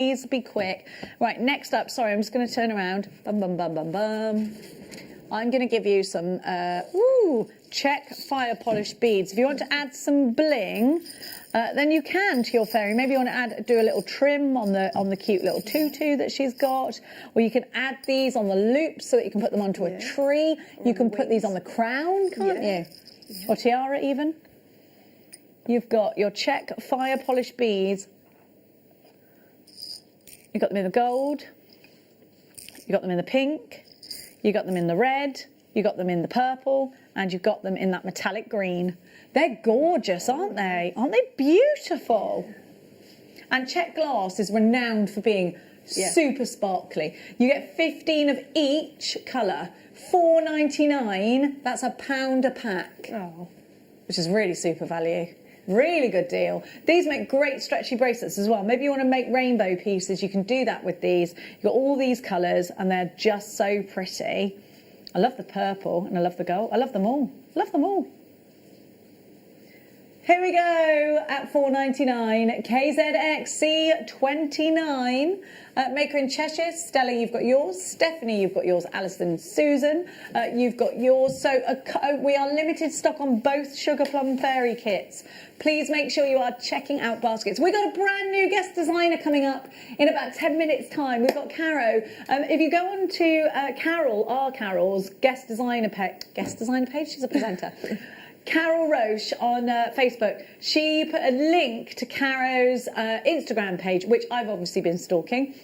Please be quick. Right, next up, sorry, I'm just going to turn around. Bum, bum, bum, bum, bum. I'm going to give you some Czech fire polished beads. If you want to add some bling, then you can to your fairy. Maybe you want to do a little trim on the cute little tutu that she's got, or you can add these on the loops so that you can put them onto a tree. You can put these on the crown, can't you? Or tiara even. You've got your Czech fire polished beads. You've got them in the gold, you've got them in the pink, you've got them in the red, you've got them in the purple, and you've got them in that metallic green. They're gorgeous, aren't they? Aren't they beautiful? And Czech glass is renowned for being super sparkly. You get 15 of each colour, $4.99. That's £1 a pack, which is really super value. Really good deal. These make great stretchy bracelets as well. Maybe you want to make rainbow pieces. You can do that with these. You've got all these colours and they're just so pretty. I love the purple and I love the gold. I love them all. Love them all. Here we go at $4.99. KZXC29. Maker in Cheshire. Stella, you've got yours. Stephanie, you've got yours. Alison, Susan, you've got yours. So we are limited stock on both Sugar Plum Fairy kits. Please make sure you are checking out baskets. We've got a brand new guest designer coming up in about 10 minutes time. We've got Caro. If you go on to Carol's guest designer page, she's a presenter. Carol Roche on Facebook, she put a link to Caro's Instagram page, which I've obviously been stalking.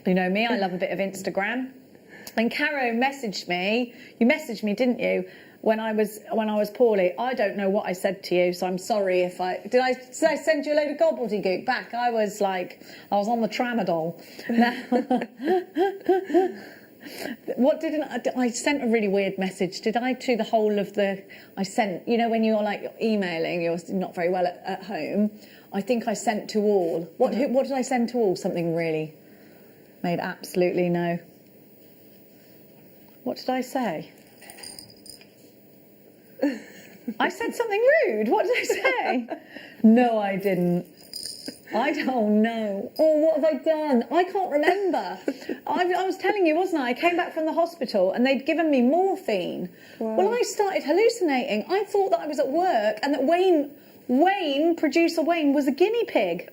You know me, I love a bit of Instagram. And Caro messaged me. You messaged me, didn't you? When I was poorly. I don't know what I said to you, so I'm sorry if did I send you a load of gobbledygook back? I was on the tramadol. What I sent a really weird message. Did I to the whole of I sent, you know, when you're like emailing, you're not very well at home. I think I sent to all. What did I send to all? Something really made absolutely no. What did I say? I said something rude. What did I say? No, I didn't. I don't know. Oh, what have I done? I can't remember. I was telling you, wasn't I? I came back from the hospital and they'd given me morphine. Wow. Well, I started hallucinating. I thought that I was at work and that producer Wayne, was a guinea pig.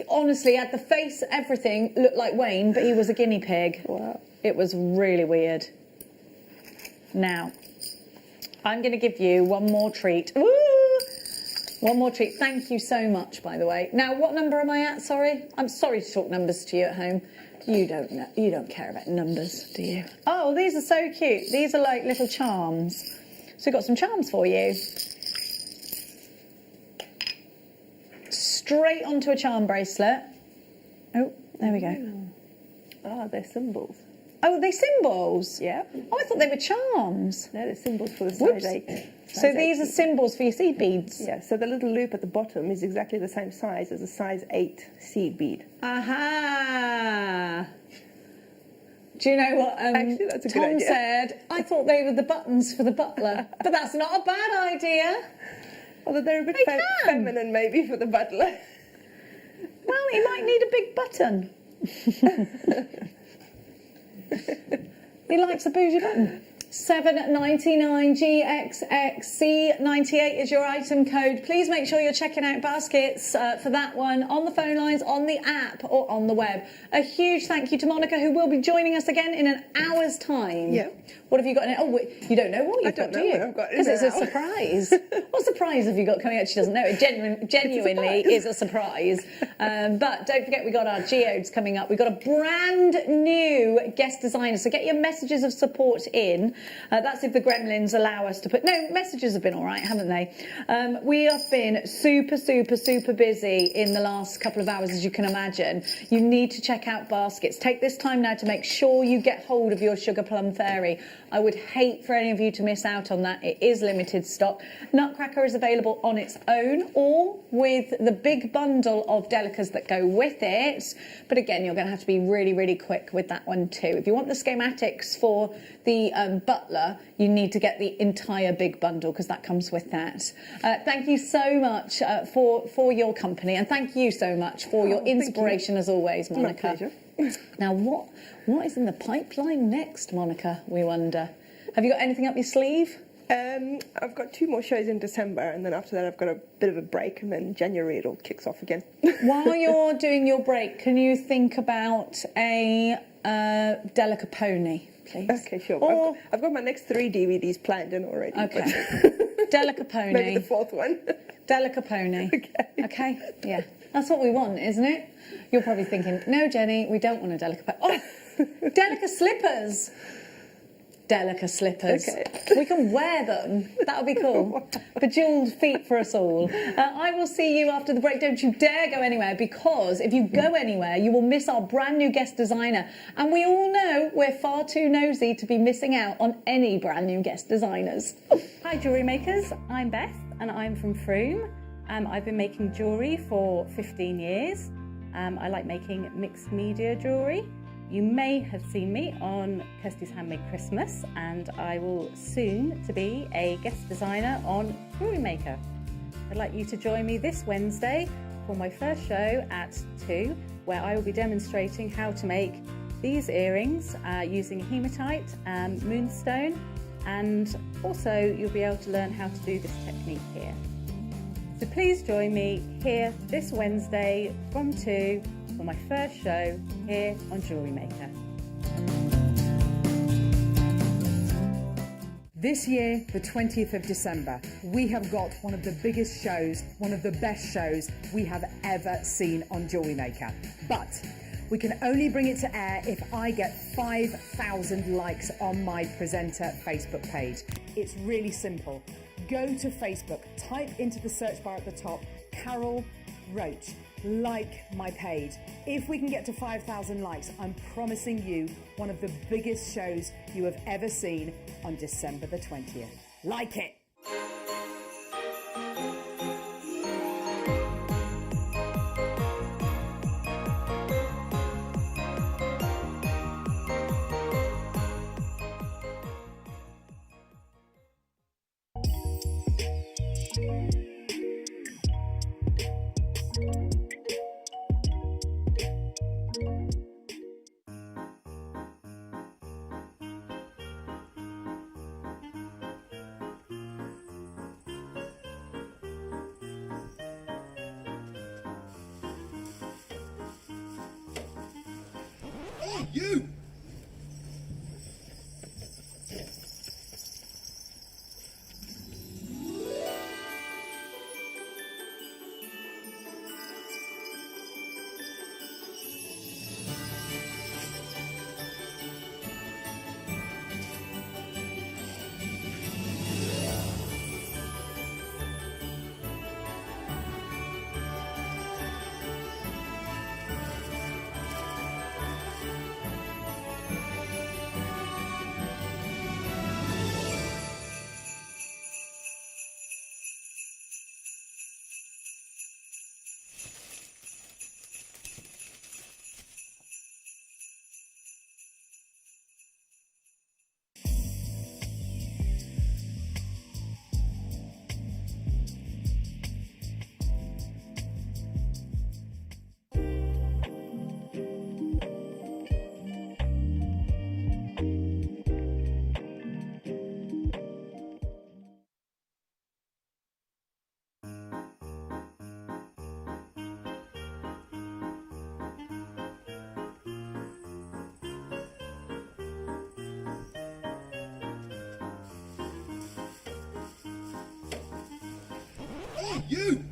Honestly, had the face, everything, looked like Wayne, but he was a guinea pig. Wow. It was really weird. Now, I'm going to give you one more treat. Woo! One more treat. Thank you so much, by the way. Now, what number am I at? Sorry. I'm sorry to talk numbers to you at home. You don't know. You don't care about numbers, do you? Oh, these are so cute. These are like little charms. So we've got some charms for you. Straight onto a charm bracelet. Oh, there we go. Oh, they're symbols. Oh, they're symbols? Yeah. Oh, I thought they were charms. No, they're symbols for the size 8. So these are symbols for your seed beads? Yeah, so the little loop at the bottom is exactly the same size as a size 8 seed bead. Aha! Do you know what Actually, that's a Tom good idea. said? I thought they were the buttons for the butler. But that's not a bad idea. Although they're a bit feminine maybe for the butler. Well, he might need a big button. He likes a bougie button. $7.99 GXXC98 is your item code. Please make sure you're checking out baskets for that one on the phone lines, on the app or on the web. A huge thank you to Monica, who will be joining us again in an hour's time. Yeah. What have you got in it? Oh, you don't know what you've got, do you? Because it's a surprise. What surprise have you got coming out? She doesn't know. It genuinely is a surprise. But don't forget, we got our geodes coming up. We've got a brand new guest designer. So get your messages of support in. That's if the gremlins allow us to put... No, messages have been all right, haven't they? We have been super, super, super busy in the last couple of hours, as you can imagine. You need to check out baskets. Take this time now to make sure you get hold of your Sugar Plum Fairy. I would hate for any of you to miss out on that. It is limited stock. Nutcracker is available on its own or with the big bundle of delicas that go with it. But again, you're going to have to be really, really quick with that one too. If you want the schematics for the butler, you need to get the entire big bundle because that comes with that. Thank you so much for your company, and thank you so much for your inspiration as always, Monica. My pleasure. Now, what is in the pipeline next, Monica, we wonder? Have you got anything up your sleeve? I've got 2 more shows in December, and then after that I've got a bit of a break, and then January it all kicks off again. While you're doing your break, can you think about a Delica pony, please? Okay, sure. Or, I've got my next 3 DVDs planned in already. okay. Delica pony. Maybe the 4th one. Delica pony. Okay. Okay? Yeah. That's what we want, isn't it? You're probably thinking, no, Jenny, we don't want a Delica pony. Oh, Delica slippers. Delica slippers. Okay. We can wear them. That would be cool. Bejeweled feet for us all. I will see you after the break. Don't you dare go anywhere, because if you go anywhere, you will miss our brand new guest designer. And we all know we're far too nosy to be missing out on any brand new guest designers. Hi jewellery makers, I'm Beth and I'm from Frome. I've been making jewellery for 15 years. I like making mixed media jewellery. You may have seen me on Kirsty's Handmade Christmas, and I will soon to be a guest designer on JewelleryMaker. I'd like you to join me this Wednesday for my first show at 2, where I will be demonstrating how to make these earrings using hematite and moonstone, and also you'll be able to learn how to do this technique here. So please join me here this Wednesday from 2 for my first show here on JewelleryMaker. This year, the 20th of December, we have got one of the biggest shows, one of the best shows we have ever seen on JewelleryMaker. But we can only bring it to air if I get 5,000 likes on my presenter Facebook page. It's really simple. Go to Facebook, type into the search bar at the top, Carol Roach, like my page. If we can get to 5,000 likes, I'm promising you one of the biggest shows you have ever seen on December the 20th. Like it! You! You!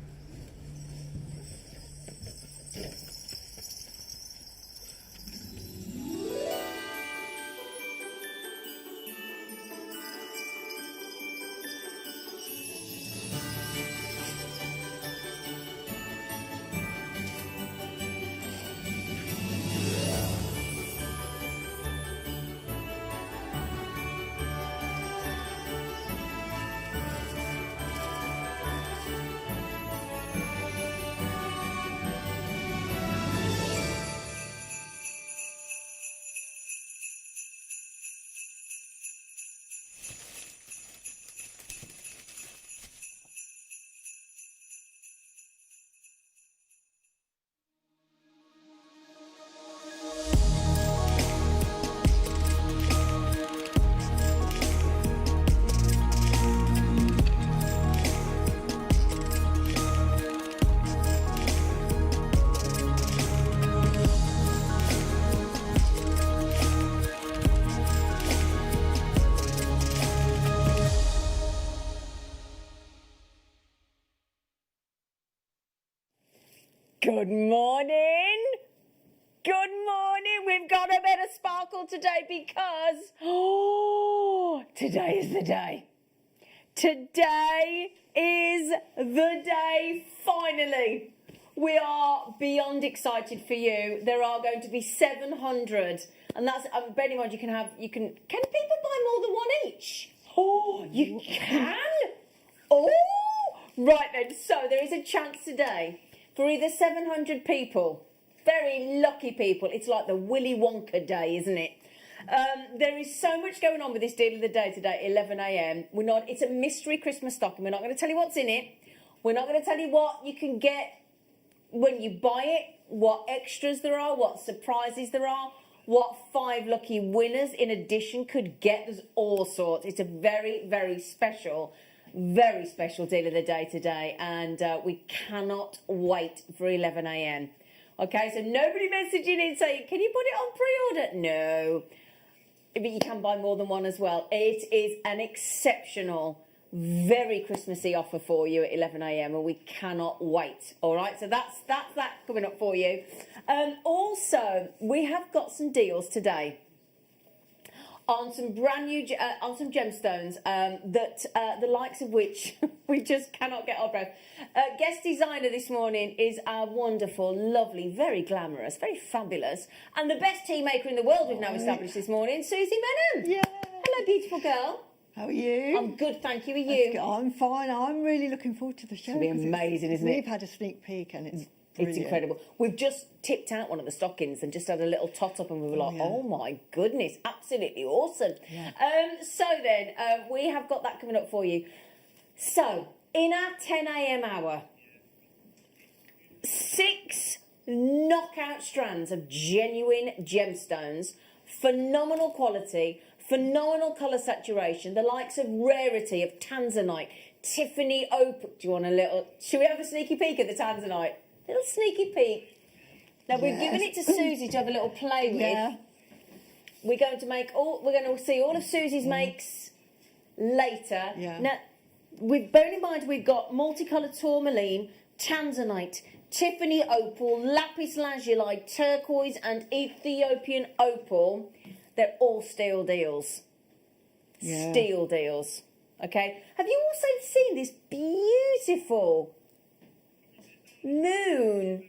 Good morning. Good morning. We've got a bit of sparkle today because, today is the day. Today is the day, finally. We are beyond excited for you. There are going to be 700. And that's, bear in mind, can people buy more than one each? Oh, you can? Oh, right then. So there is a chance today for either 700 people, very lucky people. It's like the Willy Wonka day, isn't it? There is so much going on with this deal of the day today, 11 a.m. It's a mystery Christmas stocking. We're not going to tell you what's in it. We're not going to tell you what you can get when you buy it, what extras there are, what surprises there are, what 5 lucky winners in addition could get. There's all sorts. It's a very, very special deal of the day today, and we cannot wait for 11 a.m. Okay, so nobody messaging in saying, can you put it on pre-order? No, but you can buy more than one as well. It is an exceptional, very Christmassy offer for you at 11 a.m. and we cannot wait. All right, so that's that coming up for you. Also, we have got some deals today on some brand new on some gemstones that the likes of which we just cannot get our breath. Guest designer this morning is our wonderful, lovely, very glamorous, very fabulous, and the best tea maker in the world we've now established this morning, Susie Menham. Yeah. Hello, beautiful girl. How are you? I'm good, thank you. Are you? I'm fine. I'm really looking forward to the show. It'll be amazing, isn't it? We've had a sneak peek and it's It's incredible. We've just tipped out one of the stockings and just had a little tot up and we were like, oh my goodness, absolutely awesome. Yeah. So then, we have got that coming up for you. So, in our 10 a.m. hour, 6 knockout strands of genuine gemstones, phenomenal quality, phenomenal colour saturation, the likes of Rarity, of Tanzanite, Tiffany opal. Do you want a little... Should we have a sneaky peek at the Tanzanite? Little sneaky peek. Now we've given it to Susie to have a little play with. Yeah. We're going to see all of Susie's makes later. Yeah. Now, bearing in mind we've got multicolour tourmaline, Tanzanite, Tiffany opal, Lapis lazuli, turquoise and Ethiopian opal. They're all steel deals. Yeah. Steel deals. Okay. Have you also seen this beautiful moon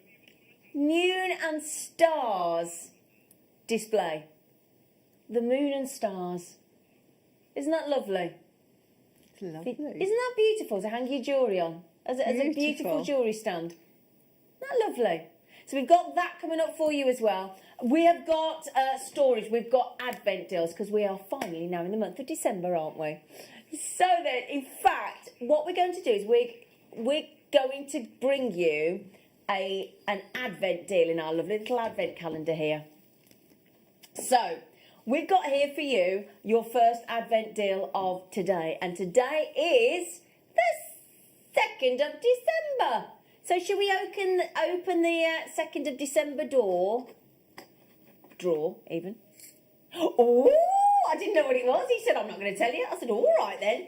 and stars display? The moon and stars. Isn't that lovely? It's lovely. Isn't that beautiful to hang your jewellery on as a beautiful jewellery stand? Isn't that lovely? So we've got that coming up for you as well. We have got storage. We've got Advent deals because we are finally now in the month of December, aren't we? So then, in fact, what we're going to do is we're going to bring you an Advent deal in our lovely little Advent calendar here. So, we've got here for you your first Advent deal of today. And today is the 2nd of December. So, shall we open the 2nd of December drawer, even? Oh, I didn't know what it was. He said, I'm not going to tell you. I said, all right then.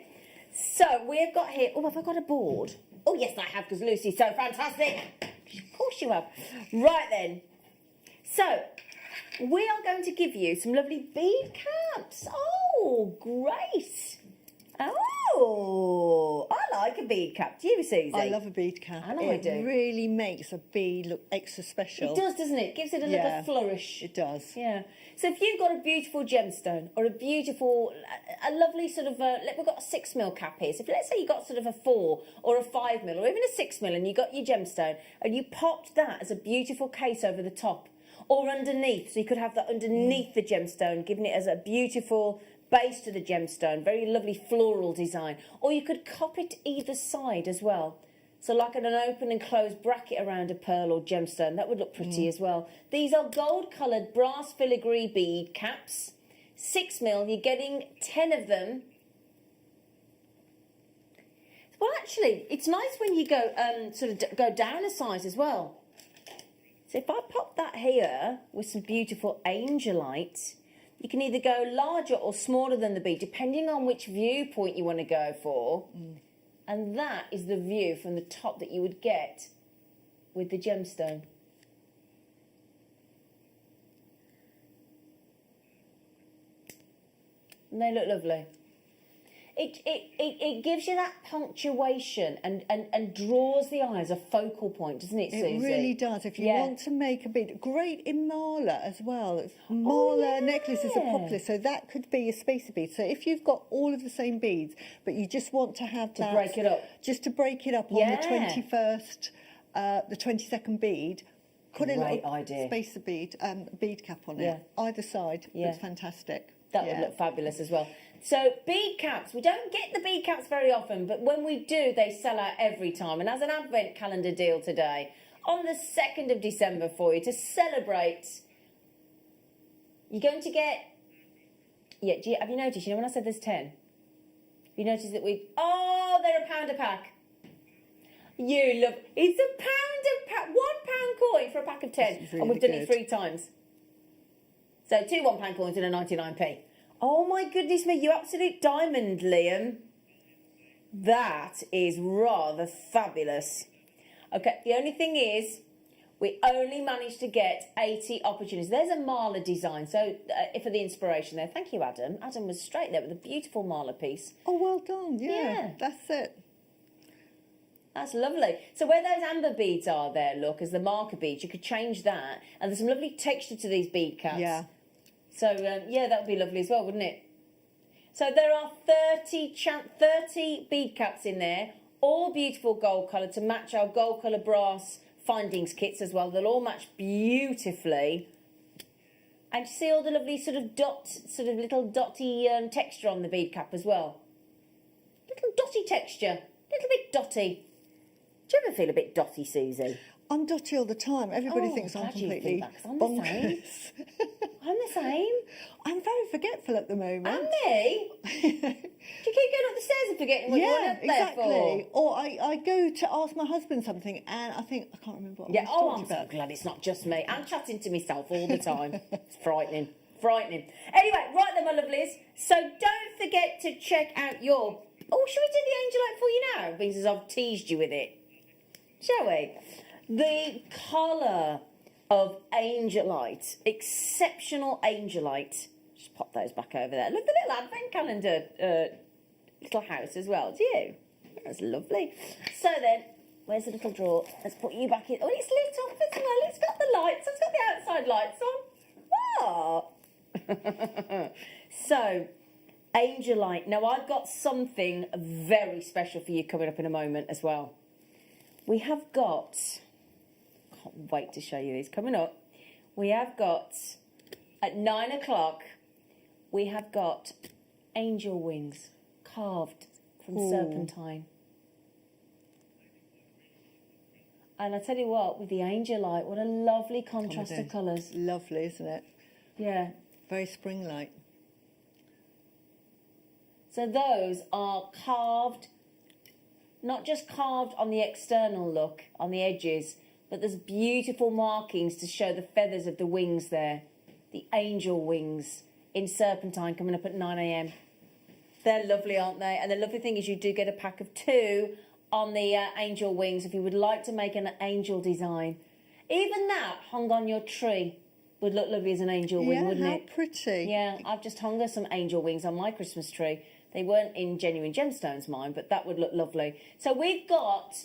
So, we've got here... Oh, have I got a board? Oh, yes, I have, because Lucy's so fantastic. Of course you have. Right, then. So, we are going to give you some lovely bead caps. Oh, great. Oh, I like a bead cap. Do you, Susie? I love a bead cap. I know I do. It really makes a bead look extra special. It does, doesn't it? Gives it a little flourish. It does. Yeah. So if you've got a beautiful gemstone or a lovely sort of, we've got a 6mm cap here. So if let's say you got sort of a 4 or a 5mm or even a 6mm and you got your gemstone and you popped that as a beautiful case over the top or underneath, so you could have that underneath the gemstone, giving it as a beautiful base to the gemstone, very lovely floral design. Or you could cop it either side as well. So like an open and closed bracket around a pearl or gemstone, that would look pretty as well. These are gold-coloured brass filigree bead caps, 6mm. You're getting 10 of them. Well, actually, it's nice when you go go down a size as well. So if I pop that here with some beautiful Angelite, you can either go larger or smaller than the bead, depending on which viewpoint you want to go for. And that is the view from the top that you would get with the gemstone. And they look lovely. It gives you that punctuation and draws the eye as a focal point, doesn't it, Susie? It really does. If you Yeah. want to make a bead, great in Marla as well. Marla necklaces are popular, so that could be a spacer bead. So if you've got all of the same beads, but you just want to have that break it up. just to break it up on Yeah. the 21st, the 22nd bead. Put a Great little idea. spacer bead, bead cap on it, Yeah. either side. Yeah. It's fantastic. That would Yeah. look fabulous as well. So bead caps, we don't get the bead caps very often, but when we do, they sell out every time. And as an advent calendar deal today, on the 2nd of December for you, to celebrate, you're going to get, have you noticed, when I said there's 10? Have you noticed that they're £1 a pack. You love, it's £1 coin for a pack of 10. Really And we've done it good. 3 times. So 2 £1 coins and a 99p. Oh my goodness me, you absolute diamond, Liam. That is rather fabulous. Okay, the only thing is, we only managed to get 80 opportunities. There's a Marla design, so for the inspiration there. Thank you, Adam. Adam was straight there with a beautiful Marla piece. Oh, well done. Yeah. That's it. That's lovely. So where those amber beads are there, look, as the marker beads, you could change that. And there's some lovely texture to these bead caps. Yeah. So, that would be lovely as well, wouldn't it? So there are 30 bead caps in there, all beautiful gold colour to match our gold colour brass findings kits as well. They'll all match beautifully. And you see all the lovely sort of little dotty texture on the bead cap as well. Little dotty texture, little bit dotty. Do you ever feel a bit dotty, Susie? I'm dotty all the time. Everybody Oh, thinks I'm glad you think completely that, 'cause I'm the same. bonkers. I'm the same. I'm very forgetful at the moment. And me? Do you keep going up the stairs and forgetting what you went up there for? Or I go to ask my husband something and I think, I can't remember what I was I'm talking so about. glad it's not just me. I'm chatting to myself all the time. It's frightening. Frightening. Anyway, right then, my lovelies. So don't forget to check out your... Oh, shall we do the Angelite for you now? Because I've teased you with it. Shall we? The colour of Angelite. Exceptional Angelite. Just pop those back over there. Look, the little advent calendar little house as well. Do you? That's lovely. So then, where's the little drawer? Let's put you back in. Oh, it's lit up as well. It's got the lights. It's got the outside lights on. What? So, Angelite. Now, I've got something very special for you coming up in a moment as well. We have got... Can't wait to show you these coming up. We have got, at 9 o'clock, we have got angel wings carved from serpentine. And I tell you what, with the Angelite, what a lovely contrast of colours. Lovely, isn't it? Yeah. Very spring-like. So those are carved, not just carved on the external look, on the edges, but there's beautiful markings to show the feathers of the wings there. The angel wings in serpentine coming up at 9 a.m. They're lovely, aren't they? And the lovely thing is you do get a pack of 2 on the angel wings if you would like to make an angel design. Even that hung on your tree would look lovely as an angel wing, wouldn't how it? pretty. Yeah, I've just hung some angel wings on my Christmas tree. They weren't in genuine gemstones, mine, but that would look lovely. So we've got...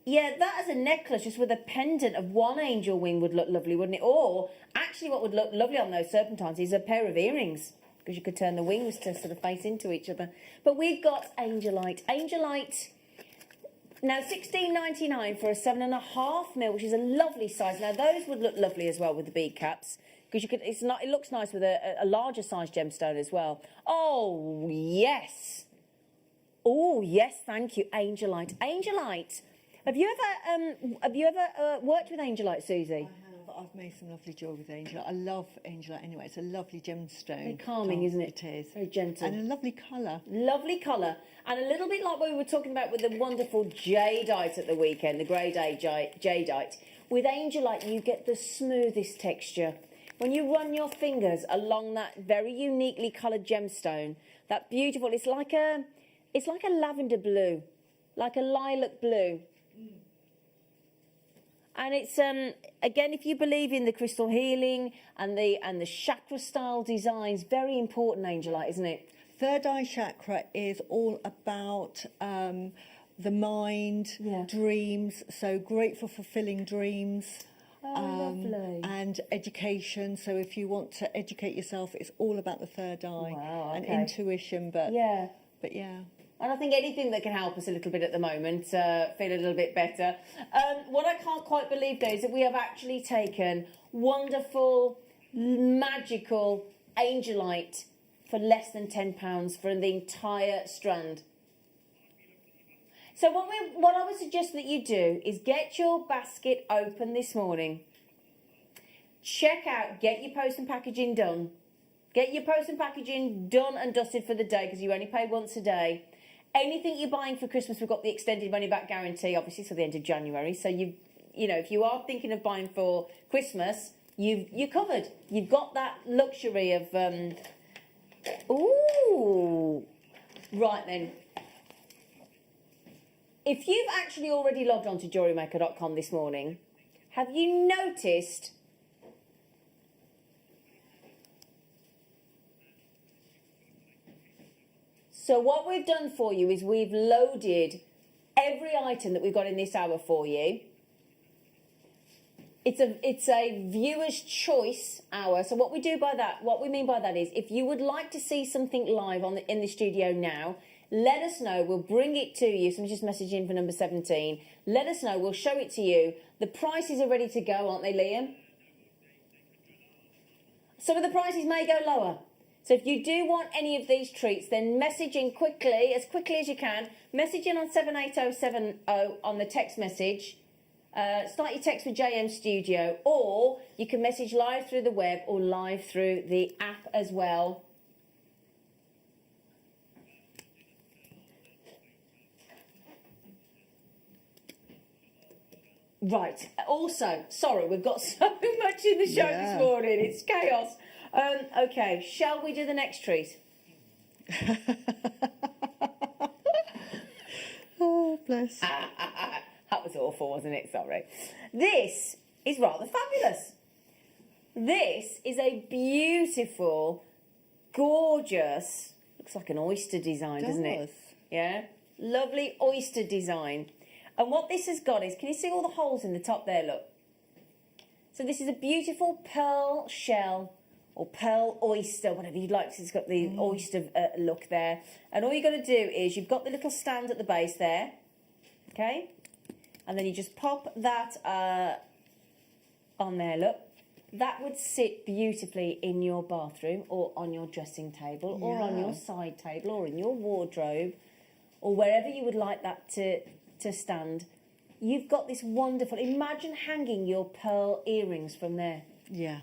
Yeah, that as a necklace, just with a pendant of 1 angel wing would look lovely, wouldn't it? Or, actually what would look lovely on those serpentines is a pair of earrings, because you could turn the wings to sort of face into each other. But we've got Angelite. Angelite, now $16.99 for a 7.5mm, which is a lovely size. Now, those would look lovely as well with the bead caps, because you could. It looks nice with a larger size gemstone as well. Oh, yes. Oh, yes, thank you, Angelite. Angelite. Have you ever worked with Angelite, Susie? I have. I've made some lovely jewellery with Angelite. I love Angelite anyway. It's a lovely gemstone. Very calming, isn't it? It is. Very gentle. And a lovely colour. Lovely colour. And a little bit like what we were talking about with the wonderful jadeite at the weekend, the grade A jadeite. With Angelite, you get the smoothest texture. When you run your fingers along that very uniquely coloured gemstone, that beautiful, it's like a lavender blue, like a lilac blue. And it's again, if you believe in the crystal healing and the chakra style designs, very important, Angelite, isn't it? Third eye chakra is all about the mind, dreams. So great for fulfilling dreams. Lovely. And education. So if you want to educate yourself, it's all about the third eye and intuition. But yeah. And I think anything that can help us a little bit at the moment, feel a little bit better. What I can't quite believe, though, is that we have actually taken wonderful, magical Angelite for less than £10 for the entire strand. So what I would suggest that you do is get your basket open this morning. Check out, get your post and packaging done. Get your post and packaging done and dusted for the day, because you only pay once a day. Anything you're buying for Christmas, we've got the extended money back guarantee, obviously, till the end of January. So you know, if you are thinking of buying for Christmas, you're covered. You've got that luxury of ooh. Right then. If you've actually already logged on to JewelleryMaker.com this morning, have you noticed so what we've done for you is we've loaded every item that we've got in this hour for you. It's a viewer's choice hour. So what we mean by that is if you would like to see something live in the studio now, let us know. We'll bring it to you. Someone's just messaged in for number 17. Let us know. We'll show it to you. The prices are ready to go, aren't they, Liam? Some of the prices may go lower. So if you do want any of these treats, then message in quickly as you can. Message in on 78070 on the text message. Start your text with JM Studio, or you can message live through the web or live through the app as well. Right. Also, sorry, we've got so much in the show this morning. It's chaos. Okay, shall we do the next treat? Oh, bless. That was awful, wasn't it? Sorry. This is rather fabulous. This is a beautiful, gorgeous, looks like an oyster design, doesn't it? Yeah? Lovely oyster design. And what this has got is, can you see all the holes in the top there, look? So this is a beautiful pearl shell or pearl oyster, whatever you'd like, because it's got the oyster look there. And all you've got to do is, you've got the little stand at the base there, okay? And then you just pop that on there, look. That would sit beautifully in your bathroom or on your dressing table or on your side table or in your wardrobe or wherever you would like that to stand. You've got this wonderful, imagine hanging your pearl earrings from there. Yeah.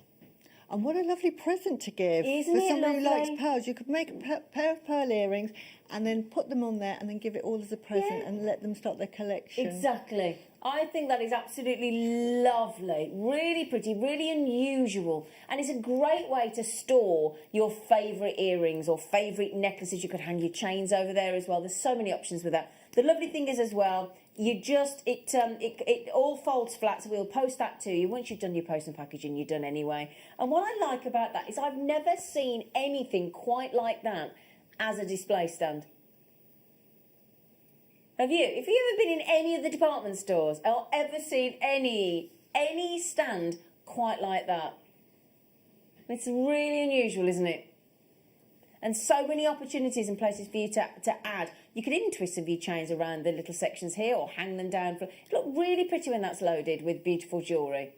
And what a lovely present to give. Isn't for it somebody who likes lovely? pearls. You could make a pair of pearl earrings and then put them on there and then give it all as a present and let them start their collection. Exactly. I think that is absolutely lovely. Really pretty, really unusual. And it's a great way to store your favourite earrings or favourite necklaces. You could hang your chains over there as well. There's so many options with that. The lovely thing is as well, you just, it all folds flat, so we'll post that to you. Once you've done your post and packaging, you're done anyway. And what I like about that is I've never seen anything quite like that as a display stand. Have you? Have you ever been in any of the department stores or ever seen any stand quite like that? It's really unusual, isn't it? And so many opportunities and places for you to add. You could even twist some of your chains around the little sections here or hang them down. It'll look really pretty when that's loaded with beautiful jewellery.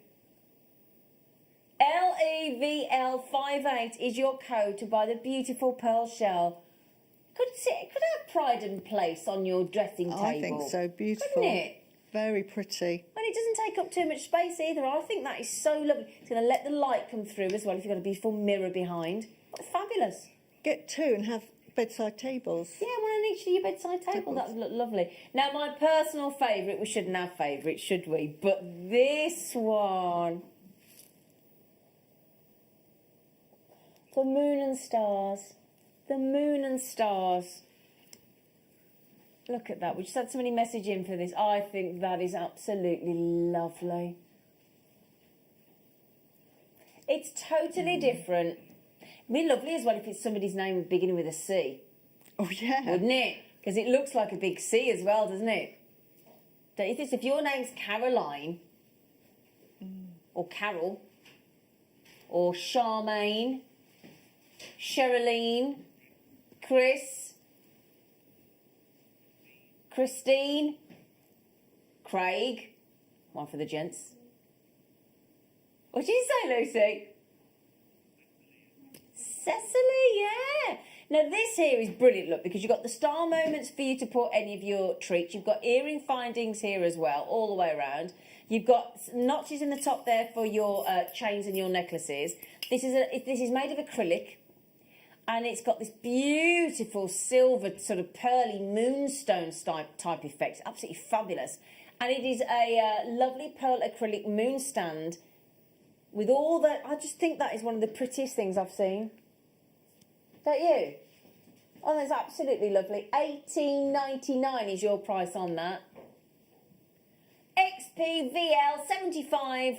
LEVL58 is your code to buy the beautiful pearl shell. Could have pride and place on your dressing table. I think so. Beautiful. Couldn't it? Very pretty. And it doesn't take up too much space either. I think that is so lovely. It's going to let the light come through as well if you've got a beautiful mirror behind. Fabulous. Get two and have bedside tables. Yeah, one on each of your bedside table. That would look lovely. Now, my personal favourite, we shouldn't have favourites, should we? But this one. The moon and stars. The moon and stars. Look at that. We just had somebody message in for this. I think that is absolutely lovely. It's totally different. It'd be lovely as well if it's somebody's name beginning with a C, Oh, yeah. wouldn't it? Because it looks like a big C as well, doesn't it? Don't you think? If your name's Caroline, or Carol, or Charmaine, Sherilyn, Chris, Christine, Craig, one for the gents. What did you say, Lucy? Cecily, yeah. Now this here is brilliant, look, because you've got the star moments for you to put any of your treats. You've got earring findings here as well, all the way around. You've got notches in the top there for your chains and your necklaces. This is made of acrylic, and it's got this beautiful silver sort of pearly moonstone type effect. Absolutely fabulous. And it is a lovely pearl acrylic moon stand with all that. I just think that is one of the prettiest things I've seen. Don't you? Oh, that's absolutely lovely. $18.99 is your price on that. XPVL 75.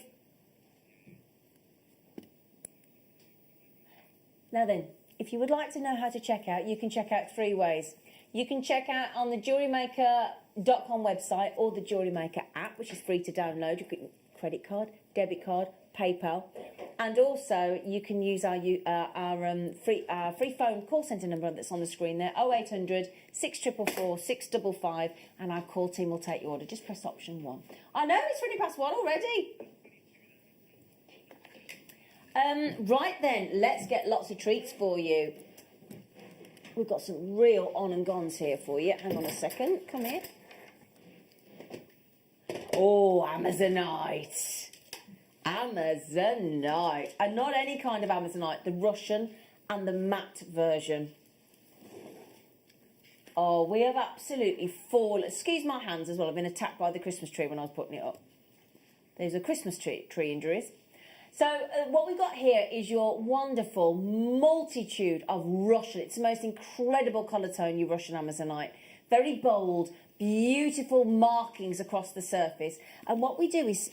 Now then, if you would like to know how to check out, you can check out 3 ways. You can check out on the JewelleryMaker.com website or the JewelleryMaker app, which is free to download. You can credit card, debit card, PayPal, and also you can use our free phone call centre number that's on the screen there, 0800 644 655, and our call team will take your order. Just press option 1. I know it's 20 past 1 already. Right then, let's get lots of treats for you. We've got some real on and gons here for you. Hang on a second. Come here. Oh, Amazonite. Amazonite. And not any kind of Amazonite. The Russian and the matte version. Oh, we have absolutely fallen. Excuse my hands as well. I've been attacked by the Christmas tree when I was putting it up. There's a Christmas tree injuries. So what we've got here is your wonderful multitude of Russian. It's the most incredible colour tone, your Russian Amazonite. Very bold, beautiful markings across the surface. And what we do is,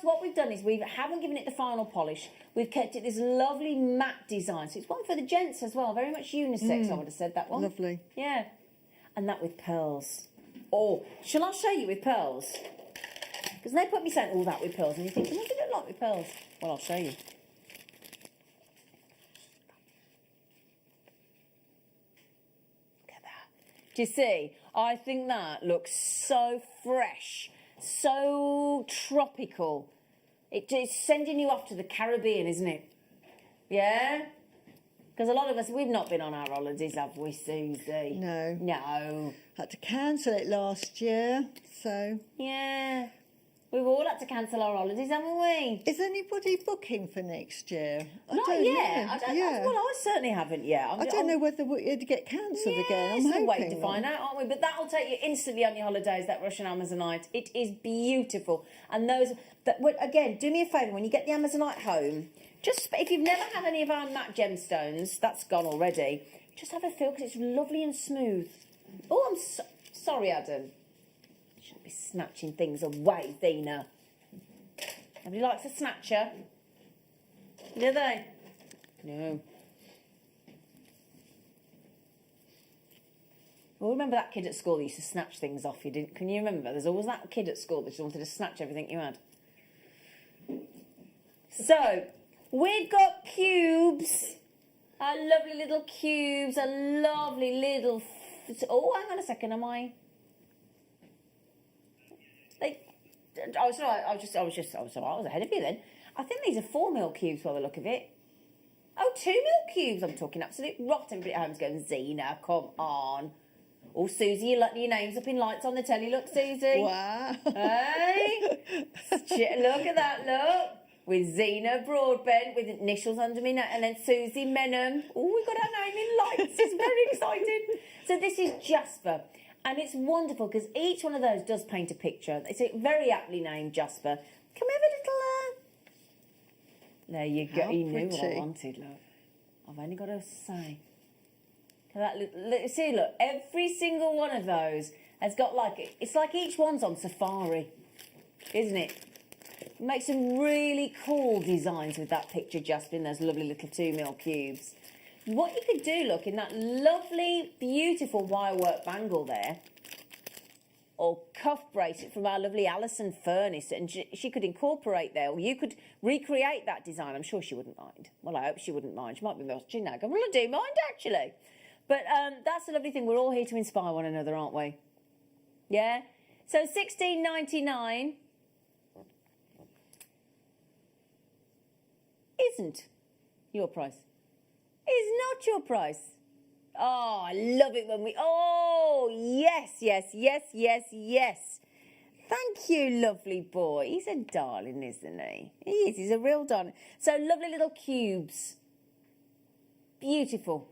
what we've done is we haven't given it the final polish. We've kept it this lovely matte design. So it's one for the gents as well. Very much unisex, I would have said that one. Lovely. Yeah. And that with pearls. Oh, shall I show you with pearls? Because they put me saying all that with pearls, and you're thinking, what do it look like with pearls? Well, I'll show you. Look at that. Do you see? I think that looks so fresh, so tropical. It's sending you off to the Caribbean, isn't it? Yeah? Because a lot of us, we've not been on our holidays, have we, Susie? No. No. Had to cancel it last year, so... Yeah. We've all had to cancel our holidays, haven't we? Is anybody booking for next year? Not yet. Well, I certainly haven't yet. I don't know whether it'd get cancelled again. I'm still hoping. waiting to find out, aren't we? But that'll take you instantly on your holidays, that Russian Amazonite. It is beautiful. And those, again, do me a favour, when you get the Amazonite home, just, if you've never had any of our matte gemstones, that's gone already, just have a feel, because it's lovely and smooth. Oh, I'm sorry, Adam. Shouldn't be snatching things away, Thena. Nobody likes a snatcher. Do they? No. Well, remember that kid at school that used to snatch things off you, didn't? Can you remember? There's always that kid at school that just wanted to snatch everything you had. So, we've got cubes. Our lovely little cubes. A lovely little... Oh, hang on a second, am I... I was ahead of you then. I think these are 4mm cubes by the look of it. Oh, 2mm cubes. I'm talking absolute rot. Everybody at home's going, Zena, come on. Oh, Susie, your name's up in lights on the telly. Look, Susie. Wow. Hey? Look at that, look. With Zena Broadbent, with initials under me, and then Susie Menham. Oh, we've got our name in lights. It's very exciting. So this is Jasper. And it's wonderful because each one of those does paint a picture. It's a very aptly named Jasper. Can we have a little... There you go. You knew what I wanted, look. I've only got to say. See, look. Every single one of those has got like... It's like each one's on safari. Isn't it? Make some really cool designs with that picture, Jasper, in those lovely little 2mm cubes. What you could do, look, in that lovely, beautiful wirework bangle there, or cuff bracelet from our lovely Alison Furnace, and she could incorporate there, or you could recreate that design. I'm sure she wouldn't mind. Well, I hope she wouldn't mind. She might be watching now. Well, I do mind, actually. But that's the lovely thing. We're all here to inspire one another, aren't we? Yeah? So $16.99 isn't your price. Is not your price. Oh, I love it when we... Oh, yes, yes, yes, yes, yes. Thank you, lovely boy. He's a darling, isn't he? He is. He's a real darling. So lovely little cubes. Beautiful.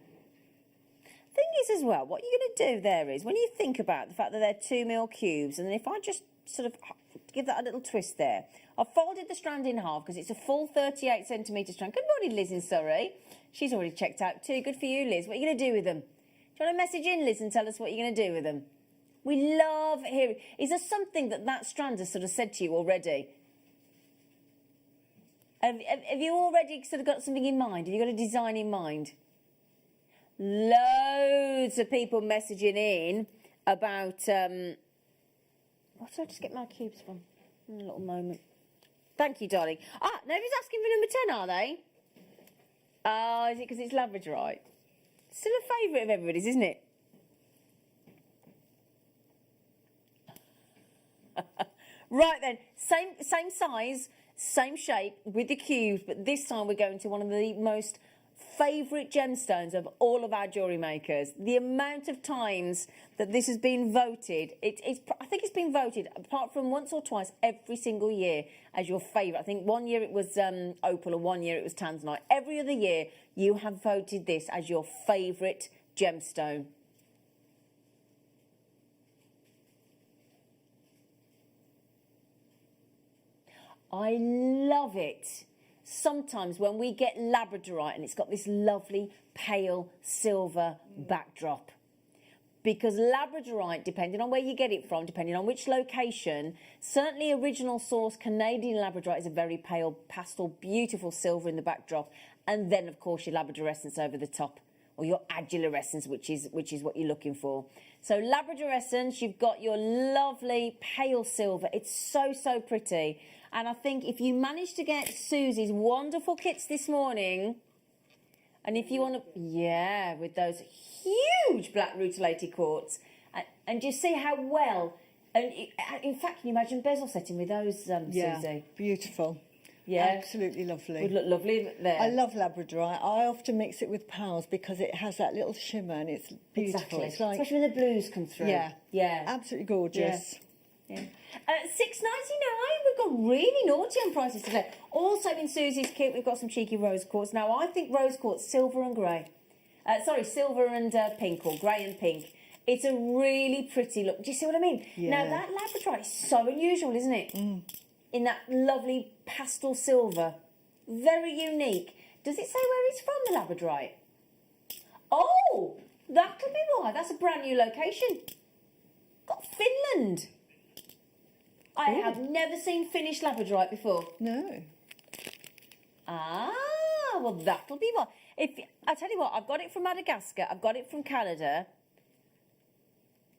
Thing is as well, what you're going to do there is, when you think about the fact that they're 2mm cubes, and then if I just sort of give that a little twist there, I've folded the strand in half because it's a full 38 centimetre strand. Good morning, Liz in Surrey. She's already checked out too. Good for you, Liz. What are you going to do with them? Do you want to message in, Liz, and tell us what you're going to do with them? We love hearing. Is there something that strand has sort of said to you already? Have you already sort of got something in mind? Have you got a design in mind? Loads of people messaging in about... what did I just get my cubes from? In a little moment. Thank you, darling. Ah, nobody's asking for number 10, are they? Oh, is it because it's Labradorite? Still a favourite of everybody's, isn't it? Right then, same size, same shape with the cubes, but this time we're going to one of the most favourite gemstones of all of our jewellery makers. The amount of times that this has been voted, I think it's been voted, apart from once or twice, every single year as your favourite. I think one year it was opal and one year it was Tanzanite. Every other year you have voted this as your favourite gemstone. I love it. Sometimes when we get Labradorite and it's got this lovely pale silver backdrop, because Labradorite, depending on where you get it from, depending on which location, certainly original source Canadian Labradorite is a very pale pastel, beautiful silver in the backdrop, and then of course your Labradorescence over the top, or your adulorescence, which is what you're looking for. So Labradorescence, you've got your lovely pale silver. It's so, so pretty. And I think if you manage to get Susie's wonderful kits this morning, and if you want to, yeah, with those huge black rutilated quartz, and just see how well, and in fact, can you imagine bezel setting with those, Yeah, Susie? beautiful. Yeah. Absolutely lovely. Would look lovely there. I love Labradorite. I often mix it with pearls because it has that little shimmer and it's beautiful. Exactly. It's like, especially when the blues come through. yeah, Yeah. absolutely gorgeous. Yeah. $6.99. We've got really naughty on prices today. Also in Susie's kit, we've got some cheeky rose quartz. Now, I think rose quartz, silver and grey. Silver and pink, or grey and pink. It's a really pretty look. Do you see what I mean? Yeah. Now, that Labradorite is so unusual, isn't it? Mm. In that lovely pastel silver. Very unique. Does it say where it's from, the Labradorite? Oh, that could be why. That's a brand new location. Got Finland. I have never seen Finnish Labradorite before. No. Ah, well, that'll be what. I tell you what, I've got it from Madagascar, I've got it from Canada,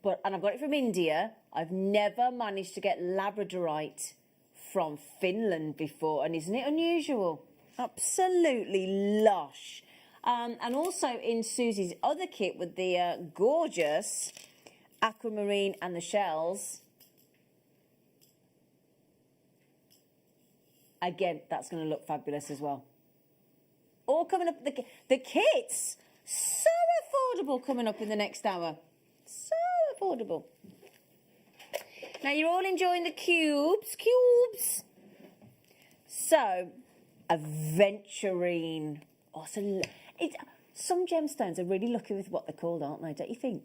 and I've got it from India. I've never managed to get Labradorite from Finland before, and isn't it unusual? Absolutely lush. And also in Susie's other kit with the gorgeous aquamarine and the shells. Again, that's going to look fabulous as well. All coming up, the kits, so affordable coming up in the next hour. So affordable. Now, you're all enjoying the cubes. So, aventurine. Oh, some gemstones are really lucky with what they're called, aren't they? Don't you think?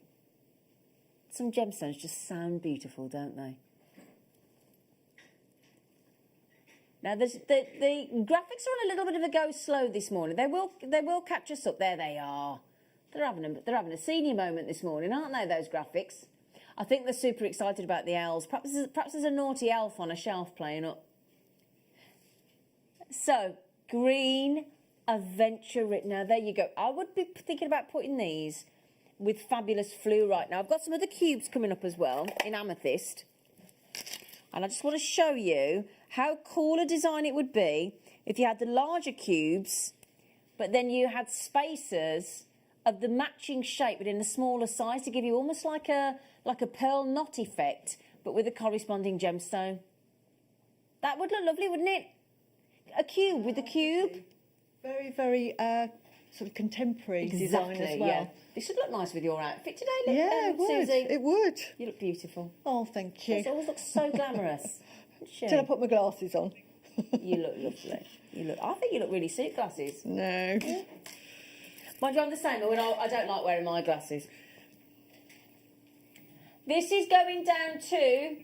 Some gemstones just sound beautiful, don't they? Now, the graphics are on a little bit of a go slow this morning. They will catch us up. There they are. They're having a senior moment this morning, aren't they, those graphics? I think they're super excited about the owls. Perhaps there's a naughty elf on a shelf playing up. So, green aventurine. Now, there you go. I would be thinking about putting these with fabulous fluorite. Now, I've got some other cubes coming up as well in amethyst. And I just want to show you how cool a design it would be if you had the larger cubes, but then you had spacers of the matching shape within the smaller size to give you almost like a pearl knot effect, but with a corresponding gemstone. That would look lovely, wouldn't it? A cube with a cube. Very, very sort of contemporary design as well. Yeah. This would look nice with your outfit today, Yeah, it would. Susie. It would. You look beautiful. Oh, thank you. It always looks so glamorous. Till I put my glasses on. You look lovely. I think you look really suit glasses. No. Mind you, I'm the same, but I don't like wearing my glasses. This is going down to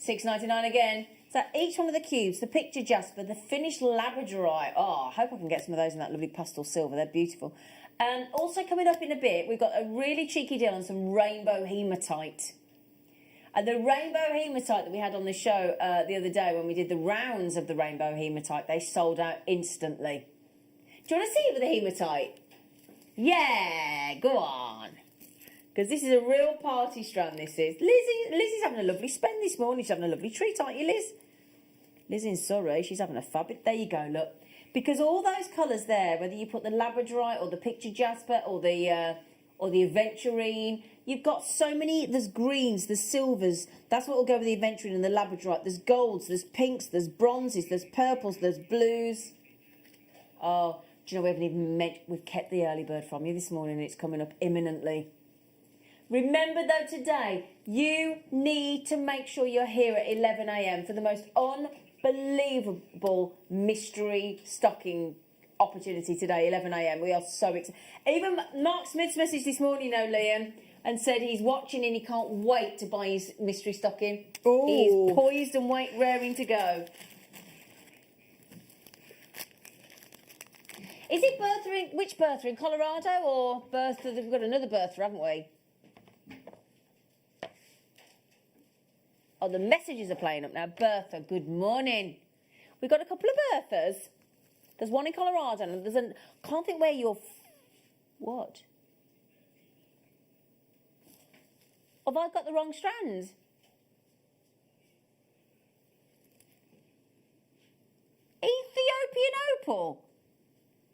$6.99 again. So each one of the cubes, the picture jasper, the finished labradorite. Oh, I hope I can get some of those in that lovely pastel silver. They're beautiful. And also coming up in a bit, we've got a really cheeky deal on some rainbow hematite. And the rainbow hematite that we had on the show the other day when we did the rounds of the rainbow hematite, they sold out instantly. Do you want to see it with the hematite? Yeah, go on. Because this is a real party strand, this is. Lizzie's having a lovely spend this morning. She's having a lovely treat, aren't you, Liz? Liz in Surrey, she's having a fabulous... There you go, look. Because all those colours there, whether you put the labradorite or the picture jasper or the aventurine, you've got so many... There's greens, there's silvers. That's what will go with the aventurine and the labradorite. There's golds, there's pinks, there's bronzes, there's purples, there's blues. Oh, do you know, we haven't even we've kept the early bird from you this morning and it's coming up imminently. Remember, though, today, you need to make sure you're here at 11 a.m. for the most unbelievable mystery stocking opportunity today, 11 a.m. We are so excited. Even Mark Smith's message this morning, though, Liam, and said he's watching and he can't wait to buy his mystery stocking. Ooh. He's poised and raring to go. Is it Bertha which Bertha, in Colorado or Bertha? We've got another Bertha, haven't we? Oh, the messages are playing up now. Bertha, good morning. We've got a couple of Berthas. There's one in Colorado and there's a... Can't think where you're... What? Have I got the wrong strands? Ethiopian opal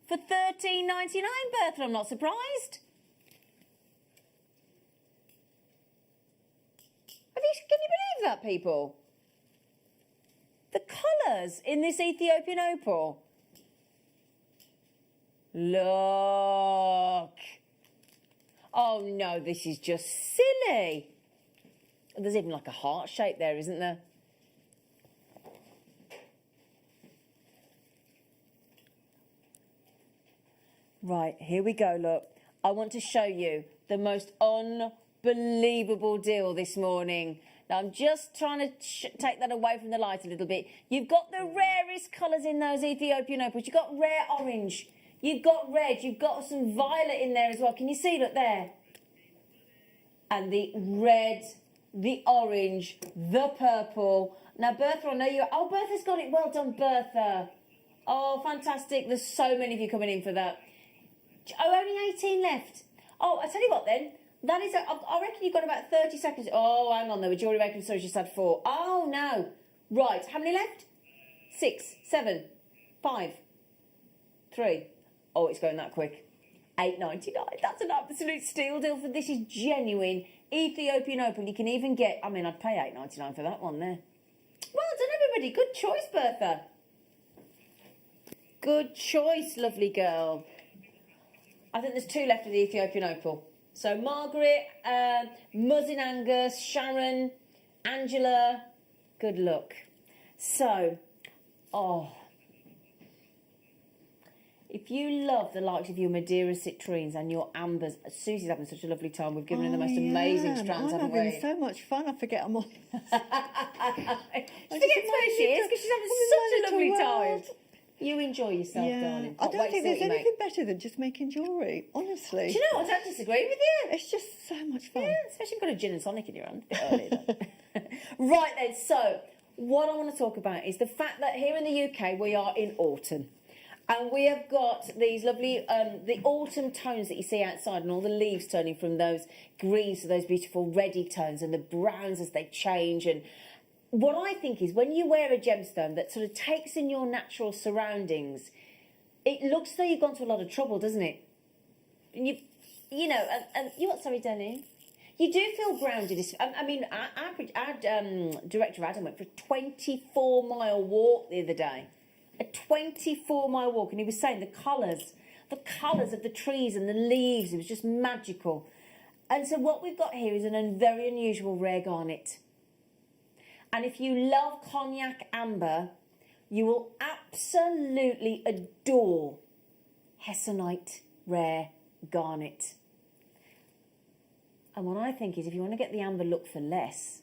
for $13.99, Bertha. I'm not surprised. Can you believe that, people? The colours in this Ethiopian opal. Look. Oh, no, this is just silly. There's even like a heart shape there, isn't there? Right, here we go, look. I want to show you the most unbelievable deal this morning. Now, I'm just trying to take that away from the light a little bit. You've got the rarest colours in those Ethiopian opals. You've got rare orange. You've got red. You've got some violet in there as well. Can you see? Look there. And the red, the orange, the purple. Now, Bertha, I know you... Oh, Bertha's got it. Well done, Bertha. Oh, fantastic. There's so many of you coming in for that. Oh, only 18 left. Oh, I tell you what then. That is, I reckon you've got about 30 seconds. Oh, hang on, though. With JewelleryMaker, sorry, just had 4. Oh, no. Right, how many left? 6, 7, 5, 3. Oh, it's going that quick. $8.99. That's an absolute steal deal for this. Is genuine Ethiopian opal. You can even get, I mean, I'd pay $8.99 for that one there. Well done, everybody. Good choice, Bertha. Good choice, lovely girl. I think there's 2 left of the Ethiopian opal. So Margaret, Muzzin Angus, Sharon, Angela, good luck. So, oh, if you love the likes of your Madeira citrines and your ambers, Susie's having such a lovely time. We've given her the most amazing strands, haven't we? I'm having so much fun. I forget I'm on. She forgets where she is because she's having such a lovely time. You enjoy yourself, darling. I don't think there's anything better than just making jewellery, honestly. Do you know what? I don't disagree with you. It's just so much fun. Yeah, especially if you've got a gin and tonic in your hand. A bit early, though. Right then, so what I want to talk about is the fact that here in the UK we are in autumn. And we have got these lovely, the autumn tones that you see outside, and all the leaves turning from those greens to those beautiful reddy tones, and the browns as they change. And what I think is when you wear a gemstone that sort of takes in your natural surroundings, it looks as though you've gone to a lot of trouble, doesn't it? And you know, and you what? Sorry, Danny. You do feel grounded. I mean, our director Adam went for a 24-mile walk the other day. A 24-mile walk, and he was saying the colours of the trees and the leaves, it was just magical. And so what we've got here is a very unusual rare garnet. And if you love cognac amber, you will absolutely adore Hessite rare garnet. And what I think is if you want to get the amber look for less,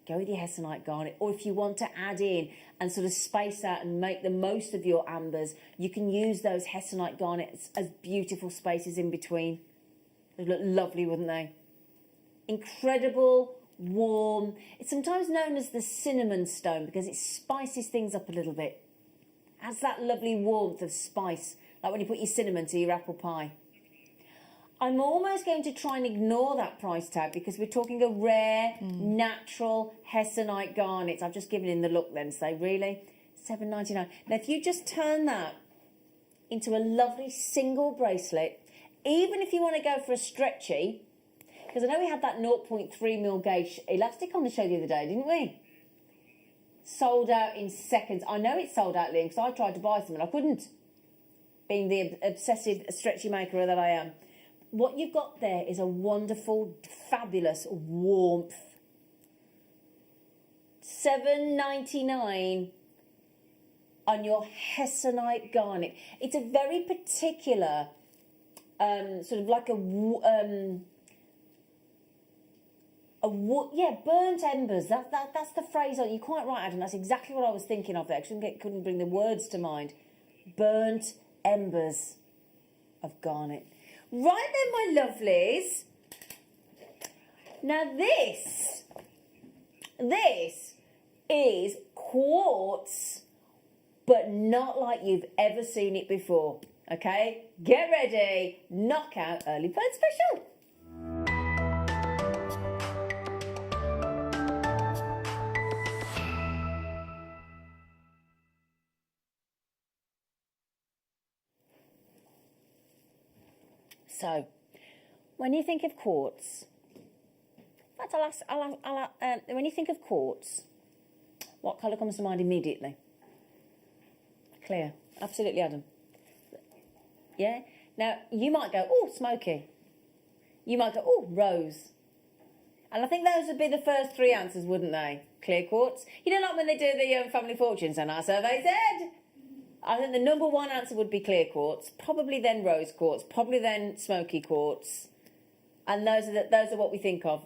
go with your Hessite garnet. Or if you want to add in and sort of space out and make the most of your ambers, you can use those Hessite garnets as beautiful spaces in between. They'd look lovely, wouldn't they? Incredible, warm. It's sometimes known as the cinnamon stone because it spices things up a little bit. Adds that lovely warmth of spice, like when you put your cinnamon to your apple pie. I'm almost going to try and ignore that price tag because we're talking a rare, natural Hessite garnet. I've just given in the look then, say, really? $7.99. Now, if you just turn that into a lovely single bracelet, even if you want to go for a stretchy, because I know we had that 0.3mm gauge elastic on the show the other day, didn't we? Sold out in seconds. I know it's sold out, Liam, because I tried to buy some and I couldn't, being the obsessive stretchy maker that I am. What you've got there is a wonderful, fabulous warmth. $7.99 on your Hessite garnet. It's a very particular, sort of like burnt embers. That's the phrase. You're quite right, Adam. That's exactly what I was thinking of there. I couldn't bring the words to mind. Burnt embers of garnet. Right then, my lovelies. Now this is quartz, but not like you've ever seen it before. Okay? Get ready. Knockout early bird special. So, when you think of quartz, in fact, when you think of quartz, what colour comes to mind immediately? Clear. Absolutely, Adam. Yeah? Now, you might go, oh, smoky. You might go, oh, rose. And I think those would be the first three answers, wouldn't they? Clear quartz. You know, like when they do the family fortunes and our survey said? I think the number one answer would be clear quartz, probably then rose quartz, probably then smoky quartz, and those are what we think of.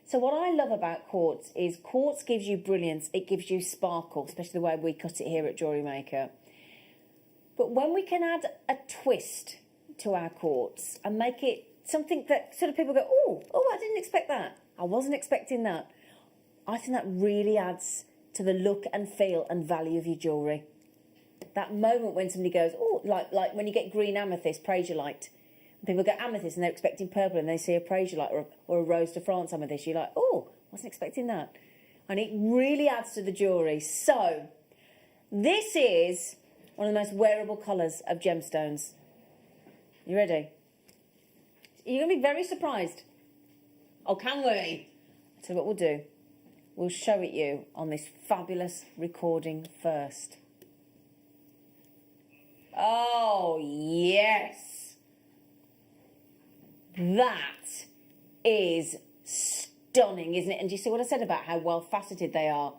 So what I love about quartz is quartz gives you brilliance, it gives you sparkle, especially the way we cut it here at JewelleryMaker. But when we can add a twist to our quartz and make it something that sort of people go, oh, I didn't expect that, I wasn't expecting that, I think that really adds to the look and feel and value of your jewellery. That moment when somebody goes, oh, like when you get green amethyst, Bracelet. People go amethyst and they're expecting purple and they see a Bracelet or a Rose de France amethyst. You're like, oh, wasn't expecting that. And it really adds to the jewellery. So, this is one of the most wearable colours of gemstones. You ready? You're going to be very surprised. Oh, can we? So what we'll do, we'll show it you on this fabulous recording first. Oh, yes. That is stunning, isn't it? And do you see what I said about how well faceted they are?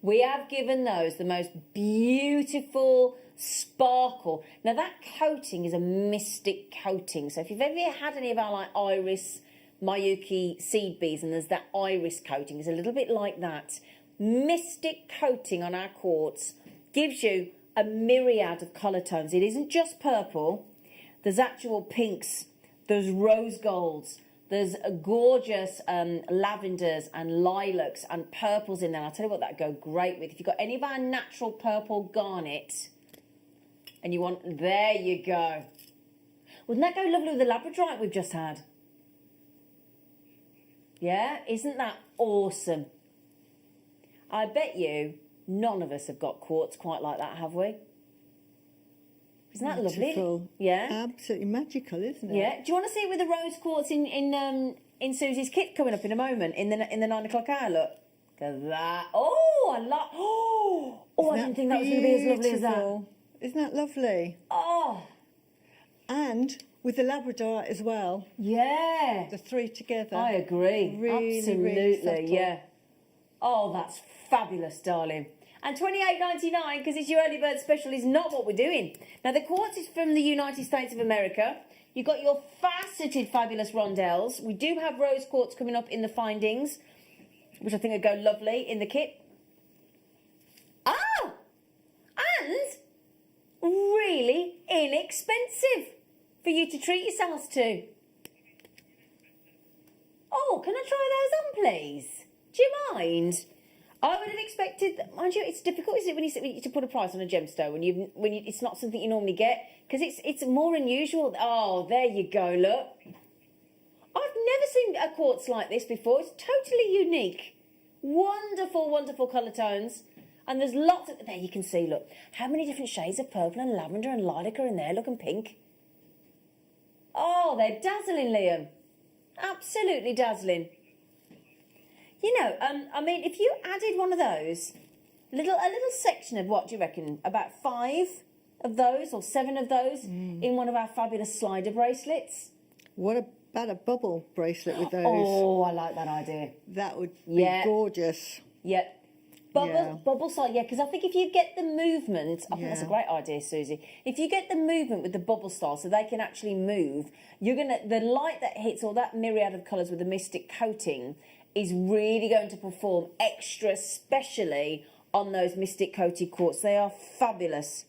We have given those the most beautiful sparkle. Now, that coating is a mystic coating. So if you've ever had any of our like iris, Mayuki seed beads, and there's that iris coating, it's a little bit like that. Mystic coating on our quartz gives you a myriad of colour tones. It isn't just purple. There's actual pinks, there's rose golds, There's gorgeous lavenders and lilacs and purples in there. I'll tell you what, that go great with. If you've got any of our natural purple garnet and you want, there you go. Wouldn't that go lovely with the Labradorite we've just had? Yeah, isn't that awesome? I bet you none of us have got quartz quite like that, have we? Isn't that Beautiful. lovely? Yeah. Absolutely magical, isn't it? Yeah. Do you want to see it with the rose quartz in Susie's kit coming up in a moment in the 9 o'clock hour? Look at that. Oh, I love. Oh, I didn't think that was going to be as lovely as that. Beautiful. Isn't that lovely? Oh, And with the Labradorite as well. yeah. The three together. I agree. Really, Absolutely. really subtle. Yeah. Oh, that's fabulous, darling. And $28.99 because it's your early bird special is not what we're doing. Now the quartz is from the United States of America. You've got your faceted fabulous rondelles. We do have rose quartz coming up in the findings, which I think would go lovely in the kit. Ah! And really inexpensive for you to treat yourselves to. Oh, can I try those on, please? Do you mind? I would have expected, mind you, it's difficult, isn't it, when you to put a price on a gemstone when it's not something you normally get because it's more unusual. Oh, there you go. Look, I've never seen a quartz like this before. It's totally unique. Wonderful, wonderful colour tones, and there's lots of. There you can see. Look, how many different shades of purple and lavender and lilac are in there. Look, and pink. Oh, they're dazzling, Liam. Absolutely dazzling. You know, I mean, if you added one of those, a little section of what do you reckon? About 5 of those or 7 of those in one of our fabulous slider bracelets. What about a bubble bracelet with those? Oh, I like that idea. That would be gorgeous. Yeah. Bubble side, yeah, because I think if you get the movement, I think that's a great idea, Susie. If you get the movement with the bubble style so they can actually move, the light that hits all that myriad of colours with the mystic coating is really going to perform extra specially on those mystic coated quartz. They are fabulous.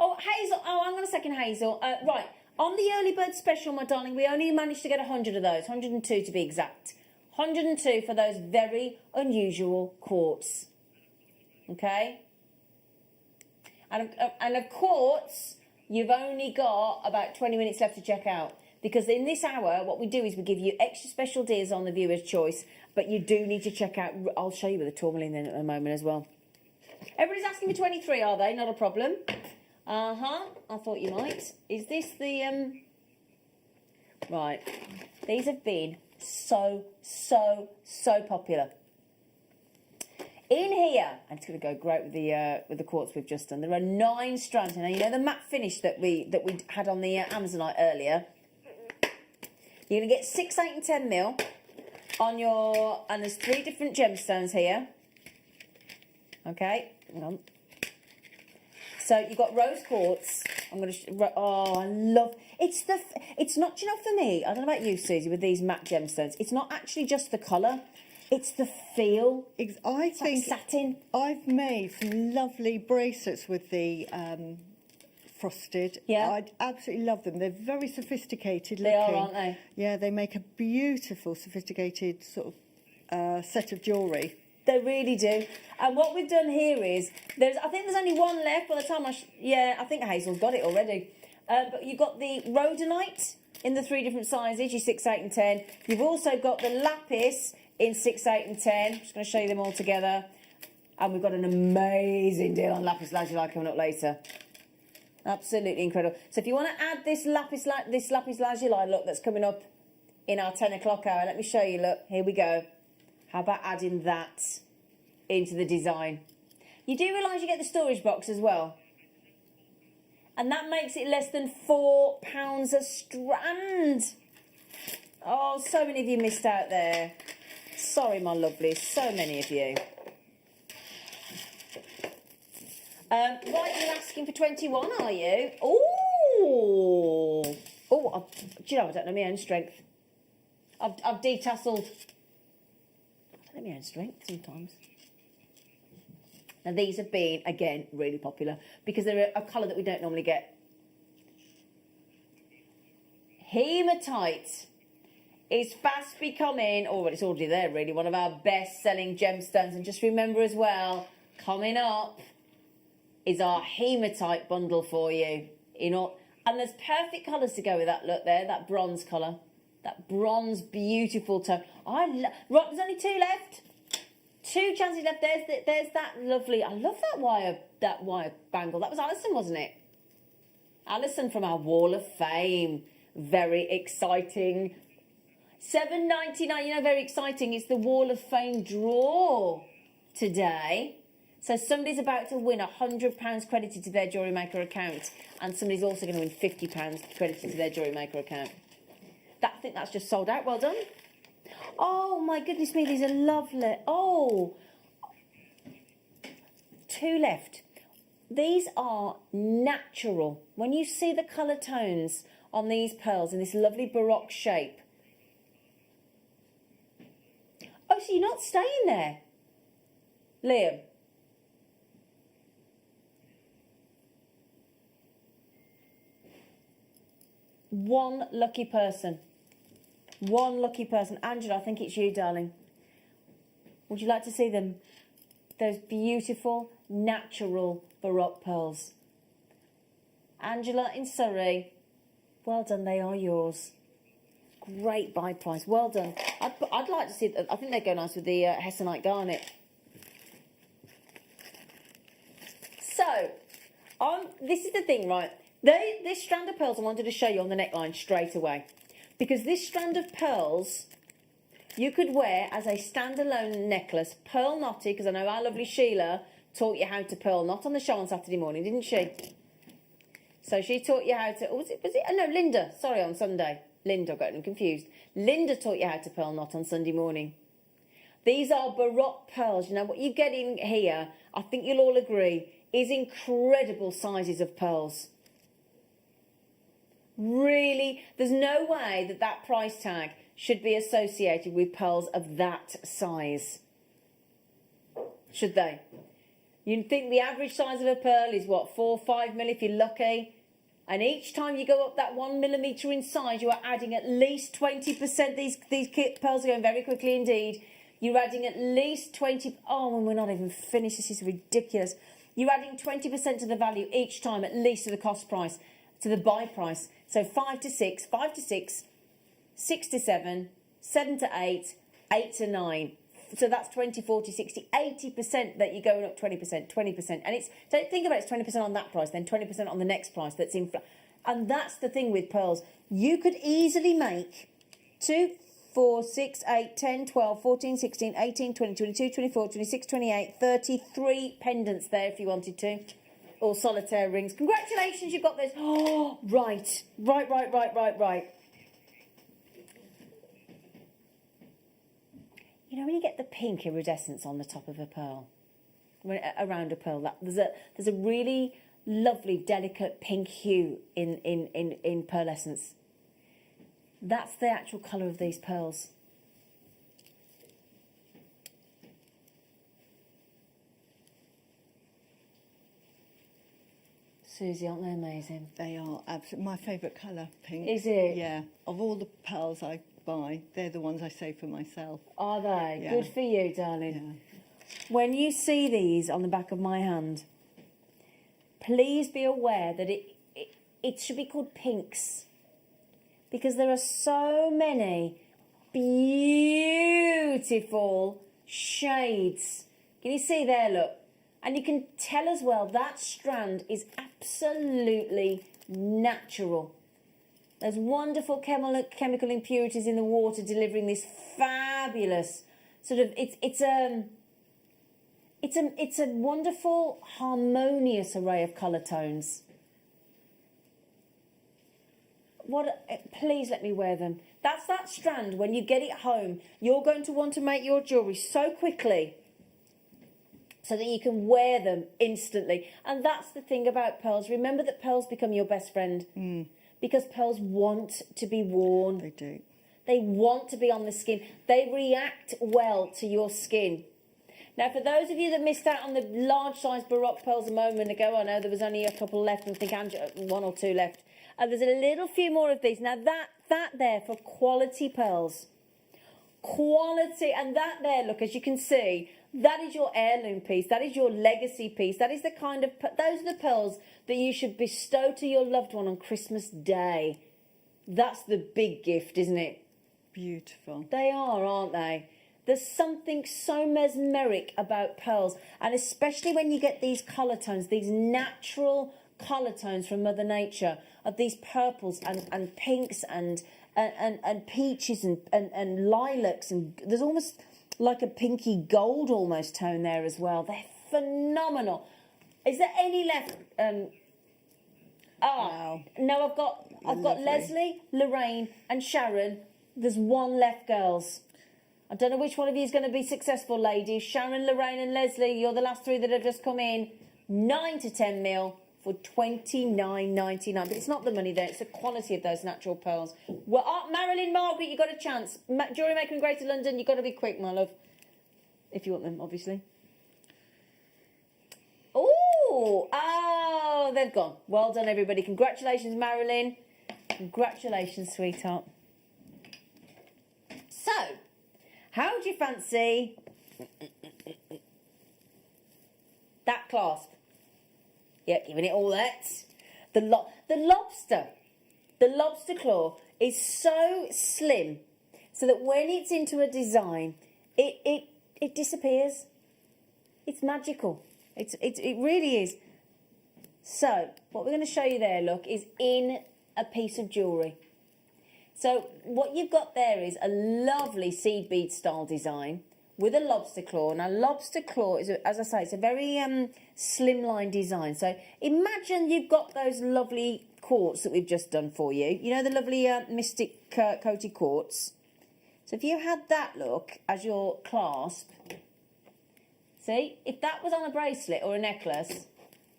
Oh, Hazel. Oh, hang on a second, Hazel. Right. On the early bird special, my darling, we only managed to get 100 of those. 102 to be exact. 102 for those very unusual quartz. Okay? And of quartz, you've only got about 20 minutes left to check out. Because in this hour, what we do is we give you extra special deals on the viewer's choice, but you do need to check out. I'll show you with the tourmaline then at the moment as well. Everybody's asking for 23, are they? Not a problem. I thought you might. Is this the right? These have been so popular. In here, and it's going to go great with the quartz we've just done. There are 9 strands. Now you know the matte finish that we had on the Amazonite earlier. You're going to get 6, 8 and 10 mil on your, and there's 3 different gemstones here. Okay, hang on. So you've got rose quartz. I'm going to, oh, I love, it's not, you know, for me, I don't know about you, Susie, with these matte gemstones, it's not actually just the colour, it's the feel. I think like satin. I've made some lovely bracelets with the frosted. Yeah. I absolutely love them. They're very sophisticated They looking. are, aren't they? Yeah, they make a beautiful, sophisticated sort of set of jewellery. They really do. And what we've done here is, I think there's only one left by the time I think Hazel's got it already. But you've got the rhodonite in the 3 different sizes, your 6, 8 and 10. You've also got the lapis in 6, 8 and 10. I'm just going to show you them all together. And we've got an amazing deal on lapis lazuli coming up later. Absolutely incredible. So if you want to add this lapis lazuli look that's coming up in our 10 o'clock hour, let me show you, look, here we go. How about adding that into the design? You do realise you get the storage box as well. And that makes it less than £4 a strand. Oh, so many of you missed out there. Sorry, my lovelies, so many of you. Right, you're asking for 21, are you? Ooh. Oh, do you know, I don't know my own strength. I've detasseled. I don't know my own strength sometimes. Now, these have been, again, really popular because they're a colour that we don't normally get. Hematite is fast becoming, oh, well, it's already there really, one of our best-selling gemstones. And just remember as well, coming up is our hematite bundle for you. You know, and there's perfect colours to go with that look there, that bronze colour. That bronze, beautiful tone. Right, there's only 2 left. 2 chances left. There's that lovely, I love that wire bangle. That was Alison, wasn't it? Alison from our Wall of Fame. Very exciting. $7.99, you know, very exciting. It's the Wall of Fame draw today. So somebody's about to win £100 credited to their JewelleryMaker account, and somebody's also going to win £50 credited to their JewelleryMaker account. I think that's just sold out. Well done. Oh my goodness me, these are lovely. Oh, 2 left. These are natural. When you see the colour tones on these pearls in this lovely Baroque shape. Oh, so you're not staying there, Liam? One lucky person. One lucky person. Angela, I think it's you, darling. Would you like to see them? Those beautiful, natural Baroque pearls. Angela in Surrey. Well done, they are yours. Great buy price. Well done. I'd like to see, I think they go nice with the Hessite garnet. So, this is the thing, right? This strand of pearls I wanted to show you on the neckline straight away. Because this strand of pearls, you could wear as a standalone necklace, pearl knotted, because I know our lovely Sheila taught you how to pearl knot on the show on Saturday morning, didn't she? So she taught you how to, was it? Oh no, Linda, sorry, on Sunday. Linda, I got them confused. Linda taught you how to pearl knot on Sunday morning. These are Baroque pearls. You know, what you're getting here, I think you'll all agree, is incredible sizes of pearls. Really, there's no way that that price tag should be associated with pearls of that size. Should they? You'd think the average size of a pearl is what, 4 or 5 mil if you're lucky. And each time you go up that 1 millimetre in size, you are adding at least 20%. These pearls are going very quickly indeed. You're adding at least 20. Oh, and we're not even finished. This is ridiculous. You're adding 20% to the value each time, at least to the cost price, to the buy price. So 5 to 6, 5 to 6, 6 to 7, 7 to 8, 8 to 9. So that's 20, 40, 60, 80% that you're going up 20%, 20%. And it's, don't think about it, it's 20% on that price, then 20% on the next price that's in. And that's the thing with pearls. You could easily make 2, 4, 6, 8, 10, 12, 14, 16, 18, 20, 22, 24, 26, 28, 33 pendants there if you wanted to. Or solitaire rings. Congratulations, you've got this. Oh, right. You know when you get the pink iridescence on the top of a pearl, around a pearl, there's a really lovely, delicate pink hue in pearlescence. That's the actual colour of these pearls. Susie, aren't they amazing? They are absolutely my favourite colour, pink. Is it? Yeah. Of all the pearls I buy, they're the ones I save for myself. Are they? Yeah. Good for you, darling. Yeah. When you see these on the back of my hand, please be aware that it should be called pinks, because there are so many beautiful shades. Can you see there, look? And you can tell as well that strand is absolutely natural. There's wonderful chemical impurities in the water delivering this fabulous sort of, it's a wonderful harmonious array of colour tones. Please let me wear them. That's that strand. When you get it home, you're going to want to make your jewellery so quickly so that you can wear them instantly. And that's the thing about pearls. Remember that pearls become your best friend. Because pearls want to be worn. They do. They want to be on the skin. They react well to your skin. Now, for those of you that missed out on the large-sized Baroque pearls a moment ago, I know there was only a couple left, and I think one or two left. There's a little few more of these. Now, that there for quality pearls. Quality, and that there, look, as you can see, that is your heirloom piece. That is your legacy piece. That is the kind of, those are the pearls that you should bestow to your loved one on Christmas Day. That's the big gift, isn't it? Beautiful. They are, aren't they? There's something so mesmeric about pearls, and especially when you get these colour tones, these natural colour tones from Mother Nature, of these purples and pinks and peaches and lilacs, and there's almost like a pinky gold almost tone there as well. They're phenomenal. Is there any left? Wow. No, I've got Leslie, Lorraine, and Sharon. There's one left, girls. I don't know which one of you is going to be successful, ladies. Sharon, Lorraine, and Leslie. You're the last three that have just come in. 9 to 10 mil for $29.99. But it's not the money there; it's the quality of those natural pearls. Well, Marilyn, Margaret, you got a chance. JewelleryMaker in Greater London, you got to be quick, my love, if you want them, obviously. Oh, they've gone. Well done, everybody. Congratulations, Marilyn. Congratulations, sweetheart. So, how do you fancy that clasp? Yeah, giving it all that. The lobster claw is so slim, so that when it's into a design, it disappears. It's magical. It really is. So, what we're going to show you there, look, is in a piece of jewellery. So, what you've got there is a lovely seed bead style design with a lobster claw. Now, lobster claw is, as I say, it's a very slimline design. So, imagine you've got those lovely quartz that we've just done for you. You know, the lovely mystic coated quartz. So, if you had that look as your clasp, see, if that was on a bracelet or a necklace,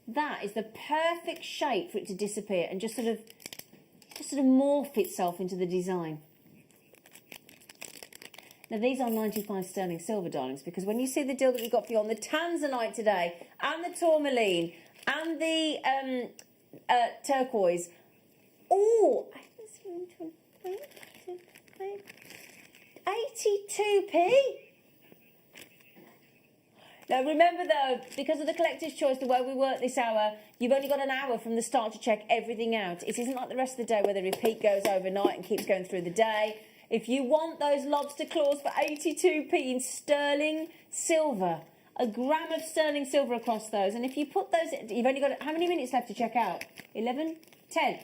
that is the perfect shape for it to disappear and just sort of morph itself into the design. Now, these are 95 sterling silver, darlings, because when you see the deal that we got for you on the Tanzanite today, and the tourmaline, and the turquoise, oh, 82p. Now, remember, though, because of the collector's choice, the way we work this hour, you've only got an hour from the start to check everything out. It isn't like the rest of the day where the repeat goes overnight and keeps going through the day. If you want those lobster claws for 82p in sterling silver, a gram of sterling silver across those, and if you put those, you've only got, how many minutes left to check out? 11? 10.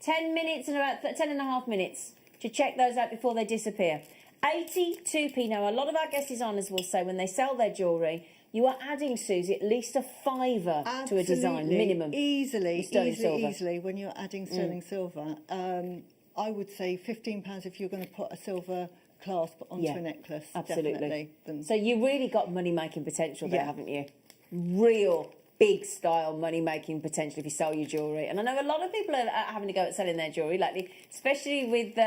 10 minutes and about 10 and a half minutes to check those out before they disappear. 82p. Now, a lot of our guest designers will say when they sell their jewellery, you are adding, Susie, at least a fiver to a design, minimum. Easily, silver. when you're adding sterling silver. I would say £15 if you're going to put a silver clasp onto a necklace. Absolutely. Definitely. So you really got money-making potential there, haven't you? Real big-style money-making potential if you sell your jewellery. And I know a lot of people are having to go at selling their jewellery lately, especially with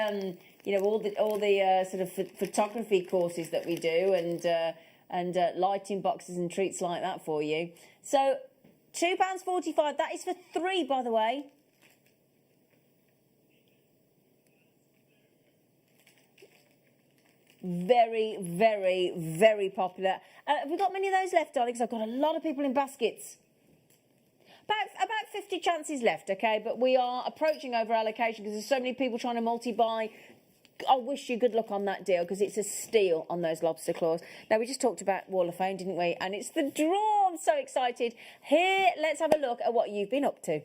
you know, all the sort of photography courses that we do, and lighting boxes and treats like that for you. So £2.45. That is for 3, by the way. Very, very, very popular. Have we got many of those left, darling? Because I've got a lot of people in baskets. About 50 chances left, okay? But we are approaching over allocation because there's so many people trying to multi-buy. I wish you good luck on that deal because it's a steal on those lobster claws. Now, we just talked about Wall of Fame, didn't we? And it's the draw. I'm so excited. Here, let's have a look at what you've been up to.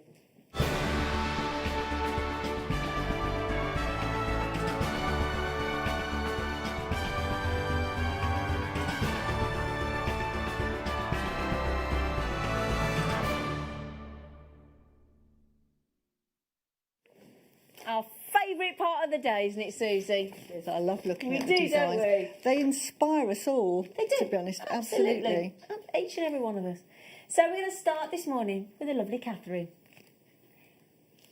Our favourite part of the day, isn't it, Susie? Yes, I love looking at the do, designs. don't we? They inspire us all, They do. to be honest. Absolutely. Each and every one of us. So we're going to start this morning with the lovely Catherine.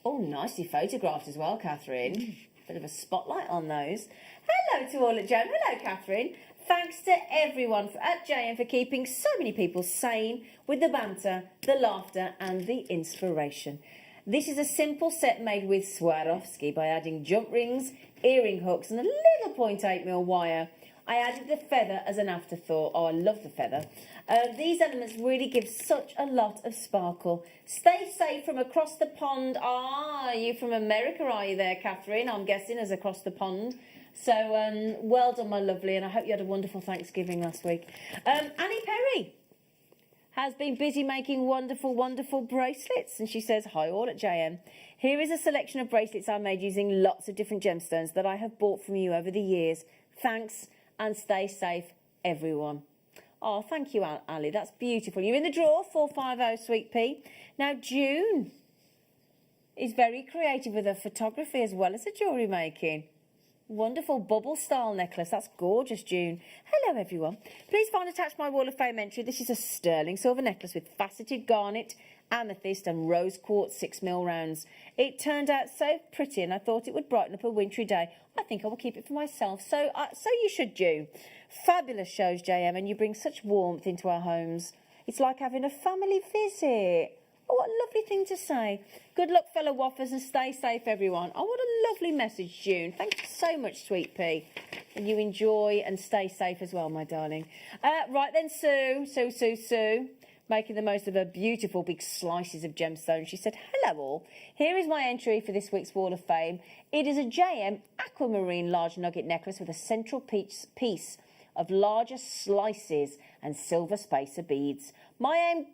Oh, nicely photographed as well, Catherine. Bit of a spotlight on those. Hello to all at Jen. Hello, Catherine. Thanks to everyone at JM for keeping so many people sane with the banter, the laughter and the inspiration. This is a simple set made with Swarovski by adding jump rings, earring hooks and a little 0.8mm wire. I added the feather as an afterthought. Oh, I love the feather. These elements really give such a lot of sparkle. Stay safe from across the pond. Ah, you from America, are you there, Catherine? I'm guessing as across the pond. So, well done, my lovely, and I hope you had a wonderful Thanksgiving last week. Annie Perry has been busy making wonderful, wonderful bracelets, and she says, hi all at JM. Here is a selection of bracelets I made using lots of different gemstones that I have bought from you over the years. Thanks, and stay safe, everyone. Oh, thank you, Ali. That's beautiful. You're in the draw, 450, Sweet Pea. Now, June is very creative with her photography as well as her jewellery making. Wonderful bubble style necklace. That's gorgeous, June. Hello, everyone. Please find attached my Wall of Fame entry. This is a sterling silver necklace with faceted garnet, amethyst and rose quartz 6mm rounds. It turned out so pretty and I thought it would brighten up a wintry day. I think I will keep it for myself. So you should, June. Fabulous shows, JM, and you bring such warmth into our homes. It's like having a family visit. Oh, what a lovely thing to say. Good luck, fellow waffers, and stay safe, everyone. Oh, what a lovely message, June. Thank you so much, Sweet Pea. And you enjoy and stay safe as well, my darling. Right then, Sue, making the most of her beautiful big slices of gemstone. She said, hello all. Here is my entry for this week's Wall of Fame. It is a JM Aquamarine large nugget necklace with a central piece of larger slices and silver spacer beads. My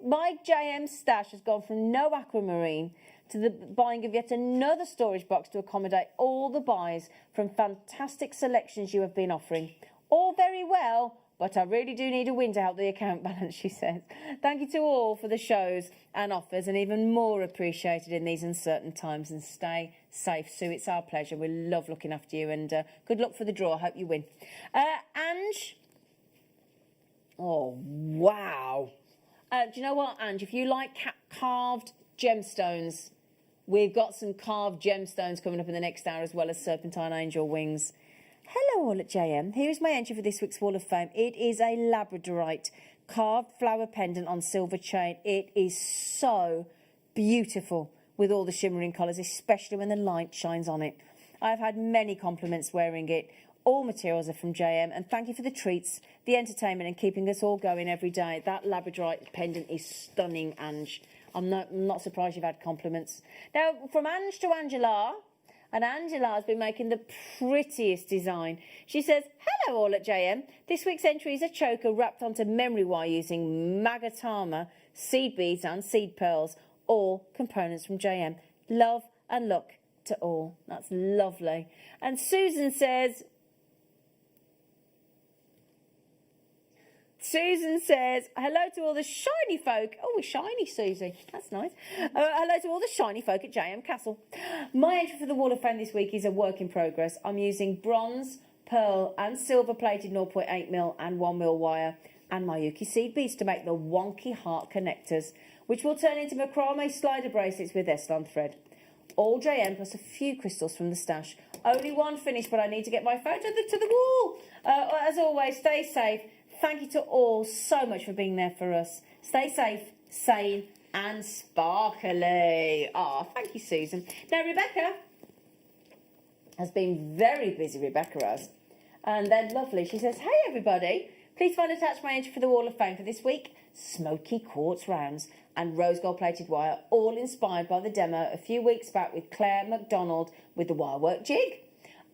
JM stash has gone from no aquamarine to the buying of yet another storage box to accommodate all the buys from fantastic selections you have been offering. All very well, but I really do need a win to help the account balance, she says. Thank you to all for the shows and offers, and even more appreciated in these uncertain times. And stay safe, Sue. It's our pleasure. We love looking after you, and good luck for the draw. I hope you win. Ange. Oh, wow. Do you know what, Ange? If you like carved gemstones, we've got some carved gemstones coming up in the next hour, as well as serpentine angel wings. Hello all at JM. Here is my entry for this week's Wall of Fame. It is a Labradorite carved flower pendant on silver chain. It is so beautiful with all the shimmering colours, especially when the light shines on it. I've had many compliments wearing it. All materials are from JM, and thank you for the treats, the entertainment and keeping us all going every day. That Labradorite pendant is stunning, Ange. I'm not surprised you've had compliments. Now, from Ange to Angela, and Angela has been making the prettiest design. She says, hello all at JM. This week's entry is a choker wrapped onto memory wire using magatama, seed beads and seed pearls, all components from JM. Love and luck to all. That's lovely. And Susan says, hello to all the shiny folk. Oh, we're shiny, Susie. That's nice. Hello to all the shiny folk at JM Castle. My entry for the Wall of Fame this week is a work in progress. I'm using bronze, pearl and silver plated 0.8mm and 1mm wire and Mayuki seed beads to make the wonky heart connectors, which will turn into macrame slider bracelets with Eslan thread. All JM plus a few crystals from the stash. Only one finished, but I need to get my photo to the wall. As always, stay safe. Thank you to all so much for being there for us. Stay safe, sane and sparkly. Ah, thank you, Susan. Now, Rebecca has been very busy, Rebecca has. And they're lovely. She says, hey, everybody. Please find attached my entry for the Wall of Fame for this week. Smoky quartz rounds and rose gold plated wire, all inspired by the demo a few weeks back with Claire McDonald with the wirework jig.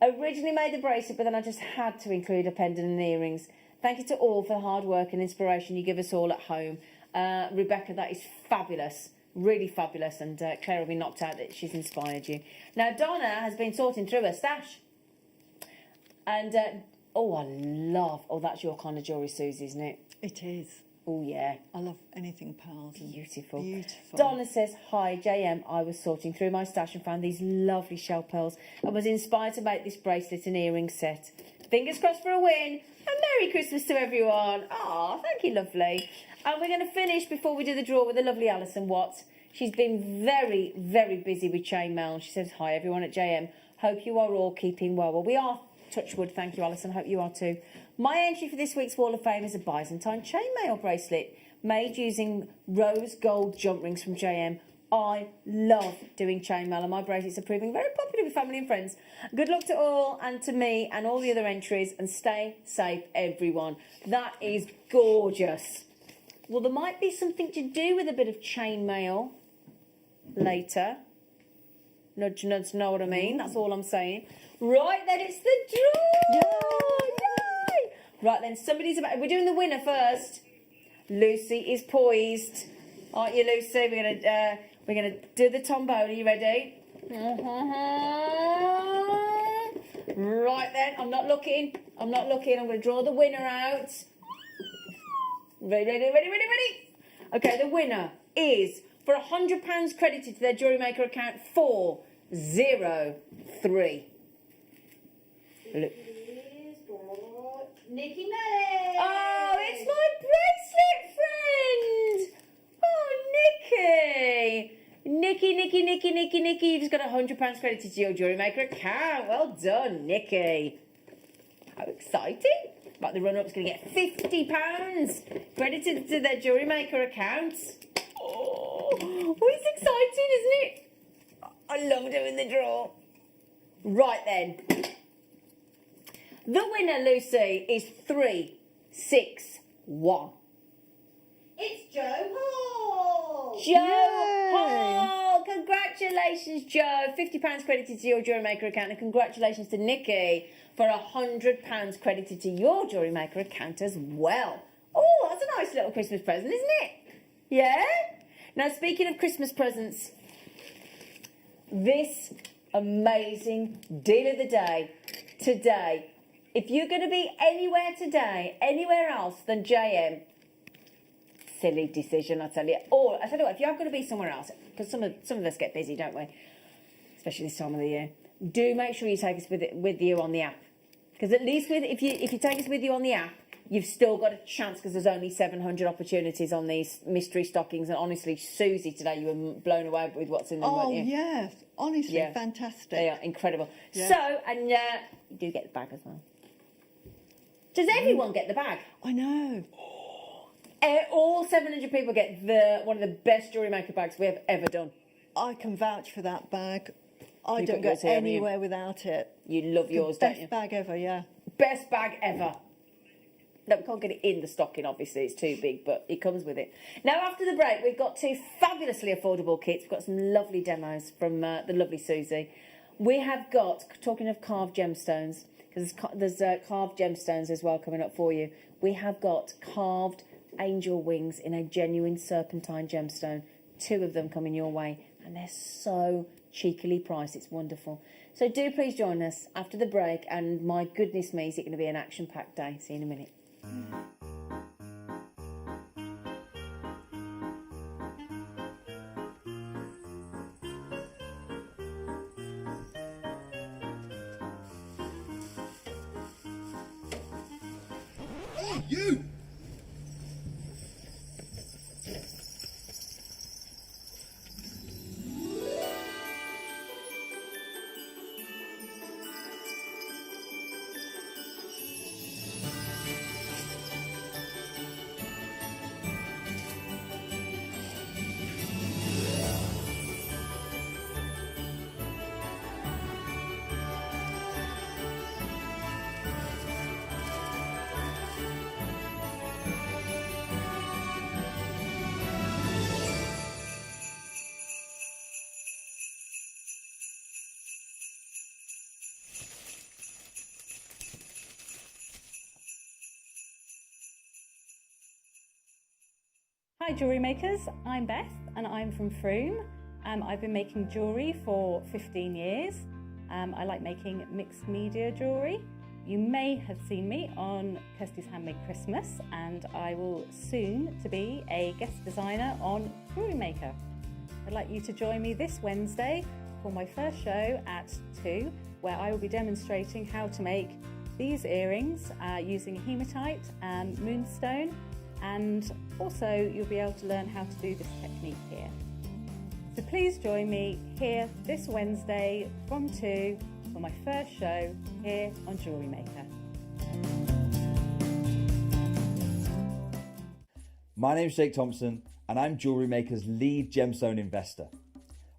Originally made the bracelet, but then I just had to include a pendant and earrings. Thank you to all for the hard work and inspiration you give us all at home. Rebecca, that is fabulous, really fabulous, and Claire will be knocked out that she's inspired you. Now, Donna has been sorting through her stash. And, that's your kind of jewellery, Susie, isn't it? It is. Oh, yeah. I love anything pearls. Beautiful. Beautiful. Donna says, hi, JM. I was sorting through my stash and found these lovely shell pearls and was inspired to make this bracelet and earring set. Fingers crossed for a win. And Merry Christmas to everyone. Ah, thank you, lovely. And we're going to finish before we do the draw with the lovely Alison Watts. She's been very, very busy with chainmail. She says, hi, everyone at JM. Hope you are all keeping well. Well, we are, touch wood. Thank you, Alison. Hope you are too. My entry for this week's Wall of Fame is a Byzantine chainmail bracelet made using rose gold jump rings from JM. I love doing chainmail and my bracelets are proving very popular with family and friends. Good luck to all and to me and all the other entries, and stay safe, everyone. That is gorgeous. Well, there might be something to do with a bit of chainmail later. Nudge, nudge, know what I mean? That's all I'm saying. Right then, it's the draw! Yay! Right then, somebody's about... We're doing the winner first. Lucy is poised. Aren't you, Lucy? We're gonna do the tombola. You ready? Right then, I'm not looking. I'm gonna draw the winner out. Ready. Okay, the winner is, for £100 credited to their JewelleryMaker account, 403. Look. Nikki Melly! Oh, it's my bracelet friend! Oh, Nikki! Nikki, you've just got £100 credited to your JewelleryMaker account. Well done, Nikki. How exciting. Right, the runner-up's going to get £50 credited to their JewelleryMaker accounts. Oh, it's exciting, isn't it? I love doing the draw. Right then. The winner, Lucy, is 361. It's Joe Hall! Joe Hall! Congratulations, Joe. £50 credited to your JewelleryMaker account, and congratulations to Nikki for £100 credited to your JewelleryMaker account as well. Oh, that's a nice little Christmas present, isn't it? Yeah? Now, speaking of Christmas presents, this amazing deal of the day today. If you're going to be anywhere today, anywhere else than JM, silly decision, I tell you. Or, I tell you what, if you're going to be somewhere else, because some of us get busy, don't we? Especially this time of the year. Do make sure you take us with you on the app. Because at least if you take us with you on the app, you've still got a chance, because there's only 700 opportunities on these mystery stockings. And honestly, Susie, today you were blown away with what's in them, weren't you? Oh, yes. Honestly, Yeah. fantastic. They are incredible. Yeah. So, and you do get the bag as well. Does everyone get the bag? I know. All 700 people get one of the best JewelleryMaker bags we have ever done. I can vouch for that bag. I You've don't got go yours here, haven't you? anywhere without it. You love yours, don't you? Best bag ever, yeah. Best bag ever. No, we can't get it in the stocking, obviously, it's too big, but it comes with it. Now, after the break, we've got two fabulously affordable kits. We've got some lovely demos from the lovely Susie. We have got, talking of carved gemstones, because there's carved gemstones as well coming up for you. We have got carved angel wings in a genuine serpentine gemstone. 2 of them coming your way, and they're so cheekily priced. It's wonderful. So do please join us after the break, and my goodness me, is it going to be an action-packed day. See you in a minute. Oh, you! Hi jewellery makers, I'm Beth and I'm from Froome. I've been making jewellery for 15 years. I like making mixed media jewellery. You may have seen me on Kirsty's Handmade Christmas, and I will soon to be a guest designer on JewelleryMaker. I'd like you to join me this Wednesday for my first show at 2, where I will be demonstrating how to make these earrings using hematite and moonstone, and also you'll be able to learn how to do this technique here. So please join me here this Wednesday from 2 for my first show here on JewelleryMaker. My name's Jake Thompson and I'm JewelleryMaker's lead gemstone investor.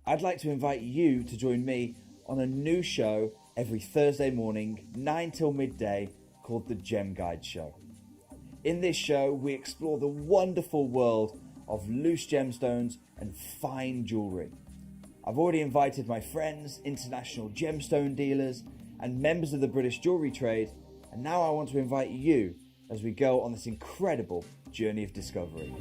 I'd like to invite you to join me on a new show every Thursday morning, 9 till midday, called the Gem Guide Show. In this show, we explore the wonderful world of loose gemstones and fine jewellery. I've already invited my friends, international gemstone dealers, and members of the British jewellery trade, and now I want to invite you as we go on this incredible journey of discovery.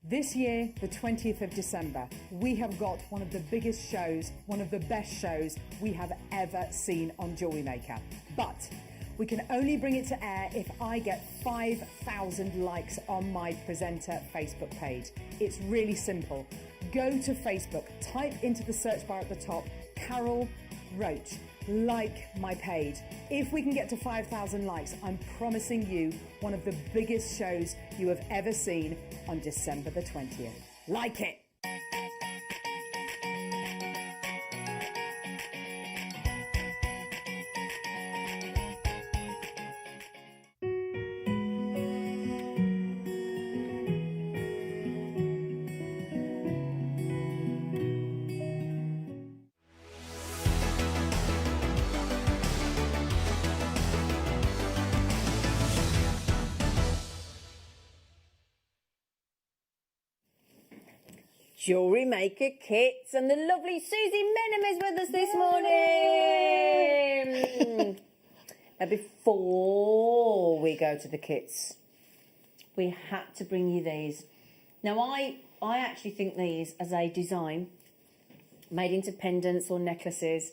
This year, the 20th of December, we have got one of the biggest shows, one of the best shows we have ever seen on JewelleryMaker. But we can only bring it to air if I get 5,000 likes on my presenter Facebook page. It's really simple. Go to Facebook, type into the search bar at the top, Carol Roach, like my page. If we can get to 5,000 likes, I'm promising you one of the biggest shows you have ever seen on December the 20th. Like it! JewelleryMaker kits, and the lovely Susie Menham is with us this morning. Now, before we go to the kits, we had to bring you these. Now, I actually think these as a design made into pendants or necklaces,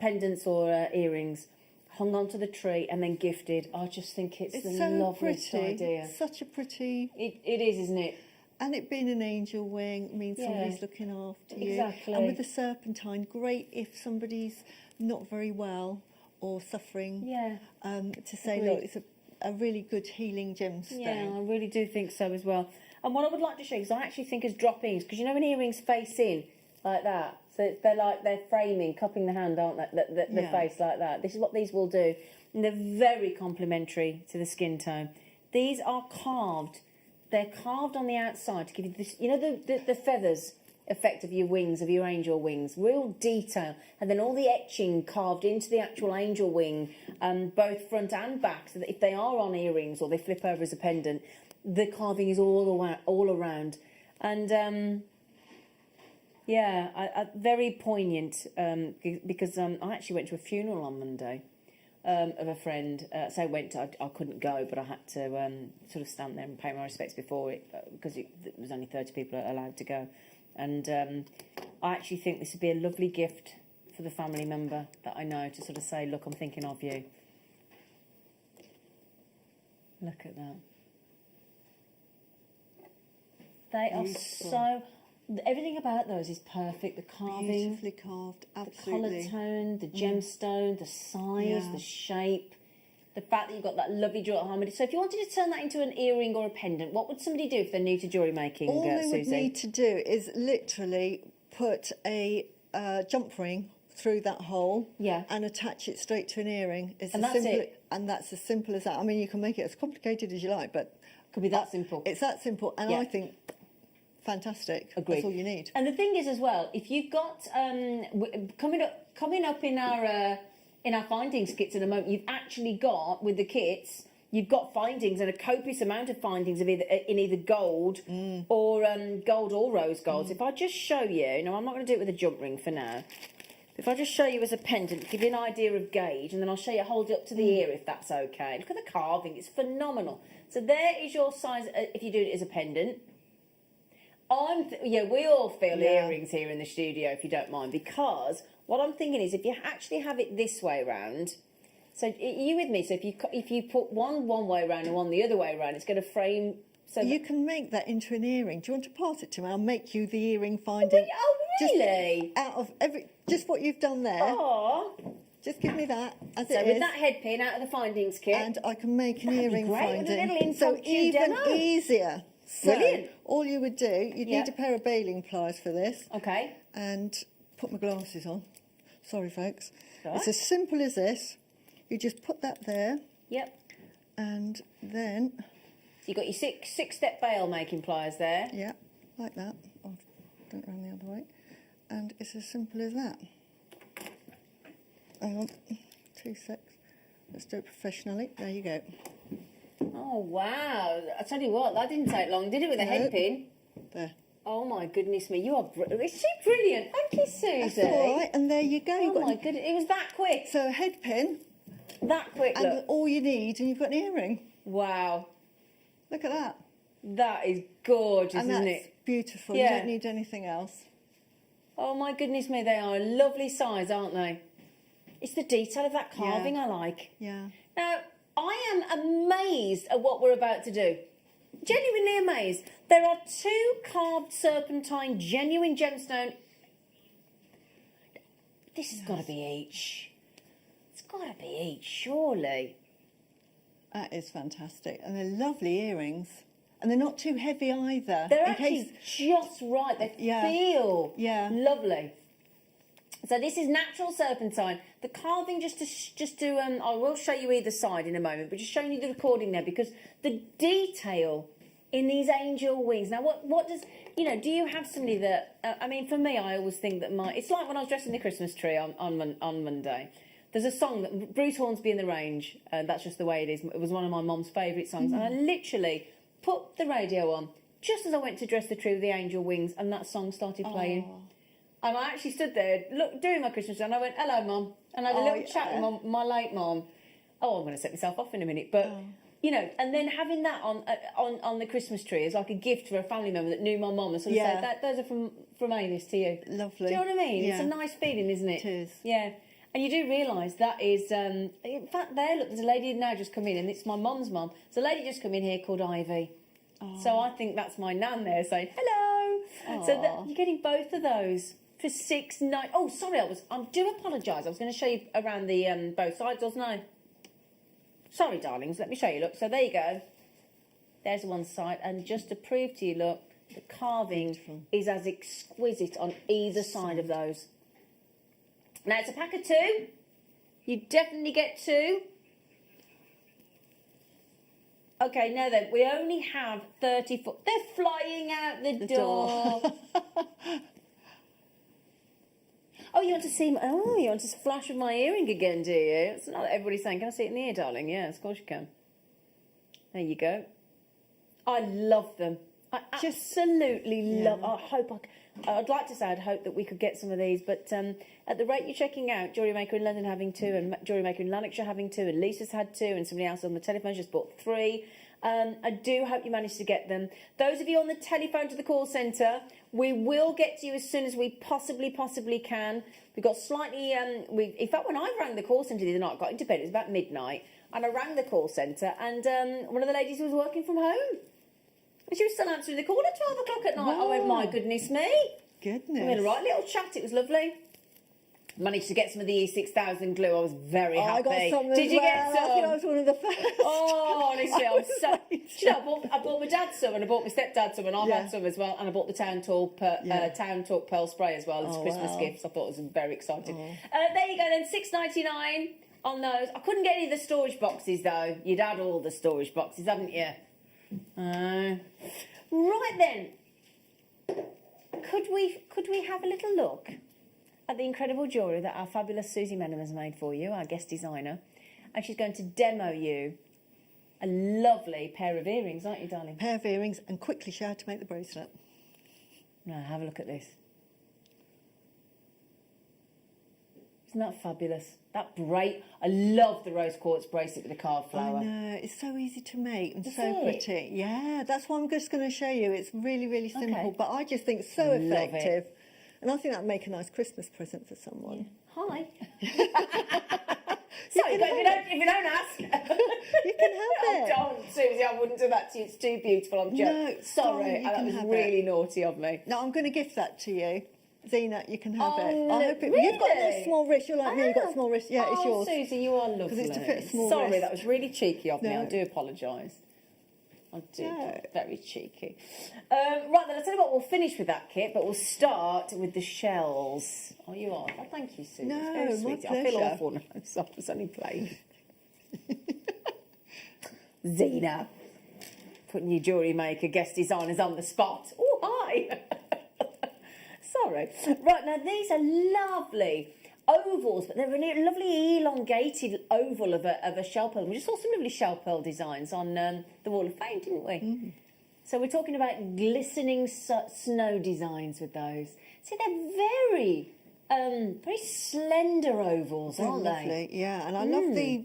pendants or earrings, hung onto the tree and then gifted. I just think it's the so loveliest pretty. idea. Such a pretty. It is, isn't it? And it being an angel wing means Yeah. somebody's looking after you. Exactly. And with the serpentine, great if somebody's not very well or suffering. Yeah. To say, Agreed. look, it's a really good healing gemstone. Yeah, I really do think so as well. And what I would like to show you, because I actually think as drop-ins, because you know when earrings face in like that, so they're framing, cupping the hand, aren't they? The Yeah. face like that. This is what these will do. And they're very complementary to the skin tone. These are carved. They're carved on the outside to give you this, you know, the feathers effect of your wings, of your angel wings, real detail, and then all the etching carved into the actual angel wing, both front and back, so that if they are on earrings or they flip over as a pendant, the carving is all around, and very poignant, because I actually went to a funeral on Monday. Of a friend, so I went to, I couldn't go, but I had to sort of stand there and pay my respects before it, because there was only 30 people allowed to go. And I actually think this would be a lovely gift for the family member that I know, to sort of say, look, I'm thinking of you. Look at that. They are so... Everything about those is perfect. The carving, Beautifully carved, the absolutely. colour tone, the gemstone, the size, the shape, the fact that you've got that lovely jewel harmony. So if you wanted to turn that into an earring or a pendant, what would somebody do if they're new to jewellery making, All they would Susie? need to do is literally put a jump ring through that hole, and attach it straight to an earring. And that's it. And that's as simple as that. I mean, you can make it as complicated as you like, but could be that simple. It's that simple, and I think fantastic. Agreed. That's all you need. And the thing is, as well, if you've got coming up in our findings kits in a moment, you've actually got with the kits. You've got findings, and a copious amount of findings of either gold or gold or rose gold. If I just show you, now I'm not going to do it with a jump ring for now. If I just show you as a pendant, give you an idea of gauge, and then I'll show you, hold it up to the ear if that's okay. Look at the carving, it's phenomenal. So there is your size if you do it as a pendant. We all feel earrings here in the studio, if you don't mind, because what I'm thinking is if you actually have it this way round, so are you with me? So if you put one way round and one the other way round, it's going to frame. So you can make that into an earring. Do you want to pass it to me? I'll make you the earring finding. Oh, really? Just out of just what you've done there. Oh. Just give me that as it is. So with that head pin out of the findings kit. And I can make an earring great, with a finding. little impromptu so even demo. easier. So Brilliant. all you would do, you'd Yeah. need a pair of baling pliers for this. Okay. And put my glasses on. Sorry, folks. All It's right. as simple as this. You just put that there, Yep. and then, So you've got your six-step bail making pliers there. yeah, like that. Oh, don't run the other way. And it's as simple as that. Hang on, 2 secs. Let's do it professionally. There you go. Oh, wow. I tell you what, that didn't take long, did it, with a No. head pin? There. Oh, my goodness me. You are is she brilliant? Thank you, Susie. That's all right, and there you go. Oh, You've got my goodness. It was that quick. So a head pin, That quick, and look. all you need, and you've got an earring. Wow. Look at that. That is gorgeous, And isn't that's it? beautiful. Yeah. You don't need anything else. Oh, my goodness me. They are a lovely size, aren't they? It's the detail of that carving I like. Yeah. Now, I am amazed at what we're about to do. Genuinely amazed. There are 2 carved serpentine genuine gemstone. This has got to be each. It's got to be each, surely. That is fantastic. And they're lovely earrings. And they're not too heavy either. They're in actually case, just right. They Yeah. feel Yeah. So this is natural serpentine. The carving, I will show you either side in a moment, but just showing you the recording there because the detail in these angel wings. Now, what does, do you have somebody that, I mean, for me, I always think that it's like when I was dressing the Christmas tree on Monday. There's a song that Bruce Hornsby in the Range, that's just the way it is. It was one of my mum's favourite songs. And I literally put the radio on just as I went to dress the tree with the angel wings and that song started playing. And I actually stood there, doing my Christmas tree, and I went, "Hello, Mum," and I had a little chat with my late mum. Oh, I'm going to set myself off in a minute, but and then having that on the Christmas tree as like a gift for a family member that knew my mum, and sort of said, "Those are from Avis to you." Lovely. Do you know what I mean? Yeah. It's a nice feeling, isn't it? It is. Yeah. And you do realise that is, in fact, there's a lady now just come in, and it's my mum's mum. There's a lady just come in here called Ivy. So I think that's my nan there saying hello. So you're getting both of those. For $6.9. Oh, sorry, I do apologise. I was going to show you around the both sides, wasn't I? Sorry, darlings. Let me show you. Look, so there you go. There's one side, and just to prove to you, look, the carving is as exquisite on either side of those. Now it's a pack of 2. You definitely get 2. Okay, now then, we only have 34. They're flying out the door. Oh, you want to see? You want to flash with my earring again, do you? It's not that everybody's saying, "Can I see it in the ear, darling?" Yes, of course you can. There you go. I love them. I absolutely love. I'd like to say I'd hope that we could get some of these, but at the rate you're checking out, JewelleryMaker in London having 2, and JewelleryMaker in Lanarkshire having 2, and Lisa's had 2, and somebody else on the telephone just bought 3. I do hope you manage to get them. Those of you on the telephone to the call centre, we will get to you as soon as we possibly can. We've got slightly, in fact, when I rang the call centre the other night, I got into bed, it was about midnight, and I rang the call centre, and one of the ladies was working from home. And she was still answering the call at 12 o'clock at night. I went, my goodness me. Goodness. We had a right little chat, it was lovely. Managed to get some of the E6000 glue. I was very happy. I got some Did you get some? I think I was one of the first. Oh, honestly, I was so... You know, I bought my dad some, and I bought my stepdad some, and I've had some as well, and I bought the Town Talk Pearl Spray as well as Christmas gifts. I thought it was very exciting. There you go then, $6.99 on those. I couldn't get any of the storage boxes though. You'd had all the storage boxes, haven't you? Right then, could we have a little look at the incredible jewellery that our fabulous Susie Menham has made for you, our guest designer, and she's going to demo you a lovely pair of earrings, aren't you, darling? Pair of earrings, and quickly show how to make the bracelet. Now, have a look at this. Isn't that fabulous? I love the rose quartz bracelet with the carved flower. I know, it's so easy to make and Is so it? pretty. Yeah, that's what I'm just going to show you. It's really, really simple, Okay. but I just think it's so Love it. effective. And I think that'd make a nice Christmas present for someone. Hi. Sorry, but if you don't ask. You can have it. Oh, don't, Susie, I wouldn't do that to you. It's too beautiful. I'm No, just sorry. you That can was have really it. naughty of me. No, I'm going to gift that to you. Zena, you can have Oh, it. I hope it. really? You've got a little small wrist. You're like me. You've got Oh. a small wrist. Yeah, it's yours. Susie, you are lovely. it's to fit a small Sorry, wrist. that was really cheeky of me. No. I do apologise. I do. Very cheeky. Right then, I'll tell you what, we'll finish with that kit, but we'll start with the shells. Oh, you are? Oh, thank you, Sue. No, That's very my sweet. I feel pleasure. awful now. I was only playing. Zena. Putting your jewellery maker guest designers on the spot. Oh, hi. Sorry. Right, now these are lovely ovals, but they're a lovely elongated oval of a shell pearl. We just saw some lovely shell pearl designs on the Wall of Fame, didn't we? Mm. So we're talking about glistening snow designs with those. See, they're very, very slender ovals, aren't they? Lovely, yeah. And I love the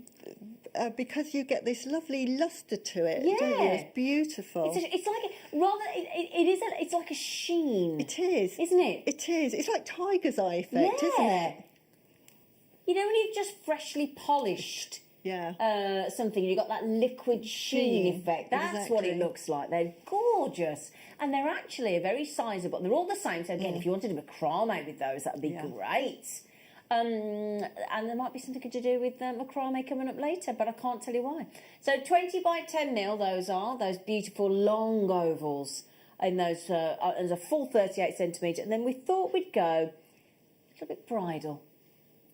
because you get this lovely lustre to it. Yeah, don't you? It's beautiful. It's like it's like a sheen. It is, isn't it? It is. It's like tiger's eye effect, isn't it? You know when you've just freshly polished something, and you've got that liquid sheen effect. That's what it looks like. They're gorgeous. And they're actually very sizable. They're all the same. So again, if you wanted to do a macrame with those, that would be great. And there might be something to do with macrame coming up later, but I can't tell you why. So 20 by 10 mil, those beautiful long ovals in those, as a full 38 centimetre. And then we thought we'd go a little bit bridal.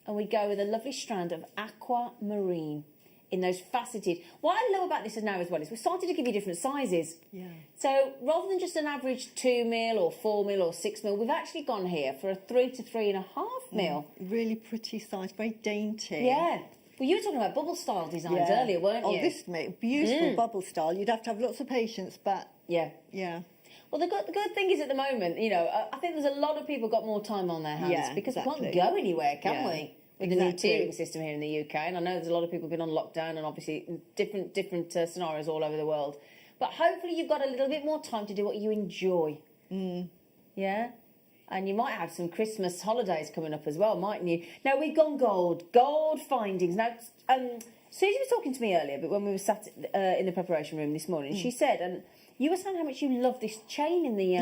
And we go with a lovely strand of aquamarine in those faceted. What I love about this now as well is we're starting to give you different sizes. Yeah. So rather than just an average 2 mil or 4 mil or 6 mil, we've actually gone here for a 3 to 3.5 mil. Really pretty size, very dainty. Yeah. Well, you were talking about bubble style designs earlier, weren't you? Oh, this beautiful bubble style. You'd have to have lots of patience, but yeah. Well, the good thing is at the moment, you know, I think there's a lot of people got more time on their hands because we can't go anywhere, can we? With the new tiering system here in the UK, and I know there's a lot of people been on lockdown and obviously different scenarios all over the world. But hopefully you've got a little bit more time to do what you enjoy. Yeah? And you might have some Christmas holidays coming up as well, mightn't you? Now, we've gone gold findings. Now, Susie was talking to me earlier, but when we were sat in the preparation room this morning, she said, and you were saying how much you love this chain in the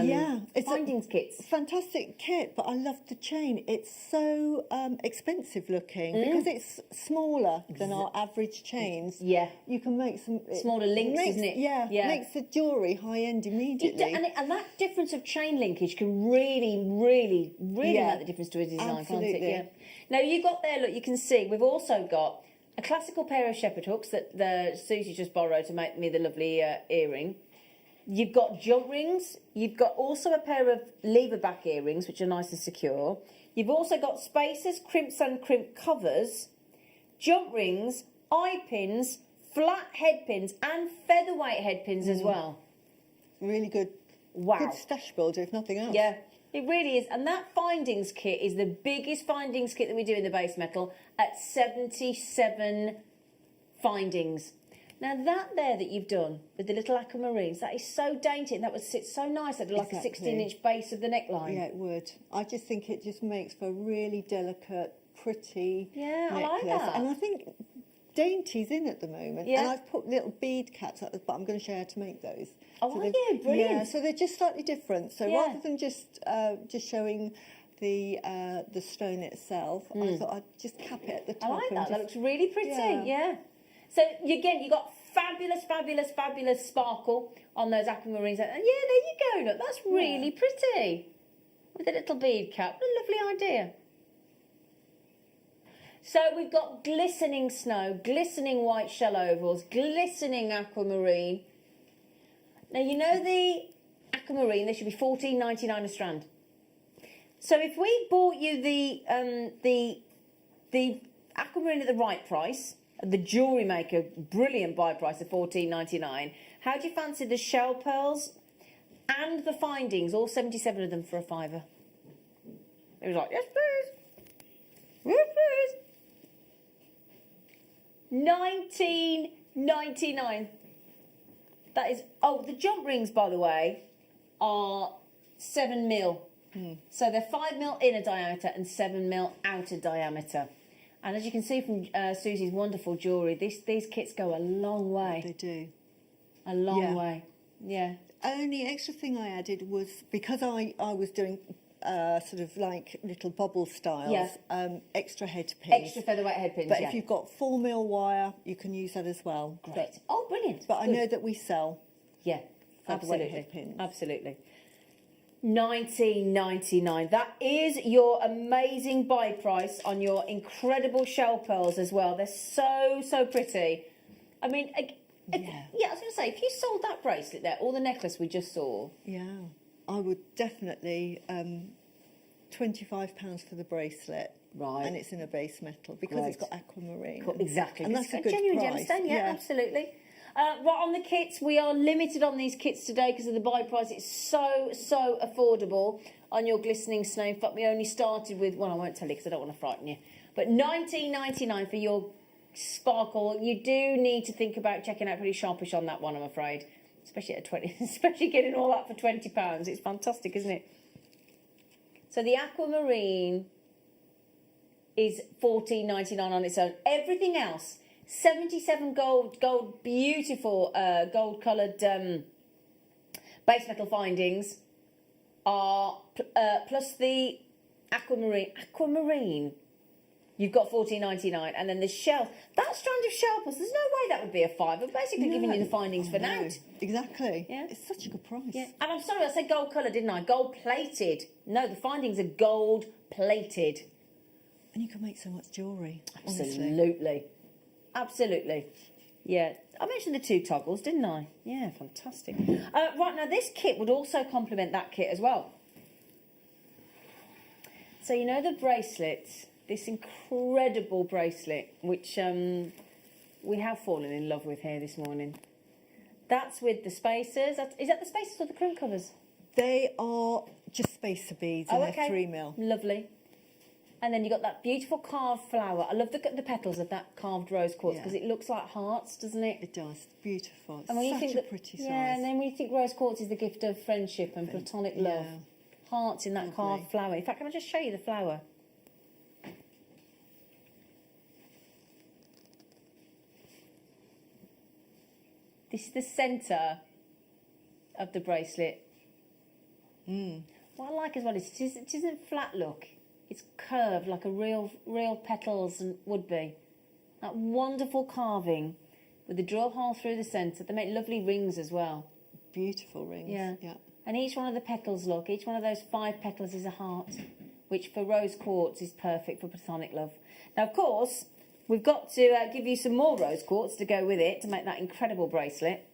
findings kits. Fantastic kit, but I love the chain. It's so expensive looking because it's smaller than our average chains. Yeah. You can make some... Smaller links, isn't it? Yeah, makes the jewellery high-end immediately. And that difference of chain linkage can really make the difference to a design, can't it? Yeah. Now, you got there, look, you can see, we've also got a classical pair of shepherd hooks that Susie just borrowed to make me the lovely earring. You've got jump rings. You've got also a pair of lever back earrings, which are nice and secure. You've also got spacers, crimps and crimp covers, jump rings, eye pins, flat head pins, and featherweight head pins as well. Really good. Wow. Good stash builder, if nothing else. Yeah, it really is. And that findings kit is the biggest findings kit that we do in the base metal at 77 findings. Now that that you've done with the little aquamarines, that is so dainty and that would sit so nice at like a 16-inch base of the neckline. Yeah, it would. I just think it just makes for a really delicate, pretty necklace. I like that. And I think dainty's in at the moment. Yeah. And I've put little bead caps at the bottom. I'm going to show you how to make those. Oh, are you? Brilliant. Yeah, so they're just slightly different. So rather than just showing the stone itself, I thought I'd just cap it at the top. I like that. That looks really pretty. Yeah. So again, you got fabulous sparkle on those aquamarines. And there you go. Look, that's really pretty. With a little bead cap. What a lovely idea. So we've got glistening snow, glistening white shell ovals, glistening aquamarine. Now you know the aquamarine, they should be $14.99 a strand. So if we bought you the aquamarine at the right price, the JewelleryMaker brilliant buy price of $14.99, how do you fancy the shell pearls and the findings, all 77 of them for a £5? It was like, yes please, yes please. $19.99. That is, the jump rings, by the way, are 7 mil. So they're 5 mil inner diameter and 7 mil outer diameter. And as you can see from Susie's wonderful jewellery, these kits go a long way. They do. A long way. Yeah. Only extra thing I added was, because I was doing sort of like little bubble styles, extra head pins. Extra featherweight head pins, But if you've got 4 mil wire, you can use that as well. Great. Oh, brilliant. But I know that we sell Yeah, For the weight absolutely. hairpins. Absolutely. $19.99. That is your amazing buy price on your incredible shell pearls as well. They're so pretty. I mean, I was going to say, if you sold that bracelet there, or the necklace we just saw. Yeah, I would definitely £25 for the bracelet. Right. And it's in a base metal because it's got aquamarine. Cool, exactly. And that's a good genuine price. gemstone, yeah, absolutely. Right on the kits, we are limited on these kits today because of the buy price. It's so affordable on your glistening snow. In fact, we only started with, well, I won't tell you because I don't want to frighten you, but $19.99 for your sparkle. You do need to think about checking out pretty sharpish on that one, I'm afraid, especially at 20, especially getting all that for £20. It's fantastic, isn't it? So the aquamarine is $14.99 on its own. Everything else, 77 gold, beautiful gold coloured base metal findings are plus the aquamarine. You've got $14.99, and then the shell. That strand of shell pearls, there's no way that would be a fiver. Basically, giving you the findings for now. Exactly. Yeah. It's such a good price. Yeah. And I'm sorry, I said gold colour, didn't I? Gold plated. No, the findings are gold plated. And you can make so much jewellery. Honestly. Absolutely. Absolutely. Yeah. I mentioned the two toggles, didn't I? Yeah, fantastic. Right, now this kit would also complement that kit as well. So you know the bracelets, this incredible bracelet, which we have fallen in love with here this morning. That's with the spacers. Is that the spacers or the crimp covers? They are just spacer beads and they're 3mm. Lovely. And then you've got that beautiful carved flower. I love the petals of that carved rose quartz because it looks like hearts, doesn't it? It does. Beautiful. It's And when you such think a pretty size. Yeah, and then when you think rose quartz is the gift of friendship and platonic love. Hearts in that carved flower. In fact, can I just show you the flower? This is the centre of the bracelet. What I like as well is it isn't flat look. It's curved like a real petals and would be. That wonderful carving with the drill hole through the centre. They make lovely rings as well. Beautiful rings. Yeah. And each one of the petals, look, each one of those 5 petals is a heart, which for rose quartz is perfect for platonic love. Now, of course, we've got to give you some more rose quartz to go with it to make that incredible bracelet.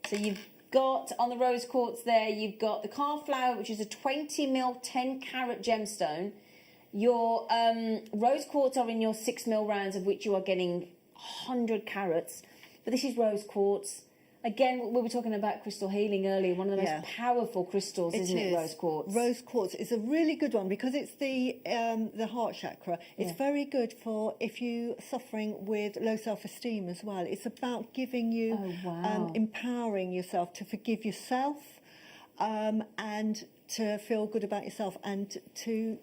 So you've got, on the rose quartz there, you've got the carved flower, which is a 20mm 10-carat gemstone. Your rose quartz are in your 6mm rounds, of which you are getting 100 carats. But this is rose quartz. Again, we were talking about crystal healing earlier. One of the most powerful crystals, isn't it, rose quartz? Rose quartz is a really good one because it's the heart chakra. It's very good for if you're suffering with low self-esteem as well. It's about giving you, empowering yourself to forgive yourself and to feel good about yourself and to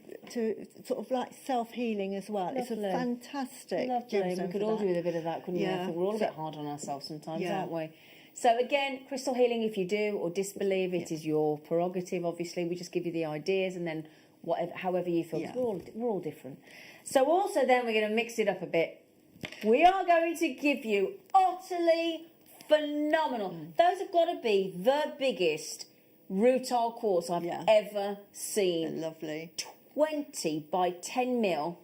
sort of like self-healing as well. Lovely. It's a fantastic gemstone. We could all do with a bit of that, couldn't we? I think we're all a bit hard on ourselves sometimes, aren't we? So again, crystal healing, if you do or disbelieve, it is your prerogative, obviously. We just give you the ideas and then however you feel. We're all different. So also then we're going to mix it up a bit. We are going to give you utterly phenomenal. Those have got to be the biggest rutile quartz I've ever seen. They're lovely. 20 by 10mm.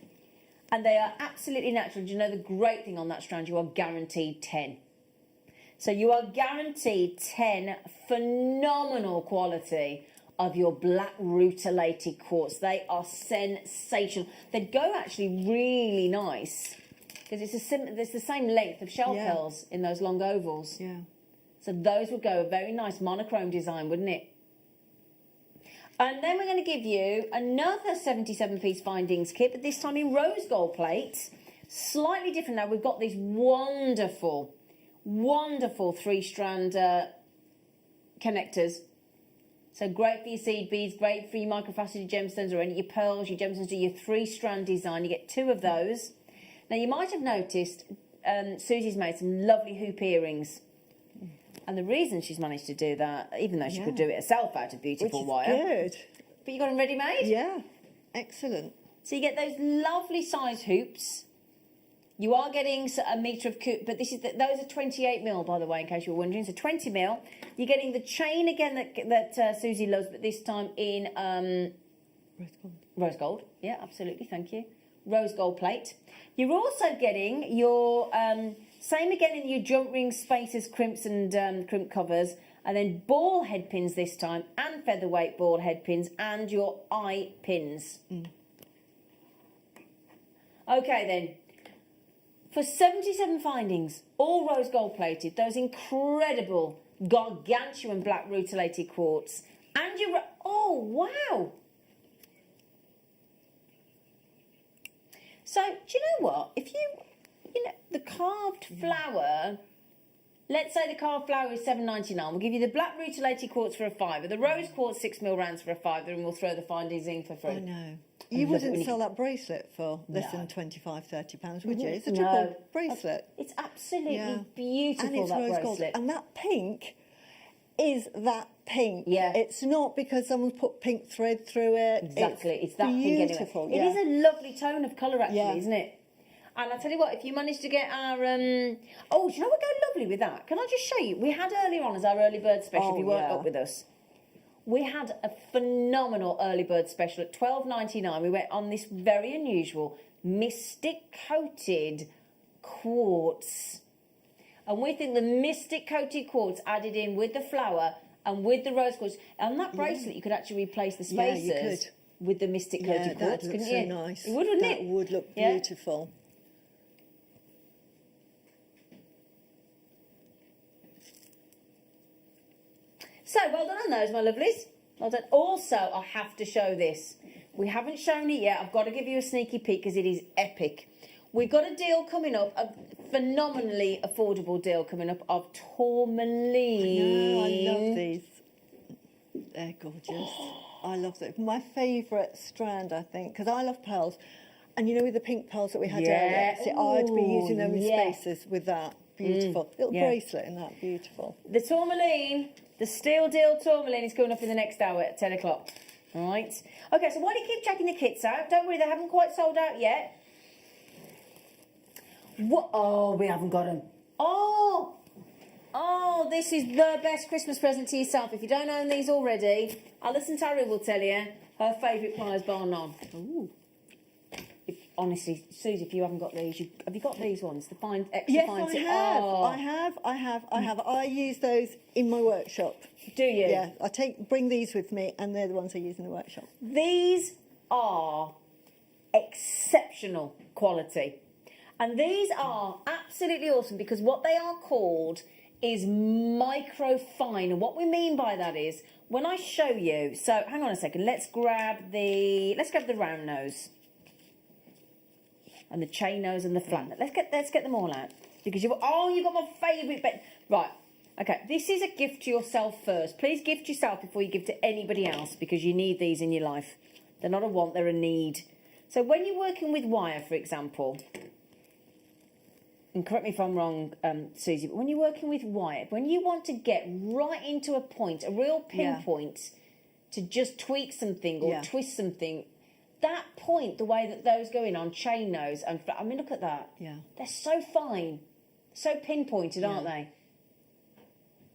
And they are absolutely natural. Do you know the great thing on that strand? You are guaranteed 10. So you are guaranteed 10 phenomenal quality of your black rutilated quartz. They are sensational. They'd go actually really nice because it's the same length of shell pearls in those long ovals. Yeah. So those would go a very nice monochrome design, wouldn't it? And then we're going to give you another 77-piece findings kit, but this time in rose gold plates. Slightly different now. We've got these wonderful 3-strand connectors. So great for your seed beads, great for your microfaceted gemstones or any of your pearls, your gemstones, do your 3-strand design. You get 2 of those. Now you might have noticed Susie's made some lovely hoop earrings. And the reason she's managed to do that, even though she could do it herself out of beautiful wire. Good. But you got them ready-made? Yeah. Excellent. So you get those lovely size hoops. You are getting a metre of but this is those are 28 mil, by the way, in case you were wondering. So 20 mil. You're getting the chain again that Susie loves, but this time in Rose gold. rose gold. Yeah, absolutely. Thank you. Rose gold plate. You're also getting your same again in your jump ring spaces, crimps and crimp covers, and then ball head pins this time, and featherweight ball head pins, and your eye pins. Okay then. For 77 findings, all rose gold plated, those incredible gargantuan black rutilated quartz, and your... Oh, wow! So, do you know what? If you know, the carved flower... Let's say the carved flower is $7.99. We'll give you the black rutilated quartz for a £5, the rose quartz 6 mil rounds for a £5, and we'll throw the findings in for free. I know. You wouldn't sell that bracelet for less than £25-30, would you? It's a triple bracelet. It's absolutely beautiful, and it's that rose bracelet. gold. And that pink is that pink. Yeah. It's not because someone's put pink thread through it. Exactly. It's that beautiful, pink anyway. yeah. It is a lovely tone of colour, actually, isn't it? And I tell you what, if you manage to get our... Oh, do you know what go lovely with that? Can I just show you? We had earlier on as our early bird special, if you weren't up with us. We had a phenomenal early bird special at $12.99. We went on this very unusual mystic coated quartz. And we think the mystic coated quartz added in with the flower and with the rose quartz. On that bracelet, you could actually replace the spacers you could. with the mystic coated quartz, couldn't you? So nice. It would, wouldn't it? That would look beautiful. So, well done on those, my lovelies. Well done. Also, I have to show this. We haven't shown it yet. I've got to give you a sneaky peek because it is epic. We've got a deal coming up, a phenomenally affordable deal coming up of tourmaline. I love these. They're gorgeous. I love them. My favourite strand, I think, because I love pearls. And you know, with the pink pearls that we had earlier, so I'd be using them in spaces with that. Beautiful. Little bracelet in that. Beautiful. The tourmaline, the steel deal tourmaline is coming up in the next hour at 10 o'clock. All right. Okay, so while you keep checking the kits out, don't worry, they haven't quite sold out yet. What? Oh, we haven't got them. Oh, this is the best Christmas present to yourself. If you don't own these already, Alison Tarry will tell you her favourite pliers bar none. Ooh. Honestly, Susie, if you haven't got these, have you got these ones? The fine extra Yes, fine. I have. I use those in my workshop. Do you? Yeah, bring these with me, and they're the ones I use in the workshop. These are exceptional quality. And these are absolutely awesome because what they are called is microfine. And what we mean by that is, when I show you, so hang on a second, let's grab the round nose. And the chain nose and the flat. Let's get them all out. Because you've got my favourite bit. Right. Okay, this is a gift to yourself first. Please gift yourself before you give to anybody else because you need these in your life. They're not a want, they're a need. So when you're working with wire, for example, and correct me if I'm wrong, Susie, but when you're working with wire, when you want to get right into a point, a real pinpoint, to just tweak something or twist something, that point, the way that those go in on chain nose, and I mean, look at that. Yeah. They're so fine, so pinpointed, aren't they?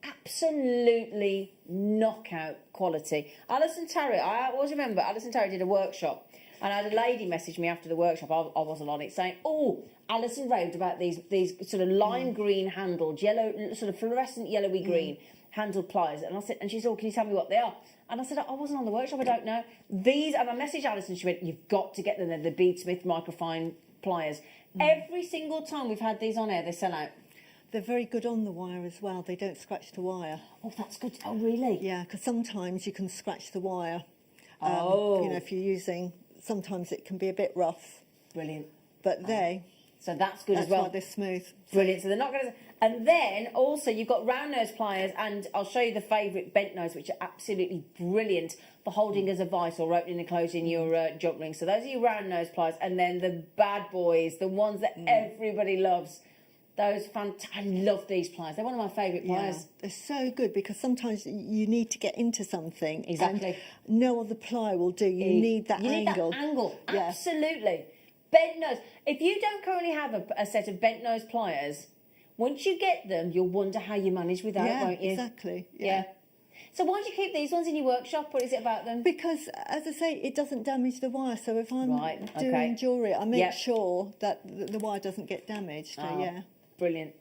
Absolutely knockout quality. Alison Tarry, I always remember Alison Tarry did a workshop, and I had a lady message me after the workshop, I wasn't on it, saying, oh, Alison raved about these sort of lime green handled, yellow, sort of fluorescent yellowy green handled pliers. And I said, and she said, oh, can you tell me what they are? And I said, I wasn't on the workshop, I don't know. These, and I messaged Alison, she went, you've got to get them, they're the Beadsmith microfine pliers. Every single time we've had these on air, they sell out. They're very good on the wire as well. They don't scratch the wire. Oh, that's good. Oh, really? Yeah, because sometimes you can scratch the wire. You know, if you're using, sometimes it can be a bit rough. Brilliant. But so that's good as well. That's why they're smooth. Brilliant. So they're not going to... And then also you've got round nose pliers, and I'll show you the favourite bent nose, which are absolutely brilliant for holding as a vice or opening and closing your jump ring. So those are your round nose pliers. And then the bad boys, the ones that everybody loves. I love these pliers. They're one of my favourite pliers. Yeah, they're so good because sometimes you need to get into something. Exactly. And no other ply will do. You need that angle. Need that angle. Yeah. Absolutely. Bent nose. If you don't currently have a set of bent nose pliers, once you get them, you'll wonder how you manage without, Yeah, won't you? exactly. Yeah. So why do you keep these ones in your workshop? What is it about them? Because, as I say, it doesn't damage the wire. So if I'm Right, doing okay. jewellery, I make Yep. sure that the wire doesn't get damaged. So, Oh, yeah. Brilliant.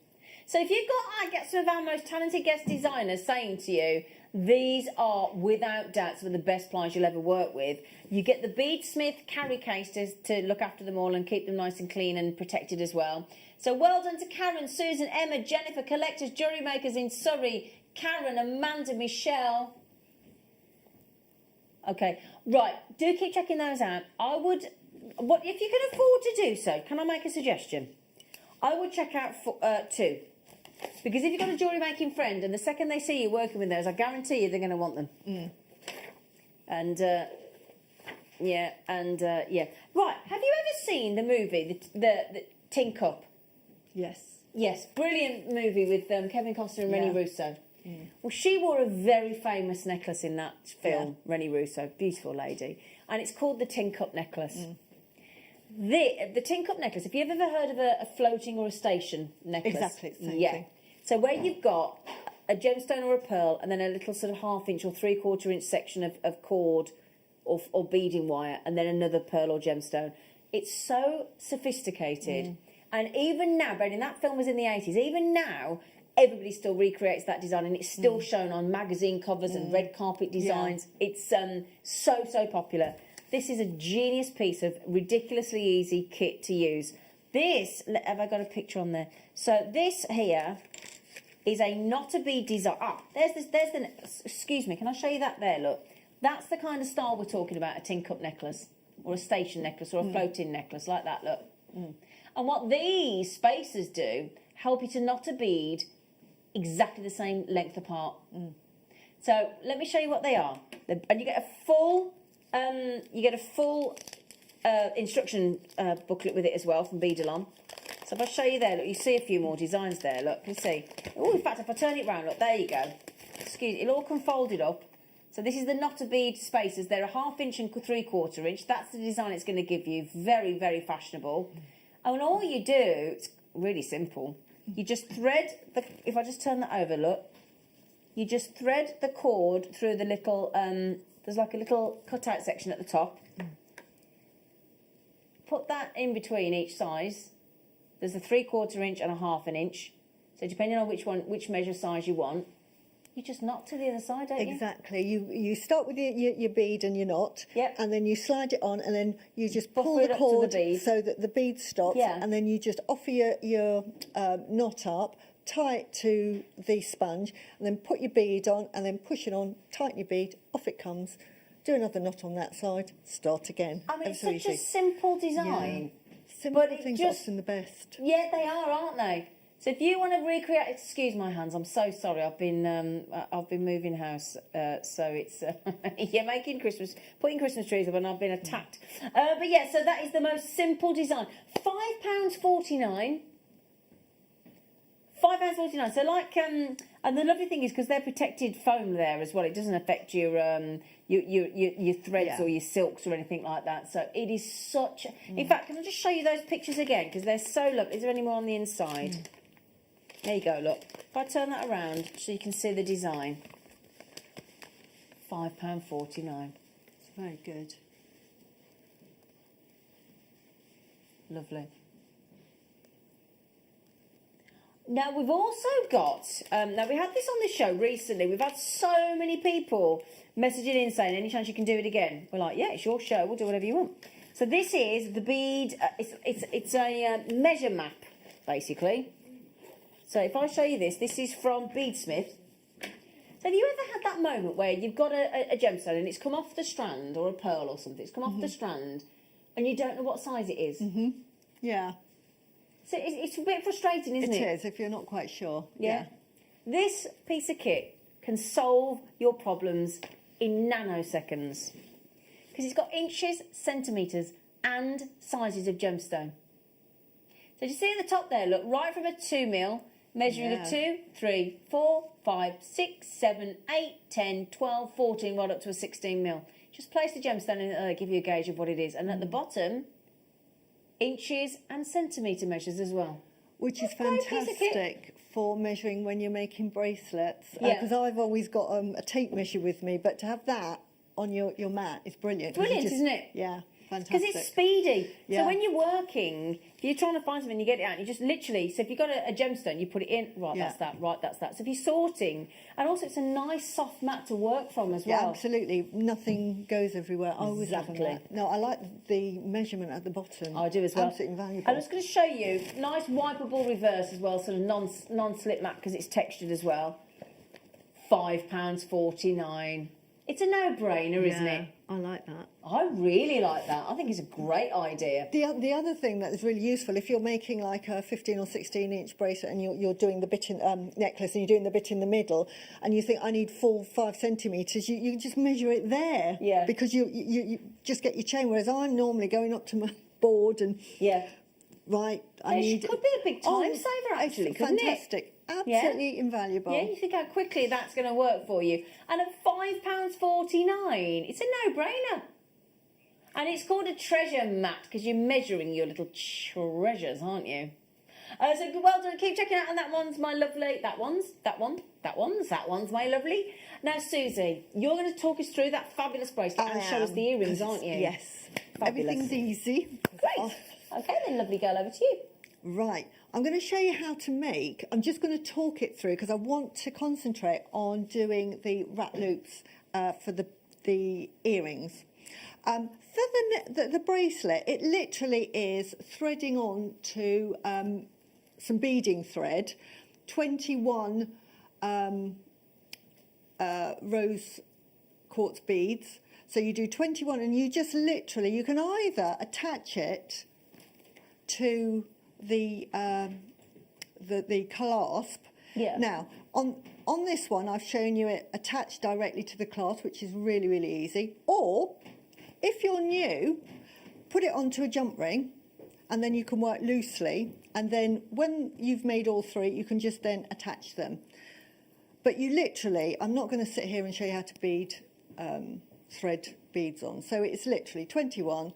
So if you've got, I get some of our most talented guest designers saying to you, these are without doubt some of the best pliers you'll ever work with. You get the beadsmith carry case to look after them all and keep them nice and clean and protected as well. So well done to Karen, Susan, Emma, Jennifer, collectors, jewellery makers in Surrey, Karen, Amanda, Michelle. Okay, right, do keep checking those out. What if you can afford to do so, can I make a suggestion? I would check out 2. Because if you've got a jewellery making friend and the second they see you working with those, I guarantee you they're going to want them. And, yeah. Right, have you ever seen the movie, the Tin Cup? Yes. Yes, brilliant movie with Kevin Costner and Rennie Yeah. Russo. Well, she wore a very famous necklace in that film, Rennie Russo, beautiful lady. And it's called the Tin Cup necklace. The Tin Cup necklace, if you've ever heard of a floating or a station necklace. Exactly, it's the same thing. So where you've got a gemstone or a pearl and then a little sort of 1/2 inch or 3/4 inch section of cord or beading wire and then another pearl or gemstone. It's so sophisticated. And even now, Brendan, that film was in the 80s, even now, everybody still recreates that design and it's still shown on magazine covers and red carpet designs. It's so popular. This is a genius piece of ridiculously easy kit to use. This, have I got a picture on there? So this here is a not to be design. There's the, excuse me, can I show you that there, look? That's the kind of style we're talking about, a tin cup necklace or a station necklace or a floating necklace like that, look. And what these spacers do, help you to knot a bead exactly the same length apart. So let me show you what they are. And you get a full instruction booklet with it as well from Beadalon. So if I show you there, look, you see a few more designs there, look, you see. Oh, in fact, if I turn it round, look, there you go. Excuse, it'll all come folded up. So this is the knot a bead spacers. They're a 1/2 inch and 3/4 inch. That's the design it's going to give you. Very, very fashionable. And all you do, it's really simple. You just thread the, if I just turn that over, look, you just thread the cord through the little, there's like a little cutout section at the top. Put that in between each size. There's a 3/4 inch and a 1/2 inch. So depending on which measure size you want, you just knot to the other side, don't you? Exactly. You start with your bead and your knot, and then you slide it on, and then you just pull Buffer it the up to the cord bead. so that the bead stops, and then you just offer your knot up, tie it to the sponge, and then put your bead on, and then push it on, tighten your bead, off it comes. Do another knot on that side, start again. I mean, it's Ever such so a easy. simple design. Simple but it things just- often the best. Yeah, they are, aren't they? So if you want to recreate, excuse my hands, I'm so sorry. I've been moving house, so it's making putting Christmas trees up, and I've been attacked. But yeah, so that is the most simple design. £5.49. £5.49. So like, and the lovely thing is because they're protected foam there as well. It doesn't affect your threads or your silks or anything like that. So it is such. In fact, can I just show you those pictures again because they're so lovely. Is there any more on the inside? There you go. Look, if I turn that around so you can see the design. £5.49. It's very good. Lovely. Now, we've also got, now we had this on the show recently, we've had so many people messaging in saying, any chance you can do it again? We're like, yeah, it's your show, we'll do whatever you want. So this is the bead, it's a measure map, basically. So if I show you this is from Beadsmith. So have you ever had that moment where you've got a gemstone and it's come off the strand, or a pearl or something, it's come off the strand, and you don't know what size it is? Yeah. So it's a bit frustrating, isn't it? It is, if you're not quite sure. Yeah. This piece of kit can solve your problems in nanoseconds. Because it's got inches, centimetres and sizes of gemstone. So you see at the top there, look, right from a 2mm, measuring a 2, 3, 4, 5, 6, 7, 8, 10, 12, 14, right up to a 16mm. Just place the gemstone and it'll give you a gauge of what it is. And at the bottom, inches and centimetre measures as well. Which is Great piece of kit. fantastic for measuring when you're making bracelets. Yeah. Because I've always got a tape measure with me, but to have that on your mat is brilliant. 'Cause you Brilliant, isn't it? Yeah, Because fantastic. it's speedy. Yeah. So when you're working, if you're trying to find something, you get it out, and you just literally, so if you've got a gemstone, you put it in, right, Yeah. that's that, right, that's that. So if you're sorting, and also it's a nice soft mat to work from as Yeah, well. absolutely. Nothing goes everywhere. I always love Exactly. that. No, I like the measurement at the bottom. I do as well. Absolutely invaluable. I'm just going to show you, nice wipeable reverse as well, sort of non-slip mat because it's textured as well. £5.49. It's a no-brainer, isn't it? I like that. I really like that. I think it's a great idea. The other thing that is really useful, if you're making like a 15 or 16 inch bracelet and you're doing the bit in necklace and you're doing the bit in the middle and you think I need full 5 centimetres, you can just measure it there. Yeah. Because you just get your chain, whereas I'm normally going up to my board and Yeah. right, I It need... could be a big time saver, actually, it's couldn't it? fantastic. Absolutely invaluable. Yeah, you think how quickly that's going to work for you. And at £5.49, it's a no-brainer. And it's called a treasure mat because you're measuring your little treasures, aren't you? So well done. Keep checking out. And that one's my lovely. That one's my lovely. Now, Susie, you're going to talk us through that fabulous bracelet and show us the earrings, aren't you? Yes. Fabulous. Everything's easy. Great. Okay, then, lovely girl, over to you. Right, I'm going to show you how to make. I'm just going to talk it through because I want to concentrate on doing the rat loops for the earrings. For the bracelet, it literally is threading on to some beading thread, 21 rose quartz beads. So you do 21 and you just literally, you can either attach it to the clasp. Yeah. Now, on this one, I've shown you it attached directly to the clasp, which is really, really easy. Or, if you're new, put it onto a jump ring, and then you can work loosely. And then when you've made all three, you can just then attach them. But you literally, I'm not going to sit here and show you how to bead, thread beads on. So it's literally 21.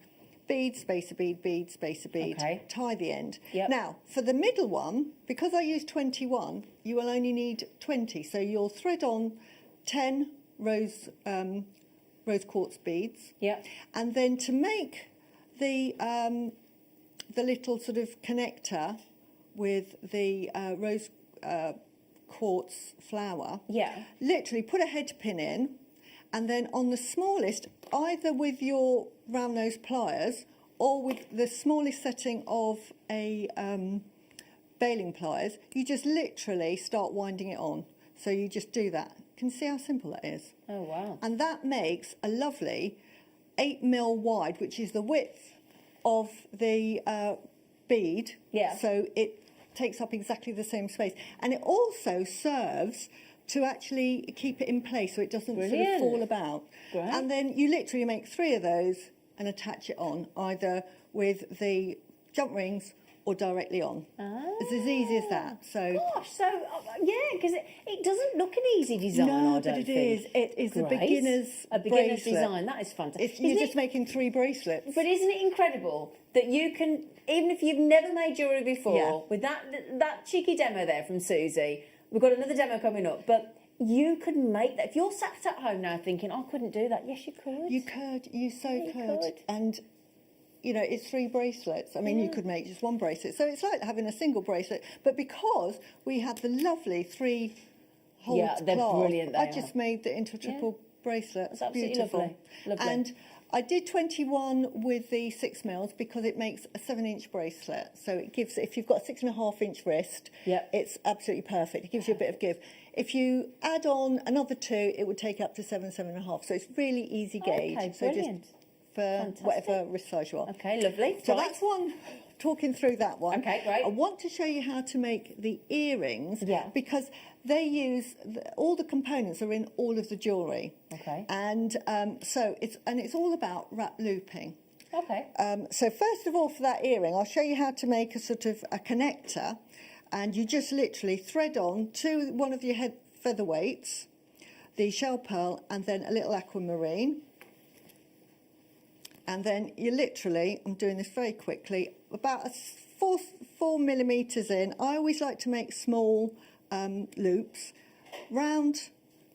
Bead, spacer bead, bead, spacer bead, Okay. tie the end. Yep. Now, for the middle one, because I use 21, you will only need 20. So you'll thread on 10 rose quartz beads. Yep. And then to make the little sort of connector with the rose quartz flower, Yeah. literally put a head pin in, and then on the smallest, either with your round nose pliers or with the smallest setting of a baling pliers, you just literally start winding it on. So you just do that. You can see how simple that is. Oh, wow. And that makes a lovely 8mm wide, which is the width of the bead. Yeah. So it takes up exactly the same space. And it also serves to actually keep it in place so it doesn't sort of Brilliant. fall about. Great. And then you literally make 3 of those and attach it on, either with the jump rings or directly on. It's as easy as that. So Gosh, so yeah, because it doesn't look an easy design. no, I but don't it think. is. It is a Great. beginner's beginner's bracelet. design. That is fantastic. You're Isn't just it- making 3 bracelets. But isn't it incredible that you can, even if you've never made jewellery before, Yeah. with that cheeky demo there from Susie, we've got another demo coming up, but you could make that. If you're sat at home now thinking, I couldn't do that, yes, you could. You could. You so You could. And you know, it's 3 bracelets. I mean, you could make just 1 bracelet. So it's like having a single bracelet. But because we had the lovely 3-hole Yeah, they're clasp, brilliant, they I are. just made it into a triple bracelet. That's absolutely Beautiful. lovely. Lovely. And I did 21 with the 6mm because it makes a 7-inch bracelet. So it gives, if you've got a 6.5-inch wrist, Yep. it's absolutely perfect. It gives you a bit of give. If you add on another 2, it would take up to 7.5. So it's really easy gauge. Okay, So brilliant. for Fantastic. whatever wrist size you are. Okay, lovely. So Right. that's one, talking through that one. Okay, great. I want to show you how to make the earrings. Yeah. Because they use, all the components are in all of the jewellery. Okay. And so it's all about wrap looping. Okay. So first of all, for that earring, I'll show you how to make a sort of a connector. And you just literally thread on to one of your head featherweights, the shell pearl, and then a little aquamarine. And then you literally, I'm doing this very quickly, about 4 millimetres in. I always like to make small loops, round,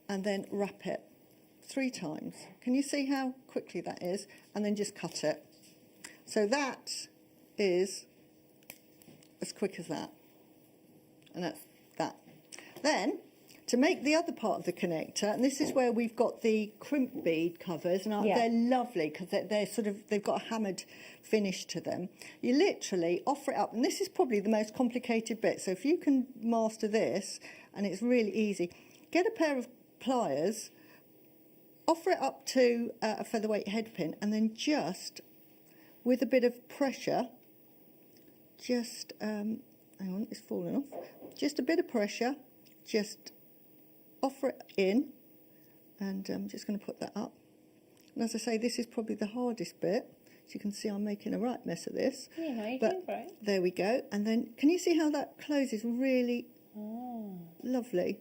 and then wrap it 3 times. Can you see how quickly that is? And then just cut it. So that is as quick as that. And that's that. Then, to make the other part of the connector, and this is where we've got the crimp bead covers, and they're lovely because they've got a hammered finish to them. You literally offer it up, and this is probably the most complicated bit. So if you can master this, and it's really easy, get a pair of pliers, offer it up to a featherweight head pin, and then just with a bit of pressure, just hang on, it's falling off. Just a bit of pressure, just offer it in, and I'm just going to put that up. And as I say, this is probably the hardest bit. As you can see, I'm making a right mess of this. Yeah, no, you're but doing great. there we go. And then, can you see how that closes really lovely?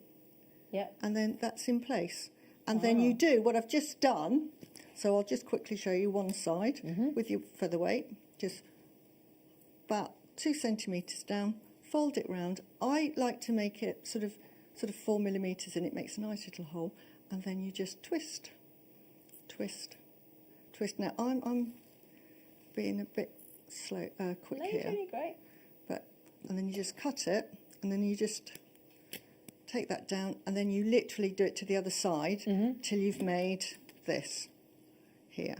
Yeah. And then that's in place. And then you do what I've just done. So I'll just quickly show you one side with your featherweight. Just about 2 centimetres down, fold it round. I like to make it sort of 4 millimetres in. It makes a nice little hole, and then you just twist, twist, twist. Now I'm being a bit slow, quick No, here. you're doing great. And then you just cut it, and then you just take that down, and then you literally do it to the other side till you've made this here.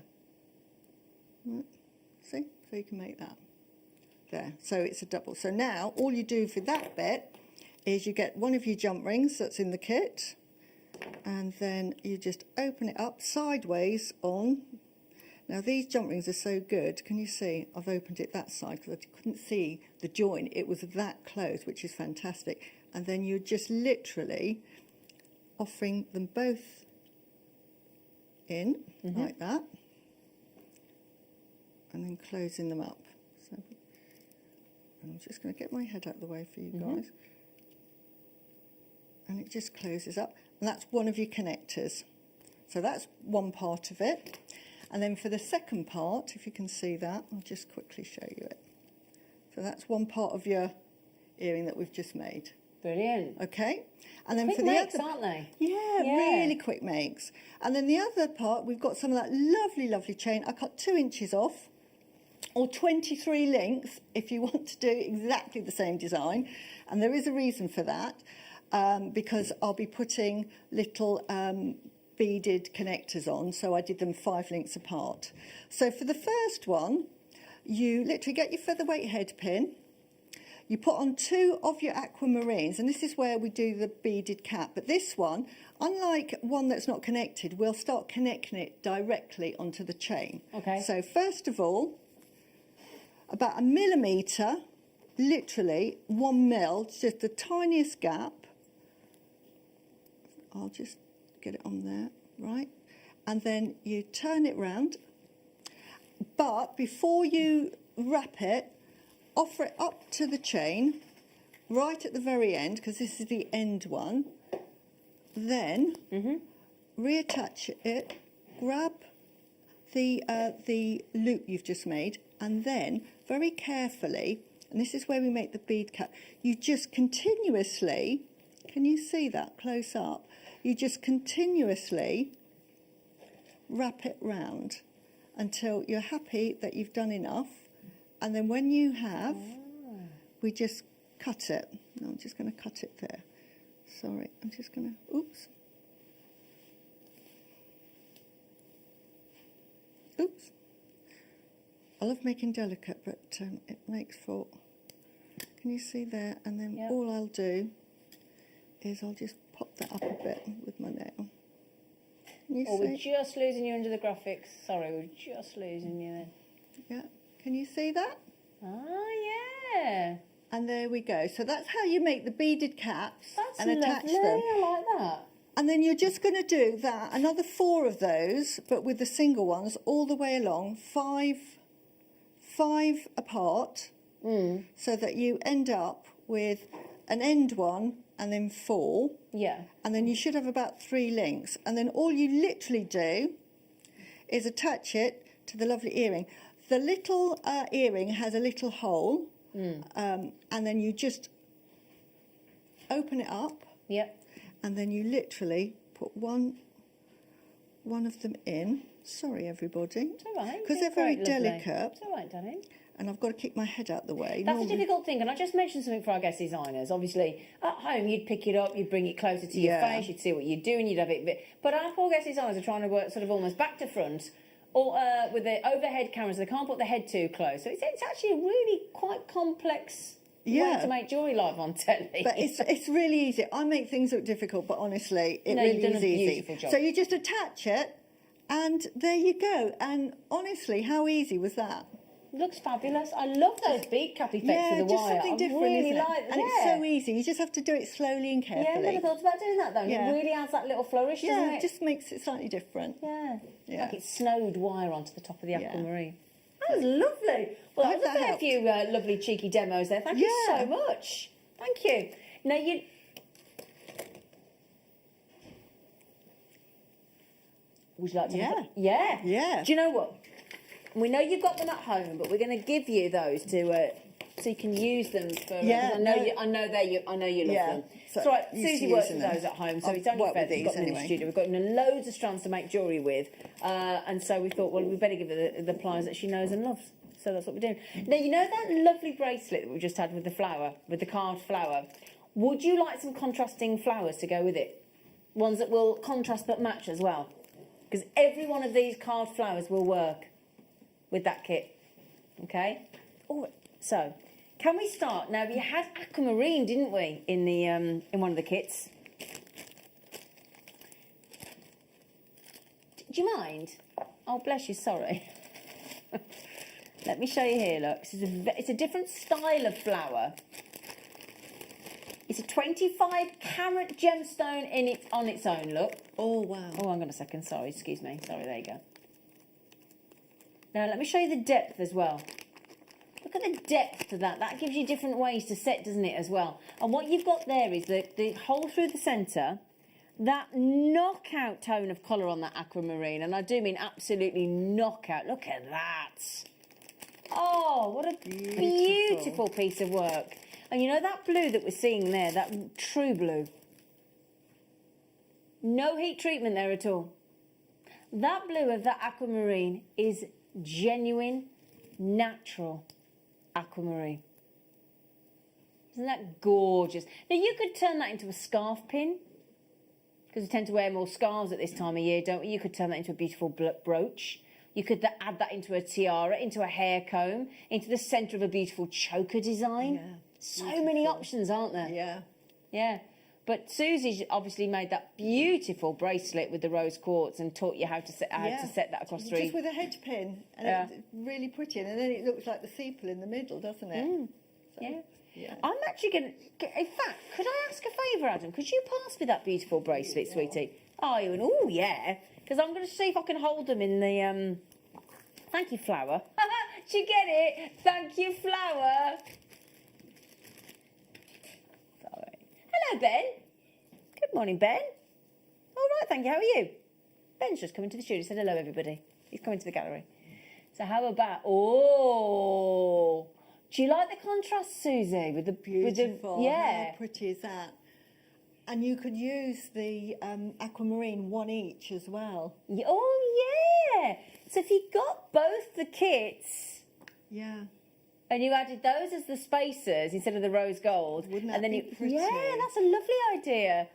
Right. See? So you can make that. There. So it's a double. So now all you do for that bit is you get one of your jump rings that's in the kit, and then you just open it up sideways on. Now these jump rings are so good. Can you see? I've opened it that side because I couldn't see the join. It was that close, which is fantastic. And then you're just literally offering them both in like that, and then closing them up. So I'm just going to get my head out of the way for you guys. And it just closes up. And that's one of your connectors. So that's one part of it. And then for the second part, if you can see that, I'll just quickly show you it. So that's one part of your earring that we've just made. Brilliant. Okay? And then Quick for the makes, other, aren't they? Yeah, really quick makes. And then the other part, we've got some of that lovely, lovely chain. I cut 2 inches off, or 23 links if you want to do exactly the same design. And there is a reason for that, because I'll be putting little beaded connectors on, so I did them 5 links apart. So for the first one, you literally get your featherweight head pin, you put on 2 of your aquamarines, and this is where we do the beaded cap. But this one, unlike one that's not connected, we'll start connecting it directly onto the chain. Okay. So first of all, about 1 millimetre, literally 1 mil, just the tiniest gap. I'll just get it on there, right? And then you turn it round. But before you wrap it, offer it up to the chain, right at the very end, because this is the end one. Then reattach it, grab the loop you've just made, and then very carefully, and this is where we make the bead cap, you just continuously, can you see that close up? You just continuously wrap it round until you're happy that you've done enough. And then when you have, we just cut it. No, I'm just going to cut it there. Sorry, I'm just going to, oops. Oops. I love making delicate, but it makes for, can you see there? And then all I'll do is I'll just pop that up a bit with my nail. Can you see? We're just losing you under the graphics. Sorry, we're just losing you then. Yeah. Can you see that? Oh, yeah. And there we go. So that's how you make the beaded caps That's and attach lovely. them. I like that. And then you're just going to do that, another 4 of those, but with the single ones all the way along, 5 apart, so that you end up with an end one and then 4. Yeah. And then you should have about 3 links. And then all you literally do is attach it to the lovely earring. The little earring has a little hole, and then you just open it up. Yep. And then you literally put one of them in. Sorry, everybody. It's all right. Because they're very Quite lovely. delicate. It's all right, darling. And I've got to keep my head out the way. That's a difficult thing, and I just mentioned something for our guest designers. Obviously, at home, you'd pick it up, you'd bring it closer to your face, you'd see what you're doing, you'd have it. But our poor guest designers are trying to work sort of almost back to front, or with the overhead cameras, they can't put the head too close. So it's actually a really quite complex way to make jewellery live on telly. But it's really easy. I make things look difficult, but honestly, it No, really you've done is a easy. beautiful job. So you just attach it, and there you go. And honestly, how easy was that? Looks fabulous. I love those bead cap effects with the just wire. something different, I really isn't it? like And it's so easy. You just have to do it slowly and Yeah, I carefully. never thought about doing that though. Yeah. It really adds that little flourish, doesn't Yeah, it? it just makes it slightly different. Yeah. Yeah. Like it's snowed wire onto the top of the Yeah. aquamarine. That was lovely. Well, I that hope was a that fair helped. few lovely cheeky demos there. Thank you Yeah. so much. Thank you. Now you. Would you like to? Have yeah. Yeah. Do you know what? We know you've got them at home, but we're going to give you those to so you can use them for. Yeah, 'cause I know no. I know you love Yeah, them. so So right, used to Susie works using with them. those at home, so I've it's only worked fair with that we've got these them in the anyway. studio. We've got loads of strands to make jewellery with, and so we thought, well, we better give her the pliers that she knows and loves. So that's what we're doing. Now, you know that lovely bracelet that we just had with the flower, with the carved flower? Would you like some contrasting flowers to go with it? Ones that will contrast but match as well? Because every one of these carved flowers will work with that kit. Okay? All right. So, can we start? Now, we had aquamarine, didn't we, in one of the kits? Do you mind? Oh, bless you, sorry. Let me show you here, look. It's a different style of flower. It's a 25 carat gemstone on its own, look. Oh, wow. Oh, hang on a second, sorry, excuse me. Sorry, there you go. Now, let me show you the depth as well. Look at the depth to that. That gives you different ways to set, doesn't it, as well? And what you've got there is the hole through the centre, that knockout tone of colour on that aquamarine, and I do mean absolutely knockout. Look at that. Oh, what a beautiful piece of work. And you know that blue that we're seeing there, that true blue? No heat treatment there at all. That blue of that aquamarine is genuine, natural aquamarine. Isn't that gorgeous? Now, you could turn that into a scarf pin, because we tend to wear more scarves at this time of year, don't we? You could turn that into a beautiful brooch. You could add that into a tiara, into a hair comb, into the centre of a beautiful choker design. Yeah, so many options, aren't there? Yeah. Yeah. But Susie's obviously made that beautiful bracelet with the rose quartz and taught you how to set that across three. Just with a hedge pin, and it's really pretty, and then it looks like the sepal in the middle, doesn't it? So, Yeah. yeah. I'm actually going to... In fact, could I ask a favour, Adam? Could you pass me that beautiful bracelet, sweetie? Are you? And oh, yeah. Because I'm going to see if I can hold them in the... Thank you, flower. Did you get it? Thank you, flower. Sorry. Hello, Ben. Good morning, Ben. All right, thank you. How are you? Ben's just coming to the studio. Said hello, everybody. He's coming to the gallery. So how about... Oh... Do you like the contrast, Susie? With the Beautiful. yeah. How pretty is that? And you could use the aquamarine, one each as well. Oh, yeah. So if you got both the kits... Yeah. And you added those as the spacers instead of the rose gold. Wouldn't that and then be pretty? Yeah, that's a lovely idea.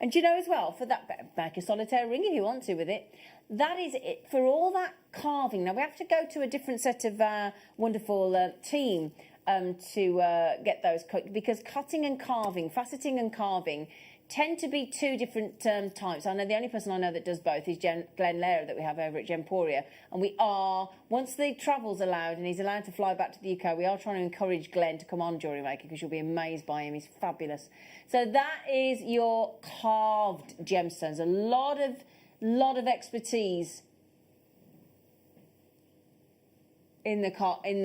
And do you know as well, for that, make a solitaire ring if you want to with it. That is it for all that carving. Now we have to go to a different set of wonderful team to get those cut, because cutting and carving, faceting and carving tend to be two different types. I know the only person I know that does both is Glenn Lehrer that we have over at Gemporia. And we are, once the travel's allowed and he's allowed to fly back to the UK, we are trying to encourage Glenn to come on JewelleryMaker, because you'll be amazed by him. He's fabulous. So that is your carved gemstones. A lot of expertise in the carving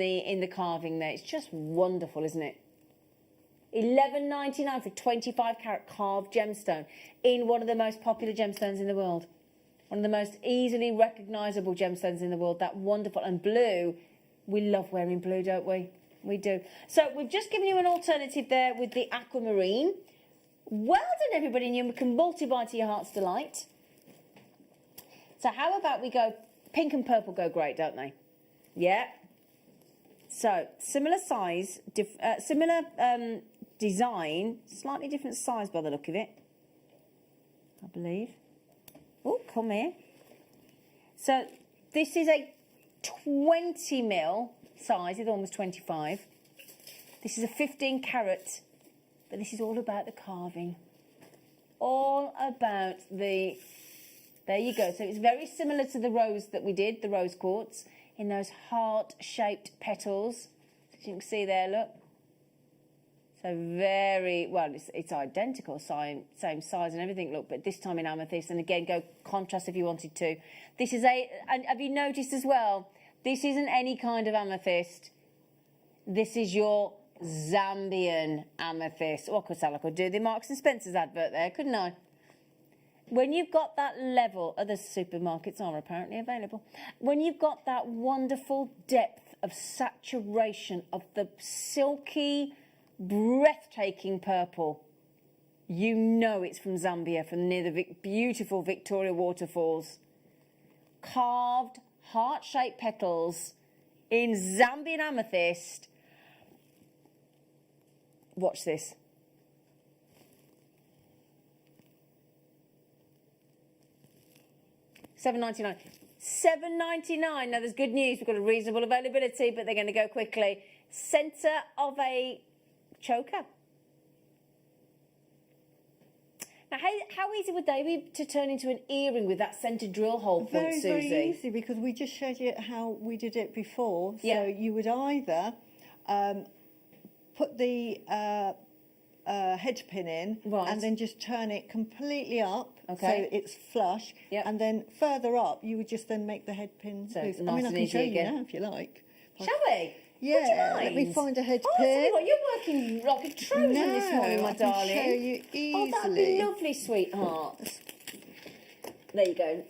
there. It's just wonderful, isn't it? $11.99 for 25 carat carved gemstone in one of the most popular gemstones in the world. One of the most easily recognisable gemstones in the world. That wonderful. And blue, we love wearing blue, don't we? We do. So we've just given you an alternative there with the Aquamarine. Well done, everybody. And you can multi-buy to your heart's delight. So how about we go, pink and purple go great, don't they? Yeah. So similar size, similar design, slightly different size by the look of it, I believe. Oh, come here. So this is a 20 mil size, it's almost 25. This is a 15 carat, but this is all about the carving. All about the, there you go. So it's very similar to the rose that we did, the rose quartz, in those heart-shaped petals. As you can see there, look. So very, well, it's identical, same size and everything, look, but this time in amethyst. And again, go contrast if you wanted to. This is and have you noticed as well, this isn't any kind of amethyst. This is your Zambian amethyst. Oh, I could do the Marks and Spencer's advert there, couldn't I? When you've got that level, other supermarkets are apparently available. When you've got that wonderful depth of saturation of the silky, breathtaking purple, you know it's from Zambia, from near the beautiful Victoria waterfalls. Carved, heart-shaped petals in Zambian amethyst. Watch this. $7.99. $7.99. Now there's good news. We've got a reasonable availability, but they're going to go quickly. Centre of a choker. Now, how easy would they be to turn into an earring with that centre drill hole point, Susie? Very easy, because we just showed you how we did it before. Yeah. So you would either put the head pin in, Right. and then just turn it completely up, Okay. so it's flush. Yep. And then further up, you would just then make the head pin So loose. nice I mean, I and can easy show you again. now if you like. Shall we? Yeah, Would you let me mind? find a head Oh, tell you pin. what, you're working like a Trojan this morning, my I can darling. show you easily. Oh, that'd be lovely, sweetheart. There you go.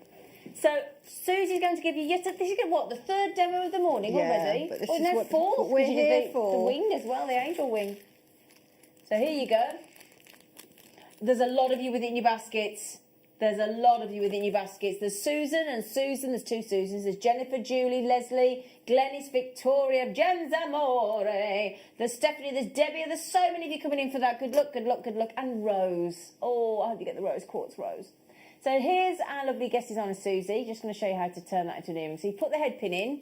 So Susie's going to give you yet. This is what, the third demo of the morning Yeah, already? but this Well, is no, what fourth. we're because you here did for. The wing as well, the angel wing. So here you go. There's a lot of you within your baskets. There's a lot of you within your baskets. There's Susan and Susan. There's two Susans. There's Jennifer, Julie, Leslie, Glenys, Victoria, Jens Amore. There's Stephanie. There's Debbie. There's so many of you coming in for that. Good luck, good luck, good luck. And Rose. Oh, I hope you get the rose quartz rose. So here's our lovely guest designer, Susie. Just going to show you how to turn that into an earring. So you put the head pin in.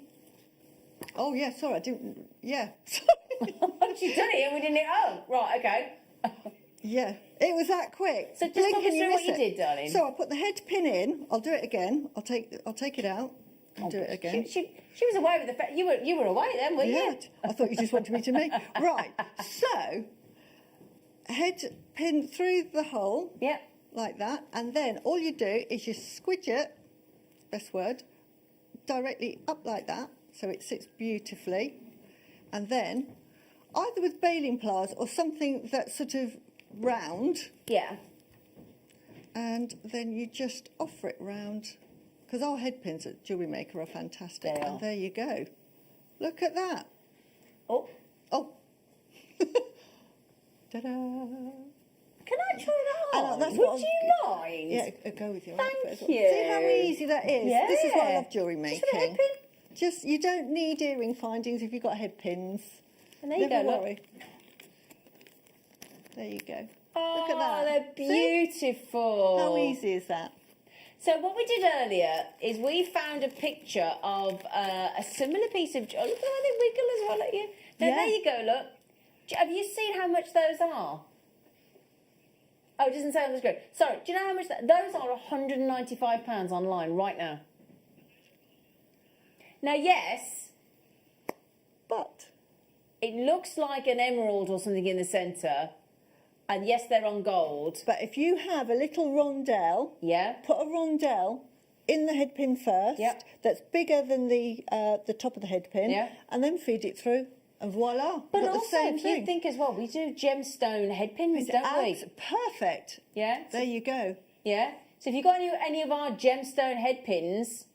Oh, yeah, sorry, I didn't... Yeah, sorry. She's done it and we didn't... Oh, right, okay. Yeah, it was that quick. So just Blink talk us and you through what miss you it. did, darling. So I put the head pin in. I'll do it again. I'll take it out and do it again. She was away with the fact... You were away then, weren't Yeah, you? I thought you just wanted me to make. Right, so head pin through the hole. Yep. Like that, and then all you do is you squidge it, best word, directly up like that, so it sits beautifully, and then either with baling pliers or something that's sort of round, Yeah. and then you just offer it round, because our head pins at JewelleryMaker are fantastic. They are. And there you go. Look at that. Oh. Oh. Ta-da. Can I try that on? That's Would what you mind? Yeah, go with your Thank outfit as well. you. See how easy that is? This is why I Yeah. love jewellery making. Just with a head pin? Just, you don't need earring findings if you've got head pins. And there you Never go, look. worry. There you go. Oh, Look at that. they're See? beautiful. How easy is that? So what we did earlier is we found a picture of a similar piece of... Oh, look at how they wiggle as well at you. Now, Yeah. there you go, look. Have you seen how much those are? Oh, it doesn't say on the screen. Sorry, do you know how much... Those are £195 online right now. Now, yes, But it looks like an emerald or something in the centre. And yes, they're on gold. if you have a little rondelle, Yeah? put a rondelle in the head pin first. Yep. That's bigger than the top of the head pin. Yeah. And then feed it through, and voila. But got the also, same if thing. you think as well, we do gemstone head pins, don't we? Perfect. Yeah? There you go. Yeah? So if you've got any of our gemstone head pins,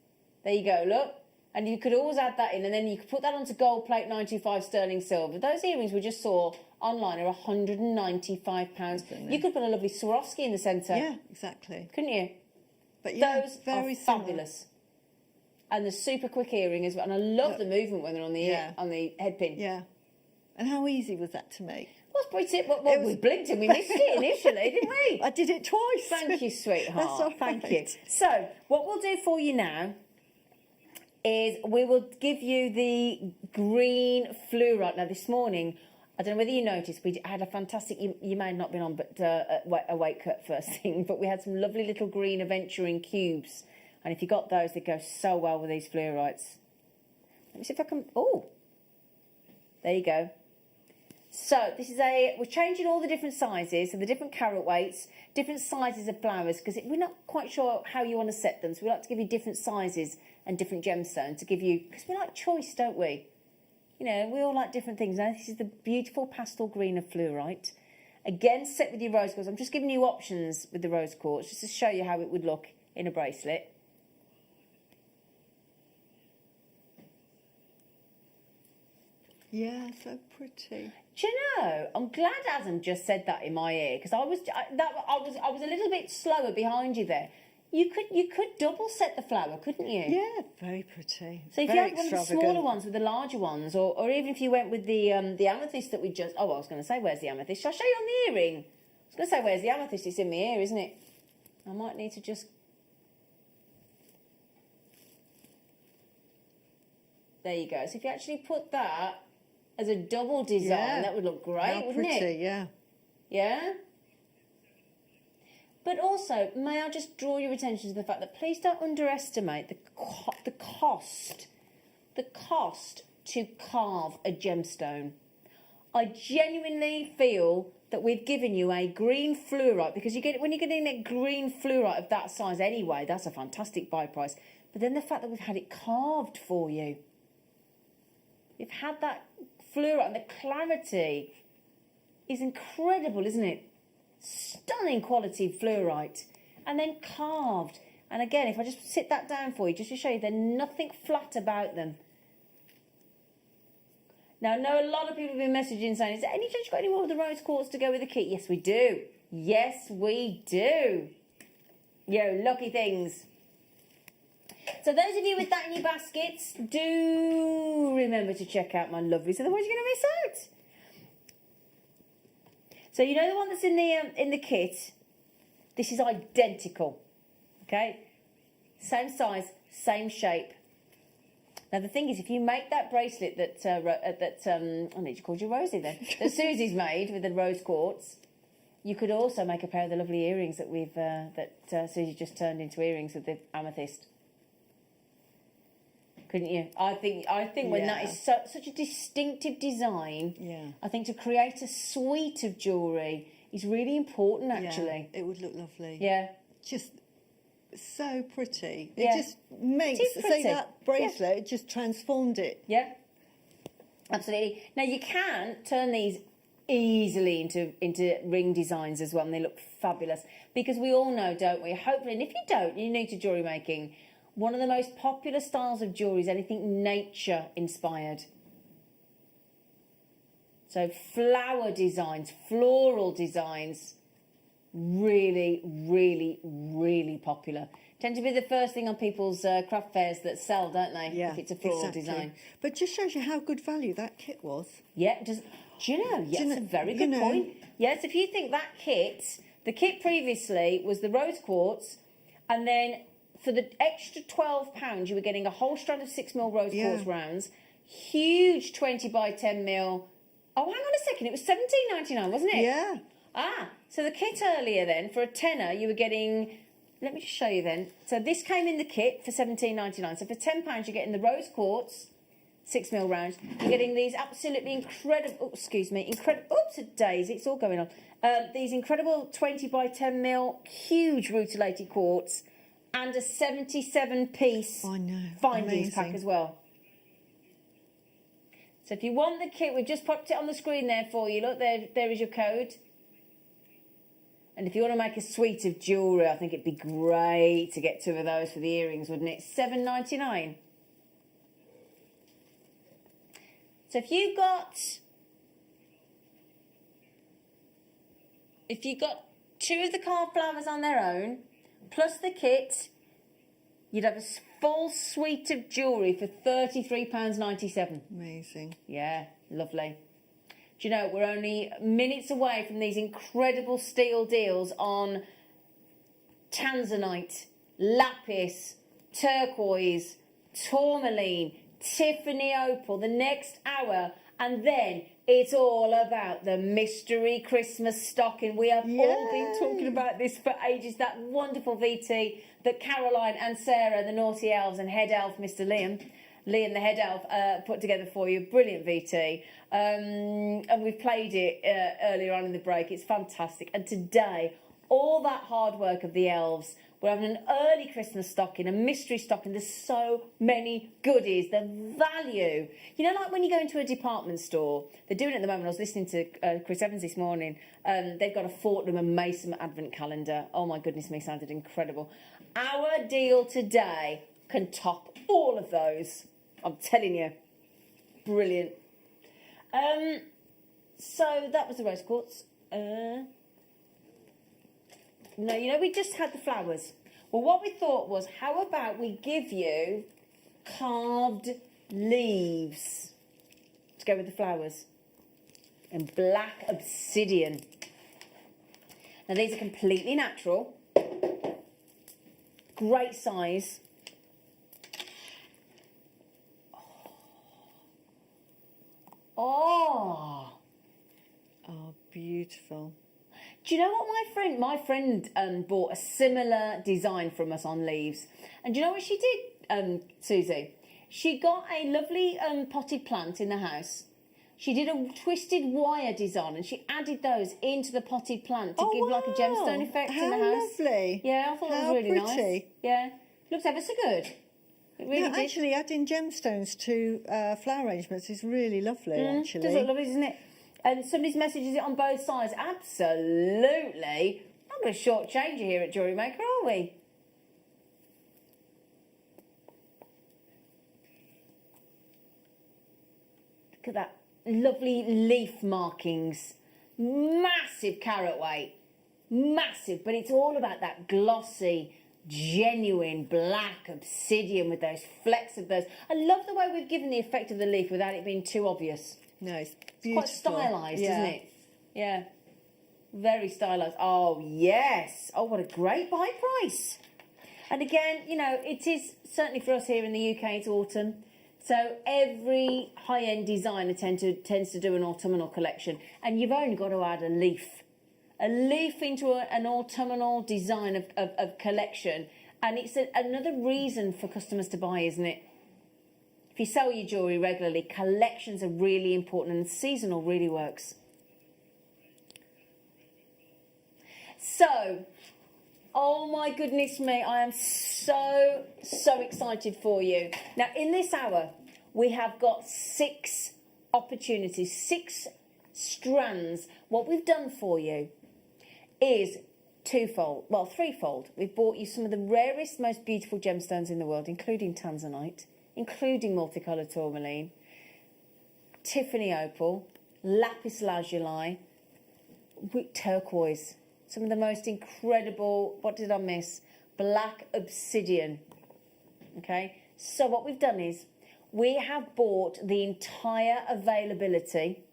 there you go, look. And you could always add that in, and then you could put that onto gold plate 925 sterling silver. Those earrings we just saw online are £195. You could put a lovely Swarovski in the centre. Yeah, exactly. Couldn't you? But yeah, Those very are similar. fabulous. And the super quick earring as well. And I love the movement when they're on the on the head pin. Yeah. And how easy was that to make? Well, pretty. Well, we blinked and we missed it initially, didn't we? I did it twice. Thank you, sweetheart. That's all Thank right. you. So, what we'll do for you now is we will give you the green fluorite. Now, this morning, I don't know whether you noticed, we had a fantastic, you may have not been on, but a weight cut first thing, but we had some lovely little green aventurine cubes. And if you got those, they go so well with these fluorites. Let me see if I can, oh, there you go. So this is we're changing all the different sizes, so the different carat weights, different sizes of flowers, because we're not quite sure how you want to set them. So we like to give you different sizes and different gemstones to give you, because we like choice, don't we? You know, we all like different things. Now this is the beautiful pastel green of fluorite. Again, set with your rose quartz. I'm just giving you options with the rose quartz, just to show you how it would look in a bracelet. Yeah, so pretty. Do you know? I'm glad Adam just said that in my ear, because I was a little bit slower behind you there. You could double set the flower, couldn't you? Yeah, very pretty. So if you had one of the smaller ones with the larger ones, or even if you went with the amethyst that we just... Oh, I was going to say, where's the amethyst? Shall I show you on the earring? I was going to say, where's the amethyst? It's in my ear, isn't it? I might need to just... There you go. So if you actually put that as a double design, that would look great, wouldn't it? Pretty, yeah. Yeah? But also, may I just draw your attention to the fact that please don't underestimate the cost to carve a gemstone. I genuinely feel that we've given you a green fluorite, because when you're getting a green fluorite of that size anyway, that's a fantastic buy price. But then the fact that we've had it carved for you. You've had that fluorite, and the clarity is incredible, isn't it? Stunning quality fluorite, and then carved. And again, if I just sit that down for you, just to show you, there's nothing flat about them. Now, I know a lot of people have been messaging saying, is there any chance you've got any more of the rose quartz to go with the kit? Yes, we do. Yes, we do. Yo, lucky things. So those of you with that in your baskets, do remember to check out my lovelies, otherwise you're going to miss out. So you know the one that's in the kit? This is identical, okay? Same size, same shape. Now the thing is, if you make that bracelet I need to call you Rosie then, that Susie's made with the rose quartz, you could also make a pair of the lovely earrings that Susie just turned into earrings with the amethyst. Couldn't you? I think when that is such a distinctive design, I think to create a suite of jewellery is really important, actually. Yeah, it would look lovely. Yeah. Just so pretty. Yeah. It just makes, say that bracelet, it just transformed it. Yeah, absolutely. Now you can turn these easily into ring designs as well, and they look fabulous, because we all know, don't we? Hopefully, and if you don't, you're new to jewellery making, one of the most popular styles of jewellery is anything nature inspired. So flower designs, floral designs, really, really, really popular. Tend to be the first thing on people's craft fairs that sell, don't they? Yeah, if it's a floral design. But just shows you how good value that kit was. Yeah, do you know? Yes, that's a very good point. Yes, if you think that kit, the kit previously was the rose quartz, and then for the extra £12, you were getting a whole strand of 6mm rose quartz rounds, huge 20 by 10mm. Oh, hang on a second, it was $17.99, wasn't it? Yeah. Ah, so the kit earlier then, for a tenner, you were getting... Let me just show you then. So this came in the kit for $17.99. So for £10, you're getting the rose quartz, 6mm rounds. You're getting these absolutely incredible... Oh, excuse me. Incredible... Oops, a daisy. It's all going on. These incredible 20 by 10mm, huge rutilated quartz, and a 77-piece findings pack as well. So if you want the kit, we've just popped it on the screen there for you. Look, there is your code. And if you want to make a suite of jewellery, I think it'd be great to get 2 of those for the earrings, wouldn't it? $7.99. So if you got 2 of the carved flowers on their own, plus the kit, you'd have a full suite of jewellery for £33.97. Amazing. Yeah, lovely. Do you know, we're only minutes away from these incredible steel deals on Tanzanite, Lapis, turquoise, tourmaline, Tiffany opal, the next hour, and then it's all about the mystery Christmas stocking. We have all been talking about this for ages. That wonderful VT that Caroline and Sarah, the naughty elves, and head elf, Mr. Liam, the head elf, put together for you. Brilliant VT. And we've played it earlier on in the break. It's fantastic. And today, all that hard work of the elves, we're having an early Christmas stocking, a mystery stocking. There's so many goodies. The value. You know, like when you go into a department store, they're doing it at the moment. I was listening to Chris Evans this morning. They've got a Fortnum and Mason advent calendar. Oh, my goodness me, sounded incredible. Our deal today can top all of those. I'm telling you. Brilliant. So that was the rose quartz. No, you know, we just had the flowers. Well, what we thought was, how about we give you carved leaves to go with the flowers and black obsidian. Now, these are completely natural. Great size. Oh, beautiful. do you know what my friend bought a similar design from us on leaves, and do you know what she did, Susie? She got a lovely potted plant in the house. She did a twisted wire design and she added those into the potted plant to give like a gemstone effect in the house. Lovely. Yeah, I thought it was really nice. Yeah, looks ever so good. It really did. Actually, adding gemstones to flower arrangements is really lovely, actually. Does look lovely, doesn't it? And somebody's messages it on both sides. Absolutely. I'm going to shortchange you here at JewelleryMaker, are we? Look at that. Lovely leaf markings. Massive carat weight. Massive. But it's all about that glossy, genuine black obsidian with those flecks of those. I love the way we've given the effect of the leaf without it being too obvious. No, it's It's beautiful. quite stylised, isn't it? Yeah. Very stylised. Oh, yes. Oh, what a great buy price. And again, you know, it is certainly for us here in the UK, it's autumn. So every high-end designer tends to do an autumnal collection. And you've only got to add a leaf into an autumnal design of collection. And it's another reason for customers to buy, isn't it? If you sell your jewellery regularly, collections are really important and seasonal really works. So, oh my goodness me, I am so excited for you. Now, in this hour, we have got 6 opportunities, 6 strands. What we've done for you is threefold. We've bought you some of the rarest, most beautiful gemstones in the world, including Tanzanite, including multicolour tourmaline, Tiffany opal, lapis lazuli, turquoise, some of the most incredible, what did I miss? Black obsidian. Okay, so what we've done is we have bought the entire availability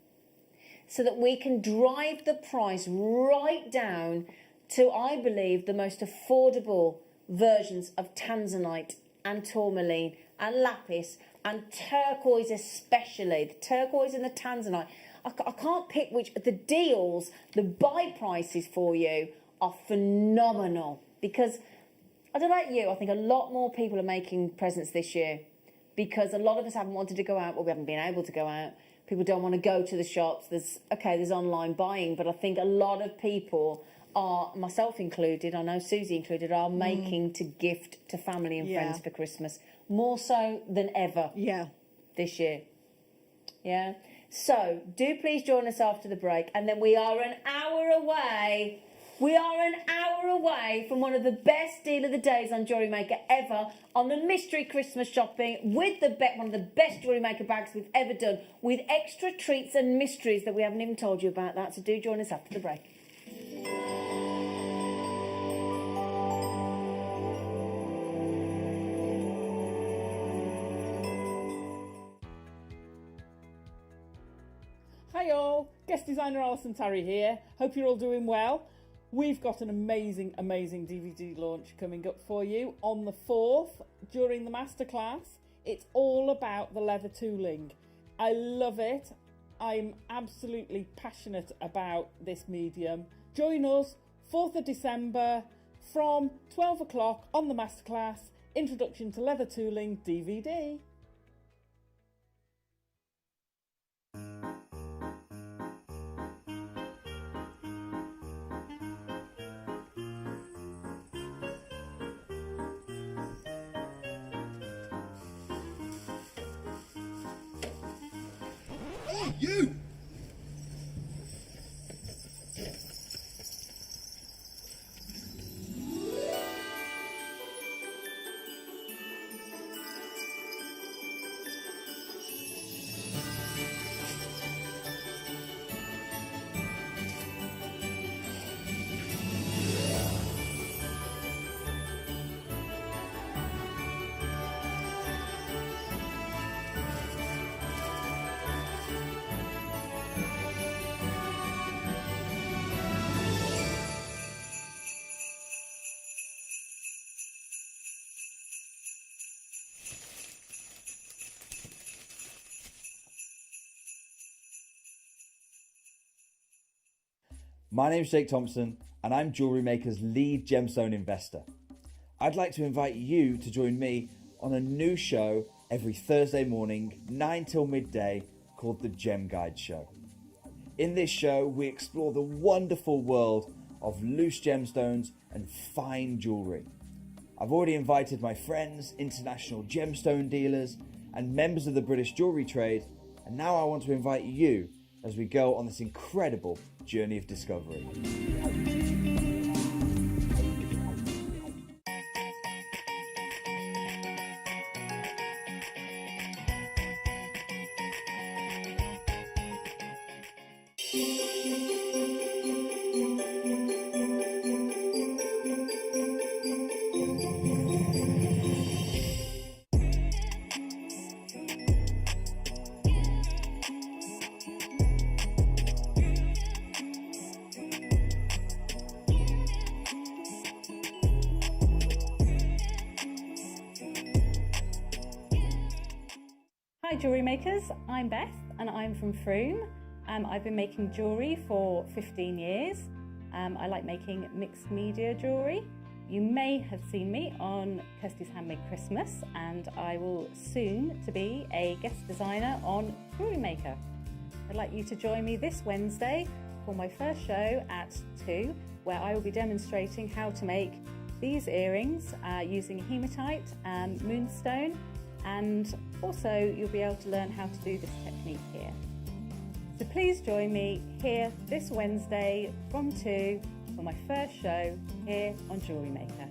so that we can drive the price right down to, I believe, the most affordable versions of Tanzanite and tourmaline and lapis and turquoise especially. The turquoise and the Tanzanite. I can't pick which. The deals, the buy prices for you are phenomenal because, I don't know about you, I think a lot more people are making presents this year because a lot of us haven't wanted to go out, or we haven't been able to go out. People don't want to go to the shops. There's online buying, but I think a lot of people are, myself included, I know Susie included, are making to gift to family and friends for Christmas. More so than ever this year. Yeah. So, do please join us after the break. And then we are an hour away We are an hour away from one of the best deal of the days on JewelleryMaker ever on the mystery Christmas shopping with one of the best JewelleryMaker bags we've ever done, with extra treats and mysteries that we haven't even told you about that. So do join us after the break. Hi all, guest designer Alison Tarry here. Hope you're all doing well. We've got an amazing DVD launch coming up for you on the 4th during the masterclass. It's all about the leather tooling. I love it. I'm absolutely passionate about this medium. Join us 4th of December from 12 o'clock on the masterclass, Introduction to Leather Tooling DVD. Oh, you! My name's Jake Thompson and I'm JewelleryMaker's lead gemstone investor. I'd like to invite you to join me on a new show every Thursday morning, 9 till midday, called the Gem Guide Show. In this show, we explore the wonderful world of loose gemstones and fine jewellery. I've already invited my friends, international gemstone dealers and members of the British jewellery trade, and now I want to invite you as we go on this incredible journey of discovery. Hi jewellery makers, I'm Beth and I'm from Frome. I've been making jewellery for 15 years. I like making mixed media jewellery. You may have seen me on Kirsty's Handmade Christmas, and I will soon to be a guest designer on JewelleryMaker. I'd like you to join me this Wednesday for my first show at 2, where I will be demonstrating how to make these earrings using hematite and moonstone, and also you'll be able to learn how to do this technique here. So please join me here this Wednesday from 2 for my first show here on JewelleryMaker.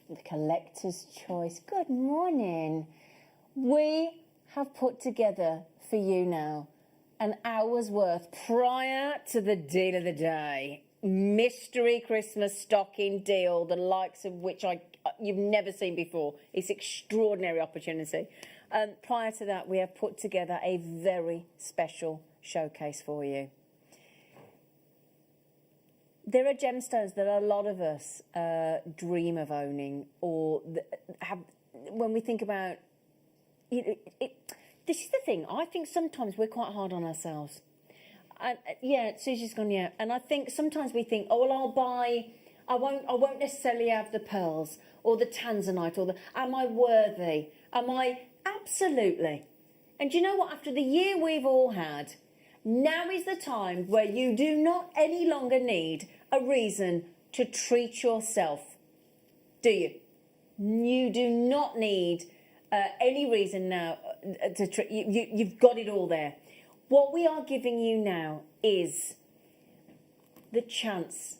The collector's choice. Good morning. We have put together for you now an hour's worth prior to the deal of the day. Mystery Christmas stocking deal, the likes of which you've never seen before. It's extraordinary opportunity. Prior to that, we have put together a very special showcase for you. There are gemstones that a lot of us dream of owning, or have. When we think about, this is the thing. I think sometimes we're quite hard on ourselves. Yeah, Susie's gone. Yeah, and I think sometimes we think, oh well, I'll buy. I won't necessarily have the pearls or the Tanzanite or the. Am I worthy? Am I absolutely? And do you know what? After the year we've all had, Now is the time where you do not any longer need a reason to treat yourself, do you? You do not need any reason now to treat you. You've got it all there. What we are giving you now is the chance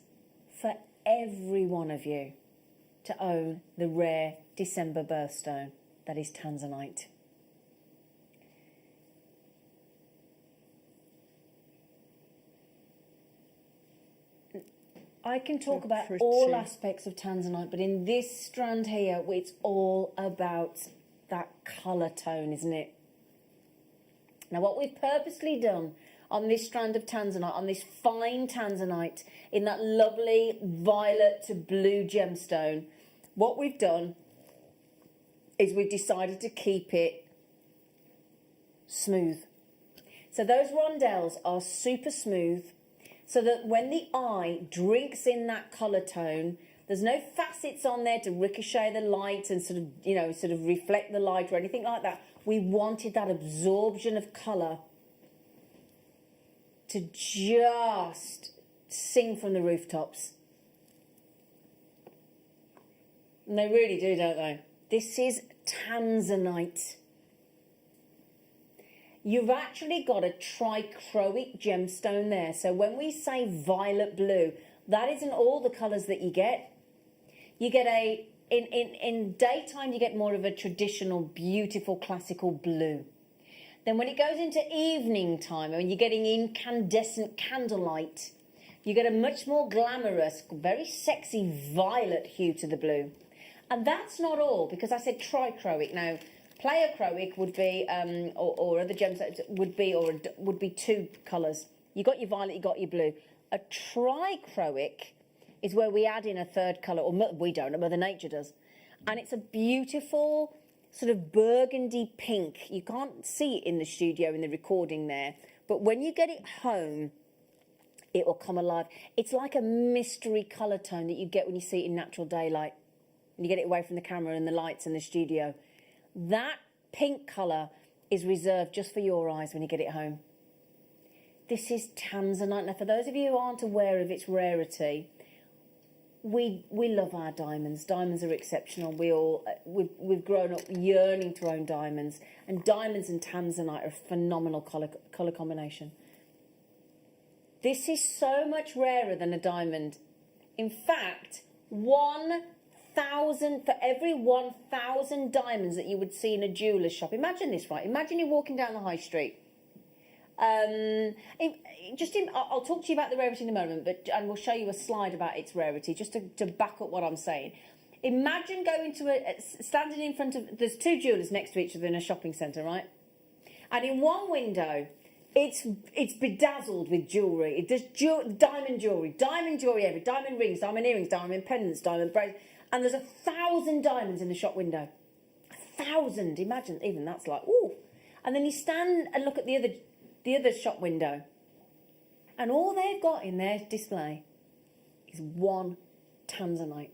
for every one of you to own the rare December birthstone that is Tanzanite. I can talk about all aspects of Tanzanite, but in this strand here, it's all about that colour tone, isn't it? Now, what we've purposely done on this strand of Tanzanite, on this fine Tanzanite, in that lovely violet to blue gemstone, what we've done is we've decided to keep it smooth. So those rondelles are super smooth, so that when the eye drinks in that colour tone, there's no facets on there to ricochet the light and sort of reflect the light or anything like that. We wanted that absorption of colour to just sing from the rooftops. And they really do, don't they? This is Tanzanite. You've actually got a trichroic gemstone there. So when we say violet blue, that isn't all the colours that you get. You get in daytime, you get more of a traditional, beautiful, classical blue. Then when it goes into evening time, when you're getting incandescent candlelight, you get a much more glamorous, very sexy violet hue to the blue. And that's not all, because I said trichroic. Now, pleiochroic would be, or other gemstones would be two colours. You got your violet, you got your blue. A trichroic is where we add in a third colour, or we don't, Mother Nature does. And it's a beautiful sort of burgundy pink. You can't see it in the studio, in the recording there, but when you get it home, it will come alive. It's like a mystery colour tone that you get when you see it in natural daylight. And you get it away from the camera and the lights in the studio. That pink colour is reserved just for your eyes when you get it home. This is Tanzanite. Now, for those of you who aren't aware of its rarity, we love our diamonds. Diamonds are exceptional. We've grown up yearning to own diamonds, and diamonds and Tanzanite are a phenomenal colour combination. This is so much rarer than a diamond. In fact, 1,000 for every 1,000 diamonds that you would see in a jeweller's shop. Imagine this, right? Imagine you're walking down the high street. I'll talk to you about the rarity in a moment, and we'll show you a slide about its rarity just to back up what I'm saying. Imagine going to standing in front of, there's two jewellers next to each other in a shopping centre, right? And in one window, it's bedazzled with jewellery. There's diamond jewellery everywhere, diamond rings, diamond earrings, diamond pendants, diamond bracelets, and there's 1,000 diamonds in the shop window. 1,000, imagine, even that's like, ooh. And then you stand and look at the other shop window, and all they've got in their display is one Tanzanite.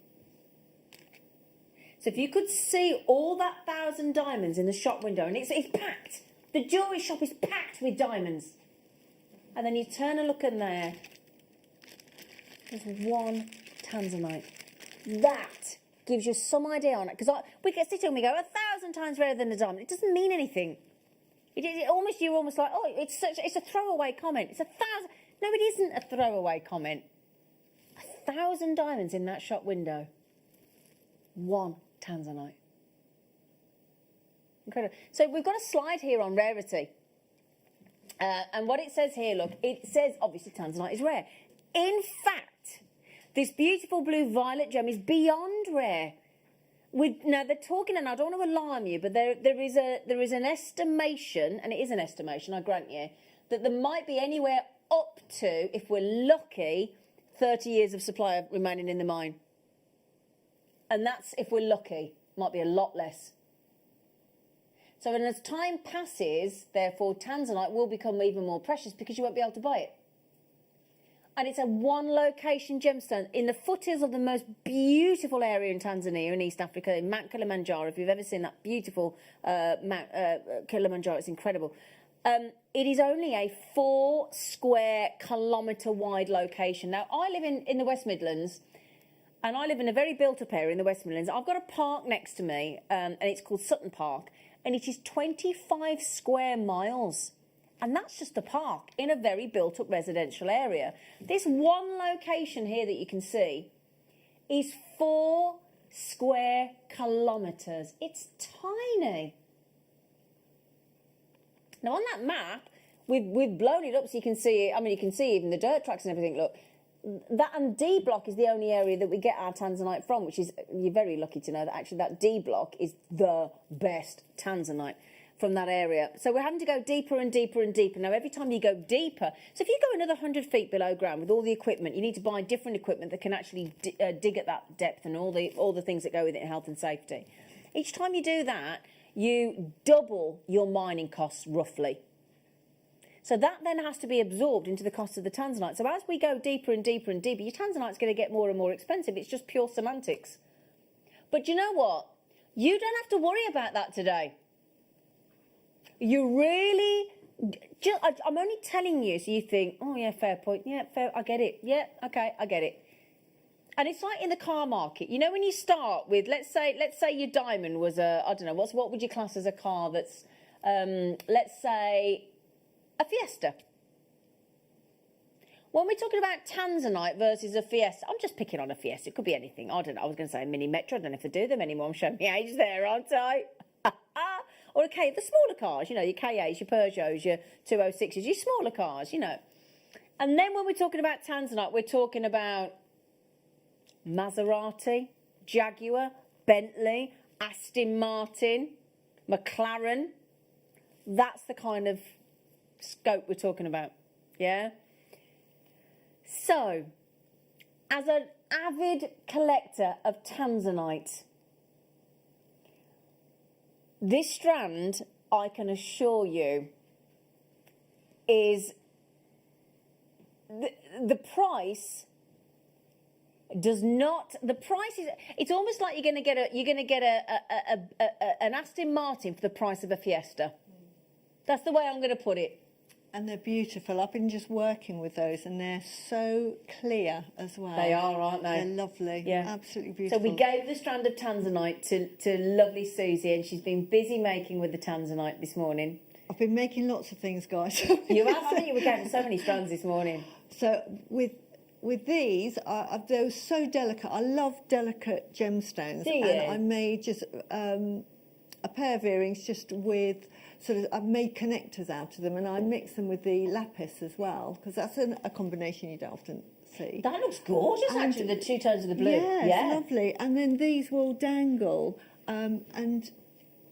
So if you could see all that 1,000 diamonds in the shop window, and it's packed, the jewellery shop is packed with diamonds, and then you turn and look in there, there's one Tanzanite. That gives you some idea on it, because we get sit here and we go 1,000 times rarer than a diamond. It doesn't mean anything. You're almost like, oh, it's a throwaway comment. It's 1,000. No, it isn't a throwaway comment. 1,000 diamonds in that shop window. One Tanzanite. Incredible. So we've got a slide here on rarity. And what it says here, look, it says obviously Tanzanite is rare. In fact, this beautiful blue violet gem is beyond rare. Now they're talking, and I don't want to alarm you, but there is an estimation, and it is an estimation, I grant you, that there might be anywhere up to, if we're lucky, 30 years of supply remaining in the mine. And that's if we're lucky, might be a lot less. So and as time passes, therefore, Tanzanite will become even more precious because you won't be able to buy it. And it's a one-location gemstone in the foothills of the most beautiful area in Tanzania, in East Africa, in Mount Kilimanjaro. If you've ever seen that beautiful Mount Kilimanjaro, it's incredible. It is only a 4 square kilometre wide location. Now, I live in the West Midlands, and I live in a very built-up area in the West Midlands. I've got a park next to me, and it's called Sutton Park, and it is 25 square miles. And that's just a park in a very built-up residential area. This one location here that you can see is 4 square kilometres. It's tiny. Now, on that map, we've blown it up so you can see it. I mean, you can see even the dirt tracks and everything. Look, that and D block is the only area that we get our Tanzanite from, which is, you're very lucky to know that actually that D block is the best Tanzanite from that area. So we're having to go deeper and deeper and deeper. Now, every time you go deeper, so if you go another 100 feet below ground with all the equipment, you need to buy different equipment that can actually dig at that depth and all the things that go with it in health and safety. Each time you do that, you double your mining costs roughly. So that then has to be absorbed into the cost of the Tanzanite. So as we go deeper and deeper and deeper, your Tanzanite's going to get more and more expensive. It's just pure semantics. But you know what? You don't have to worry about that today. You really... I'm only telling you so you think, oh, yeah, fair point. Yeah, fair, I get it. Yeah, okay, I get it. And it's like in the car market. You know, when you start with, let's say your diamond was a, I don't know, what would you class as a car that's, let's say, a Fiesta. When we're talking about Tanzanite versus a Fiesta, I'm just picking on a Fiesta. It could be anything. I don't know. I was going to say a Mini Metro. I don't know if they do them anymore. I'm showing my age there, aren't I? Or okay, the smaller cars, you know, your K8s, your Peugeots, your 206s, your smaller cars, you know. And then when we're talking about Tanzanite, we're talking about Maserati, Jaguar, Bentley, Aston Martin, McLaren. That's the kind of scope we're talking about, yeah? So, as an avid collector of Tanzanite, this strand, I can assure you, is the price does not. The price is. It's almost like you're going to get an Aston Martin for the price of a Fiesta. That's the way I'm going to put it. And they're beautiful. I've been just working with those, and they're so clear as well. They are, aren't they? They're lovely. Yeah, absolutely beautiful. So we gave the strand of Tanzanite to lovely Susie, and she's been busy making with the Tanzanite this morning. I've been making lots of things, guys. You have, haven't you? We gave so many strands this morning. So with these, they're so delicate. I love delicate gemstones. Do you? And I made just a pair of earrings just with I've made connectors out of them, and I mix them with the lapis as well, because that's a combination you don't often see. That looks gorgeous, and actually, the two tones of the blue. Yeah, it's lovely. And then these will dangle, and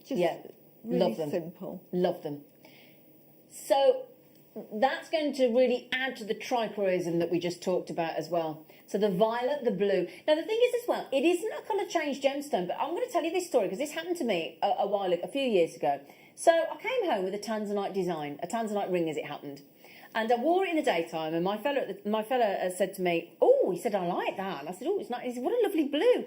just really love them. Simple. Love them. So that's going to really add to the trichroism that we just talked about as well. So the violet, the blue. Now the thing is as well, it isn't a colour change gemstone, but I'm going to tell you this story because this happened to me a few years ago. So I came home with a Tanzanite design, a Tanzanite ring as it happened. And I wore it in the daytime, and my fella said to me, oh, he said, I like that. And I said, oh, it's nice. He said, what a lovely blue.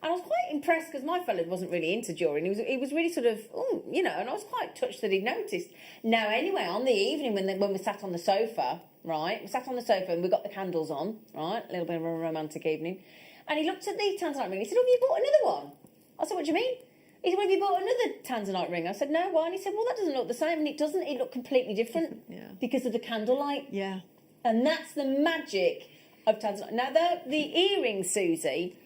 And I was quite impressed because my fella wasn't really into jewellery. And he was really sort of, oh, you know, and I was quite touched that he'd noticed. Now, anyway, on the evening when we sat on the sofa, right, we sat on the sofa and we got the candles on, right, a little bit of a romantic evening. And he looked at the Tanzanite ring. He said, oh, have you bought another one? I said, what do you mean? He said, well, have you bought another Tanzanite ring? I said, no, why? And he said, well, that doesn't look the same. And it doesn't. It looked completely different because of the candlelight. Yeah. And that's the magic of Tanzanite. Now, the earrings, Susie,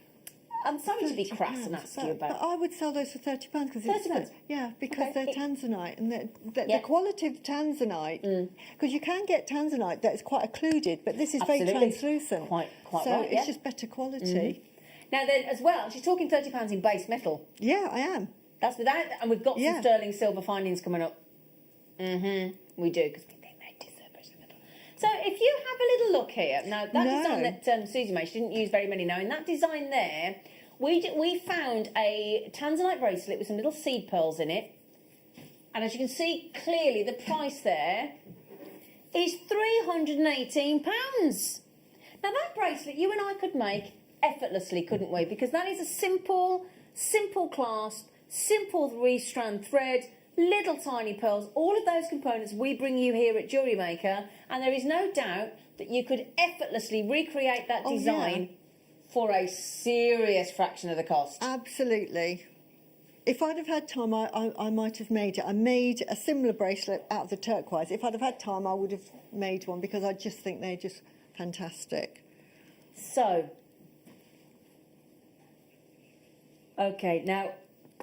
I'm sorry to be crass and ask you about. But I would sell those for £30 because £30? Yeah, because they're Tanzanite, and the quality of Tanzanite, because you can get Tanzanite that is quite occluded, but this is very translucent. Quite so right, it's just better quality. Mm-hmm. Now then, as well, she's talking £30 in base metal. Yeah, I am. That's without, and we've got some sterling silver findings coming up. We do, because they made this precious metal. So if you have a little look here, now that design that Susie made, she didn't use very many. Now in that design there, we found a Tanzanite bracelet with some little seed pearls in it, and as you can see clearly, the price there is £318. Now that bracelet, you and I could make effortlessly, couldn't we? Because that is a simple clasp, simple 3-strand thread, little tiny pearls, all of those components we bring you here at JewelleryMaker, and there is no doubt that you could effortlessly recreate that design for a serious fraction of the cost. Absolutely. If I'd have had time, I might have made it. I made a similar bracelet out of the turquoise. If I'd have had time, I would have made one because I just think they're just fantastic. So, okay, now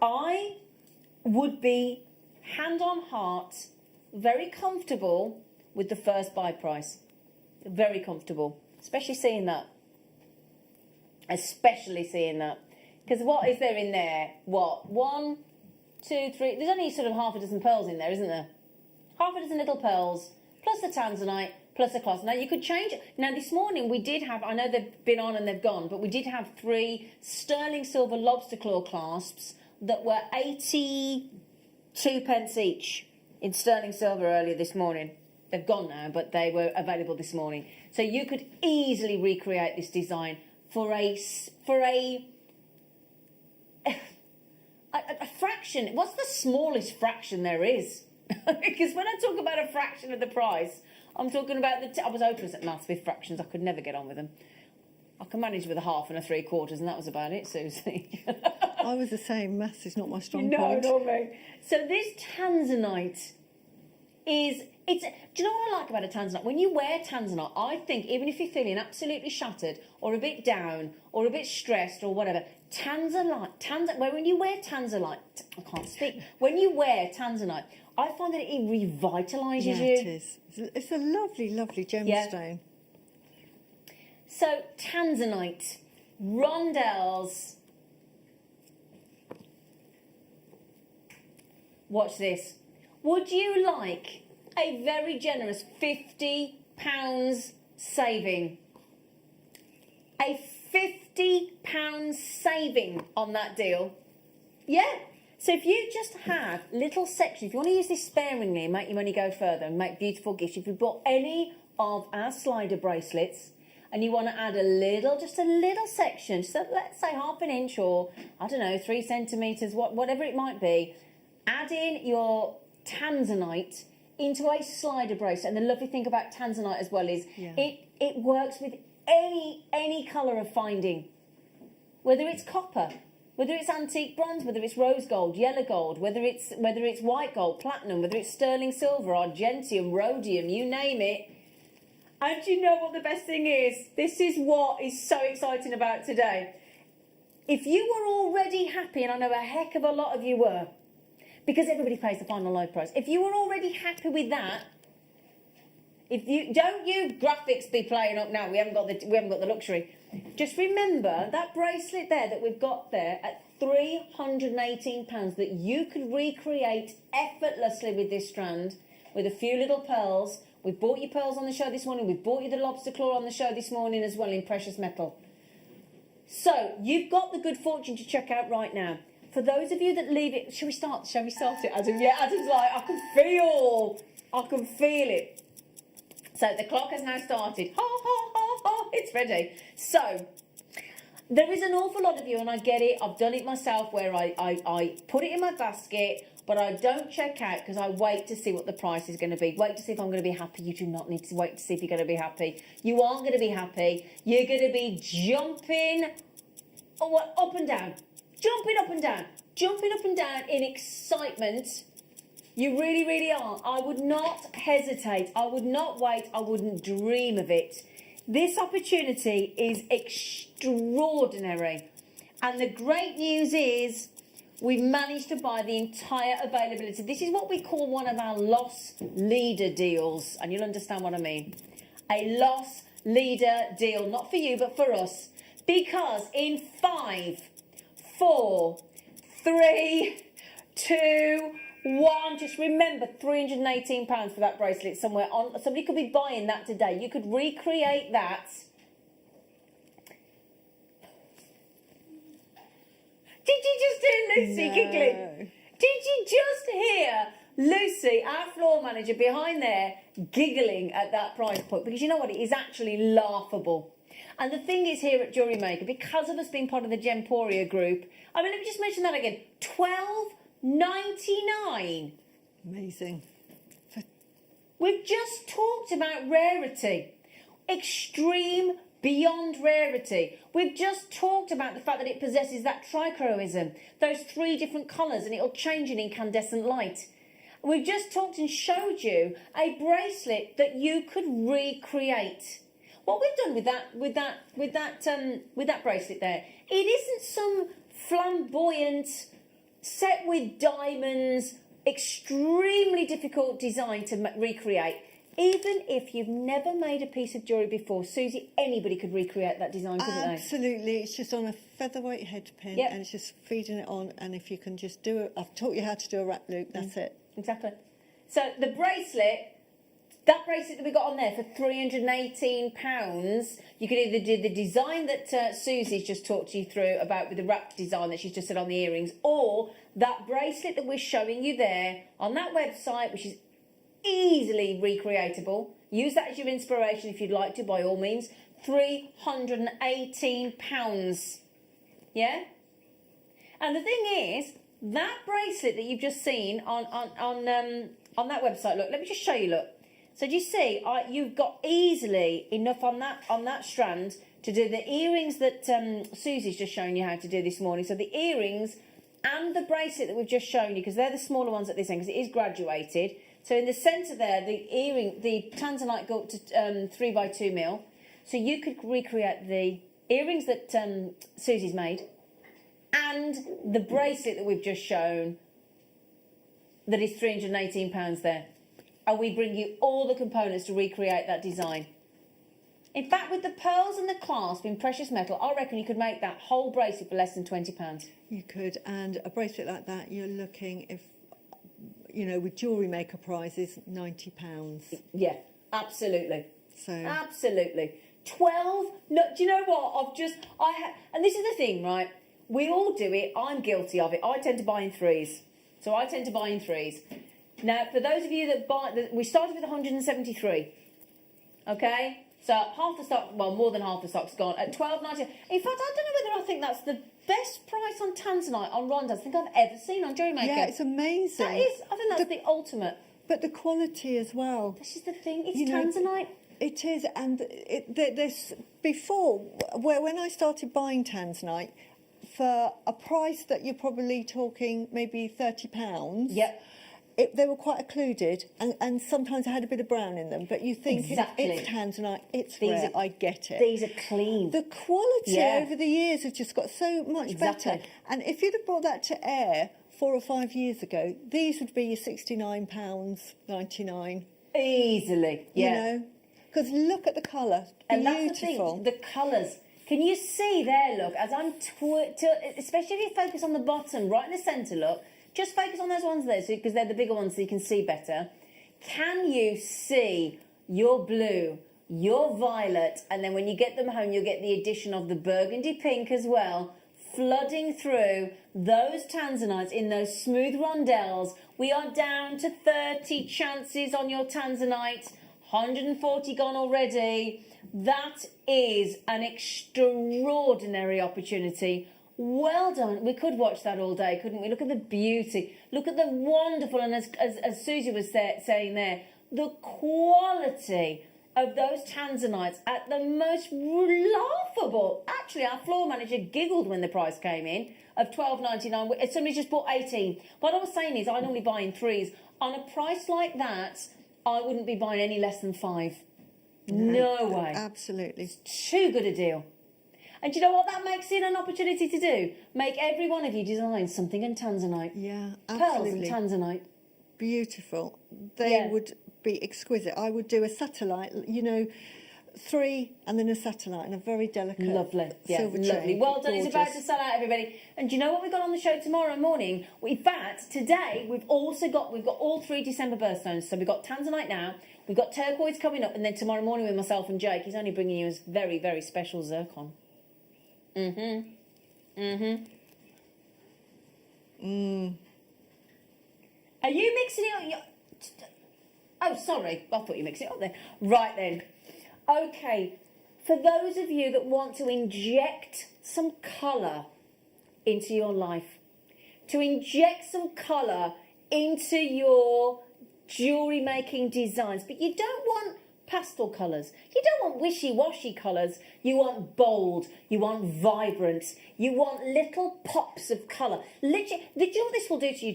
I would be hand on heart very comfortable with the first buy price. Very comfortable, especially seeing that. Especially seeing that. Because what is there in there? What? 1, 2, 3. There's only sort of half a dozen pearls in there, isn't there? Half a dozen little pearls, plus the Tanzanite, plus the clasp. Now, you could change it. Now, this morning we did have, I know they've been on and they've gone, but we did have 3 sterling silver lobster claw clasps that were 82 pence each in sterling silver earlier this morning. They've gone now, but they were available this morning. So you could easily recreate this design for a fraction. What's the smallest fraction there is? Because when I talk about a fraction of the price, I'm talking about I was hopeless at maths with fractions. I could never get on with them. I can manage with a half and a 3/4, and that was about it, Susie. I was the same. Maths is not my strong No, point. not me. So this Tanzanite is... Do you know what I like about a Tanzanite? When you wear Tanzanite, I think even if you're feeling absolutely shattered or a bit down or a bit stressed or whatever, when you wear Tanzanite, I can't speak. When you wear Tanzanite, I find that it revitalises you. It is. It's a lovely, lovely gemstone. Yeah. So Tanzanite, rondelles. Watch this. Would you like a very generous £50 saving? A £50 saving on that deal. Yeah. So if you just have little sections, if you want to use this sparingly and make your money go further and make beautiful gifts, if you bought any of our slider bracelets and you want to add just a little section, so let's say half an inch or, I don't know, 3 centimetres, whatever it might be, add in your Tanzanite into a slider bracelet. And the lovely thing about Tanzanite as well is it works with any colour of finding, whether it's copper, whether it's antique bronze, whether it's rose gold, yellow gold, whether it's white gold, platinum, whether it's sterling silver, argentium, rhodium, you name it. And you know what the best thing is? This is what is so exciting about today. If you were already happy, and I know a heck of a lot of you were, because everybody pays the final low price. If you were already happy with that, don't you graphics be playing up now. We haven't got the luxury. Just remember that bracelet there that we've got there at £318 that you could recreate effortlessly with this strand, with a few little pearls. We've bought you pearls on the show this morning. We've bought you the lobster claw on the show this morning as well in precious metal. So you've got the good fortune to check out right now. For those of you that leave it, shall we start it, Adam? Yeah, Adam's like, I can feel it. So the clock has now started. Ha, ha, ha, ha, it's ready. So there is an awful lot of you, and I get it. I've done it myself where I put it in my basket, but I don't check out because I wait to see what the price is going to be. Wait to see if I'm going to be happy. You do not need to wait to see if you're going to be happy. You aren't going to be happy. You're going to be jumping up and down. Jumping up and down in excitement. You really, really are. I would not hesitate. I would not wait. I wouldn't dream of it. This opportunity is extraordinary. And the great news is we've managed to buy the entire availability. This is what we call one of our loss leader deals. And you'll understand what I mean. A loss leader deal. Not for you, but for us. Because in 5, 4, 3, 2, 1. Just remember, £318 for that bracelet somewhere on. Somebody could be buying that today. You could recreate that. Did you just hear Lucy giggling? Did you just hear Lucy, our floor manager, behind there giggling at that price point? Because you know what? It is actually laughable. And the thing is here at JewelleryMaker, because of us being part of the Gemporia group, I mean, let me just mention that again. £12.99 Amazing. We've just talked about rarity. Extreme, beyond rarity. We've just talked about the fact that it possesses that trichroism, those 3 different colours, and it'll change in incandescent light. We've just talked and showed you a bracelet that you could recreate. What we've done with that bracelet there, it isn't some flamboyant, set with diamonds, extremely difficult design to recreate. Even if you've never made a piece of jewellery before, Susie, anybody could recreate that design, couldn't they? Absolutely. It's just on a featherweight head pin, and it's just feeding it on. And if you can just do it, I've taught you how to do a wrap loop. That's it. Exactly. So the bracelet, that bracelet that we got on there for £318, you could either do the design that Susie's just talked you through about with the wrap design that she's just said on the earrings, or that bracelet that we're showing you there on that website, which is easily recreatable. Use that as your inspiration if you'd like to, by all means. £318. Yeah? And the thing is, that bracelet that you've just seen on that website, look, let me just show you, look. So do you see, you've got easily enough on that strand to do the earrings that Susie's just shown you how to do this morning. So the earrings and the bracelet that we've just shown you, because they're the smaller ones at this end, because it is graduated. So in the centre there, the Tanzanite go up to 3x2 mil. So you could recreate the earrings that Susie's made and the bracelet that we've just shown that is £318 there. And we bring you all the components to recreate that design. In fact, with the pearls and the clasp in precious metal, I reckon you could make that whole bracelet for less than £20. You could, and a bracelet like that, you're looking, if you know, with JewelleryMaker prizes, £90. Yeah, absolutely. So absolutely. 12. No, do you know what? And this is the thing, right? We all do it. I'm guilty of it. I tend to buy in threes. So I tend to buy in threes. Now, for those of you that buy, we started with 173. Okay. So half the stock, well, more than half the stock's gone at £12.90. In fact, I don't know whether I think that's the best price on Tanzanite on Rondas I think I've ever seen on JewelleryMaker. yeah, it's amazing. That is, I think that's the ultimate. But the quality as well. This is the thing. It's You know, Tanzanite. It is, and this before, when I started buying Tanzanite, for a price that you're probably talking maybe £30. Yep. They were quite occluded, and sometimes I had a bit of brown in them. But you think Exactly. it's Tanzanite, it's These rare. are- I get it. These are clean. The quality Yeah. over the years has just got so much Exactly. better. And if you'd have brought that to air 4 or 5 years ago, these would be your £69.99. Easily. Yeah. You know, because look at the colour, And beautiful. that's the thing, the colours. Can you see there, look, as I'm, especially if you focus on the bottom, right in the centre, look, just focus on those ones there, because they're the bigger ones so you can see better. Can you see your blue, your violet, and then when you get them home, you'll get the addition of the burgundy pink as well, flooding through those Tanzanites in those smooth rondelles. We are down to 30 chances on your Tanzanite, 140 gone already. That is an extraordinary opportunity. Well done. We could watch that all day, couldn't we? Look at the beauty. Look at the wonderful, and as Susie was saying there, the quality of those Tanzanites at the most laughable. Actually, our floor manager giggled when the price came in of £12.99. Somebody just bought 18. What I was saying is I normally buy in threes. On a price like that, I wouldn't be buying any less than 5. No way. Absolutely. Too good a deal. And do you know what that makes it an opportunity to do? Make every one of you design something in Tanzanite. Yeah, Pearls absolutely. in Tanzanite. Beautiful. They Yeah. would be exquisite. I would do a satellite, you know, 3 and then a satellite and a very delicate Lovely. Yeah, silver lovely. tray. Well done. It's about Gorgeous. to sell out, everybody. And do you know what we've got on the show tomorrow morning? In fact, today we've all 3 December birthstones. So we've got Tanzanite now, we've got turquoise coming up, and then tomorrow morning with myself and Jake, he's only bringing you his very, very special zircon. Are you mixing it up? Oh, sorry. I thought you mixed it up then. Right then. Okay. For those of you that want to inject some colour into your life, to inject some colour into your jewellery making designs, but you don't want pastel colours. You don't want wishy-washy colours. You want bold. You want vibrant. You want little pops of colour. Literally, do you know what this will do to your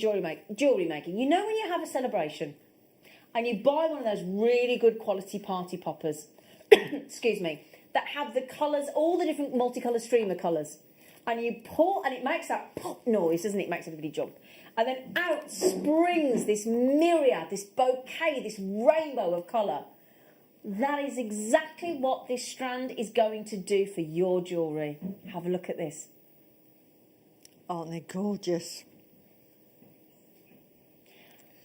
jewellery making? You know when you have a celebration and you buy one of those really good quality party poppers, excuse me, that have the colours, all the different multicolour streamer colours, and you pour, and it makes that pop noise, doesn't it? It makes everybody jump. And then out springs this myriad, this bouquet, this rainbow of colour. That is exactly what this strand is going to do for your jewellery. Have a look at this. Aren't they gorgeous?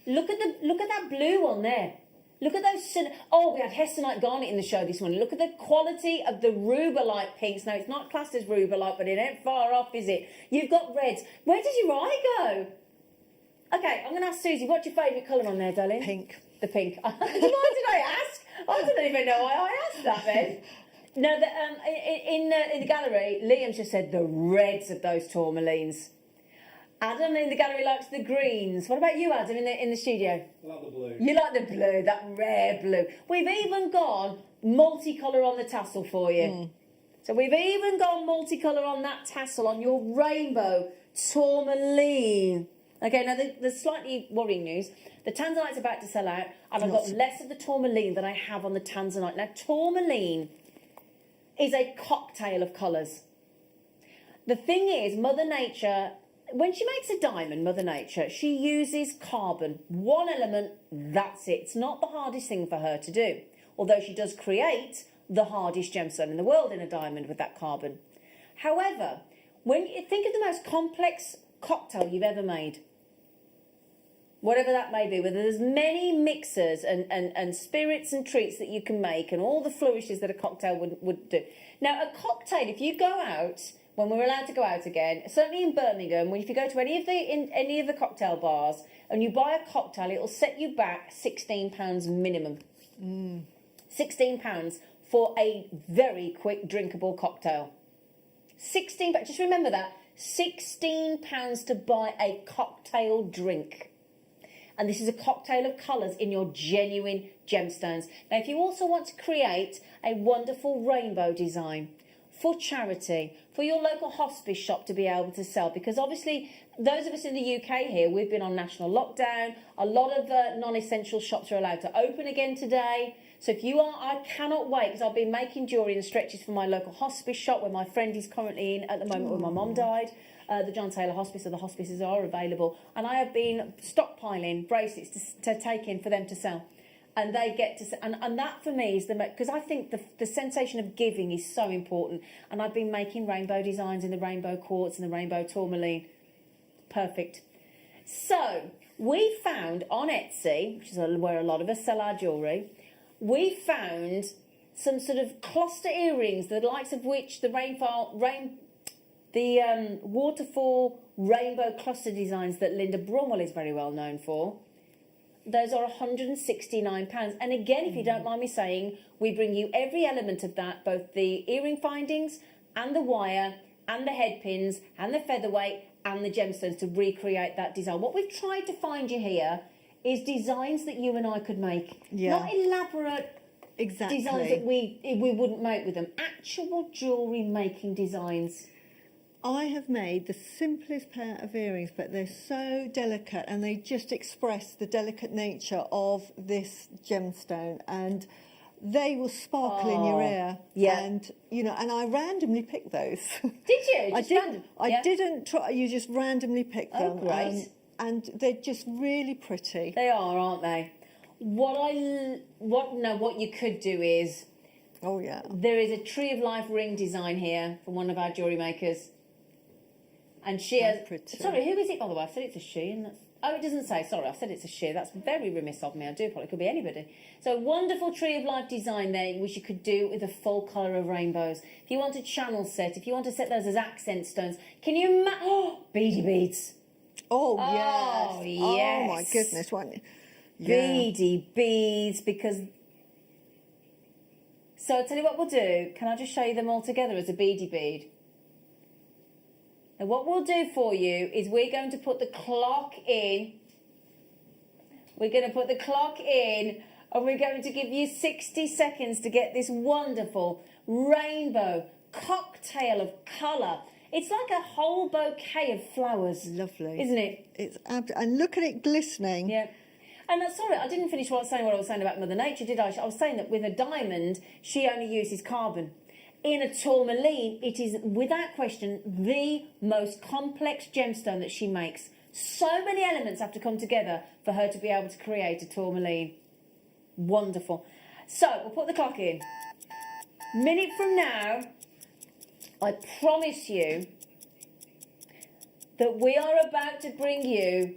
Look at that blue on there. Look at those. Oh, we had Hessite garnet in the show this morning. Look at the quality of the rubellite pinks. Now, it's not classed as rubellite, but it ain't far off, is it? You've got reds. Where did your eye go? Okay, I'm going to ask Susie, what's your favourite colour on there, darling? Pink. The pink. Why did I ask? I don't even know why I asked that then. No, in the gallery, Liam just said the reds of those tourmalines. Adam in the gallery likes the greens. What about you, Adam, in the studio? I like the blue. You like the blue, that rare blue. We've even gone multicolour on the tassel for you. So we've even gone multicolour on that tassel, on your rainbow tourmaline. Okay, now the slightly worrying news, the Tanzanite's about to sell out, and I've got less of the tourmaline than I have on the Tanzanite. Now, tourmaline is a cocktail of colours. The thing is, Mother Nature, when she makes a diamond, Mother Nature, she uses carbon. One element, that's it. It's not the hardest thing for her to do, although she does create the hardest gemstone in the world in a diamond with that carbon. However, when you think of the most complex cocktail you've ever made, whatever that may be, whether there's many mixers and spirits and treats that you can make and all the flourishes that a cocktail would do. Now, a cocktail, if you go out, when we're allowed to go out again, certainly in Birmingham, if you go to any of the cocktail bars and you buy a cocktail, it'll set you back £16 minimum. £16 for a very quick drinkable cocktail. £16, just remember that, £16 to buy a cocktail drink. And this is a cocktail of colours in your genuine gemstones. Now, if you also want to create a wonderful rainbow design for charity, for your local hospice shop to be able to sell, because obviously those of us in the UK here, we've been on national lockdown. A lot of non-essential shops are allowed to open again today. So if you are, I cannot wait, because I've been making jewellery and stretches for my local hospice shop where my friend is currently in at the moment when my mum died. The John Taylor Hospice, so the hospices are available. And I have been stockpiling bracelets to take in for them to sell. And they get to, and that for me is because I think the sensation of giving is so important. And I've been making rainbow designs in the rainbow quartz and the rainbow tourmaline. Perfect. So we found on Etsy, which is where a lot of us sell our jewellery, we found some sort of cluster earrings, the likes of which the waterfall rainbow cluster designs that Linda Bromwell is very well known for. Those are £169. And again, if you don't mind me saying, we bring you every element of that, both the earring findings and the wire and the head pins and the featherweight and the gemstones to recreate that design. What we've tried to find you here is designs that you and I could make. Yeah. Not elaborate designs that we wouldn't make with them. Actual jewellery making designs. I have made the simplest pair of earrings, but they're so delicate and they just express the delicate nature of this gemstone, and they will sparkle in your ear. Yeah. And, and I randomly picked those. Did you? I didn't try, you just randomly picked them. Oh, great. And they're just really pretty. They are, aren't they? What you could do is, oh yeah, there is a Tree of Life ring design here from one of our jewellery makers. And she has... Pretty. Sorry, who is it, by the way? I said it's a she. And that's, it doesn't say. Sorry, I said it's a she. That's very remiss of me. I do apologise. It could be anybody. So, wonderful Tree of Life design there, which you could do with a full colour of rainbows. If you want a channel set, if you want to set those as accent stones, can you... beady beads. Oh, yes. Yes. Oh, my goodness. Beady beads, because... So, I'll tell you what we'll do. Can I just show you them all together as a beady bead? And what we'll do for you is we're going to put the clock in We're going to put the clock in, and we're going to give you 60 seconds to get this wonderful rainbow cocktail of colour. It's like a whole bouquet of flowers. Lovely. Isn't it? It's and look at it glistening. Yeah. And sorry, I didn't finish what I was saying about Mother Nature, did I? I was saying that with a diamond, she only uses carbon. In a tourmaline, it is, without question, the most complex gemstone that she makes. So many elements have to come together for her to be able to create a tourmaline. Wonderful. So, we'll put the clock in. Minute from now, I promise you that we are about to bring you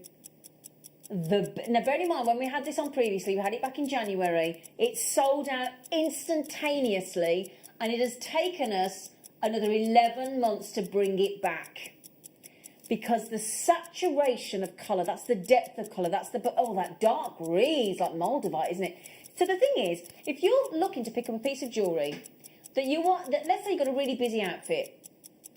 now, bear in mind, when we had this on previously, we had it back in January, it sold out instantaneously, and it has taken us another 11 months to bring it back. Because the saturation of colour, that's the depth of colour, that's that dark green, it's like Moldavite, isn't it? So the thing is, if you're looking to pick up a piece of jewellery that you want, let's say you've got a really busy outfit,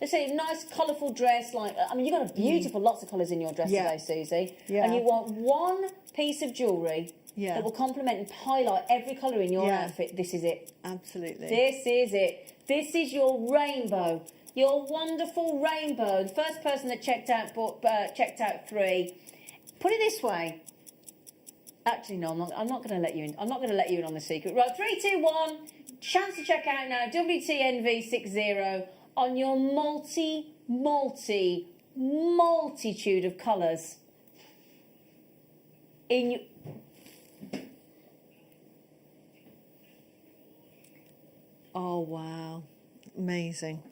let's say a nice colourful dress, you've got a beautiful, lots of colours in your dress today, Susie. Yeah. And you want one piece of jewellery that will complement and highlight every colour in your outfit. This is it. Absolutely. This is it. This is your rainbow. Your wonderful rainbow. The first person that checked out 3. Put it this way. Actually, no, I'm not going to let you in. I'm not going to let you in on the secret. Right, 3, 2, 1. Chance to check out now. WTNV60. On your multitude of colours. Oh, wow. Amazing.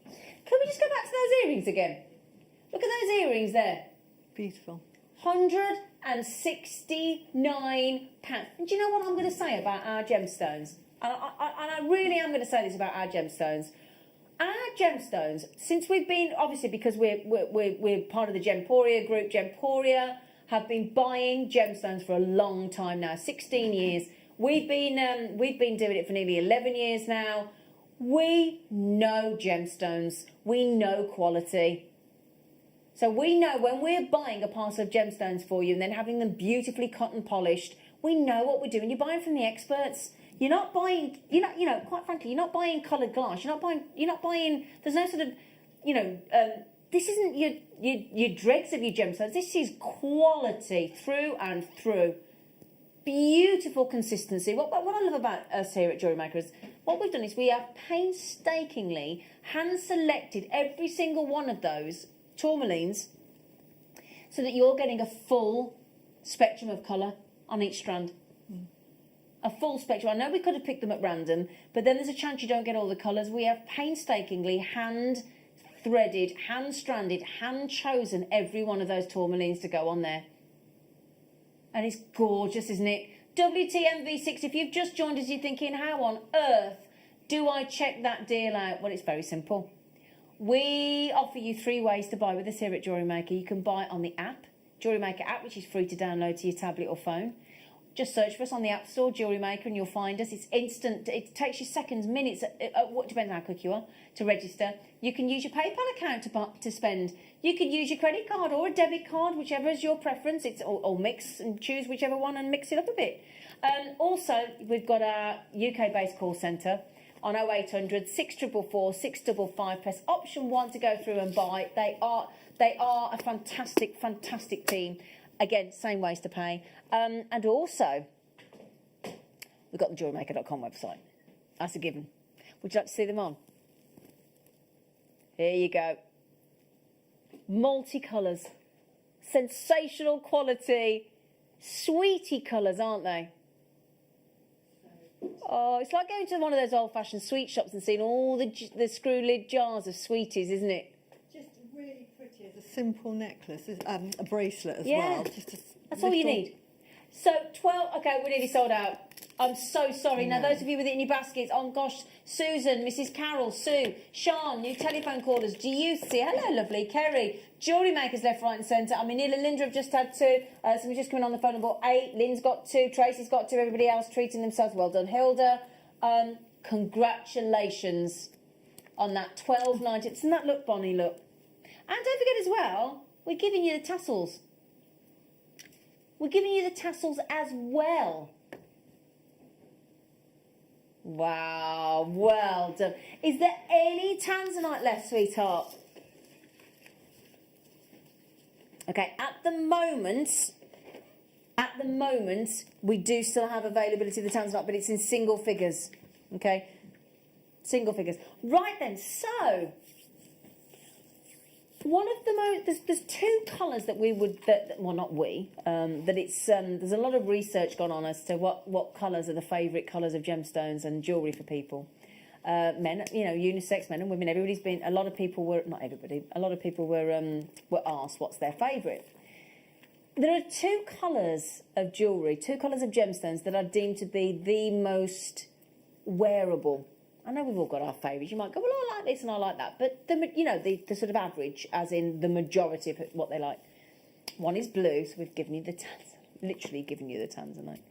Can we just go back to those earrings again? Look at those earrings there. Beautiful. £169. And do you know what I'm going to say about our gemstones? And I really am going to say this about our gemstones. Our gemstones, since we've been, obviously because we're part of the Gemporia group, Gemporia have been buying gemstones for a long time now, 16 years. We've been doing it for nearly 11 years now. We know gemstones. We know quality. So we know when we're buying a parcel of gemstones for you and then having them beautifully cut and polished, we know what we're doing. You're buying from the experts. You're not buying, quite frankly, you're not buying coloured glass. You're not buying, there's no sort of, this isn't your dregs of your gemstones. This is quality through and through. Beautiful consistency. What I love about us here at JewelleryMaker is what we've done is we have painstakingly hand-selected every single one of those tourmalines so that you're getting a full spectrum of colour on each strand. A full spectrum. I know we could have picked them at random, but then there's a chance you don't get all the colours. We have painstakingly hand-threaded, hand-stranded, hand-chosen every one of those tourmalines to go on there. And it's gorgeous, isn't it? WTMV6, if you've just joined us, you're thinking, how on earth do I check that deal out? Well, it's very simple. We offer you 3 ways to buy with us here at JewelleryMaker. You can buy on the app, JewelleryMaker app, which is free to download to your tablet or phone. Just search for us on the App Store, JewelleryMaker, and you'll find us. It's instant. It takes you seconds, minutes, what depends on how quick you are, to register. You can use your PayPal account to spend. You can use your credit card or a debit card, whichever is your preference. Or mix and choose whichever one and mix it up a bit. Also, we've got our UK-based call centre on 0800 644 655. Press option 1 to go through and buy. They are a fantastic, fantastic team. Again, same ways to pay. And also, we've got the JewelleryMaker.com website. That's a given. Would you like to see them on? Here you go. Multicolours. Sensational quality. Sweetie colours, aren't they? Oh, it's like going to one of those old-fashioned sweet shops and seeing all the screw lid jars of sweeties, isn't it? Just really pretty as a simple necklace, a bracelet as Yeah. well. That's all you need. So 12, okay, we're nearly sold out. I'm so sorry. Now, those of you with it in your baskets, oh gosh, Susan, Mrs. Carol, Sue, Sean, new telephone callers, do you see? Hello, lovely, Kerry. JewelleryMakers left, right and centre. I mean, Neil and Linda have just had 2. Somebody's just coming on the phone and bought 8. Lynn's got 2. Tracy's got 2. Everybody else treating themselves. Well done, Hilda. Congratulations on that $12.90. Doesn't that look bonny, look? And don't forget as well, we're giving you the tassels. We're giving you the tassels as well. Wow, well done. Is there any Tanzanite left, sweetheart? Okay, at the moment, we do still have availability of the Tanzanite, but it's in single figures. Okay, single figures. Right then, so one of the most there's two colours that we would well, not we that it's there's a lot of research gone on as to what colours are the favourite colours of gemstones and jewellery for people. Men, you know, unisex men and women. Everybody's been. A lot of people were not everybody. A lot of people were asked what's their favourite. There are two colours of jewellery, two colours of gemstones that are deemed to be the most wearable. I know we've all got our favourites. You might go, well, I like this and I like that, but the sort of average, as in the majority of what they like. One is blue, so we've given you literally given you the Tanzanite,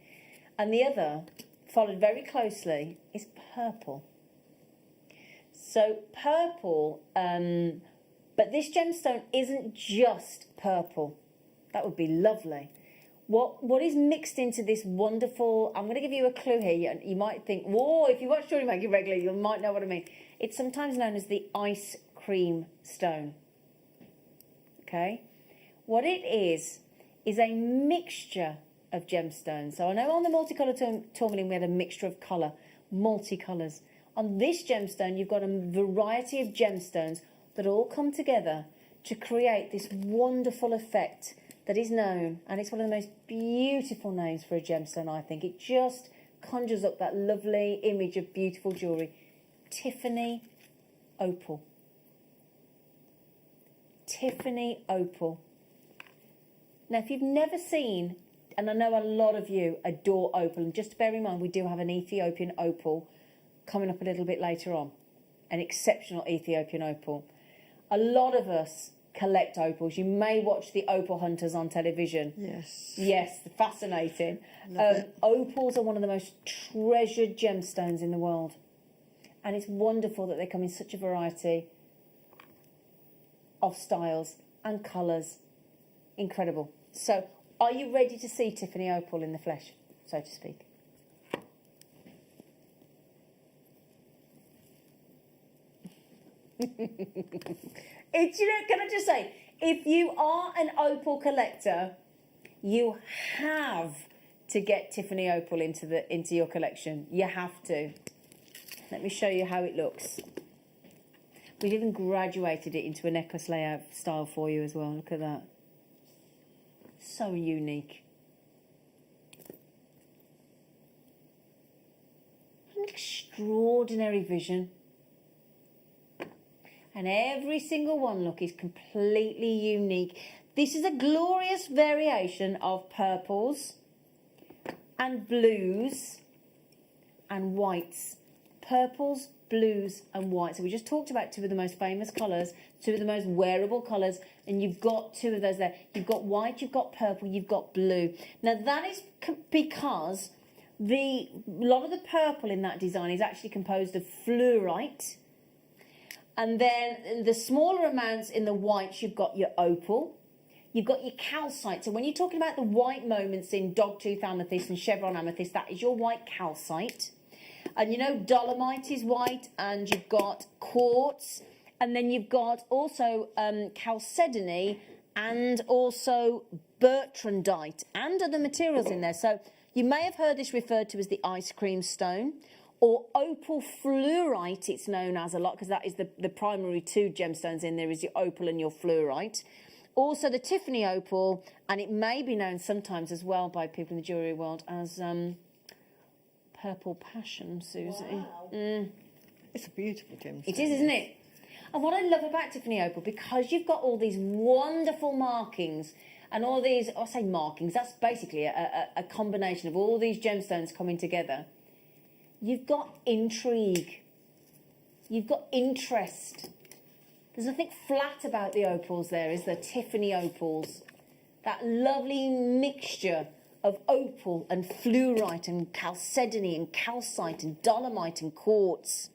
and the other, followed very closely, is purple. So purple, but this gemstone isn't just purple. That would be lovely. What is mixed into this wonderful... I'm going to give you a clue here. You might think, whoa, if you watch JewelleryMaker regularly, you might know what I mean. It's sometimes known as the ice cream stone. Okay? What it is a mixture of gemstones. So I know on the multicolour tourmaline we had a mixture of colour, multicolours. On this gemstone, you've got a variety of gemstones that all come together to create this wonderful effect that is known, and it's one of the most beautiful names for a gemstone, I think. It just conjures up that lovely image of beautiful jewellery. Tiffany opal. Tiffany opal. Now, if you've never seen, and I know a lot of you adore opal, and just to bear in mind, we do have an Ethiopian opal coming up a little bit later on, an exceptional Ethiopian opal. A lot of us collect opals. You may watch the opal hunters on television. Yes, fascinating. Opals are one of the most treasured gemstones in the world, and it's wonderful that they come in such a variety of styles and colours. Incredible. So, are you ready to see Tiffany opal in the flesh, so to speak? Can I just say, if you are an opal collector, you have to get Tiffany opal into your collection. You have to. Let me show you how it looks. We've even graduated it into a necklace layout style for you as well. Look at that. So unique. An extraordinary vision. And every single one, look, is completely unique. This is a glorious variation of purples and blues and whites. Purples, blues and whites. So we just talked about two of the most famous colours, two of the most wearable colours, and you've got two of those there. You've got white, you've got purple, you've got blue. Now that is because a lot of the purple in that design is actually composed of fluorite. And then the smaller amounts in the whites, you've got your opal, you've got your calcite. So when you're talking about the white moments in dogtooth amethyst and chevron amethyst, that is your white calcite. And you know dolomite is white, and you've got quartz, and then you've got also chalcedony and also bertrandite and other materials in there. So you may have heard this referred to as the ice cream stone, or opal fluorite, it's known as a lot, because that is the primary two gemstones in there, is your opal and your fluorite. Also the Tiffany opal, and it may be known sometimes as well by people in the jewellery world as purple passion, Susie. Wow. It's a beautiful gemstone. It is, isn't it? And what I love about Tiffany opal, because you've got all these wonderful markings, and all these, I say markings, that's basically a combination of all these gemstones coming together. You've got intrigue. You've got interest. There's nothing flat about the opals there, is there? Tiffany opals. That lovely mixture of opal and fluorite and chalcedony and calcite and dolomite and quartz.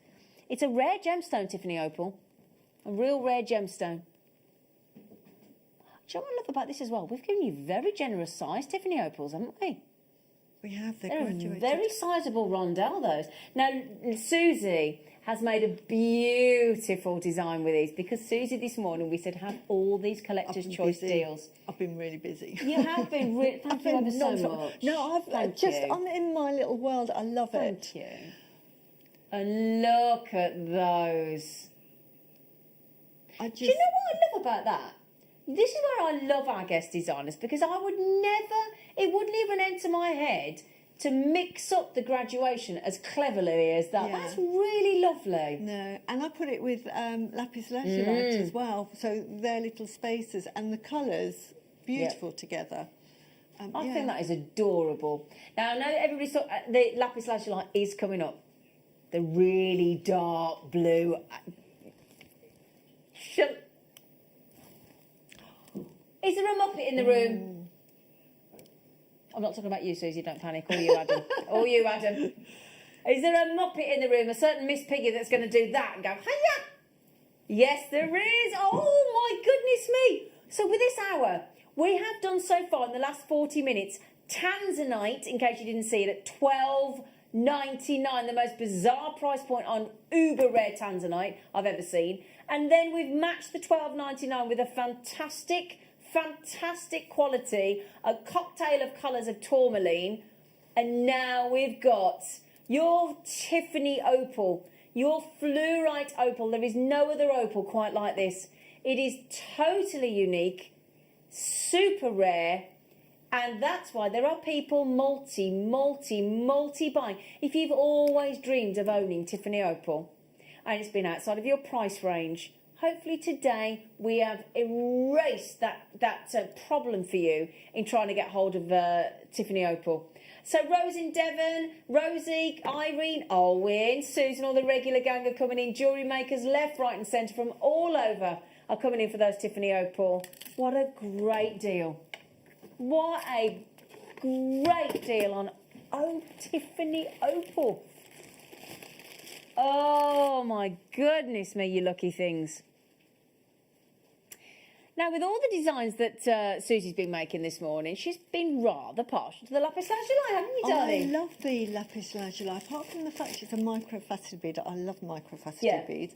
It's a rare gemstone, Tiffany opal. A real rare gemstone. you know what I love about this as well? We've given you very generous size Tiffany opals, haven't we? We have. They're They're graduated. very sizable rondelle, those. Now, Susie has made a beautiful design with these because Susie this morning we said have all these collector's choice deals. I've been really busy. You have been really, thank you ever so much. No, Thank just, you. I'm in my little world. I love it. Thank you. And look at those. Do you know what I love about that? This is where I love our guest designers because I would never, it wouldn't even enter my head to mix up the graduation as cleverly as that. Yeah. That's really lovely. No, and I put it with lapis lazuli as well. So they're little spaces and the colours beautiful together. I think that is adorable. Now I know everybody's thought the lapis lazuli is coming up. The really dark blue. Is there a Muppet in the room? I'm not talking about you, Susie, don't panic. Or you, Adam. Or you, Adam. Is there a Muppet in the room, a certain Miss Piggy that's going to do that and go, hiya? Yes, there is. Oh, my goodness me. So with this hour, we have done so far in the last 40 minutes, Tanzanite, in case you didn't see it, at $12.99, the most bizarre price point on uber rare Tanzanite I've ever seen. And then we've matched the $12.99 with a fantastic quality, a cocktail of colours of tourmaline. And now we've got your Tiffany opal, your fluorite opal. There is no other opal quite like this. It is totally unique, super rare, and that's why there are people multi buying. If you've always dreamed of owning Tiffany opal and it's been outside of your price range, hopefully today we have erased that problem for you in trying to get hold of Tiffany opal. So Rose in Devon, Rosie, Irene, Owen, Susan, all the regular gang are coming in. Jewellery makers left, right and centre from all over are coming in for those Tiffany opal. What a great deal. What a great deal on Tiffany opal. Oh my goodness me, you lucky things. Now, with all the designs that Susie's been making this morning, she's been rather partial to the lapis lazuli, haven't you, darling? I love the lapis lazuli. Apart from the fact it's a microfaceted bead, I love microfaceted beads.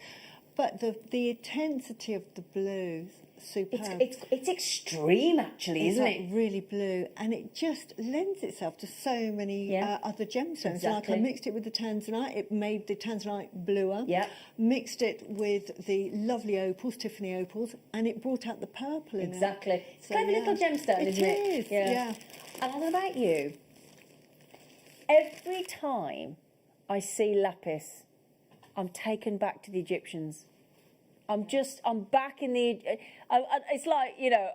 But the intensity of the blue, superb. It's extreme, actually, isn't it? Really blue, and it just lends itself to so many other gemstones. Exactly. Like I mixed it with the Tanzanite, it made the Tanzanite bluer. Yeah. Mixed it with the lovely opals, Tiffany opals, and it brought out the purple in it. Exactly. It's So, kind of a little gemstone, isn't it? It is, yeah. And I don't know about you. Every time I see lapis, I'm taken back to the Egyptians. I'm back in the. It's like, you know,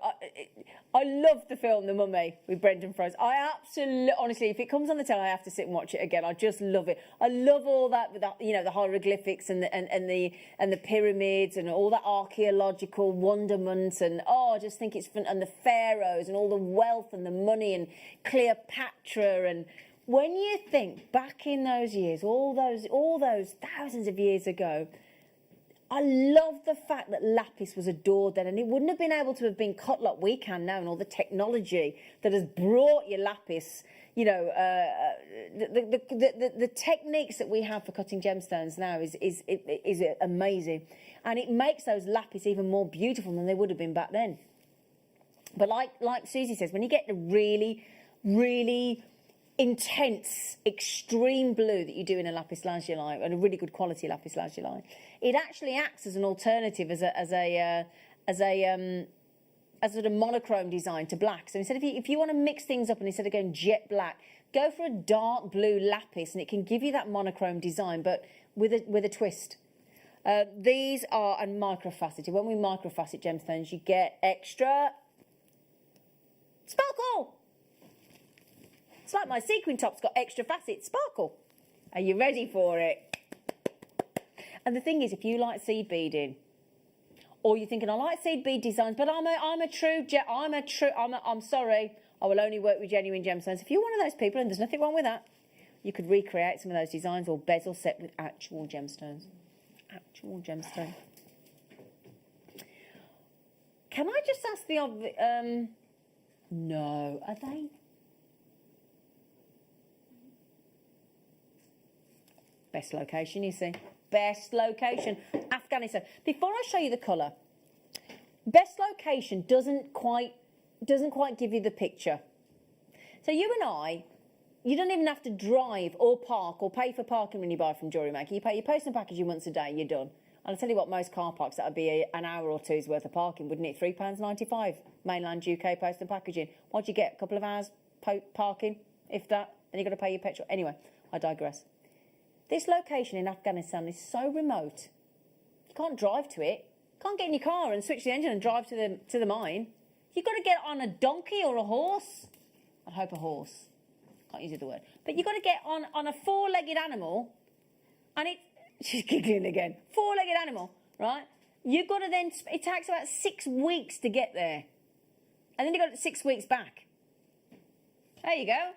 I love the film The Mummy with Brendan Fraser. I absolutely, honestly, if it comes on the telly, I have to sit and watch it again. I just love it. I love all that with you know, the hieroglyphics and the pyramids and all that archaeological wonderment, and I just think it's fun, and the pharaohs and all the wealth and the money and Cleopatra. And when you think back in those years, all those thousands of years ago, I love the fact that lapis was adored then, and it wouldn't have been able to have been cut like we can now, and all the technology that has brought you lapis. You know, the techniques that we have for cutting gemstones now is amazing, and it makes those lapis even more beautiful than they would have been back then. But like Susie says, when you get the really, really intense, extreme blue that you do in a lapis lazuli, and a really good quality lapis lazuli, it actually acts as an alternative, as a sort of monochrome design to black. So instead of if you want to mix things up and instead of going jet black, go for a dark blue lapis, and it can give you that monochrome design, but with a twist. These are microfaceted. When we microfacet gemstones, you get extra sparkle. It's like my sequin top's got extra facets, sparkle. Are you ready for it? And the thing is, if you like seed beading, or you're thinking, I like seed bead designs, but I'm sorry, I will only work with genuine gemstones. If you're one of those people, and there's nothing wrong with that, you could recreate some of those designs, or bezel set with actual gemstones. Actual gemstone. Can I just ask the obvious? No, are they? Best location, you see. Best location, Afghanistan. Before I show you the colour, best location doesn't quite give you the picture. So you and I, you don't even have to drive or park or pay for parking when you buy from JewelleryMaker. You post and packaging once a day, you're done. And I'll tell you what, most car parks, that would be an hour or two's worth of parking, wouldn't it? £3.95, mainland UK post and packaging. What do you get? A couple of hours parking, if that? Then you've got to pay your petrol. Anyway, I digress. This location in Afghanistan is so remote. You can't drive to it. Can't get in your car and switch the engine and drive to the mine. You've got to get on a donkey or a horse. I hope a horse. Can't use the other word. But you've got to get on a four-legged animal, and she's giggling again. Four-legged animal, right? You've got to then, it takes about 6 weeks to get there. And then you've got 6 weeks back. There you go.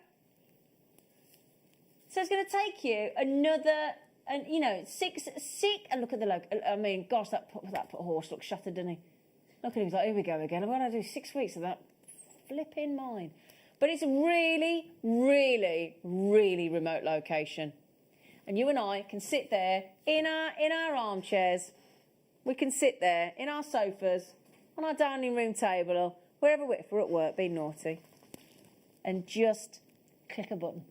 So it's going to take you another, and and look at the look. I mean, gosh, that horse looks shattered, doesn't he? Look at him, he's like, here we go again. I'm going to do 6 weeks of that flipping mine. But it's a really, really, really remote location. And you and I can sit there in our armchairs. We can sit there in our sofas, on our dining room table, or wherever if we're at work, being naughty, and just click a button.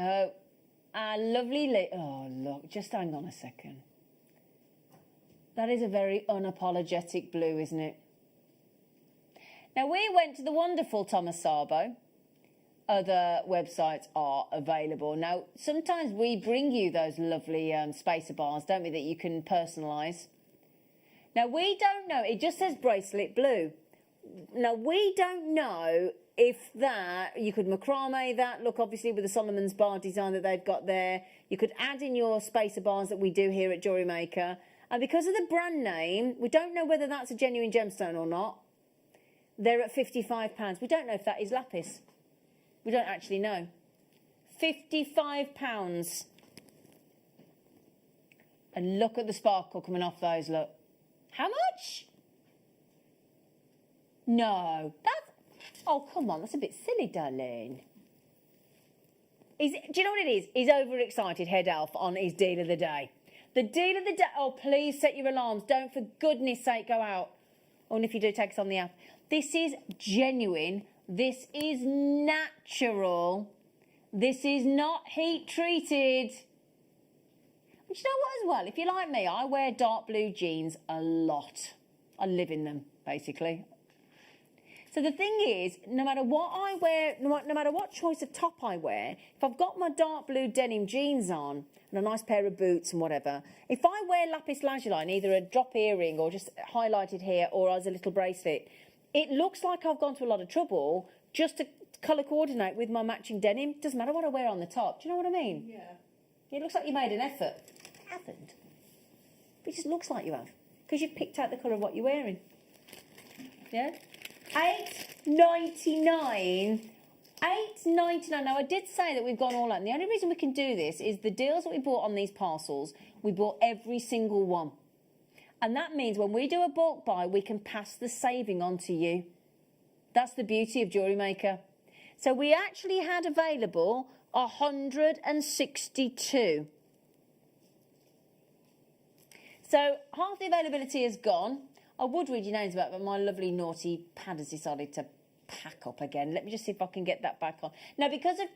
Oh, our lovely oh, look, just hang on a second. That is a very unapologetic blue, isn't it? Now, we went to the wonderful Thomas Sabo. Other websites are available. Now, sometimes we bring you those lovely spacer bars, don't we, that you can personalise. Now, we don't know. It just says bracelet blue. Now, we don't know if that, you could macrame that, look, obviously, with the Solomon's bar design that they've got there. You could add in your spacer bars that we do here at JewelleryMaker. And because of the brand name, we don't know whether that's a genuine gemstone or not. They're at £55. We don't know if that is Lapis. We don't actually know. £55. And look at the sparkle coming off those, look. How much? No. Oh, come on, that's a bit silly, darling. Do you know what it is? He's overexcited, head elf, on his deal of the day. The deal of the day. Oh, please set your alarms. Don't, for goodness sake, go out. Or if you do, take us on the app. This is genuine. This is natural. This is not heat treated. But you know what as well? If you're like me, I wear dark blue jeans a lot. I live in them, basically. So the thing is, no matter what I wear, no matter what choice of top I wear, if I've got my dark blue denim jeans on and a nice pair of boots and whatever, if I wear lapis lazuli, either a drop earring or just highlighted here or as a little bracelet, it looks like I've gone to a lot of trouble just to colour coordinate with my matching denim. Doesn't matter what I wear on the top. Do you know what I mean? Yeah. It looks like you made an effort. You haven't. But it just looks like you have. Because you've picked out the colour of what you're wearing. Yeah? $8.99. $8.99. Now, I did say that we've gone all out. And the only reason we can do this is the deals that we bought on these parcels, we bought every single one. And that means when we do a bulk buy, we can pass the saving on to you. That's the beauty of JewelleryMaker. So we actually had available 162. So half the availability is gone. I would read your names about, but my lovely naughty pad has decided to pack up again. Let me just see if I can get that back on. Now, because of...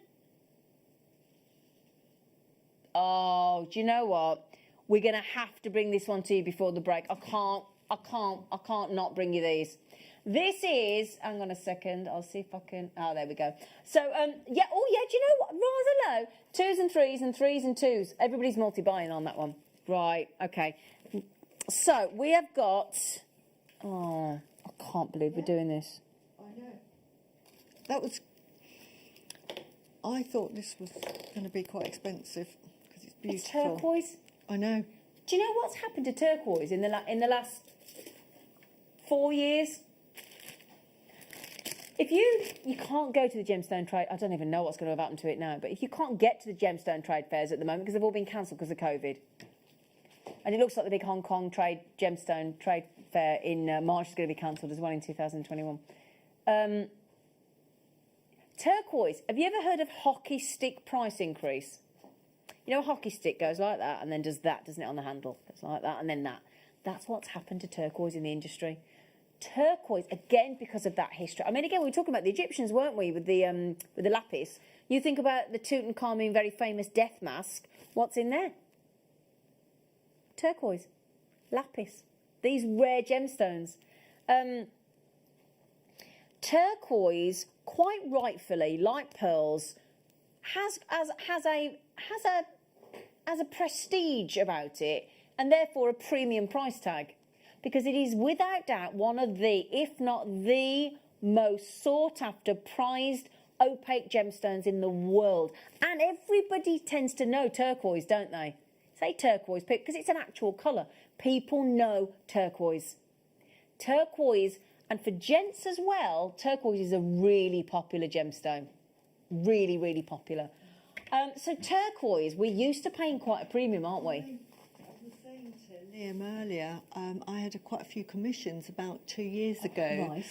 Oh, do you know what? We're going to have to bring this one to you before the break. I can't not bring you these. This is... Hang on a second. I'll see if I can... Oh, there we go. So, yeah. Oh, yeah, do you know what? Rather low. 2s and 3s and 3s and 2s. Everybody's multi-buying on that one. Right, okay. So, we have got... Oh, I can't believe we're doing this. I know. That was... I thought this was going to be quite expensive because it's beautiful. It's turquoise. I know. Do you know what's happened to turquoise in the last 4 years? If you can't go to the gemstone trade, I don't even know what's going to have happened to it now, but if you can't get to the gemstone trade fairs at the moment because they've all been cancelled because of COVID, and it looks like the big Hong Kong gemstone trade fair in March is going to be cancelled as well in 2021. Turquoise. Have you ever heard of hockey stick price increase? You know, a hockey stick goes like that and then does that, doesn't it, on the handle? It's like that and then that. That's what's happened to turquoise in the industry. Turquoise, again, because of that history. I mean, again, we were talking about the Egyptians, weren't we, with the lapis? You think about the Tutankhamun very famous death mask. What's in there? Turquoise, lapis, these rare gemstones. Turquoise, quite rightfully, like pearls, has a prestige about it, and therefore a premium price tag, because it is without doubt one of the, if not the most sought after, prized opaque gemstones in the world. And everybody tends to know turquoise, don't they? Say turquoise, because it's an actual colour. People know turquoise. Turquoise, and for gents as well, turquoise is a really popular gemstone. Really, really popular. So turquoise, we're used to paying quite a premium, aren't we? I was saying to Liam earlier, I had quite a few commissions about 2 years ago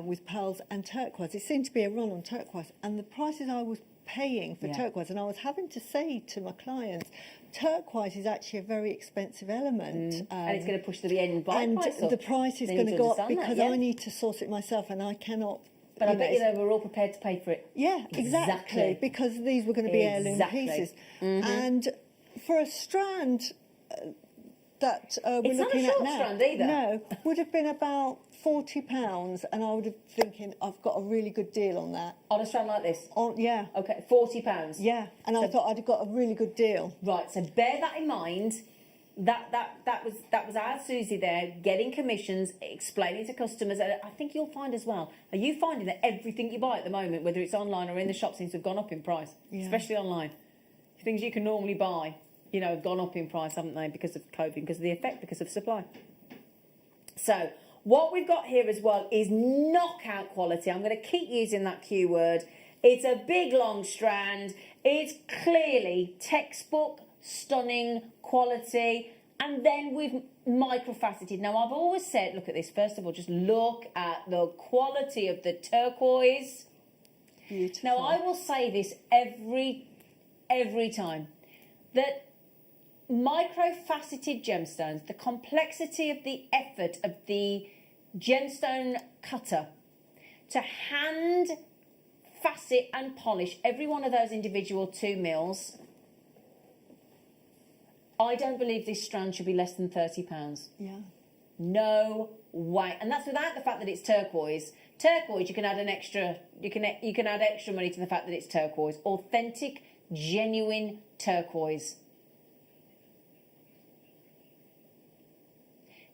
with pearls and turquoise. It seemed to be a run on turquoise, and the prices I was paying for turquoise, and I was having to say to my clients, turquoise is actually a very expensive element. And it's going to push the end buy and price up. the price is going to go up because I need to source it myself, and I cannot. But I bet you they were all prepared to pay for it. Yeah, exactly. Because these were going to be heirloom pieces. And for a strand that we're it's looking not a at now, strand either. no, would have been about £40, and I would have thinking I've got a really good deal on that. On a strand like this? Yeah. Okay, £40. Yeah, and I thought I'd have got a really good deal. Right, so bear that in mind. That was our Susie there, getting commissions, explaining to customers. And I think you'll find as well, are you finding that everything you buy at the moment, whether it's online or in the shop, seems to have gone up in price, especially online? Things you can normally buy, you know, have gone up in price, haven't they, because of COVID, because of the effect, because of supply. So what we've got here as well is knockout quality. I'm going to keep using that Q word. It's a big, long strand. It's clearly textbook, stunning quality, and then we've microfaceted. Now, I've always said, look at this, first of all, just look at the quality of the turquoise. Beautiful. Now, I will say this every time, that microfaceted gemstones, the complexity of the effort of the gemstone cutter to hand facet and polish every one of those individual 2 mils, I don't believe this strand should be less than £30. Yeah. No way. And that's without the fact that it's turquoise. Turquoise, you can add an extra, you can add extra money to the fact that it's turquoise. Authentic, genuine turquoise.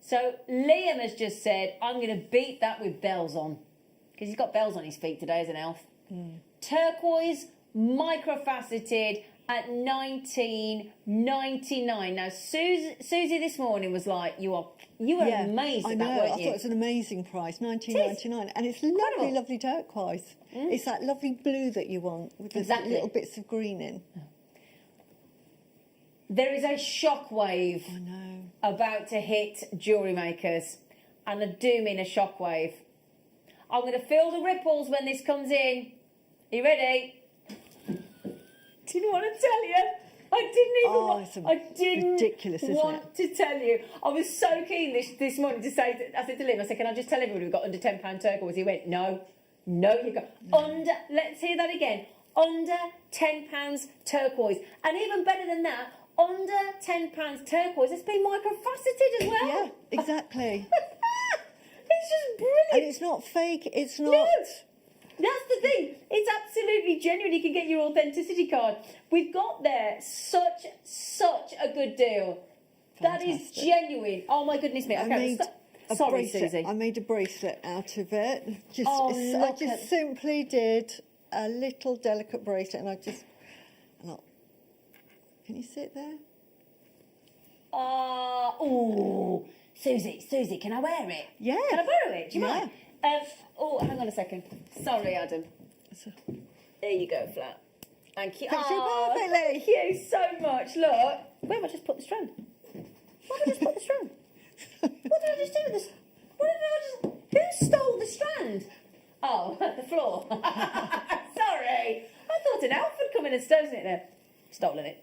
So Liam has just said, I'm going to beat that with bells on. Because he's got bells on his feet today as an elf. Turquoise, microfaceted, at $19.99. Now, Susie this morning was like, you were amazed at that, weren't you? I thought it was an amazing price, $19.99, and it's lovely, lovely turquoise. It's that lovely blue that you want with the little bits of green in. There is a shockwave about to hit jewellery makers, and I do mean a shockwave. I'm going to feel the ripples when this comes in. Are you ready? Didn't want to tell you. I didn't ridiculous, want to tell you. I was so keen this morning to say, I said to Liam, I said, can I just tell everybody we've got under £10 turquoise? He went, no, you've got under, let's hear that again, under £10 turquoise. And even better than that, under £10 turquoise, it's been microfaceted as well. Yeah, exactly. It's just brilliant. And it's not fake, it's not... No. That's the thing. It's absolutely genuine. You can get your authenticity card. We've got there such a good deal. Fantastic. That is genuine. Oh my goodness me. Okay, sorry, Susie. I made a bracelet out of it. I just simply did a little delicate bracelet, and can you sit there? Susie, can I wear it? Yeah. Can I borrow it? Do you mind? Oh, hang on a second. Sorry, Adam. There you go, flat. Thank you. Fits you perfectly. Thank you so much. Look, where have I just put the strand? Where have I just put the strand? What did I just do with this? What did I just? Who stole the strand? Oh, the floor. Sorry. I thought an elf had come in and stolen it there. Stolen it.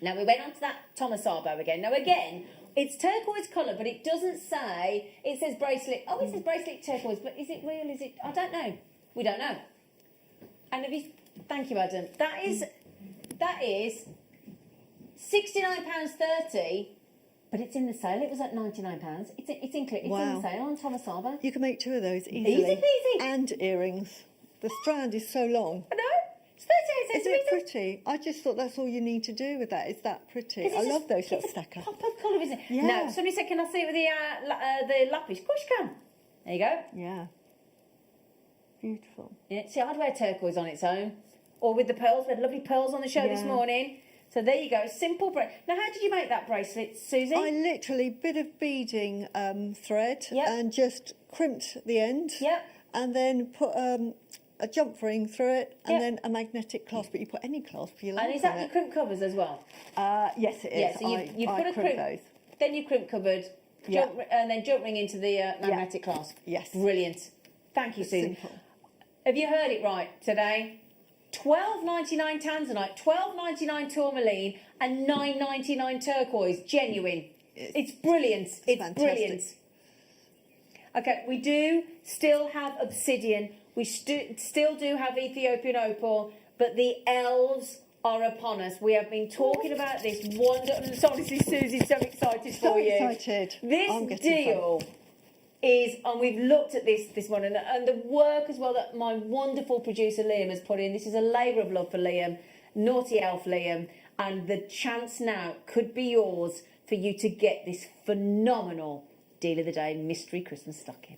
Now we went on to that Thomas Arbo again. Now again, it's turquoise colour, but it doesn't say, it says bracelet. Oh, it says bracelet turquoise, but is it real? Is it? I don't know. We don't know. And if you, thank you, Adam. That is £69.30, but it's in the sale. It was at £99. It's in the sale on Thomas Arbo. You can make 2 of those easily. Easy peasy. And earrings. The strand is so long. I know. It's 38 Is it pretty? I just thought that's all you need to do with that. Is that pretty? I love those little stacker. Pop of colour, isn't it? Yeah. No, somebody said, can I see it with the Lapis? Of course you can. There you go. Yeah. Beautiful. Yeah, see, I'd wear turquoise on its own. Or with the pearls. We had lovely pearls on the show this morning. So there you go. Simple bracelet. Now, how did you make that bracelet, Susie? I literally bit of beading thread Yep. and just crimped the end. Yep. And then put a jump ring through it and Yep. then a magnetic clasp. But you put any clasp you like. And is that your crimp covers as well? Yes, it is. Yeah, so you put a crimp, those. then you crimp covered, Yeah. and then jump ring into the magnetic clasp. Yes. Brilliant. Thank you, Susie. Simple. Have you heard it right today? £12.99 Tanzanite, £12.99 tourmaline, and £9.99 turquoise. Genuine. It's brilliant. It's fantastic. brilliant. Okay, we do still have Obsidian. We still do have Ethiopian opal, but the elves are upon us. We have been talking about this wonderful. Honestly, Susie's so excited for you. So excited. I'm This getting deal is, and we've looked at this one, and the work as well that my wonderful producer Liam has put in. This is a labour of love for Liam, naughty elf Liam, and the chance now could be yours for you to get this phenomenal deal of the day mystery Christmas stocking.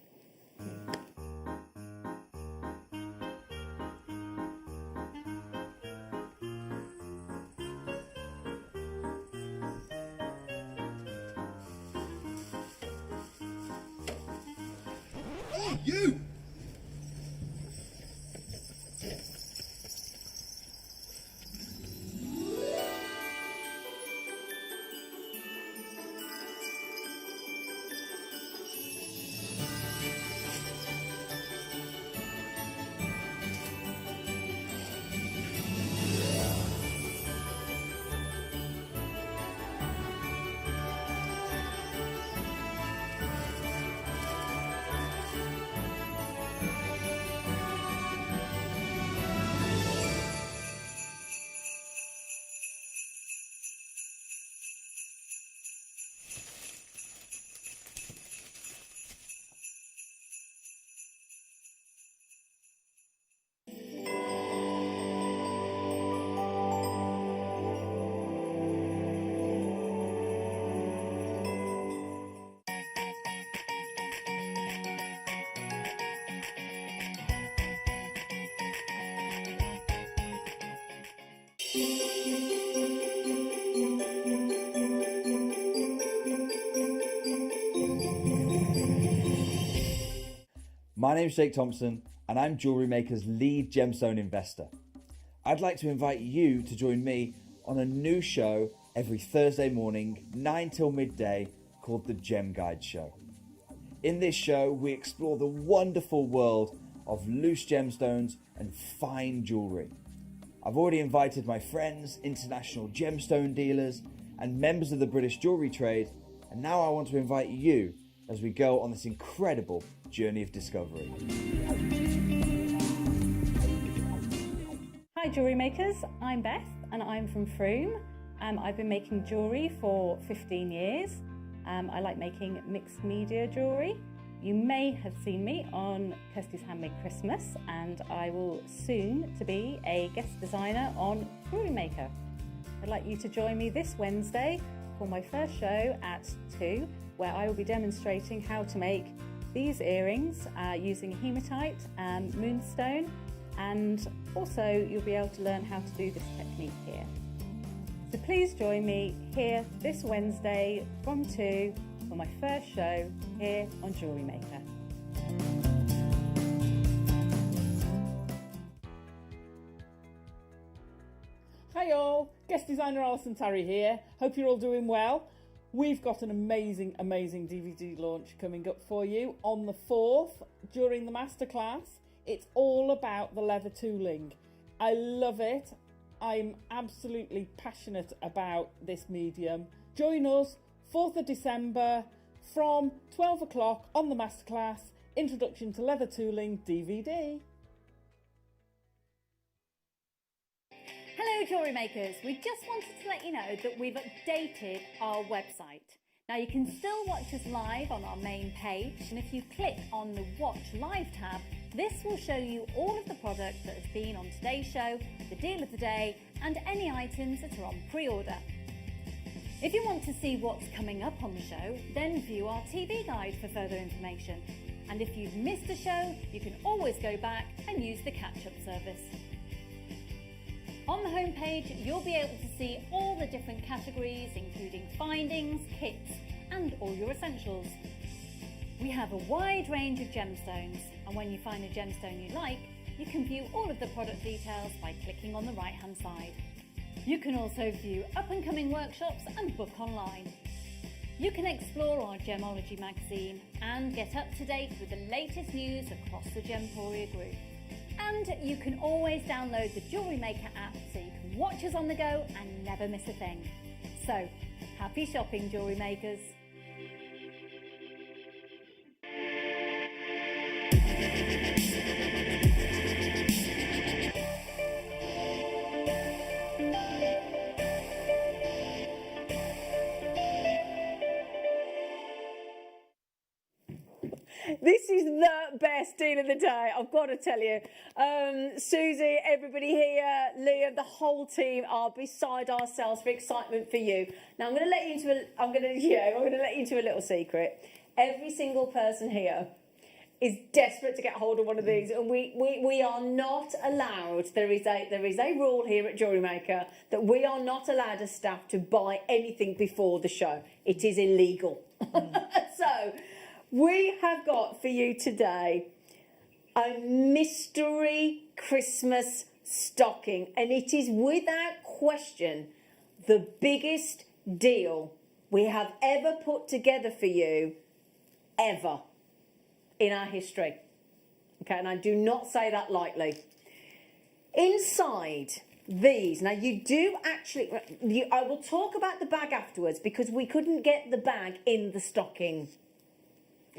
Oh, you! My name's Jake Thompson and I'm JewelleryMaker's lead gemstone investor. I'd like to invite you to join me on a new show every Thursday morning, 9 till midday, called the Gem Guide Show. In this show, we explore the wonderful world of loose gemstones and fine jewellery. I've already invited my friends, international gemstone dealers, and members of the British jewellery trade, and now I want to invite you as we go on this incredible journey of discovery. Hi jewellery makers, I'm Beth and I'm from Froome. I've been making jewellery for 15 years. I like making mixed media jewellery. You may have seen me on Kirsty's Handmade Christmas, and I will soon to be a guest designer on JewelleryMaker. I'd like you to join me this Wednesday for my first show at 2, where I will be demonstrating how to make these earrings using hematite and moonstone, and also you'll be able to learn how to do this technique here. So please join me here this Wednesday from 2 for my first show here on JewelleryMaker. Hi all, guest designer Alison Tarry here. Hope you're all doing well. We've got an amazing DVD launch coming up for you on the 4th during the masterclass. It's all about the leather tooling. I love it. I'm absolutely passionate about this medium. Join us 4th of December from 12 o'clock on the masterclass, Introduction to Leather Tooling DVD. Hello jewellery makers, we just wanted to let you know that we've updated our website. Now you can still watch us live on our main page, and if you click on the Watch Live tab, this will show you all of the product that has been on today's show, the deal of the day, and any items that are on pre-order. If you want to see what's coming up on the show, then view our TV guide for further information. And if you've missed a show, you can always go back and use the catch-up service. On the homepage, you'll be able to see all the different categories, including findings, kits, and all your essentials. We have a wide range of gemstones, and when you find a gemstone you like, you can view all of the product details by clicking on the right-hand side. You can also view up-and-coming workshops and book online. You can explore our Gemology magazine and get up to date with the latest news across the Gemporia group. And you can always download the JewelleryMaker app so you can watch us on the go and never miss a thing. So, happy shopping, jewellery makers! This is the best deal of the day, I've got to tell you. Susie, everybody here, Liam, the whole team are beside ourselves for excitement for you. Now I'm going to let you into a little secret. Every single person here is desperate to get hold of one of these, and we are not allowed. There is a rule here at JewelleryMaker that we are not allowed as staff to buy anything before the show. It is illegal. So we have got for you today a mystery Christmas stocking, and it is without question the biggest deal we have ever put together for you, ever, in our history. Okay, and I do not say that lightly. Inside these, now you do actually, I will talk about the bag afterwards because we couldn't get the bag in the stocking.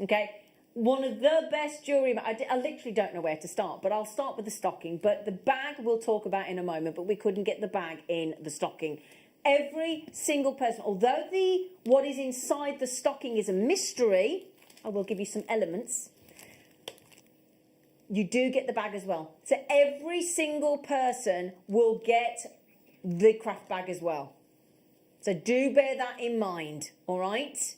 Okay, one of the best jewellery, I literally don't know where to start, but I'll start with the stocking. But the bag we'll talk about in a moment, but we couldn't get the bag in the stocking. Every single person, although what is inside the stocking is a mystery, I will give you some elements, you do get the bag as well. So every single person will get the craft bag as well. So do bear that in mind, all right?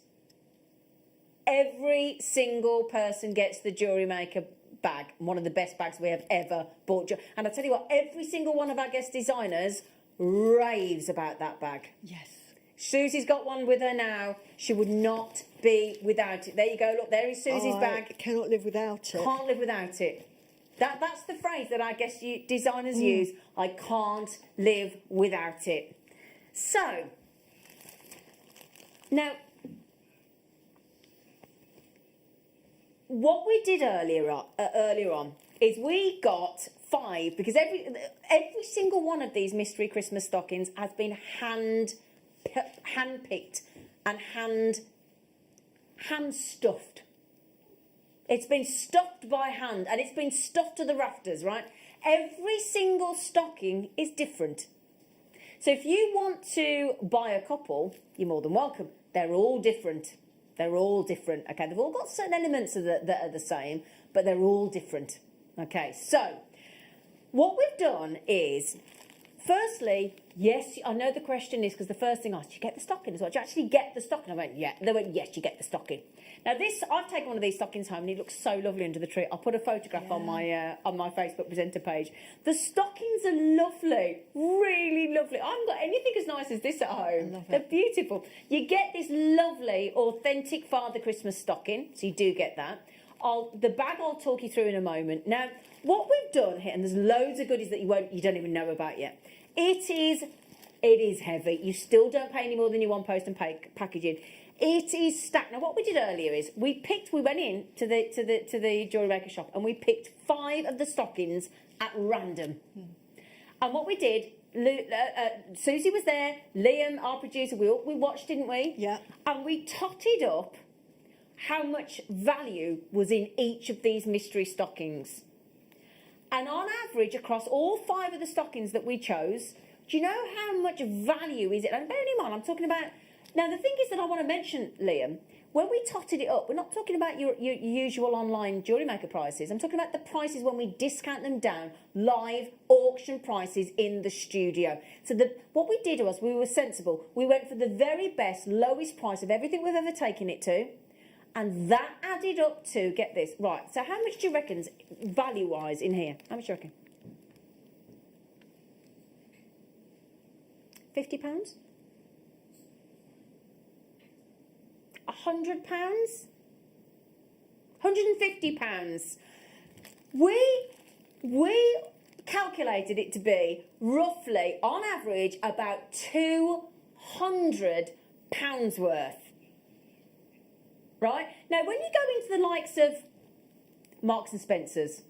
Every single person gets the JewelleryMaker bag, one of the best bags we have ever bought. And I'll tell you what, every single one of our guest designers raves about that bag. Yes. Susie's got one with her now. She would not be without it. There you go, look, there is Susie's bag. I cannot live without it. Can't live without it. That's the phrase that I guess designers use. I can't live without it. So, now, what we did earlier on is we got 5, because every single one of these mystery Christmas stockings has been hand-picked and hand stuffed. It's been stuffed by hand, and it's been stuffed to the rafters, right? Every single stocking is different. So if you want to buy a couple, you're more than welcome. They're all different. They're all different, okay? They've all got certain elements that are the same, but they're all different, okay? So what we've done is, firstly, yes, I know the question is, because the first thing I asked, do you get the stocking as well? Do you actually get the stocking? I went, yeah. They went, yes, you get the stocking. Now this, I've taken one of these stockings home and it looks so lovely under the tree. I'll put a photograph on my Facebook presenter page. The stockings are lovely, really lovely. I haven't got anything as nice as this at home. They're beautiful. You get this lovely, authentic Father Christmas stocking, so you do get that. The bag I'll talk you through in a moment. Now, what we've done here, and there's loads of goodies that you don't even know about yet. It is heavy. You still don't pay any more than your one post and packaging. It is stacked. Now, what we did earlier is we went in to the Jewellery Maker shop and we picked 5 of the stockings at random. And what we did, Susie was there, Liam, our producer, we watched, didn't we? Yeah. And we totted up how much value was in each of these mystery stockings. And on average, across all 5 of the stockings that we chose, do you know how much value is it? And bearing in mind, I'm talking about... Now, the thing is that I want to mention, Liam, when we totted it up, we're not talking about your usual online Jewellery Maker prices. I'm talking about the prices when we discount them down, live auction prices in the studio. So what we did was we were sensible. We went for the very best, lowest price of everything we've ever taken it to. And that added up to, get this, right, so how much do you reckon, value-wise, in here? How much do you reckon? £50? £100? £150? We calculated it to be roughly, on average, about £200 worth. Right? Now, when you go into the likes of Marks and Spencer's,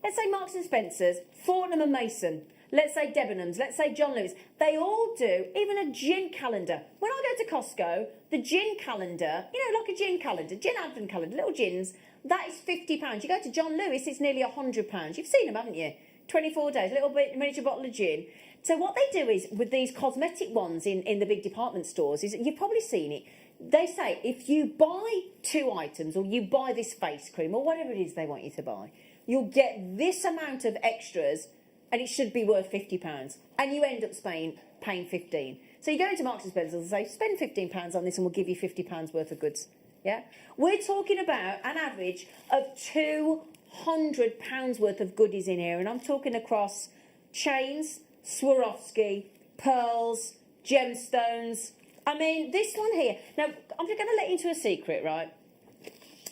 let's say Marks and Spencer's, Fortnum and Mason, let's say Debenhams, let's say John Lewis, they all do, even a gin calendar. When I go to Costco, the gin calendar, you know, like a gin calendar, gin advent calendar, little gins, that is £50. You go to John Lewis, it's nearly £100. You've seen them, haven't you? 24 days, a little bit miniature bottle of gin. So what they do is, with these cosmetic ones in the big department stores, is you've probably seen it, they say if you buy 2 items or you buy this face cream or whatever it is they want you to buy, you'll get this amount of extras and it should be worth £50. And you end up paying 15. So you go into Marks and Spencer and say, spend £15 on this and we'll give you £50 worth of goods. Yeah? We're talking about an average of £200 worth of goodies in here. And I'm talking across chains, Swarovski, pearls, gemstones. I mean, this one here. Now, I'm just going to let you into a secret, right?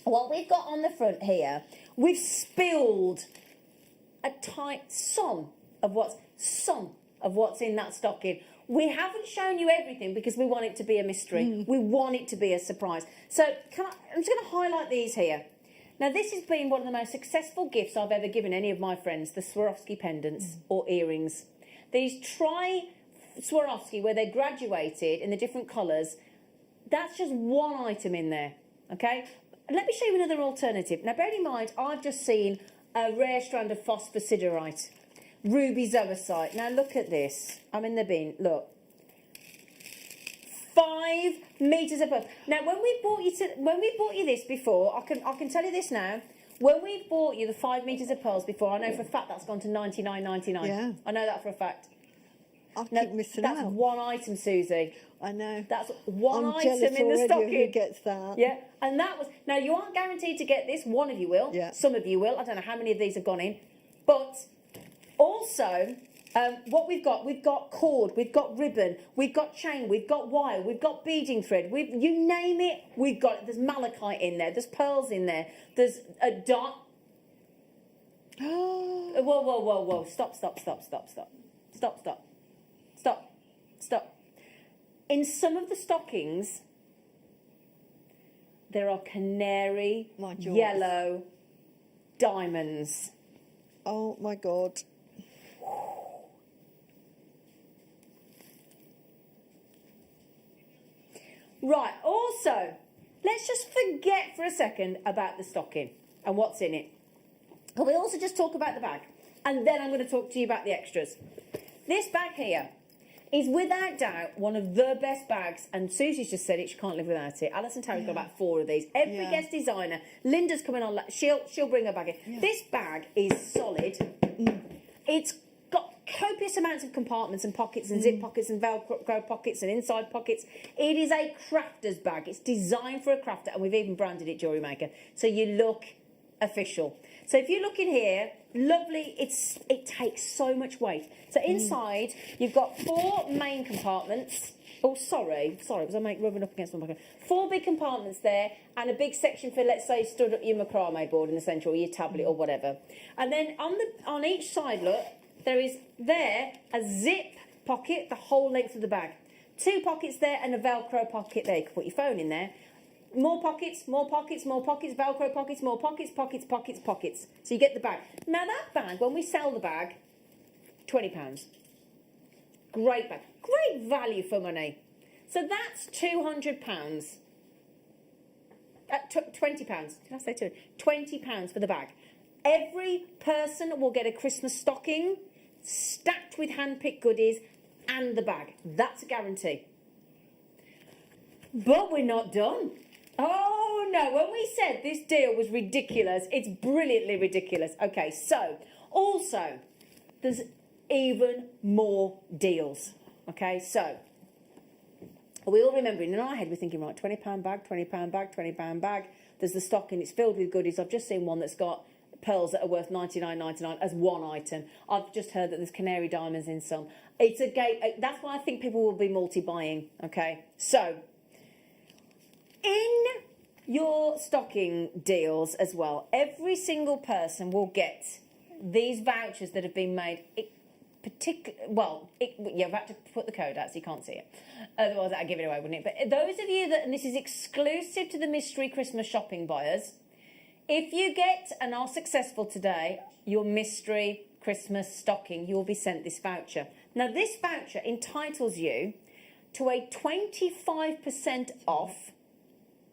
What we've got on the front here, we've spilled a tight some of what's in that stocking. We haven't shown you everything because we want it to be a mystery. We want it to be a surprise. So I'm just going to highlight these here. Now, this has been one of the most successful gifts I've ever given any of my friends, the Swarovski pendants or earrings. These Swarovski, where they're graduated in the different colours, that's just one item in there, okay? Let me show you another alternative. Now, bear in mind, I've just seen a rare strand of phosphosiderite, ruby zoisite. Now, look at this. I'm in the bin, look. 5 metres above. Now, when we bought you this before, I can tell you this now. When we bought you the 5 metres of pearls before, I know for a fact that's gone to $99.99. Yeah. I know that for a fact. I keep missing out. That's one item, Susie. I know. That's one I'm item jealous in the already stocking. Who gets that? Yeah, and that was... Now, you aren't guaranteed to get this. One of you will. Yeah. Some of you will. I don't know how many of these have gone in. But also, what we've got cord, we've got ribbon, we've got chain, we've got wire, we've got beading thread. You name it, we've got it. There's malachite in there. There's pearls in there. There's a dot... Whoa. Stop. In some of the stockings, there are canary yellow diamonds. Oh my God. Right, also, let's just forget for a second about the stocking and what's in it. Can we also just talk about the bag? And then I'm going to talk to you about the extras. This bag here is without doubt one of the best bags, and Susie's just said it, she can't live without it. Alison Terry's got about 4 of these. Every guest designer, Linda's coming on, she'll bring her bag in. Yeah. This bag is solid. It's got copious amounts of compartments and pockets and zip pockets and Velcro pockets and inside pockets. It is a crafter's bag. It's designed for a crafter, and we've even branded it Jewellery Maker, so you look official. So if you look in here, lovely, it takes so much weight. So inside, you've got 4 main compartments. Oh, sorry, was I rubbing up against my microphone? 4 big compartments there, and a big section for, let's say, stood up your macrame board in the centre, or your tablet, or whatever. And then on each side, look, there is a zip pocket, the whole length of the bag. 2 pockets there, and a Velcro pocket there. You can put your phone in there. More pockets, more pockets, more pockets, Velcro pockets, more pockets, pockets, pockets, pockets. So you get the bag. Now that bag, when we sell the bag, £20. Great bag. Great value for money. So that's £200. £20. Did I say 200? £20 for the bag. Every person will get a Christmas stocking stacked with hand-picked goodies and the bag. That's a guarantee. But we're not done. Oh no, when we said this deal was ridiculous, it's brilliantly ridiculous. Okay, so also there's even more deals. Okay, so we all remember in our head, we're thinking, right, £20 bag, £20 bag, £20 bag. There's the stocking, it's filled with goodies. I've just seen one that's got pearls that are worth $99.99 as one item. I've just heard that there's canary diamonds in some. It's a gate. That's why I think people will be multi-buying. Okay, so in your stocking deals as well, every single person will get these vouchers that have been made. You've had to put the code out so you can't see it. Otherwise, I'd give it away, wouldn't it? But those of you that, and this is exclusive to the mystery Christmas shopping buyers, if you get and are successful today, your mystery Christmas stocking, you will be sent this voucher. Now, this voucher entitles you to a 25% off.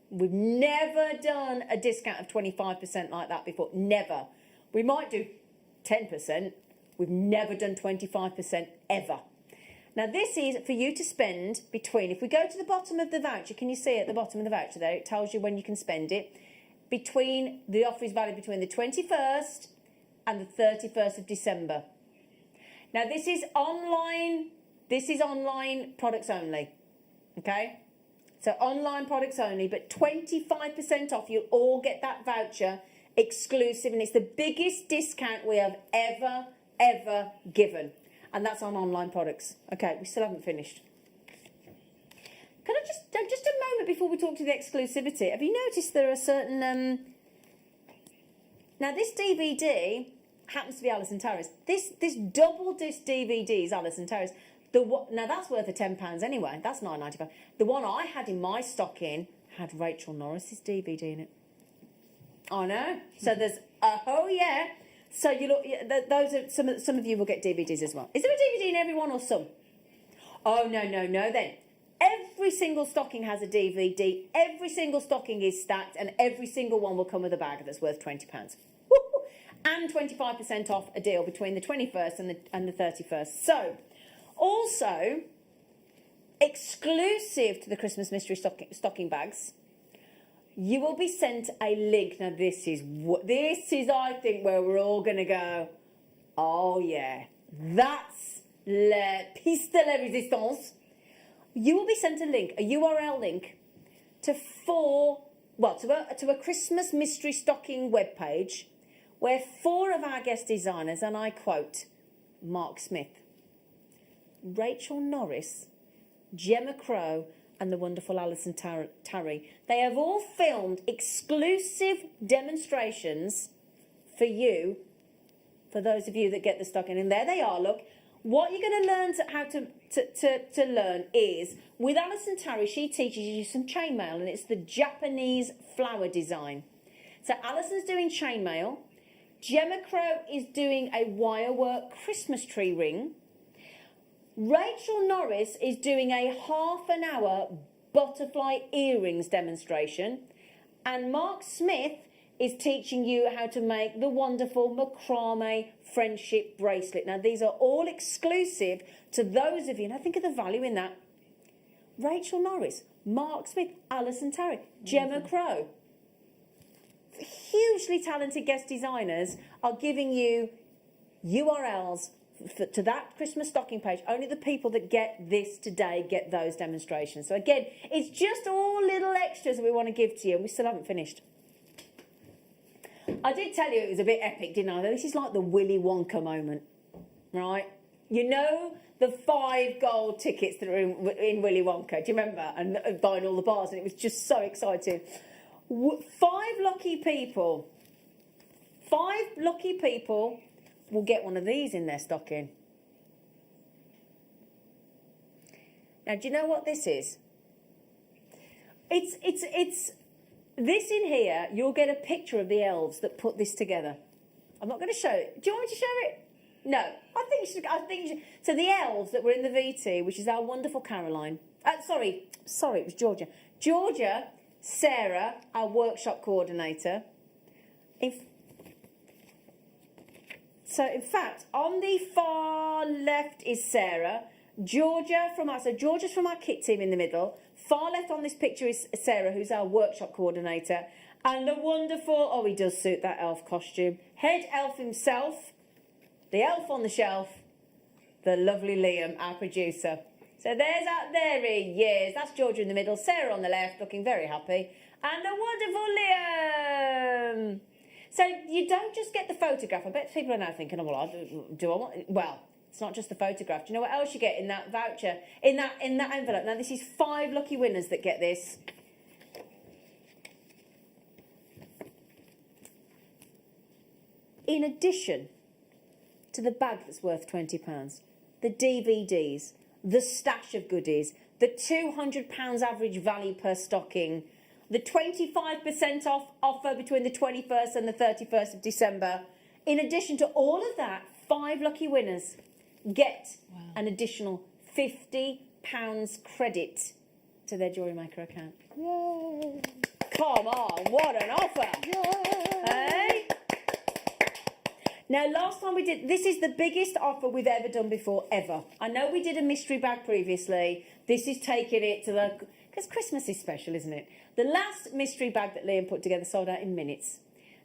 We've never done a discount of 25% like that before. Never. We might do 10%. We've never done 25% ever. Now, this is for you to spend between, if we go to the bottom of the voucher, can you see at the bottom of the voucher there, it tells you when you can spend it. The offer is valid between the 21st and the 31st of December. Now, this is online products only, okay? So online products only, but 25% off. You'll all get that voucher exclusive, and it's the biggest discount we have ever given, and that's on online products. Okay, we still haven't finished. Can I just a moment before we talk to the exclusivity? Have you noticed there are certain now this DVD happens to be Alison Terrace. This double disc DVD is Alison Terrace. Now that's worth £10 anyway. That's £9.95. The one I had in my stocking had Rachel Norris's DVD in it. I know. So there's oh yeah. So you look. Those are some of you will get DVDs as well. Is there a DVD in every one or some? Oh no. Then every single stocking has a DVD. Every single stocking is stacked, and every single one will come with a bag that's worth £20. And 25% off a deal between the 21st and the 31st. So. Also, exclusive to the Christmas mystery stocking bags, you will be sent a link. Now, this is I think where we're all going to go, oh yeah, that's le piece de la résistance. You will be sent a link, a URL link, to a Christmas mystery stocking webpage, where 4 of our guest designers, and I quote, Mark Smith, Rachel Norris, Gemma Crow, and the wonderful Alison Tarry. They have all filmed exclusive demonstrations for you, for those of you that get the stocking. And there they are, look. What you're going to learn how to learn is, with Alison Tarry, she teaches you some chainmail, and it's the Japanese flower design. So Alison's doing chainmail. Gemma Crow is doing a wirework Christmas tree ring. Rachel Norris is doing a half-an-hour butterfly earrings demonstration, and Mark Smith is teaching you how to make the wonderful macrame friendship bracelet. Now, these are all exclusive to those of you, and I think of the value in that. Rachel Norris, Mark Smith, Alison Tarry, Gemma Crow. Hugely talented guest designers are giving you URLs to that Christmas stocking page. Only the people that get this today get those demonstrations. So again, it's just all little extras that we want to give to you, and we still haven't finished. I did tell you it was a bit epic, didn't I? This is like the Willy Wonka moment, right? You know the 5 gold tickets that are in Willy Wonka, do you remember? And buying all the bars, and it was just so exciting. 5 lucky people will get one of these in their stocking. Now, do you know what this is? It's this in here. You'll get a picture of the elves that put this together. I'm not going to show it. Do you want me to show it? No, I think you should. So the elves that were in the VT, which is our wonderful Caroline. Sorry, it was Georgia. Georgia, Sarah, our workshop coordinator. So in fact, on the far left is Sarah. Georgia's from our kit team in the middle. Far left on this picture is Sarah, who's our workshop coordinator. And the wonderful, oh, he does suit that elf costume. Head elf himself, the elf on the shelf, the lovely Liam, our producer. So there he is. That's Georgia in the middle, Sarah on the left, looking very happy. And the wonderful Liam. So you don't just get the photograph. I bet people are now thinking, oh, well, do I want... Well, it's not just the photograph. Do you know what else you get in that voucher? In that envelope. Now, this is 5 lucky winners that get this. In addition to the bag that's worth £20, the DVDs, the stash of goodies, the £200 average value per stocking, the 25% off offer between the 21st and the 31st of December. In addition to all of that, 5 lucky winners get an additional £50 credit to their JewelleryMaker account. Yay! Come on, what an offer! Yay! Hey? Now, last time we did, this is the biggest offer we've ever done before, ever. I know we did a mystery bag previously. This is taking it to the... Because Christmas is special, isn't it? The last mystery bag that Liam put together sold out in minutes.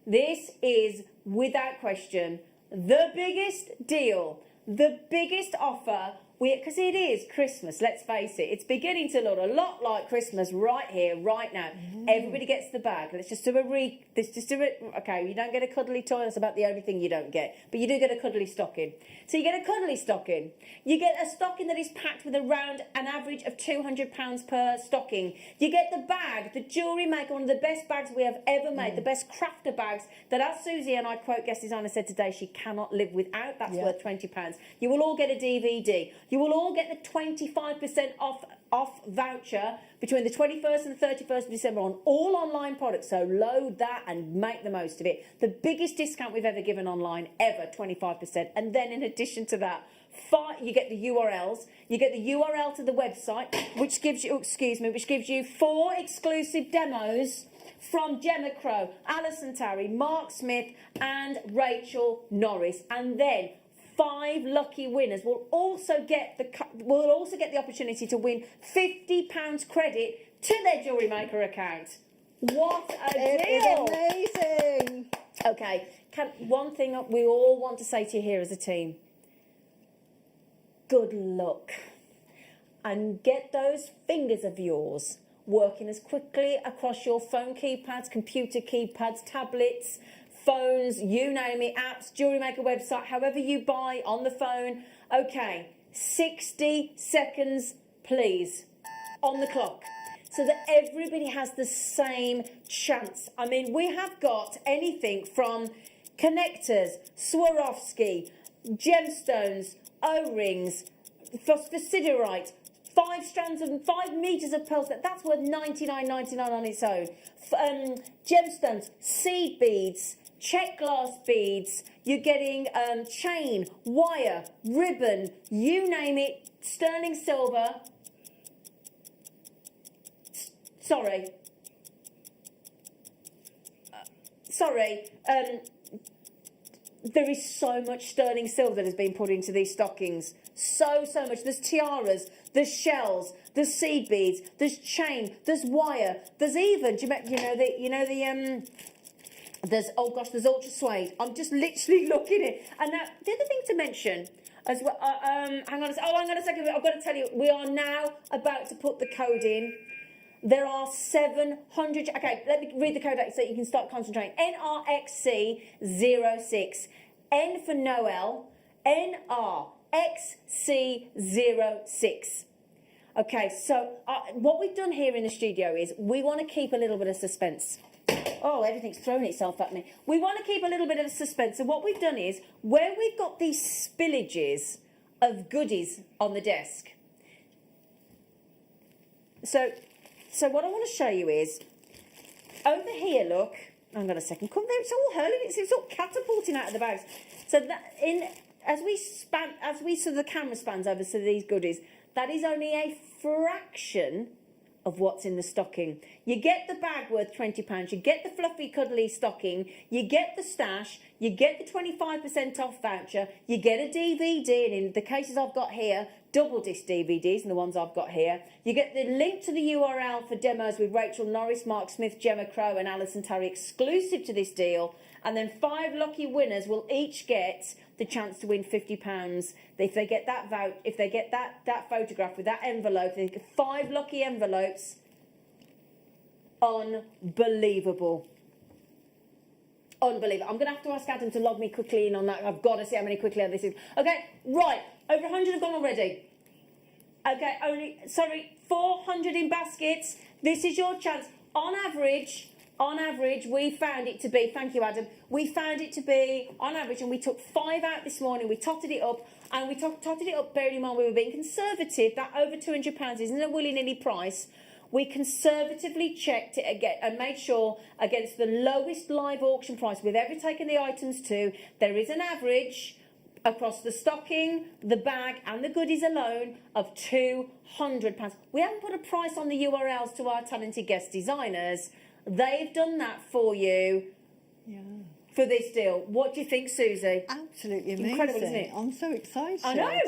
This is, without question, the biggest deal, the biggest offer, because it is Christmas, let's face it. It's beginning to look a lot like Christmas right here, right now. Everybody gets the bag. Let's just do okay, you don't get a cuddly toy, that's about the only thing you don't get. But you do get a cuddly stocking. So you get a cuddly stocking. You get a stocking that is packed with around an average of £200 per stocking. You get the bag, the JewelleryMaker, one of the best bags we have ever made, the best crafter bags that, as Susie and I quote guest designer said today, she cannot live without. That's worth £20. You will all get a DVD. You will all get the 25% off voucher between the 21st and the 31st of December on all online products. So load that and make the most of it. The biggest discount we've ever given online, ever, 25%. And then in addition to that, you get the URLs. You get the URL to the website, which gives you 4 exclusive demos from Gemma Crow, Alison Tarry, Mark Smith, and Rachel Norris. And then 5 lucky winners will also get the opportunity to win £50 credit to their JewelleryMaker account. What a deal! It is amazing. Okay, one thing we all want to say to you here as a team. Good luck. And get those fingers of yours working as quickly across your phone keypads, computer keypads, tablets, phones, you name it, apps, JewelleryMaker website, however you buy on the phone. Okay, 60 seconds, please, on the clock, so that everybody has the same chance. I mean, we have got anything from connectors, Swarovski, gemstones, O-rings, for Siderite, 5 meters of pearls. That's worth $99.99 on its own. Gemstones, seed beads, Czech glass beads. You're getting chain, wire, ribbon, you name it. Sterling silver. There is so much sterling silver that has been put into these stockings. So much. There's tiaras, there's shells, there's seed beads, there's chain, there's wire, there's even, there's ultra suede. I'm just literally looking at it. And now, the other thing to mention as well, hang on a second, I've got to tell you, we are now about to put the code in. There are 700. Okay, let me read the code out so you can start concentrating. NRXC06. N for Noel. NRXC06. Okay, so what we've done here in the studio is we want to keep a little bit of suspense. Oh, everything's thrown itself at me. We want to keep a little bit of suspense. So what we've done is, where we've got these spillages of goodies on the desk. So what I want to show you is, over here, look. Hang on a second. Come there. It's all hurling. It's all catapulting out of the bags. So that as the camera spans over to these goodies, that is only a fraction of what's in the stocking. You get the bag worth £20, you get the fluffy cuddly stocking, you get the stash, you get the 25% off voucher, you get a DVD, and in the cases I've got here, double disc DVDs, and the ones I've got here, you get the link to the URL for demos with Rachel Norris, Mark Smith, Gemma Crow and Alison Terry exclusive to this deal, and then 5 lucky winners will each get the chance to win £50 if they get that that photograph with that envelope. They get 5 lucky envelopes. Unbelievable. Unbelievable. I'm going to have to ask Adam to log me quickly in on that. I've got to see how many quickly this is. Okay, right. Over 100 have gone already. Okay, 400 in baskets. This is your chance. On average, we found it to be, thank you, Adam, we found it to be, on average, and we took 5 out this morning, we totted it up, and we totted it up, bearing in mind we were being conservative, that over £200 isn't a willy-nilly price. We conservatively checked it again and made sure against the lowest live auction price we've ever taken the items to, there is an average across the stocking, the bag and the goodies alone of £200. We haven't put a price on the URLs to our talented guest designers. They've done that for you for this deal. What do you think, Susie? Absolutely amazing. Incredible, isn't it? I'm so excited. I know.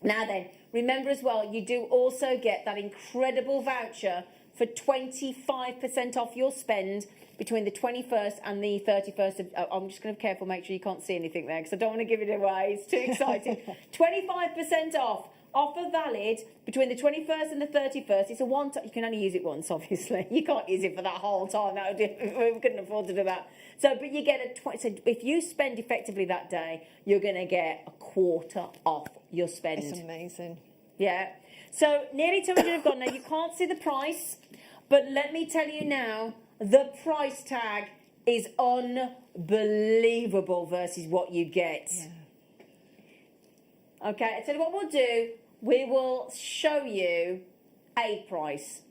Now then, remember as well, you do also get that incredible voucher for 25% off your spend between the 21st and the 31st of... I'm just going to be careful, make sure you can't see anything there, because I don't want to give it away. It's too exciting. 25% off. Offer valid between the 21st and the 31st. It's a one-time. You can only use it once, obviously. You can't use it for that whole time. That would we couldn't afford to do that. So, but you get so if you spend effectively that day, you're going to get a quarter off your spend. It's amazing. Yeah. So nearly 200 have gone now. You can't see the price, but let me tell you now, the price tag is unbelievable versus what you get. Yeah. Okay, I tell you what we'll do. We will show you a price.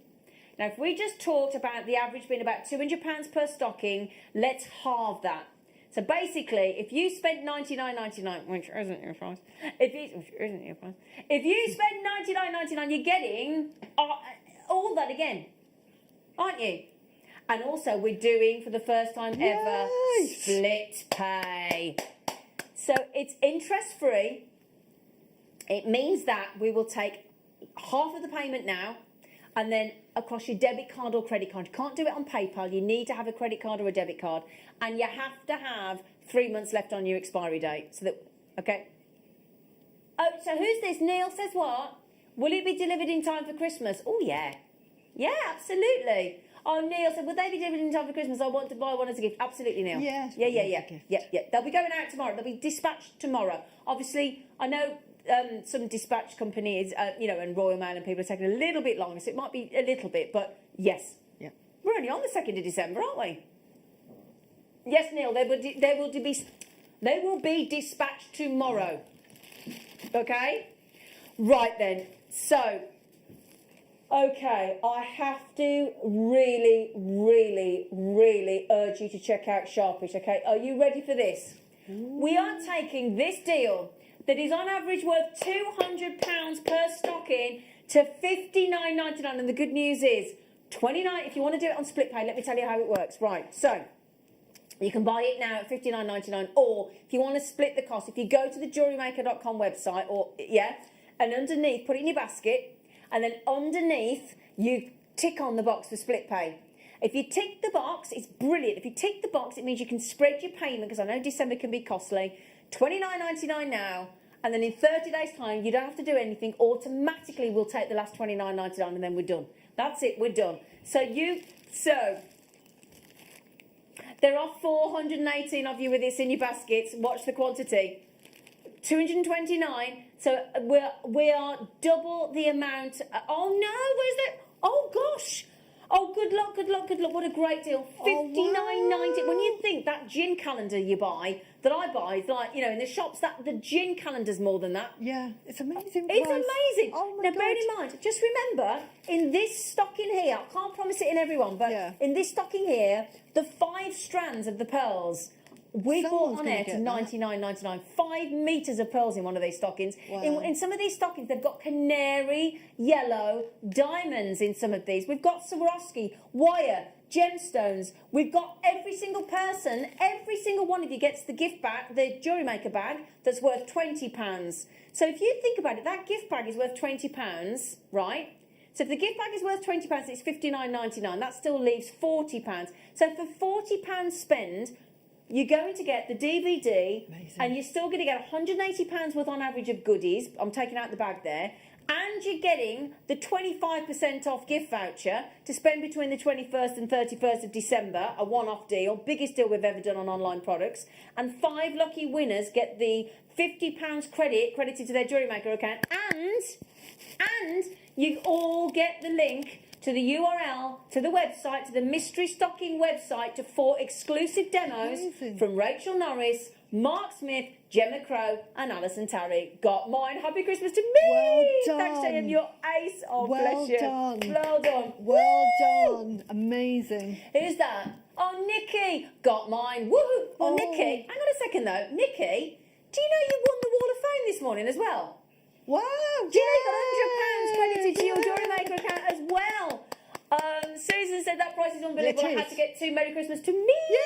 Now, if we just talked about the average being about £200 per stocking, let's halve that. So basically, if you spend $99.99, which isn't your price, if you spend $99.99, you're getting all that again, aren't you? And also, we're doing for the first time ever split pay. So it's interest free. It means that we will take half of the payment now and then across your debit card or credit card. You can't do it on PayPal. You need to have a credit card or a debit card. And you have to have 3 months left on your expiry date. So that, okay? Oh, so who's this? Neil says what? Will it be delivered in time for Christmas? Oh, yeah. Yeah, absolutely. Oh, Neil said, would they be delivered in time for Christmas? I want to buy one as a gift. Absolutely, Neil. Yeah. Yeah. They'll be going out tomorrow. They'll be dispatched tomorrow. Obviously, I know... some dispatch companies, and Royal Mail and people are taking a little bit longer, so it might be a little bit, but yes. Yeah. We're only on the 2nd of December, aren't we? Yes, Neil, they will be dispatched tomorrow. Okay? Right then. So, okay, I have to really, really, really urge you to check out Sharpish, okay? Are you ready for this? We are taking this deal that is on average worth £200 per stocking to $59.99. And the good news is, if you want to do it on split pay, let me tell you how it works. Right, so you can buy it now at $59.99, or if you want to split the cost, if you go to the JewelleryMaker.com website, and underneath, put it in your basket, and then underneath, you tick on the box for split pay. If you tick the box, it's brilliant. If you tick the box, it means you can spread your payment, because I know December can be costly. $29.99 now, and then in 30 days' time, you don't have to do anything. Automatically, we'll take the last $29.99, and then we're done. That's it. We're done. So there are 418 of you with this in your baskets. Watch the quantity. 229. So we are double the amount. Oh no, where's that? Oh gosh. Oh, good luck, good luck, good luck. What a great deal. $59.90. When you think that gin calendar you buy, that I buy, like, you know, in the shops, that the gin calendar's more than that. Yeah, it's amazing. It's price. amazing. Oh my Now, God. bear in mind, just remember, in this stocking here, I can't promise it in everyone, but in this stocking here, the 5 strands of the pearls, we bought on air to $99.99. 5 meters of pearls in one of these stockings. Wow. In some of these stockings, they've got canary, yellow, diamonds in some of these. We've got Swarovski, wire, gemstones. We've got every single person, every single one of you gets the gift bag, the JewelleryMaker bag, that's worth £20. So if you think about it, that gift bag is worth £20, right? So if the gift bag is worth £20, it's $59.99. That still leaves £40. So for £40 spend, you're going to get the DVD, and you're still going to get £180 worth on average of goodies. I'm taking out the bag there. And you're getting the 25% off gift voucher to spend between the 21st and 31st of December, a one-off deal, biggest deal we've ever done on online products. And 5 lucky winners get the £50 credited to their JewelleryMaker account. And you all get the link to the URL, to the website, to the mystery stocking website, to 4 exclusive demos from Rachel Norris, Mark Smith, Gemma Crow, and Alison Tarry. Got mine. Happy Christmas to me. Well done. Thanks, Jane. You're ace. Oh, Well bless you. done. Well done. Well Woo! done. Amazing. Who's that? Oh, Nikki. Got mine. Woohoo. Oh, Nikki. Hang on a second, though. Nikki, do you know you won the Wall of Fame this morning as well? Wow. Do you know you got £100 credited to your JewelleryMaker account as well? Susan said that price is unbelievable. I had to get 2 Merry Christmas to me. Yay!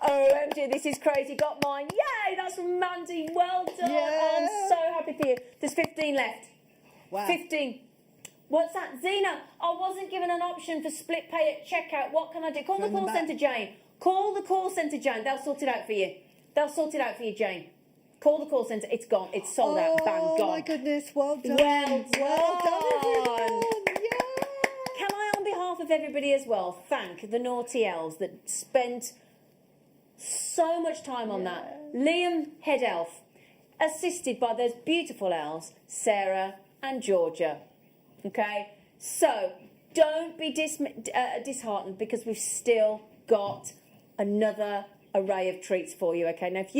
OMG, this is crazy. Got mine. Yay! That's from Mandy. Well done. Oh, I'm so happy for you. There's 15 left. Wow. 15. What's that? Zena, I wasn't given an option for split pay at checkout. What can I do? Call the call centre, Jane. Call the call centre, Jane. They'll sort it out for you. They'll sort it out for you, Jane. Call the call centre. It's gone. It's sold out. Bang, gone. Oh my goodness. Well done. Well done. Well done, everyone. Can I, on behalf of everybody as well, thank the naughty elves that spent so much time on that. Liam, head elf, assisted by those beautiful elves, Sarah and Georgia. Okay? So, don't be disheartened, because we've still got another array of treats for you. Okay? Now, if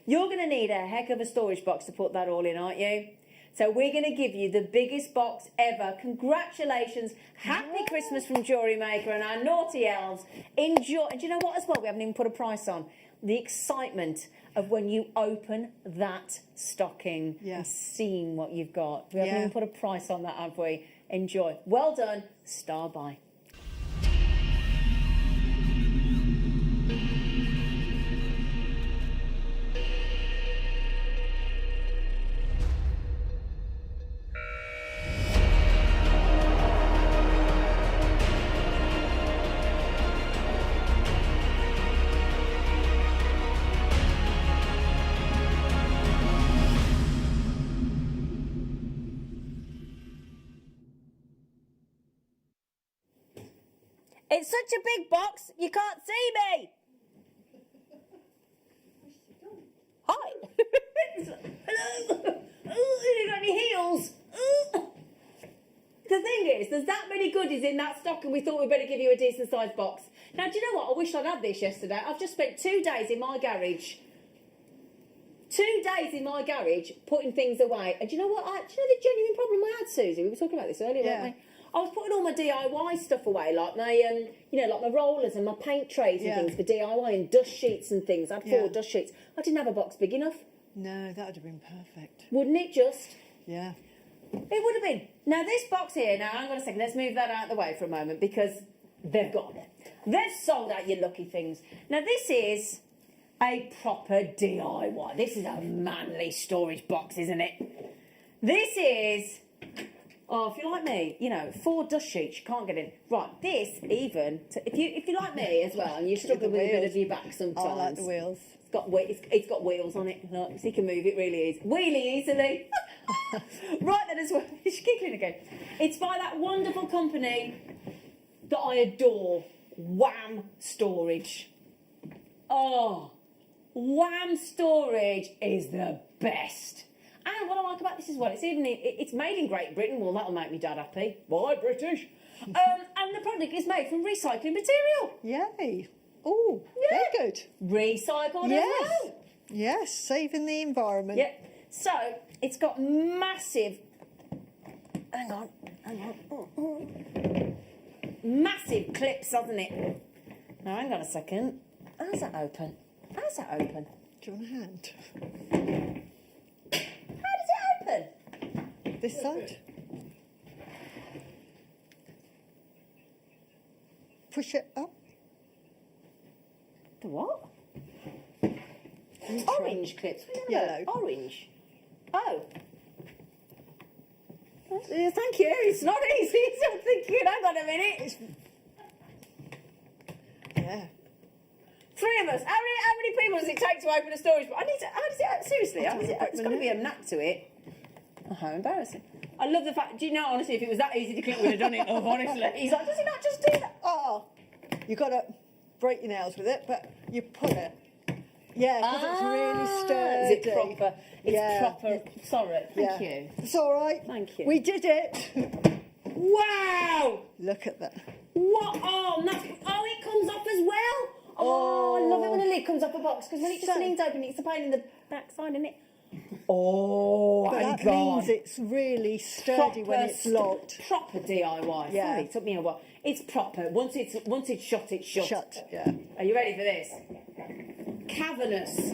you're going to need a heck of a storage box to put that all in, aren't you? So we're going to give you the biggest box ever. Congratulations. Happy Christmas from JewelleryMaker and our naughty elves. Enjoy. And do you know what as well? We haven't even put a price on. The excitement of when you open that stocking and seeing what you've got. We haven't even put a price on that, have we? Enjoy. Well done. Star by. It's such a big box, you can't see me. Hi. Hello. You got any heels? The thing is, there's that many goodies in that stock, and we thought we'd better give you a decent sized box. Now, do you know what? I wish I'd had this yesterday. I've just spent 2 days in my garage. 2 days in my garage putting things away. And do you know what? Do you know the genuine problem I had, Susie? We were talking about this earlier, weren't we? I was putting all my DIY stuff away, like my, like my rollers and my paint trays and things for DIY, and dust sheets and things. I had 4 dust sheets. I didn't have a box big enough. No, that would have been perfect. Wouldn't it just? Yeah. It would have been. Now, this box here, hang on a second, let's move that out of the way for a moment, because they've got it. They've sold out your lucky things. Now, this is a proper DIY. This is a manly storage box, isn't it? This is Oh, if you're like me, you know, 4 dust sheets, you can't get in. Right, this even, if you're like me as well, and you're struggling with a bit of your back sometimes. I like the wheels. It's got wheels on it. Look, so you can move it really easy. Wheelie easily. Right then as well. She's giggling again. It's by that wonderful company that I adore, Wham Storage. Oh, Wham Storage is the best. And what I like about this as well, it's made in Great Britain. Well, that'll make me dad happy. Bye, British. And the product is made from recycling material. Yay. Oh, Yeah. very good. Recycled Yes. as well. Yes, saving the environment. Yeah. So it's got massive. Hang on. Massive clips, hasn't it? Now hang on a second. How's that open? Do you want a hand? How does it open? This side? Push it up. The what? Orange clips. What are you on Yellow. about? Orange. Oh. Thank you. It's not easy. So I'm thinking, hang on a minute. Yeah. 3 of us. How many people does it take to open a storage box? How does it, seriously, how does it, it's got to be a knack to it. Oh, how embarrassing. I love the fact, do you know, honestly, if it was that easy to clip, we'd have done it, honestly. He's like, does he not just do that? Oh, you got to break your nails with it, but you pull it. Yeah, because it's really sturdy. Is it proper? It's proper. Sorry, thank you. It's all right. Thank you. We did it. Wow! Look at that. What? Oh, it comes off as well. Oh, I love it when a lid comes off a box because when it just leans open, it's a pain in the backside, isn't it? Oh, But that means it's really sturdy when it's locked. Proper DIY. Yeah. Sorry, it took me a while. It's proper. Once it's shut, it's shut. Shut, yeah. Are you ready for this? Cavernous.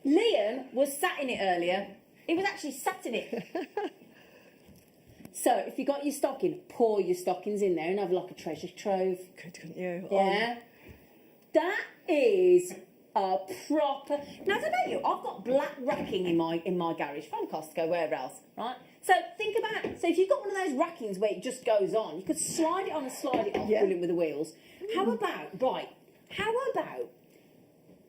Liam was sat in it earlier. He was actually sat in it. So if you got your stocking, pour your stockings in there and have like a treasure trove. Good, couldn't you? Yeah. That is a proper. Now I don't know you. I've got black racking in my garage from Costco, where else, right? So think about it. So if you've got one of those rackings where it just goes on, you could slide it on and slide it off, brilliant with the wheels. How about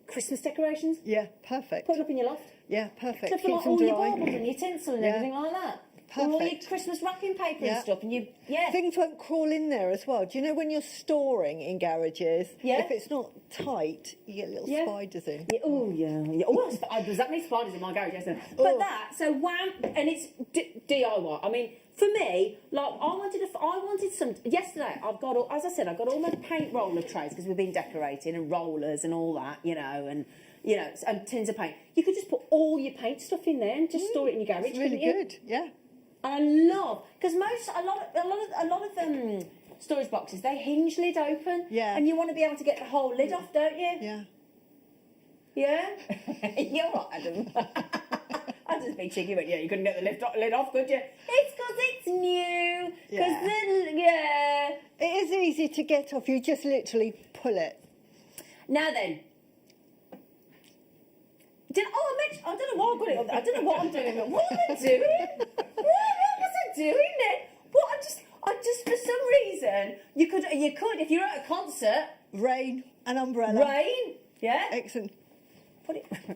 Christmas decorations? Yeah, perfect. Put it up in your loft. Yeah, perfect. So for Keeps like them all your dry. baubles and your tinsel and everything like that. Perfect. All your Christmas wrapping paper and stuff, and Things won't crawl in there as well. Do you know when you're storing in garages? Yeah. If it's not tight, you get little spiders in. Yeah, oh, yeah. Oh, there's that many spiders in my garage, isn't there? But so Wham, and it's DIY. I mean, for me, like, I wanted some, yesterday, I've got all my paint roller trays, because we've been decorating, and rollers and all that, and tins of paint. You could just put all your paint stuff in there and just store it in your garage. It's really good, yeah. I love, because a lot of storage boxes, they hinge lid open. Yeah. And you want to be able to get the whole lid off, don't you? Yeah. Yeah? You're right, Adam. I'd just be cheeky, but you couldn't get the lid off, could you? It's because it's new. It is easy to get off. You just literally pull it. Now then. I don't know why I got it on there. I don't know what I'm doing. But what am I doing? What was I doing then? I just for some reason, you could if you're at a concert. Rain, an umbrella. Rain, yeah. Excellent.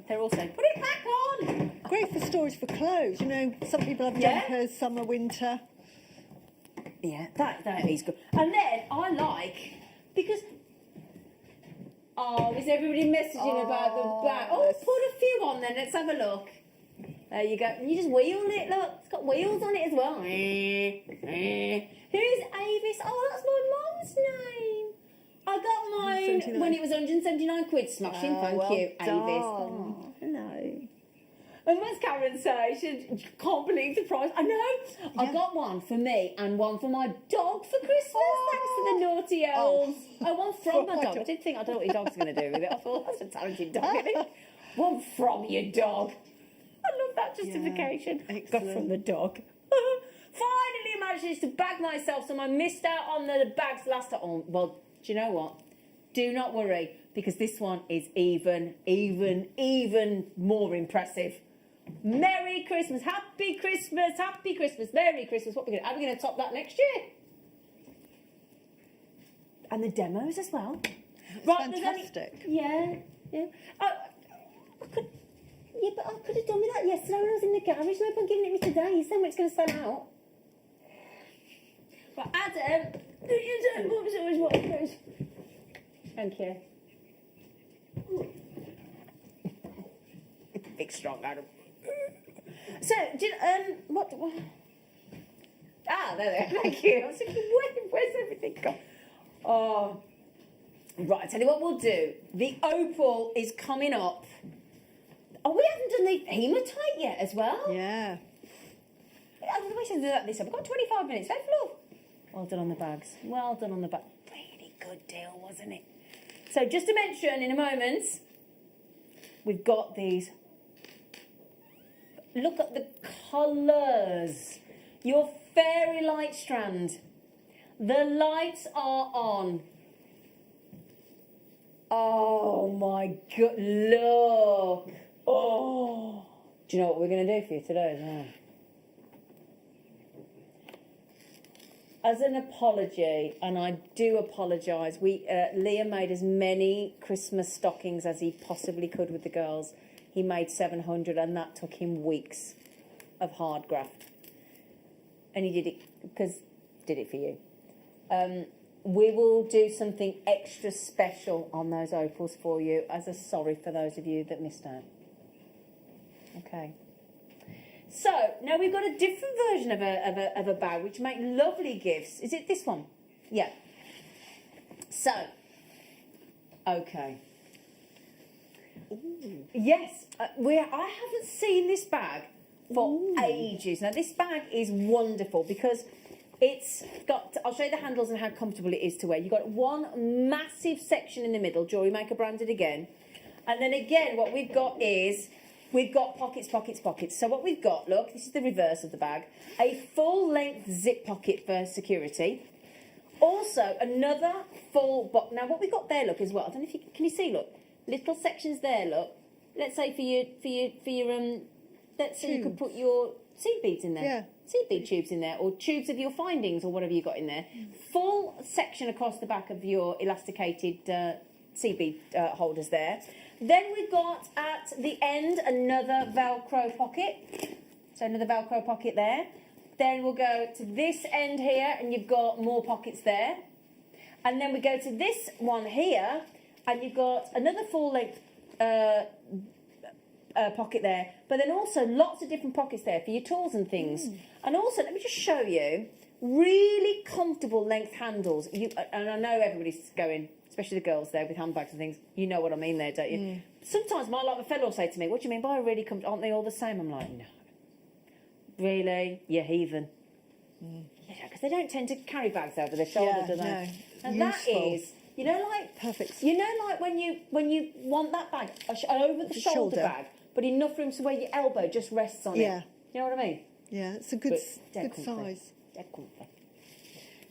They're all saying, put it back on. Great for storage for clothes. You know, some people have jumpers, summer, winter. Yeah, that is good. And then I like, because, is everybody messaging about the back? Oh, put a few on then, let's have a look. There you go. And you just wheel it, look. It's got wheels on it as well. Who's Avis? Oh, that's my mum's name. I got mine 79. when it was 179 quid. Smashing, thank well you, done. Avis. Oh, hello. And what's Karen say? She can't believe the price. I know. I got one for me and one for my dog for Christmas. Thanks to the naughty elves. One from my dog. I don't know what your dog's going to do with it. I thought, that's a talented dog, isn't it? One from your dog. I love that justification. Got from the dog. Finally managed to bag myself, so I missed out on the bags last time. Oh, well, do you know what? Do not worry, because this one is even more impressive. Merry Christmas, Happy Christmas, Happy Christmas, Merry Christmas. How are we going to top that next year? And the demos as well. Right, fantastic. Yeah. I could have done with that yesterday when I was in the garage. No point giving it me today. You said when it's going to sell out. But Adam, you don't want so much more. Thank you. Big strong Adam. So, what? Ah, there. Thank you. I was thinking, where's everything gone? Oh, right. I tell you what we'll do. The opal is coming up. Oh, we haven't done the hematite yet as well. Yeah. We should do that this time. We've got 25 minutes left, love. Well done on the bags. Well done on the bag. Really good deal, wasn't it? So just to mention in a moment, we've got these. Look at the colours. Your fairy light strand. The lights are on. Oh my God, look. Oh. Do you know what we're going to do for you today as well? As an apology, and I do apologise, Liam made as many Christmas stockings as he possibly could with the girls. He made 700 and that took him weeks of hard graft. And he did it for you. We will do something extra special on those opals for you as a sorry for those of you that missed out. Okay. So now we've got a different version of a bag which make lovely gifts. Is it this one? Yeah. So, okay. Ooh. Yes, I haven't seen this bag for ages. Now this bag is wonderful because it's got. I'll show you the handles and how comfortable it is to wear. You've got one massive section in the middle, JewelleryMaker branded again, and then again what we've got is. We've got pockets, pockets, pockets. So what we've got, look, this is the reverse of the bag. A full-length zip pocket for security. Also, another full box. Now, what we've got there, look, as well. I don't know if you can you see, look, little sections there, look. Let's say for your let's say you could put your seed beads in there. Yeah. Seed bead tubes in there, or tubes of your findings, or whatever you got in there. Full section across the back of your elasticated seed bead holders there. Then we've got at the end another Velcro pocket. So another Velcro pocket there. Then we'll go to this end here and you've got more pockets there. And then we go to this one here and you've got another full length pocket there. But then also lots of different pockets there for your tools and things. And also, let me just show you, really comfortable length handles. And I know everybody's going, especially the girls there with handbags and things. You know what I mean there, don't you? Sometimes my fellow will say to me, what do you mean by really comfortable? Aren't they all the same? I'm like, no. Really? You heathen. Yeah, because they don't tend to carry bags over their shoulder, do they? No. And Useful. that is, you know, like Perfect. You know, like when you want that bag, over the shoulder bag, but enough room so where your elbow just rests on it. You know what I mean? Yeah, it's a good size.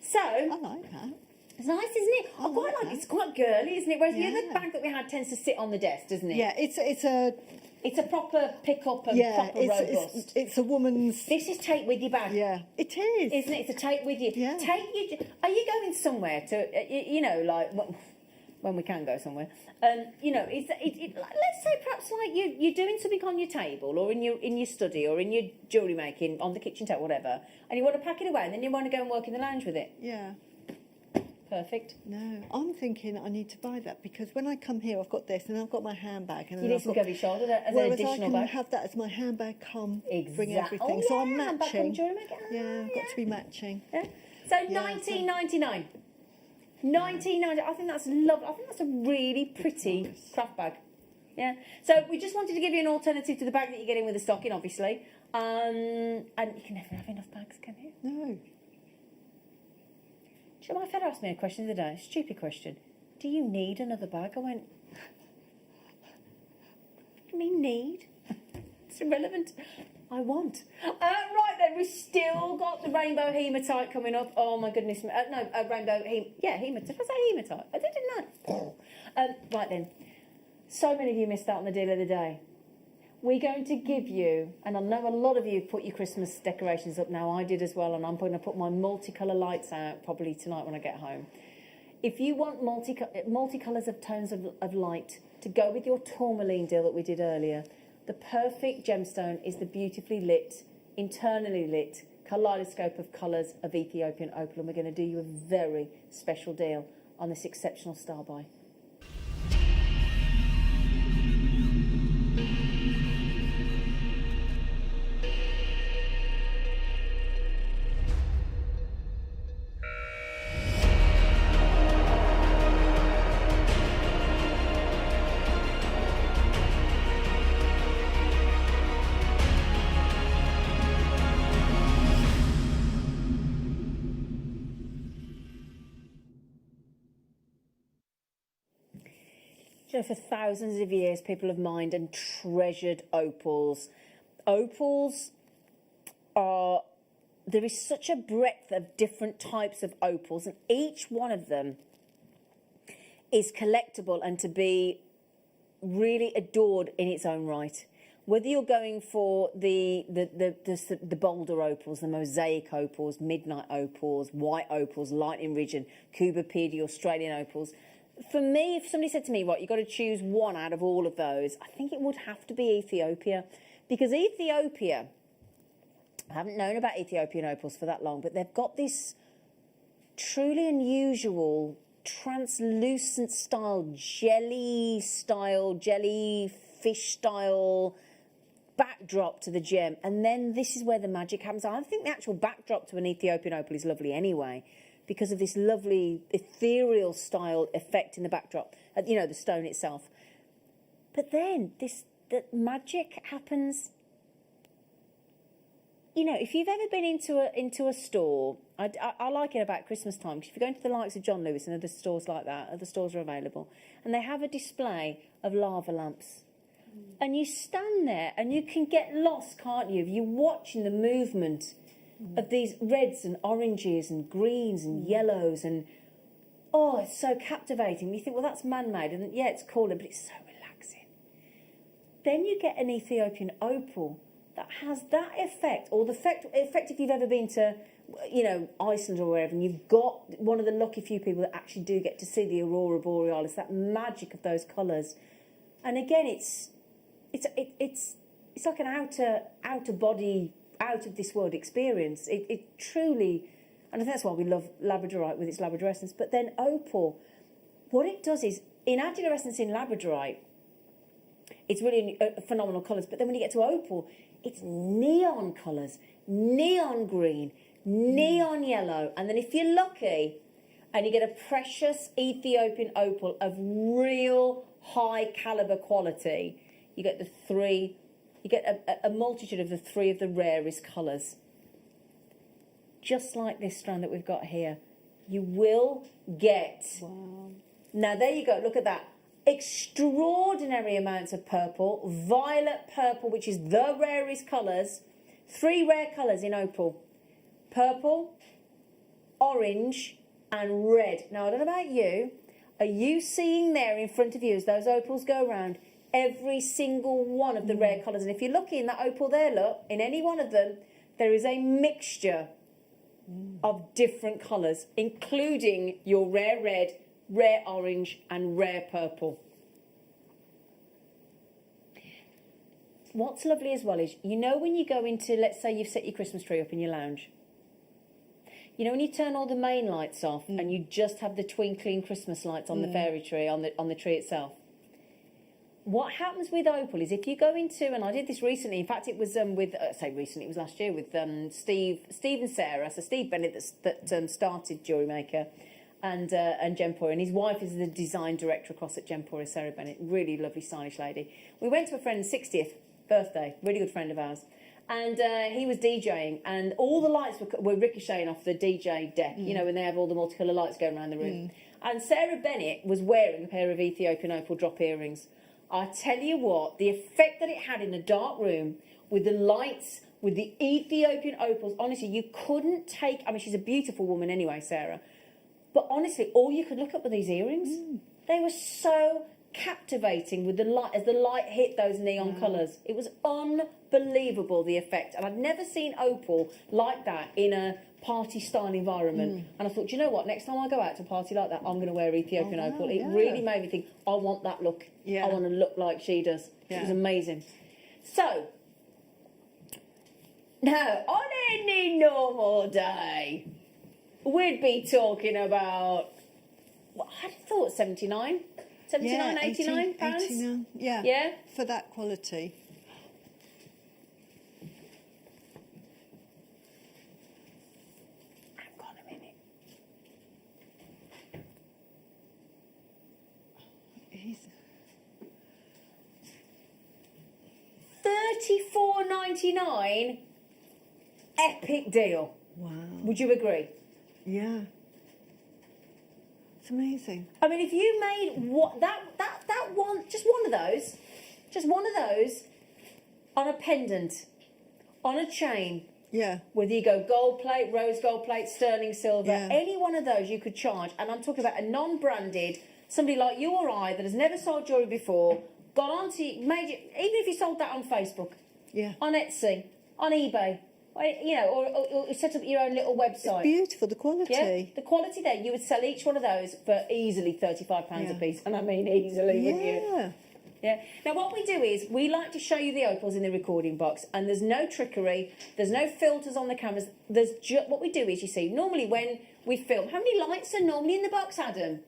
So I like that. it's nice, isn't it? I quite like it. It's quite girly, isn't it? Whereas the other Yeah. bag that we had tends to sit on the desk, doesn't it? Yeah, It's a proper pick up and proper robust. it's a woman's. This is take with you bag. Yeah, it is. Isn't it? It's a take with you. Yeah. Are you going somewhere to, you know, like, when we can go somewhere? You know, let's say perhaps like you're doing something on your table or in your study or in your jewellery making on the kitchen table, whatever, and you want to pack it away and then you want to go and work in the lounge with it. Yeah. Perfect. No, I'm thinking I need to buy that because when I come here, I've got this and I've got my handbag. And You need some go over your shoulder as an whereas additional I can bag. have that as my handbag. Bring Exact- everything. Oh, So I'm yeah, handbag matching. from JewelleryMaker. Yeah, I've got to be matching. Yeah. So Yeah, 19.99. 19.99. I think that's lovely. I think that's a really pretty craft bag. Yeah. So we just wanted to give you an alternative to the bag that you're getting with the stocking, obviously. And you can never have enough bags, can you? No. Do you know, my fellow asked me a question the other day, a stupid question. Do you need another bag? I went, what do you mean need? It's irrelevant. I want. Right then, we've still got the rainbow hematite coming up. Oh my goodness. Rainbow hematite. Did I say hematite? I didn't know. Right then. So many of you missed out on the deal of the day. we're going to give you, and I know a lot of you have put your Christmas decorations up now, I did as well, and I'm going to put my multicolour lights out probably tonight when I get home. If you want multicolours of tones of light to go with your tourmaline deal that we did earlier, the perfect gemstone is the beautifully lit, internally lit kaleidoscope of colours of Ethiopian opal, and we're going to do you a very special deal on this exceptional star buy. You know, for thousands of years, people have mined and treasured opals. Opals are, there is such a breadth of different types of opals, and each one of them is collectible and to be really adored in its own right. Whether you're going for the boulder opals, the mosaic opals, midnight opals, white opals, lightning ridge and Kubapedi Australian opals, for me, if somebody said to me, right, you've got to choose one out of all of those, I think it would have to be Ethiopia. Because Ethiopia, I haven't known about Ethiopian opals for that long, but they've got this truly unusual, translucent style, jellyfish style backdrop to the gem. And then this is where the magic happens. I think the actual backdrop to an Ethiopian opal is lovely anyway, because of this lovely ethereal style effect in the backdrop, you know, the stone itself. But then the magic happens. You know, if you've ever been into a store, I like it about Christmas time, because if you go into the likes of John Lewis and other stores like that, other stores are available, and they have a display of lava lamps. And you stand there and you can get lost, can't you? You're watching the movement of these reds and oranges and greens and yellows, and oh, it's so captivating. You think, well, that's man-made, and yeah, it's cool, but it's so relaxing. Then you get an Ethiopian opal that has that effect, or the effect if you've ever been to, you know, Iceland or wherever, and you've got one of the lucky few people that actually do get to see the aurora borealis, that magic of those colours. And again, it's like an outer body, out of this world experience. It truly, and I think that's why we love Labradorite with its Labradorescence. But then opal, what it does is, in Agilorescence in Labradorite, it's really phenomenal colours. But then when you get to opal, it's neon colours, neon green, neon yellow. And then if you're lucky and you get a precious Ethiopian opal of real high calibre quality, you get a multitude of the three of the rarest colours. Just like this strand that we've got here. You will get... Wow. Now, there you go. Look at that. Extraordinary amounts of purple. Violet purple, which is the rarest colours. Three rare colours in opal. Purple, orange, and red. Now, I don't know about you. Are you seeing there in front of you, as those opals go around, every single one of the rare colours? And if you're looking in that opal there, look, in any one of them, there is a mixture of different colours, including your rare red, rare orange, and rare purple. What's lovely as well is, you know, when you go into, let's say you've set your Christmas tree up in your lounge, you know, when you turn all the main lights off and you just have the twinkling Christmas lights on the fairy tree, on the tree itself. What happens with opal is, if you go into, and I did this recently, in fact it was it was last year, with Steve and Sarah, so Steve Bennett that started JewelleryMaker, and Gempora, and his wife is the design director across at Gempora, Sarah Bennett, really lovely, stylish lady. We went to a friend's 60th birthday, really good friend of ours, and he was DJing, and all the lights were ricocheting off the DJ deck, you know, when they have all the multicolour lights going around the room. And Sarah Bennett was wearing a pair of Ethiopian opal drop earrings. I tell you what, the effect that it had in a dark room, with the lights, with the Ethiopian opals, honestly, you couldn't take... I mean, she's a beautiful woman anyway, Sarah. But honestly, all you could look at were these earrings. They were so captivating with the light as the light hit those neon colours. It was unbelievable, the effect. And I'd never seen opal like that in a party style environment. And I thought, you know what, next time I go out to a party like that, I'm going to wear Ethiopian opal. It really made me think, I want that look. I want to look like she does. It was amazing. So, now, on any normal day, we'd be talking about, well, I'd have thought 79, 89 pounds. 89, yeah. Yeah? For that quality. Hang on a minute. He's... $34.99, epic deal. Wow. Would you agree? Yeah. It's amazing. I mean, if you made that one, just one of those, on a pendant, on a chain, Yeah. whether you go gold plate, rose gold plate, sterling silver, Yeah. any one of those you could charge. And I'm talking about a non-branded, somebody like you or I that has never sold jewellery before, got onto, made it, even if you sold that on Facebook, Yeah. on Etsy, on eBay, you know, or set up your own little website. Beautiful, the quality. Yeah, the quality there, you would sell each one of those for easily £35 a piece, and I mean easily, wouldn't you? Yeah. Yeah. Now what we do is we like to show you the opals in the recording box, and there's no trickery, there's no filters on the cameras. There's what we do is, you see, normally when we film, how many lights are normally in the box, Adam?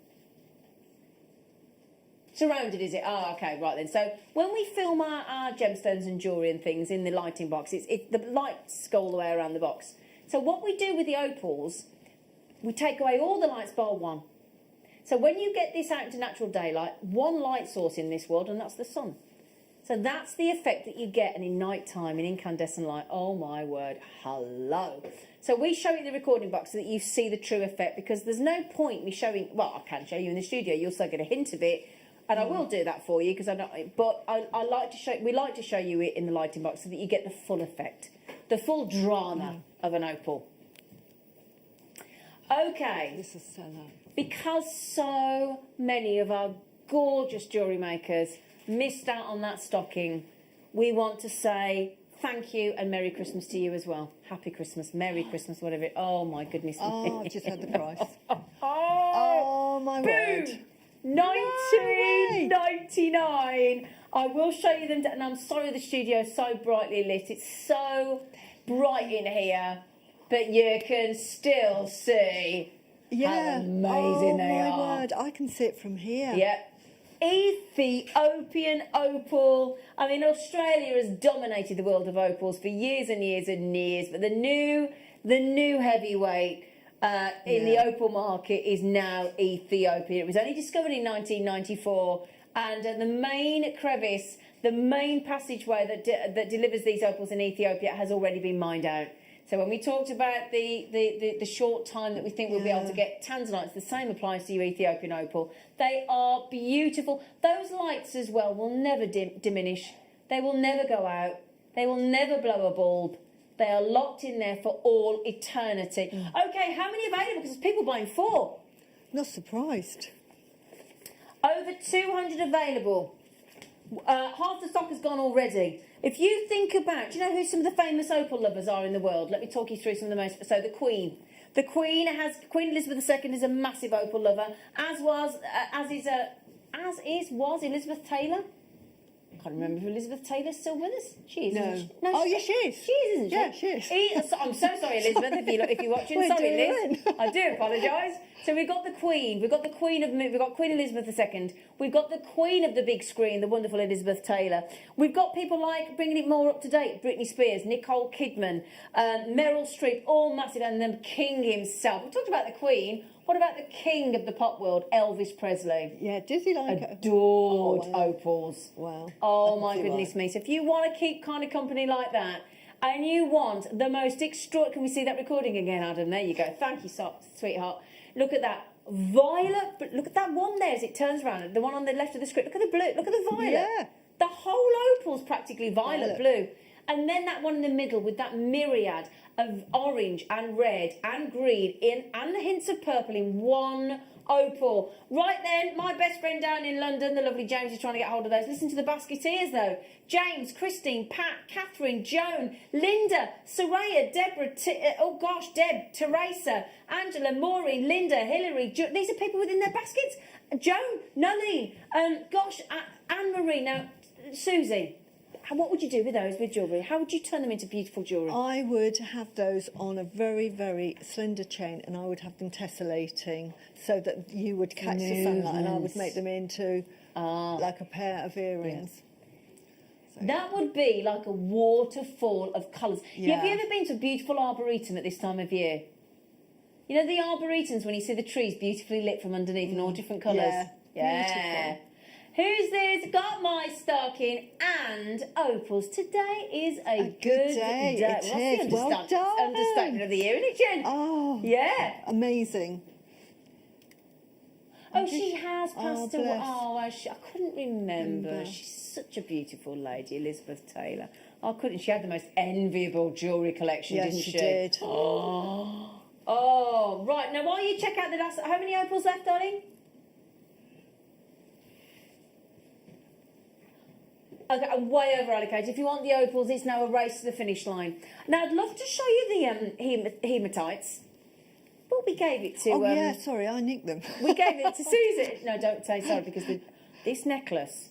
Surrounded, is it? Oh, okay, right then. So when we film our gemstones and jewellery and things in the lighting box, the lights go all the way around the box. So what we do with the opals, we take away all the lights bar one. So when you get this out into natural daylight, one light source in this world, and that's the sun. So that's the effect that you get in night time in incandescent light. Oh my word, hello. So we show you the recording box so that you see the true effect, because there's no point me showing, well, I can show you in the studio, you'll still get a hint of it. And I will do that for you, because I don't. But I like to show. We like to show you it in the lighting box so that you get the full effect, the full drama of an opal. Okay. This is so low. Because so many of our gorgeous jewellery makers missed out on that stocking, we want to say thank you and Merry Christmas to you as well. Happy Christmas, Merry Christmas, whatever. Oh my goodness. Oh, I've just had the price. Oh my boom. word. $19.99. I will show you them, and I'm sorry the studio is so brightly lit. It's so bright in here, but you can still see how amazing they are. Oh my word, I can see it from here. Yeah. Ethiopian opal. I mean, Australia has dominated the world of opals for years and years and years, but the new heavyweight in the opal market is now Ethiopian. It was only discovered in 1994, and the main crevice, the main passageway that delivers these opals in Ethiopia has already been mined out. So when we talked about the short time that we think we'll be able to get Tanzanites, the same applies to your Ethiopian opal. They are beautiful. Those lights as well will never diminish. They will never go out. They will never blow a bulb. They are locked in there for all eternity. Okay, how many available? Because there's people buying 4. Not surprised. Over 200 available. Half the stock has gone already. If you think about, do you know who some of the famous opal lovers are in the world? Let me talk you through some of the most. So the Queen. The Queen Elizabeth II is a massive opal lover, as was Elizabeth Taylor. I can't remember if Elizabeth Taylor's still with us. She is. No. Isn't she? Oh, yes, she is. She is, isn't she? Yeah, she is. I'm so sorry, Elizabeth, if you're watching. We're Sorry, doing Liz. I do apologise. So we've got the Queen. We've got Queen Elizabeth II. We've got the Queen of the big screen, the wonderful Elizabeth Taylor. We've got people like, bringing it more up to date, Britney Spears, Nicole Kidman, Meryl Streep, all massive, and the King himself. We talked about the Queen. What about the king of the pop world, Elvis Presley? Yeah, does he like it? Adored opals. Wow. Oh my goodness me. So if you want to keep kind of company like that, and you want the most extraordinary... Can we see that recording again, Adam? There you go. Thank you, sweetheart. Look at that. Violet... But look at that one there as it turns around. The one on the left of the script. Look at the blue. Look at the violet. Yeah. The whole opal's practically violet blue. And then that one in the middle with that myriad of orange and red and green and the hints of purple in one opal. Right then, my best friend down in London, the lovely James, is trying to get hold of those. Listen to the basketeers though. James, Christine, Pat, Catherine, Joan, Linda, Soraya, Deborah, Deb, Teresa, Angela, Maureen, Linda, Hilary. These are people within their baskets. Joan, Nolene, Anne-Marie. Now, Susie, what would you do with those with jewellery? How would you turn them into beautiful jewellery? I would have those on a very, very slender chain, and I would have them tessellating so that you would catch the sunlight, and I would make them into like a pair of earrings. So, that would be like a waterfall of colours. Yeah. Have you ever been to a beautiful arboretum at this time of year? You know the arboretums when you see the trees beautifully lit from underneath in all different colours? Yeah. Who's this? Got my stocking and opals. Today is a good day. It is. Well done. Understatement of the year, isn't it, Jen? Oh, yeah. Amazing. Oh, she has passed away. bless. Oh, I couldn't remember. She's such a beautiful lady, Elizabeth Taylor. I couldn't. She had the most enviable jewellery collection, Yes, didn't she she? did. Oh, right. Now, while you check out the last... How many opals left, darling? Okay, I'm way over allocated. If you want the opals, it's now a race to the finish line. Now, I'd love to show you the hematites, but we gave it to... Oh, yeah, sorry, I nicked them. We gave it to Susie. No, don't say sorry, because this necklace,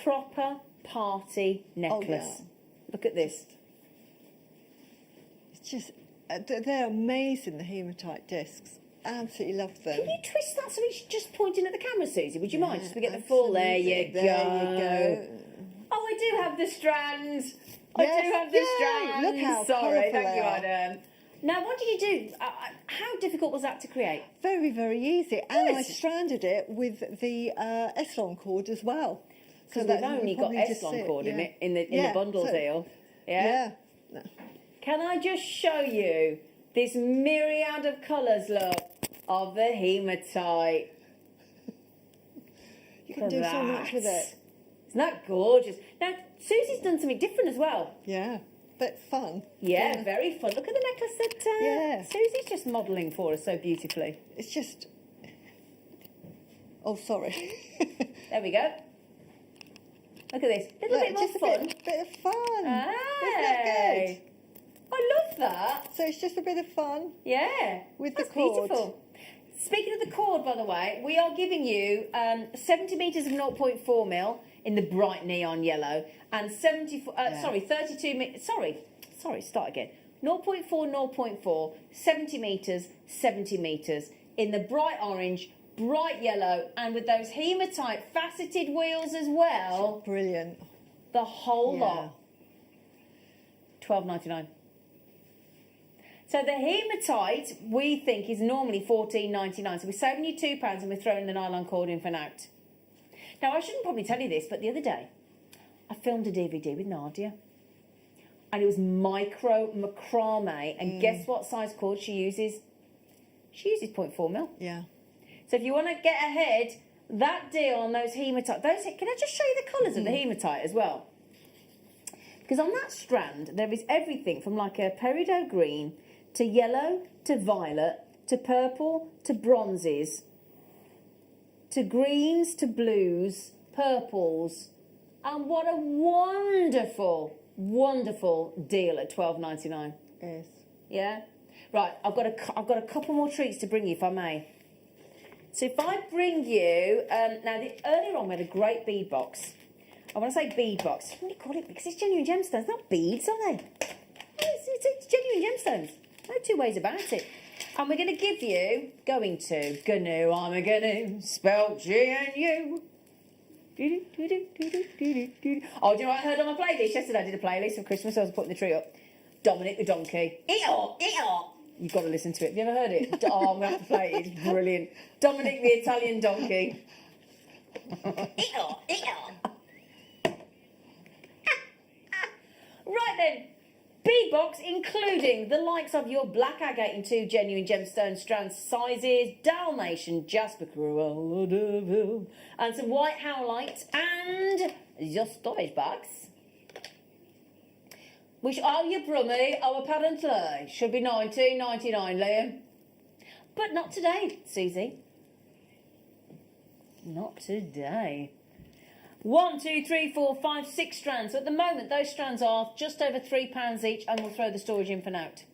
proper party necklace. Oh, yeah. Look at this. It's just, they're amazing, the hematite discs. Absolutely love them. Can you twist that so it's just pointing at the camera, Susie? Would you mind? Just to get the full. There you go. Oh, I do have the strands. I do have the strands. Look how sorry, colourful thank they you, are. Adam. Now, what did you do? How difficult was that to create? Very, very easy. And I Good. stranded it with the Eslon cord as well. Because that we've you only can got probably just Eslon sit, cord in yeah. it in the Yeah, bundle so- deal. Yeah. Yeah. Can I just show you this myriad of colours, look, of the hematite? You can do so much with it. Isn't that gorgeous? Now, Susie's done something different as well. Yeah. But fun. Yeah, very fun. Look at the necklace that Yeah. Susie's just modelling for us so beautifully. It's just... Oh, sorry. There we go. Look at this. Little bit more just fun. a bit of fun. Hey. Isn't that good? I love that. So it's just a bit of fun. Yeah. With That's the cord. beautiful. Speaking of the cord, by the way, we are giving you 70 metres of 0.4 mil in the bright neon yellow and 32 metres. Sorry, start again. 0.4, 0.4, 70 metres, 70 metres in the bright orange, bright yellow, and with those hematite faceted wheels as well. Brilliant. The whole lot. $12.99. So the hematite, we think, is normally $14.99. So we're saving you £2 and we're throwing the nylon cord in for nout. Now, I shouldn't probably tell you this, but the other day, I filmed a DVD with Nadia. And it was micro macrame. And guess what size cord she uses? She uses 0.4 mil. Yeah. So if you want to get ahead, that deal on those hematite... Can I just show you the colours of the hematite as well? Because on that strand, there is everything from like a peridot green to yellow to violet to purple to bronzes to greens to blues, purples. And what a wonderful, wonderful deal at $12.99. Yes. Yeah? Right, I've got a couple more treats to bring you, if I may. So if I bring you... earlier on we had a great bead box. I want to say bead box. What do you call it? Because it's genuine gemstones, not beads, are they? It's genuine gemstones. No two ways about it. And we're going to give you... GNU, I'm a GNU, spelled G-N-U. Oh, do you know what I heard on my playlist? Yesterday I did a playlist for Christmas, so I was putting the tree up. Dominic the Donkey. You've got to listen to it. Have you ever heard it? Oh, I'm going to have to play it. It's brilliant. Dominic the Italian Donkey. Right then. Bead box, including the likes of your black agate in 2 genuine gemstone strand sizes, Dalmatian, Jasper, Cruella de Vil, and some white howlite, and your storage bags. Which, oh, you brummy. Oh, apparently. Should be 19.99, Liam. But not today, Susie. Not today. 1, 2, 3, 4, 5, 6 strands. So at the moment, those strands are just over £3 each, and we'll throw the storage in for note.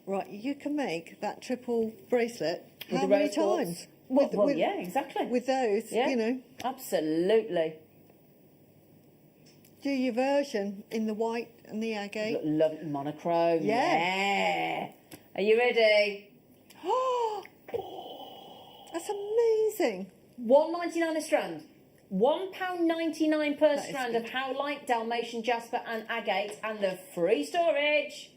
Right, you can make that triple bracelet With how the many rose quartz? times? Well, yeah, exactly. With those, Yeah. you know. Absolutely. Do your version in the white and the agate. Love monochrome. Yeah. Yeah. Are you ready? That's amazing. £1.99 a strand. £1.99 per That is strand good. of Howlite, Dalmatian, Jasper, and agate, and the free storage.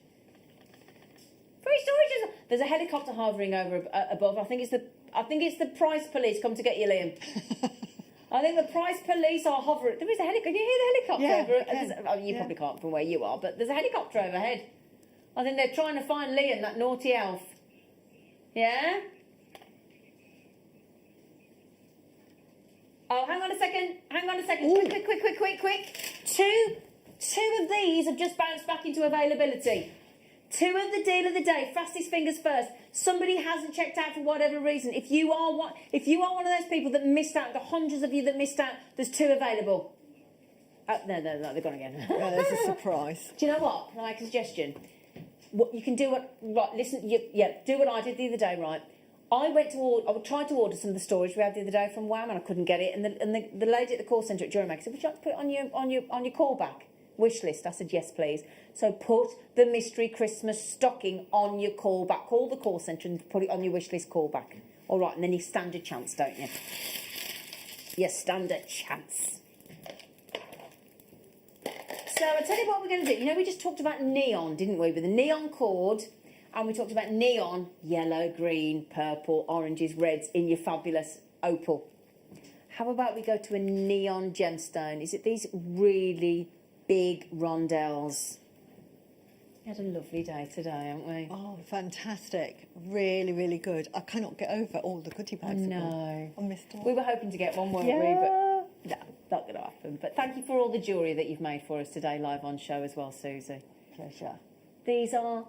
Free storage. There's a helicopter hovering over above. I think it's the price police come to get you, Liam. I think the price police are hovering. There is a helicopter. Can you hear the helicopter? Yeah, You probably can't from where you are, but there's a helicopter overhead. I think they're trying to find Liam, that naughty elf. Yeah? Oh, hang on a second. Ooh. Quick. Two of these have just bounced back into availability. 2 of the deal of the day, fastest fingers first. Somebody hasn't checked out for whatever reason. If you are one of those people that missed out, the hundreds of you that missed out, there's 2 available. No, they're gone again. Yeah, there's a surprise. Do you know what? Can I make a suggestion? What you can do do what I did the other day, right? I tried to order some of the storage we had the other day from Wham, and I couldn't get it. And the lady at the call centre at JewelleryMaker said, "Would you like to put it on your callback wish list?" I said, "Yes, please." So put the mystery Christmas stocking on your callback. Call the call centre and put it on your wish list callback. All right, and then you stand a chance, don't you? You stand a chance. So I'll tell you what we're going to do. You know, we just talked about neon, didn't we? With the neon cord. And we talked about neon, yellow, green, purple, oranges, reds in your fabulous opal. How about we go to a neon gemstone? Is it these really big rondelles? We had a lovely day today, haven't we? Oh, fantastic. Really, really good. I cannot get over all the goodie bags. No. I missed all. We were hoping to get one, weren't we? But no, not going to happen. But thank you for all the jewellery that you've made for us today, live on show as well, Susie. Pleasure. These are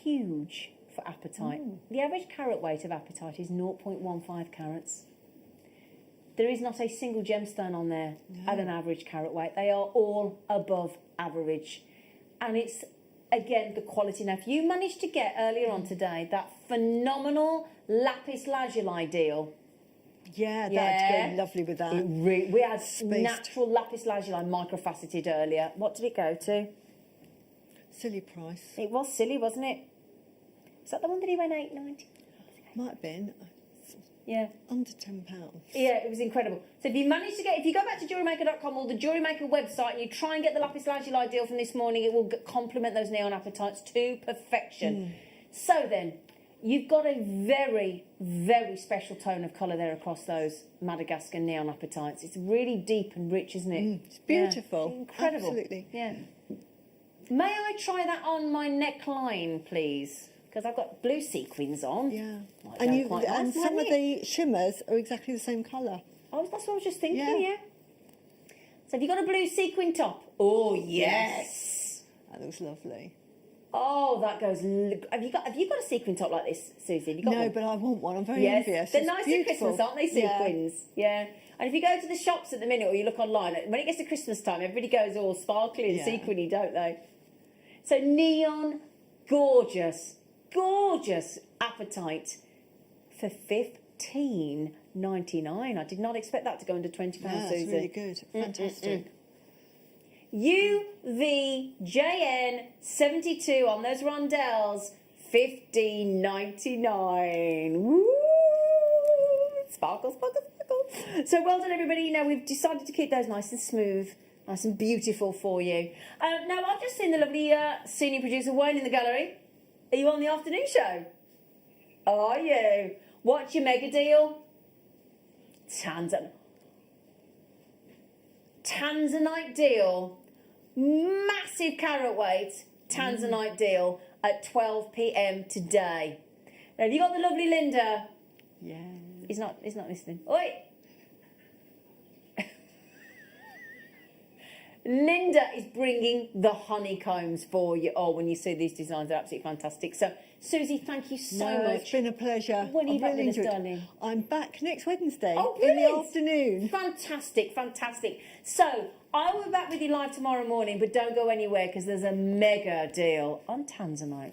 huge for apatite. The average carat weight of apatite is 0.15 carats. There is not a single gemstone on there at an average carat weight. They are all above average. And it's, again, the quality. Now, if you managed to get earlier on today that phenomenal lapis lazuli deal. Yeah, that'd go lovely with that. We had Spaced. natural lapis lazuli microfaceted earlier. What did it go to? Silly price. It was silly, wasn't it? Is that the one that he went £8.90? Might have been. Yeah. Under £10. Yeah, it was incredible. So if you manage to if you go back to JewelleryMaker.com or the JewelleryMaker website and you try and get the lapis lazuli deal from this morning, it will complement those neon apatites to perfection. So then, you've got a very, very special tone of colour there across those Madagascar neon apatites. It's really deep and rich, isn't it? It's beautiful. Yeah, incredible. Absolutely. Yeah. May I try that on my neckline, please? Because I've got blue sequins on. Yeah. Might go quite nice, And some mightn't of it? the shimmers are exactly the same colour. Oh, that's what I was just thinking, Yeah. yeah. So have you got a blue sequin top? Oh, yes. That looks lovely. Oh, that goes... Have you got a sequin top like this, Susie? Have you got No, one? but I want one. I'm very Yes, envious. they're It's nice beautiful. at Christmas, aren't they, sequins? Yeah. And if you go to the shops at the minute or you look online, when it gets to Christmas time, everybody goes all sparkly and sequiny, don't they? So neon, gorgeous apatite for $15.99. I did not expect that to go under £20, Yeah, Susie. that's really good. Fantastic. UVJN72 on those rondelles, $15.99. Woo! Sparkle, sparkle, sparkle. So well done, everybody. Now we've decided to keep those nice and smooth, nice and beautiful for you. Now I've just seen the lovely senior producer Wayne in the gallery. Are you on the afternoon show? Are you? What's your mega deal? Tanzanite deal. Massive carat weight Tanzanite deal at 12 p.m. today. Now, have you got the lovely Linda? Yeah. He's not listening. Oi! Linda is bringing the honeycombs for you. Oh, when you see these designs, they're absolutely fantastic. So, Susie, thank you so much. It's been a pleasure. When are you I've back really with us, enjoyed it. darling? I'm back next Wednesday Oh, in the brilliant. afternoon. Fantastic, fantastic. So, I will be back with you live tomorrow morning, but don't go anywhere because there's a mega deal on Tanzanite.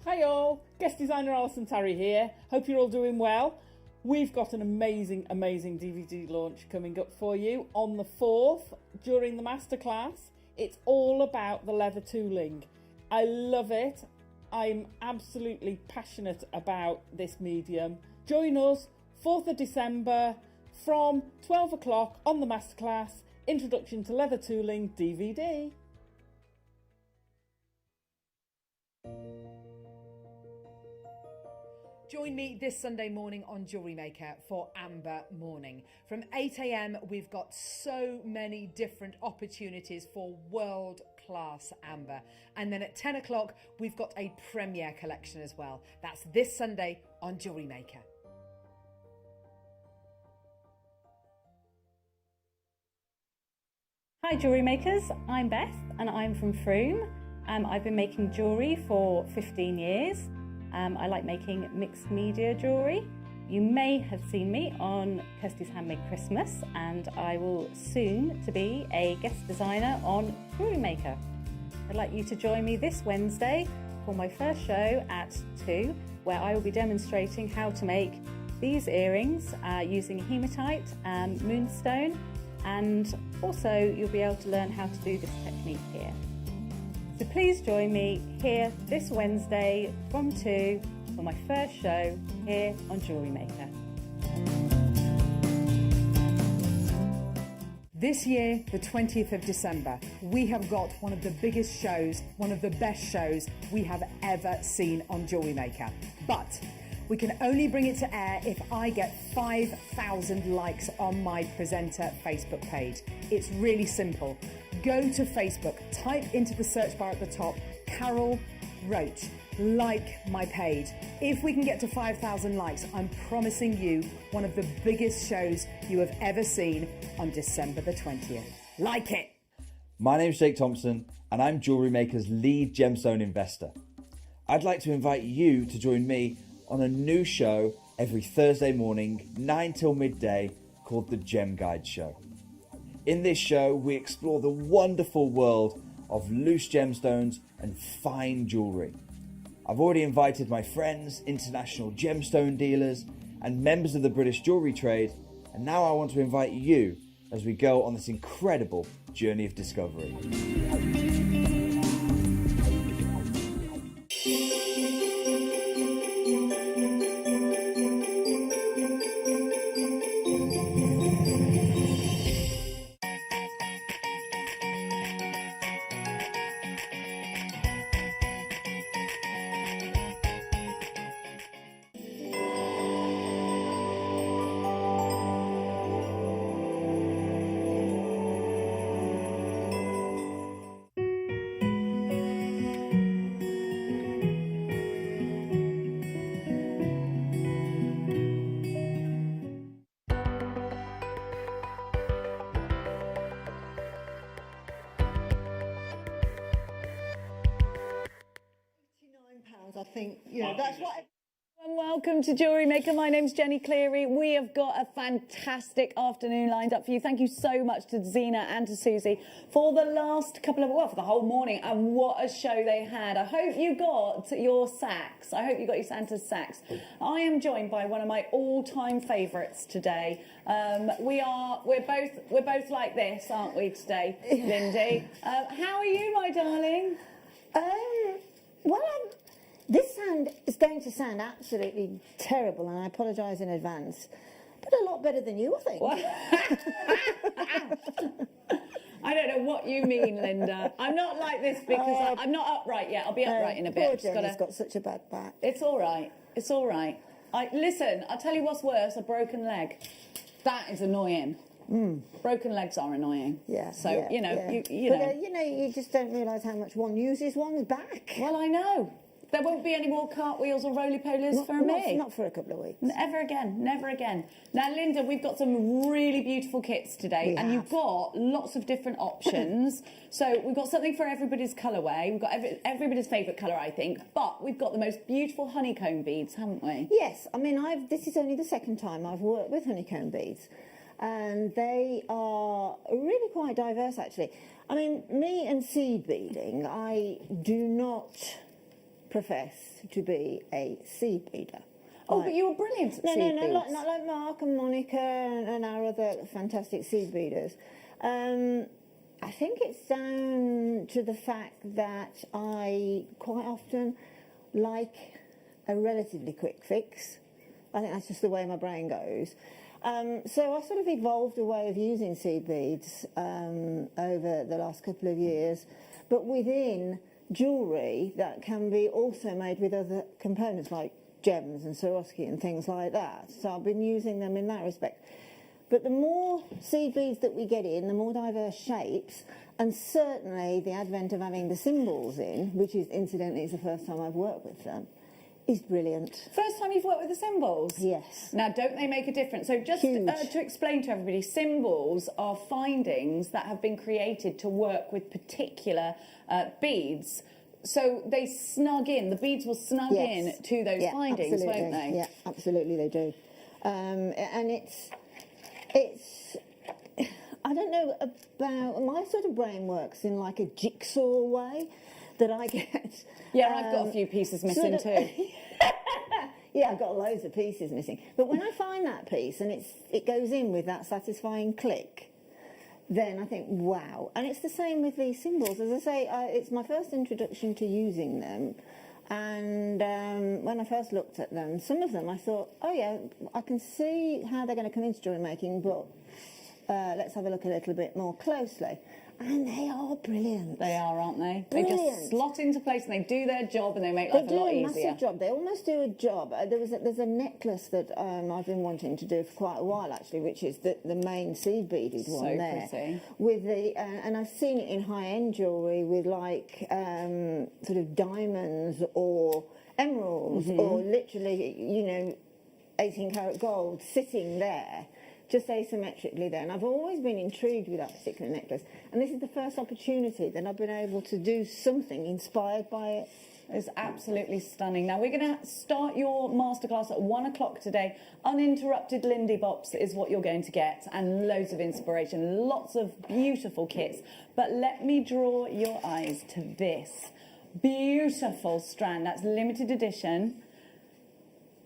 Hi all, guest designer Alison Tarry here. Hope you're all doing well. We've got an amazing, amazing DVD launch coming up for you on the 4th during the masterclass. It's all about the leather tooling. I love it. I'm absolutely passionate about this medium. Join us 4th of December from 12 o'clock on the masterclass, Introduction to Leather Tooling DVD. Join me this Sunday morning on JewelleryMaker for Amber Morning. From 8 a.m, we've got so many different opportunities for world-class amber. And then at 10 o'clock, we've got a premiere collection as well. That's this Sunday on JewelleryMaker. Hi jewellery makers, I'm Beth and I'm from Froome. I've been making jewellery for 15 years. I like making mixed media jewellery. You may have seen me on Kirsty's Handmade Christmas, and I will soon to be a guest designer on JewelleryMaker. I'd like you to join me this Wednesday for my first show at 2, where I will be demonstrating how to make these earrings using hematite and moonstone, and also you'll be able to learn how to do this technique here. So please join me here this Wednesday from 2 for my first show here on JewelleryMaker. This year, the 20th of December, we have got one of the biggest shows, one of the best shows we have ever seen on JewelleryMaker. But we can only bring it to air if I get 5,000 likes on my presenter Facebook page. It's really simple. Go to Facebook, type into the search bar at the top, Carol Roach, like my page. If we can get to 5,000 likes, I'm promising you one of the biggest shows you have ever seen on December the 20th. Like it! My name's Jake Thompson and I'm JewelleryMaker's lead gemstone investor. I'd like to invite you to join me on a new show every Thursday morning, 9 till midday, called the Gem Guide Show. In this show, we explore the wonderful world of loose gemstones and fine jewellery. I've already invited my friends, international gemstone dealers, and members of the British jewellery trade, and now I want to invite you as we go on this incredible journey of discovery. 89 pounds, I think. That's what. And welcome to JewelleryMaker. My name's Jenny Cleary. We have got a fantastic afternoon lined up for you. Thank you so much to Zena and to Susie for the last couple of, well, for the whole morning. And what a show they had. I hope you got your sacks. I hope you got your Santa's sacks. I am joined by one of my all-time favourites today. We're both like this, aren't we today, Lindy? How are you, my darling? This sound is going to sound absolutely terrible, and I apologise in advance, but a lot better than you, I think. I don't know what you mean, Linda. I'm not like this because I'm not upright yet. I'll be upright in a bit. Poor Jenny's got such a bad back. It's all right. It's all right. Listen, I'll tell you what's worse, a broken leg. That is annoying. Broken legs are annoying. Yeah. So, yeah, you know, yeah. you But, know. you just don't realise how much one uses one's back. Well, I know. There won't be any more cartwheels or roly-polies for me. Not for a couple of weeks. Never again, never again. Now, Linda, we've got some really beautiful kits today, and you've got lots of different options. So we've got something for everybody's colourway. We've got everybody's favourite colour, I think, but we've got the most beautiful honeycomb beads, haven't we? Yes, I mean, this is only the second time I've worked with honeycomb beads, and they are really quite diverse, actually. I mean, me and seed beading, I do not profess to be a seed beader. Oh, but you were brilliant at seed beads. Not like Mark and Monica and our other fantastic seed beaders. I think it's down to the fact that I quite often like a relatively quick fix. I think that's just the way my brain goes. So I sort of evolved a way of using seed beads over the last couple of years, but within jewellery that can be also made with other components like gems and Swarovski and things like that. So I've been using them in that respect. But the more seed beads that we get in, the more diverse shapes, and certainly the advent of having the symbols in, which is incidentally the first time I've worked with them, is brilliant. First time you've worked with the symbols? Yes. Now, don't they make a difference? So just to explain to everybody, symbols are findings that have been created to work with particular beads. So they snug in, the beads will snug in to those findings, won't they? Yeah, absolutely they do. And it's, I don't know about, my sort of brain works in like a jigsaw way that I get. Yeah, I've got a few pieces missing too. Yeah, I've got loads of pieces missing. But when I find that piece and it goes in with that satisfying click, then I think, wow. And it's the same with these symbols. As I say, it's my first introduction to using them. And when I first looked at them, some of them I thought, oh yeah, I can see how they're going to come into jewellery making, but let's have a look a little bit more closely. And they are brilliant. They are, aren't they? Brilliant. They just slot into place and they do their job and they make life a lot easier. They do a massive job. They almost do a job. There's a necklace that I've been wanting to do for quite a while, actually, which is the main seed beaded one there. Pretty. With the and I've seen it in high-end jewellery with like sort of diamonds or emeralds or literally, 18-karat gold sitting there, just asymmetrically there. And I've always been intrigued with that particular necklace. And this is the first opportunity that I've been able to do something inspired by it. It's absolutely stunning. Now, we're going to start your masterclass at 1 o'clock today. Uninterrupted Lindy Bops is what you're going to get, and loads of inspiration, lots of beautiful kits. But let me draw your eyes to this beautiful strand. That's limited edition.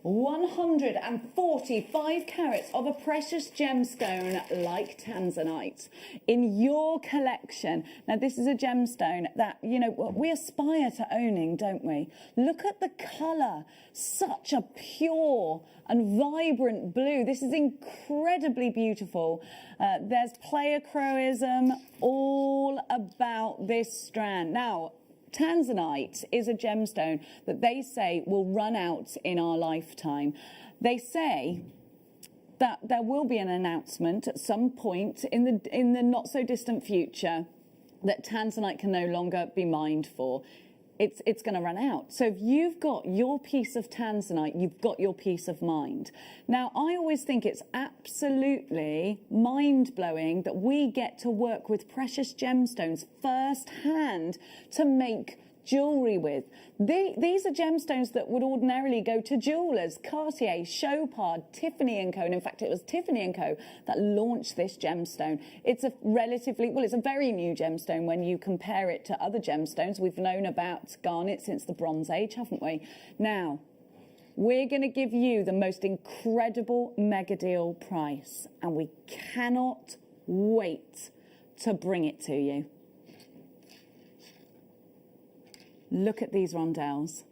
145 carats of a precious gemstone like Tanzanite in your collection. Now, this is a gemstone that, we aspire to owning, don't we? Look at the colour. Such a pure and vibrant blue. This is incredibly beautiful. There's pleiochroism all about this strand. Now, Tanzanite is a gemstone that they say will run out in our lifetime. They say that there will be an announcement at some point in the not so distant future that Tanzanite can no longer be mined for. It's going to run out. So if you've got your piece of Tanzanite, you've got your peace of mind. Now, I always think it's absolutely mind-blowing that we get to work with precious gemstones firsthand to make jewellery with. These are gemstones that would ordinarily go to jewellers, Cartier, Chopard, Tiffany & Co. And in fact, it was Tiffany & Co. that launched this gemstone. It's a it's a very new gemstone when you compare it to other gemstones. We've known about garnet since the Bronze Age, haven't we? Now, we're going to give you the most incredible mega deal price, and we cannot wait to bring it to you. Look at these rondelles.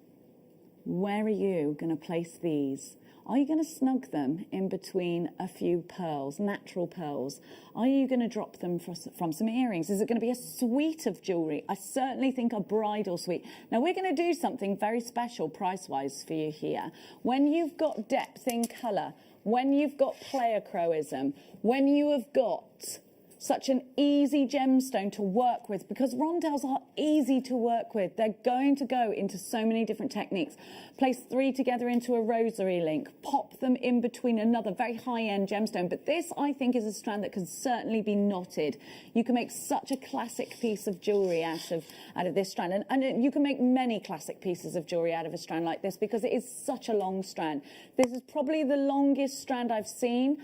Where are you going to place these? Are you going to snug them in between a few pearls, natural pearls? Are you going to drop them from some earrings? Is it going to be a suite of jewellery? I certainly think a bridal suite. Now, we're going to do something very special price-wise for you here. When you've got depth in colour, when you've got pleochroism, when you have got such an easy gemstone to work with, because rondelles are easy to work with. They're going to go into so many different techniques. Place 3 together into a rosary link, pop them in between another very high-end gemstone. But this, I think, is a strand that can certainly be knotted. You can make such a classic piece of jewellery out of this strand. And you can make many classic pieces of jewellery out of a strand like this because it is such a long strand. This is probably the longest strand I've seen.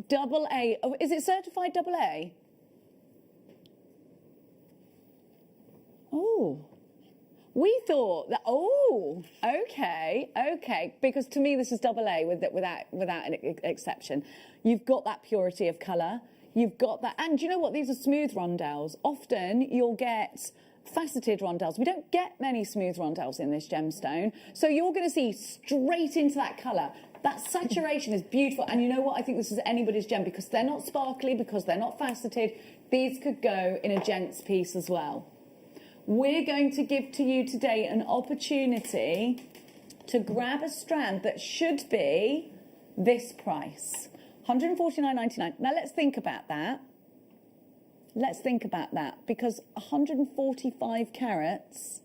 Double A. Oh, is it certified double A? Oh, we thought that. Oh, okay. Because to me, this is double A without an exception. You've got that purity of colour. You've got that, and you know what? These are smooth rondelles. Often you'll get faceted rondelles. We don't get many smooth rondelles in this gemstone, so you're going to see straight into that colour. That saturation is beautiful, and you know what? I think this is anybody's gem because they're not sparkly, because they're not faceted. These could go in a gent's piece as well. We're going to give to you today an opportunity to grab a strand that should be this price, £149.99. Now let's think about that. Let's think about that, because 145 carats,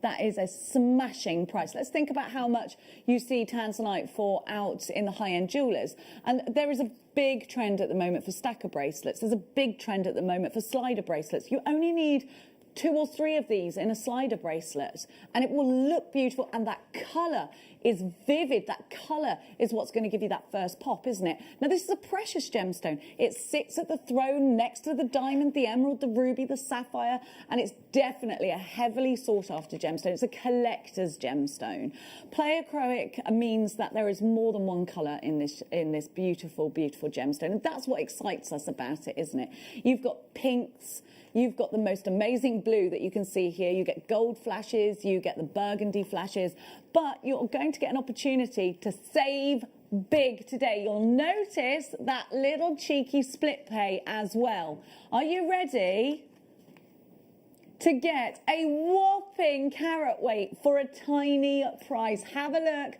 that is a smashing price. Let's think about how much you see Tanzanite for out in the high-end jewellers. And there is a big trend at the moment for stacker bracelets. There's a big trend at the moment for slider bracelets. You only need 2 or 3 of these in a slider bracelet and it will look beautiful, and that colour is vivid. That colour is what's going to give you that first pop, isn't it? Now this is a precious gemstone. It sits at the throne next to the diamond, the emerald, the ruby, the sapphire, and it's definitely a heavily sought after gemstone. It's a collector's gemstone. Pleochroic means that there is more than one colour in this beautiful, beautiful gemstone, and that's what excites us about it, isn't it? You've got pinks. You've got the most amazing blue that you can see here. You get gold flashes, you get the burgundy flashes, but you're going to get an opportunity to save big today. You'll notice that little cheeky split pay as well. Are you ready to get a whopping carat weight for a tiny price? Have a look.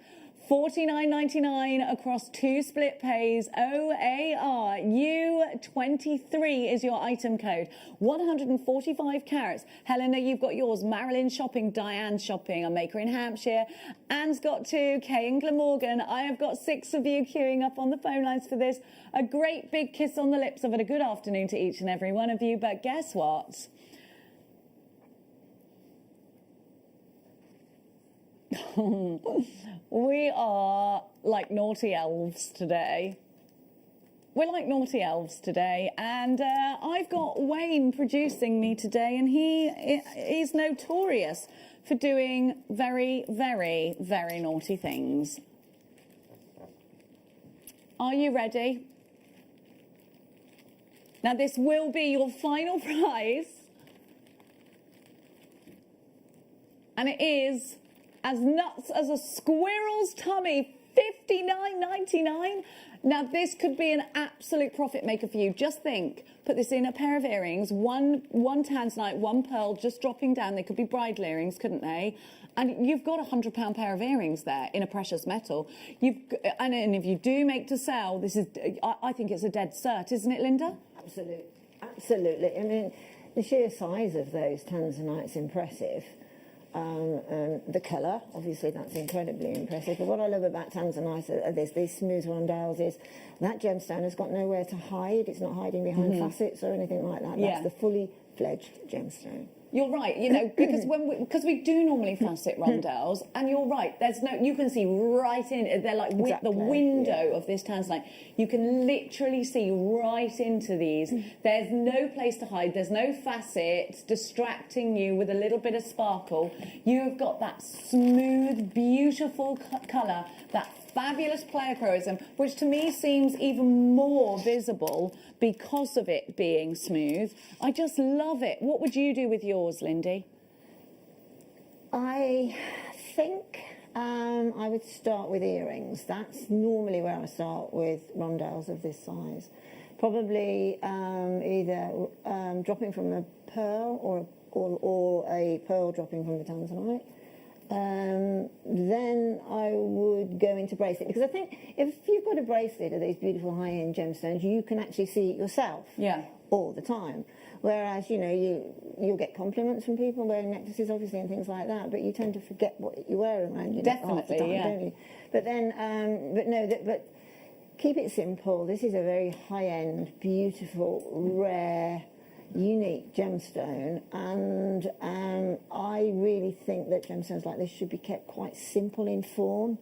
$49.99 across 2 split pays. OARU23 is your item code. 145 carats. Helena, you've got yours. Marilyn shopping. Diane shopping. A maker in Hampshire. Anne's got 2. Kay in Glamorgan. I have got 6 of you queuing up on the phone lines for this. A great big kiss on the lips of it. A good afternoon to each and every one of you. But guess what? We are like naughty elves today. We're like naughty elves today, and I've got Wayne producing me today, and he is notorious for doing very, very, very naughty things. Are you ready? Now this will be your final prize, and it is as nuts as a squirrel's tummy, $59.99. Now this could be an absolute profit maker for you. Just think, put this in a pair of earrings, one Tanzanite, 1 pearl, just dropping down. They could be bridal earrings, couldn't they? And you've got £100 pair of earrings there in a precious metal. And if you do make to sell, this is, I think it's a dead cert, isn't it, Linda? Absolutely. I mean, the sheer size of those Tanzanites impressive. The colour, obviously, that's incredibly impressive. But what I love about Tanzanite are these smooth rondelles is that gemstone has got nowhere to hide. It's not hiding behind facets or anything like that. That's the fully fledged gemstone. You're right, you know, because we do normally facet rondelles, and you're right. There's no, you can see right in. They're like the window of this Tanzanite. You can literally see right into these. There's no place to hide. There's no facet distracting you with a little bit of sparkle. You've got that smooth, beautiful colour, that fabulous pleochroism, which to me seems even more visible because of it being smooth. I just love it. What would you do with yours, Lindy? I think I would start with earrings. That's normally where I start with rondelles of this size. Probably either dropping from a pearl or a pearl dropping from the Tanzanite. then I would go into bracelet, because I think if you've got a bracelet of these beautiful high-end gemstones, you can actually see it yourself all the time. Whereas, you know, you'll get compliments from people wearing necklaces, obviously, and things like that, but you tend to forget what you wear around you half the time, don't you? But then, but keep it simple. This is a very high-end, beautiful, rare, unique gemstone, and I really think that gemstones like this should be kept quite simple in form.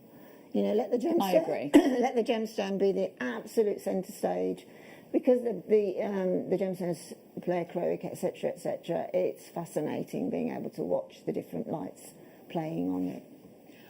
You know, let the gemstone, I agree. let the gemstone be the absolute centre stage, because the gemstones play acrylic, etc., etc. It's fascinating being able to watch the different lights playing on it.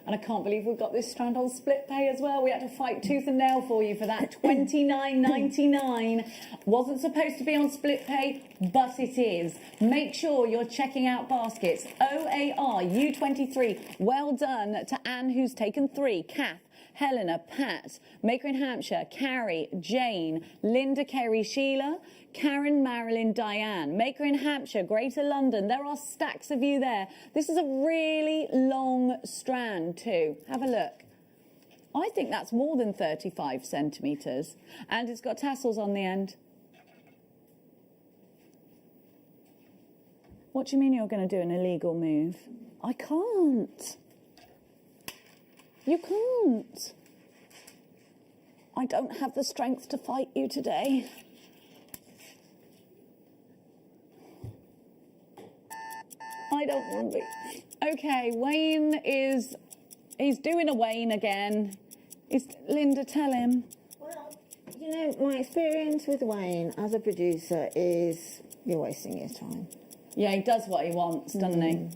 And I can't believe we've got this strand on split pay as well. We had to fight tooth and nail for you for that. $29.99. Wasn't supposed to be on split pay, but it is. Make sure you're checking out baskets. OAR U23. Well done to Anne, who's taken 3. Kath, Helena, Pat, Maker in Hampshire, Carrie, Jane, Linda, Kerry, Sheila, Karen, Marilyn, Diane, Maker in Hampshire, Greater London. There are stacks of you there. This is a really long strand too. Have a look. I think that's more than 35 centimetres. And it's got tassels on the end. What do you mean you're going to do an illegal move? I can't. You can't. I don't have the strength to fight you today. I don't want to be. Okay, Wayne he's doing a Wayne again. Linda, tell him. Well, you know, my experience with Wayne as a producer is you're wasting your time. Yeah, he does what he wants, doesn't he?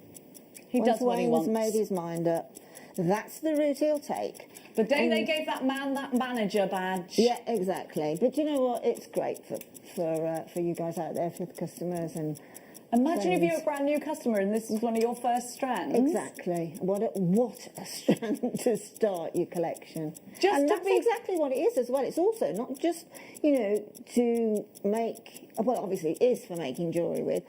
He does what he wants. Wayne's made his mind up. That's the route he'll take. The day they gave that man that manager badge. Yeah, exactly. But you know what? It's great for you guys out there, for the customers and. Imagine if you're a brand new customer and this is one of your first strands. Exactly. What a strand to start your collection. And that's exactly what it is as well. It's also not just, you know, to make, well, obviously it is for making jewellery with,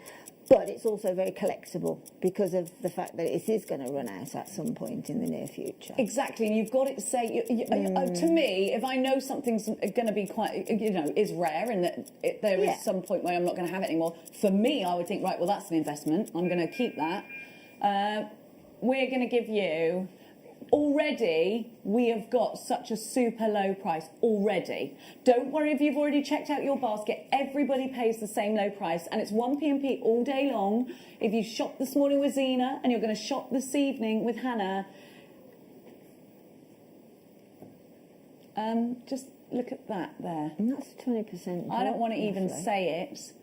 but it's also very collectible because of the fact that it is going to run out at some point in the near future. Exactly, and you've got it to say, to me, if I know something's going to be quite, you know, is rare and that there is some point where I'm not going to have it anymore, for me, I would think, right, well, that's an investment. I'm going to keep that. We're going to give you... Already, we have got such a super low price already. Don't worry if you've already checked out your basket. Everybody pays the same low price, and it's 1p&p all day long. If you shopped this morning with Zena and you're going to shop this evening with Hannah, just look at that there. And that's 20%. I don't want to even say it.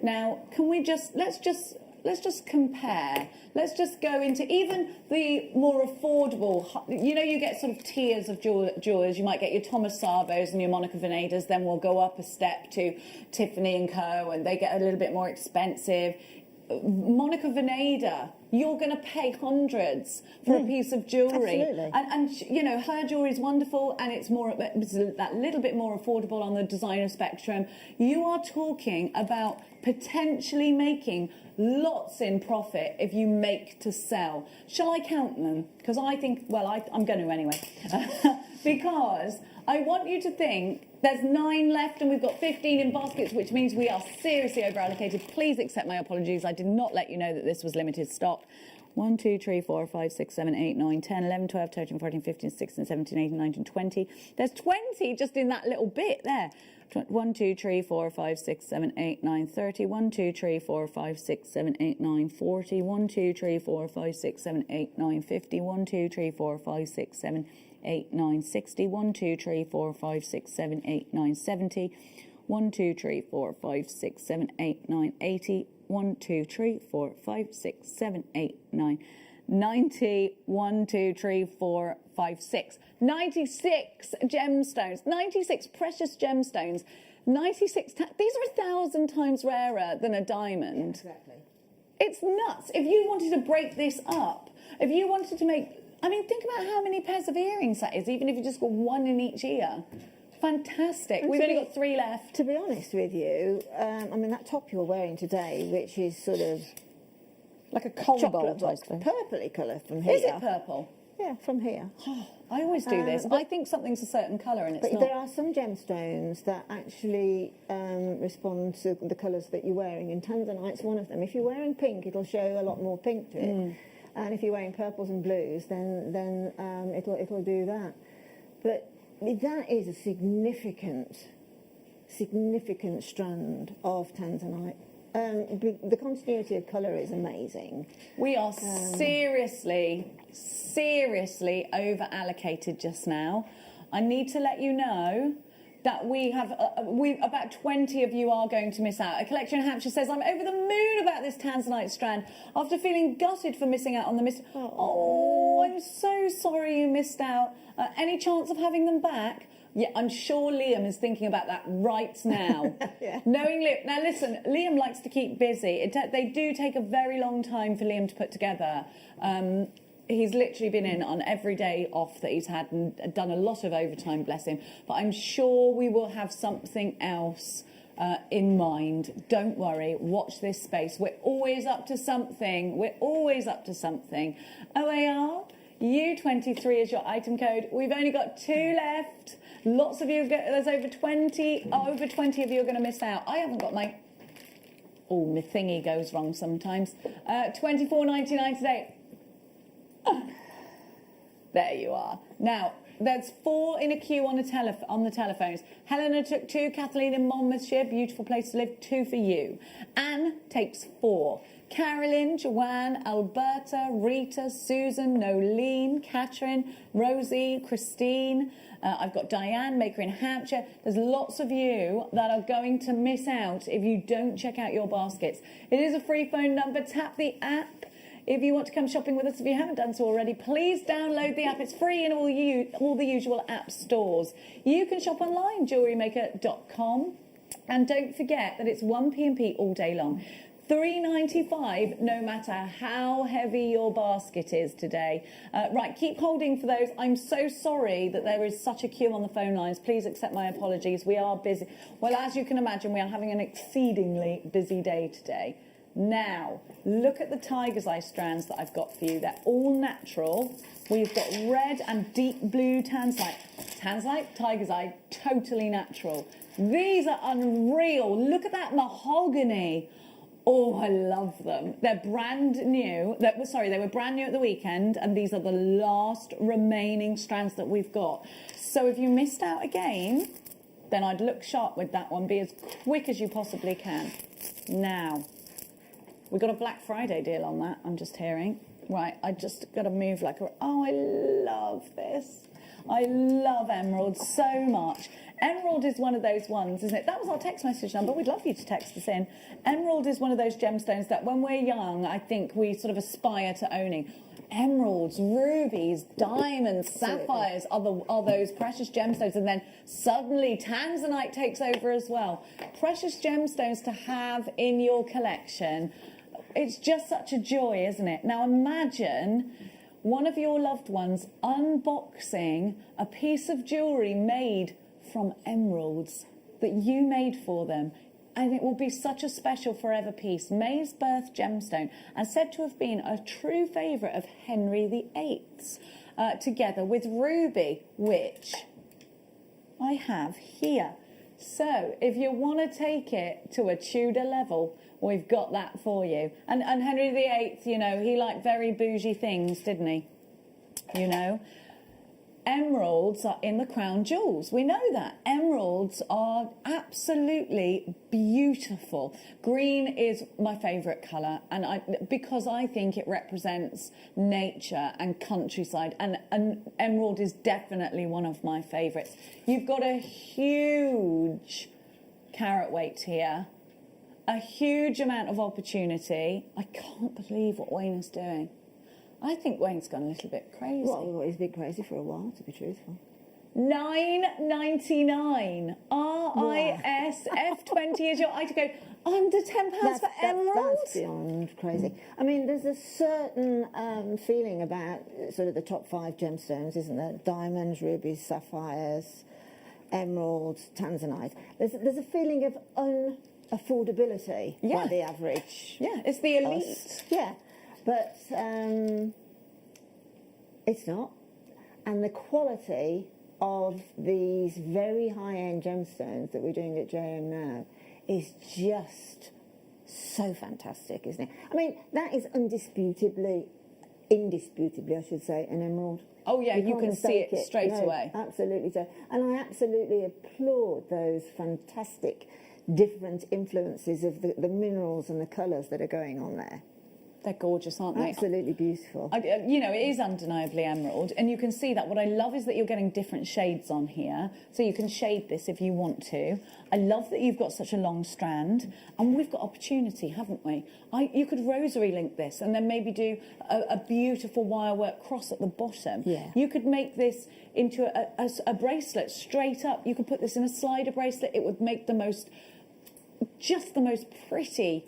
Now, can we let's just compare. Let's just go into even the more affordable, you know, you get sort of tiers of jewelers. You might get your Thomas Savos and your Monica Venedas, then we'll go up a step to Tiffany & Co. and they get a little bit more expensive. Monica Veneda, you're going to pay hundreds for a piece of jewellery. Absolutely. And you know, her jewellery is wonderful and it's that little bit more affordable on the designer spectrum. You are talking about potentially making lots in profit if you make to sell. Shall I count them? Because I think, well, I'm going to anyway. Because I want you to think there's 9 left and we've got 15 in baskets, which means we are seriously over allocated. Please accept my apologies. I did not let you know that this was limited stock. 1, 2, 3, 4, 5, 6, 7, 8, 9, 10, 11, 12, 13, 14, 15, 16, 17, 18, 19, 20. There's 20 just in that little bit there. 1, 2, 3, 4, 5, 6, 7, 8, 9, 30. 1, 2, 3, 4, 5, 6, 7, 8, 9, 40. 1, 2, 3, 4, 5, 6, 7, 8, 9, 50. 1, 2, 3, 4, 5, 6, 7, 8, 9, 60. 1, 2, 3, 4, 5, 6, 7, 8, 9, 70. 1, 2, 3, 4, 5, 6, 7, 8, 9, 80. 1, 2, 3, 4, 5, 6, 7, 8, 9, 90. 1, 2, 3, 4, 5, 6. 96 gemstones. 96 precious gemstones. 96. These are 1,000 times rarer than a diamond. Exactly. It's nuts. If you wanted to break this up, if you wanted to make... I mean, think about how many pairs of earrings that is, even if you just got 1 in each ear. Fantastic. We've only got 3 left. To be honest with you, I mean, that top you're wearing today, which is sort of Like a cobalt, chocolate I box, suppose. purpley colour from here. Is it purple? Yeah, from here. I always do this. I think something's a certain colour and it's But not. there are some gemstones that actually respond to the colours that you're wearing, and Tanzanite's one of them. If you're wearing pink, it'll show a lot more pink to it, and if you're wearing purples and blues, then it'll do that. But that is a significant strand of Tanzanite. The continuity of colour is amazing. We are seriously over allocated just now. I need to let you know that we have about 20 of you are going to miss out. A Collection in Hampshire says, I'm over the moon about this Tanzanite strand after feeling gutted for missing out on the miss. Oh, I'm so sorry you missed out. Any chance of having them back? Yeah, I'm sure Liam is thinking about that right now. Knowing Liam, now listen, Liam likes to keep busy. They do take a very long time for Liam to put together. He's literally been in on every day off that he's had and done a lot of overtime, bless him. But I'm sure we will have something else in mind. Don't worry, watch this space. We're always up to something. We're always up to something. OAR, U23 is your item code. We've only got 2 left. Lots of you, there's over 20 of you are going to miss out. I haven't got my... Oh, my thingy goes wrong sometimes. $24.99 today. There you are. Now, there's 4 in a queue on the telephones. Helena took 2. Kathleen in Monmouthshire, beautiful place to live, 2 for you. Anne takes 4. Carolyn, Joanne, Alberta, Rita, Susan, Nolene, Catherine, Rosie, Christine. I've got Diane, Maker in Hampshire. There's lots of you that are going to miss out if you don't check out your baskets. It is a free phone number. Tap the app. If you want to come shopping with us, if you haven't done so already, please download the app. It's free in all the usual app stores. You can shop online, JewelleryMaker.com. And don't forget that it's 1p&p all day long. $3.95 no matter how heavy your basket is today. Right, keep holding for those. I'm so sorry that there is such a queue on the phone lines. Please accept my apologies. We are busy. Well, as you can imagine, we are having an exceedingly busy day today. Now, look at the tiger's eye strands that I've got for you. They're all natural. We've got red and deep blue Tanzanite. Tanzanite, tiger's eye, totally natural. These are unreal. Look at that mahogany. Oh, I love them. They're brand new. They were brand new at the weekend, and these are the last remaining strands that we've got. So if you missed out again, then I'd look sharp with that one. Be as quick as you possibly can. Now, we've got a Black Friday deal on that, I'm just hearing. Right, I just got to move like a... Oh, I love this. I love emeralds so much. Emerald is one of those ones, isn't it? That was our text message number. We'd love you to text us in. Emerald is one of those gemstones that when we're young, I think we sort of aspire to owning. Emeralds, rubies, diamonds, sapphires are those precious gemstones. And then suddenly Tanzanite takes over as well. Precious gemstones to have in your collection. It's just such a joy, isn't it? Now imagine one of your loved ones unboxing a piece of jewellery made from emeralds that you made for them, and it will be such a special forever piece. May's birth gemstone, and said to have been a true favourite of Henry VIII's, together with ruby, which I have here. So if you want to take it to a Tudor level, we've got that for you. And Henry VIII, you know, he liked very bougie things, didn't he? You know, emeralds are in the crown jewels. We know that. Emeralds are absolutely beautiful. Green is my favourite colour, and because I think it represents nature and countryside, and emerald is definitely one of my favourites. You've got a huge carat weight here, a huge amount of opportunity. I can't believe what Wayne is doing. I think Wayne's gone a little bit crazy. Well, he's been crazy for a while, to be truthful. $9.99. RIS F20 is your item code. Under £10 for emeralds? That's beyond crazy. I mean, there's a certain feeling about sort of the top 5 gemstones, isn't there? Diamonds, rubies, sapphires, emeralds, Tanzanite. There's a feeling of unaffordability by the average. Yeah, it's the elite. Yeah. but it's not. And the quality of these very high-end gemstones that we're doing at JM now is just so fantastic, isn't it? I mean, that is indisputably, I should say, an emerald. Oh yeah, you can't can see mistake it straight No, away. Absolutely so. And I absolutely applaud those fantastic different influences of the minerals and the colours that are going on there. They're gorgeous, aren't they? Absolutely beautiful. You know, it is undeniably emerald, and you can see that. What I love is that you're getting different shades on here, so you can shade this if you want to. I love that you've got such a long strand, and we've got opportunity, haven't we? You could rosary link this, and then maybe do a beautiful wirework cross at the bottom. Yeah. You could make this into a bracelet straight up. You could put this in a slider bracelet. It would make the most pretty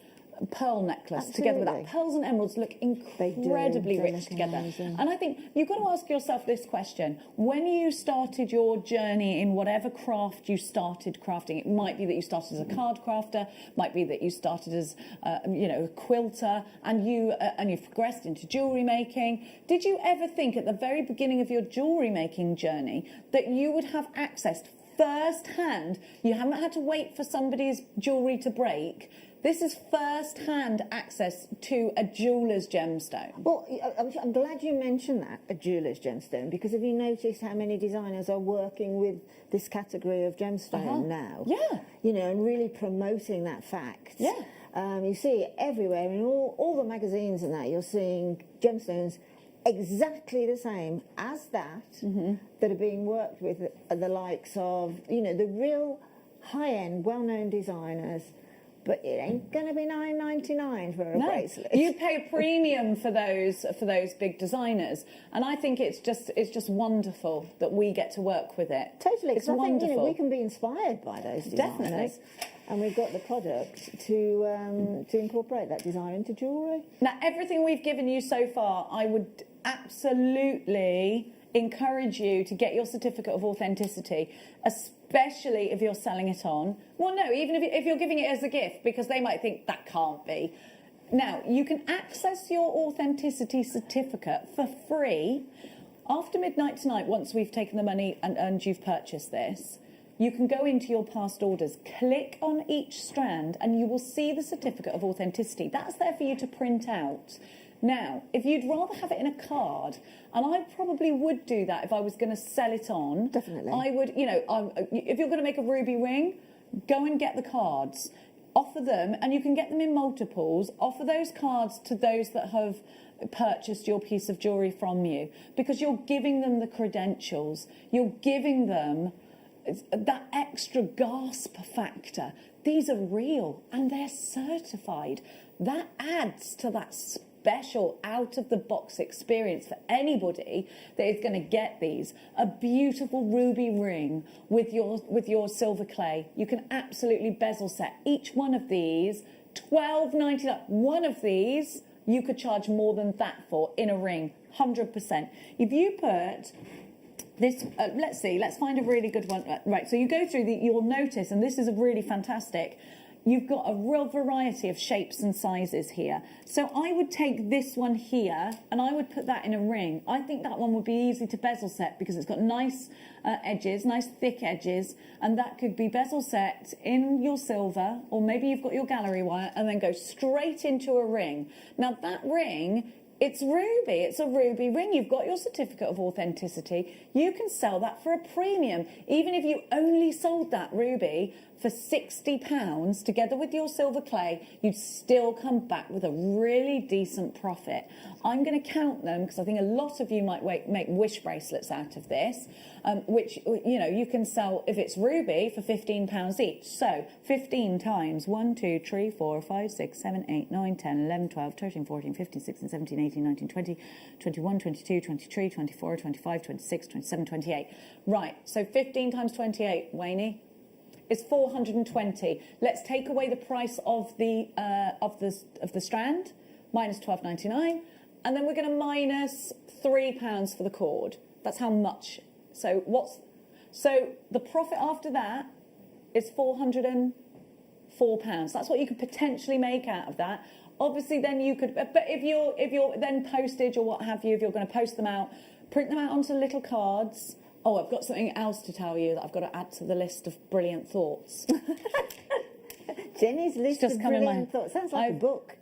pearl necklace together with that. Pearls and emeralds look incredibly rich together. Amazing. And I think you've got to ask yourself this question. When you started your journey in whatever craft you started crafting, it might be that you started as a card crafter, might be that you started as a quilter, and you've progressed into jewellery making. Did you ever think at the very beginning of your jewellery making journey that you would have access first-hand? You haven't had to wait for somebody's jewellery to break. This is first-hand access to a jeweller's gemstone. Well, I'm glad you mentioned that, a jeweller's gemstone, because have you noticed how many designers are working with this category of gemstone now? Yeah. You know, and really promoting that fact. Yeah. You see it everywhere, in all the magazines and that, you're seeing gemstones exactly the same as that, that are being worked with the likes of, you know, the real high-end, well-known designers. But it ain't going to be $9.99 for a bracelet. You pay a premium for those big designers, and I think it's just wonderful that we get to work with it. Totally, it's because I wonderful. think we can be inspired by those designers. Definitely. And we've got the product to incorporate that design into jewellery. Now, everything we've given you so far, I would absolutely encourage you to get your certificate of authenticity, especially if you're selling it on. Well, no, even if you're giving it as a gift, because they might think that can't be. Now, you can access your authenticity certificate for free after midnight tonight, once we've taken the money and you've purchased this. You can go into your past orders, click on each strand, and you will see the certificate of authenticity. That's there for you to print out. Now, if you'd rather have it in a card, and I probably would do that if I was going to sell it on. Definitely. I would, if you're going to make a ruby ring, go and get the cards. Offer them, and you can get them in multiples. Offer those cards to those that have purchased your piece of jewellery from you, because you're giving them the credentials. You're giving them that extra gasp factor. These are real, and they're certified. That adds to that special out-of-the-box experience for anybody that is going to get these. A beautiful ruby ring with your silver clay. You can absolutely bezel set each one of these, $12.99. One of these you could charge more than that for in a ring, 100%. If you put this, let's find a really good one. Right, so you go through you'll notice, and this is a really fantastic, you've got a real variety of shapes and sizes here. So I would take this one here and I would put that in a ring. I think that one would be easy to bezel set because it's got nice edges, nice thick edges, and that could be bezel set in your silver, or maybe you've got your gallery wire, and then go straight into a ring. Now that ring, it's ruby, it's a ruby ring. You've got your certificate of authenticity. You can sell that for a premium. Even if you only sold that ruby for £60 together with your silver clay, you'd still come back with a really decent profit. I'm going to count them because I think a lot of you might make wish bracelets out of this, which, you can sell, if it's ruby, for £15 each. So 15 times 1, 2, 3, 4, 5, 6, 7, 8, 9, 10, 11, 12, 13, 14, 15, 16, 17, 18, 19, 20, 21, 22, 23, 24, 25, 26, 27, 28. Right, so 15 times 28, Wayne, is 420. Let's take away the price of the strand, minus $12.99, and then we're going to minus £3 for the cord. That's how much. So the profit after that is 430. £4. That's what you could potentially make out of that. Obviously, then you could, but if you're then postage or what have you, if you're going to post them out, print them out onto little cards. Oh, I've got something else to tell you that I've got to add to the list of brilliant thoughts. Jenny's list Just of come in brilliant thoughts. Sounds like a book.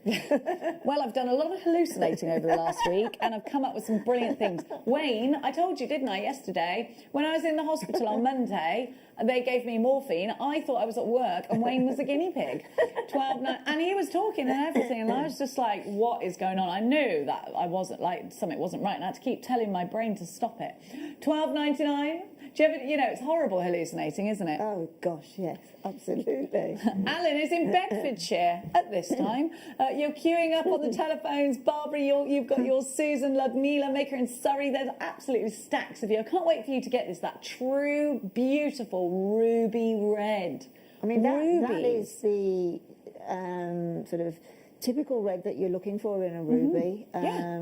Well, I've done a lot of hallucinating over the last week, and I've come up with some brilliant things. Wayne, I told you, didn't I, yesterday, when I was in the hospital on Monday, they gave me morphine. I thought I was at work, and Wayne was the guinea pig. 12, and he was talking and everything, and I was just like, what is going on? I knew that I wasn't, like, something wasn't right, and I had to keep telling my brain to stop it. £12.99. Do you ever, it's horrible hallucinating, isn't it? Oh, gosh, yes, absolutely. Alan is in Bedfordshire at this time. You're queuing up on the telephones. Barbara, you've got your Susan Ludmila maker in Surrey. There's absolutely stacks of you. I can't wait for you to get this, that true, beautiful ruby red. I mean, that is the sort of typical red that you're looking for in a ruby,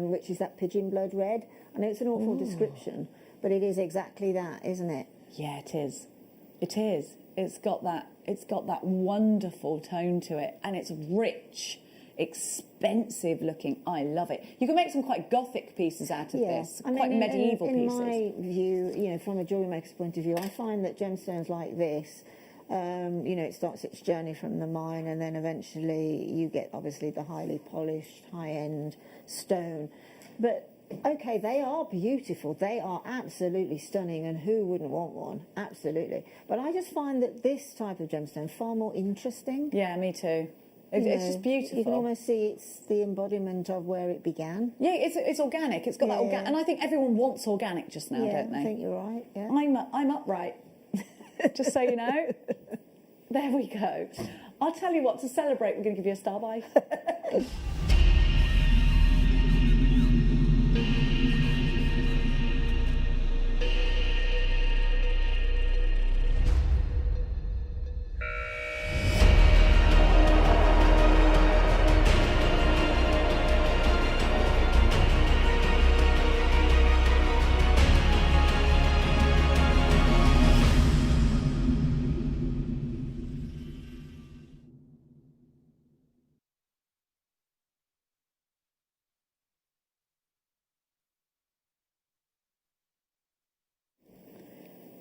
which is that pigeon blood red. I know it's an awful description, but it is exactly that, isn't it? Yeah, it is. It is. It's got that wonderful tone to it, and it's rich, expensive looking. I love it. You can make some quite gothic pieces out of this, quite medieval pieces. In my view, from a jewellery maker's point of view, I find that gemstones like this, it starts its journey from the mine, and then eventually you get obviously the highly polished, high-end stone. But okay, they are beautiful. They are absolutely stunning, and who wouldn't want one? Absolutely. But I just find that this type of gemstone far more interesting. Yeah, me too. It's just beautiful. You can almost see it's the embodiment of where it began. Yeah, it's organic. It's got that organic, and I think everyone wants organic just now, don't they? I think you're right. Yeah. I'm upright. Just so you know. There we go. I'll tell you what, to celebrate, we're going to give you a star by.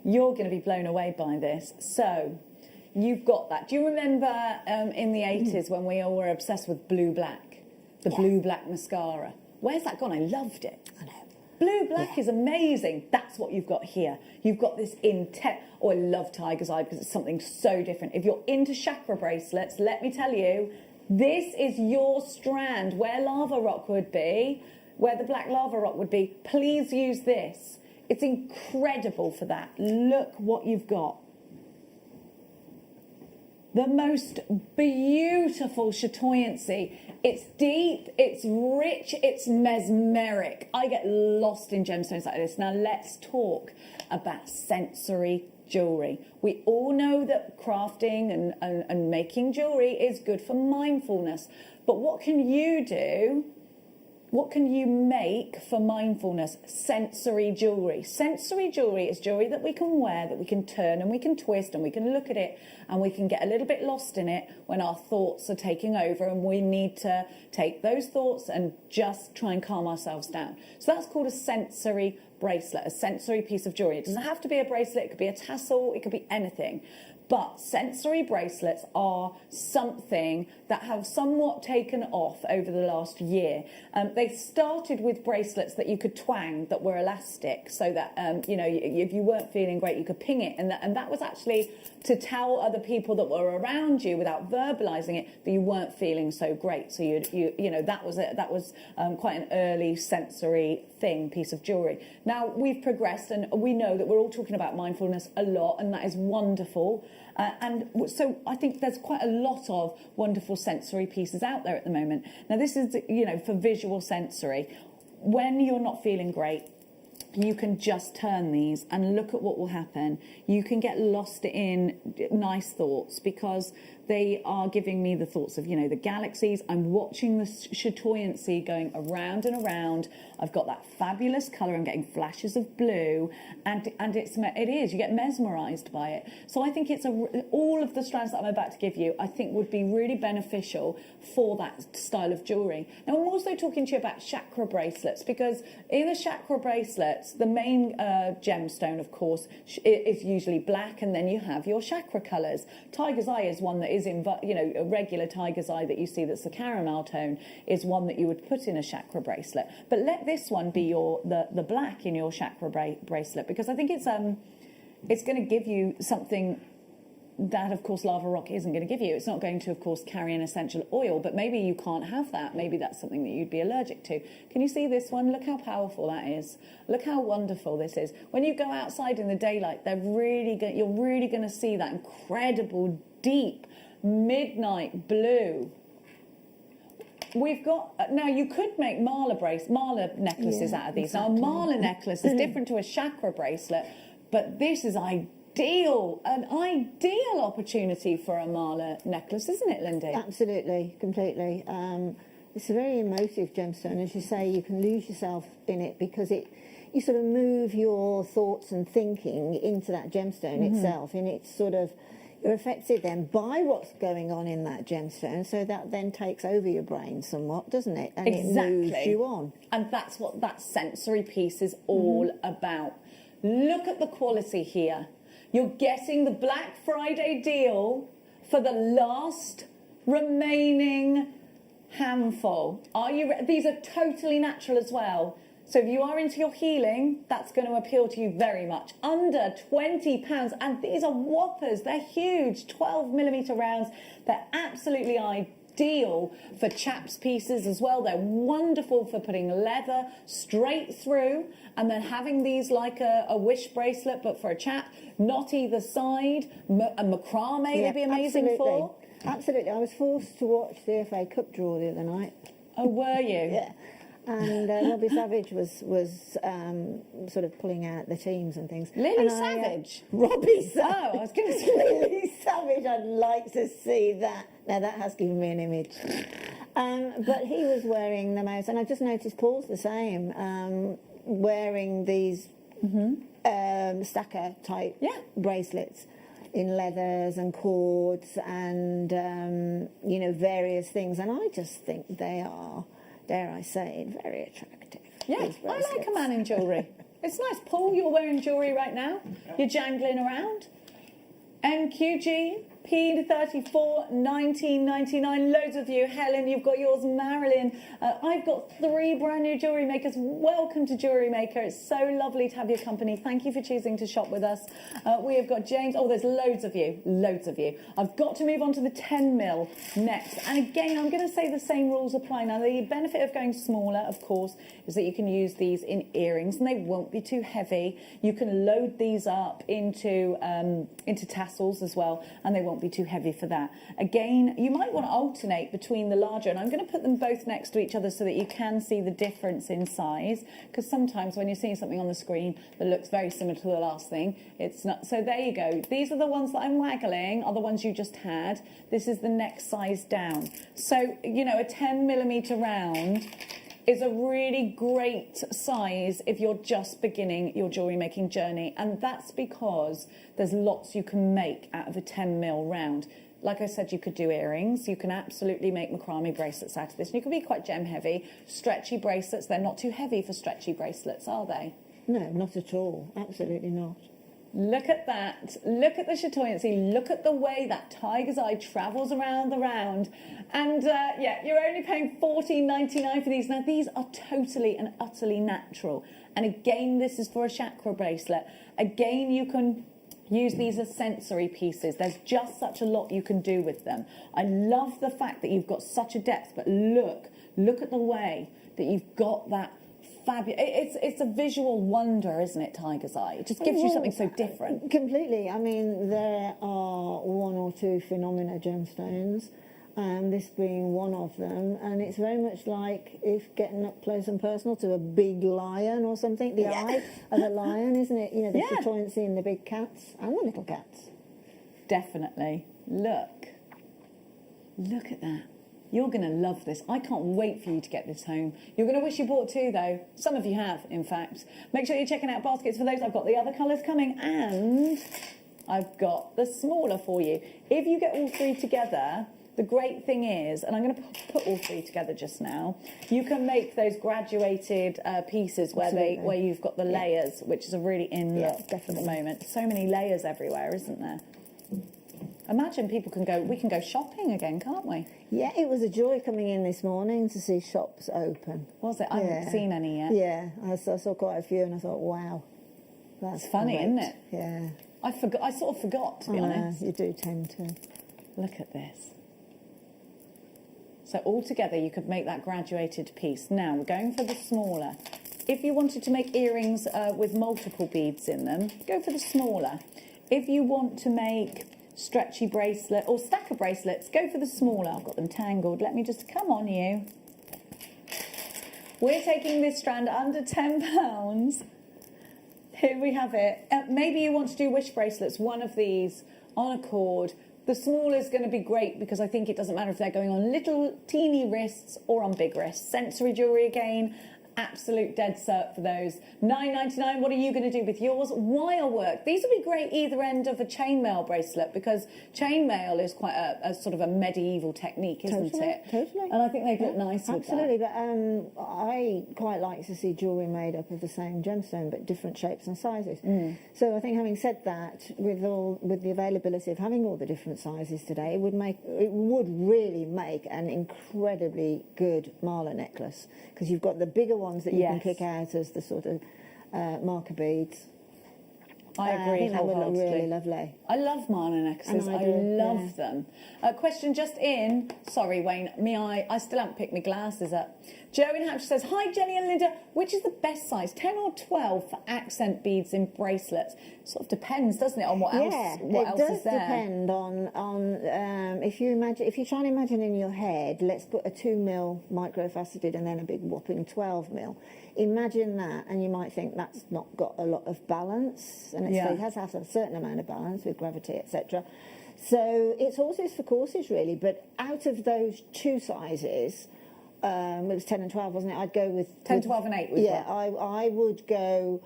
You're going to be blown away by this. So, you've got that. Do you remember in the 80s when we all were obsessed with blue-black? The blue-black mascara. Where's that gone? I loved it. I know. Blue-black is amazing. That's what you've got here. You've got this intense... Oh, I love Tiger's Eye because it's something so different. If you're into chakra bracelets, let me tell you, this is your strand. Where lava rock would be, where the black lava rock would be, please use this. It's incredible for that. Look what you've got. The most beautiful chatoyancy. It's deep, it's rich, it's mesmeric. I get lost in gemstones like this. Now let's talk about sensory jewellery. We all know that crafting and making jewellery is good for mindfulness. But what can you do? What can you make for mindfulness? Sensory jewellery. Sensory jewellery is jewellery that we can wear, that we can turn and we can twist and we can look at it and we can get a little bit lost in it when our thoughts are taking over, and we need to take those thoughts and just try and calm ourselves down. So that's called a sensory bracelet, a sensory piece of jewellery. It doesn't have to be a bracelet, it could be a tassel, it could be anything. But sensory bracelets are something that have somewhat taken off over the last year. They started with bracelets that you could twang that were elastic, so that if you weren't feeling great, you could ping it, and that was actually to tell other people that were around you without verbalising it that you weren't feeling so great. So that was quite an early sensory piece of jewellery. Now we've progressed, and we know that we're all talking about mindfulness a lot, and that is wonderful. And so I think there's quite a lot of wonderful sensory pieces out there at the moment. Now this is, for visual sensory. When you're not feeling great, you can just turn these and look at what will happen. You can get lost in nice thoughts, because They are giving me the thoughts of, you know, the galaxies. I'm watching the chatoyancy going around and around. I've got that fabulous colour. I'm getting flashes of blue, and it is. You get mesmerised by it. So I think all of the strands that I'm about to give you, I think would be really beneficial for that style of jewellery. Now, I'm also talking to you about chakra bracelets, because in the chakra bracelets, the main gemstone, of course, is usually black, and then you have your chakra colours. Tiger's eye is one that is in, you know, a regular tiger's eye that you see that's the caramel tone is one that you would put in a chakra bracelet. But let this one be the black in your chakra bracelet, because I think it's going to give you something that, of course, lava rock isn't going to give you. It's not going to, of course, carry an essential oil, but maybe you can't have that. Maybe that's something that you'd be allergic to. Can you see this one? Look how powerful that is. Look how wonderful this is. When you go outside in the daylight, you're really going to see that incredible, deep, midnight blue. We've got, now you could make mala necklaces out of these. Exactly. Now, a mala necklace is different to a chakra bracelet, but this is an ideal opportunity for a mala necklace, isn't it, Lindy? Absolutely, completely. It's a very emotive gemstone. As you say, you can lose yourself in it because you sort of move your thoughts and thinking into that gemstone itself, and it's sort of, you're affected then by what's going on in that gemstone, so that then takes over your brain somewhat, doesn't it? And exactly. It moves you on. And that's what that sensory piece is all about. Look at the quality here. You're getting the Black Friday deal for the last remaining handful. Are you these are totally natural as well. So if you are into your healing, that's going to appeal to you very much. Under £20, and these are whoppers. They're huge, 12mm rounds. They're absolutely ideal for chaps pieces as well. They're wonderful for putting leather straight through, and then having these like a wish bracelet, but for a chap, not either side. A macrame, they'd be amazing for. Absolutely. I was forced to watch the FA Cup draw the other night. Oh, were you? Yeah. And Robbie Savage was sort of pulling out the teams and things. Lily Savage? Robbie Savage. Oh, I was going to say Lily Savage. I'd like to see that. Now, that has given me an image. But he was wearing them out, and I just noticed Paul's the same, wearing these stacker type bracelets in leathers and cords and, you know, various things. And I just think they are, dare I say it, very attractive. Yeah, I like a man in jewellery. It's nice. Paul, you're wearing jewellery right now. You're jangling around. MQG, P34, 19.99. Loads of you. Helen, you've got yours. Marilyn. I've got 3 brand new jewellery makers. Welcome to Jewellery Maker. It's so lovely to have your company. Thank you for choosing to shop with us. We have got James. Oh, there's loads of you. Loads of you. I've got to move on to the 10mm next. And again, I'm going to say the same rules apply. Now, the benefit of going smaller, of course, is that you can use these in earrings and they won't be too heavy. You can load these up into tassels as well, and they won't be too heavy for that. Again, you might want to alternate between the larger, and I'm going to put them both next to each other so that you can see the difference in size, because sometimes when you're seeing something on the screen that looks very similar to the last thing, it's not. So there you go. These are the ones that I'm waggling, are the ones you just had. This is the next size down. So, you know, a 10mm round is a really great size if you're just beginning your jewellery making journey, and that's because there's lots you can make out of a 10mm round. Like I said, you could do earrings, you can absolutely make macrame bracelets out of this, and you can be quite gem heavy. Stretchy bracelets, they're not too heavy for stretchy bracelets, are they? No, not at all, absolutely not. Look at that. Look at the chatoyancy. Look at the way that tiger's eye travels around the round. And yeah, you're only paying $14.99 for these. Now, these are totally and utterly natural. And again, this is for a chakra bracelet. Again, you can use these as sensory pieces. There's just such a lot you can do with them. I love the fact that you've got such a depth, but look at the way that you've got that fabulous. It's a visual wonder, isn't it, tiger's eye? It just gives you something so different. Completely. I mean, there are 1 or 2 phenomena gemstones, and this being one of them, and it's very much like if getting up close and personal to a big lion or something, the eye of a lion, isn't it? You know, the chatoyancy in the big cats and the little cats. Definitely. Look. Look at that. You're going to love this. I can't wait for you to get this home. You're going to wish you bought two, though. Some of you have, in fact. Make sure you're checking out baskets for those. I've got the other colours coming, and I've got the smaller for you. If you get all three together, the great thing is, and I'm going to put all three together just now, you can make those graduated pieces where you've got the layers, which is a really in look at the moment. So many layers everywhere, isn't there? Imagine we can go shopping again, can't we? Yeah, it was a joy coming in this morning to see shops open. Was it? I haven't seen any yet. Yeah, I saw quite a few and I thought, wow, that's funny, great. isn't it? Yeah. I sort of forgot, to be honest. You do tend to. Look at this. So all together you could make that graduated piece. Now we're going for the smaller. If you wanted to make earrings with multiple beads in them, go for the smaller. If you want to make stretchy bracelet or stack of bracelets, go for the smaller. I've got them tangled. Let me just come on you. We're taking this strand under £10. Here we have it. Maybe you want to do wish bracelets, one of these on a cord. The small is going to be great because I think it doesn't matter if they're going on little teeny wrists or on big wrists. Sensory jewellery again. Absolute dead cert for those. $9.99. What are you going to do with yours? Wire work. These would be great either end of a chainmail bracelet because chainmail is quite a sort of a medieval technique, isn't it? Totally. And I think they'd look nice with that. Absolutely, but I quite like to see jewellery made up of the same gemstone but different shapes and sizes. So I think having said that, with the availability of having all the different sizes today, it would really make an incredibly good mala necklace because you've got the bigger ones that you can pick out as the sort of marker beads. I agree. I think that would look really lovely. I love mala necklaces. I love them. Question just in. Sorry, Wayne. I still haven't picked my glasses up. Joe in Hampshire says, "Hi, Jenny and Linda. Which is the best size, 10 or 12 for accent beads in bracelets?" Sort of depends, doesn't it, on what else? What else is there? It does depend on if you try and imagine in your head, let's put a 2mm microfaceted and then a big whopping 12mm. Imagine that, and you might think that's not got a lot of balance, and it has to have a certain amount of balance with gravity, etc. So it's horses for courses, really. But out of those two sizes, it was 10 and 12, wasn't it? I'd go with 10, 12, and 8. I would go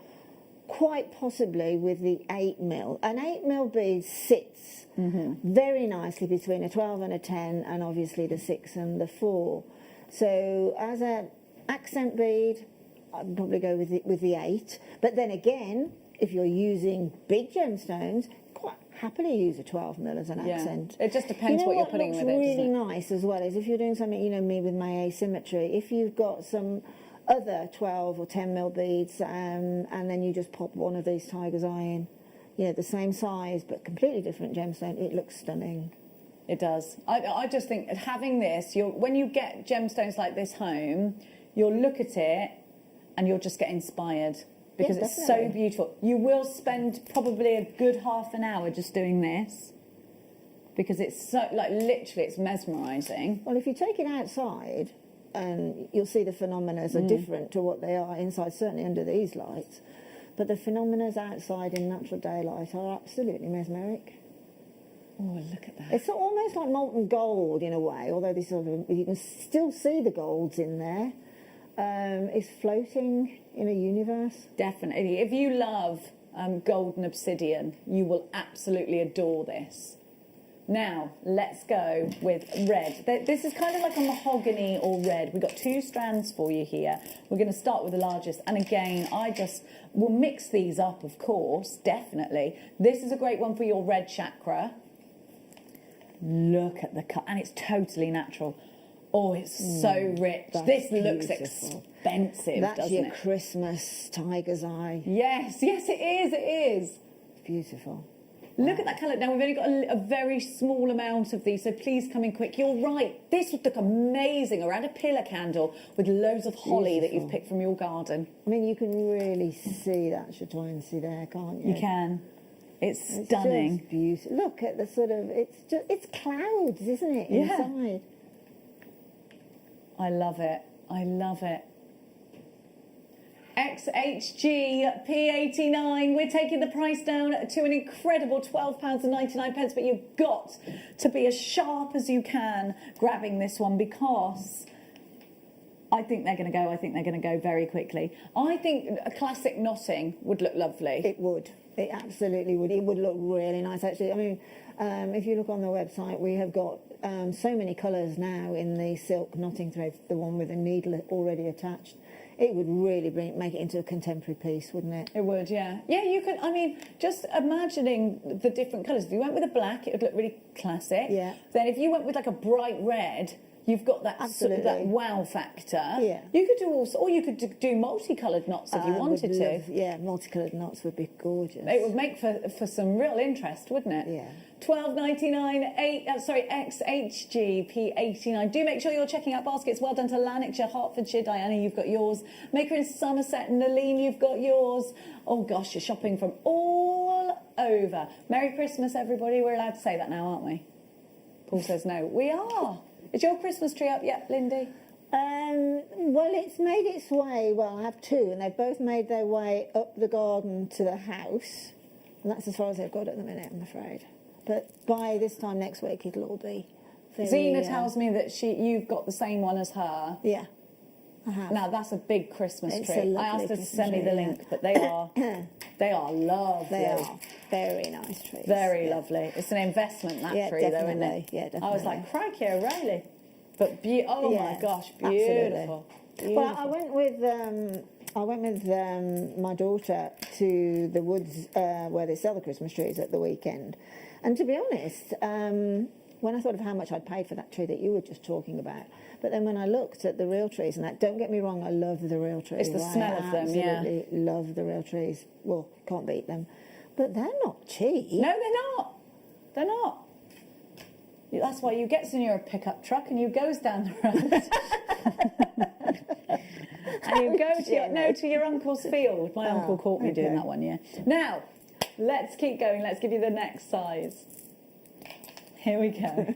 quite possibly with the 8mm. An 8mm bead sits very nicely between a 12 and a 10, and obviously the 6 and the 4. So as an accent bead, I'd probably go with the 8. But then again, if you're using big gemstones, quite happily use a 12mm as an accent. It just depends what you're putting with it. Really nice as well is if you're doing something, me with my asymmetry, if you've got some other 12 or 10mm beads and then you just pop one of these tiger's eye in, the same size but completely different gemstone, it looks stunning. It does. I just think having this, when you get gemstones like this home, you'll look at it and you'll just get inspired because it's so beautiful. You will spend probably a good half an hour just doing this because it's so, literally, it's mesmerising. Well, if you take it outside, and you'll see the phenomena are different to what they are inside, certainly under these lights, but the phenomena outside in natural daylight are absolutely mesmeric. Oh, look at that. It's almost like molten gold in a way, although you can still see the golds in there. It's floating in a universe. Definitely. If you love gold and obsidian, you will absolutely adore this. Now, let's go with red. This is kind of like a mahogany or red. We've got 2 strands for you here. We're going to start with the largest. And again, we'll mix these up, of course, definitely. This is a great one for your red chakra. Look at the cut. And it's totally natural. Oh, it's so rich. This looks expensive, That's doesn't your it? Christmas tiger's eye. Yes, it is, it is. It's beautiful. Look at that colour. Now, we've only got a very small amount of these, so please come in quick. You're right. This would look amazing around a pillar candle with loads of holly that you've picked from your garden. I mean, you can really see that chatoyancy there, can't you? You can. It's stunning. It's just beautiful. Look at the sort of, it's clouds, isn't it, inside? I love it. I love it. XHG P89. We're taking the price down to an incredible £12.99, but you've got to be as sharp as you can grabbing this one, because I think they're going to go. I think they're going to go very quickly. I think a classic knotting would look lovely. It would. It absolutely would. It would look really nice, actually. I mean, if you look on the website, we have got so many colours now in the silk knotting thread, the one with a needle already attached. It would really make it into a contemporary piece, wouldn't it? It would, yeah. Yeah, you could, I mean, just imagining the different colours. If you went with a black, it would look really classic. Yeah. Then if you went with like a bright red, you've got that sort of that wow factor. Yeah. You could do also, or you could do multicoloured knots if you wanted to. Yeah, multicoloured knots would be gorgeous. It would make for some real interest, wouldn't it? Yeah. £12.99, XHG P89. Do make sure you're checking out baskets. Well done to Lanarkshire, Hertfordshire. Diana, you've got yours. Maker in Somerset, Naleen, you've got yours. Oh gosh, you're shopping from all over. Merry Christmas, everybody. We're allowed to say that now, aren't we? Paul says no. We are. Is your Christmas tree up yet, Lindy? Well, it's made its way. Well, I have two, and they've both made their way up the garden to the house. And that's as far as they've got at the minute, I'm afraid. But by this time next week, it'll all be very, Zena tells me that you've got the same one as her. Yeah, I have. Now, that's a big Christmas It's tree. a I asked her to Christmas send me tree, the yeah. link, but they are lovely. They are very nice trees. Very lovely. It's an investment, that tree, though, isn't it? Yeah, definitely. I was like, crikey, O'Reilly. But, oh my gosh, absolutely. beautiful. Well, I went with my daughter to the woods where they sell the Christmas trees at the weekend. And to be honest, when I thought of how much I'd paid for that tree that you were just talking about, but then when I looked at the real trees, and that, don't get me wrong, I love the real trees. It's the smell of them, yeah. I absolutely love the real trees. Well, can't beat them. But they're not cheap. No, they're not. They're not. That's why you gets in your pickup truck and you goes down the road. And you go to your uncle's field. My uncle caught me doing that one year. Now, let's keep going. Let's give you the next size. Here we go.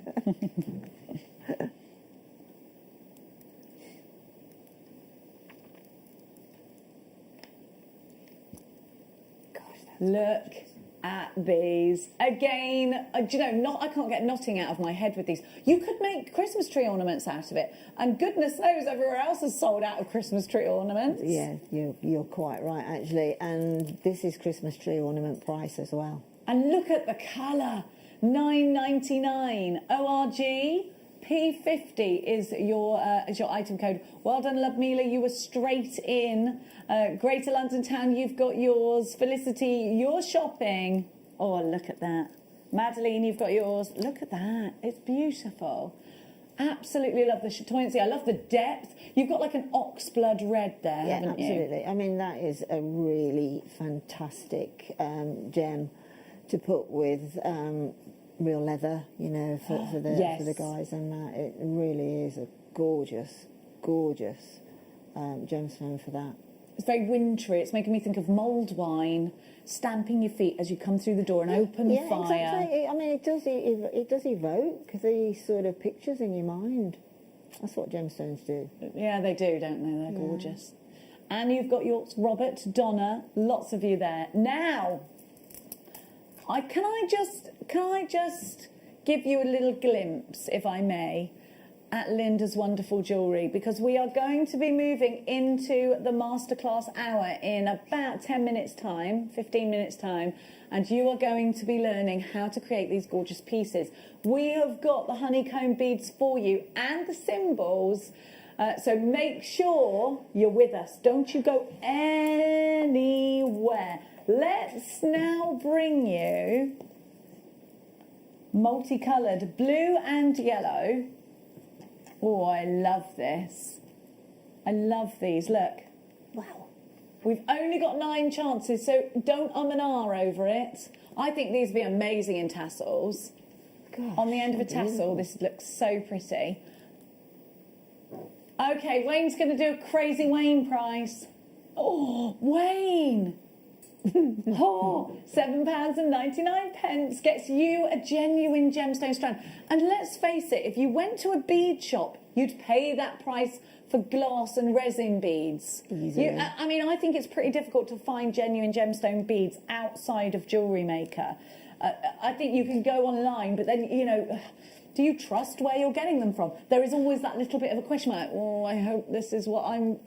Look at these. Again, do you know, I can't get knotting out of my head with these. You could make Christmas tree ornaments out of it. And goodness knows everywhere else is sold out of Christmas tree ornaments. Yeah, you're quite right, actually. And this is Christmas tree ornament price as well. And look at the colour. £9.99. ORG P50 is your item code. Well done, Ludmila. You were straight in. Greater London Town, you've got yours. Felicity, you're shopping. Oh, look at that. Madeline, you've got yours. Look at that. It's beautiful. Absolutely love the chatoyancy. I love the depth. You've got like an oxblood red there, haven't you? Yeah, absolutely. I mean, that is a really fantastic gem to put with real leather, you know, for the guys, and that. It really is a gorgeous gemstone for that. It's very wintry. It's making me think of mulled wine, stamping your feet as you come through the door, an open fire. Yeah, exactly. I mean, it does evoke these sort of pictures in your mind. That's what gemstones do. Yeah, they do, don't they? They're gorgeous. And you've got yours, Robert, Donna, lots of you there. Now, can I just give you a little glimpse, if I may, at Linda's wonderful jewellery, because we are going to be moving into the masterclass hour in about 10 minutes time, 15 minutes time, and you are going to be learning how to create these gorgeous pieces. We have got the honeycomb beads for you and the symbols, so make sure you're with us. Don't you go anywhere. Let's now bring you multicoloured blue and yellow. Oh, I love this. I love these. Look. Wow. We've only got 9 chances, so don't and ah over it. I think these would be amazing in tassels. Gosh, on the end of a tassel, this looks so pretty. Okay, Wayne's going to do a crazy Wayne price. Oh, Wayne! Oh, £7.99 gets you a genuine gemstone strand. And let's face it, if you went to a bead shop, you'd pay that price for glass and resin beads. I mean, I think it's pretty difficult to find genuine gemstone beads outside of JewelleryMaker. I think you can go online, but then, you know, do you trust where you're getting them from? There is always that little bit of a question mark. Oh, I hope this is what I'm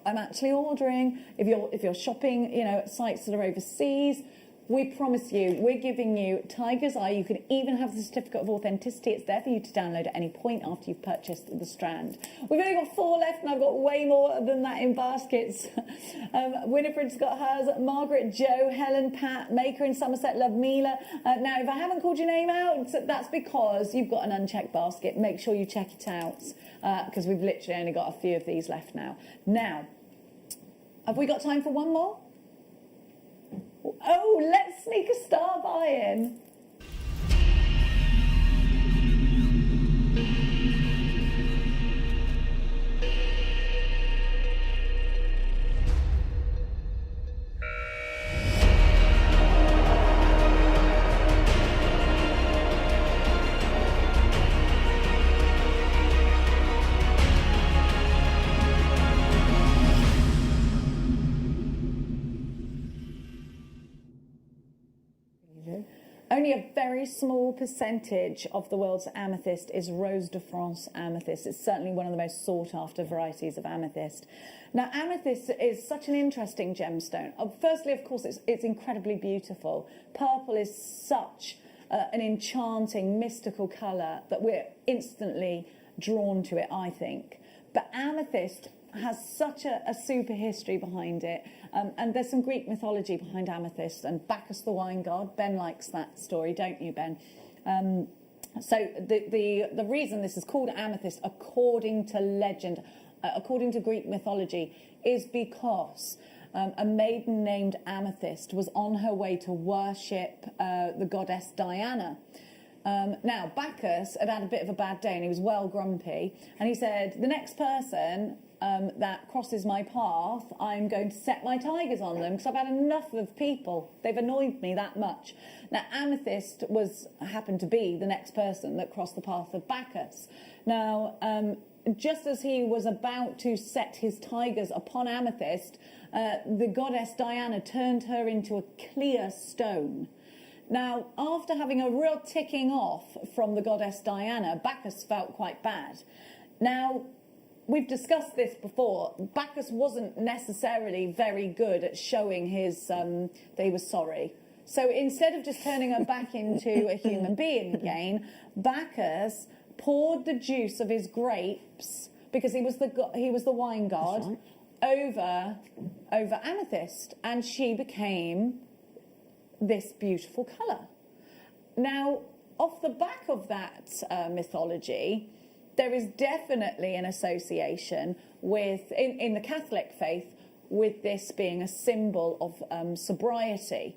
actually ordering. If you're shopping, you know, at sites that are overseas, we promise you, we're giving you tiger's eye. You can even have the certificate of authenticity. It's there for you to download at any point after you've purchased the strand. We've only got 4 left, and I've got way more than that in baskets. Winifred's got hers. Margaret, Joe, Helen, Pat, Maker in Somerset, Love Mila. Now, if I haven't called your name out, that's because you've got an unchecked basket. Make sure you check it out, because we've literally only got a few of these left now. Now, have we got time for one more? Oh, let's sneak a star by in. Only a very small percentage of the world's amethyst is Rose de France amethyst. It's certainly one of the most sought after varieties of amethyst. Now, amethyst is such an interesting gemstone. Firstly, of course, it's incredibly beautiful. Purple is such an enchanting, mystical colour that we're instantly drawn to it, I think. But amethyst has such a super history behind it, and there's some Greek mythology behind amethyst and Bacchus the wine god. Ben likes that story, don't you, Ben? So the reason this is called amethyst, according to legend, according to Greek mythology, is because a maiden named Amethyst was on her way to worship the goddess Diana. Now, Bacchus had a bit of a bad day and he was well grumpy, and he said, the next person that crosses my path, I'm going to set my tigers on them because I've had enough of people. They've annoyed me that much. Now, Amethyst happened to be the next person that crossed the path of Bacchus. Now, just as he was about to set his tigers upon Amethyst, the goddess Diana turned her into a clear stone. Now, after having a real ticking off from the goddess Diana, Bacchus felt quite bad. Now, we've discussed this before. Bacchus wasn't necessarily very good at showing that he was sorry. So instead of just turning her back into a human being again, Bacchus poured the juice of his grapes, because he was the wine god, over Amethyst, and she became this beautiful colour. Now, off the back of that mythology, there is definitely an association with, in the Catholic faith, with this being a symbol of sobriety.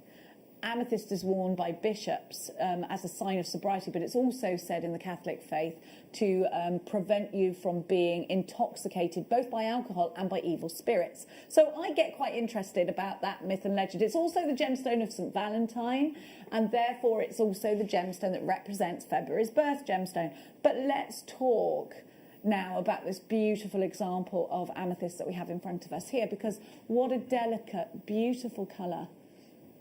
Amethyst is worn by bishops as a sign of sobriety, but it's also said in the Catholic faith to prevent you from being intoxicated both by alcohol and by evil spirits. So I get quite interested about that myth and legend. It's also the gemstone of St. Valentine, and therefore it's also the gemstone that represents February's birth gemstone. But let's talk now about this beautiful example of amethyst that we have in front of us here, because what a delicate, beautiful colour.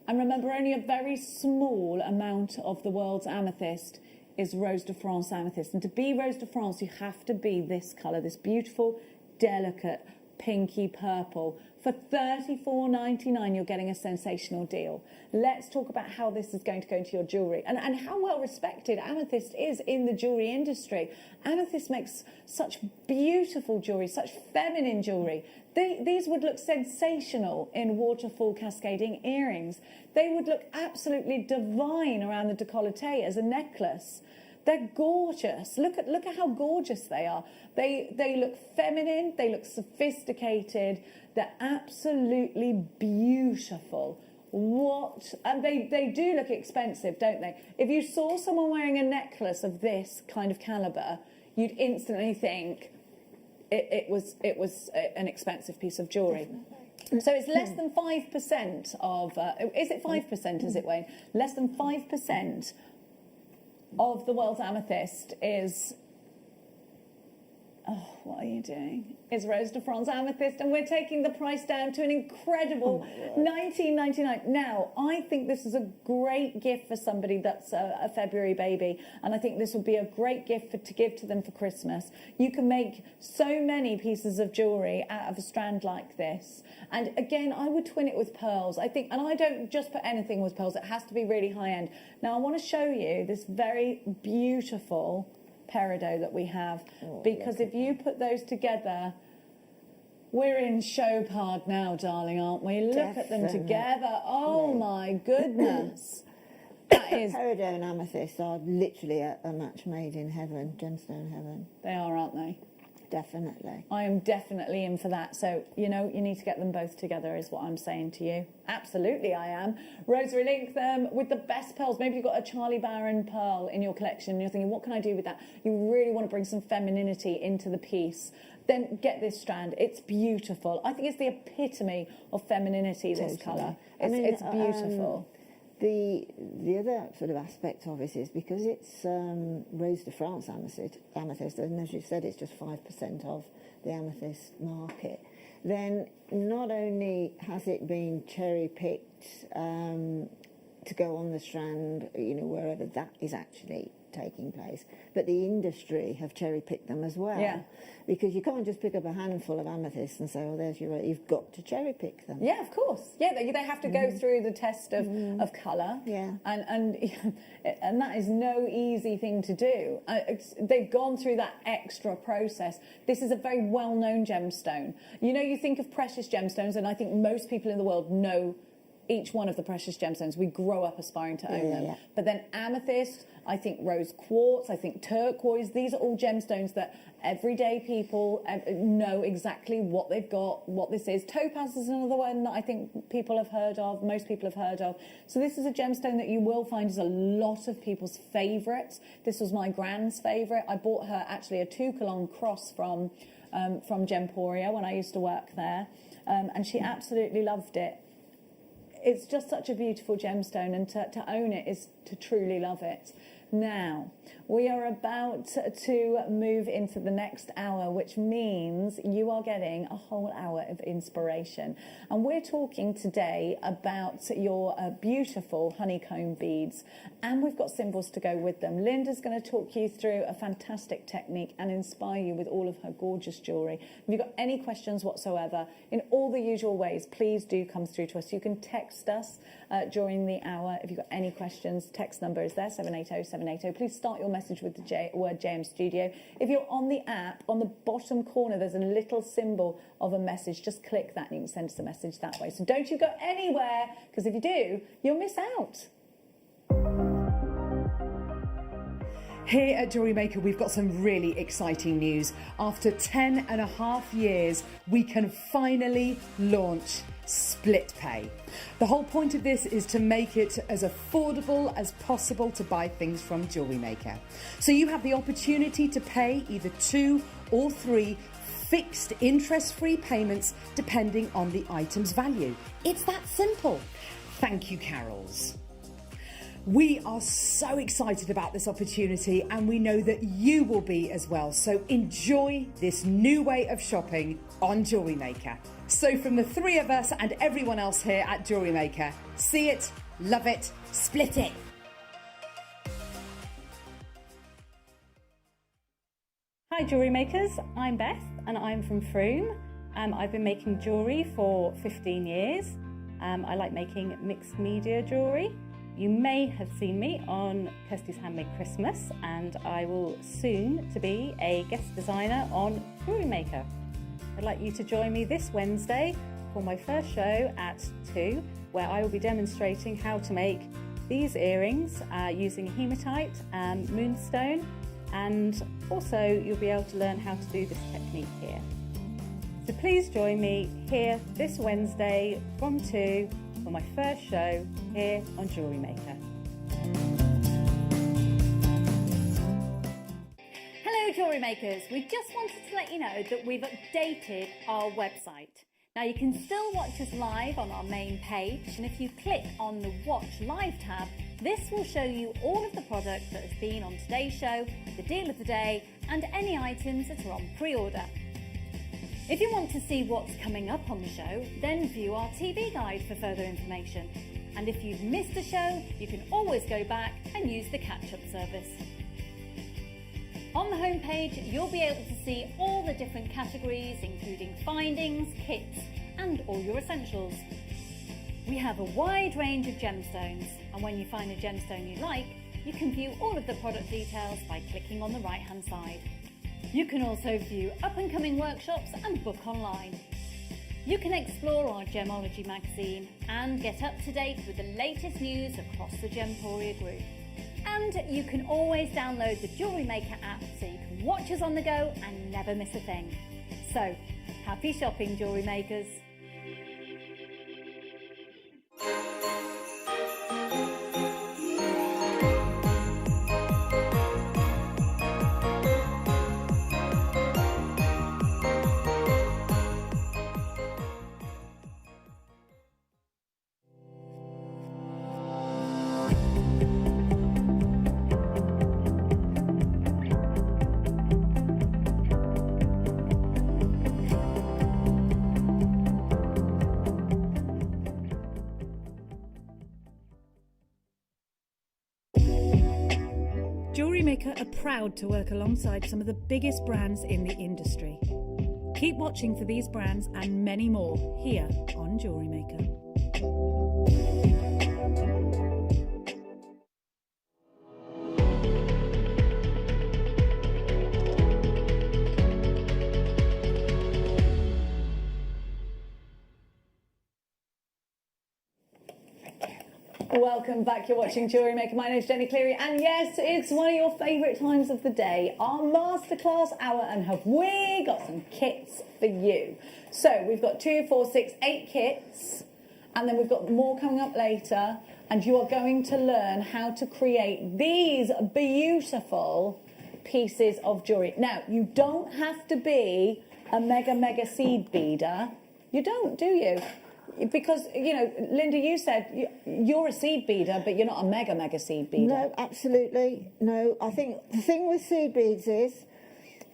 And remember, only a very small amount of the world's amethyst is Rose de France amethyst. And to be Rose de France, you have to be this colour, this beautiful, delicate, pinky purple. For $34.99, you're getting a sensational deal. Let's talk about how this is going to go into your jewellery and how well respected amethyst is in the jewellery industry. Amethyst makes such beautiful jewellery, such feminine jewellery. These would look sensational in waterfall cascading earrings. They would look absolutely divine around the décolleté as a necklace. They're gorgeous. Look at how gorgeous they are. They look feminine, they look sophisticated, they're absolutely beautiful. And they do look expensive, don't they? If you saw someone wearing a necklace of this kind of caliber, you'd instantly think it was an expensive piece of jewellery. So it's less than 5% of, is it 5%, is it, Wayne? Less than 5% of the world's amethyst is, oh, what are you doing? Is Rose de France amethyst, and we're taking the price down to an incredible $19.99. Now, I think this is a great gift for somebody that's a February baby, and I think this would be a great gift to give to them for Christmas. You can make so many pieces of jewellery out of a strand like this. And again, I would twin it with pearls, I think, and I don't just put anything with pearls, it has to be really high end. Now, I want to show you this very beautiful peridot that we have, because if you put those together, we're in show part now, darling, aren't we? Look at them together. Oh my goodness. That is Peridot and amethyst are literally a match made in heaven, gemstone heaven. They are, aren't they? Definitely. I am definitely in for that. So, you know, you need to get them both together is what I'm saying to you. Absolutely, I am. Rosary link them with the best pearls. Maybe you've got a Charlie Barron pearl in your collection and you're thinking, what can I do with that? You really want to bring some femininity into the piece. Then get this strand. It's beautiful. I think it's the epitome of femininity, this colour. It's beautiful. The other sort of aspect of it is because it's Rose de France amethyst, and as you said, it's just 5% of the amethyst market. Then not only has it been cherry-picked to go on the strand, you know, wherever that is actually taking place, but the industry have cherry-picked them as well. Yeah. Because you can't just pick up a handful of amethysts and say, oh, there's your... You've got to cherry-pick them. Yeah, of course. Yeah, they have to go through the test of colour. Yeah. And that is no easy thing to do. They've gone through that extra process. This is a very well-known gemstone. You know, you think of precious gemstones, and I think most people in the world know each one of the precious gemstones. We grow up aspiring to own them. Yeah. But then amethyst, I think rose quartz, I think turquoise, these are all gemstones that everyday people know exactly what they've got, what this is. Topaz is another one that I think people have heard of, most people have heard of. So this is a gemstone that you will find is a lot of people's favourites. This was my grand's favourite. I bought her actually a 2-colon cross from Gemporia when I used to work there, and she absolutely loved it. It's just such a beautiful gemstone, and to own it is to truly love it. Now, we are about to move into the next hour, which means you are getting a whole hour of inspiration. And we're talking today about your beautiful honeycomb beads, and we've got symbols to go with them. Linda's going to talk you through a fantastic technique and inspire you with all of her gorgeous jewellery. If you've got any questions whatsoever, in all the usual ways, please do come through to us. You can text us during the hour. If you've got any questions, text number is there, 780-780. Please start your message with the word JM Studio. If you're on the app, on the bottom corner, there's a little symbol of a message. Just click that and you can send us a message that way. So don't you go anywhere, because if you do, you'll miss out. Here at JewelleryMaker, we've got some really exciting news. After 10.5 years, we can finally launch split pay. The whole point of this is to make it as affordable as possible to buy things from JewelleryMaker. So you have the opportunity to pay either 2 or 3 fixed interest-free payments depending on the item's value. It's that simple. Thank you, Carols. We are so excited about this opportunity, and we know that you will be as well. So enjoy this new way of shopping on JewelleryMaker. So from the 3 of us and everyone else here at JewelleryMaker, see it, love it, split it. Hi jewellery makers, I'm Beth and I'm from Frome. I've been making jewellery for 15 years. I like making mixed media jewellery. You may have seen me on Kirsty's Handmade Christmas, and I will soon to be a guest designer on JewelleryMaker. I'd like you to join me this Wednesday for my first show at 2, where I will be demonstrating how to make these earrings using hematite and moonstone, and also you'll be able to learn how to do this technique here. So please join me here this Wednesday from 2 for my first show here on JewelleryMaker. Hello jewellery makers, we just wanted to let you know that we've updated our website. Now you can still watch us live on our main page, and if you click on the Watch Live tab, this will show you all of the product that has been on today's show, the deal of the day, and any items that are on pre-order. If you want to see what's coming up on the show, then view our TV guide for further information. And if you've missed a show, you can always go back and use the catch-up service. On the homepage, you'll be able to see all the different categories, including findings, kits, and all your essentials. We have a wide range of gemstones, and when you find a gemstone you like, you can view all of the product details by clicking on the right-hand side. You can also view up-and-coming workshops and book online. You can explore our Gemology magazine and get up to date with the latest news across the Gemporia group. And you can always download the JewelleryMaker app so you can watch us on the go and never miss a thing. So, happy shopping, jewellery makers! JewelleryMaker are proud to work alongside some of the biggest brands in the industry. Keep watching for these brands and many more here on JewelleryMaker. Welcome back, you're watching JewelleryMaker. My name's Jenny Cleary, and yes, it's one of your favourite times of the day, our masterclass hour, and have we got some kits for you. So we've got 2, 4, 6, 8 kits, and then we've got more coming up later, and you are going to learn how to create these beautiful pieces of jewellery. Now, you don't have to be a mega seed beader. You don't, do you? Because, you know, Linda, you said you're a seed beader, but you're not a mega seed beader. No, absolutely. No, I think the thing with seed beads is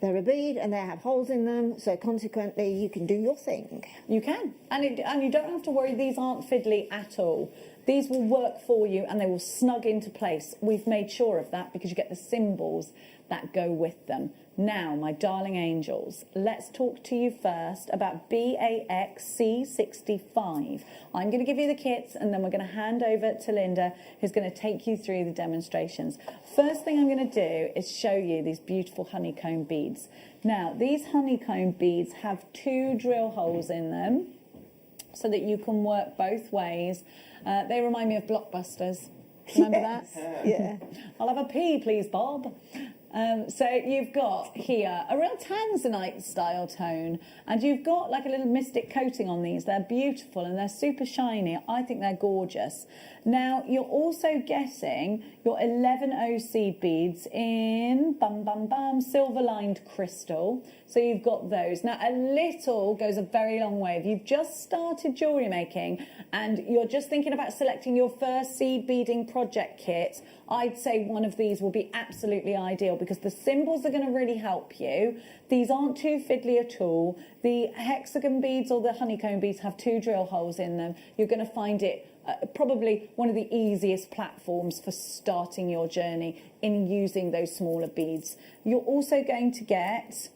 they're a bead and they have holes in them, so consequently you can do your thing. You can. And you don't have to worry, these aren't fiddly at all. These will work for you and they will snug into place. We've made sure of that because you get the symbols that go with them. Now, my darling angels, let's talk to you first about BAXC65. I'm going to give you the kits and then we're going to hand over to Linda, who's going to take you through the demonstrations. First thing I'm going to do is show you these beautiful honeycomb beads. Now, these honeycomb beads have 2 drill holes in them so that you can work both ways. They remind me of Blockbusters. Remember that? Yeah. I'll have a pea, please, Bob. So you've got here a real Tanzanite style tone, and you've got like a little mystic coating on these. They're beautiful and they're super shiny. I think they're gorgeous. Now you're also getting your 11O seed beads in silver lined crystal. So you've got those. Now a little goes a very long way. If you've just started jewellery making and you're just thinking about selecting your first seed beading project kit, I'd say one of these will be absolutely ideal because the symbols are going to really help you. These aren't too fiddly at all. The hexagon beads or the honeycomb beads have 2 drill holes in them. You're going to find it probably one of the easiest platforms for starting your journey in using those smaller beads. You're also going to get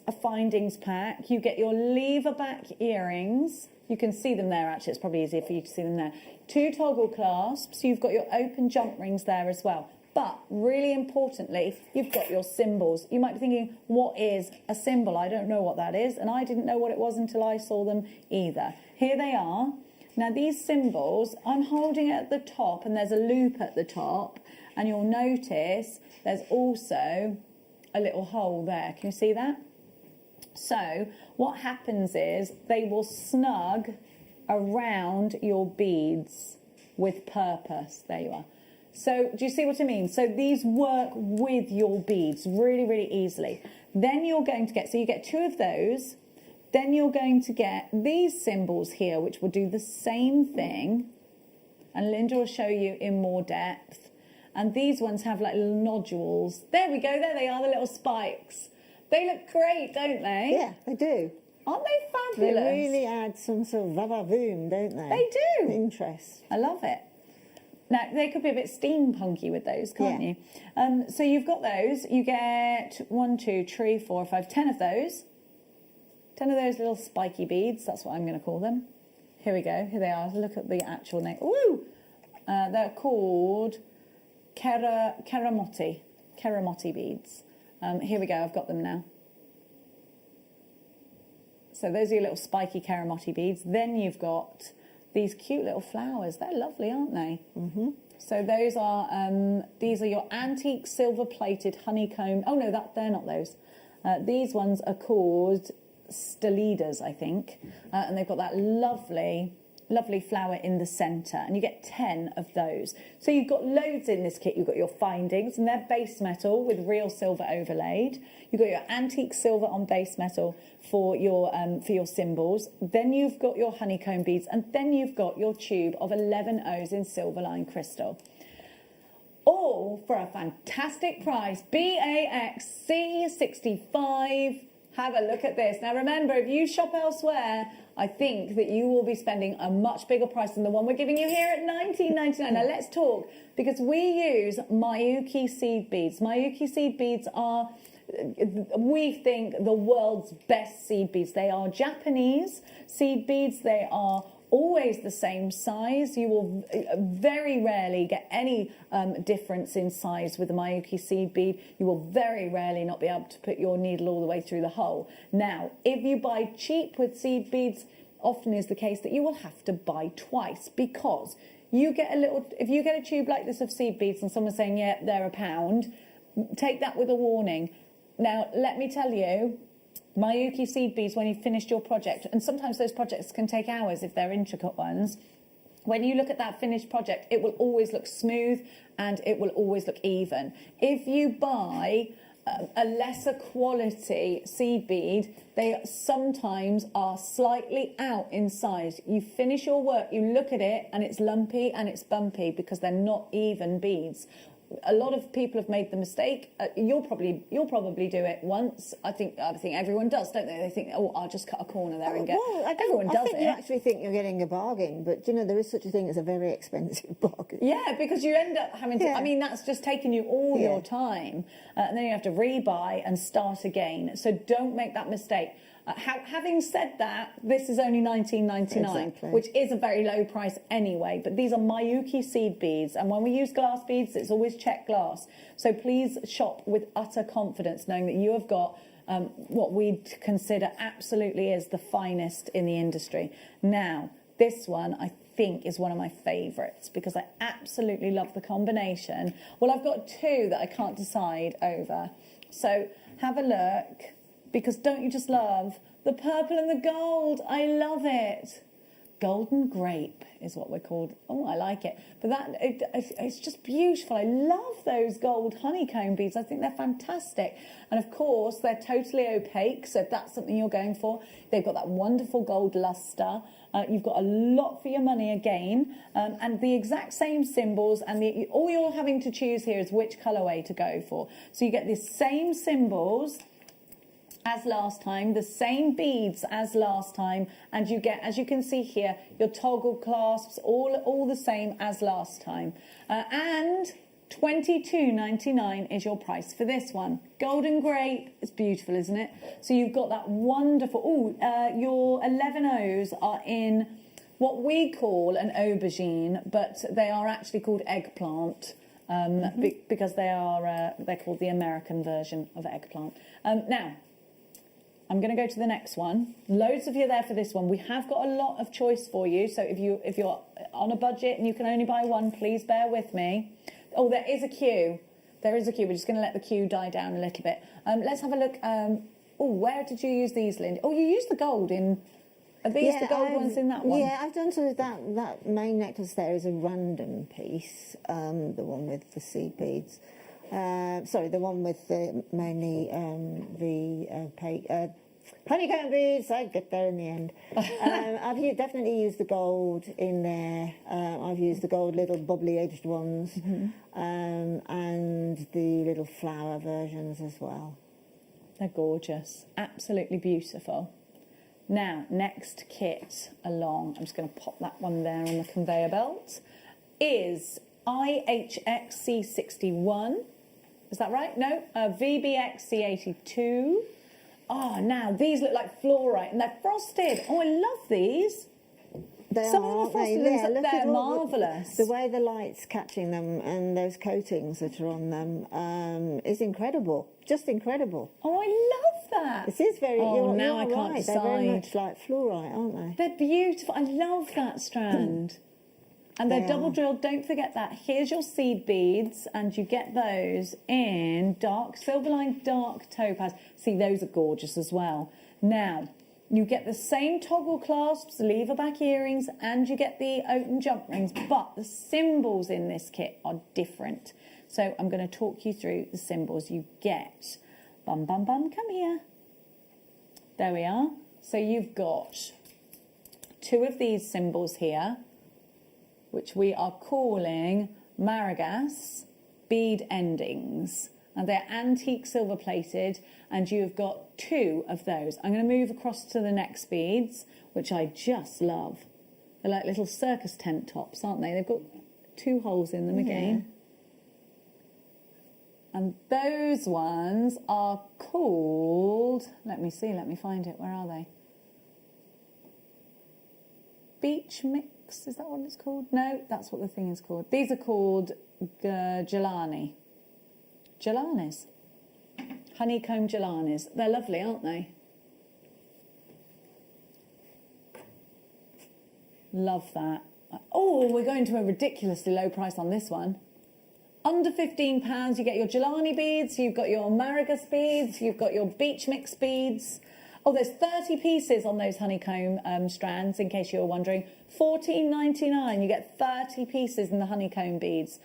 a findings pack. You get your lever back earrings. You can see them there, actually. It's probably easier for you to see them there. 2 toggle clasps. You've got your open jump rings there as well. But really importantly, you've got your symbols. You might be thinking, what is a symbol? I don't know what that is. And I didn't know what it was until I saw them either. Here they are. Now these symbols, I'm holding it at the top and there's a loop at the top. And you'll notice there's also a little hole there. Can you see that? So what happens is they will snug around your beads with purpose. There you are. So do you see what I mean? So these work with your beads really, really easily. Then you're going to get, so you get 2 of those. Then you're going to get these symbols here, which will do the same thing. And Linda will show you in more depth. And these ones have like little nodules. There we go, there they are, the little spikes. They look great, don't they? Yeah, they do. Aren't they fabulous? They really add some sort of va-va-voom, don't they? They do. Interest. I love it. Now, they could be a bit steampunky with those, can't you? So you've got those. You get 1, 2, 3, 4, 5, 10 of those. 10 of those little spiky beads. That's what I'm going to call them. Here we go. Here they are. Look at the actual name. Ooh! They're called Keramotti beads. Here we go. I've got them now. So those are your little spiky Keramotti beads. Then you've got these cute little flowers. They're lovely, aren't they? Mm-hmm. So those are, these are your antique silver-plated honeycomb. Oh, no, they're not those. These ones are called Stelidas, I think. And they've got that lovely flower in the centre. And you get 10 of those. So you've got loads in this kit. You've got your findings, and they're base metal with real silver overlaid. You've got your antique silver on base metal for your symbols. Then you've got your honeycomb beads, and then you've got your tube of 11 O's in silver-lined crystal. All for a fantastic price. BAXC65. Have a look at this. Now remember, if you shop elsewhere, I think that you will be spending a much bigger price than the one we're giving you here at $19.99. Now let's talk, because we use Miyuki seed beads. Miyuki seed beads are, we think, the world's best seed beads. They are Japanese seed beads. They are always the same size. You will very rarely get any difference in size with the Miyuki seed bead. You will very rarely not be able to put your needle all the way through the hole. Now, if you buy cheap with seed beads, often is the case that you will have to buy twice, because you get if you get a tube like this of seed beads and someone's saying, yeah, they're £1, take that with a warning. Now, let me tell you, Miyuki seed beads, when you've finished your project, and sometimes those projects can take hours if they're intricate ones, when you look at that finished project, it will always look smooth and it will always look even. If you buy a lesser quality seed bead, they sometimes are slightly out in size. You finish your work, you look at it, and it's lumpy and it's bumpy because they're not even beads. A lot of people have made the mistake. You'll probably do it once. I think everyone does, don't they? They think, oh, I'll just cut a corner there and get. Well, everyone does it. You actually think you're getting a bargain, but you know there is such a thing as a very expensive bargain. Yeah, because you end up having to. I mean, that's just taking you all your time, and then you have to rebuy and start again. So don't make that mistake. Having said that, this is only $19.99, which is a very low price anyway. But these are Miyuki seed beads, and when we use glass beads, it's always Czech glass. So please shop with utter confidence, knowing that you have got what we consider absolutely is the finest in the industry. Now, this one I think is one of my favourites because I absolutely love the combination. Well, I've got two that I can't decide over. So have a look. Because don't you just love the purple and the gold? I love it. Golden grape is what we're called. Oh, I like it. But it's just beautiful. I love those gold honeycomb beads. I think they're fantastic. And of course, they're totally opaque. So if that's something you're going for, they've got that wonderful gold luster. You've got a lot for your money again. And the exact same symbols. And all you're having to choose here is which colorway to go for. So you get the same symbols as last time, the same beads as last time, and you get, as you can see here, your toggle clasps, all the same as last time. And $22.99 is your price for this one. Golden grape, it's beautiful, isn't it? So you've got that wonderful, your 11 O's are in what we call an aubergine, but they are actually called eggplant. Because they're called the American version of eggplant. Now, I'm going to go to the next one. Loads of you there for this one. We have got a lot of choice for you. So if you're on a budget and you can only buy one, please bear with me. Oh, there is a queue. There is a queue. We're just going to let the queue die down a little bit. Let's have a look. Where did you use these, Linda? Oh, you used the gold in. Are these the gold ones in that one? Yeah, I've done sort of that main necklace there is a random piece. The one with the seed beads. Sorry, the one with mainly the Honeycomb beads, I get there in the end. I've definitely used the gold in there. I've used the gold little bubbly edged ones, and the little flower versions as well. They're gorgeous, absolutely beautiful. Now, next kit along, I'm just going to pop that one there on the conveyor belt, is IHXC61. Is that right? No, VBXC82. Oh, now these look like fluorite and they're frosted. Oh, I love these. Some of them are frosted and they're marvellous. The way the light's catching them and those coatings that are on them is incredible. Just incredible. Oh, I love that. It is very. Oh, you're now I can't right. decide. They're very much like fluorite, aren't they? They're beautiful. I love that strand. And they're double drilled. Don't forget that. Here's your seed beads, and you get those in dark silver-lined dark topaz. See, those are gorgeous as well. Now, you get the same toggle clasps, lever back earrings, and you get the open jump rings, but the symbols in this kit are different. So I'm going to talk you through the symbols you get. Bum, bum, bum, come here. There we are. So you've got 2 of these symbols here, which we are calling Marigas bead endings. And they're antique silver plated, and you've got 2 of those. I'm going to move across to the next beads, which I just love. They're like little circus tent tops, aren't they? They've got 2 holes in them again. And those ones are called, let me see, let me find it. Where are they? Beach mix. Is that what it's called? No, that's what the thing is called. These are called Jelani. Jelanis. Honeycomb Jelanis. They're lovely, aren't they? Love that. Oh, we're going to a ridiculously low price on this one. Under £15, you get your Jelani beads, you've got your Marigas beads, you've got your beach mix beads. Oh, there's 30 pieces on those honeycomb strands, in case you were wondering. $14.99, you get 30 pieces in the honeycomb beads.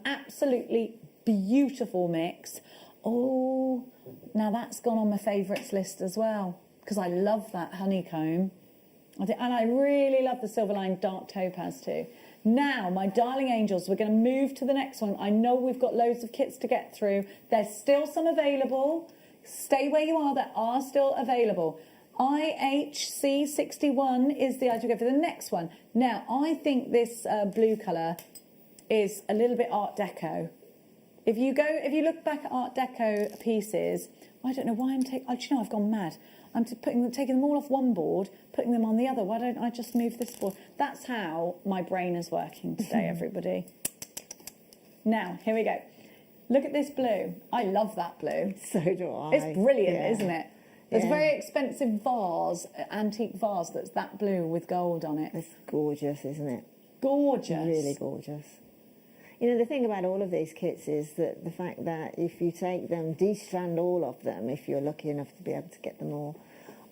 Absolutely beautiful mix. Oh, now that's gone on my favourites list as well, because I love that honeycomb. And I really love the silver-lined dark topaz too. Now, my darling angels, we're going to move to the next one. I know we've got loads of kits to get through. There's still some available. Stay where you are, there are still available. IHC61 is the item to go for the next one. Now, I think this blue colour is a little bit Art Deco. If you look back at Art Deco pieces, I don't know why I'm taking, do you know, I've gone mad. I'm taking them all off one board, putting them on the other. Why don't I just move this board? That's how my brain is working today, everybody. Now, here we go. Look at this blue. I love that blue. So do I. It's brilliant, isn't it? There's a very expensive vase, antique vase, that's that blue with gold on it. It's gorgeous, isn't it? Gorgeous. Really gorgeous. You know, the thing about all of these kits is that the fact that if you take them, de-strand all of them, if you're lucky enough to be able to get them all,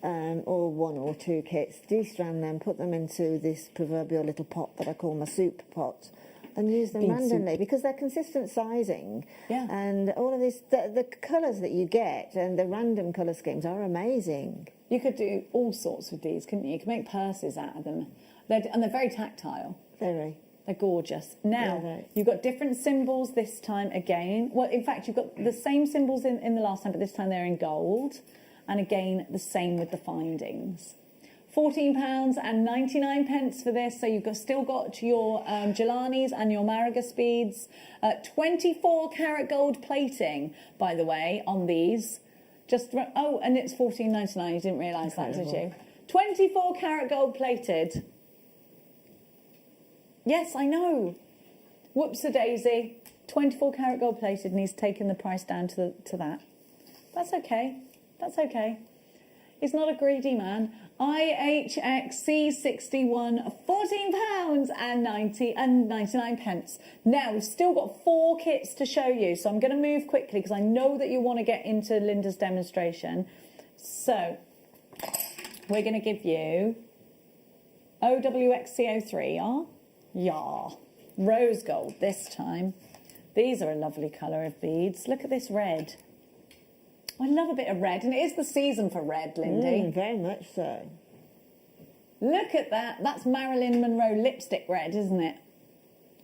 or 1 or 2 kits, de-strand them, put them into this proverbial little pot that I call my soup pot, and use them randomly because they're consistent sizing. Yeah. And all of this, the colours that you get and the random colour schemes are amazing. You could do all sorts with these, couldn't you? You could make purses out of them. And they're very tactile. Very. They're gorgeous. Now, you've got different symbols this time again. Well, in fact, you've got the same symbols in the last time, but this time they're in gold. And again, the same with the findings. £14.99 for this. So you've still got your Jelanis and your Marigas beads. 24 karat gold plating, by the way, on these. And it's £14.99. You didn't realise that, did you? 24 karat gold plated. Yes, I know. Whoops-a-daisy. 24 karat gold plated, and he's taken the price down to that. That's okay. That's okay. He's not a greedy man. IHXC61, £14.99. Now, we've still got 4 kits to show you, so I'm going to move quickly because I know that you want to get into Linda's demonstration. So, we're going to give you OWXC03, yeah, rose gold this time. These are a lovely colour of beads. Look at this red. I love a bit of red, and it is the season for red, Lindy. Very much so. Look at that. That's Marilyn Monroe lipstick red, isn't it?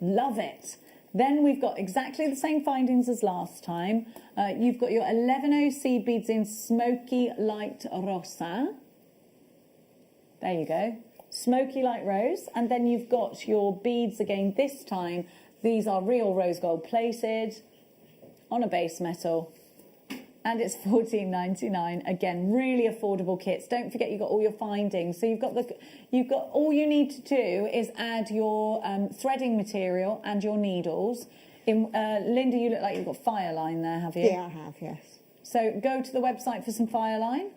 Love it. Then we've got exactly the same findings as last time. You've got your 11O seed beads in Smoky Light Rosa. There you go. Smoky Light Rose. And then you've got your beads again this time. These are real rose gold plated on a base metal. And it's $14.99. Again, really affordable kits. Don't forget you've got all your findings. So you've got all you need to do is add your threading material and your needles. Linda, you look like you've got Fireline there, have you? Yeah, I have, yes. So go to the website for some Fireline.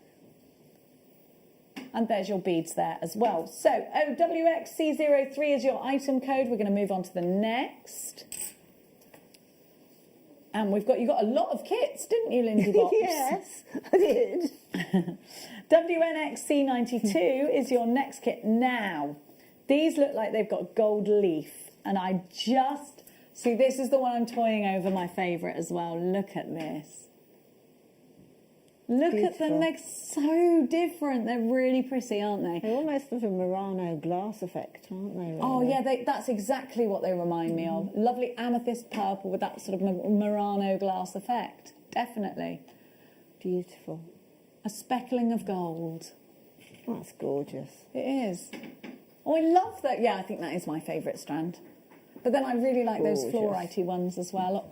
And there's your beads there as well. So OWXC03 is your item code. We're going to move on to the next. And you got a lot of kits, didn't you, Lindy Box? Yes, I did. WNXC92 is your next kit. Now, these look like they've got gold leaf. And I just, see, this is the one I'm toying over, my favourite as well. Look at this. Look at them, they're so different. They're really pretty, aren't they? They almost have a Murano glass effect, aren't they? Really? Oh, yeah, that's exactly what they remind me of. Lovely amethyst purple with that sort of Murano glass effect. Definitely. Beautiful. A speckling of gold. That's gorgeous. It is. Oh, I love that. Yeah, I think that is my favourite strand. But then I really like those fluorite ones as well.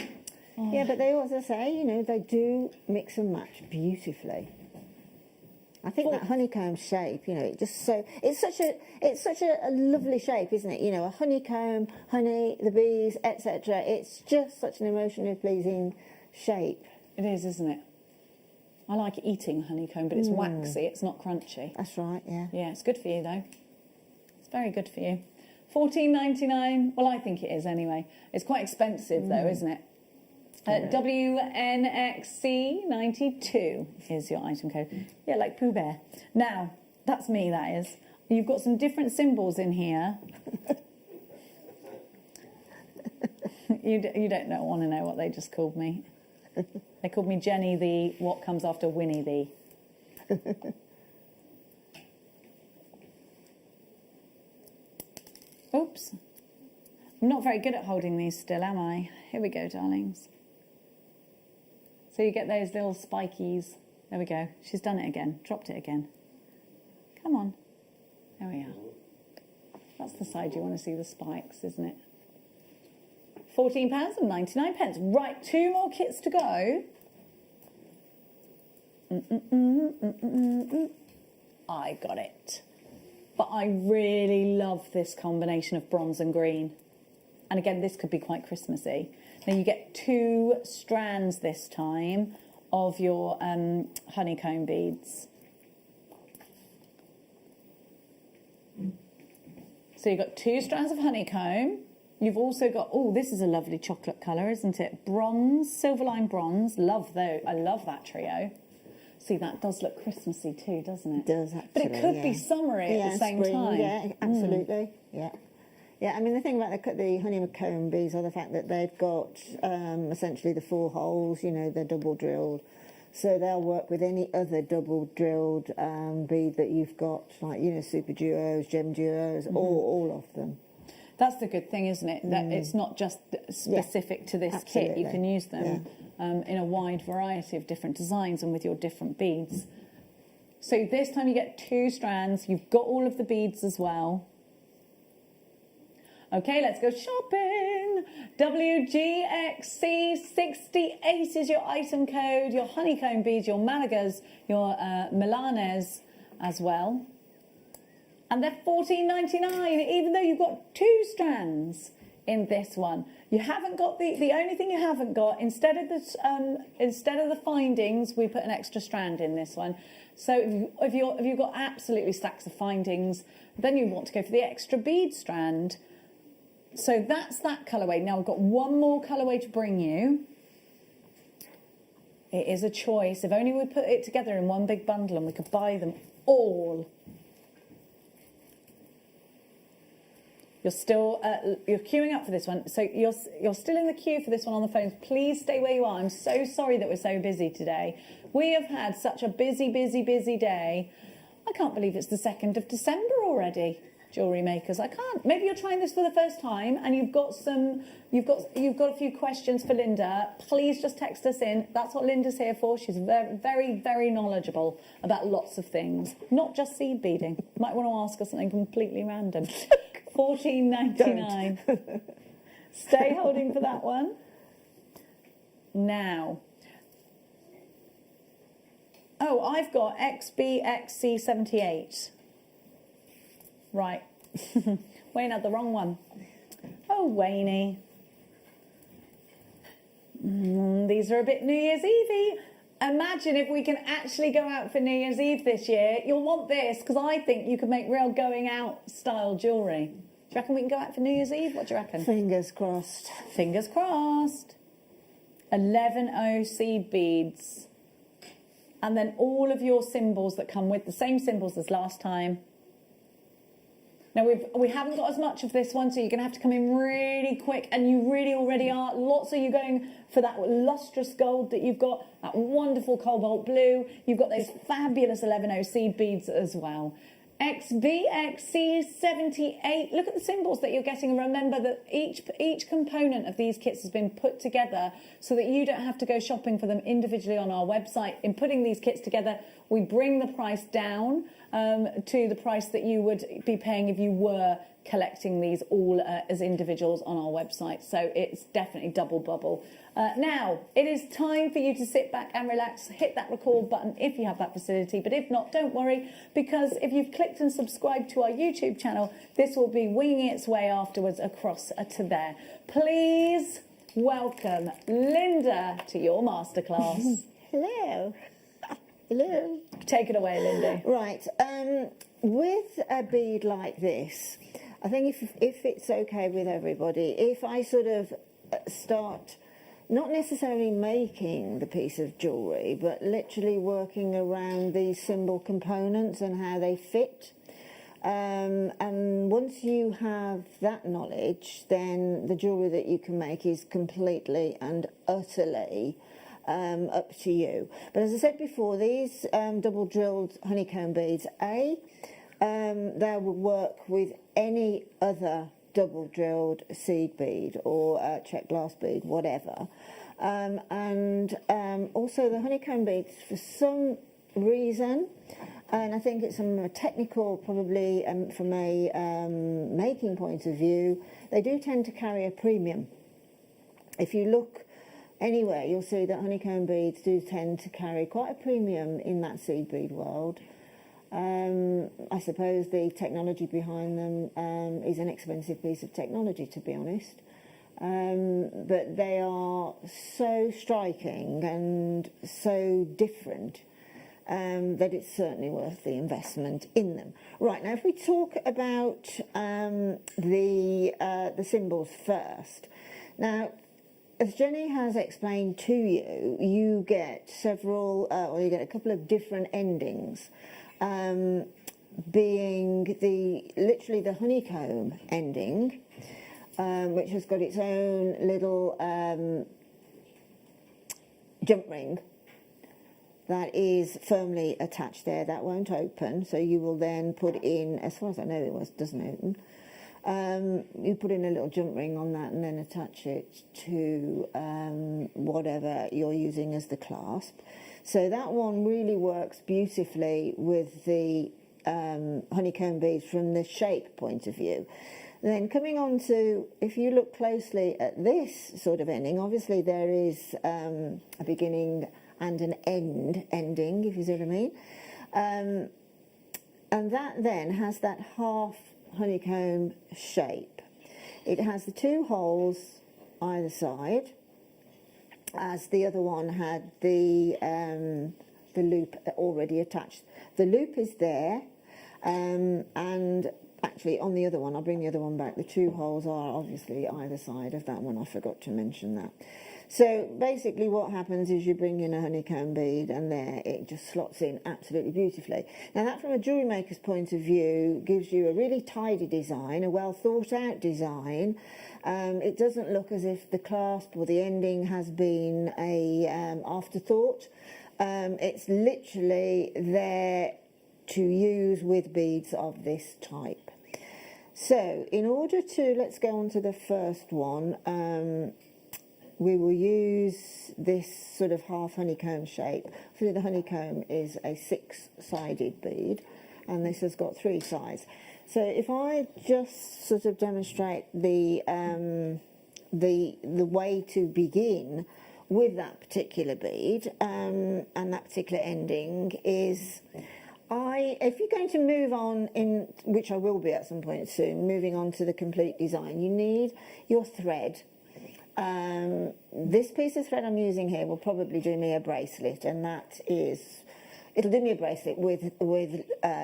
Oh. Yeah, but they also say, you know, they do mix and match beautifully. I think that honeycomb shape, you know, it's such a lovely shape, isn't it? You know, a honeycomb, honey, the bees, etc. It's just such an emotionally pleasing shape. It is, isn't it? I like eating honeycomb, but it's waxy, it's not crunchy. That's right, yeah. Yeah, it's good for you though. It's very good for you. $14.99. Well, I think it is anyway. It's quite expensive though, isn't it? WNXC92 is your item code. Yeah, like Pooh Bear. Now, that's me, that is. You've got some different symbols in here. You don't want to know what they just called me. They called me Jenny the what comes after Winnie the. Oops. I'm not very good at holding these still, am I? Here we go, darlings. So you get those little spikies. There we go. She's done it again. Dropped it again. Come on. There we are. That's the side you want to see the spikes, isn't it? £14.99. Right, 2 more kits to go. I got it. But I really love this combination of bronze and green. And again, this could be quite Christmassy. Now you get 2 strands this time of your honeycomb beads. So you've got 2 strands of honeycomb. You've also got, oh, this is a lovely chocolate colour, isn't it? Bronze, silver line bronze. Love though. I love that trio. See, that does look Christmassy too, doesn't it? It does, actually. But it could be summery at the same time. Yeah, absolutely. Yeah. Yeah, I mean, the thing about the honeycomb beads are the fact that they've got essentially the 4 holes, you know, they're double drilled. So they'll work with any other double drilled bead that you've got, like, you know, super duos, gem duos, all of them. That's the good thing, isn't it? That it's not just specific to this kit. You can use them in a wide variety of different designs and with your different beads. So this time you get 2 strands. You've got all of the beads as well. Okay, let's go shopping. WGXC68 is your item code, your honeycomb beads, your Malagas, your Milanes as well. And they're $14.99, even though you've got 2 strands in this one. You haven't got the only thing you haven't got, instead of the findings, we put an extra strand in this one. So if you've got absolutely stacks of findings, then you want to go for the extra bead strand. So that's that colourway. Now we've got one more colourway to bring you. It is a choice. If only we put it together in one big bundle and we could buy them all. You're still you're queuing up for this one, so you're still in the queue for this one on the phones. Please stay where you are. I'm so sorry that we're so busy today. We have had such a busy day. I can't believe it's the 2nd of December already. Jewellery makers, I can't. Maybe you're trying this for the first time and you've got a few questions for Linda. Please just text us in. That's what Linda's here for. She's very knowledgeable about lots of things, not just seed beading. Might want to ask us something completely random. $14.99. Stay holding for that one. Now. Oh, I've got XBXC78. Right. Wayne had the wrong one. Oh, Wayne. These are a bit New Year's Eve-y. Imagine if we can actually go out for New Year's Eve this year. You'll want this, because I think you can make real going out style jewellery. Do you reckon we can go out for New Year's Eve? What do you reckon? Fingers crossed. Fingers crossed. 11O seed beads. And then all of your symbols that come with the same symbols as last time. Now, we haven't got as much of this one, so you're going to have to come in really quick, and you really already are. Lots of you going for that lustrous gold that you've got, that wonderful cobalt blue. You've got those fabulous 11O seed beads as well. XBXC78. Look at the symbols that you're getting, and remember that each component of these kits has been put together so that you don't have to go shopping for them individually on our website. In putting these kits together, we bring the price down to the price that you would be paying if you were collecting these all as individuals on our website. So it's definitely double bubble. Now, it is time for you to sit back and relax, hit that record button if you have that facility, but if not, don't worry, because if you've clicked and subscribed to our YouTube channel, this will be winging its way afterwards across to there. Please welcome Linda to your masterclass. Hello. Hello. Take it away, Linda. Right. With a bead like this, I think if it's okay with everybody, if I sort of start not necessarily making the piece of jewellery, but literally working around these symbol components and how they fit. And once you have that knowledge, then the jewellery that you can make is completely and utterly up to you. But as I said before, these double drilled honeycomb beads, they will work with any other double drilled seed bead or Czech glass bead, whatever. Also the honeycomb beads, for some reason, and I think it's from a technical, probably from a making point of view, they do tend to carry a premium. If you look anywhere, you'll see that honeycomb beads do tend to carry quite a premium in that seed bead world. I suppose the technology behind them is an expensive piece of technology, to be honest. But they are so striking and so different that it's certainly worth the investment in them. Right, now if we talk about the symbols first. Now, as Jenny has explained to you, you get several, or you get a couple of different endings. Being literally the honeycomb ending, which has got its own little jump ring that is firmly attached there. That won't open, so you will then put in, as far as I know it doesn't open, you put in a little jump ring on that and then attach it to whatever you're using as the clasp. So that one really works beautifully with the honeycomb beads from the shape point of view. Then coming on to, if you look closely at this sort of ending, obviously there is a beginning and an ending, if you see what I mean. And that then has that half honeycomb shape. It has the two holes either side, as the other one had the loop already attached. The loop is there, and actually on the other one, I'll bring the other one back, the two holes are obviously either side of that one. I forgot to mention that. So basically what happens is you bring in a honeycomb bead and there it just slots in absolutely beautifully. Now that from a jewellery maker's point of view gives you a really tidy design, a well thought out design. It doesn't look as if the clasp or the ending has been a afterthought. It's literally there to use with beads of this type. So in order to, let's go on to the first one, we will use this sort of half honeycomb shape. So the honeycomb is a 6-sided bead and this has got 3 sides. So if I just sort of demonstrate the way to begin with that particular bead and that particular ending is, if you're going to move on, in which I will be at some point soon, moving on to the complete design, you need your thread. This piece of thread I'm using here will probably do me a bracelet, and that is, it'll do me a bracelet with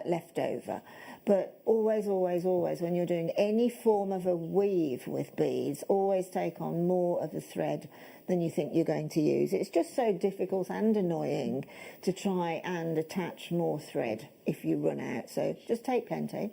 leftover. But always, always, always, when you're doing any form of a weave with beads, always take on more of the thread than you think you're going to use. It's just so difficult and annoying to try and attach more thread if you run out. So just take plenty.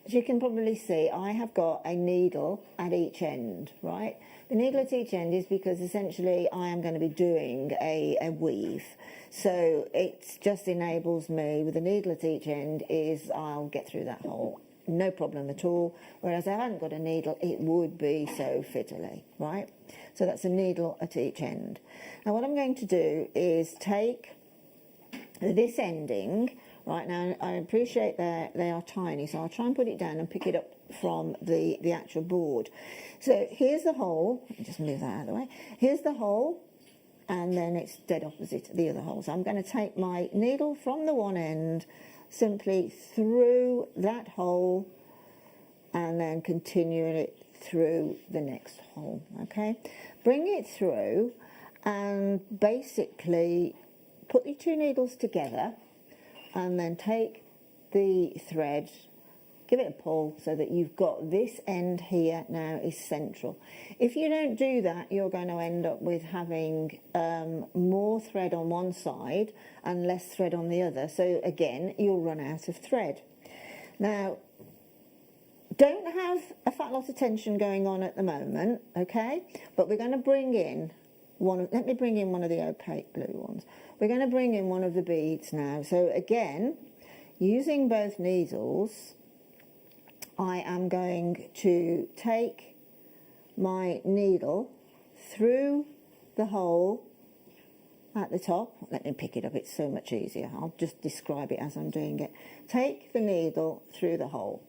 As you can probably see, I have got a needle at each end, right? The needle at each end is because essentially I am going to be doing a weave. So it just enables me, with the needle at each end, is I'll get through that hole. No problem at all. Whereas if I hadn't got a needle, it would be so fiddly, right? So that's a needle at each end. Now what I'm going to do is take this ending. Right, now I appreciate they are tiny, so I'll try and put it down and pick it up from the actual board. So here's the hole. Just move that out of the way. Here's the hole, and then it's dead opposite the other hole. So I'm going to take my needle from the one end, simply through that hole, and then continue it through the next hole. Okay, bring it through, and basically put your 2 needles together. And then take the thread, give it a pull so that you've got this end here now is central. If you don't do that, you're going to end up with having more thread on one side and less thread on the other. So again, you'll run out of thread. Now, don't have a fat lot of tension going on at the moment, okay? But we're going to bring in let me bring in one of the opaque blue ones. We're going to bring in one of the beads now. So again, using both needles, I am going to take my needle through the hole at the top. Let me pick it up, it's so much easier. I'll just describe it as I'm doing it. Take the needle through the hole.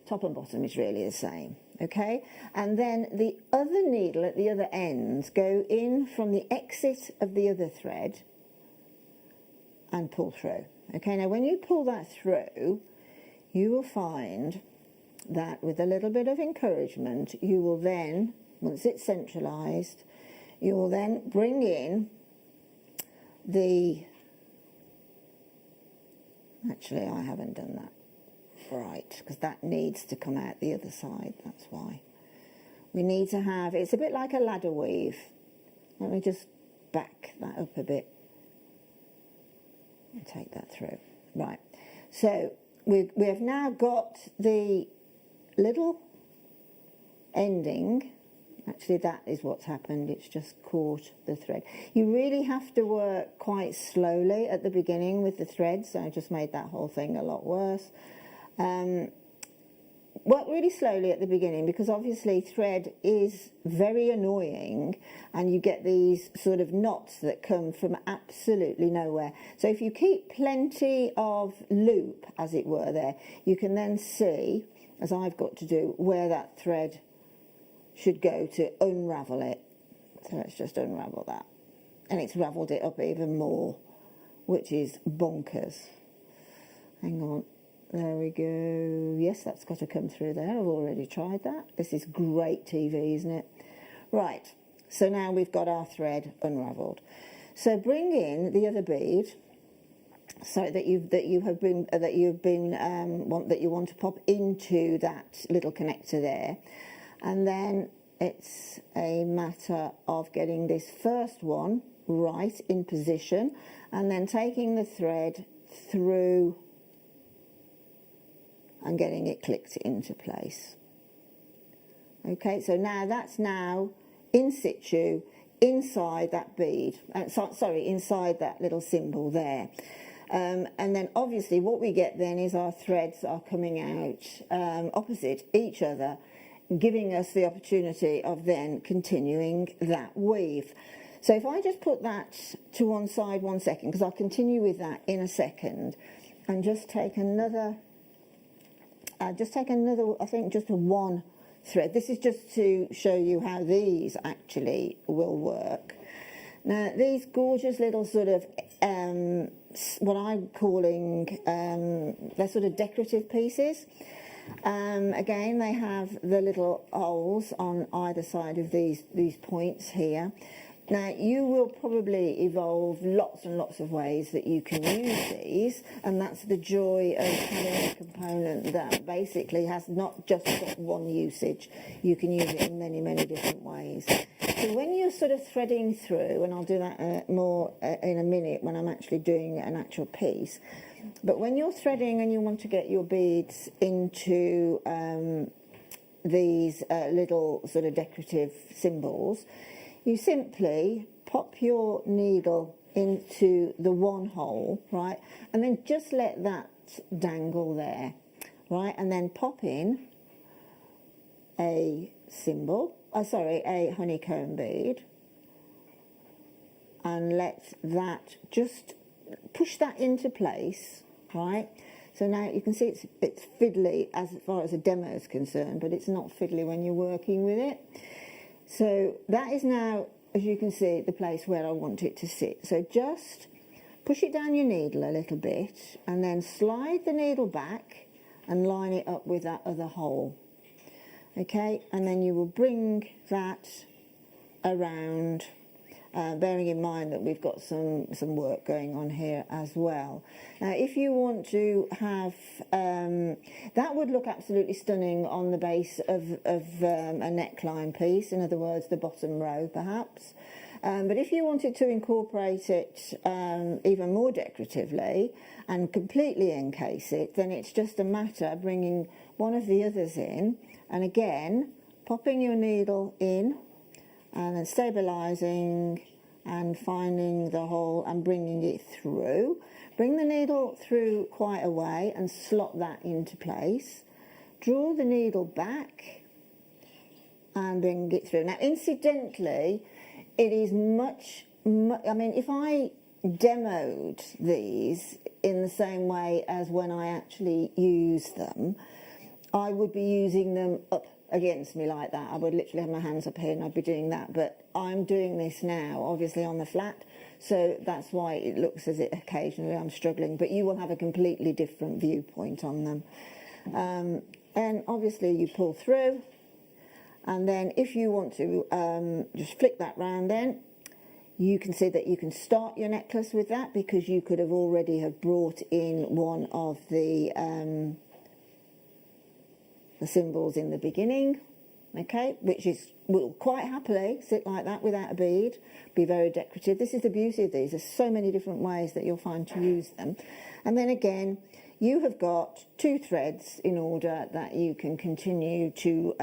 Top and bottom is really the same. Okay, and then the other needle at the other end, go in from the exit of the other thread and pull through. Okay, now when you pull that through, you will find that with a little bit of encouragement, you will then, once it's centralized, you will then bring in the, actually I haven't done that. Right, because that needs to come out the other side, that's why. We need to have, it's a bit like a ladder weave. Let me just back that up a bit and take that through. Right, so we have now got the little ending. Actually, that is what's happened, it's just caught the thread. You really have to work quite slowly at the beginning with the threads, so I just made that whole thing a lot worse. Work really slowly at the beginning because obviously thread is very annoying and you get these sort of knots that come from absolutely nowhere. So if you keep plenty of loop, as it were, there, you can then see, as I've got to do, where that thread should go to unravel it. So let's just unravel that. And it's ravelled it up even more, which is bonkers. Hang on. There we go. Yes, that's got to come through there. I've already tried that. This is great TV, isn't it? Right. So now we've got our thread unravelled. So bring in the other bead, so that you want to pop into that little connector there, and then it's a matter of getting this first one right in position and then taking the thread through and getting it clicked into place. Okay, so now that's now in situ inside that bead, inside that little symbol there. And then obviously what we get then is our threads are coming out opposite each other, giving us the opportunity of then continuing that weave. So if I just put that to one side 1 second, because I'll continue with that in a second, and just take another, I think just a one thread. This is just to show you how these actually will work. Now these gorgeous little sort of what I'm calling they're sort of decorative pieces. Again, they have the little holes on either side of these points here. Now you will probably evolve lots and lots of ways that you can use these, and that's the joy of having a component that basically has not just got one usage. You can use it in many, many different ways. So when you're sort of threading through, and I'll do that more in a minute when I'm actually doing an actual piece, but when you're threading and you want to get your beads into these little sort of decorative symbols, you simply pop your needle into the one hole, right, and then just let that dangle there, right, and then pop in a symbol, a honeycomb bead, and let that just push that into place, right. So now you can see it's fiddly as far as a demo is concerned, but it's not fiddly when you're working with it. So that is now, as you can see, the place where I want it to sit. So just push it down your needle a little bit and then slide the needle back and line it up with that other hole. Okay, and then you will bring that around, bearing in mind that we've got some work going on here as well. Now if you want to have, that would look absolutely stunning on the base of a neckline piece, in other words the bottom row perhaps. But if you wanted to incorporate it even more decoratively and completely encase it, then it's just a matter of bringing one of the others in, and again popping your needle in and then stabilizing and finding the hole and bringing it through. Bring the needle through quite a way and slot that into place. Draw the needle back and bring it through. Now incidentally, it is much, I mean, if I demoed these in the same way as when I actually use them, I would be using them up against me like that. I would literally have my hands up here and I'd be doing that, but I'm doing this now obviously on the flat, so that's why it looks as if occasionally I'm struggling, but you will have a completely different viewpoint on them. And obviously you pull through, and then if you want to just flick that round, then you can see that you can start your necklace with that, because you could have already have brought in one of the symbols in the beginning, okay, which will quite happily sit like that without a bead, be very decorative. This is the beauty of these. There's so many different ways that you'll find to use them. And then again, you have got two threads in order that you can continue to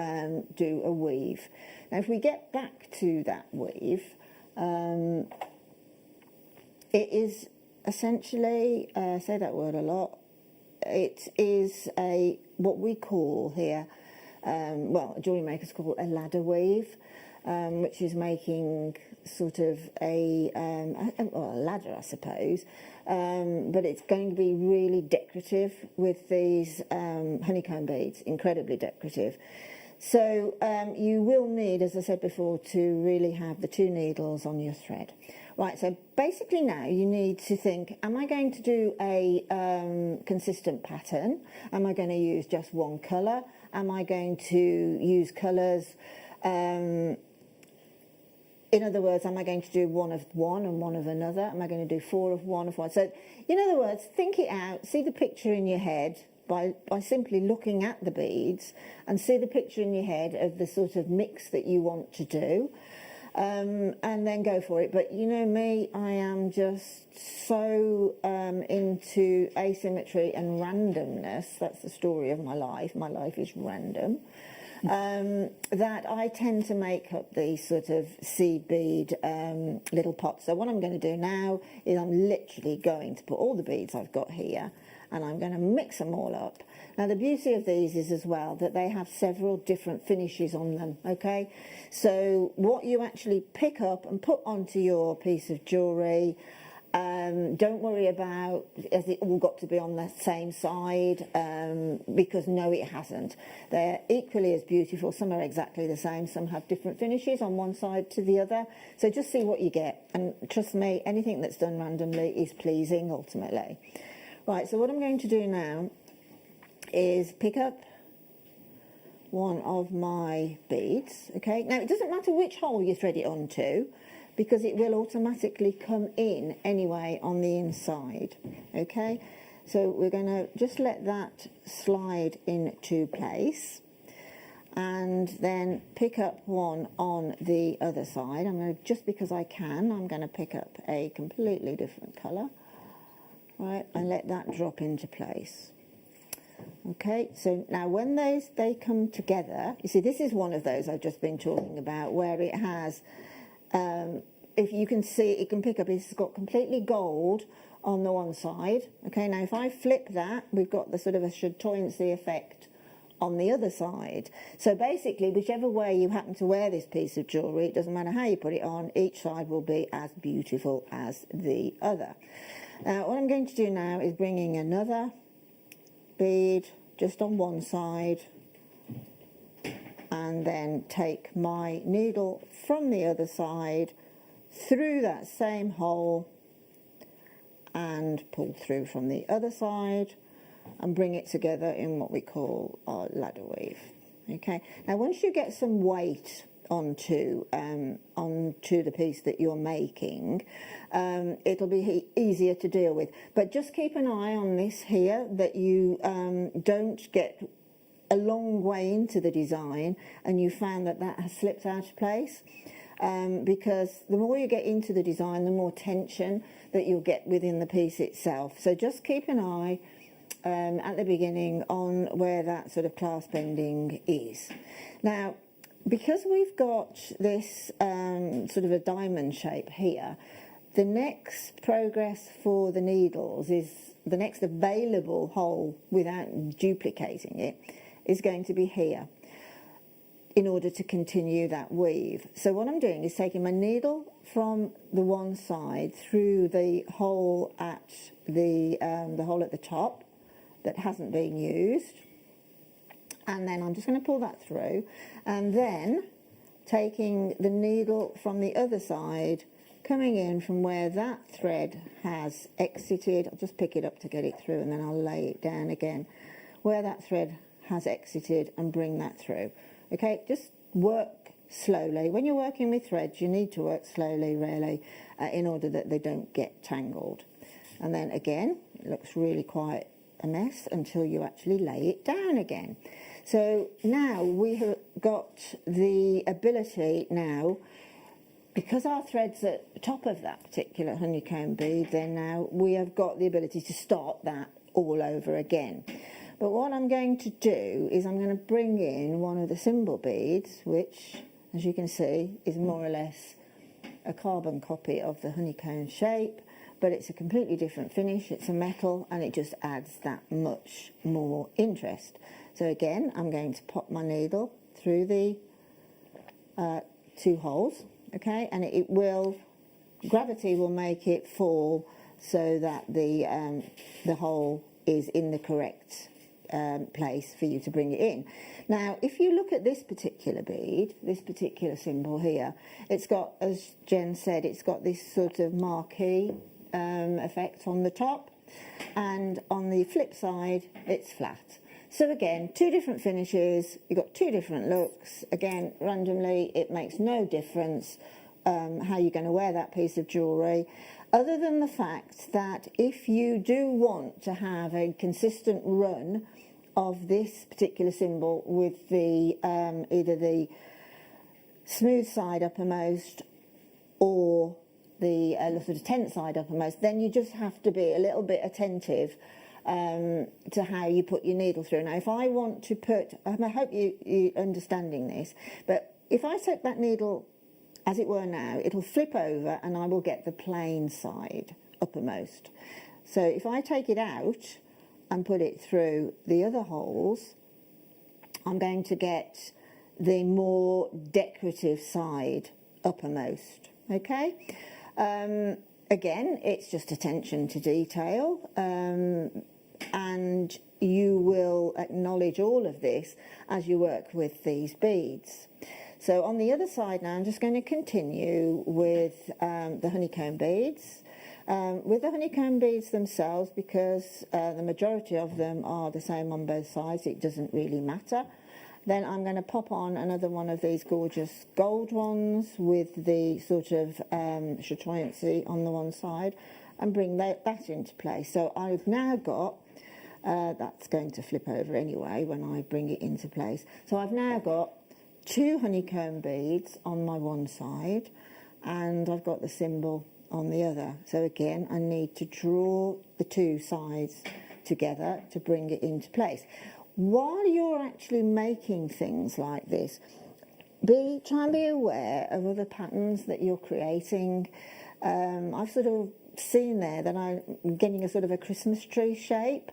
do a weave. Now if we get back to that weave, it is essentially, I say that word a lot, it is what we call here, well, jewellery makers call it a ladder weave, which is making sort of a ladder, I suppose, but it's going to be really decorative with these honeycomb beads, incredibly decorative. So you will need, as I said before, to really have the two needles on your thread. Right, so basically now you need to think, am I going to do a consistent pattern? Am I going to use just one colour? Am I going to use colours? In other words, am I going to do one of one and one of another? Am I going to do four of one of one? So, in other words, think it out, see the picture in your head, by simply looking at the beads and see the picture in your head of the sort of mix that you want to do. And then go for it. But you know me, I am just so into asymmetry and randomness. That's the story of my life. My life is random. That I tend to make up these sort of seed bead little pots. So what I'm going to do now is I'm literally going to put all the beads I've got here and I'm going to mix them all up. Now the beauty of these is as well that they have several different finishes on them, okay? So what you actually pick up and put onto your piece of jewellery, don't worry about has it all got to be on the same side, because no, it hasn't. They're equally as beautiful. Some are exactly the same, some have different finishes on one side to the other. So just see what you get, and trust me, anything that's done randomly is pleasing ultimately. Right, so what I'm going to do now is pick up one of my beads, okay? Now, it doesn't matter which hole you thread it onto, because it will automatically come in anyway on the inside, okay? So we're going to just let that slide into place, and then pick up one on the other side. I'm going to, just because I can, I'm going to pick up a completely different colour, right, and let that drop into place. Okay, so now when they come together, you see this is one of those I've just been talking about where it has, if you can see, it can pick up, it's got completely gold on the one side. Okay, now if I flip that, we've got the sort of a chatoyancy effect on the other side. So basically, whichever way you happen to wear this piece of jewellery, it doesn't matter how you put it on, each side will be as beautiful as the other. Now, what I'm going to do now is bring in another bead just on one side, and then take my needle from the other side through that same hole and pull through from the other side and bring it together in what we call our ladder weave. Okay, now once you get some weight onto the piece that you're making, it'll be easier to deal with. But just keep an eye on this here, that you don't get a long way into the design and you found that has slipped out of place, because the more you get into the design, the more tension that you'll get within the piece itself. So just keep an eye at the beginning on where that sort of clasp ending is. Now, because we've got this sort of a diamond shape here, the next progress for the needles is, the next available hole without duplicating it is going to be here in order to continue that weave. So what I'm doing is taking my needle from the one side through the hole at the hole at the top that hasn't been used, and then I'm just going to pull that through, and then taking the needle from the other side, coming in from where that thread has exited. I'll just pick it up to get it through, and then I'll lay it down again where that thread has exited and bring that through. Okay, just work slowly. When you're working with threads, you need to work slowly, really, in order that they don't get tangled. And then again, it looks really quite a mess until you actually lay it down again. So now we have got the ability now, because our thread's at the top of that particular honeycomb bead, then now we have got the ability to start that all over again. But what I'm going to do is I'm going to bring in one of the symbol beads, which, as you can see, is more or less a carbon copy of the honeycomb shape, but it's a completely different finish. It's a metal, and it just adds that much more interest. So again, I'm going to pop my needle through the two holes, okay, and it will, gravity will make it fall so that the hole is in the correct place for you to bring it in. Now, if you look at this particular bead, this particular symbol here, it's got, as Jen said, it's got this sort of marquee effect on the top, and on the flip side, it's flat. So again, two different finishes, you've got two different looks. Again, randomly, it makes no difference how you're going to wear that piece of jewellery. other than the fact that if you do want to have a consistent run of this particular symbol with the either the smooth side uppermost or the sort of tent side uppermost, then you just have to be a little bit attentive to how you put your needle through. Now, if I want to put, I hope you're understanding this, but if I set that needle, as it were now, it'll flip over and I will get the plain side uppermost. So if I take it out and put it through the other holes, I'm going to get the more decorative side uppermost, okay? Again, it's just attention to detail, and you will acknowledge all of this as you work with these beads. So on the other side now, I'm just going to continue with the honeycomb beads. With the honeycomb beads themselves, because the majority of them are the same on both sides, it doesn't really matter. Then I'm going to pop on another one of these gorgeous gold ones with the sort of chatoyancy on the one side and bring that into place. So I've now got, that's going to flip over anyway when I bring it into place. So I've now got 2 honeycomb beads on my one side and I've got the symbol on the other. So again, I need to draw the 2 sides together to bring it into place. While you're actually making things like this, try and be aware of other patterns that you're creating. I've sort of seen there that I'm getting a sort of a Christmas tree shape.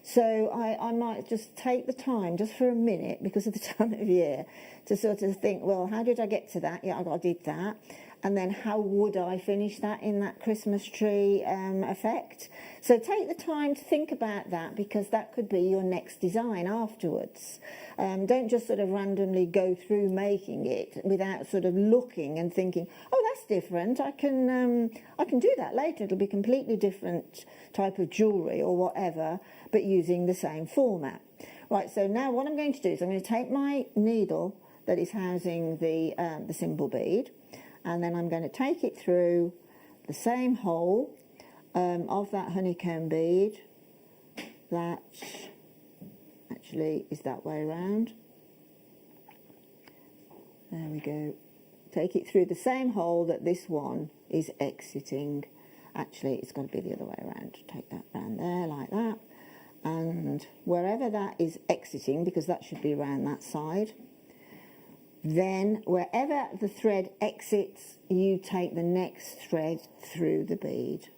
So I might just take the time, just for a minute, because of the time of year, to sort of think, well, how did I get to that? Yeah, I did that. And then how would I finish that in that Christmas tree effect? So take the time to think about that, because that could be your next design afterwards. Don't just sort of randomly go through making it without sort of looking and thinking, oh, that's different. I can do that later. It'll be completely different type of jewellery or whatever, but using the same format. Right, so now what I'm going to do is I'm going to take my needle that is housing the symbol bead, and then I'm going to take it through the same hole of that honeycomb bead that actually is that way around. There we go. Take it through the same hole that this one is exiting. Actually, it's got to be the other way around. Take that round there like that. And wherever that is exiting, because that should be around that side, then wherever the thread exits, you take the next thread through the bead.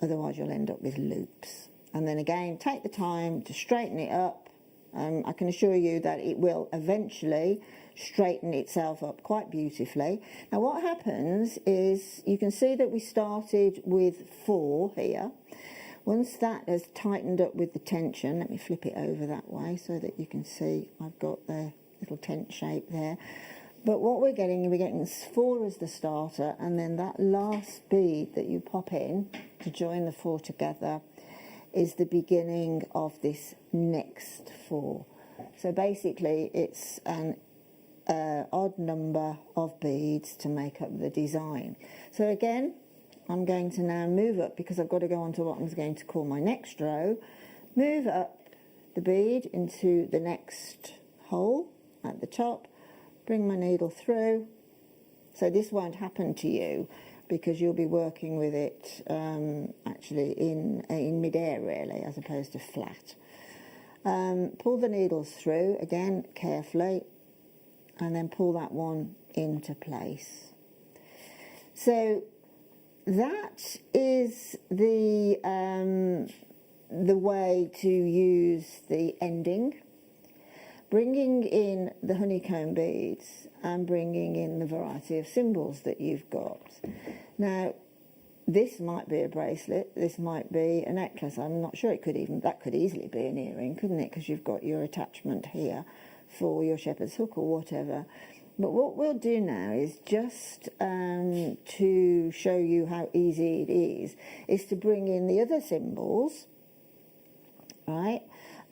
Otherwise you'll end up with loops. And then again, take the time to straighten it up. I can assure you that it will eventually straighten itself up quite beautifully. Now what happens is, you can see that we started with 4 here. Once that has tightened up with the tension, let me flip it over that way so that you can see I've got the little tent shape there. But what we're getting 4 as the starter, and then that last bead that you pop in to join the 4 together is the beginning of this next 4. So basically it's an odd number of beads to make up the design. So again, I'm going to now move up, because I've got to go on to what I'm going to call my next row, move up the bead into the next hole at the top, bring my needle through. So this won't happen to you, because you'll be working with it actually in mid-air really, as opposed to flat. Pull the needles through, again carefully, and then pull that one into place. So that is the way to use the ending, bringing in the honeycomb beads and bringing in the variety of symbols that you've got. Now, this might be a bracelet, this might be a necklace. I'm not sure. That could easily be an earring, couldn't it? Because you've got your attachment here for your shepherd's hook or whatever. But what we'll do now is just to show you how easy it is to bring in the other symbols, right?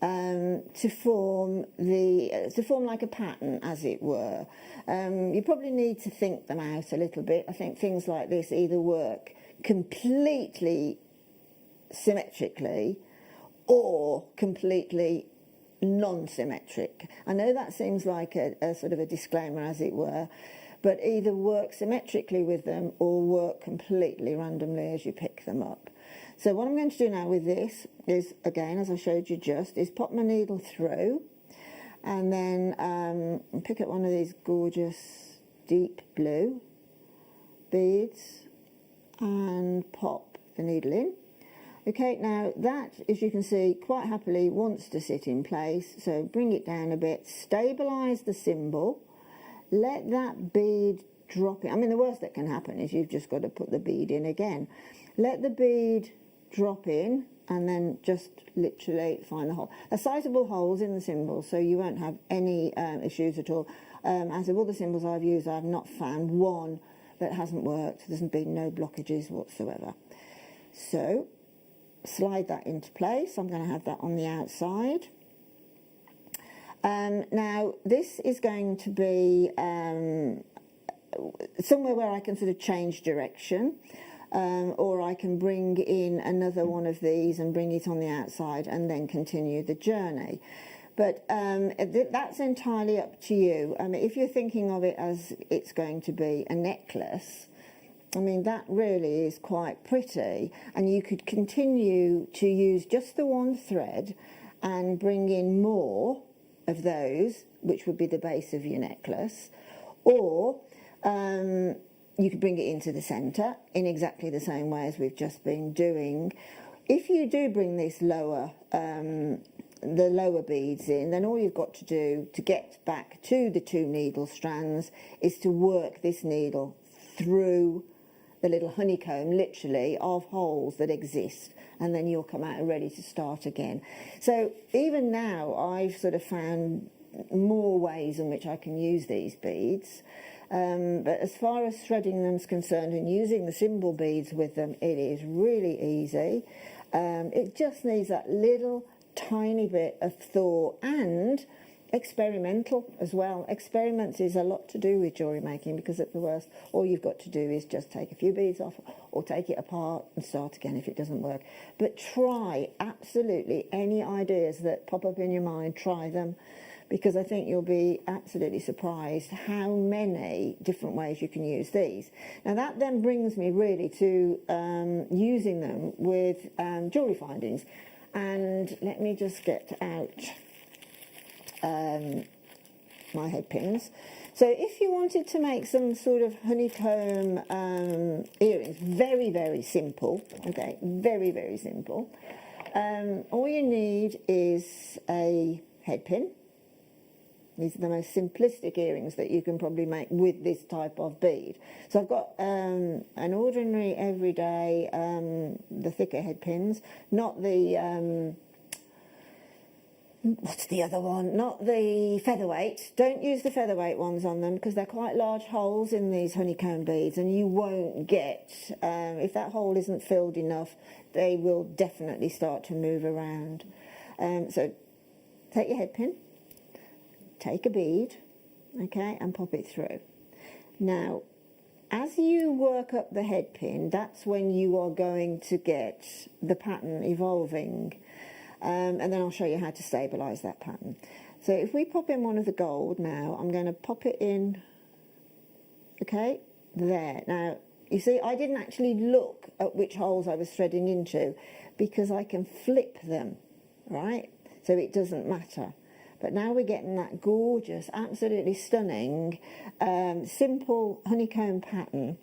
to form like a pattern, as it were. You probably need to think them out a little bit. I think things like this either work completely symmetrically or completely non-symmetric. I know that seems like a sort of a disclaimer, as it were, but either work symmetrically with them or work completely randomly as you pick them up. So what I'm going to do now with this is, again, as I showed you just, is pop my needle through and then pick up one of these gorgeous deep blue beads and pop the needle in. Okay, now that, as you can see, quite happily wants to sit in place, so bring it down a bit, stabilise the symbol, let that bead drop in. I mean, the worst that can happen is you've just got to put the bead in again. Let the bead drop in and then just literally find the hole. A sizable holes in the symbol, so you won't have any issues at all. As of all the symbols I've used, I've not found one that hasn't worked. There's been no blockages whatsoever. So slide that into place. I'm going to have that on the outside. Now this is going to be somewhere where I can sort of change direction, or I can bring in another one of these and bring it on the outside and then continue the journey. But that's entirely up to you. I mean, if you're thinking of it as it's going to be a necklace, I mean, that really is quite pretty, and you could continue to use just the one thread and bring in more of those, which would be the base of your necklace, or you could bring it into the centre in exactly the same way as we've just been doing. If you do bring this lower, the lower beads in, then all you've got to do to get back to the two needle strands is to work this needle through the little honeycomb, literally, of holes that exist, and then you'll come out ready to start again. So even now, I've sort of found more ways in which I can use these beads. But as far as threading them is concerned and using the symbol beads with them, it is really easy. It just needs that little tiny bit of thought and experimental as well. Experiments is a lot to do with jewellery making, because at the worst, all you've got to do is just take a few beads off or take it apart and start again if it doesn't work. But try absolutely any ideas that pop up in your mind, try them, because I think you'll be absolutely surprised how many different ways you can use these. Now that then brings me really to using them with jewellery findings. And let me just get out my head pins. So if you wanted to make some sort of honeycomb earrings, very, very simple, okay, very, very simple. All you need is a head pin. These are the most simplistic earrings that you can probably make with this type of bead. So I've got an ordinary, everyday, the thicker head pins, not the, what's the other one? Not the featherweight. Don't use the featherweight ones on them, because they're quite large holes in these honeycomb beads, and you won't get, if that hole isn't filled enough, they will definitely start to move around. So take your head pin, take a bead, okay, and pop it through. Now, as you work up the head pin, that's when you are going to get the pattern evolving. And then I'll show you how to stabilise that pattern. So if we pop in one of the gold now, I'm going to pop it in, okay, there. Now, you see, I didn't actually look at which holes I was threading into, because I can flip them, right? So it doesn't matter. But now we're getting that gorgeous, absolutely stunning, simple honeycomb pattern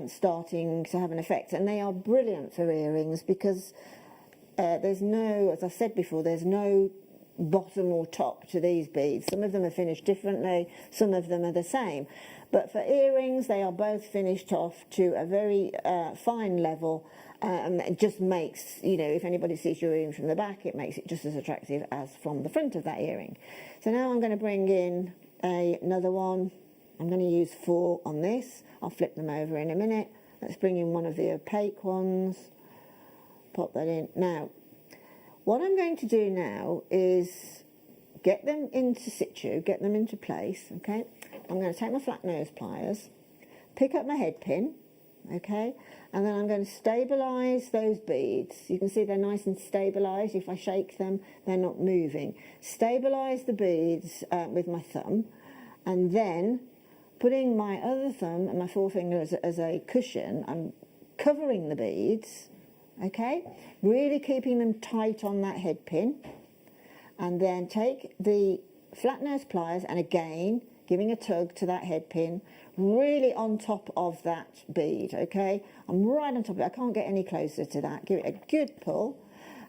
starting to have an effect. And they are brilliant for earrings, because there's no, as I said before, there's no bottom or top to these beads. Some of them are finished differently, some of them are the same. But for earrings, they are both finished off to a very fine level. It just makes, you know, if anybody sees your earring from the back, it makes it just as attractive as from the front of that earring. So now I'm going to bring in another one. I'm going to use 4 on this. I'll flip them over in a minute. Let's bring in one of the opaque ones. Pop that in. Now, What I'm going to do now is get them into situ, get them into place, okay? I'm going to take my flat nose pliers, pick up my head pin, okay? And then I'm going to stabilise those beads. You can see they're nice and stabilised. If I shake them, they're not moving. Stabilise the beads with my thumb, and then putting my other thumb and my forefinger as a cushion, I'm covering the beads, okay? Really keeping them tight on that head pin. And then take the flat nose pliers and again, giving a tug to that head pin, really on top of that bead, okay? I'm right on top of it. I can't get any closer to that. Give it a good pull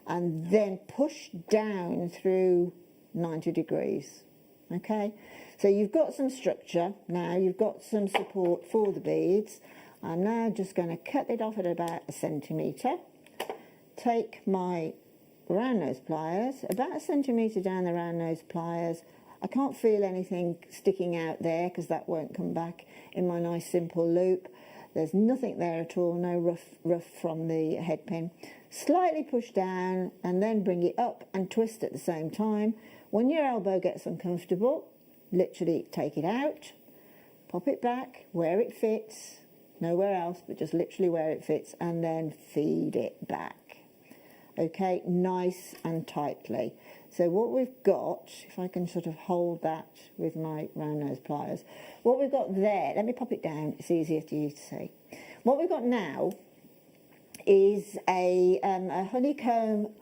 and then push down through 90 degrees, okay? So you've got some structure now, you've got some support for the beads. I'm now just going to cut it off at about 1 centimetre. Take my round nose pliers, about 1 centimetre down the round nose pliers. I can't feel anything sticking out there because that won't come back in my nice simple loop. There's nothing there at all, no rough from the head pin. Slightly push down and then bring it up and twist at the same time. When your elbow gets uncomfortable, literally take it out, pop it back where it fits, nowhere else, but just literally where it fits, and then feed it back. Okay, nice and tightly. So what we've got, if I can sort of hold that with my round nose pliers, what we've got there, let me pop it down, it's easier for you to see. What we've got now is a honeycomb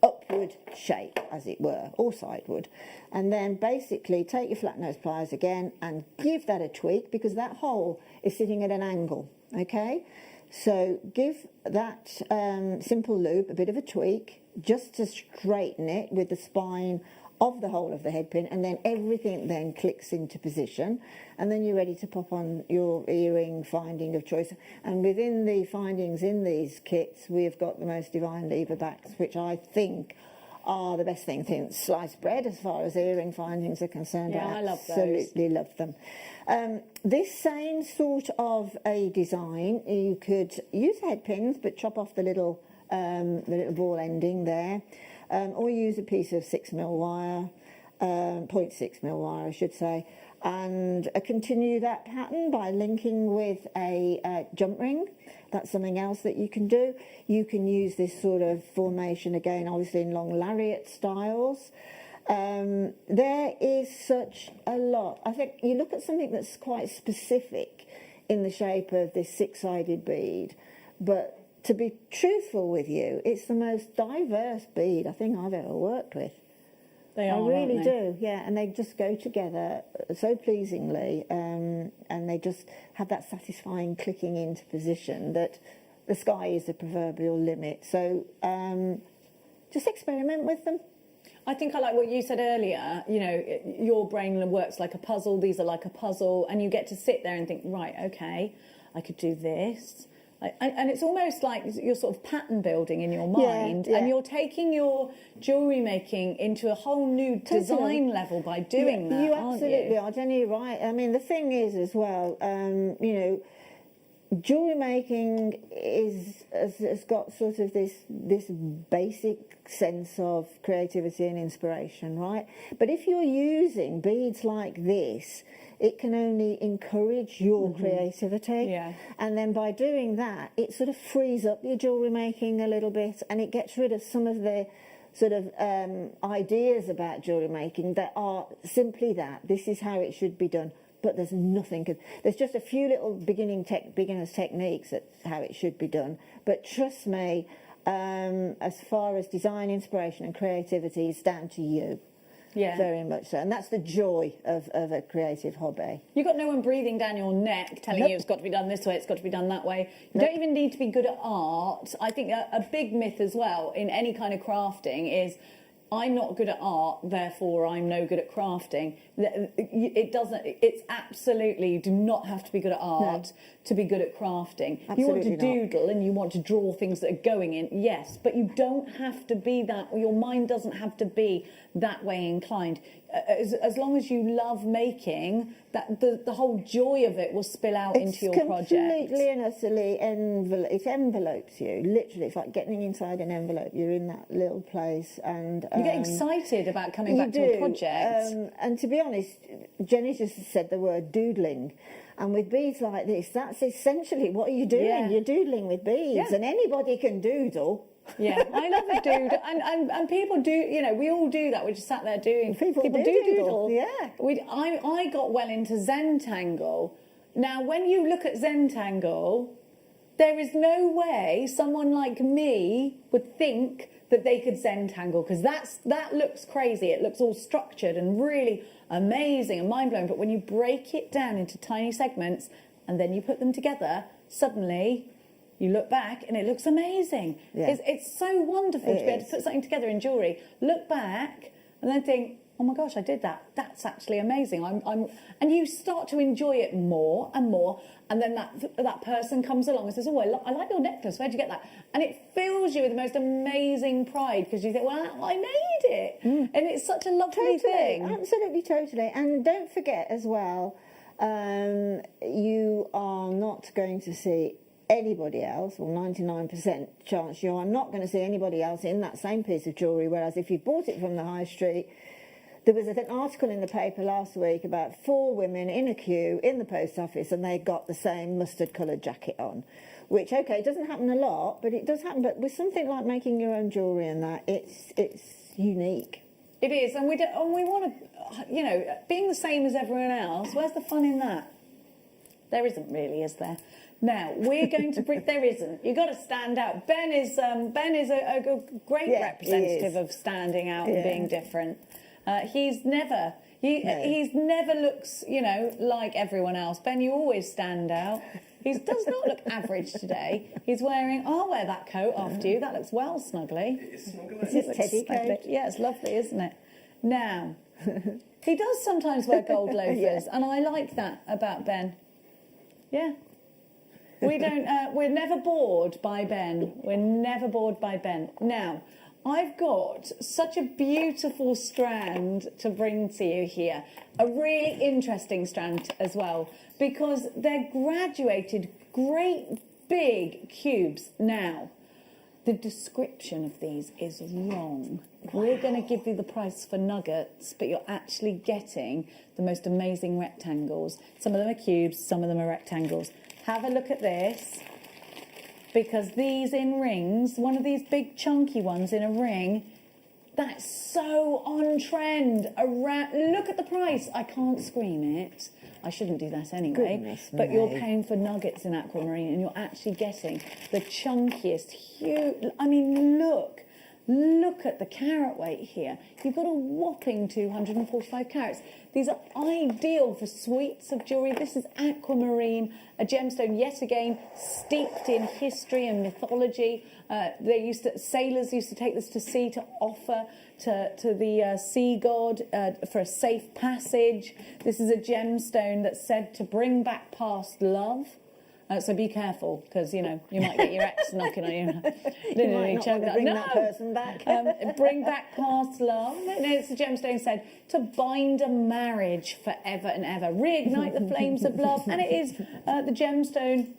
upward shape, as it were, or sideward. And then basically take your flat nose pliers again and give that a tweak because that hole is sitting at an angle, okay? So give that simple loop a bit of a tweak just to straighten it with the spine of the whole of the head pin, and then everything then clicks into position, and then you're ready to pop on your earring finding of choice. And within the findings in these kits, we've got the most divine lever backs, which I think are the best thing since sliced bread as far as earring findings are concerned. Yeah, I love those. Absolutely love them. This same sort of a design, you could use head pins but chop off the little ball ending there, or use a piece of 6mm wire, 0.6mm wire I should say, and continue that pattern by linking with a jump ring. That's something else that you can do. You can use this sort of formation again, obviously in long lariat styles. There is such a lot. I think you look at something that's quite specific in the shape of this six-sided bead, but to be truthful with you, it's the most diverse bead I think I've ever worked with. They are, I really aren't they? do, yeah, and they just go together so pleasingly, and they just have that satisfying clicking into position that the sky is the proverbial limit. So just experiment with them. I think I like what you said earlier, you know, your brain works like a puzzle, these are like a puzzle, and you get to sit there and think, right, okay, I could do this. And it's almost like you're sort of pattern building in your mind, yeah. and you're taking your jewellery making into a whole new design level by doing that, you aren't absolutely you? are, Jenny, you're right. I mean, the thing is as well, you know, jewellery making has got sort of this basic sense of creativity and inspiration, right? But if you're using beads like this, it can only encourage your creativity. Yeah. And then by doing that, it sort of frees up your jewellery making a little bit, and it gets rid of some of the sort of ideas about jewellery making that are simply that. This is how it should be done. But there's nothing. There's just a few little beginners techniques that's how it should be done. But trust me, as far as design, inspiration and creativity, it's down to you. Yeah. Very much so. And that's the joy of a creative hobby. You've got no one breathing down your neck telling you it's got to be done this way, it's got to be done that way. You don't even need to be good at art. I think a big myth as well in any kind of crafting is, I'm not good at art, therefore I'm no good at crafting. It doesn't, it's absolutely, you do not have to be good at art to be good at crafting. Absolutely you want to not. doodle and you want to draw things that are going in, yes, but you don't have to be that, or your mind doesn't have to be that way inclined. as long as you love making, that the whole joy of it will spill out into your project. It's completely and utterly it envelopes you. Literally, it's like getting inside an envelope. You're in that little place, and you get excited about coming back to a project. And to be honest, Jenny just said the word doodling. And with beads like this, that's essentially what you're doing. Yeah. You're doodling with beads, and anybody can doodle. Yeah, I love a doodle, and people do. You know, we all do that. We just sat there doing. People do doodle. Yeah. I got well into Zentangle. Now, when you look at Zentangle, there is no way someone like me would think that they could Zentangle, because that looks crazy. It looks all structured and really amazing and mind-blowing. But when you break it down into tiny segments and then you put them together, suddenly you look back and it looks amazing. Yeah. It's so wonderful to be able to put something together in jewellery, look back and then think, oh my gosh, I did that. That's actually amazing. And you start to enjoy it more and more. And then that person comes along and says, oh, I like your necklace. Where'd you get that? And it fills you with the most amazing pride, because you think, well, I made it. And it's such a lovely thing. Absolutely, totally. And don't forget as well, you are not going to see anybody else, or 99% chance you are not going to see anybody else in that same piece of jewellery, whereas if you bought it from the high street, there was an article in the paper last week about 4 women in a queue in the post office, and they got the same mustard-coloured jacket on, which, OK, doesn't happen a lot, but it does happen. But with something like making your own jewellery and that, it's unique. It is, and we want to, you know, being the same as everyone else, where's the fun in that? There isn't really, is there? Now, we're going to bring... There isn't. You've got to stand out. Ben is a great representative of standing out and being different. He's never looks, you know, like everyone else. Ben, you always stand out. He does not look average today. He's wearing... I'll wear that coat after you. That looks well snuggly. It is snuggly. It's his teddy coat. Yeah, it's lovely, isn't it? Now, he does sometimes wear gold loafers, and I like that about Ben. Yeah. We don't... we're never bored by Ben. We're never bored by Ben. Now... I've got such a beautiful strand to bring to you here. A really interesting strand as well, because they're graduated great big cubes. Now, the description of these is wrong. We're going to give you the price for nuggets, but you're actually getting the most amazing rectangles. Some of them are cubes, some of them are rectangles. Have a look at this. Because these in rings, one of these big chunky ones in a ring, that's so on trend. Look at the price. I can't scream it. I shouldn't do that anyway. Goodness but me. you're paying for nuggets in Aquamarine, and you're actually getting the chunkiest, huge... I mean, look at the carat weight here. You've got a whopping 245 carats. These are ideal for suites of jewellery. This is Aquamarine, a gemstone yet again steeped in history and mythology. Sailors used to take this to sea to offer to the sea god for a safe passage. This is a gemstone that's said to bring back past love. So be careful, because, you know, you might get your ex knocking on you. You might not want to bring that person back. Bring back past love. No, it's a gemstone said to bind a marriage forever and ever. Reignite the flames of love. And it is the gemstone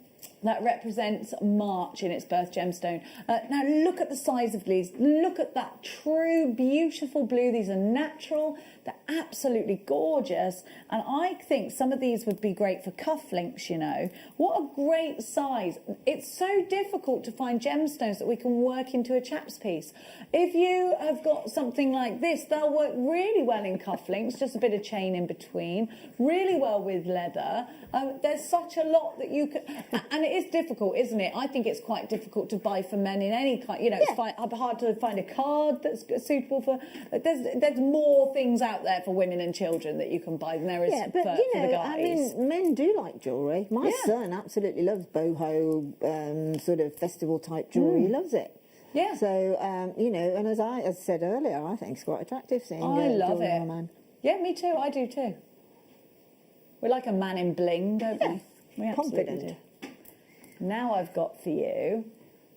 that represents March in its birth gemstone. Now look at the size of these. Look at that true, beautiful blue. These are natural. They're absolutely gorgeous. And I think some of these would be great for cufflinks, you know. What a great size. It's so difficult to find gemstones that we can work into a chap's piece. If you have got something like this, they'll work really well in cufflinks, just a bit of chain in between, really well with leather. There's such a lot that you can... And it is difficult, isn't it? I think it's quite difficult to buy for men in any kind... You know, it's hard to find a card that's suitable for... There's more things out there for women and children that you can buy than there is for the guys. I mean, men do like jewellery. My son absolutely loves boho, sort of festival-type jewellery. He loves it. Yeah. So, you know, and as I said earlier, I think it's quite attractive seeing I love jewellery it. on a man. Yeah, me too. I do too. We're like a man in bling, don't we? We absolutely Confident. do. Now I've got for you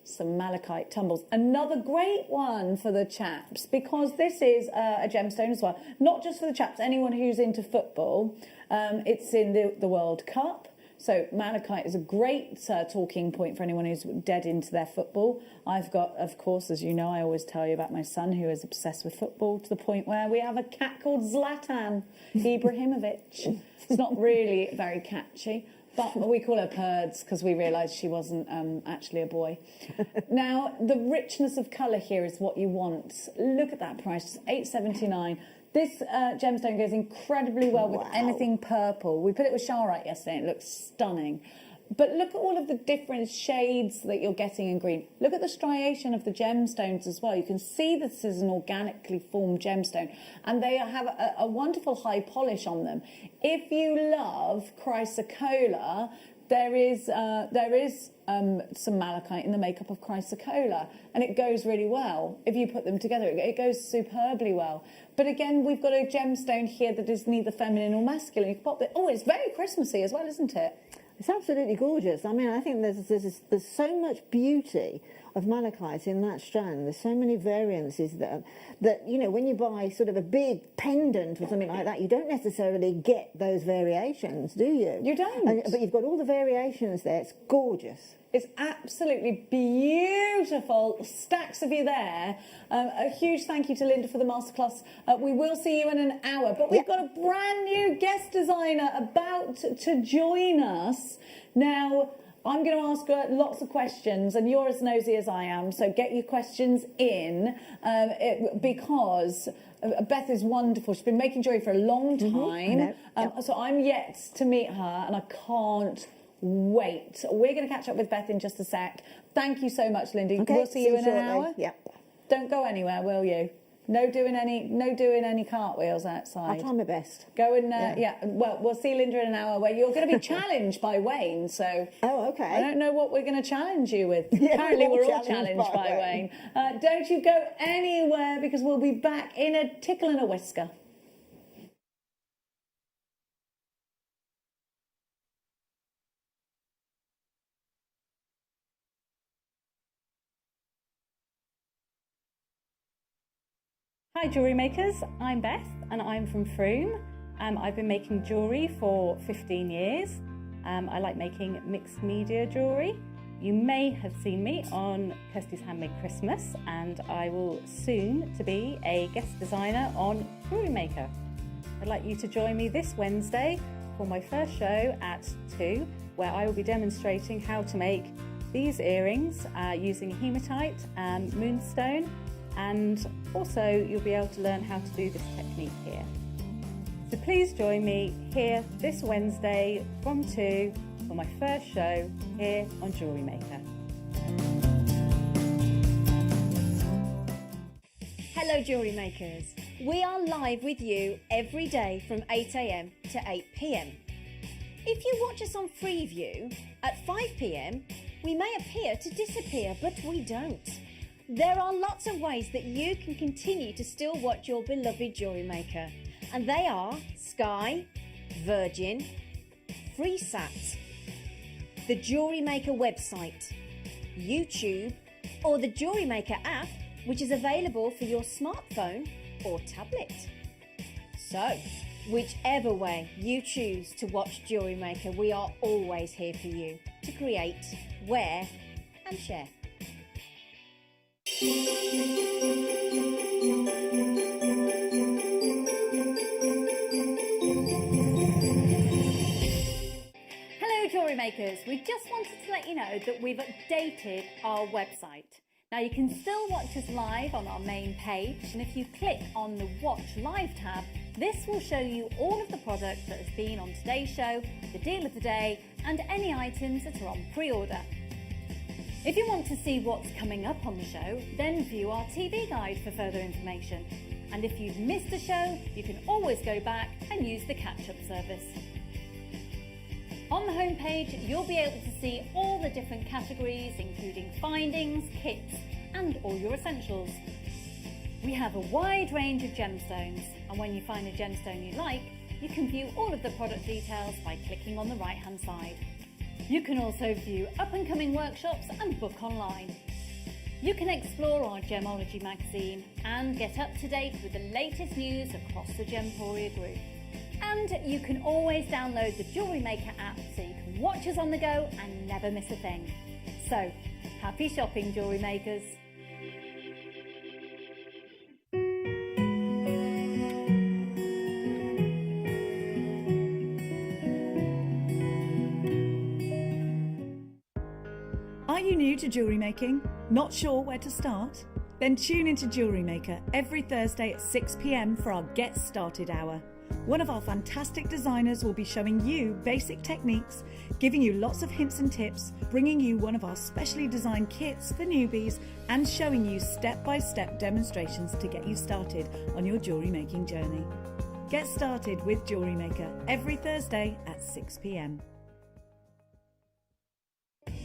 some malachite tumbles. Another great one for the chaps, because this is a gemstone as well. Not just for the chaps, anyone who's into football. It's in the World Cup. So malachite is a great talking point for anyone who's dead into their football. I've got, of course, as you know, I always tell you about my son who is obsessed with football to the point where we have a cat called Zlatan Ibrahimovic. It's not really very catchy, but we call her Purds because we realised she wasn't actually a boy. Now, the richness of colour here is what you want. Look at that price, it's $8.79. This gemstone goes incredibly well with anything purple. We put it with Charite yesterday, it looks stunning. But look at all of the different shades that you're getting in green. Look at the striation of the gemstones as well. You can see this is an organically formed gemstone, and they have a wonderful high polish on them. If you love chrysocolla, there is some malachite in the makeup of chrysocolla, and it goes really well. If you put them together, it goes superbly well. But again, we've got a gemstone here that is neither feminine or masculine. You can pop it. Oh, it's very Christmassy as well, isn't it? It's absolutely gorgeous. I mean, I think there's so much beauty of malachite in that strand. There's so many variances that you know, when you buy sort of a big pendant or something like that, you don't necessarily get those variations, do you? You don't. But you've got all the variations there. It's gorgeous. It's absolutely beautiful. Stacks of you there. A huge thank you to Linda for the masterclass. We will see you in an hour, but we've got a brand new guest designer about to join us. Now, I'm going to ask her lots of questions, and you're as nosy as I am, so get your questions in, because Beth is wonderful. She's been making jewellery for a long time, so I'm yet to meet her, and I can't wait. We're going to catch up with Beth in just a sec. Thank you so much, Lindy. Okay, we'll see you in an hour. Yeah. Don't go anywhere, will you? No doing any cartwheels outside. I'll try my best. Go and well, we'll see Linda in an hour where you're going to be challenged by Wayne. So okay. I don't know what we're going to challenge you with. Yeah, Apparently we're all challenged challenged by Wayne. Don't you go anywhere, because we'll be back in a tickle and a whisker. Hi jewellery makers, I'm Beth and I'm from Froome. I've been making jewellery for 15 years. I like making mixed media jewellery. You may have seen me on Kirsty's Handmade Christmas, and I will soon to be a guest designer on JewelleryMaker. I'd like you to join me this Wednesday for my first show at 2, where I will be demonstrating how to make these earrings using hematite and moonstone. And also you'll be able to learn how to do this technique here. So please join me here this Wednesday from 2 for my first show here on JewelleryMaker. Hello jewellery makers. We are live with you every day from 8 AM to 8 PM. If you watch us on Freeview at 5 PM, we may appear to disappear, but we don't. There are lots of ways that you can continue to still watch your beloved jewellery maker, and they are Sky, Virgin, FreeSat, the Jewellery Maker website, YouTube, or the Jewellery Maker app, which is available for your smartphone or tablet. So, whichever way you choose to watch Jewellery Maker, we are always here for you to create, wear, and share. Hello jewellery makers, we just wanted to let you know that we've updated our website. Now you can still watch us live on our main page, and if you click on the Watch Live tab, this will show you all of the products that has been on today's show, the deal of the day, and any items that are on pre-order. If you want to see what's coming up on the show, then view our TV guide for further information. And if you've missed a show, you can always go back and use the catch-up service. On the homepage, you'll be able to see all the different categories, including findings, kits, and all your essentials. We have a wide range of gemstones, and when you find a gemstone you like, you can view all of the product details by clicking on the right-hand side. You can also view up-and-coming workshops and book online. You can explore our Gemology magazine and get up to date with the latest news across the Gemporia group. And you can always download the JewelleryMaker app so you can watch us on the go and never miss a thing. So, happy shopping, jewellery makers! Are you new to jewellery making? Not sure where to start? Then tune into JewelleryMaker every Thursday at 6 p.m. for our Get Started Hour. One of our fantastic designers will be showing you basic techniques, giving you lots of hints and tips, bringing you one of our specially designed kits for newbies, and showing you step-by-step demonstrations to get you started on your jewellery making journey. Get started with JewelleryMaker every Thursday at 6 p.m.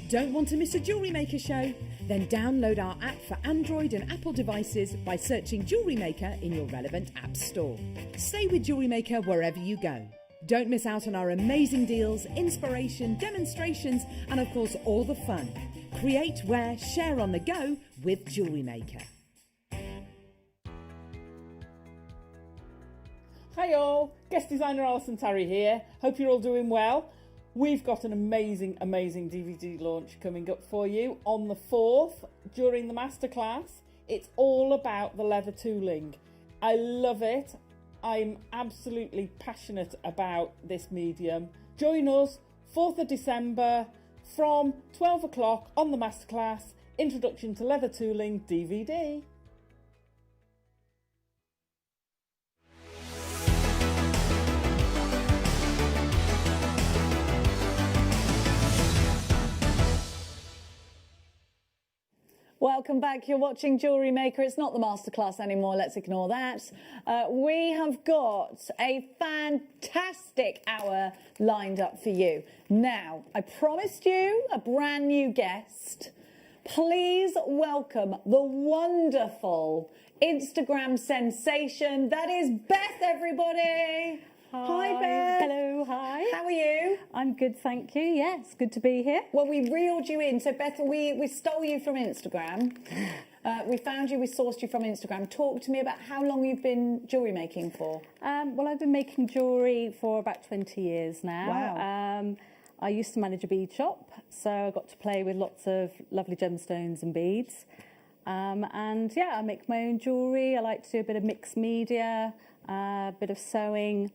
Don't want to miss a Jewellery Maker show? Then download our app for Android and Apple devices by searching Jewellery Maker in your relevant app store. Stay with Jewellery Maker wherever you go. Don't miss out on our amazing deals, inspiration, demonstrations, and of course all the fun. Create, wear, share on the go with Jewellery Maker. Hi all, guest designer Alison Tarry here. Hope you're all doing well. We've got an amazing DVD launch coming up for you on the 4th during the masterclass. It's all about the leather tooling. I love it. I'm absolutely passionate about this medium. Join us 4th of December from 12 o'clock on the masterclass, Introduction to Leather Tooling DVD. Welcome back. You're watching Jewellery Maker. It's not the masterclass anymore. Let's ignore that. We have got a fantastic hour lined up for you. Now, I promised you a brand new guest. Please welcome the wonderful Instagram sensation that is Beth, everybody. Hi, Beth. Hello, hi. How are you? I'm good, thank you. Yes, good to be here. Well, we reeled you in. So, Beth, we stole you from Instagram. We found you, we sourced you from Instagram. Talk to me about how long you've been jewellery making for. Well, I've been making jewellery for about 20 years now. Wow. I used to manage a bead shop, so I got to play with lots of lovely gemstones and beads. And yeah, I make my own jewellery. I like to do a bit of mixed media, a bit of sewing.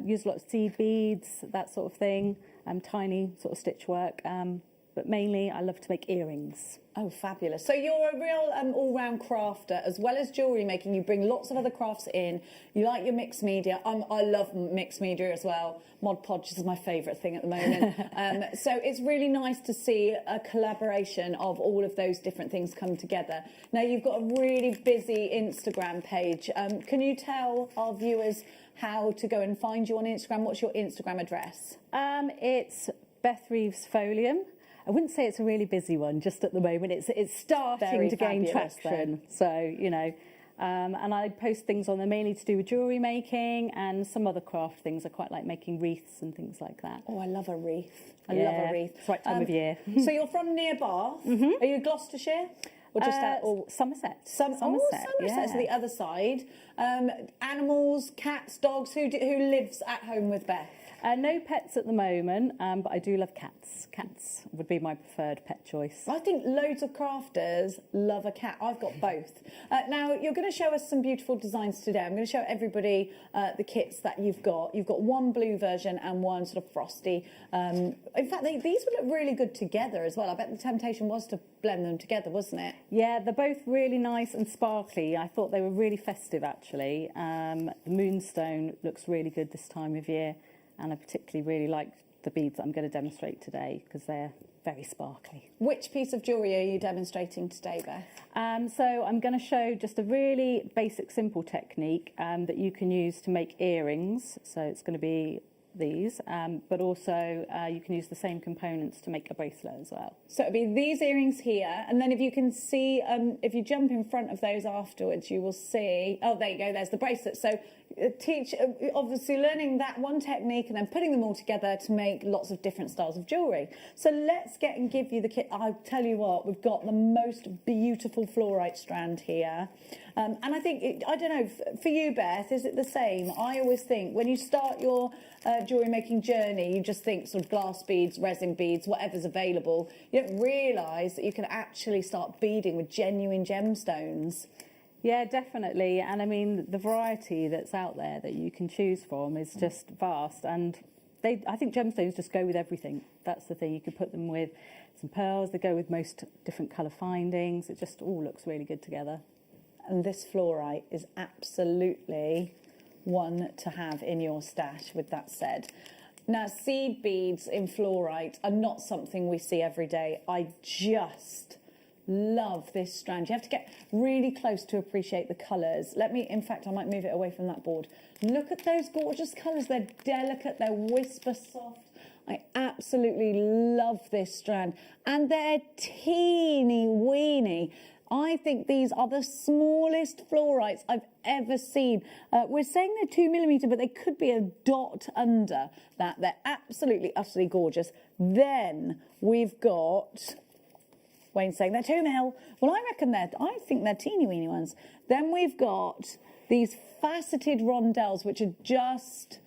Use a lot of seed beads, that sort of thing, tiny sort of stitch work, but mainly I love to make earrings. Oh, fabulous. So you're a real all-round crafter, as well as jewellery making. You bring lots of other crafts in. You like your mixed media. I love mixed media as well. Mod Podge is my favourite thing at the moment. So it's really nice to see a collaboration of all of those different things come together. Now, you've got a really busy Instagram page. Can you tell our viewers how to go and find you on Instagram? What's your Instagram address? It's Beth Reeves Folium. I wouldn't say it's a really busy one just at the moment. It's starting Very to gain fabulous traction. So, you know, and I post things on there mainly to do with jewellery making and some other craft things. I quite like making wreaths and things like that. Oh, I love a wreath. I Yeah, love a wreath. it's the right time of year. So you're from near Bath. Are you Gloucestershire? Or just or Somerset. Somerset, yeah. so the other side. Animals, cats, dogs. Who lives at home with Beth? No pets at the moment, but I do love cats. Cats would be my preferred pet choice. I think loads of crafters love a cat. I've got both. Now, you're going to show us some beautiful designs today. I'm going to show everybody the kits that you've got. You've got one blue version and one sort of frosty. In fact, these would look really good together as well. I bet the temptation was to blend them together, wasn't it? Yeah, they're both really nice and sparkly. I thought they were really festive, actually. The moonstone looks really good this time of year. And I particularly really like the beads that I'm going to demonstrate today because they're very sparkly. Which piece of jewellery are you demonstrating today, Beth? So I'm going to show just a really basic, simple technique that you can use to make earrings. So it's going to be these, but also you can use the same components to make a bracelet as well. So it'll be these earrings here, and then if you can see, if you jump in front of those afterwards, you will see, oh, there you go, there's the bracelet. So obviously learning that one technique and then putting them all together to make lots of different styles of jewellery. So let's get and give you the kit. I'll tell you what, we've got the most beautiful fluorite strand here. And I think, I don't know, for you, Beth, is it the same? I always think when you start your jewellery making journey, you just think sort of glass beads, resin beads, whatever's available. You don't realise that you can actually start beading with genuine gemstones. Yeah, definitely. And I mean, the variety that's out there that you can choose from is just vast. And I think gemstones just go with everything. That's the thing. You could put them with some pearls. They go with most different colour findings. It just all looks really good together. And this fluorite is absolutely one to have in your stash, with that said. Now, seed beads in fluorite are not something we see every day. I just love this strand. You have to get really close to appreciate the colours. In fact, I might move it away from that board. Look at those gorgeous colours. They're delicate, they're whisper soft. I absolutely love this strand. And they're teeny weeny. I think these are the smallest fluorites I've ever seen. We're saying they're 2 millimetre, but they could be a dot under that. They're absolutely, utterly gorgeous. Then we've got, Wayne's saying they're 2 mil. Well, I think they're teeny weeny ones. Then we've got these faceted rondelles, which are just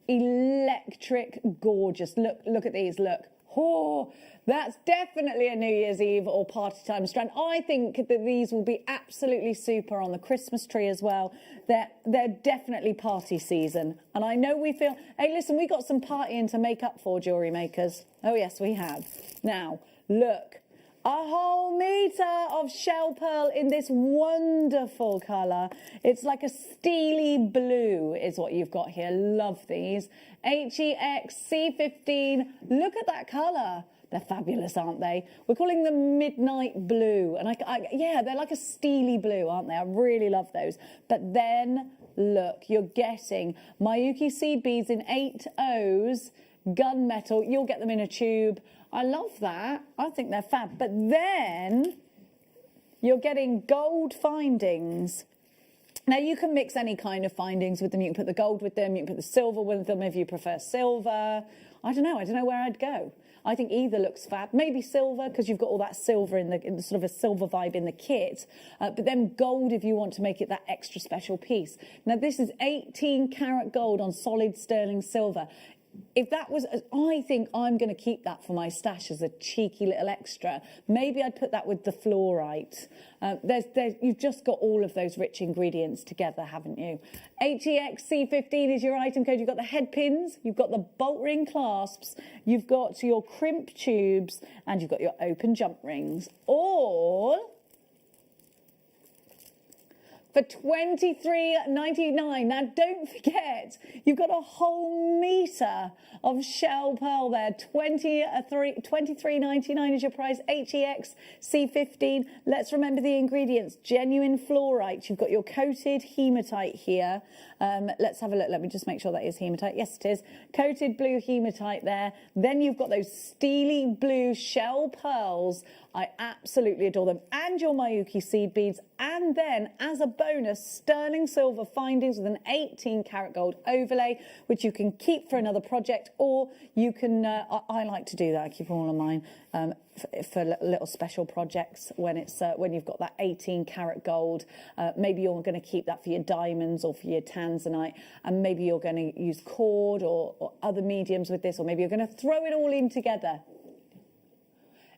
electric gorgeous. Look at these, look. Oh, that's definitely a New Year's Eve or party time strand. I think that these will be absolutely super on the Christmas tree as well. They're definitely party season. And I know we feel, hey, listen, we got some partying to make up for, jewellery makers. Oh, yes, we have. Now, look. A whole metre of shell pearl in this wonderful colour. It's like a steely blue is what you've got here. Love these. HEX C15. Look at that colour. They're fabulous, aren't they? We're calling them midnight blue. And yeah, they're like a steely blue, aren't they? I really love those. But then, look, you're getting Miyuki seed beads in 8 O's, gunmetal. You'll get them in a tube. I love that. I think they're fab. But then you're getting gold findings. Now, you can mix any kind of findings with them. You can put the gold with them. You can put the silver with them if you prefer silver. I don't know where I'd go. I think either looks fab. Maybe silver, because you've got all that silver in the sort of a silver vibe in the kit. But then gold if you want to make it that extra special piece. Now, this is 18 karat gold on solid sterling silver. If that was, I think I'm going to keep that for my stash as a cheeky little extra. Maybe I'd put that with the fluorite. You've just got all of those rich ingredients together, haven't you? HEX C15 is your item code. You've got the head pins, you've got the bolt ring clasps, you've got your crimp tubes, and you've got your open jump rings. All for $23.99. Now, don't forget, you've got a whole metre of shell pearl there. $23.99 is your price. HEX C15. Let's remember the ingredients. Genuine fluorite. You've got your coated hematite here. Let's have a look. Let me just make sure that is hematite. Yes, it is. Coated blue hematite there. Then you've got those steely blue shell pearls. I absolutely adore them. And your Miyuki seed beads. And then, as a bonus, sterling silver findings with an 18 karat gold overlay, which you can keep for another project, or you can, I like to do that, I keep all of mine for little special projects when you've got that 18 karat gold. Maybe you're going to keep that for your diamonds or for your Tanzanite, and maybe you're going to use cord or other mediums with this, or maybe you're going to throw it all in together.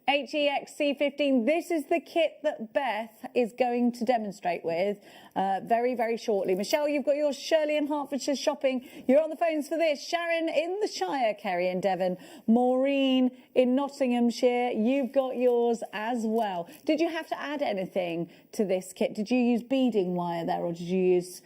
HEX C15, this is the kit that Beth is going to demonstrate with very, very shortly. Michelle, you've got your Shirley in Hertfordshire shopping. You're on the phones for this. Sharon in the Shire, Kerry in Devon. Maureen in Nottinghamshire, you've got yours as well. Did you have to add anything to this kit? Did you use beading wire there, or did you use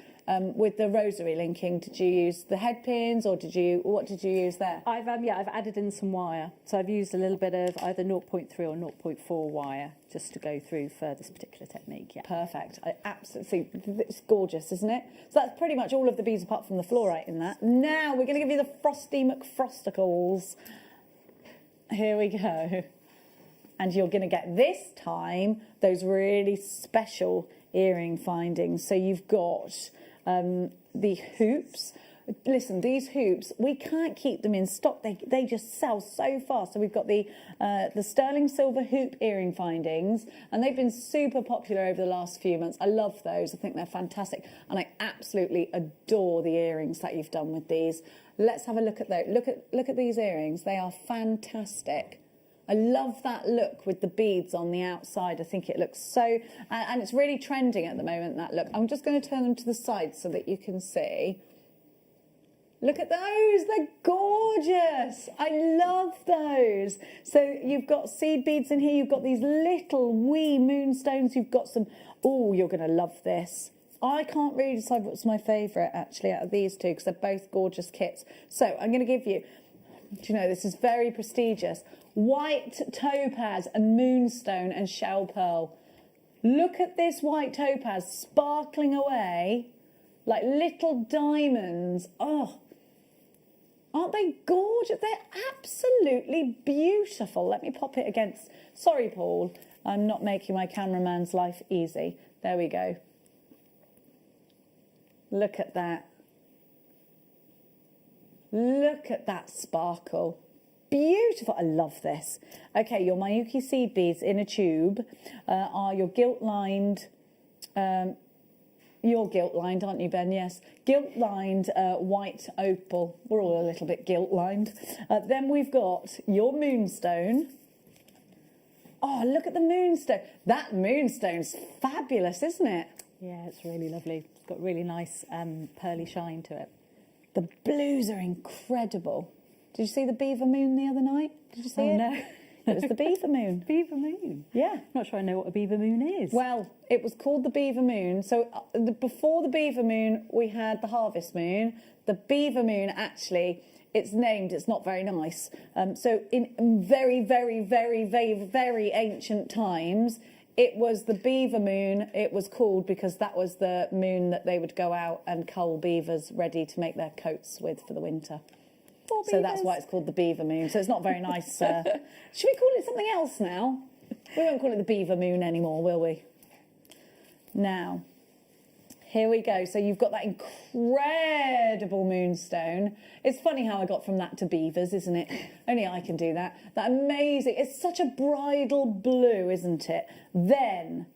with the rosary linking, did you use the head pins or what did you use there? I've added in some wire. So I've used a little bit of either 0.3 or 0.4 wire just to go through for this particular technique. Yeah. Perfect. I absolutely, it's gorgeous, isn't it? So that's pretty much all of the beads apart from the fluorite in that. Now we're going to give you the Frosty McFrosticles. Here we go. And you're going to get this time those really special earring findings. So you've got the hoops. Listen, these hoops, we can't keep them in stock. They just sell so fast. So we've got the sterling silver hoop earring findings, and they've been super popular over the last few months. I love those. I think they're fantastic, and I absolutely adore the earrings that you've done with these. Let's have a look at those. Look at these earrings. They are fantastic. I love that look with the beads on the outside. I think it looks so, and it's really trending at the moment, that look. I'm just going to turn them to the side so that you can see. Look at those, they're gorgeous. I love those. So you've got seed beads in here. You've got these little wee moonstones. You've got some, oh, you're going to love this. I can't really decide what's my favourite, actually, out of these two, because they're both gorgeous kits. So I'm going to give you, do you know, this is very prestigious. White topaz and moonstone and shell pearl. Look at this white topaz sparkling away like little diamonds. Oh, aren't they gorgeous? They're absolutely beautiful. Let me pop it against. Sorry, Paul, I'm not making my cameraman's life easy. There we go. Look at that. Look at that sparkle. Beautiful. I love this. Okay, your Miyuki seed beads in a tube are your gilt-lined, you're gilt-lined, aren't you, Ben? Yes. Gilt-lined white opal. We're all a little bit gilt-lined. Then we've got your moonstone. Oh, look at the moonstone. That moonstone's fabulous, isn't it? Yeah, it's really lovely. It's got really nice pearly shine to it. The blues are incredible. Did you see the beaver moon the other night? Did you see it? No. It was the beaver moon. Beaver moon? Yeah. Not sure I know what a beaver moon is. Well, it was called the beaver moon. So before the beaver moon, we had the harvest moon. The beaver moon, actually, it's named, it's not very nice. So in very, very, very, very, very ancient times, it was the beaver moon. It was called because that was the moon that they would go out and cull beavers ready to make their coats with for the winter. So that's why it's called the beaver moon. So it's not very nice. Should we call it something else now? We won't call it the beaver moon anymore, will we? Now, here we go. So you've got that incredible moonstone. It's funny how I got from that to beavers, isn't it? Only I can do that. That amazing. It's such a bridal blue, isn't it? Then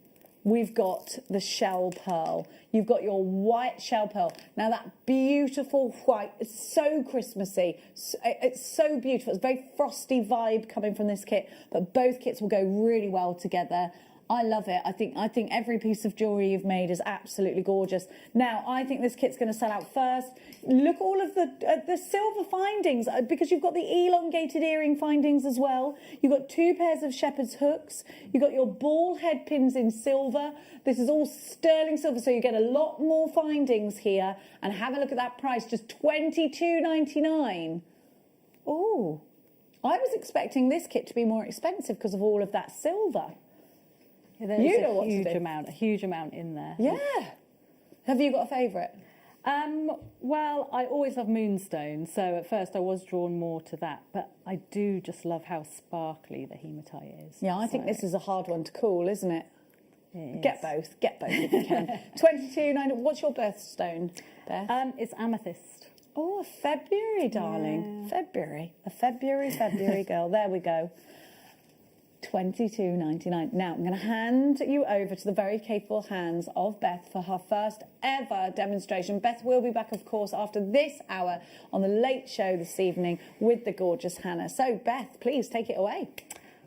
we've got the shell pearl. You've got your white shell pearl. Now that beautiful white, it's so Christmassy. It's so beautiful. It's a very frosty vibe coming from this kit, but both kits will go really well together. I love it. I think every piece of jewellery you've made is absolutely gorgeous. Now, I think this kit's going to sell out first. Look all of the silver findings, because you've got the elongated earring findings as well. You've got 2 pairs of shepherd's hooks. You've got your ball head pins in silver. This is all sterling silver, so you get a lot more findings here. And have a look at that price, just $22.99. Oh, I was expecting this kit to be more expensive because of all of that silver. Yeah, there's a huge amount in there. Yeah. Have you got a favourite? Well, I always love moonstone, so at first I was drawn more to that, but I do just love how sparkly the hematite is. Yeah, I think this is a hard one to call, isn't it? It is. Get both if you can. $22.99. What's your birthstone, Beth? It's amethyst. Oh, February, darling. Yeah. February. A February girl. There we go. $22.99. Now, I'm going to hand you over to the very capable hands of Beth for her first ever demonstration. Beth will be back, of course, after this hour on the Late Show this evening with the gorgeous Hannah. So, Beth, please take it away.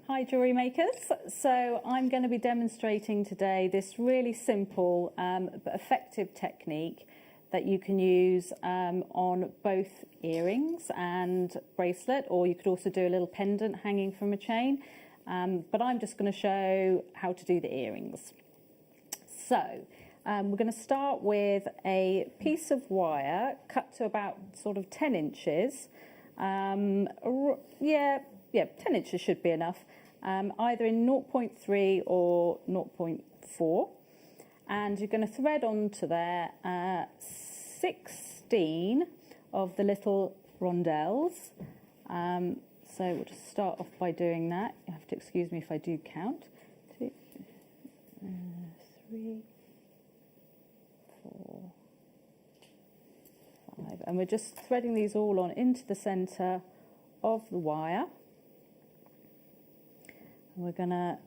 Hi, jewellery makers. So I'm going to be demonstrating today this really simple but effective technique that you can use on both earrings and bracelet, or you could also do a little pendant hanging from a chain. But I'm just going to show how to do the earrings. So We're going to start with a piece of wire cut to about sort of 10 inches. Yeah, 10 inches should be enough, either in 0.3 or 0.4. And you're going to thread onto there 16 of the little rondelles. So we'll just start off by doing that. You have to excuse me if I do count. 2, 3, 4, 5. And we're just threading these all on into the centre of the wire. And we're going to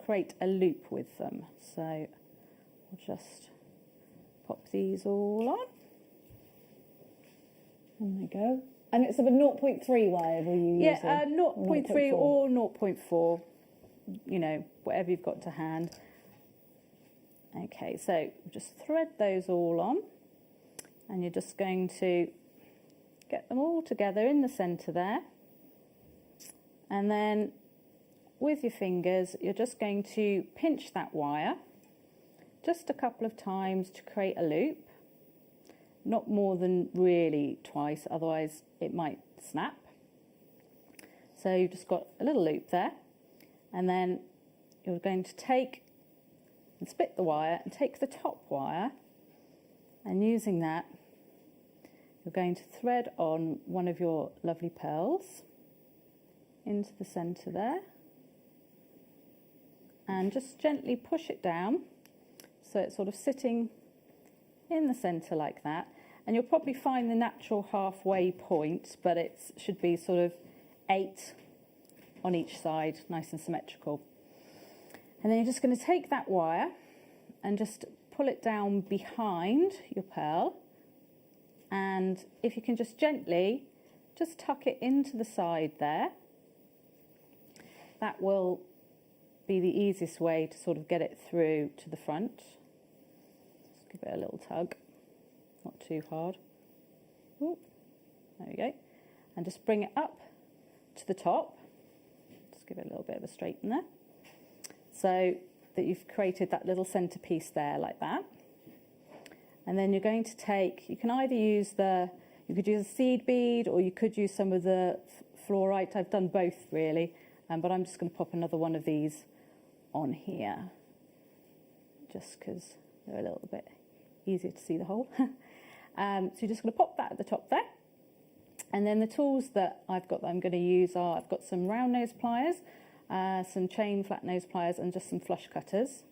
create a loop with them. So we'll just pop these all on. There we go. And it's of a 0.3 wire were you using? Yeah, 0.3 or 0.4, you know, whatever you've got to hand. Okay, so just thread those all on, and you're just going to get them all together in the centre there. And then with your fingers, you're just going to pinch that wire just a couple of times to create a loop. Not more than really twice, otherwise it might snap. So you've just got a little loop there, and then you're going to take and split the wire and take the top wire, and using that you're going to thread on one of your lovely pearls into the centre there, and just gently push it down so it's sort of sitting in the centre like that. And you'll probably find the natural halfway point, but it should be sort of 8 on each side, nice and symmetrical. And then you're just going to take that wire and just pull it down behind your pearl, and if you can just gently just tuck it into the side there, that will be the easiest way to sort of get it through to the front. Just give it a little tug, not too hard. Ooh, there we go. And just bring it up to the top. Just give it a little bit of a straighten there, so that you've created that little centerpiece there like that. And then you're going to take, you can either use you could use a seed bead, or you could use some of the fluorite. I've done both really, but I'm just going to pop another one of these on here, just because they're a little bit easier to see the hole. So you're just going to pop that at the top there. And then the tools that I've got that I'm going to use are, I've got some round nose pliers, some chain flat nose pliers, and just some flush cutters.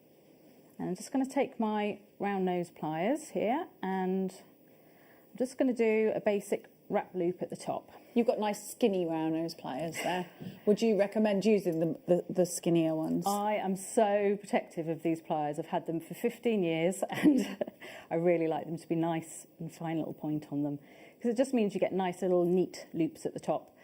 And I'm just going to take my round nose pliers here, and I'm just going to do a basic wrap loop at the top. You've got nice skinny round nose pliers there. Would you recommend using the skinnier ones? I am so protective of these pliers. I've had them for 15 years and I really like them to be nice and fine little point on them, because it just means you get nice little neat loops at the top.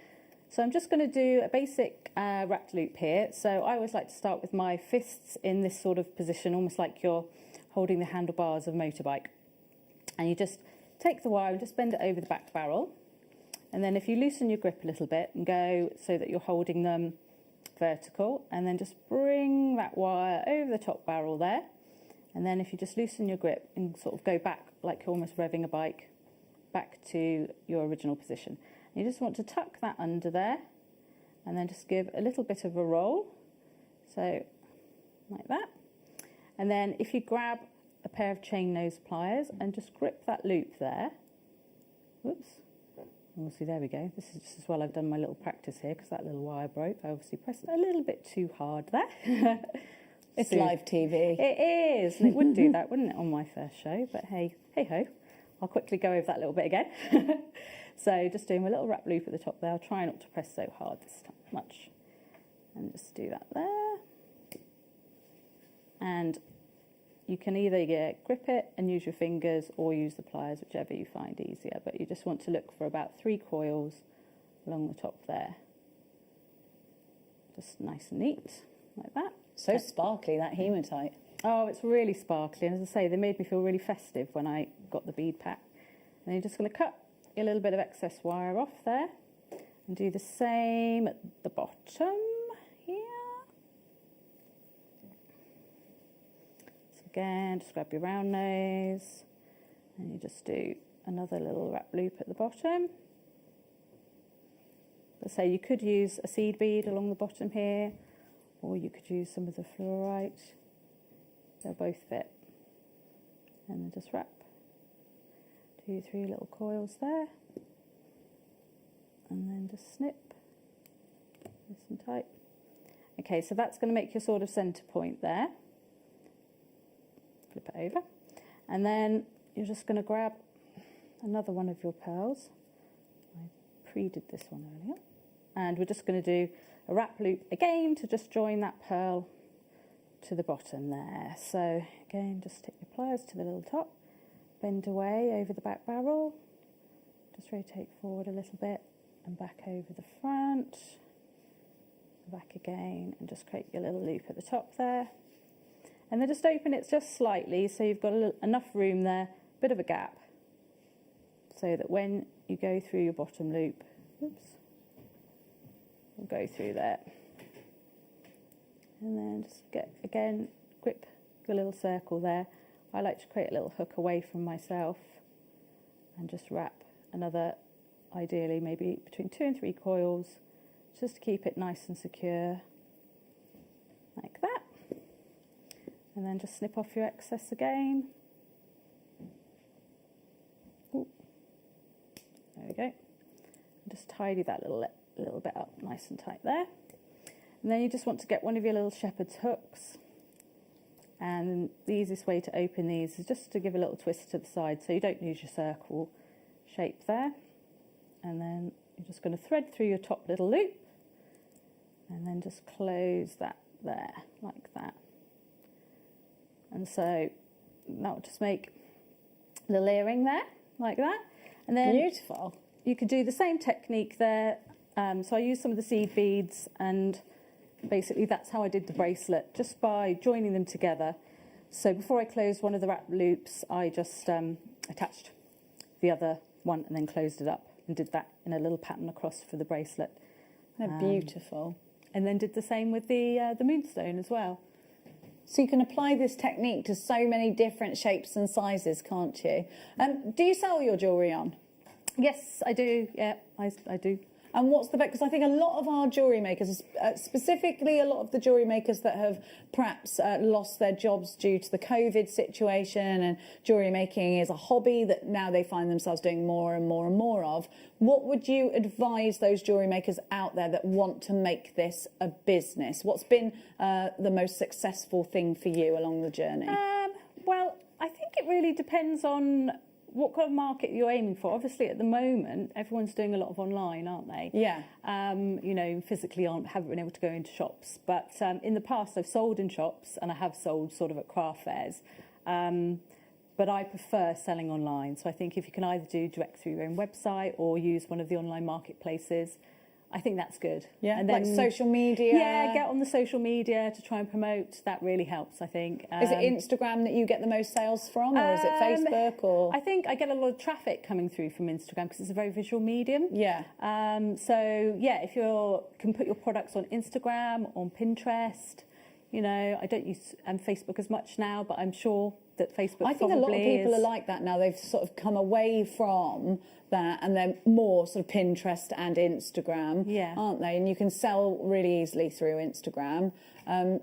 So I'm just going to do a basic wrapped loop here. So I always like to start with my fists in this sort of position, almost like you're holding the handlebars of a motorbike. And you just take the wire and just bend it over the back barrel. And then if you loosen your grip a little bit and go so that you're holding them vertical, and then just bring that wire over the top barrel there. And then if you just loosen your grip and sort of go back like you're almost revving a bike, back to your original position. You just want to tuck that under there, and then just give a little bit of a roll, so like that. And then if you grab a pair of chain nose pliers and just grip that loop there. Whoops. Well, see, there we go. This is just as well I've done my little practice here, because that little wire broke. I obviously pressed a little bit too hard there. It's live TV. It is, and it would do that, wouldn't it, on my first show? But hey ho, I'll quickly go over that little bit again. So just doing a little wrap loop at the top there. I'll try not to press so hard this time, much. And just do that there. And you can either grip it and use your fingers, or use the pliers, whichever you find easier. But you just want to look for about 3 coils along the top there. Just nice and neat, like that. So sparkly, that hematite. Oh, it's really sparkly. And as I say, they made me feel really festive when I got the bead pack. And you're just going to cut a little bit of excess wire off there, and do the same at the bottom here. So again, just grab your round nose and you just do another little wrap loop at the bottom. So you could use a seed bead along the bottom here, or you could use some of the fluorite. They'll both fit. And then just wrap 2, 3 little coils there. And then just snip, nice and tight. Okay, so that's going to make your sort of centre point there. Flip it over. And then you're just going to grab another one of your pearls. I pre-did this one earlier. And we're just going to do a wrap loop again to just join that pearl to the bottom there. So again, just stick your pliers to the little top, bend away over the back barrel, just rotate forward a little bit and back over the front, back again, and just create your little loop at the top there. And then just open it just slightly so you've got enough room there, bit of a gap, so that when you go through your bottom loop, oops, we'll go through there. And then just grip the little circle there. I like to create a little hook away from myself and just wrap another, ideally maybe between 2 and 3 coils, just to keep it nice and secure, like that. And then just snip off your excess again. Ooh. There we go. And just tidy that little bit up nice and tight there. And then you just want to get one of your little shepherd's hooks. And the easiest way to open these is just to give a little twist to the side so you don't lose your circle shape there. And then you're just going to thread through your top little loop and then just close that there like that. And so that will just make a little earring there like that. And then beautiful. You could do the same technique there. So I used some of the seed beads, and basically that's how I did the bracelet, just by joining them together. So before I closed one of the wrap loops, I just attached the other one and then closed it up and did that in a little pattern across for the bracelet. They're beautiful. And then did the same with the moonstone as well. So you can apply this technique to so many different shapes and sizes, can't you? Do you sell your jewellery on? Yes, I do. Yeah, I do. And what's the best? Because I think a lot of our jewellery makers, specifically a lot of the jewellery makers that have perhaps lost their jobs due to the COVID situation, and jewellery making is a hobby that now they find themselves doing more and more and more of. What would you advise those jewellery makers out there that want to make this a business? What's been the most successful thing for you along the journey? Well, I think it really depends on what kind of market you're aiming for. Obviously, at the moment, everyone's doing a lot of online, aren't they? Yeah. You know, physically haven't been able to go into shops. But in the past, I've sold in shops, and I have sold sort of at craft fairs. But I prefer selling online. So I think if you can either do direct through your own website or use one of the online marketplaces, I think that's good. Yeah, and then, like social media. Yeah, get on the social media to try and promote. That really helps, I think. Is it Instagram that you get the most sales from, or is it Facebook? Or I think I get a lot of traffic coming through from Instagram because it's a very visual medium. Yeah. So yeah, if you can put your products on Instagram, on Pinterest. You know, I don't use Facebook as much now, but I'm sure that Facebook. I think a lot of people are like that now. They've sort of come away from that, and they're more sort of Pinterest and Instagram, aren't they? And you can sell really easily through Instagram. And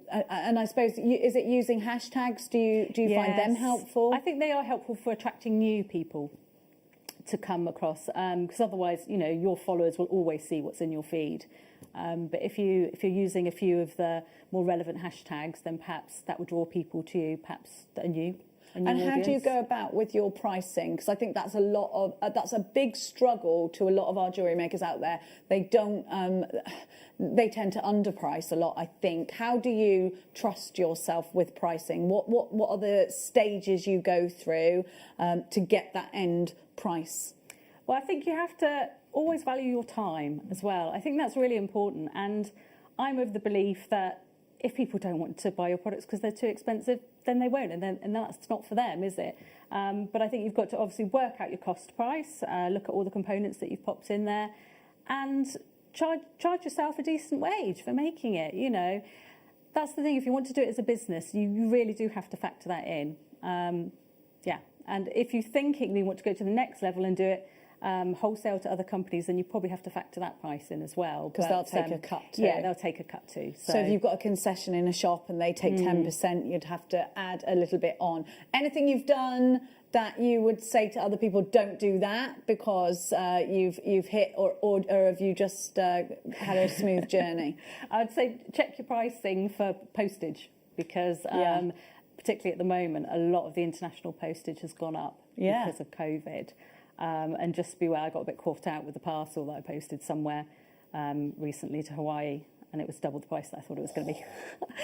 I suppose, is it using hashtags? Do you find them helpful? I think they are helpful for attracting new people to come across, because otherwise, you know, your followers will always see what's in your feed. But if you're using a few of the more relevant hashtags, then perhaps that would draw people to you, perhaps a new And audience. how do you go about with your pricing? Because I think that's that's a big struggle to a lot of our jewellery makers out there. They don't, they tend to underprice a lot, I think. How do you trust yourself with pricing? What are the stages you go through to get that end price? Well, I think you have to always value your time as well. I think that's really important. And I'm of the belief that if people don't want to buy your products because they're too expensive, then they won't, and that's not for them, is it? But I think you've got to obviously work out your cost price, look at all the components that you've popped in there, and charge yourself a decent wage for making it. You know, that's the thing. If you want to do it as a business, you really do have to factor that in. Yeah, and if you're thinking you want to go to the next level and do it wholesale to other companies, then you probably have to factor that price in as well. Because they'll take a cut too. Yeah, they'll take a cut too. So if you've got a concession in a shop and they take 10%, you'd have to add a little bit on. Anything you've done that you would say to other people, don't do that because you've hit, or have you just had a smooth journey? I'd say check your pricing for postage because particularly at the moment, a lot of the international postage has gone up because of COVID. And just beware, I got a bit caught out with the parcel that I posted somewhere recently to Hawaii, and it was double the price that I thought it was going to be.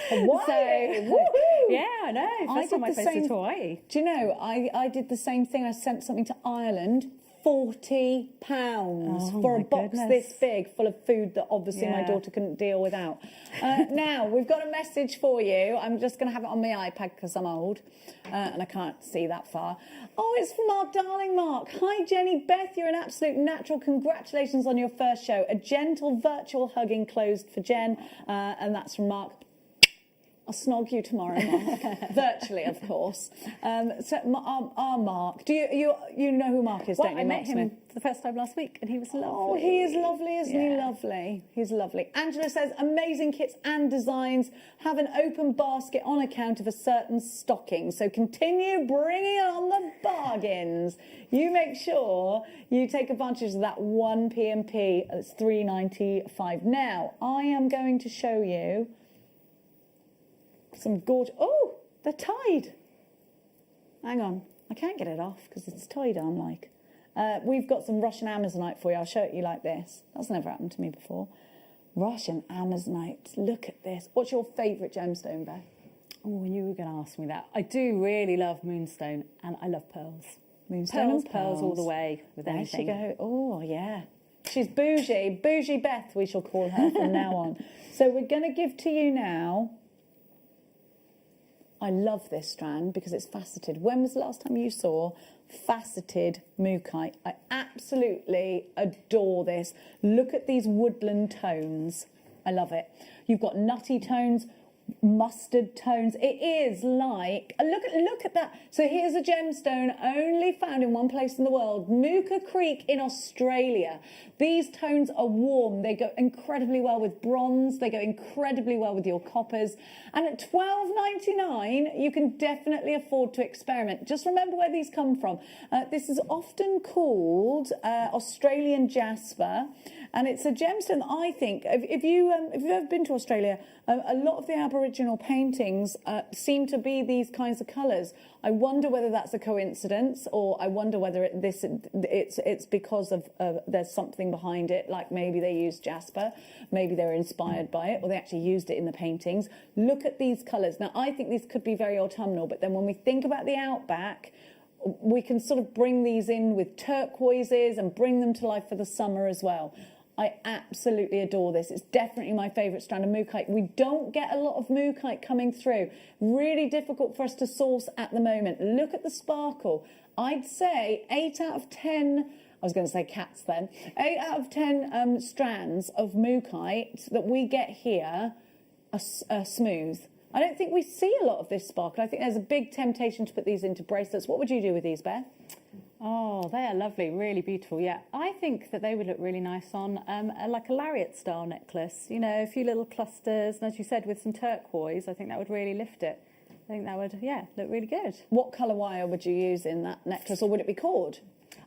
Hawaii! So, yeah, I know. First time I posted to Hawaii. Do you know, I did the same thing. I sent something to Ireland. £40 for a box this big full of food that obviously my daughter couldn't deal without. Now, we've got a message for you. I'm just going to have it on my iPad because I'm old and I can't see that far. Oh, it's from our darling Mark. Hi, Jenny. Beth, you're an absolute natural. Congratulations on your first show. A gentle virtual hug enclosed for Jen. And that's from Mark. I'll snog you tomorrow, Mark. Virtually, of course. So our Mark, do you know who Mark is? Well, don't you? I met him for the first time last week, and he was lovely. Oh, he is lovely, isn't he? Lovely. He's lovely. Angela says, amazing kits and designs. Have an open basket on account of a certain stocking. So continue bringing on the bargains. You make sure you take advantage of that one P&P. It's $3.95. Now, I am going to show you some gorgeous... Oh, they're tied. Hang on. I can't get it off because it's tied on, like. We've got some Russian Amazonite for you. I'll show it you like this. That's never happened to me before. Russian Amazonite. Look at this. What's your favourite gemstone, Beth? Oh, I knew you were going to ask me that. I do really love moonstone and I love pearls. Moonstone pearls all the way with anything. There she go. Oh, yeah. She's bougie. Bougie Beth, we shall call her from now on. So we're going to give to you now... I love this strand because it's faceted. When was the last time you saw faceted mookaite? I absolutely adore this. Look at these woodland tones. I love it. You've got nutty tones, mustard tones. It is like, look at that. So here's a gemstone only found in one place in the world, Mooka Creek in Australia. These tones are warm. They go incredibly well with bronze. They go incredibly well with your coppers. And at $12.99, you can definitely afford to experiment. Just remember where these come from. This is often called Australian jasper. And it's a gemstone, I think, if you've ever been to Australia, a lot of the Aboriginal paintings seem to be these kinds of colours. I wonder whether that's a coincidence, or I wonder whether it's because of there's something behind it, like maybe they used jasper, maybe they were inspired by it, or they actually used it in the paintings. Look at these colours. Now, I think these could be very autumnal, but then when we think about the outback, we can sort of bring these in with turquoises and bring them to life for the summer as well. I absolutely adore this. It's definitely my favourite strand of mookaite. We don't get a lot of mookaite coming through. Really difficult for us to source at the moment. Look at the sparkle. I'd say 8 out of 10, I was going to say cats then, 8 out of 10 strands of mookaite that we get here are smooth. I don't think we see a lot of this sparkle. I think there's a big temptation to put these into bracelets. What would you do with these, Beth? Oh, they are lovely, really beautiful. Yeah, I think that they would look really nice on like a lariat style necklace. You know, a few little clusters, and as you said, with some turquoise, I think that would really lift it. I think that would, look really good. What colour wire would you use in that necklace, or would it be cord?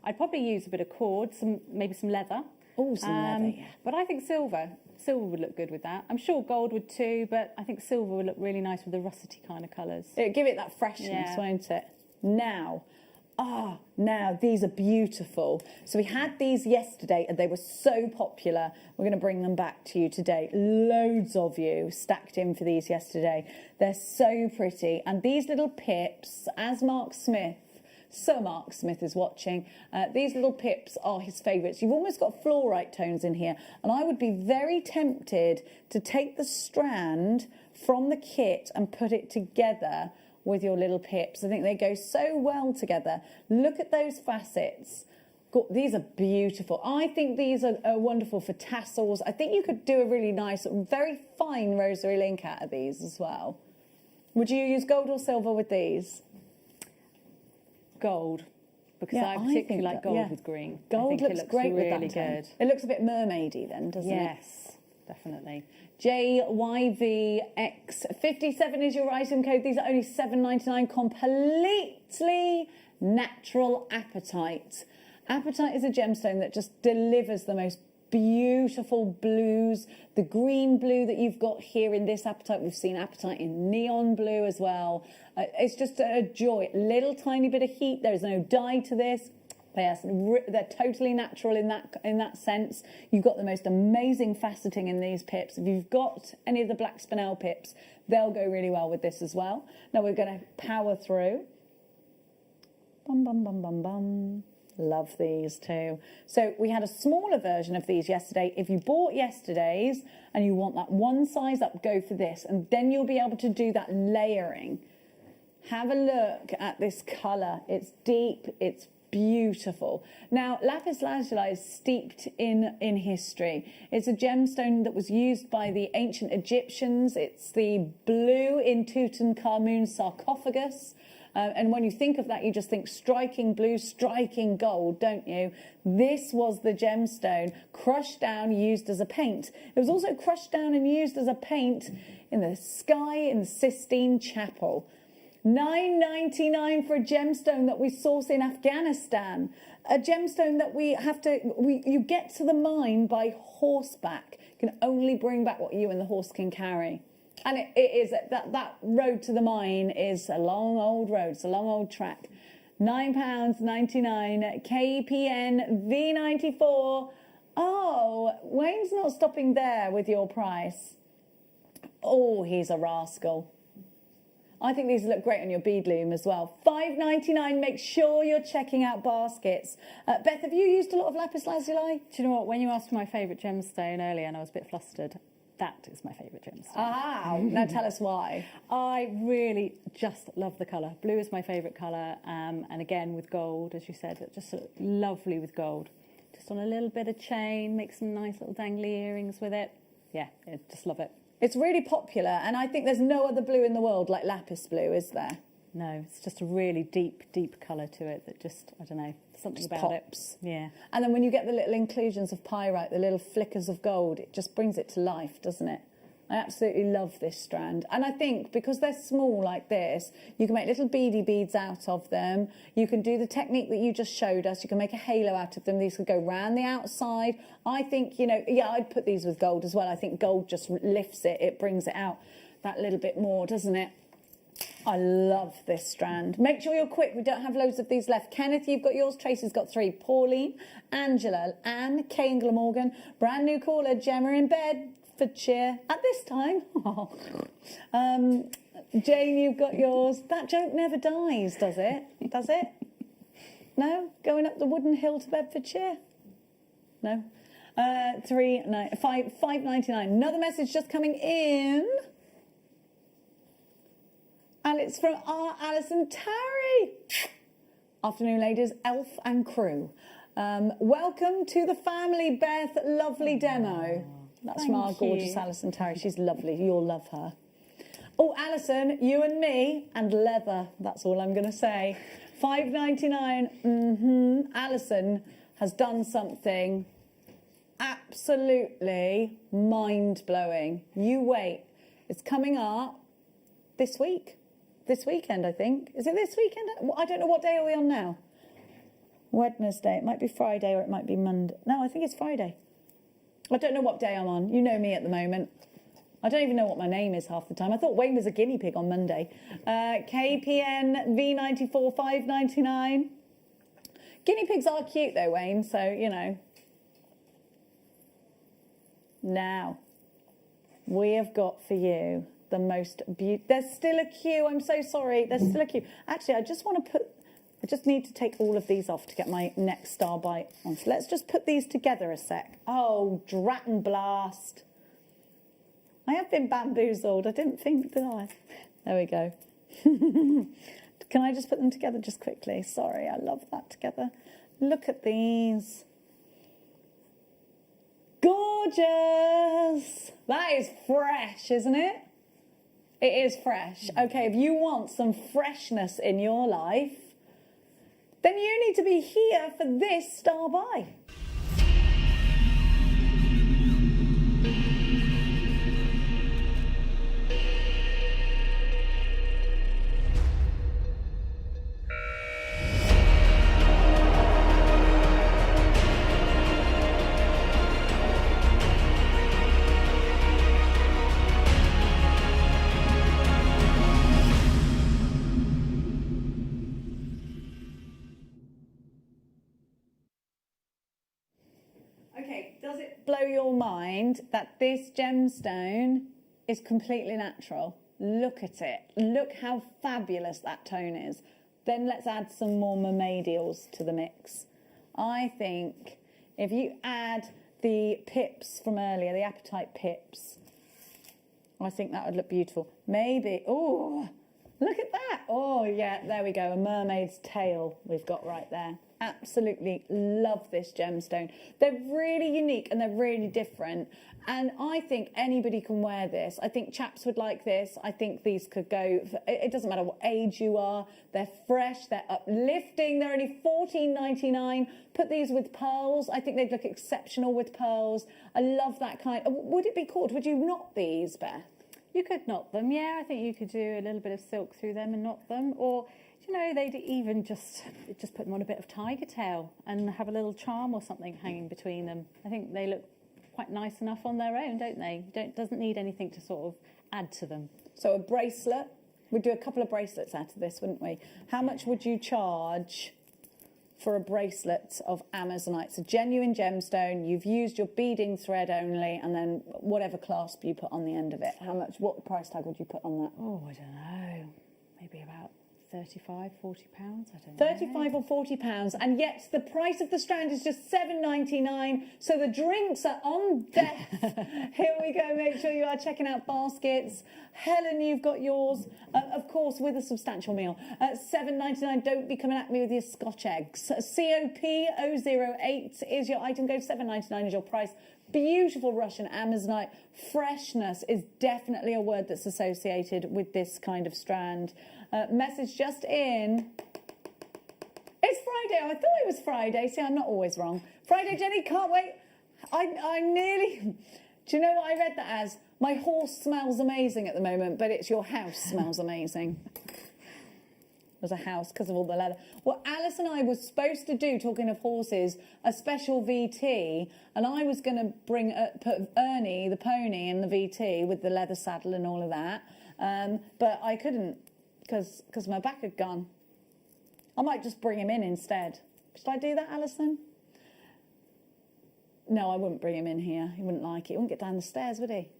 I'd probably use a bit of cord, maybe some leather. Oh, some leather, yeah. But I think silver would look good with that. I'm sure gold would too, but I think silver would look really nice with the russety kind of colours. It would give it that freshness, won't it? Now, these are beautiful. So we had these yesterday and they were so popular. We're going to bring them back to you today. Loads of you stacked in for these yesterday. They're so pretty. And these little pips, as Mark Smith is watching, these little pips are his favourites. You've almost got fluorite tones in here. And I would be very tempted to take the strand from the kit and put it together with your little pips. I think they go so well together. Look at those facets. These are beautiful. I think these are wonderful for tassels. I think you could do a really nice, very fine rosary link out of these as well. Would you use gold or silver with these? Gold, because Yeah, I I particularly think like that- gold yeah. with green. I Gold think looks it looks great really with that. good. It looks a bit mermaidy then, doesn't it? Yes, definitely. JYVX57 is your item code. These are only $7.99. Completely natural apatite. Apatite is a gemstone that just delivers the most beautiful blues. The green blue that you've got here in this apatite, we've seen apatite in neon blue as well. It's just a joy. Little tiny bit of heat. There is no dye to this. Yes, they're totally natural in that sense. You've got the most amazing faceting in these pips. If you've got any of the black spinel pips, they'll go really well with this as well. Now we're going to power through. Bum, bum, bum, bum, bum. Love these too. So we had a smaller version of these yesterday. If you bought yesterday's and you want that one size up, go for this. And then you'll be able to do that layering. Have a look at this colour. It's deep, it's beautiful. Now, lapis lazuli is steeped in history. It's a gemstone that was used by the ancient Egyptians. It's the blue in Tutankhamun's sarcophagus. And when you think of that, you just think striking blue, striking gold, don't you? This was the gemstone, crushed down, used as a paint. It was also crushed down and used as a paint in the sky in the Sistine Chapel. $9.99 for a gemstone that we source in Afghanistan. A gemstone that you get to the mine by horseback. You can only bring back what you and the horse can carry. And it is, that road to the mine is a long old road. It's a long old track. £9.99, KPN V94. Oh, Wayne's not stopping there with your price. Oh, he's a rascal. I think these look great on your bead loom as well. $5.99. Make sure you're checking out baskets. Beth, have you used a lot of lapis lazuli? Do you know what? When you asked for my favourite gemstone earlier, and I was a bit flustered, that is my favourite gemstone. Ah, now tell us why. I really just love the colour. Blue is my favourite colour, and again with gold, as you said, it just look lovely with gold. Just on a little bit of chain, make some nice little dangly earrings with it. Yeah, I just love it. It's really popular, and I think there's no other blue in the world like lapis blue, is there? No, it's just a really deep, deep colour to it that just, I don't know, something Just about pops. it. Yeah. And then when you get the little inclusions of pyrite, the little flickers of gold, it just brings it to life, doesn't it? I absolutely love this strand. And I think because they're small like this, you can make little beady beads out of them. You can do the technique that you just showed us. You can make a halo out of them. These could go round the outside. I think, yeah, I'd put these with gold as well. I think gold just lifts it. It brings it out that little bit more, doesn't it? I love this strand. Make sure you're quick. We don't have loads of these left. Kenneth, you've got yours. Tracy's got 3. Pauline, Angela, Anne, Kay and Glamorgan. Brand new caller, Gemma in Bedfordshire. At this time. Jane, you've got yours. That joke never dies, does it? Does it? No? Going up the wooden hill to Bedfordshire? No? $5.99. Another message just coming in. And it's from our Alison Tarry. Afternoon, ladies, elf and crew. Welcome to the family, Beth. Lovely demo. That's from our gorgeous Alison Tarry. She's lovely. You'll love her. Oh, Alison, you and me and leather. That's all I'm going to say. $5.99. Alison has done something absolutely mind-blowing. You wait. It's coming up this week. This weekend, I think. Is it this weekend? I don't know. What day are we on now? Wednesday. It might be Friday or it might be Monday. No, I think it's Friday. I don't know what day I'm on. You know me at the moment. I don't even know what my name is half the time. I thought Wayne was a guinea pig on Monday. KPN V94 $5.99. Guinea pigs are cute though, Wayne, so, Now, we have got for you the most beautiful. There's still a queue. I'm so sorry. There's still a queue. Actually, I just need to take all of these off to get my next star bite on. So let's just put these together a sec. Oh, drat and blast. I have been bamboozled. I didn't think, did I? There we go. Can I just put them together just quickly? Sorry, I love that together. Look at these. Gorgeous. That is fresh, isn't it? It is fresh. Okay, if you want some freshness in your life, then you need to be here for this star buy. Okay, does it blow your mind that this gemstone is completely natural? Look at it. Look how fabulous that tone is. Then let's add some more mermaidials to the mix. I think if you add the pips from earlier, the apatite pips, I think that would look beautiful. Maybe, oh, look at that. Oh, yeah, there we go. A mermaid's tail we've got right there. Absolutely love this gemstone. They're really unique and they're really different. And I think anybody can wear this. I think chaps would like this. I think these could go, it doesn't matter what age you are. They're fresh, they're uplifting. They're only $14.99. Put these with pearls. I think they'd look exceptional with pearls. I love that kind. Would it be caught? Would you knot these, Beth? You could knot them, yeah. I think you could do a little bit of silk through them and knot them. Or, you know, they'd even just put them on a bit of tiger tail and have a little charm or something hanging between them. I think they look quite nice enough on their own, don't they? Doesn't need anything to sort of add to them. So a bracelet, we'd do a couple of bracelets out of this, wouldn't we? How much would you charge for a bracelet of Amazonite? It's a genuine gemstone. You've used your beading thread only, and then whatever clasp you put on the end of it. How much? What price tag would you put on that? Oh, I don't know. Maybe about 35, 40 pounds, I don't know. 35 or 40 pounds, and yet the price of the strand is just $7.99. So the drinks are on death. Here we go. Make sure you are checking out baskets. Helen, you've got yours, of course, with a substantial meal. $7.99. Don't be coming at me with your Scotch eggs. COP008 is your item code. $7.99 is your price. Beautiful Russian Amazonite. Freshness is definitely a word that's associated with this kind of strand. Message just in. It's Friday. I thought it was Friday. See, I'm not always wrong. Friday, Jenny, can't wait. I nearly... Do you know what I read that as? My horse smells amazing at the moment, but it's your house smells amazing. There's a house because of all the leather. Well, Alice and I were supposed to do, talking of horses, a special VT, and I was going to put Ernie, the pony, in the VT with the leather saddle and all of that, but I couldn't because my back had gone. I might just bring him in instead. Should I do that, Alison? No, I wouldn't bring him in here. He wouldn't like it. He wouldn't get down the stairs, would he?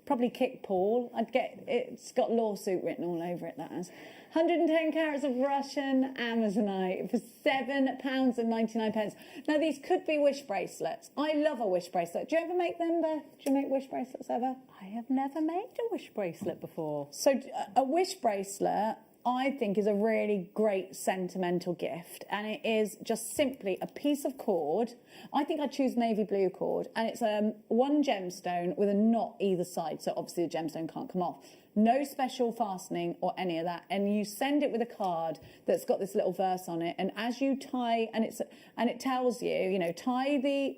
Probably kick Paul. It's got lawsuit written all over it, that has. 110 carats of Russian Amazonite for £7.99. Now, these could be wish bracelets. I love a wish bracelet. Do you ever make them, Beth? Do you make wish bracelets ever? I have never made a wish bracelet before. So a wish bracelet, I think, is a really great sentimental gift, and it is just simply a piece of cord. I think I'd choose navy blue cord, and it's one gemstone with a knot either side, so obviously the gemstone can't come off. No special fastening or any of that, and you send it with a card that's got this little verse on it, and as you tie, and it tells you, you know, tie the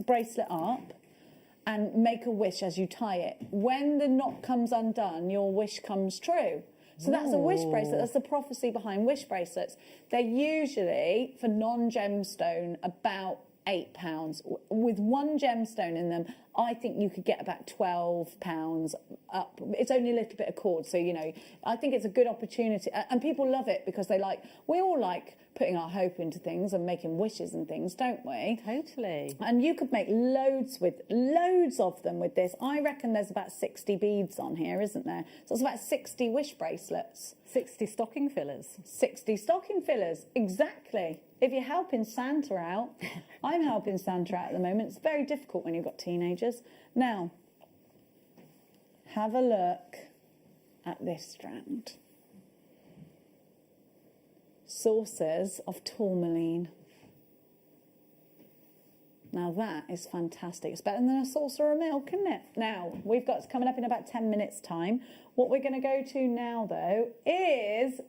bracelet up and make a wish as you tie it. When the knot comes undone, your wish comes true. So that's a wish bracelet. That's the prophecy behind wish bracelets. They're usually, for non-gemstone, about £8. With one gemstone in them, I think you could get about £12 up. It's only a little bit of cord, so, you know, I think it's a good opportunity. And people love it because we all like putting our hope into things and making wishes and things, don't we? Totally. And you could make loads of them with this. I reckon there's about 60 beads on here, isn't there? So it's about 60 wish bracelets. 60 stocking fillers. 60 stocking fillers, exactly. If you're helping Santa out, I'm helping Santa out at the moment. It's very difficult when you've got teenagers. Now, have a look at this strand. saucers of tourmaline. Now that is fantastic. It's better than a saucer of milk, isn't it? Now, we've got, it's coming up in about 10 minutes time. What we're going to go to now, though, is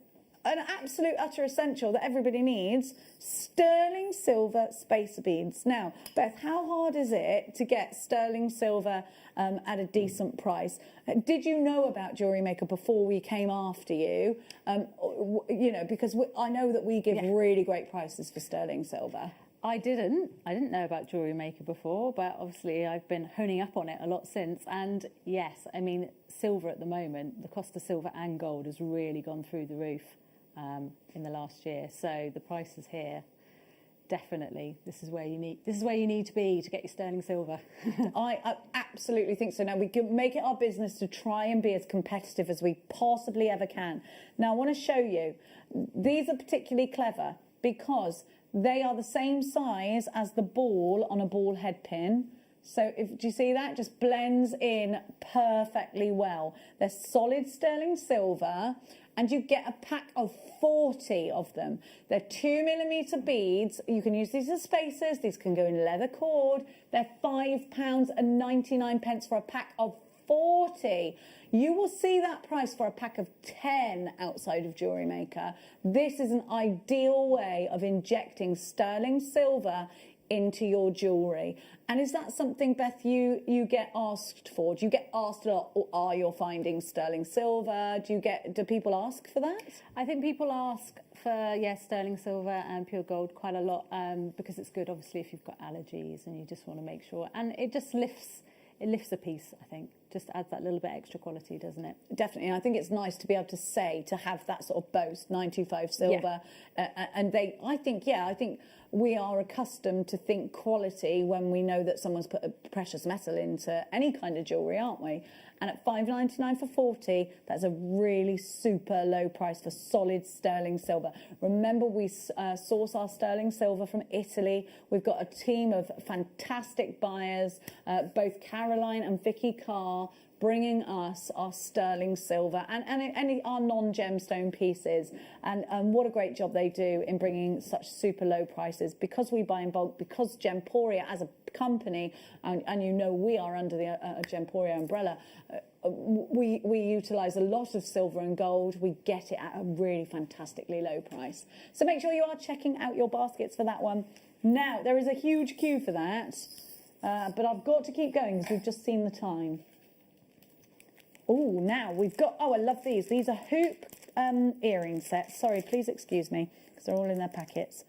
an absolute utter essential that everybody needs, sterling silver spacer beads. Now, Beth, how hard is it to get sterling silver at a decent price? Did you know about Jewellery Maker before we came after you? You know, because I know that we give really great prices for sterling silver. I didn't know about Jewellery Maker before, but obviously I've been honing up on it a lot since. And yes, I mean, silver at the moment, the cost of silver and gold has really gone through the roof in the last year. So the prices here, definitely, this is where you need to be to get your sterling silver. I absolutely think so. Now we can make it our business to try and be as competitive as we possibly ever can. Now I want to show you, these are particularly clever because they are the same size as the ball on a ball head pin. So do you see that? Just blends in perfectly well. They're solid sterling silver, and you get a pack of 40 of them. They're 2mm beads. You can use these as spacers. These can go in leather cord. They're £5.99 for a pack of 40. You will see that price for a pack of 10 outside of Jewellery Maker. This is an ideal way of injecting sterling silver into your jewellery. And is that something, Beth, you get asked for? Do you get asked a lot, or are your findings sterling silver? Do people ask for that? I think people ask for, sterling silver and pure gold quite a lot because it's good, obviously, if you've got allergies and you just want to make sure. And it just lifts a piece, I think. Just adds that little bit extra quality, doesn't it? Definitely. And I think it's nice to be able to say, to have that sort of boast, 925 silver. And I think we are accustomed to think quality when we know that someone's put a precious metal into any kind of jewellery, aren't we? And at £5.99 for 40, that's a really super low price for solid sterling silver. Remember, we source our sterling silver from Italy. We've got a team of fantastic buyers, both Caroline and Vicky Carr, bringing us our sterling silver and our non-gemstone pieces. And what a great job they do in bringing such super low prices. Because we buy in bulk, because Gemporia as a company, and you know we are under the Gemporia umbrella, we utilise a lot of silver and gold. We get it at a really fantastically low price. So make sure you are checking out your baskets for that one. Now, there is a huge queue for that, but I've got to keep going because we've just seen the time. Oh, now we've got, I love these. These are hoop earring sets. Sorry, please excuse me, because they're all in their packets.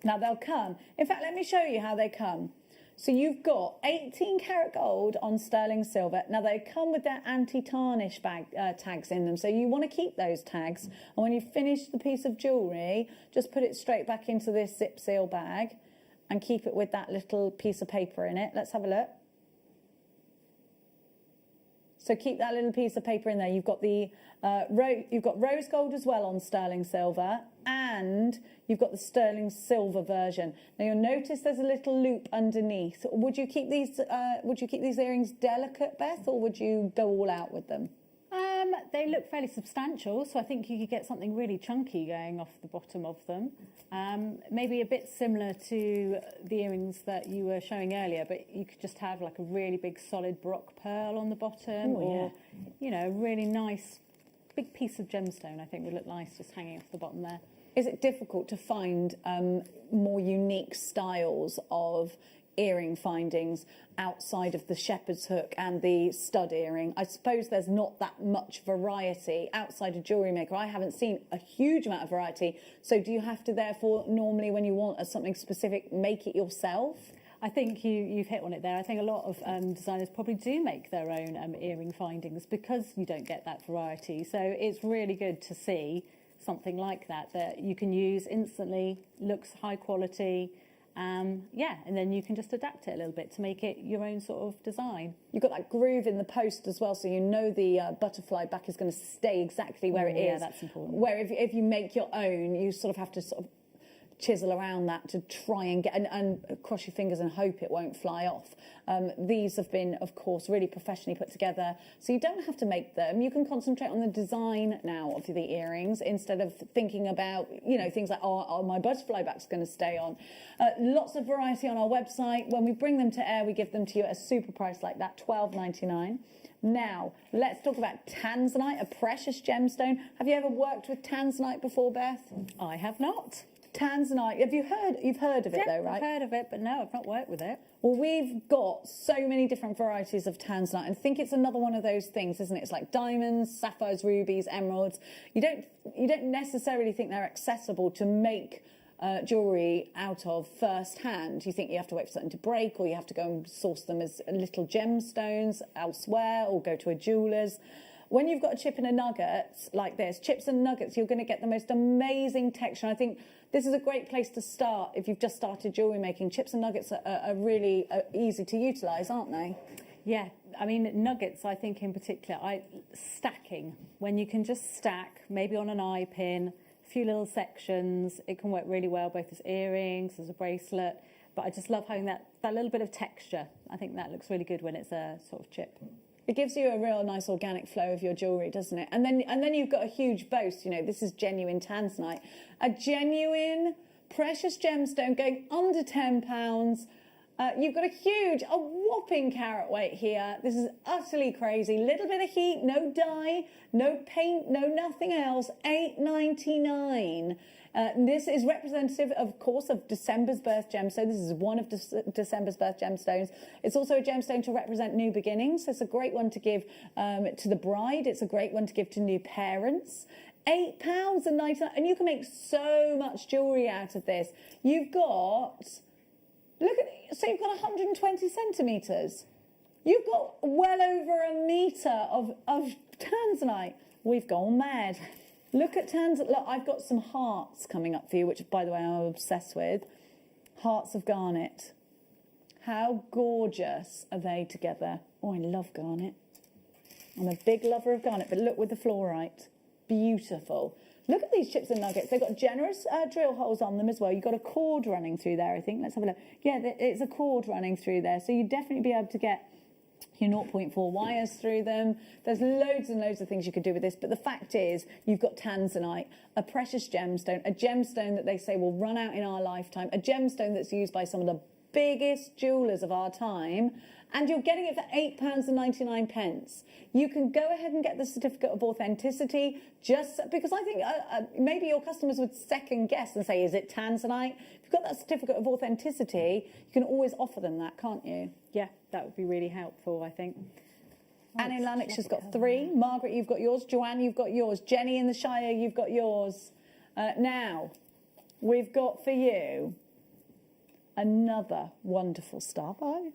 Now they'll come. In fact, let me show you how they come. So you've got 18 karat gold on sterling silver. Now they come with their anti-tarnish tags in them. So you want to keep those tags. And when you finish the piece of jewellery, just put it straight back into this zip seal bag and keep it with that little piece of paper in it. Let's have a look. So keep that little piece of paper in there. You've got the you've got rose gold as well on sterling silver, and you've got the sterling silver version. Now you'll notice there's a little loop underneath. Would you keep these earrings delicate, Beth, or would you go all out with them? They look fairly substantial, so I think you could get something really chunky going off the bottom of them. Maybe a bit similar to the earrings that you were showing earlier, but you could just have like a really big solid Baroque pearl on the bottom, or you know, a really nice big piece of gemstone. I think would look nice just hanging off the bottom there. Is it difficult to find more unique styles of earring findings outside of the shepherd's hook and the stud earring? I suppose there's not that much variety outside of Jewellery Maker. I haven't seen a huge amount of variety. So do you have to therefore normally, when you want something specific, make it yourself? I think you've hit on it there. I think a lot of designers probably do make their own earring findings because you don't get that variety. So it's really good to see something like that you can use instantly, looks high quality. And then you can just adapt it a little bit to make it your own sort of design. You've got that groove in the post as well, so you know the butterfly back is going to stay exactly where it is. Yeah, that's important. Where if you make your own, you sort of have to sort of chisel around that to try and get, and cross your fingers and hope it won't fly off. These have been, of course, really professionally put together, so you don't have to make them. You can concentrate on the design now of the earrings instead of thinking about, you know, things like, oh my butterfly back's going to stay on. Lots of variety on our website. When we bring them to air, we give them to you at a super price like that, $12.99. Now, let's talk about Tanzanite, a precious gemstone. Have you ever worked with Tanzanite before, Beth? I have not. Tanzanite, you've heard of it though, right? I've heard of it, but no, I've not worked with it. Well, we've got so many different varieties of Tanzanite, and I think it's another one of those things, isn't it? It's like diamonds, sapphires, rubies, emeralds. You don't necessarily think they're accessible to make jewellery out of first hand. You think you have to wait for something to break, or you have to go and source them as little gemstones elsewhere, or go to a jeweller's. When you've got a chip and a nugget like this, chips and nuggets, you're going to get the most amazing texture. I think this is a great place to start if you've just started jewellery making. Chips and nuggets are really easy to utilise, aren't they? Yeah, I mean, nuggets, I think in particular, stacking, when you can just stack, maybe on an eye pin, a few little sections, it can work really well, both as earrings, as a bracelet. But I just love having that little bit of texture. I think that looks really good when it's a sort of chip. It gives you a real nice organic flow of your jewellery, doesn't it? And then you've got a huge boast, you know, this is genuine Tanzanite. A genuine, precious gemstone going under £10. You've got a whopping carat weight here. This is utterly crazy. Little bit of heat, no dye, no paint, no nothing else. $8.99. This is representative, of course, of December's birth gemstone. This is one of December's birth gemstones. It's also a gemstone to represent new beginnings. So it's a great one to give to the bride. It's a great one to give to new parents. £8.99, and you can make so much jewellery out of this. You've got, so you've got 120 centimetres. You've got well over a metre of Tanzanite. We've gone mad. Look at Tanzanite. Look, I've got some hearts coming up for you, which, by the way, I'm obsessed with. Hearts of garnet. How gorgeous are they together? Oh, I love garnet. I'm a big lover of garnet, but look with the fluorite. Beautiful. Look at these chips and nuggets. They've got generous drill holes on them as well. You've got a cord running through there, I think. Let's have a look. Yeah, it's a cord running through there. So you'd definitely be able to get your 0.4 wires through them. There's loads and loads of things you could do with this, but the fact is you've got Tanzanite, a precious gemstone, a gemstone that they say will run out in our lifetime, a gemstone that's used by some of the biggest jewellers of our time, and you're getting it for £8.99. You can go ahead and get the certificate of authenticity, just because I think maybe your customers would second guess and say, is it Tanzanite? If you've got that certificate of authenticity, you can always offer them that, can't you? Yeah, that would be really helpful, I think. Annie Lannick's just got 3. Margaret, you've got yours. Joanne, you've got yours. Jenny in the Shire, you've got yours. Now, we've got for you another wonderful star pie.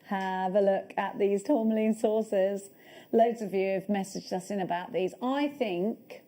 Have a look at these tourmaline saucers. Loads of you have messaged us in about these. I think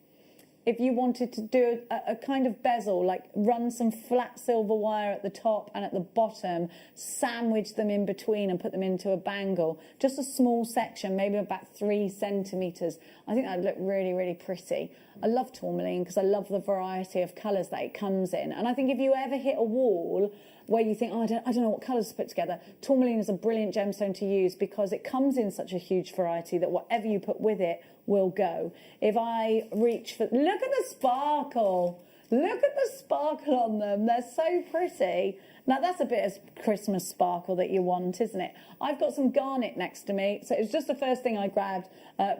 if you wanted to do a kind of bezel, like run some flat silver wire at the top and at the bottom, sandwich them in between and put them into a bangle, just a small section, maybe about 3 centimetres. I think that would look really, really pretty. I love tourmaline because I love the variety of colours that it comes in. And I think if you ever hit a wall where you think, oh, I don't know what colours to put together, tourmaline is a brilliant gemstone to use because it comes in such a huge variety that whatever you put with it will go. If I reach for, look at the sparkle. Look at the sparkle on them. They're so pretty. Now that's a bit of Christmas sparkle that you want, isn't it? I've got some garnet next to me. So it was just the first thing I grabbed.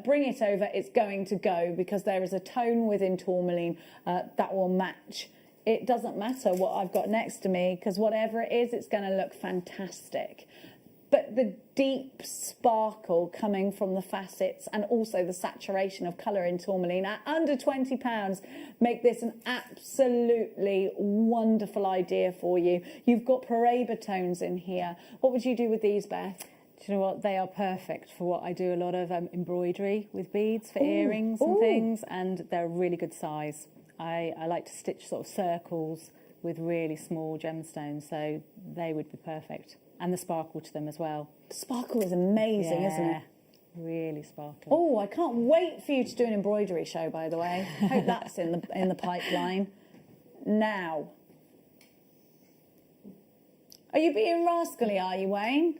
Bring it over. It's going to go because there is a tone within tourmaline that will match. It doesn't matter what I've got next to me because whatever it is, it's going to look fantastic. but the deep sparkle coming from the facets and also the saturation of colour in tourmaline at under £20 make this an absolutely wonderful idea for you. You've got Paraiba tones in here. What would you do with these, Beth? Do you know what? They are perfect for what I do a lot of embroidery with beads for earrings and things, and they're a really good size. I like to stitch sort of circles with really small gemstones, so they would be perfect. And the sparkle to them as well. The sparkle is amazing, isn't it? Really sparkly. Oh, I can't wait for you to do an embroidery show, by the way. Hope that's in the pipeline. Now. Are you being rascally, are you, Wayne?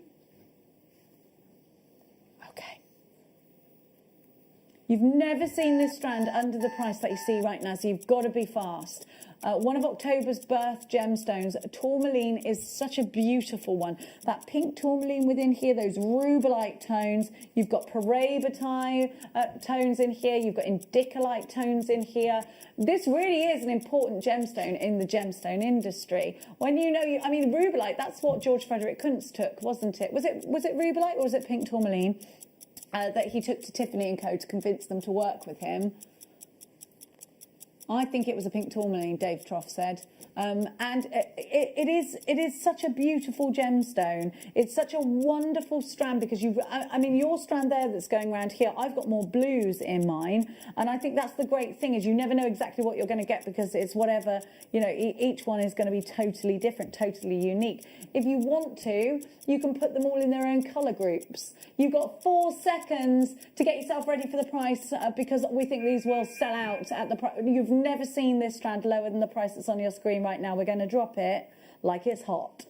Okay. You've never seen this strand under the price that you see right now, so you've got to be fast. One of October's birth gemstones, tourmaline, is such a beautiful one. That pink tourmaline within here, those rubelite tones. You've got Paraiba tones in here. You've got indicolite tones in here. This really is an important gemstone in the gemstone industry. When I mean, rubelite, that's what George Frederick Kuntz took, wasn't it? Was it rubelite or was it pink tourmaline that he took to Tiffany and Co. to convince them to work with him? I think it was a pink tourmaline, Dave Troff said. And it is such a beautiful gemstone. It's such a wonderful strand because I mean, your strand there that's going around here, I've got more blues in mine. And I think that's the great thing is you never know exactly what you're going to get because it's whatever, each one is going to be totally different, totally unique. If you want to, you can put them all in their own colour groups. You've got 4 seconds to get yourself ready for the price because we think these will sell out at the price. You've never seen this strand lower than the price that's on your screen right now. We're going to drop it like it's hot.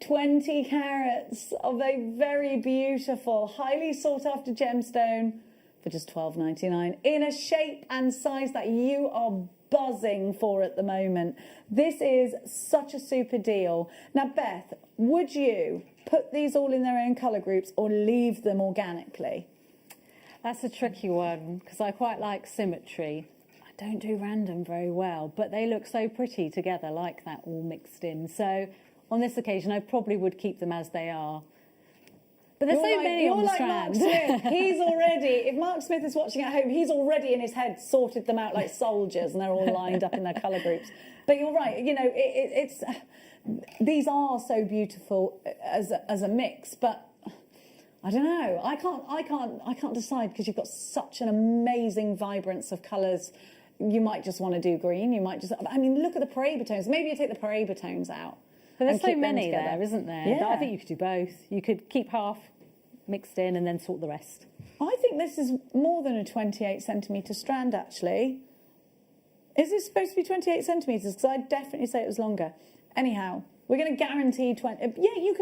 20 carats of a very beautiful, highly sought after gemstone for just $12.99 in a shape and size that you are buzzing for at the moment. This is such a super deal. Now, Beth, would you put these all in their own colour groups or leave them organically? That's a tricky one because I quite like symmetry. I don't do random very well, but they look so pretty together like that all mixed in. So on this occasion, I probably would keep them as they are. But there's so many on the strand. Mark Smith. He's already, if Mark Smith is watching at home, he's already in his head sorted them out like soldiers and they're all lined up in their colour groups. But you're right, it's these are so beautiful as a mix, but I don't know. I can't decide because you've got such an amazing vibrance of colours. You might just want to do green. You might just, I mean, look at the Paraiba tones. Maybe you take the Paraiba tones out. But there's so many there, isn't there? Yeah. I think you could do both. You could keep half mixed in and then sort the rest. I think this is more than a 28 centimetre strand, actually. Is this supposed to be 28 centimetres? Because I'd definitely say it was longer. Anyhow, we're going to guarantee 20. Yeah, you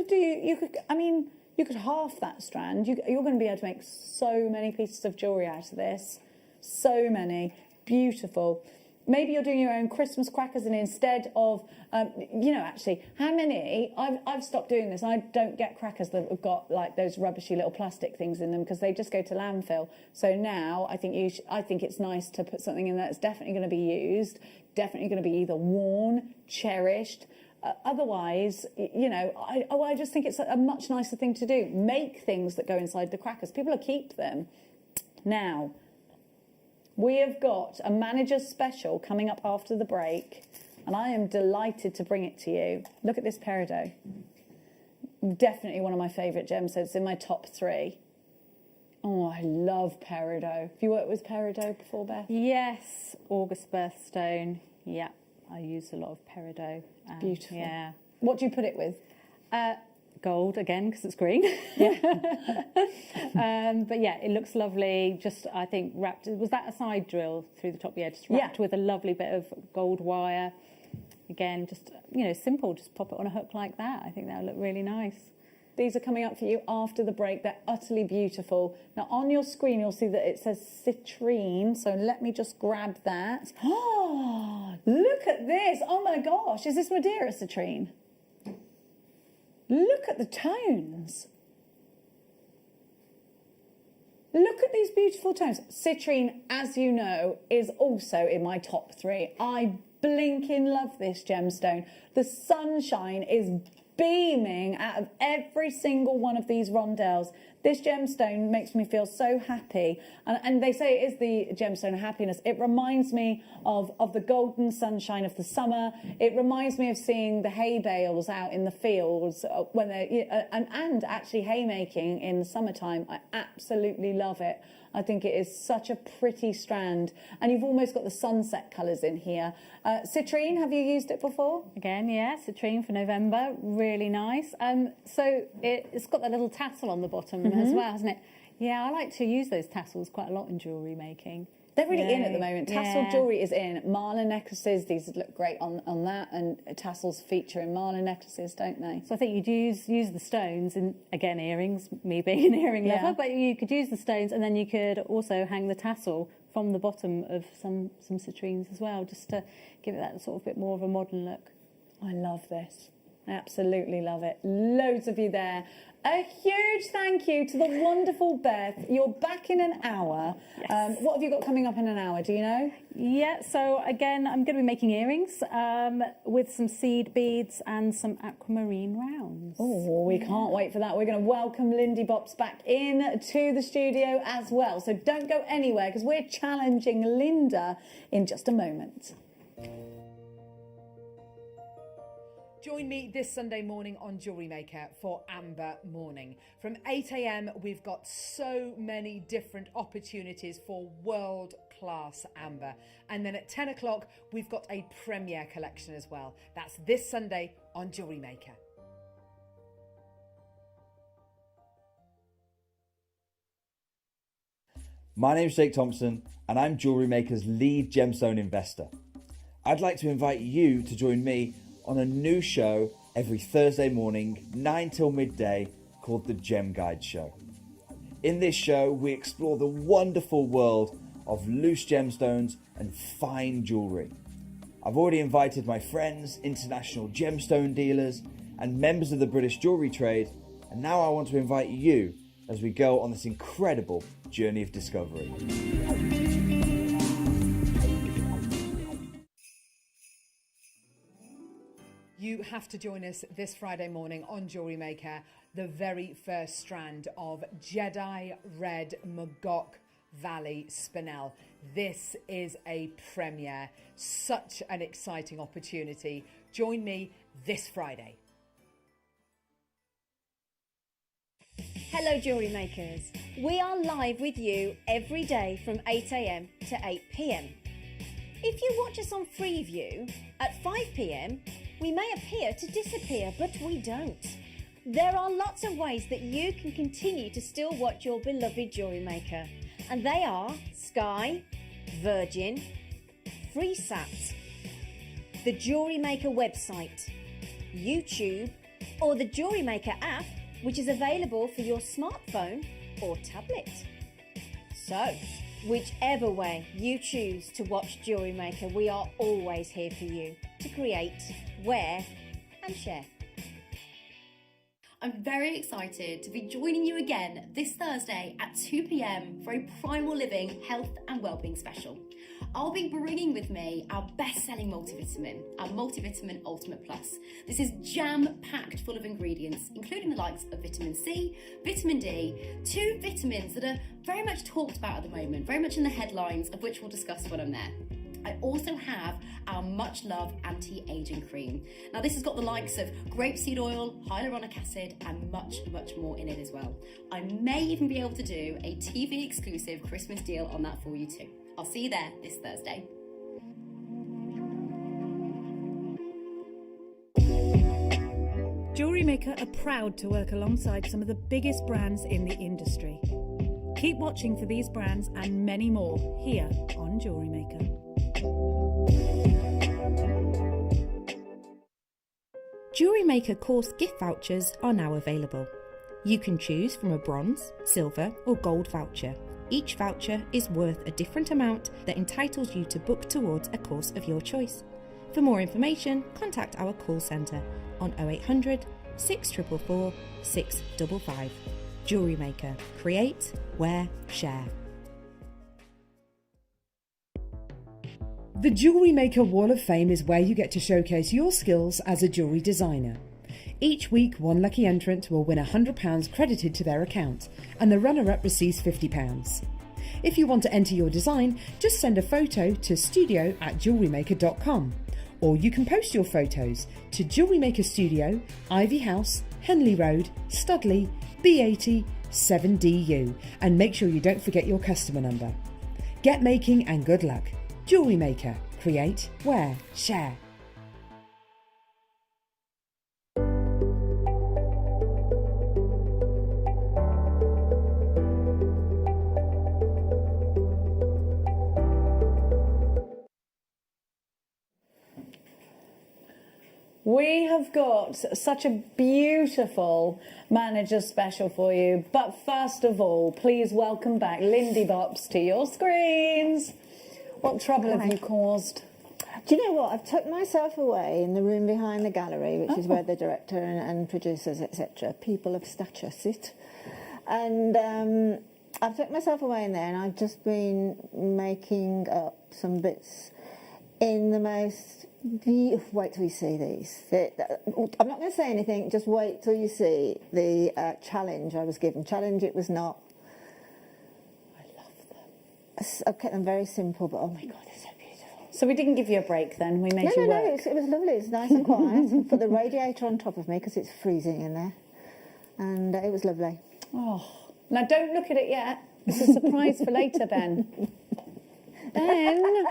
could half that strand. You're going to be able to make so many pieces of jewellery out of this. So many. Beautiful. Maybe you're doing your own Christmas crackers and instead of, actually, how many, I've stopped doing this. I don't get crackers that have got like those rubbishy little plastic things in them because they just go to landfill. So now I think it's nice to put something in there that's definitely going to be used, definitely going to be either worn, cherished. Otherwise, I just think it's a much nicer thing to do. Make things that go inside the crackers. People will keep them. Now, we have got a manager's special coming up after the break, and I am delighted to bring it to you. Look at this peridot. Definitely one of my favourite gems. It's in my top 3. Oh, I love peridot. Have you worked with peridot before, Beth? Yes, August birthstone. Yeah, I use a lot of peridot. Beautiful. Yeah. What do you put it with? Gold again because it's green. Yeah. But yeah, it looks lovely. Just I think wrapped. Was that a side drill through the top? Yeah, just wrapped with a lovely bit of gold wire. Again, just simple. Just pop it on a hook like that. I think that would look really nice. These are coming up for you after the break. They're utterly beautiful. Now on your screen you'll see that it says citrine. So let me just grab that. Oh, look at this! Oh my gosh, is this Madeira citrine? Look at the tones. Look at these beautiful tones. Citrine, as you know, is also in my top 3. I blinking love this gemstone. The sunshine is beaming out of every single one of these rondelles. This gemstone makes me feel so happy. And they say it is the gemstone of happiness. It reminds me of the golden sunshine of the summer. It reminds me of seeing the hay bales out in the fields when they're, and actually haymaking in the summertime. I absolutely love it. I think it is such a pretty strand. And you've almost got the sunset colours in here. Citrine, have you used it before? Again, yeah, citrine for November, really nice. So it's got that little tassel on the bottom as well, hasn't it? Yeah, I like to use those tassels quite a lot in jewellery making. They're really in at the moment. Tassel jewellery is in. Marlin necklaces, these look great on that, and tassels feature in Marlin necklaces, don't they? So I think you'd use the stones, and again, earrings, me being an earring lover, but you could use the stones, and then you could also hang the tassel from the bottom of some citrines as well, just to give it that sort of bit more of a modern look. I love this. I absolutely love it. Loads of you there. A huge thank you to the wonderful Beth. You're back in an hour. Yes. What have you got coming up in an hour? Do you know? Yeah, so again, I'm going to be making earrings with some seed beads and some aquamarine rounds. Oh, we can't wait for that. We're going to welcome Lindy Bops back in to the studio as well. So don't go anywhere because we're challenging Linda in just a moment. Join me this Sunday morning on JewelleryMaker for Amber Morning. From 8 a.m, we've got so many different opportunities for world-class amber. And then at 10 o'clock, we've got a premiere collection as well. That's this Sunday on JewelleryMaker. My name's Jake Thompson, and I'm JewelleryMaker's lead gemstone investor. I'd like to invite you to join me on a new show every Thursday morning, 9 till midday, called the Gem Guide Show. In this show, we explore the wonderful world of loose gemstones and fine jewellery. I've already invited my friends, international gemstone dealers, and members of the British jewellery trade, and now I want to invite you as we go on this incredible journey of discovery. You have to join us this Friday morning on JewelleryMaker, the very first strand of Jedi Red Magog Valley Spinel. This is a premiere, such an exciting opportunity. Join me this Friday. Hello jewellery makers. We are live with you every day from 8 a.m. to 8 p.m. If you watch us on Freeview at 5 p.m, we may appear to disappear, but we don't. There are lots of ways that you can continue to still watch your beloved jewellery maker, and they are Sky, Virgin, FreeSat, the Jewellery Maker website, YouTube, or the Jewellery Maker app, which is available for your smartphone or tablet. So, whichever way you choose to watch Jewellery Maker, we are always here for you to create, wear and share. I'm very excited to be joining you again this Thursday at 2 p.m. for a Primal Living Health and Wellbeing special. I'll be bringing with me our best-selling multivitamin, our Multivitamin Ultimate Plus. This is jam-packed full of ingredients, including the likes of vitamin C, vitamin D, two vitamins that are very much talked about at the moment, very much in the headlines, of which we'll discuss when I'm there. I also have our much-loved anti-aging cream. Now this has got the likes of grapeseed oil, hyaluronic acid, and much, much more in it as well. I may even be able to do a TV exclusive Christmas deal on that for you too. I'll see you there this Thursday. JewelleryMaker are proud to work alongside some of the biggest brands in the industry. Keep watching for these brands and many more here on JewelleryMaker. JewelleryMaker course gift vouchers are now available. You can choose from a bronze, silver or gold voucher. Each voucher is worth a different amount that entitles you to book towards a course of your choice. For more information, contact our call centre on 0800 644 655. JewelleryMaker. Create, wear, share. The JewelleryMaker Wall of Fame is where you get to showcase your skills as a jewellery designer. Each week, one lucky entrant will win £100 credited to their account, and the runner-up receives £50. If you want to enter your design, just send a photo to studio@jewellerymaker.com, or you can post your photos to Jewellery Maker Studio, Ivy House, Henley Road, Studley, B80 7DU, and make sure you don't forget your customer number. Get making and good luck. Jewellery Maker. Create, wear, share. We have got such a beautiful manager special for you. But first of all, please welcome back Lindy Bops to your screens. What trouble have you caused? Do you know what? I've tucked myself away in the room behind the gallery, which is where the director and producers, etc., people of stature sit. And I've tucked myself away in there, and I've just been making up some bits in the most... Wait till you see these. I'm not going to say anything, just wait till you see the challenge I was given. Challenge it was not. I love them. I've kept them very simple, but oh my God, they're so beautiful. So we didn't give you a break then? We made you work? No, it was lovely. It was nice and quiet. Put the radiator on top of me because it's freezing in there. And it was lovely. Oh, now don't look at it yet. It's a surprise for later, Ben. Ben...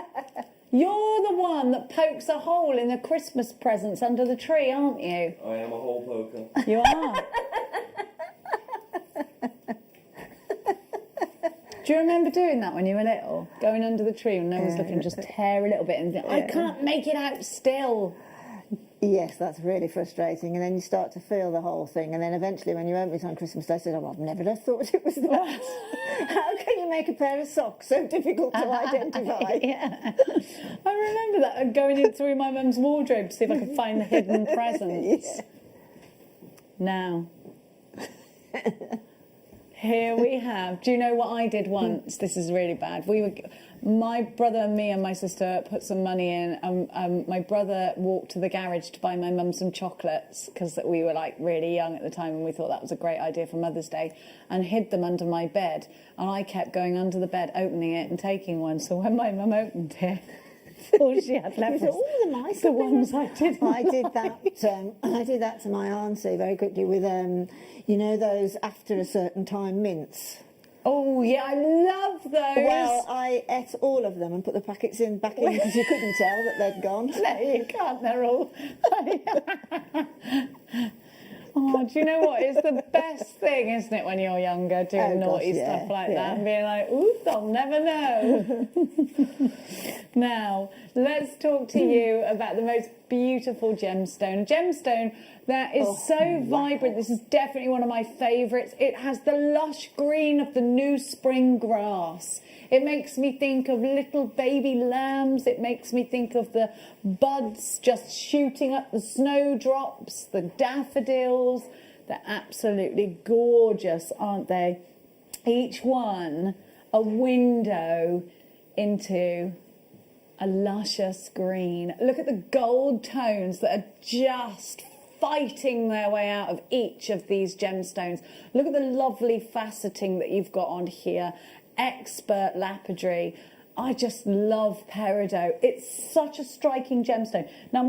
You're the one that pokes a hole in the Christmas presents under the tree, aren't you? I am a hole poker. You are. Do you remember doing that when you were little? Going under the tree when no one's looking, just tear a little bit and think, I can't make it out still. Yes, that's really frustrating. And then you start to feel the whole thing. And then eventually when you open it on Christmas Day, you say, oh, I've never have thought it was that. How can you make a pair of socks so difficult to identify? Yeah. I remember that, going through my mum's wardrobe to see if I could find the hidden presents. Yeah. Now, here we have. Do you know what I did once? This is really bad. My brother and me and my sister put some money in. My brother walked to the garage to buy my mum some chocolates because we were like really young at the time and we thought that was a great idea for Mother's Day, and hid them under my bed. And I kept going under the bed, opening it and taking one. So when my mum opened it, all she had left was the ones I didn't I did that to my auntie very quickly with, you know, those after a certain time mints. Oh, yeah, I love those. Well, I ate all of them and put the packets back in because you couldn't tell that they'd gone. No, you can't. They're all... Oh, do you know what? It's the best thing, isn't it, when you're younger, doing naughty stuff like that and being like, ooh, they'll never know. Now, let's talk to you about the most beautiful gemstone. Gemstone that is so vibrant. This is definitely one of my favourites. It has the lush green of the new spring grass. It makes me think of little baby lambs. It makes me think of the buds just shooting up, the snowdrops, the daffodils. They're absolutely gorgeous, aren't they? Each one a window into a luscious green. Look at the gold tones that are just fighting their way out of each of these gemstones. Look at the lovely faceting that you've got on here. Expert lapidary. I just love peridot. It's such a striking gemstone. Now,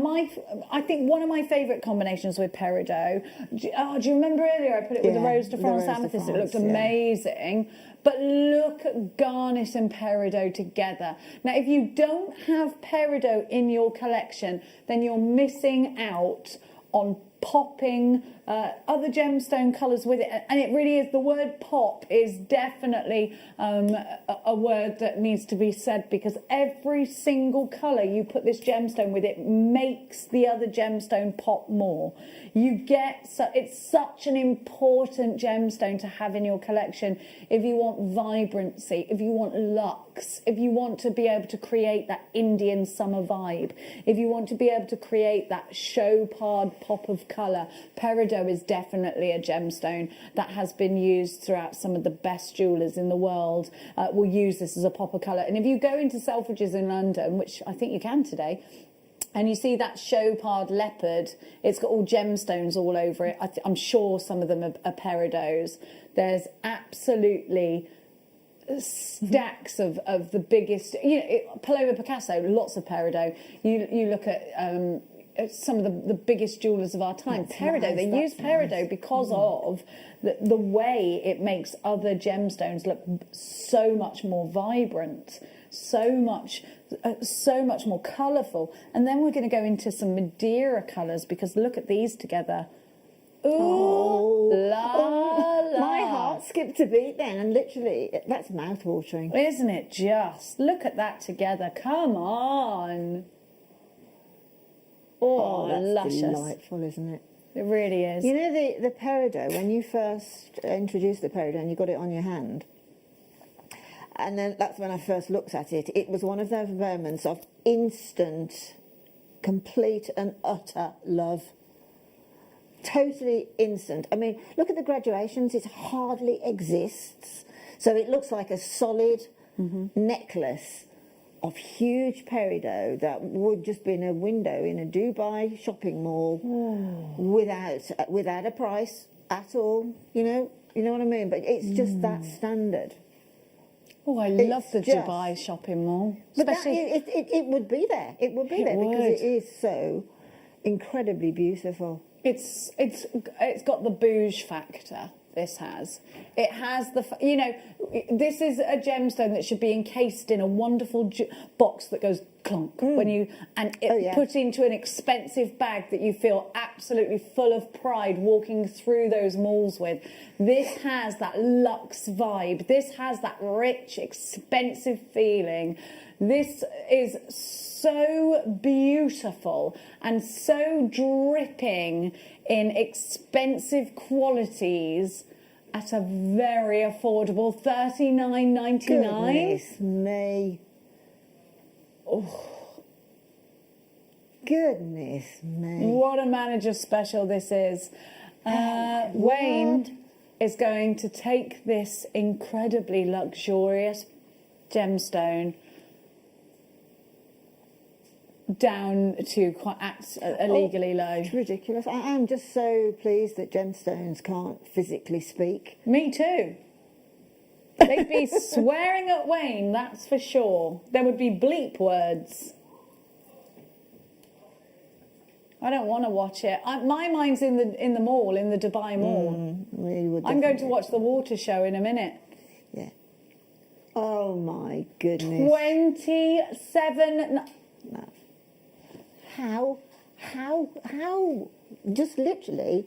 I think one of my favourite combinations with peridot. Do you remember earlier I put it with the Rose de France amethyst? It looked amazing. But look at garnet and peridot together. Now, if you don't have peridot in your collection, then you're missing out on popping other gemstone colours with it, and it really is, the word pop is definitely a word that needs to be said, because every single colour you put this gemstone with, it makes the other gemstone pop more. You get, it's such an important gemstone to have in your collection if you want vibrancy, if you want luxe, if you want to be able to create that Indian summer vibe, if you want to be able to create that chopard pop of colour. Peridot is definitely a gemstone that has been used throughout. Some of the best jewellers in the world will use this as a pop of colour. And if you go into Selfridges in London, which I think you can today, And you see that chopard leopard, it's got all gemstones all over it. I'm sure some of them are peridots. There's absolutely stacks of the biggest, Paloma Picasso, lots of peridot. You look at some of the biggest jewellers of our time, peridot. They use peridot because of the way it makes other gemstones look so much more vibrant, so much more colourful. And then we're going to go into some Madeira colours, because look at these together. Ooh, la. My heart skipped a beat then, and literally, that's mouth-watering. Isn't it just? Look at that together. Come on. Oh, that's luscious. Delightful, isn't it? It really is. You know, the peridot, when you first introduced the peridot and you got it on your hand, and then that's when I first looked at it, it was one of those moments of instant, complete and utter love. Totally instant. I mean, look at the graduations, it hardly exists. So it looks like a solid necklace of huge peridot that would just be in a window in a Dubai shopping mall without a price at all. You know what I mean? But it's just that standard. Oh, I love the Dubai shopping mall. But it would be there. It would be there because it is so incredibly beautiful. It's got the bouge factor. This has. It has this is a gemstone that should be encased in a wonderful box that goes clonk when you put into an expensive bag that you feel absolutely full of pride walking through those malls with. This has that luxe vibe. This has that rich, expensive feeling. This is so beautiful and so dripping in expensive qualities at a very affordable $39.99. Goodness me. Oh. Goodness me. What a manager special this is. Wayne is going to take this incredibly luxurious gemstone down to quite illegally low. It's ridiculous. I am just so pleased that gemstones can't physically speak. Me too. They'd be swearing at Wayne, that's for sure. There would be bleep words. I don't want to watch it. My mind's in the mall, in the Dubai mall. I'm going to watch the water show in a minute. Yeah. Oh my goodness. 27. No. How? Just literally,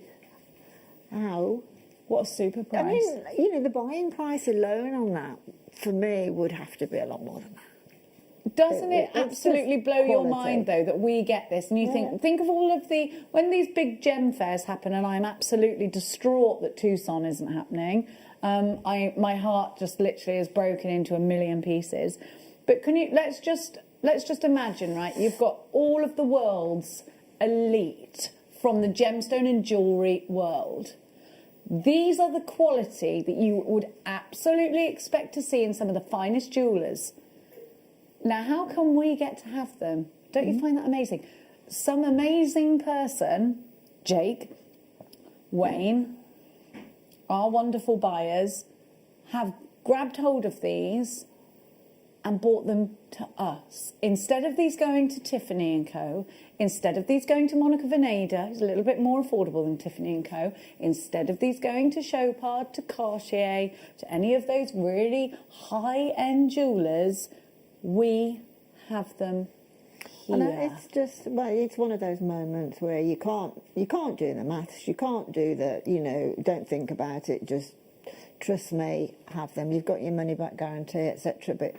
how? What a super price. I mean, the buying price alone on that, for me, would have to be a lot more than that. Doesn't it absolutely blow your mind, though, that we get this and you think of all of when these big gem fairs happen, and I'm absolutely distraught that Tucson isn't happening. My heart just literally is broken into a million pieces. But let's just imagine, right? You've got all of the world's elite from the gemstone and jewellery world. These are the quality that you would absolutely expect to see in some of the finest jewellers. Now, how come we get to have them? Don't you find that amazing? Some amazing person, Jake, Wayne, our wonderful buyers, have grabbed hold of these and bought them to us. Instead of these going to Tiffany & Co., instead of these going to Monica Veneda, who's a little bit more affordable than Tiffany & Co., instead of these going to Chopard, to Cartier, to any of those really high-end jewellers, we have them here. And it's just, it's one of those moments where you can't do the maths, you can't do don't think about it, just trust me, have them. You've got your money back guarantee, etc. But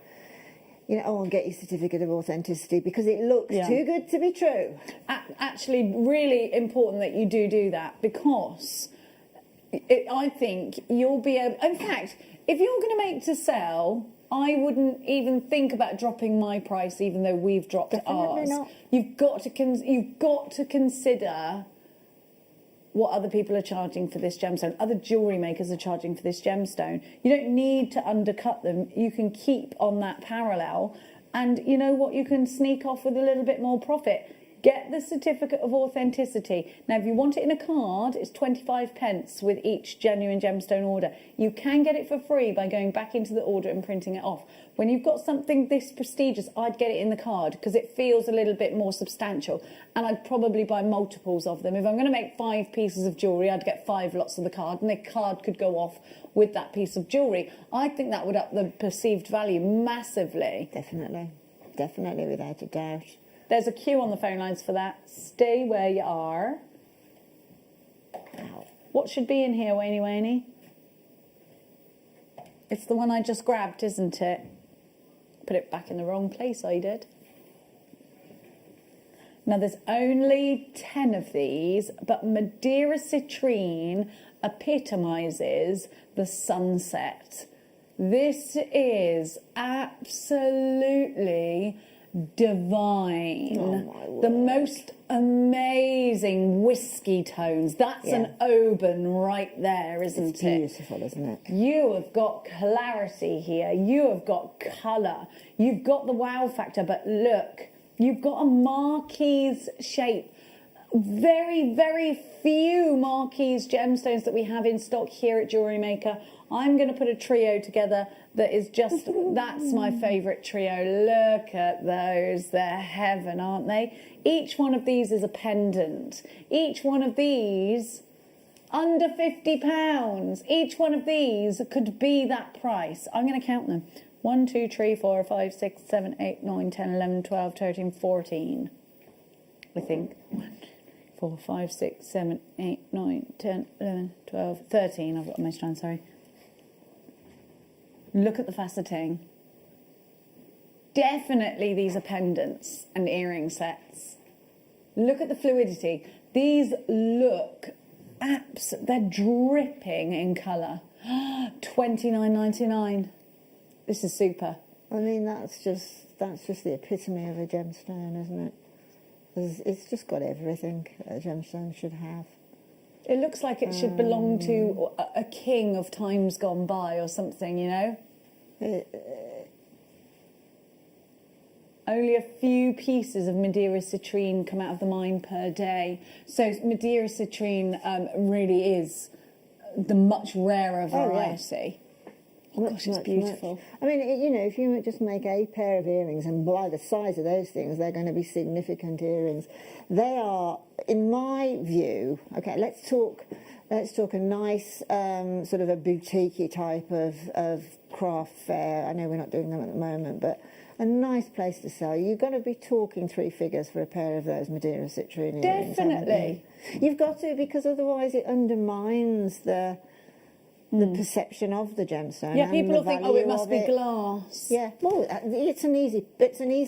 and get your certificate of authenticity because it looks too good to be true. Actually, really important that you do that, because I think you'll be able. In fact, if you're going to make to sell, I wouldn't even think about dropping my price, even though we've dropped ours. Not. You've got to consider what other people are charging for this gemstone. Other jewellery makers are charging for this gemstone. You don't need to undercut them. You can keep on that parallel, and you know what? You can sneak off with a little bit more profit. Get the certificate of authenticity. Now, if you want it in a card, it's 25 pence with each genuine gemstone order. You can get it for free by going back into the order and printing it off. When you've got something this prestigious, I'd get it in the card because it feels a little bit more substantial. And I'd probably buy multiples of them. If I'm going to make 5 pieces of jewellery, I'd get 5 lots of the card, and the card could go off with that piece of jewellery. I think that would up the perceived value massively. Definitely. Definitely, without a doubt. There's a queue on the phone lines for that. Stay where you are. What should be in here, Wayne? It's the one I just grabbed, isn't it? Put it back in the wrong place, I did. Now, there's only 10 of these, but Madeira citrine epitomises the sunset. This is absolutely divine. Oh, the most amazing whiskey tones. That's an oban right there, isn't it's it? Beautiful, isn't it? You have got clarity here. You have got colour. You've got the wow factor, but look, you've got a marquise shape. Very, very few marquise gemstones that we have in stock here at JewelleryMaker. I'm going to put a trio together that is just, that's my favourite trio. Look at those. They're heaven, aren't they? Each one of these is a pendant. Each one of these, under £50. Each one of these could be that price. I'm going to count them. 1, 2, 3, 4, 5, 6, 7, 8, 9, 10, 11, 12, 13, 14. I think. 1, 4, 5, 6, 7, 8, 9, 10, 11, 12, 13. I've got my strand, sorry. Look at the faceting. Definitely these are pendants and earring sets. Look at the fluidity. These look they're dripping in colour. $29.99. This is super. I mean, that's just the epitome of a gemstone, isn't it? It's just got everything a gemstone should have. It looks like it should belong to a king of times gone by or something, you know? Only a few pieces of Madeira citrine come out of the mine per day. So Madeira citrine really is the much rarer variety. Oh, gosh, it's beautiful. Much. I mean, you know, if you just make a pair of earrings, and by the size of those things, they're going to be significant earrings. They are, in my view, okay, let's talk a nice sort of a boutique type of craft fair. I know we're not doing them at the moment, but a nice place to sell. You've got to be talking 3 figures for a pair of those Madeira citrine earrings. Definitely. You've got to, because otherwise it undermines the perception of the gemstone. Yeah, people will think, oh, it must be glass. Yeah, well, it's an easy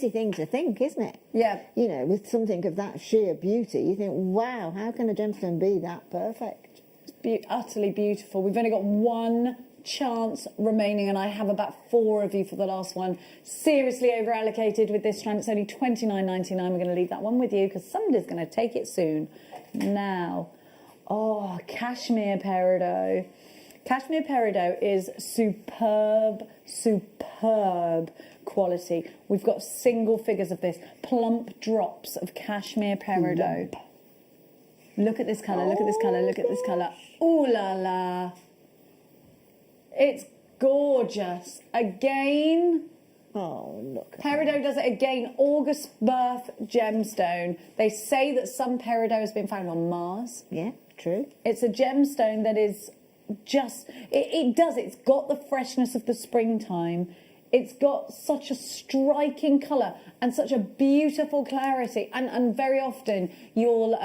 thing to think, isn't it? Yeah. You know, with something of that sheer beauty, you think, wow, how can a gemstone be that perfect? It's utterly beautiful. We've only got one chance remaining, and I have about 4 of you for the last one. Seriously over allocated with this strand. It's only $29.99. We're going to leave that one with you because somebody's going to take it soon. Now, oh, cashmere peridot. Cashmere peridot is superb quality. We've got single figures of this. Plump drops of cashmere peridot. Look at this colour, look at this colour, look at this colour. Ooh la la. It's gorgeous. Again. Oh, look. Peridot does it again. August birth gemstone. They say that some peridot has been found on Mars. Yeah, true. It's a gemstone that is it's got the freshness of the springtime. It's got such a striking colour and such a beautiful clarity, and very often you'll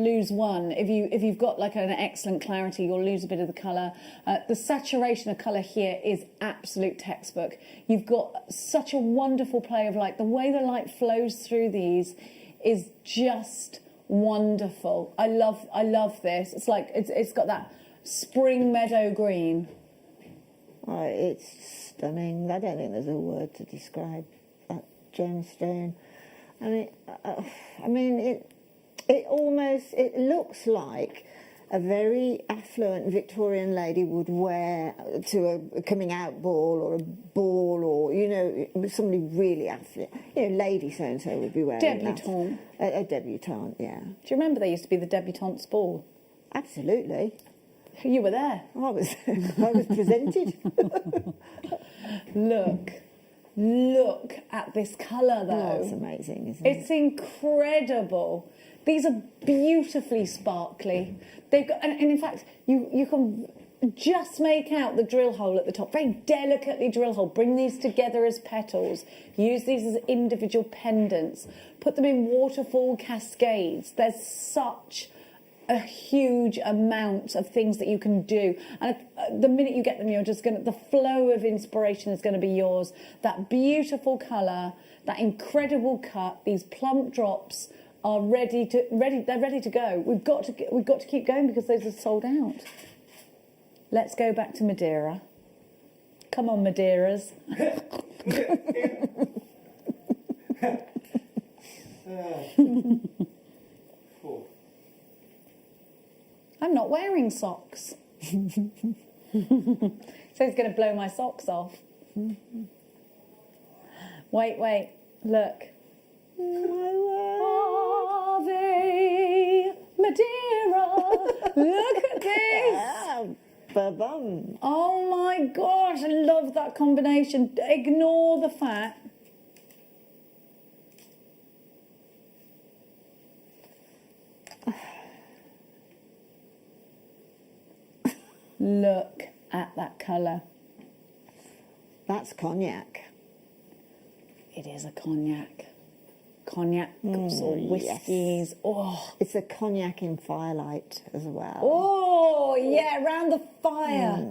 lose one if you've got like an excellent clarity. You'll lose a bit of the colour. The saturation of colour here is absolute textbook. You've got such a wonderful play of light. The way the light flows through these is just wonderful. I love this. It's like it's got that spring meadow green. Oh, it's stunning. I don't think there's a word to describe that gemstone. I mean, it looks like a very affluent Victorian lady would wear to a coming out ball or a ball, or, you know, somebody really affluent. You know, Lady so-and-so would be wearing Debutante. that. A debutante, yeah. Do you remember there used to be the debutante's ball? Absolutely. You were there. I was presented. Look at this colour, though. Oh, it's amazing, isn't it? It's incredible. These are beautifully sparkly. They've got, and in fact, you can just make out the drill hole at the top. Very delicately drill hole. Bring these together as petals. Use these as individual pendants. Put them in waterfall cascades. There's such a huge amount of things that you can do, and the minute you get them, you're just the flow of inspiration is going to be yours. That beautiful colour, that incredible cut, these plump drops are ready to go. We've got to keep going because those are sold out. Let's go back to Madeira. Come on, Madeiras. I'm not wearing socks. So he's going to blow my socks off. Wait, look. Ave Madeira. Look at this. Ba-bum. Oh my gosh, I love that combination. Ignore the fat. Look at that colour. That's cognac. It is a cognac. Cognac or whiskies. Yes. Oh, it's a cognac in firelight as well. Oh, yeah, around the fire.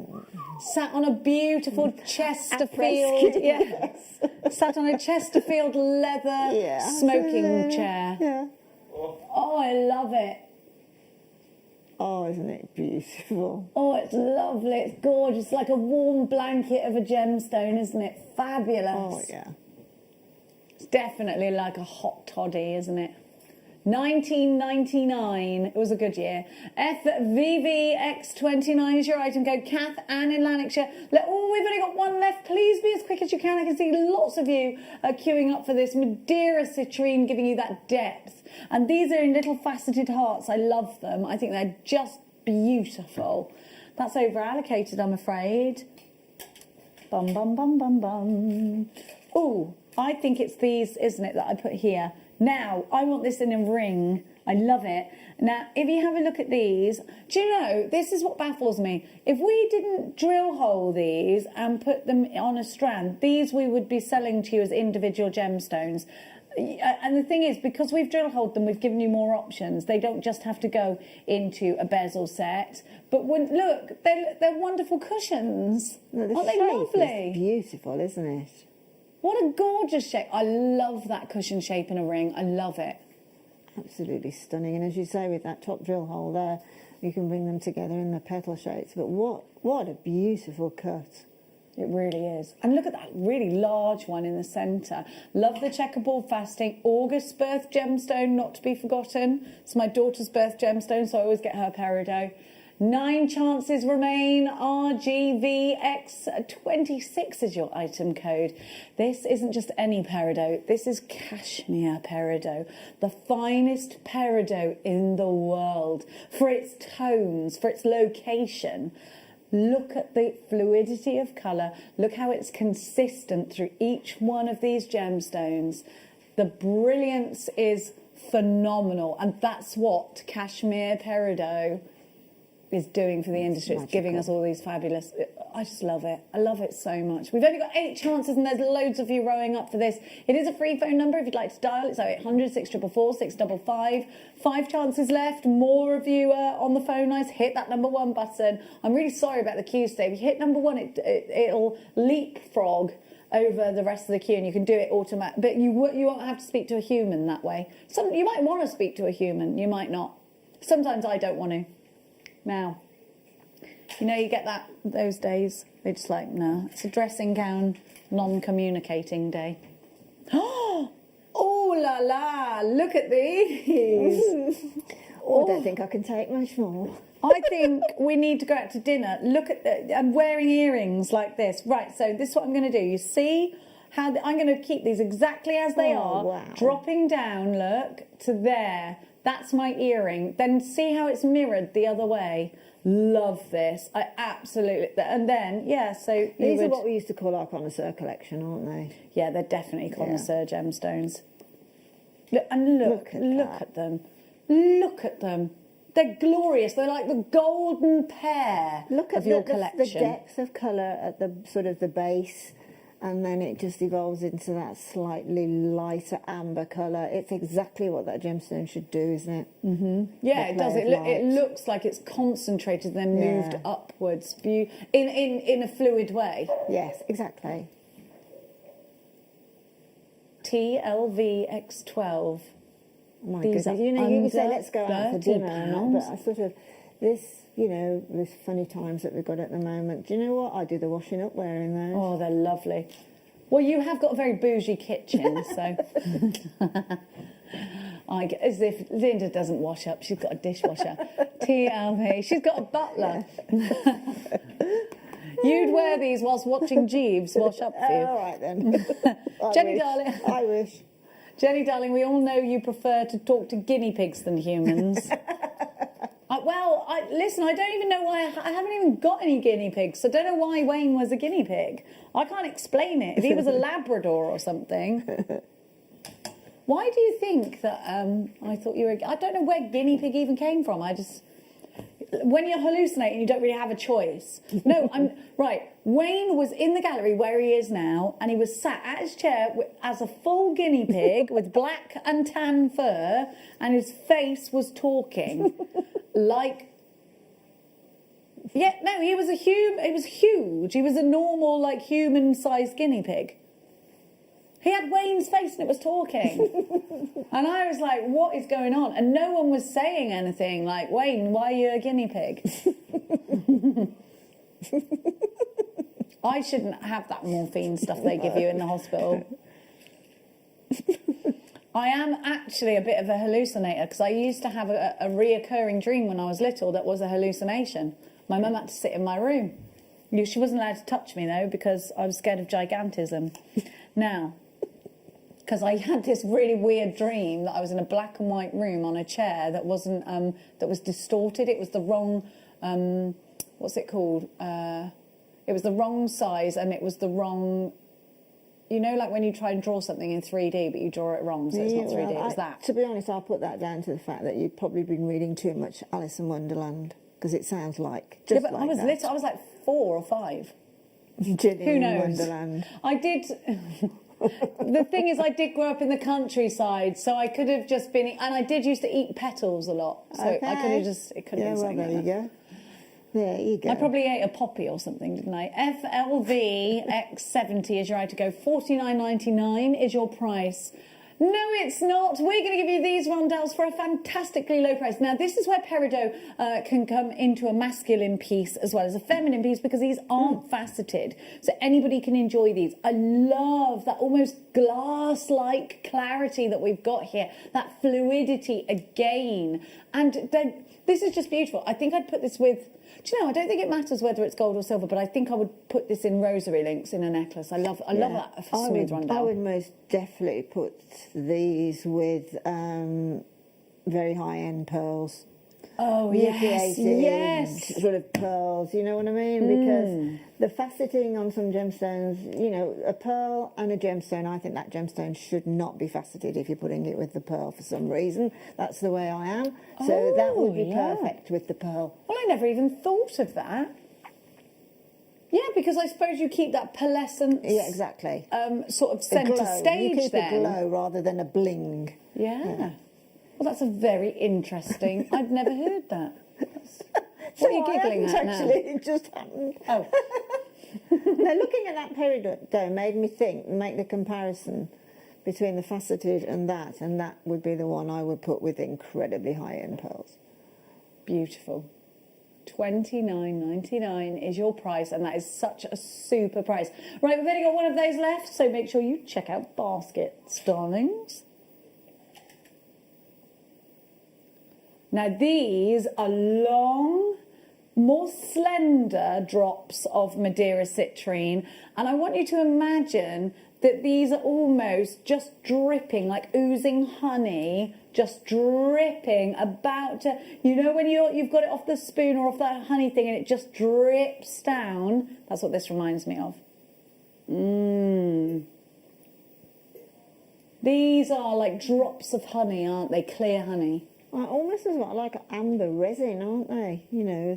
Sat on a beautiful Chesterfield. Yes. Sat on a Chesterfield leather smoking chair. Yeah. Oh, I love it. Oh, isn't it beautiful? Oh, it's lovely. It's gorgeous. It's like a warm blanket of a gemstone, isn't it? Fabulous. Oh, yeah. It's definitely like a hot toddy, isn't it? 1999. It was a good year. FVVX29 is your item code. Kath, Anne in Lanarkshire. We've only got one left. Please be as quick as you can. I can see lots of you are queuing up for this. Madeira citrine giving you that depth. And these are in little faceted hearts. I love them. I think they're just beautiful. That's over allocated, I'm afraid. Bum, bum, bum, bum, bum. Oh, I think it's these, isn't it, that I put here. Now, I want this in a ring. I love it. Now, if you have a look at these, do you know, this is what baffles me. If we didn't drill hole these and put them on a strand, these we would be selling to you as individual gemstones. And the thing is, because we've drill holed them, we've given you more options. They don't just have to go into a bezel set. But look, they're wonderful cushions. No, Aren't they lovely? Is beautiful, isn't it? What a gorgeous shape. I love that cushion shape in a ring. I love it. Absolutely stunning. And as you say, with that top drill hole there, you can bring them together in the petal shapes. But what a beautiful cut. It really is. And look at that really large one in the centre. Love the checkerboard fasting. August's birth gemstone, not to be forgotten. It's my daughter's birth gemstone, so I always get her peridot. 9 chances remain. RGVX26 is your item code. This isn't just any peridot. This is cashmere peridot. The finest peridot in the world. For its tones, for its location. Look at the fluidity of colour. Look how it's consistent through each one of these gemstones. The brilliance is phenomenal. And that's what cashmere peridot is doing for the industry. It's giving us all these fabulous... I just love it. I love it so much. We've only got 8 chances and there's loads of you rowing up for this. It is a free phone number if you'd like to dial. It's 0800 644 655. 5 chances left. More of you on the phone lines. Hit that number 1 button. I'm really sorry about the queue today. If you hit number 1, it'll leapfrog over the rest of the queue and you can do it automatically. But you won't have to speak to a human that way. You might want to speak to a human. You might not. Sometimes I don't want to. Now, you know, you get those days, they're just like, no, it's a dressing gown, non-communicating day. Oh la la, look at these. I don't think I can take much more. I think we need to go out to dinner. Look at I'm wearing earrings like this. Right, so this is what I'm going to do. You see how I'm going to keep these exactly as they are. Wow. Dropping down, look, to there. That's my earring. Then see how it's mirrored the other way. Love this. I absolutely... And then, yeah, so... These are what we used to call our connoisseur collection, aren't they? Yeah, they're definitely connoisseur gemstones. Look, and look at them. Look at them. They're glorious. They're like the golden pair of your collection. The depth of colour at the sort of the base, and then it just evolves into that slightly lighter amber colour. It's exactly what that gemstone should do, isn't it? Mm-hmm. Yeah, it does. It looks like it's concentrated, then moved upwards in a fluid way. Yes, exactly. TLVX12. My These goodness, you can say let's go out for dinner and that, but I sort of this funny times that we've got at the moment. Do you know what? I do the washing up wearing those. Oh, they're lovely. Well, you have got a very bougie kitchen, so as if Linda doesn't wash up, she's got a dishwasher. TLV, she's got a butler. You'd wear these whilst watching Jeeves wash up for you. All right then. Jenny, darling. I wish. Jenny, darling, we all know you prefer to talk to guinea pigs than humans. Listen, I don't even know why I haven't even got any guinea pigs. So I don't know why Wayne was a guinea pig. I can't explain it. If he was a Labrador or something. Why do you think that I thought you were... I don't know where guinea pig even came from. When you're hallucinating, you don't really have a choice. No, right. Wayne was in the gallery where he is now, and he was sat at his chair as a full guinea pig with black and tan fur, and his face was talking like... Yeah, no, he was he was huge. He was a normal, like, human-sized guinea pig. He had Wayne's face and it was talking. And I was like, what is going on? And no one was saying anything like, Wayne, why are you a guinea pig? I shouldn't have that morphine stuff they give you in the hospital. I am actually a bit of a hallucinator because I used to have a reoccurring dream when I was little that was a hallucination. My mum had to sit in my room. She wasn't allowed to touch me, though, because I was scared of gigantism. Now... because I had this really weird dream that I was in a black and white room on a chair that wasn't, that was distorted. It was the wrong, what's it called? It was the wrong size and it was the wrong, you know, like when you try and draw something in 3D, but you draw it wrong, so it's not 3D, it was that. To be honest, I'll put that down to the fact that you've probably been reading too much Alice in Wonderland, because it sounds like, just but like I was that. I was like 4 or 5. Who knows? Wonderland. I did... The thing is, I did grow up in the countryside, so I could have just been... And I did used to eat petals a lot, so I could have just... It could have been something there like you that. go. There you go. I probably ate a poppy or something, didn't I? FLV X70 is your right to go. $49.99 is your price. No, it's not. We're going to give you these rondelles for a fantastically low price. Now, this is where peridot can come into a masculine piece as well as a feminine piece because these aren't faceted. So anybody can enjoy these. I love that almost glass-like clarity that we've got here. That fluidity again. And then this is just beautiful. I think I'd put this with... Do you know, I don't think it matters whether it's gold or silver, but I think I would put this in rosary links in a necklace. I love that smooth rondelle. I would most definitely put these with very high-end pearls. Oh, yes. Sort of pearls, you know what I mean? Because the faceting on some gemstones, you know, a pearl and a gemstone, I think that gemstone should not be faceted if you're putting it with the pearl for some reason. That's the way I am. So that would be perfect with the pearl. Well, I never even thought of that. Yeah, because I suppose you keep that pearlescence... Yeah, exactly. Sort of centre stage you keep then. a glow rather than a bling. Yeah. Well, that's a very interesting... I'd never heard that. What are you giggling at now? Actually, it just happened. Oh. Now, looking at that peridot made me make the comparison between the faceted and that would be the one I would put with incredibly high-end pearls. Beautiful. $29.99 is your price, and that is such a super price. Right, we've only got one of those left, so make sure you check out baskets, darlings. Now these are long, more slender drops of Madeira citrine, and I want you to imagine that these are almost just dripping, like oozing honey, just dripping, about to, you know, when you've got it off the spoon or off that honey thing and it just drips down. That's what this reminds me of. These are like drops of honey, aren't they? Clear honey. Almost as well like amber resin, aren't they? You know,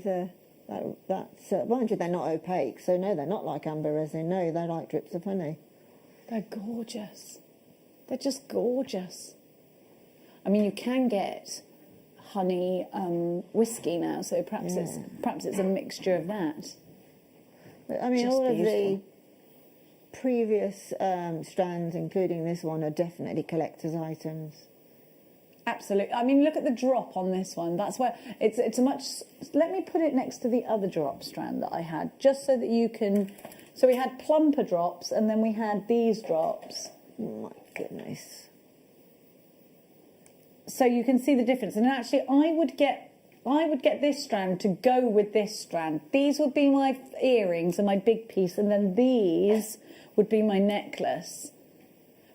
mind you, they're not opaque, so no, they're not like amber resin. No, they're like drips of honey. They're gorgeous. They're just gorgeous. I mean, you can get honey whiskey now, so perhaps it's a mixture of that. But, I mean, Just all beautiful. of the previous strands, including this one, are definitely collector's items. Absolutely. I mean, look at the drop on this one. That's where it's a much. Let me put it next to the other drop strand that I had, just so that you can. So we had plumper drops, and then we had these drops. Oh my goodness. So you can see the difference. And actually, I would get this strand to go with this strand. These would be my earrings and my big piece, and then these would be my necklace.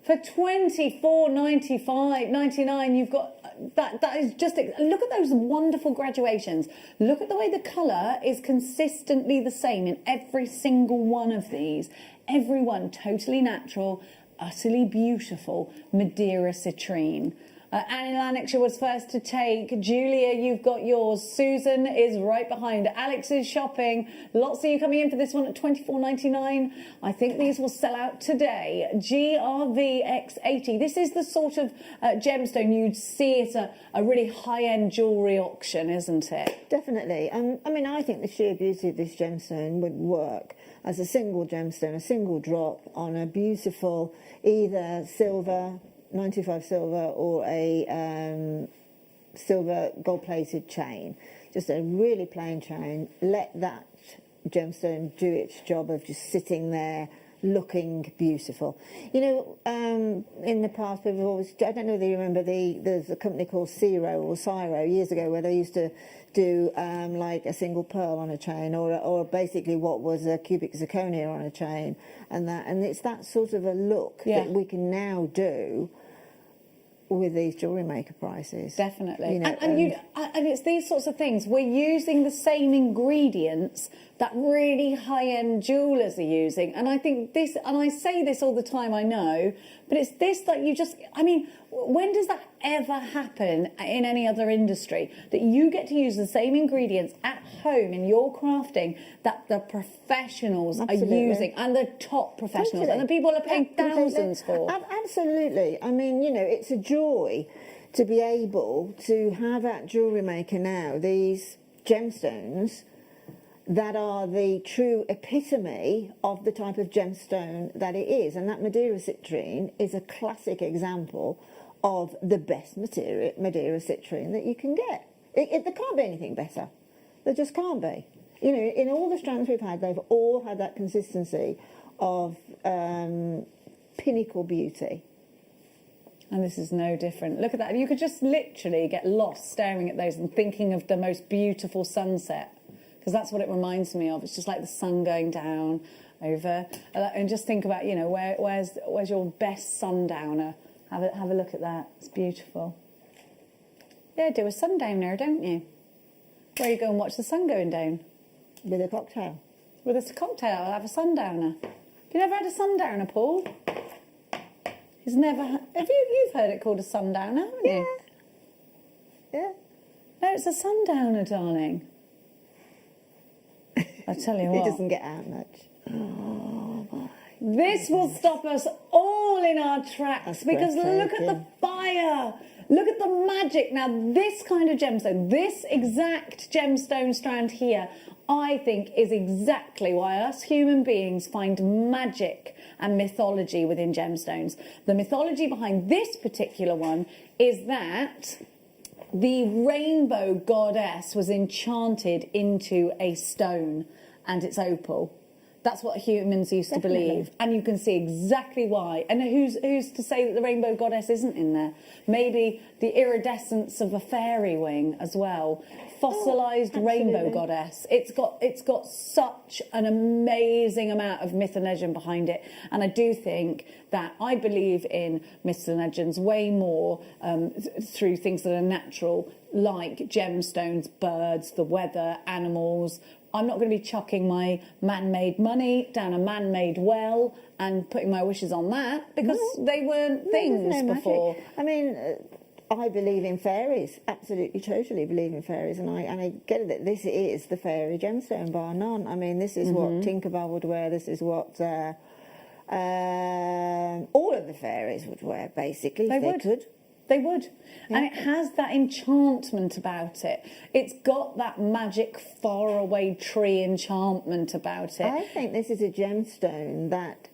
For $24.99, you've got that. That is just, look at those wonderful graduations. Look at the way the colour is consistently the same in every single one of these. Every one totally natural, utterly beautiful Madeira citrine. Annie Lanarkshire was first to take. Julia, you've got yours. Susan is right behind. Alex is shopping. Lots of you coming in for this one at $24.99. I think these will sell out today. GRVX80. This is the sort of gemstone you'd see at a really high-end jewellery auction, isn't it? Definitely. I mean, I think the sheer beauty of this gemstone would work as a single gemstone, a single drop on a beautiful either silver, 95 silver, or a silver gold-plated chain. Just a really plain chain. Let that gemstone do its job of just sitting there looking beautiful. You know, in the past, people have always, I don't know whether you remember, there's a company called Ciro years ago, where they used to do like a single pearl on a chain, or basically what was a cubic zirconia on a chain, and it's that sort of a look that we can now do with these jewellery maker prices. Definitely. You know, and it's these sorts of things. We're using the same ingredients that really high-end jewellers are using. And I think this, and I say this all the time, I know, but it's this that you just, I mean, when does that ever happen in any other industry? That you get to use the same ingredients at home in your crafting that the professionals are using, and the top professionals, and the people are paying thousands for. Absolutely. I mean, you know, it's a joy to be able to have at Jewellery Maker now these gemstones that are the true epitome of the type of gemstone that it is. And that Madeira citrine is a classic example of the best Madeira citrine that you can get. There can't be anything better. There just can't be. You know, in all the strands we've had, they've all had that consistency of pinnacle beauty. And this is no different. Look at that. You could just literally get lost staring at those and thinking of the most beautiful sunset, because that's what it reminds me of. It's just like the sun going down over, and just think about, you know, where's your best sundowner? Have a look at that. It's beautiful. Yeah, do a sundowner, don't you? Where you go and watch the sun going down. With a cocktail. With a cocktail, I'll have a sundowner. Have you never had a sundowner, Paul? He's never. You've heard it called a sundowner, haven't you? Yeah. No, it's a sundowner, darling. I tell you what. It doesn't get out much. Oh my. This will stop us all in our tracks, because look at the fire. Look at the magic. Now, this kind of gemstone, this exact gemstone strand here, I think is exactly why us human beings find magic and mythology within gemstones. The mythology behind this particular one is that the rainbow goddess was enchanted into a stone, and it's opal. That's what humans used to Definitely. believe, and you can see exactly why. And who's to say that the rainbow goddess isn't in there? Maybe the iridescence of a fairy wing as well. Fossilized rainbow goddess. It's got such an amazing amount of myth and legend behind it, and I do think that I believe in myths and legends way more through things that are natural, like gemstones, birds, the weather, animals. I'm not going to be chucking my man-made money down a man-made well and putting my wishes on that, because they weren't things before. Magic. I mean, I believe in fairies, absolutely, totally believe in fairies, and I get it that this is the fairy gemstone, bar none. I mean, this is what Tinkerbell would wear, this is what all of the fairies would wear, basically, if they could. They would. Yeah. And it has that enchantment about it. It's got that magic faraway tree enchantment about it. I think this is a gemstone that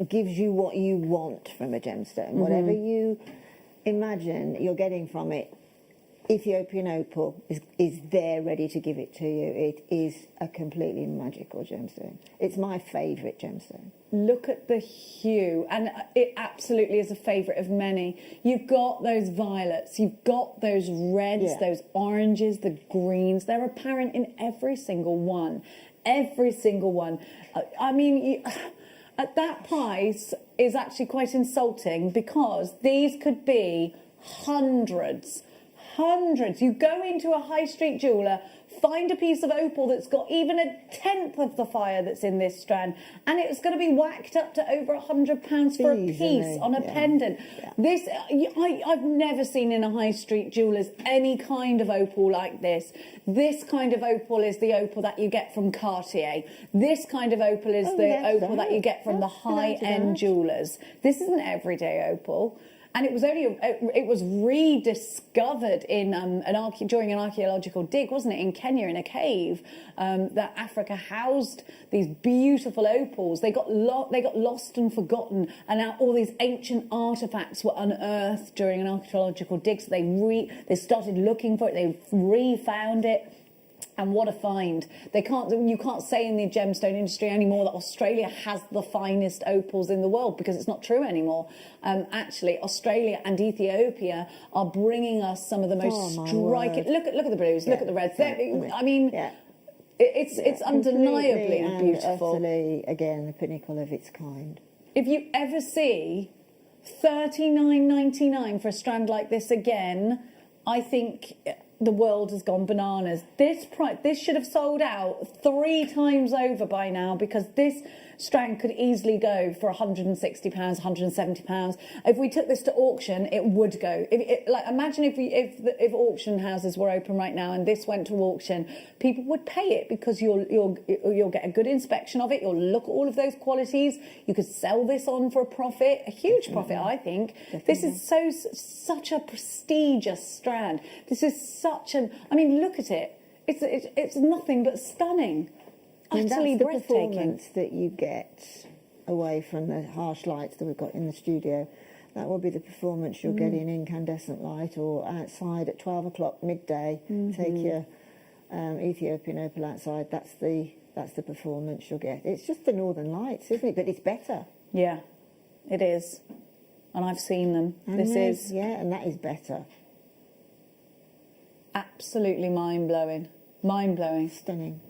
gives you what you want from a gemstone. Whatever you imagine you're getting from it, Ethiopian opal is there ready to give it to you. It is a completely magical gemstone. It's my favourite gemstone. Look at the hue, and it absolutely is a favourite of many. You've got those violets, you've got those reds, those oranges, the greens. They're apparent in every single one. Every single one. I mean, at that price is actually quite insulting, because these could be hundreds. You go into a high street jeweller, find a piece of opal that's got even a tenth of the fire that's in this strand, and it's going to be whacked up to over £100 for a piece on a pendant. This, I've never seen in a high street jeweller's any kind of opal like this. This kind of opal is the opal that you get from Cartier. This kind of opal is the opal that you get from the high-end jewellers. This isn't everyday opal. And it was rediscovered in during an archaeological dig, wasn't it, in Kenya, in a cave that Africa housed these beautiful opals. They got lost and forgotten, and now all these ancient artifacts were unearthed during an archaeological dig. So they started looking for it. They refound it. And what a find. You can't say in the gemstone industry anymore that Australia has the finest opals in the world, because it's not true anymore. Actually, Australia and Ethiopia are bringing us some of the most striking... Look at the blues, look at the reds. I mean, it's undeniably beautiful. Utterly, again, the pinnacle of its kind. If you ever see $39.99 for a strand like this again, I think... the world has gone bananas. This should have sold out 3 times over by now, because this strand could easily go for £160, £170. If we took this to auction, it would go. Imagine if auction houses were open right now and this went to auction, people would pay it, because you'll get a good inspection of it. You'll look at all of those qualities. You could sell this on for a profit, a huge profit, I think. Definitely. This is such a prestigious strand. This is such an... I mean, look at it. It's nothing but stunning. Utterly that's the breathtaking. Performance that you get away from the harsh lights that we've got in the studio. That will be the performance you'll get in incandescent light, or outside at 12 o'clock midday. Take your Ethiopian opal outside. That's the performance you'll get. It's just the Northern Lights, isn't it? But it's better. Yeah, it is. And I've seen them. And that is better. Absolutely mind-blowing. Mind-blowing. Stunning.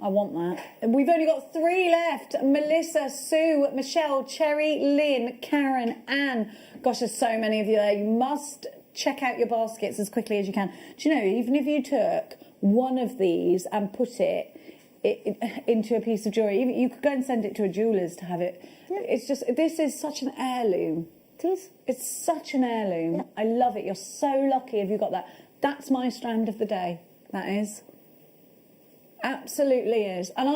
I want that. We've only got 3 left. Melissa, Sue, Michelle, Cherry, Lynn, Karen, Anne. Gosh, there's so many of you there. You must check out your baskets as quickly as you can. Do you know, even if you took one of these and put it into a piece of jewellery, you could go and send it to a jeweller's to have it. Yeah. It's just, this is such an heirloom. It is. It's such an heirloom. Yeah. I love it. You're so lucky if you got that. That's my strand of the day. That is. Absolutely is. And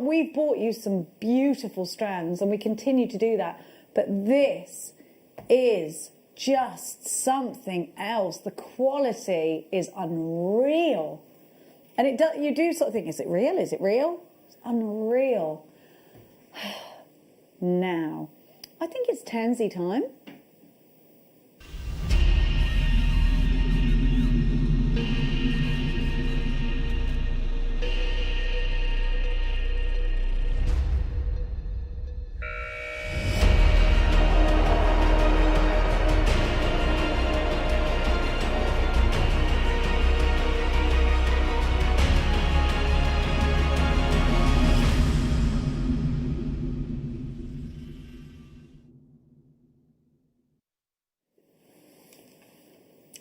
we've bought you some beautiful strands, and we continue to do that. But this is just something else. The quality is unreal. And you do sort of think, is it real? Is it real? It's unreal. Now, I think it's Tansy time.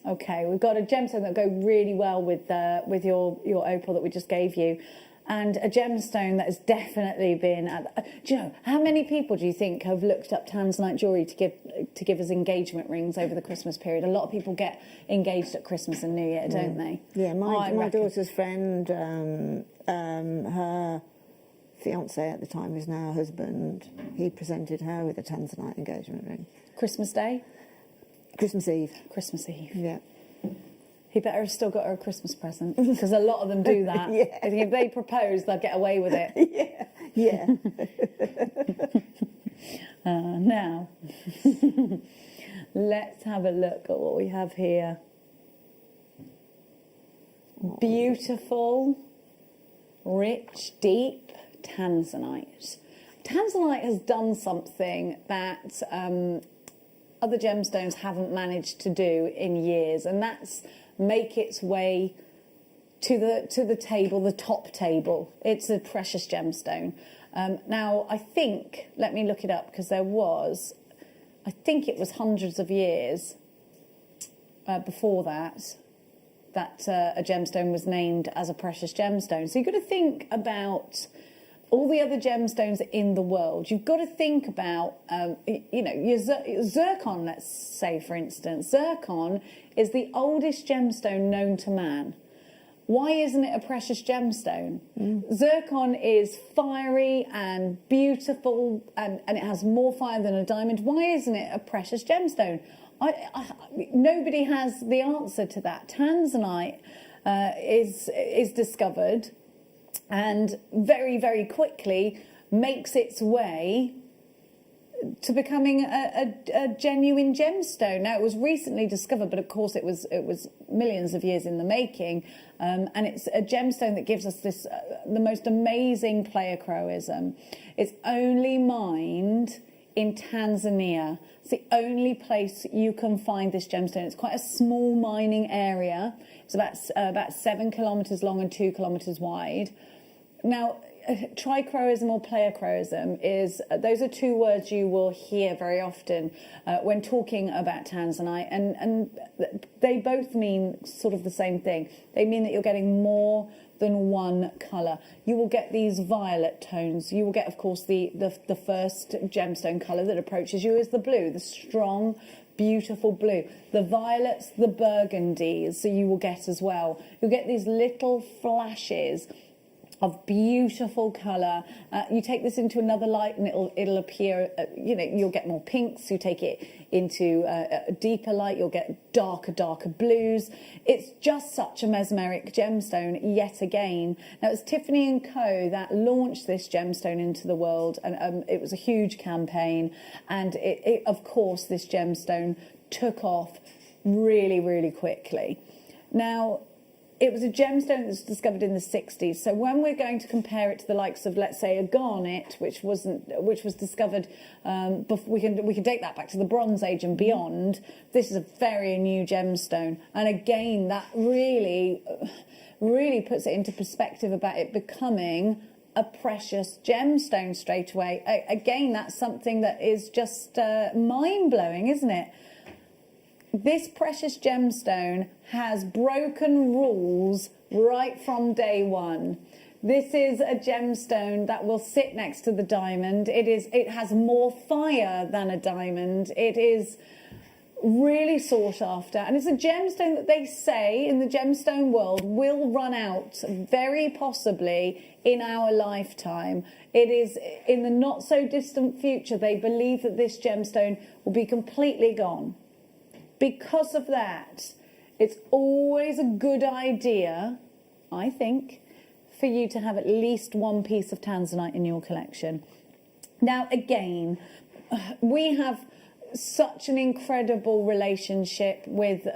Okay, we've got a gemstone that will go really well with your opal that we just gave you, and a gemstone that has definitely been do you know how many people do you think have looked up Tanzanite jewellery to give as engagement rings over the Christmas period? A lot of people get engaged at Christmas and New Year, don't they? Yeah, my reckon. daughter's friend, her fiance at the time, is now husband, he presented her with a Tanzanite engagement ring. Christmas Day? Christmas Eve. Christmas Eve. Yeah. He better have still got her a Christmas present, because a lot of them do that. Yeah. I think if they propose, they'll get away with it. Yeah. Now, let's have a look at what we have here. Beautiful, rich, deep Tanzanite. Tanzanite has done something that other gemstones haven't managed to do in years, and that's make its way to the table, the top table. It's a precious gemstone. Now, I think, let me look it up, because I think it was hundreds of years before that a gemstone was named as a precious gemstone. So you've got to think about all the other gemstones in the world. You've got to think about, your zircon, let's say, for instance. Zircon is the oldest gemstone known to man. Why isn't it a precious gemstone? Zircon is fiery and beautiful, and it has more fire than a diamond. Why isn't it a precious gemstone? Nobody has the answer to that. Tanzanite is discovered, and very, very quickly makes its way to becoming a genuine gemstone. Now, it was recently discovered, but of course it was millions of years in the making, and it's a gemstone that gives us this the most amazing pleochroism. It's only mined in Tanzania. It's the only place you can find this gemstone. It's quite a small mining area. It's about 7 kilometres long and 2 kilometres wide. Now, trichroism or pleochroism those are two words you will hear very often when talking about Tanzanite, and they both mean sort of the same thing. They mean that you're getting more than one colour. You will get these violet tones. You will get, of course, the first gemstone colour that approaches you is the blue, the strong, beautiful blue. The violets, the burgundies, so you will get as well. You'll get these little flashes of beautiful colour. You take this into another light and it'll appear, you'll get more pinks. You take it into a deeper light, you'll get darker blues. It's just such a mesmeric gemstone yet again. Now, it's Tiffany and Co. that launched this gemstone into the world, and it was a huge campaign, and of course this gemstone took off really, really quickly. Now, it was a gemstone that was discovered in the 60s. So when we're going to compare it to the likes of, let's say, a garnet, which was discovered, we can date that back to the Bronze Age and beyond. This is a very new gemstone, and again, that really puts it into perspective about it becoming a precious gemstone straight away. Again, that's something that is just mind-blowing, isn't it? This precious gemstone has broken rules right from day one. This is a gemstone that will sit next to the diamond. It has more fire than a diamond. It is really sought after, and it's a gemstone that they say in the gemstone world will run out very possibly in our lifetime. It is in the not so distant future. They believe that this gemstone will be completely gone. Because of that, it's always a good idea, I think, for you to have at least one piece of Tanzanite in your collection. Now, again, we have such an incredible relationship with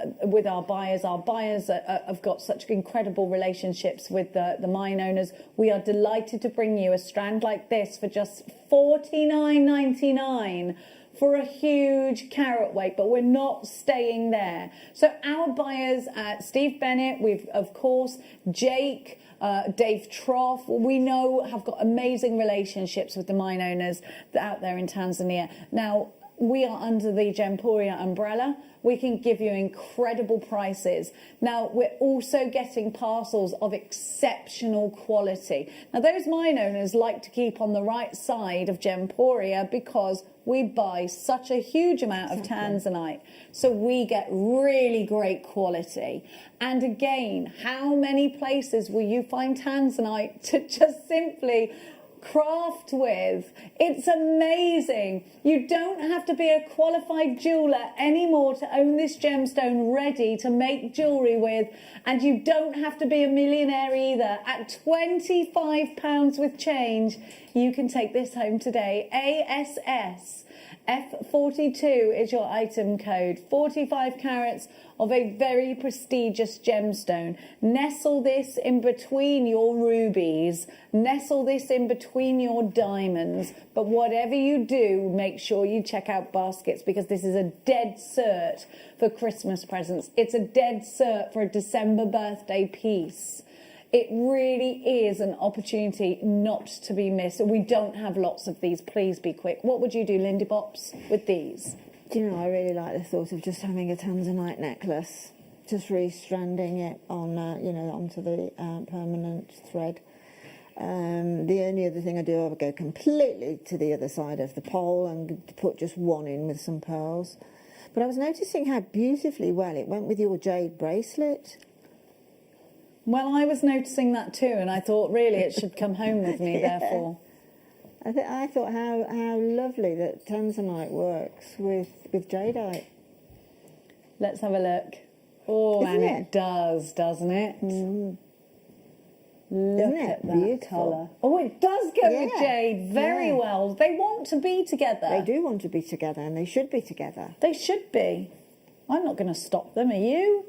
our buyers. Our buyers have got such incredible relationships with the mine owners. We are delighted to bring you a strand like this for just $49.99. for a huge carat weight, but we're not staying there. So our buyers, Steve Bennett, we've, of course, Jake, Dave Trough, we know have got amazing relationships with the mine owners out there in Tanzania. Now, we are under the Gemporia umbrella. We can give you incredible prices. Now, we're also getting parcels of exceptional quality. Now, those mine owners like to keep on the right side of Gemporia because we buy such a huge amount of Tanzanite. So we get really great quality. And again, how many places will you find Tanzanite to just simply craft with? It's amazing. You don't have to be a qualified jeweler anymore to own this gemstone ready to make jewellery with, and you don't have to be a millionaire either. At £25 with change, you can take this home today. ASS F42 is your item code. 45 carats of a very prestigious gemstone. Nestle this in between your rubies. Nestle this in between your diamonds. But whatever you do, make sure you check out baskets, because this is a dead cert for Christmas presents. It's a dead cert for a December birthday piece. It really is an opportunity not to be missed. We don't have lots of these. Please be quick. What would you do, Lindy Bops, with these? Do you know, I really like the thought of just having a Tanzanite necklace, just re-stranding it on, onto the permanent thread. The only other thing I do, I would go completely to the other side of the pole and put just one in with some pearls. But I was noticing how beautifully well it went with your jade bracelet. Well, I was noticing that too, and I thought really it should come home with me, Yeah. therefore. I thought how lovely that Tanzanite works with jadeite. Let's have a look. Oh, Isn't and it? it does, doesn't it? Mm. Look Isn't it at that beautiful? colour. Oh, it does go with Yeah. jade very Yeah. well. They want to be together. They do want to be together, and they should be together. They should be. I'm not going to stop them, are you?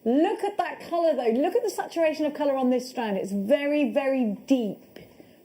Look at that colour, though. Look at the saturation of colour on this strand. It's very, very deep.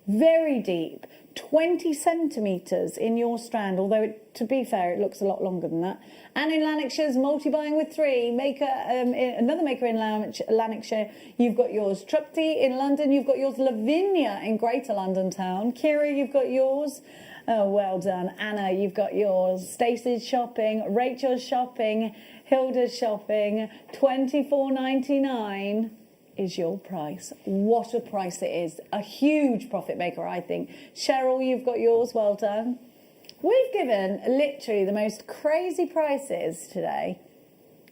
Very deep. 20 centimetres in your strand, although, to be fair, it looks a lot longer than that. And in Lanarkshire's multi-buying with three, another maker in Lanarkshire, you've got yours. Trupti in London, you've got yours. Lavinia in Greater London Town. Kira, you've got yours. Oh, well done. Anna, you've got yours. Stacey's shopping. Rachel's shopping. Hilda's shopping. $24.99 is your price. What a price it is. A huge profit maker, I think. Cheryl, you've got yours. Well done. We've given literally the most crazy prices today.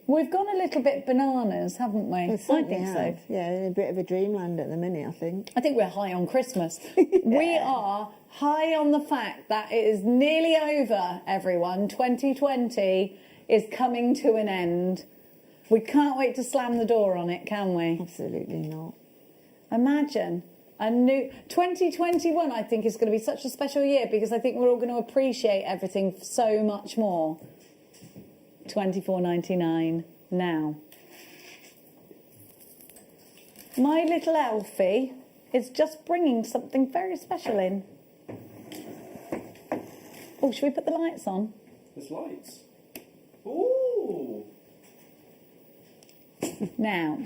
We've gone a little bit bananas, haven't we? I think so. Yeah, a bit of a dreamland at the minute, I think. I think we're high on Christmas. We are high on the fact that it is nearly over, everyone. 2020 is coming to an end. We can't wait to slam the door on it, can we? Absolutely not. Imagine a new 2021. I think is going to be such a special year, because I think we're all going to appreciate everything so much more. $24.99 now. My little Elfie is just bringing something very special in. Oh, should we put the lights on? There's lights. Ooh. Now,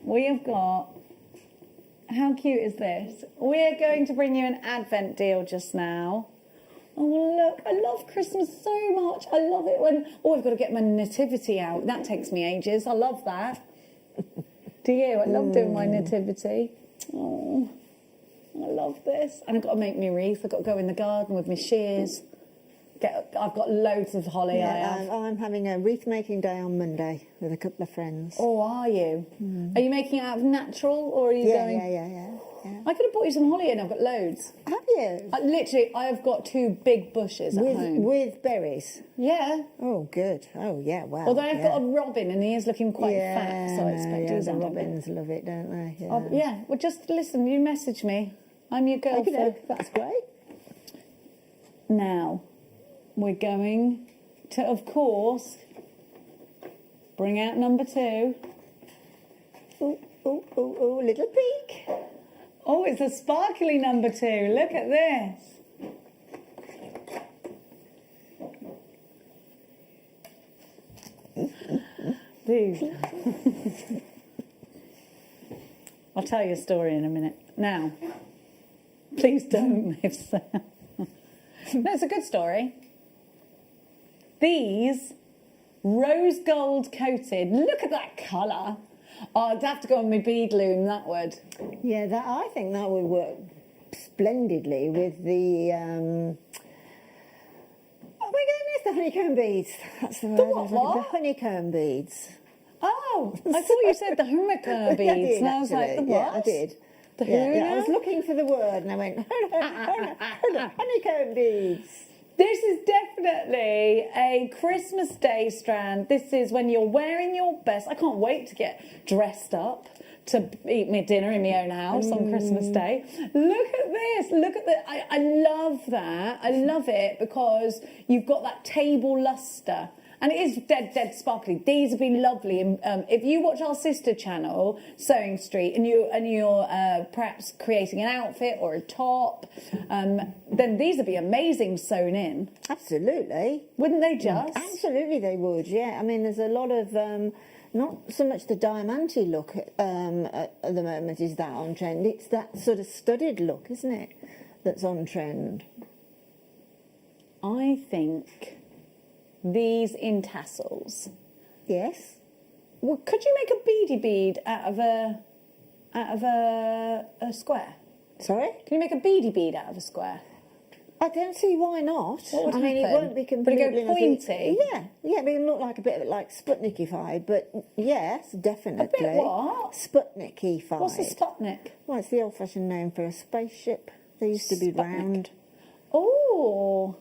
we have got, how cute is this? We're going to bring you an Advent deal just now. Oh, look, I love Christmas so much. I love it when, I've got to get my nativity out. That takes me ages. I love that. Do you? I love doing my nativity. Oh, I love this. And I've got to make me wreath. I've got to go in the garden with my shears. I've got loads of holly. Yeah, I'm having a wreath making day on Monday with a couple of friends. Oh, are you? Are you making it out of natural, or are you going? Yeah. I could have bought you some holly, and I've got loads. Have you? I have got 2 big bushes at home. With berries? Yeah. Oh, good. Oh, yeah, wow. Although I've got a robin, and he is looking quite fat, so I expect he's the on robins love it, don't they? Yeah. Yeah, well, just listen, you message me. I'm your girlfriend. That's great. Now, we're going to, of course, bring out number 2. Oh, little peek. Oh, it's a sparkly number 2. Look at this. Dude. I'll tell you a story in a minute. Now, please don't, if so. No, it's a good story. These rose gold coated. Look at that colour. Oh, I'd have to go on my bead loom, that would. Yeah, that I think that would work splendidly with the. Oh my goodness, the honeycomb beads. That's the word. What? The honeycomb beads. Oh, I thought you said the hummingbird beads. I did, and I was like, the what? Yeah, I did. The who yeah, I now? was looking for the word and I went, honeycomb beads. This is definitely a Christmas Day strand. This is when you're wearing your best. I can't wait to get dressed up to eat my dinner in my own house on Christmas Day. Look at this. Look at the. I love that. I love it because you've got that table luster. And it is dead sparkly. These would be lovely. If you watch our sister channel, Sewing Street, and you're perhaps creating an outfit or a top, then these would be amazing sewn in. Absolutely. Wouldn't they just? Absolutely they would, yeah. I mean, there's a lot of, not so much the diamante look at the moment is that on trend. It's that sort of studded look, isn't it, that's on trend. I think these in tassels. Yes. Well, could you make a beady bead out of a square? Sorry? Can you make a beady bead out of a square? I don't see why not. What would I mean, it happen? won't be Would completely. it go pointy? Yeah, but it'll look like a bit like Sputnikified, but yes, definitely. A bit what? Sputnikified. What's a Sputnik? Well, it's the old-fashioned name for a spaceship. They used to be round. Oh.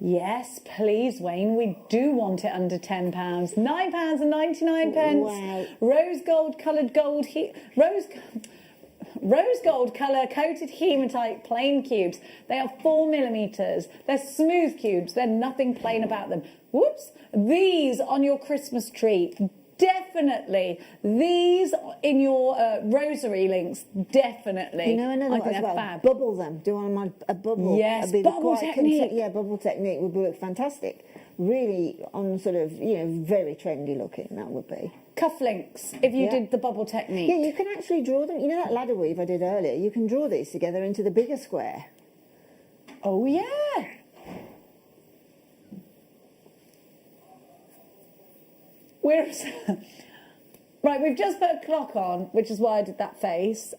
Yes, please, Wayne. We do want it under £10. £9.99. Wow. Rose gold coloured rose gold colour coated hematite plain cubes. They are 4mm. They're smooth cubes. There's nothing plain about them. Whoops. These on your Christmas tree. Definitely. These in your rosary links. Definitely. You know, another I one think as they're well. fab. Bubble them. Do a bubble. Yes, a bubble technique. Yeah, bubble technique would work fantastic. Really on sort of, very trendy looking, that would be. Cufflinks, if you did the bubble technique. Yeah, you can actually draw them. You know that ladder weave I did earlier? You can draw these together into the bigger square. Oh, yeah. Right, we've just put a clock on, which is why I did that face.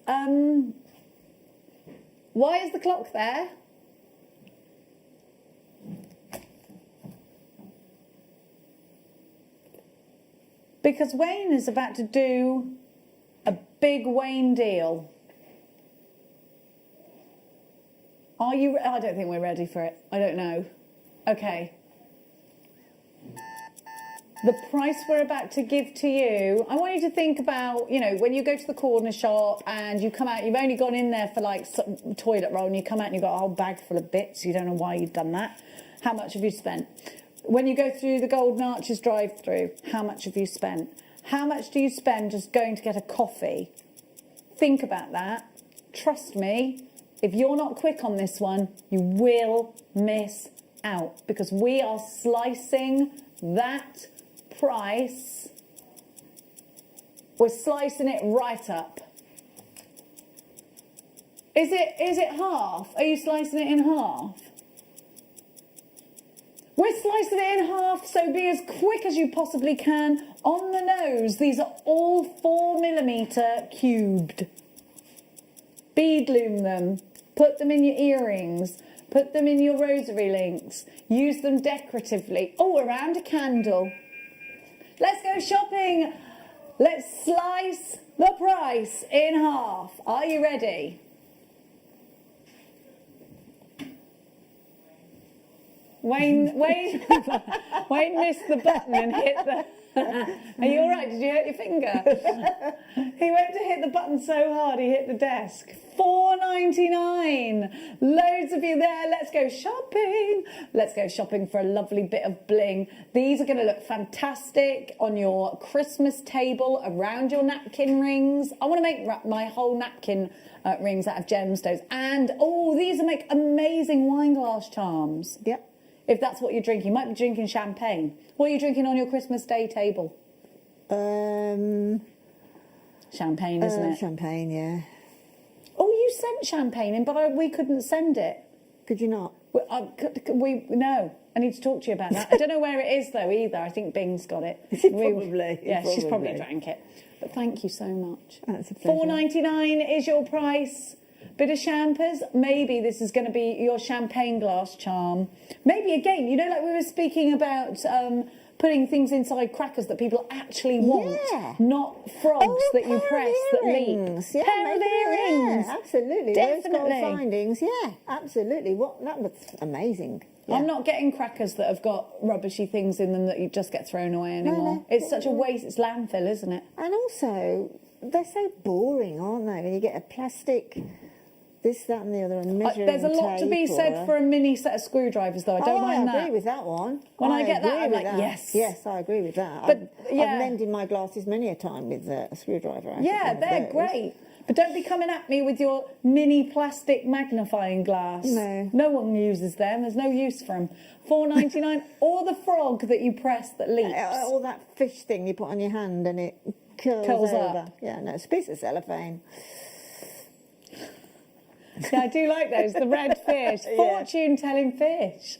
Why is the clock there? Because Wayne is about to do a big Wayne deal. Are you? I don't think we're ready for it. I don't know. Okay. The price we're about to give to you, I want you to think about, when you go to the corner shop and you come out, you've only gone in there for like some toilet roll and you come out and you've got a whole bag full of bits, you don't know why you've done that. How much have you spent? When you go through the Golden Arches drive-through, how much have you spent? How much do you spend just going to get a coffee? Think about that. Trust me, if you're not quick on this one, you will miss out because we are slicing that price. We're slicing it right up. Is it half? Are you slicing it in half? We're slicing it in half, so be as quick as you possibly can. On the nose, these are all 4mm cubed. Bead loom them. Put them in your earrings. Put them in your rosary links. Use them decoratively. Oh, around a candle. Let's go shopping. Let's slice the price in half. Are you ready? Wayne missed the button and hit the... Are you all right? Did you hurt your finger? He went to hit the button so hard he hit the desk. $4.99. Loads of you there. Let's go shopping. Let's go shopping for a lovely bit of bling. These are going to look fantastic on your Christmas table, around your napkin rings. I want to make my whole napkin rings out of gemstones. And, these will make amazing wine glass charms. Yep. If that's what you're drinking. You might be drinking champagne. What are you drinking on your Christmas Day table? Champagne, isn't it? Champagne, yeah. Oh, you sent champagne in, but we couldn't send it. Could you not? No, I need to talk to you about that. I don't know where it is though either. I think Bing's got it. She's probably drank it. But thank you so much. That's a pleasure. $4.99 is your price. Bit of champers. Maybe this is going to be your champagne glass charm. Maybe again, you know, like we were speaking about putting things inside crackers that people actually want, not frogs that you press that leak. Yeah, Pair of earrings. Yeah, absolutely. Definitely. Those gold findings. Yeah, absolutely. That was amazing. Yeah. I'm not getting crackers that have got rubbishy things in them that you just get thrown away anymore. No. It's such a waste. It's landfill, isn't it? And also, they're so boring, aren't they? When you get a plastic, this, that, and the other, and measuring there's a lot to be said for a mini set of screwdrivers, though. I don't mind that. I agree with that one. When I get that, I'm like, yes. Yes, I agree with that. But, I've mended my glasses many a time with a screwdriver. Yeah, they're great. But don't be coming at me with your mini plastic magnifying glass. No one uses them. There's no use for them. $4.99, or the frog that you press that leaps. Or that fish thing you put on your hand and it curls over. Up. Yeah, no, it's a piece of cellophane. Yeah, I do like those. The red fish. Fortune-telling fish.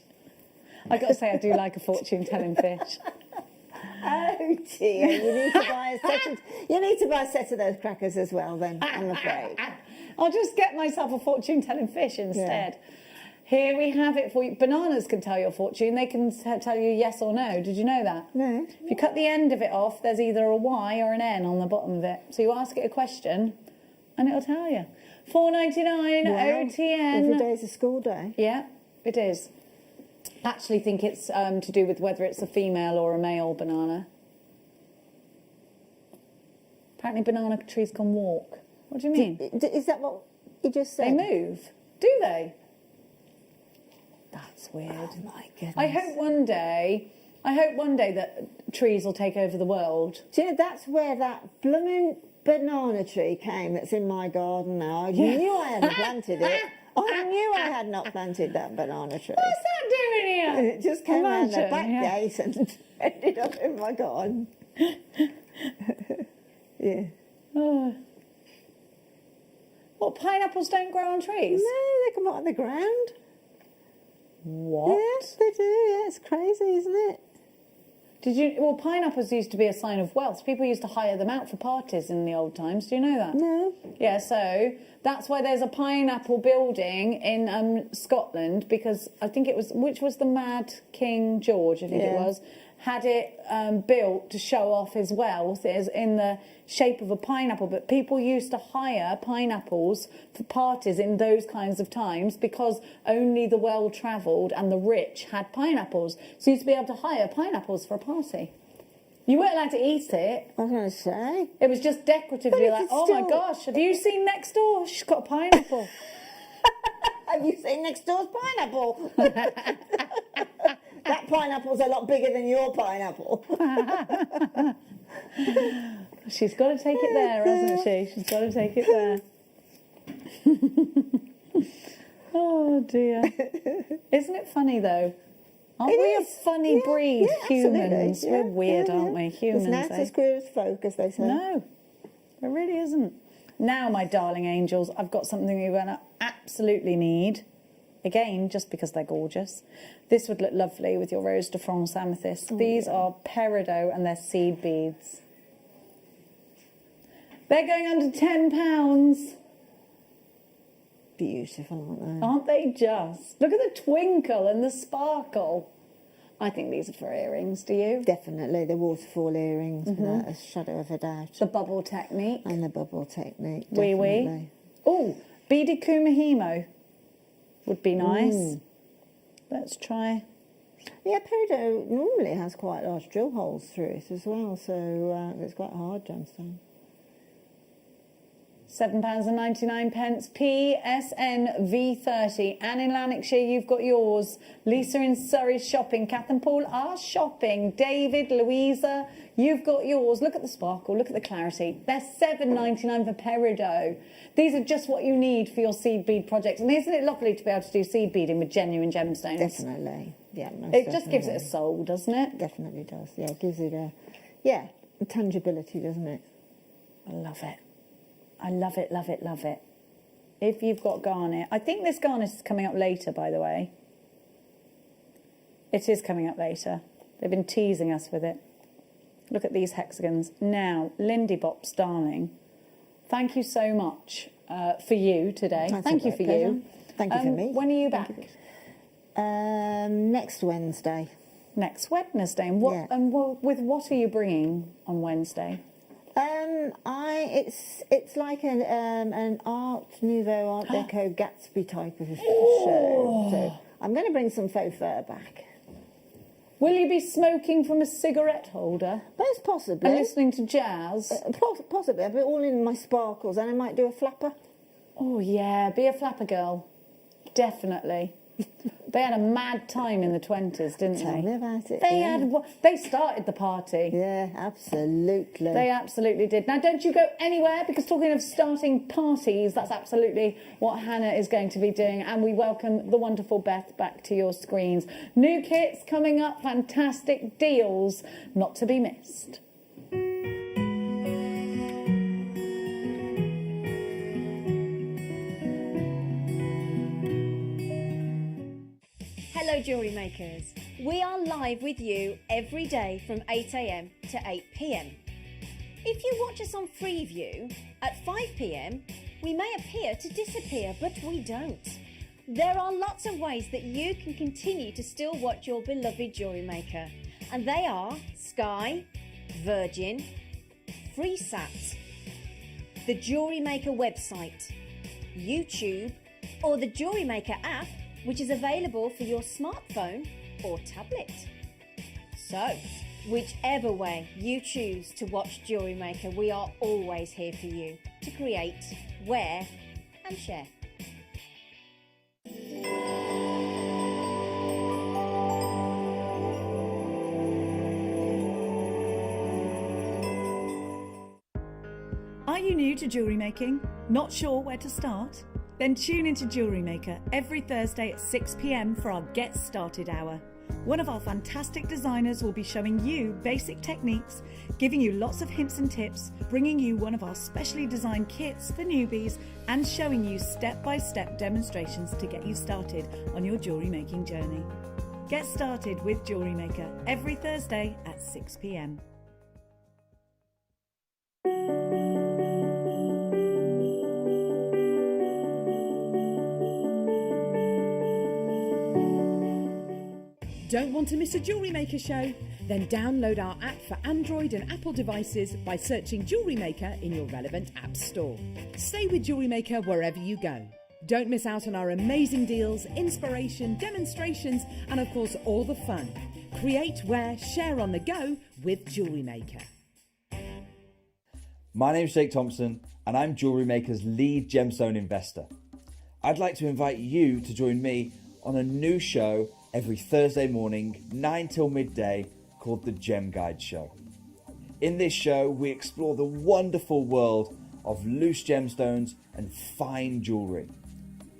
I got to say, I do like a fortune-telling fish. Oh dear, you need to buy a set of those crackers as well then, I'm afraid. I'll just get myself a fortune-telling fish instead. Yeah. Here we have it for you. Bananas can tell your fortune. They can tell you yes or no. Did you know that? No. If you cut the end of it off, there's either a Y or an N on the bottom of it. So you ask it a question and it'll tell you. $4.99 OTN. Every day's a school day. Yeah, it is. I actually think it's to do with whether it's a female or a male banana. Apparently banana trees can walk. What do you mean? Is that what you just said? They move. Do they? That's weird. Oh my goodness. I hope one day that trees will take over the world. Do you know, that's where that blooming banana tree came that's in my garden now. I knew I hadn't planted it. I knew I had not planted that banana tree. What's that doing here? It just came around the back gate and ended up in my garden. Yeah. Oh. What, pineapples don't grow on trees? No, they come out of the ground. What? Yes, they do. Yeah, it's crazy, isn't it? Well, pineapples used to be a sign of wealth. People used to hire them out for parties in the old times. Do you know that? No. Yeah, so that's why there's a pineapple building in Scotland, because I think it was, which was the Mad King George, I think it was, had it built to show off his wealth. It is in the shape of a pineapple, but people used to hire pineapples for parties in those kinds of times because only the well-travelled and the rich had pineapples. So you used to be able to hire pineapples for a party. You weren't allowed to eat it. I was going to say. It was just decoratively like, oh my gosh, have you seen next door? She's got a pineapple. Have you seen next door's pineapple? That pineapple's a lot bigger than your pineapple. She's got to take it there, hasn't she? She's got to take it there. Oh dear. Isn't it funny though? Aren't we a funny breed, humans? Yeah, we're weird, aren't we? Humans. It's not as queer as folk, as they say. No, it really isn't. Now, my darling angels, I've got something you're going to absolutely need. Again, just because they're gorgeous. This would look lovely with your Rose de France amethyst. These are peridot and they're seed beads. They're going under £10. Beautiful, aren't they? Aren't they just? Look at the twinkle and the sparkle. I think these are for earrings, do you? Definitely, the waterfall earrings, without a shadow of a doubt. The bubble technique. And the bubble technique, Wee definitely. wee. Oh, beaded kumahimo would be nice. Let's try. Yeah, peridot normally has quite large drill holes through it as well, so it's quite a hard gemstone. £7.99. PSN V30. Anne in Lanarkshire, you've got yours. Lisa in Surrey's shopping. Kath and Paul are shopping. David, Louisa, you've got yours. Look at the sparkle. Look at the clarity. They're £7.99 for peridot. These are just what you need for your seed bead projects. And isn't it lovely to be able to do seed beading with genuine gemstones? Definitely. Yeah, it just gives it a soul, doesn't it? Definitely does. Yeah, it gives it a tangibility, doesn't it? I love it. I love it, love it, love it. If you've got garnet. I think this garnet is coming up later, by the way. It is coming up later. They've been teasing us with it. Look at these hexagons. Now, Lindy Bops, darling, thank you so much for you today. Thank you for you. Thank you for me. When are you back? Next Wednesday. Next Wednesday. And what? And with what are you bringing on Wednesday? It's like an Art Nouveau, Art Deco, Gatsby type of show. So I'm going to bring some faux fur back. Will you be smoking from a cigarette holder? Most possibly. And listening to jazz? Possibly. I'll be all in my sparkles, and I might do a flapper. Oh yeah, be a flapper girl. Definitely. They had a mad time in the 20s, didn't they? Tell me about it. They started the party. Yeah, absolutely. They absolutely did. Now, don't you go anywhere, because talking of starting parties, that's absolutely what Hannah is going to be doing. And we welcome the wonderful Beth back to your screens. New kits coming up, fantastic deals, not to be missed. Hello jewellery makers. We are live with you every day from 8 a.m. to 8 p.m. If you watch us on Freeview at 5 p.m, we may appear to disappear, but we don't. There are lots of ways that you can continue to still watch your beloved jewellery maker, and they are Sky, Virgin, FreeSat, the Jewellery Maker website, YouTube, or the Jewellery Maker app, which is available for your smartphone or tablet. So, whichever way you choose to watch Jewellery Maker, we are always here for you to create, wear and share. Are you new to jewellery making? Not sure where to start? Then tune into Jewellery Maker every Thursday at 6 p.m. for our Get Started Hour. One of our fantastic designers will be showing you basic techniques, giving you lots of hints and tips, bringing you one of our specially designed kits for newbies, and showing you step-by-step demonstrations to get you started on your jewellery making journey. Get started with Jewellery Maker every Thursday at 6 p.m. Don't want to miss a Jewellery Maker show? Then download our app for Android and Apple devices by searching Jewellery Maker in your relevant app store. Stay with Jewellery Maker wherever you go. Don't miss out on our amazing deals, inspiration, demonstrations, and of course all the fun. Create, wear, share on the go with Jewellery Maker. My name's Jake Thompson and I'm Jewellery Maker's lead gemstone investor. I'd like to invite you to join me on a new show every Thursday morning, 9 till midday, called the Gem Guide Show. In this show, we explore the wonderful world of loose gemstones and fine jewellery.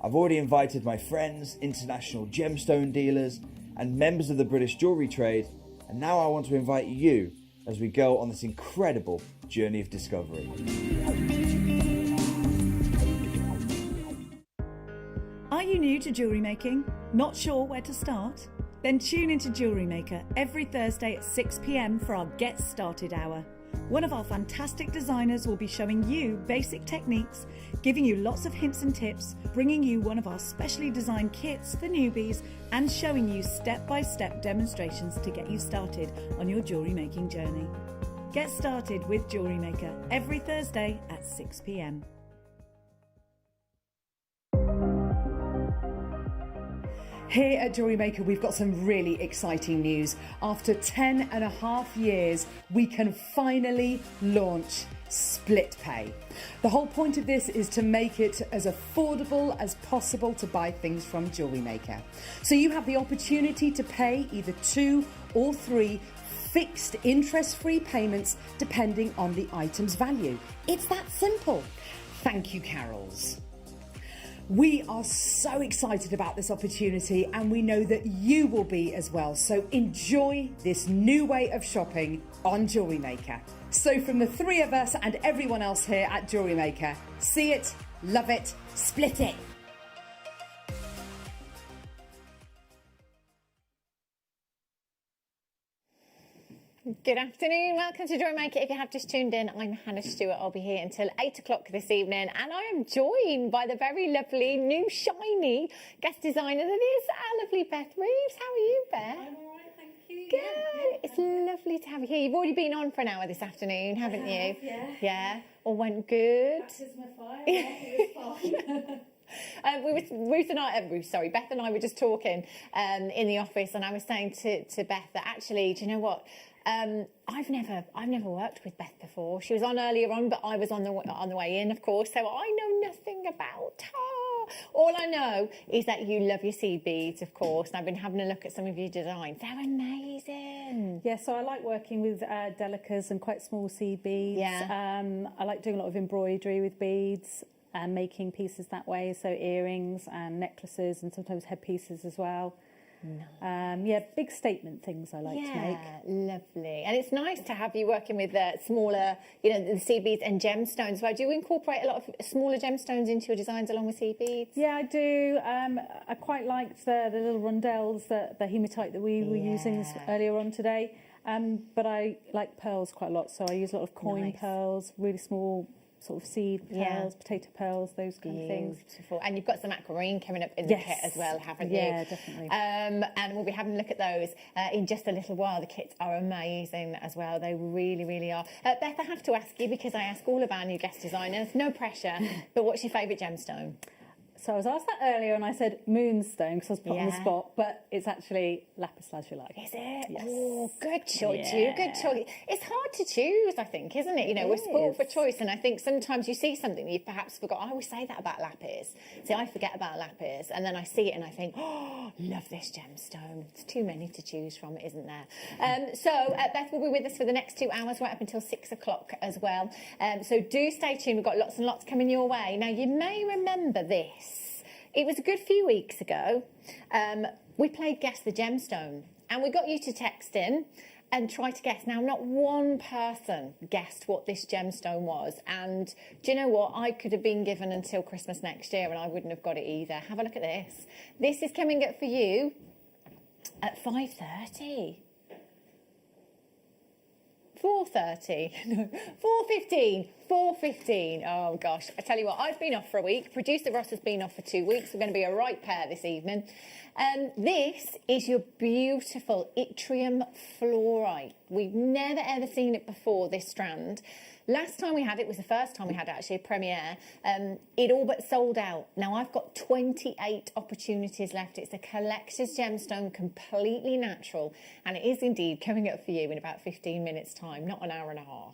I've already invited my friends, international gemstone dealers, and members of the British jewellery trade, and now I want to invite you as we go on this incredible journey of discovery. Are you new to jewellery making? Not sure where to start? Then tune into Jewellery Maker every Thursday at 6 p.m. for our Get Started Hour. One of our fantastic designers will be showing you basic techniques, giving you lots of hints and tips, bringing you one of our specially designed kits for newbies, and showing you step-by-step demonstrations to get you started on your jewellery making journey. Get started with Jewellery Maker every Thursday at 6 p.m. Here at Jewellery Maker, we've got some really exciting news. After 10.5 years, we can finally launch split pay. The whole point of this is to make it as affordable as possible to buy things from Jewellery Maker. So you have the opportunity to pay either 2 or 3 fixed interest-free payments depending on the item's value. It's that simple. Thank you, Carols. We are so excited about this opportunity and we know that you will be as well. So enjoy this new way of shopping on Jewellery Maker. So from the 3 of us and everyone else here at Jewellery Maker, see it, love it, split it. Good afternoon, welcome to JewelleryMaker. If you have just tuned in, I'm Hannah Stewart. I'll be here until 8 o'clock this evening, and I am joined by the very lovely, new, shiny guest designer that is our lovely Beth Reeves. How are you, Beth? I'm all right, thank you. Good. Yeah. It's lovely to have you here. You've already been on for an hour this afternoon, haven't you? Yeah. Yeah. All went good. Baptism of fire. Yeah, it was fine. Beth and I were just talking in the office, and I was saying to Beth that actually, do you know what? I've never worked with Beth before. She was on earlier on, but I was on the way in, of course. So I know nothing about her. All I know is that you love your seed beads, of course. And I've been having a look at some of your designs. They're amazing. Yeah, so I like working with delicas and quite small seed beads. Yeah. I like doing a lot of embroidery with beads and making pieces that way. So earrings and necklaces and sometimes headpieces as well. Nice. Big statement things I like to make. Lovely. And it's nice to have you working with smaller, the seed beads and gemstones. So do you incorporate a lot of smaller gemstones into your designs along with seed beads? Yeah, I do. I quite liked the little rondelles, the hematite that we were using earlier on today. But I like pearls quite a lot, so I use a lot of coin pearls, really small sort of seed pearls, potato pearls, those kind of things. Beautiful. And you've got some aquamarine coming up in the kit as well, haven't you? Yeah, definitely. And we'll be having a look at those in just a little while. The kits are amazing as well. They really, really are. Beth, I have to ask you, because I ask all of our new guest designers, no pressure, but what's your favourite gemstone? So I was asked that earlier and I said moonstone because I was put on the spot, but it's actually lapis lazuli. Is it? Yes. Oh, good choice. Yeah. Good choice. It's hard to choose, I think, isn't it? We're spoiled for choice, and I think sometimes you see something that you've perhaps forgot. I always say that about lapis. See, I forget about lapis, and then I see it and I think, oh, love this gemstone. It's too many to choose from, isn't there? So Beth will be with us for the next 2 hours, right up until 6 o'clock as well. So do stay tuned. We've got lots and lots coming your way. Now, you may remember this. It was a good few weeks ago. We played Guess the Gemstone, and we got you to text in and try to guess. Now, not one person guessed what this gemstone was, and do you know what? I could have been given until Christmas next year, and I wouldn't have got it either. Have a look at this. This is coming up for you at 5:30. 4:30, no, 4:15, 4:15. Oh gosh, I tell you what, I've been off for a week. Producer Ross has been off for 2 weeks. We're going to be a right pair this evening. This is your beautiful yttrium fluorite. We've never ever seen it before, this strand. Last time we had it was the first time we had actually a premiere. It all but sold out. Now I've got 28 opportunities left. It's a collector's gemstone, completely natural, and it is indeed coming up for you in about 15 minutes time, not an hour and a half.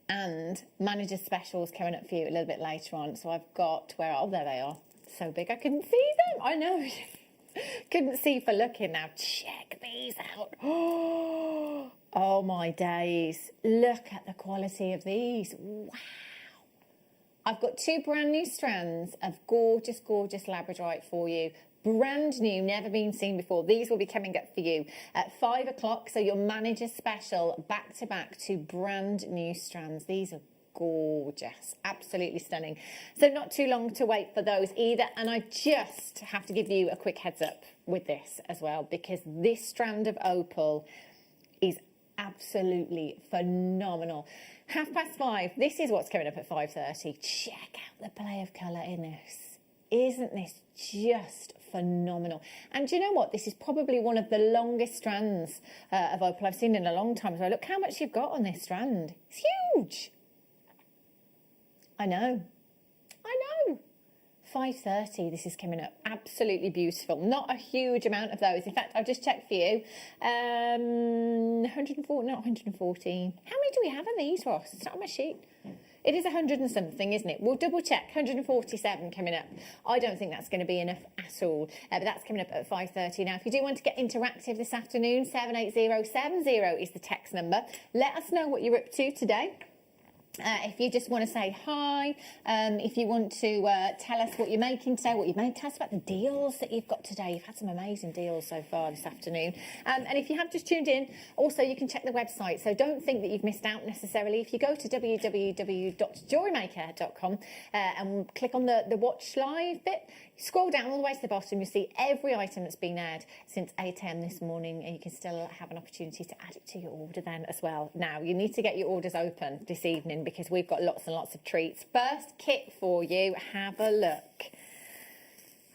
And manager's specials coming up for you a little bit later on. So I've got, there they are. So big I couldn't see them. I know. Couldn't see for looking. Now check these out. Oh my days. Look at the quality of these. Wow. I've got 2 brand new strands of gorgeous, gorgeous Labradorite for you. Brand new, never been seen before. These will be coming up for you at 5 o'clock. So your manager's special, back to back, 2 brand new strands. These are gorgeous, absolutely stunning. So not too long to wait for those either. And I just have to give you a quick heads up with this as well, because this strand of opal is absolutely phenomenal. 5:30. This is what's coming up at 5:30. Check out the play of colour in this. Isn't this just phenomenal? And do you know what? This is probably one of the longest strands of opal I've seen in a long time. So look how much you've got on this strand. It's huge. I know. 5:30, this is coming up. Absolutely beautiful. Not a huge amount of those. In fact, I've just checked for you. 114, not 114. How many do we have of these, Ross? It's not on my sheet. It is 100 and something, isn't it? We'll double check. 147 coming up. I don't think that's going to be enough at all. But that's coming up at 5:30. Now, if you do want to get interactive this afternoon, 78070 is the text number. Let us know what you're up to today. If you just want to say hi, if you want to tell us what you're making today, what you've made, tell us about the deals that you've got today. You've had some amazing deals so far this afternoon. And if you have just tuned in, also you can check the website. So don't think that you've missed out necessarily. If you go to www.JewelleryMaker.com and click on the watch live bit, scroll down all the way to the bottom, you'll see every item that's been aired since 8 a.m. this morning, and you can still have an opportunity to add it to your order then as well. Now, you need to get your orders open this evening because we've got lots and lots of treats. First kit for you, have a look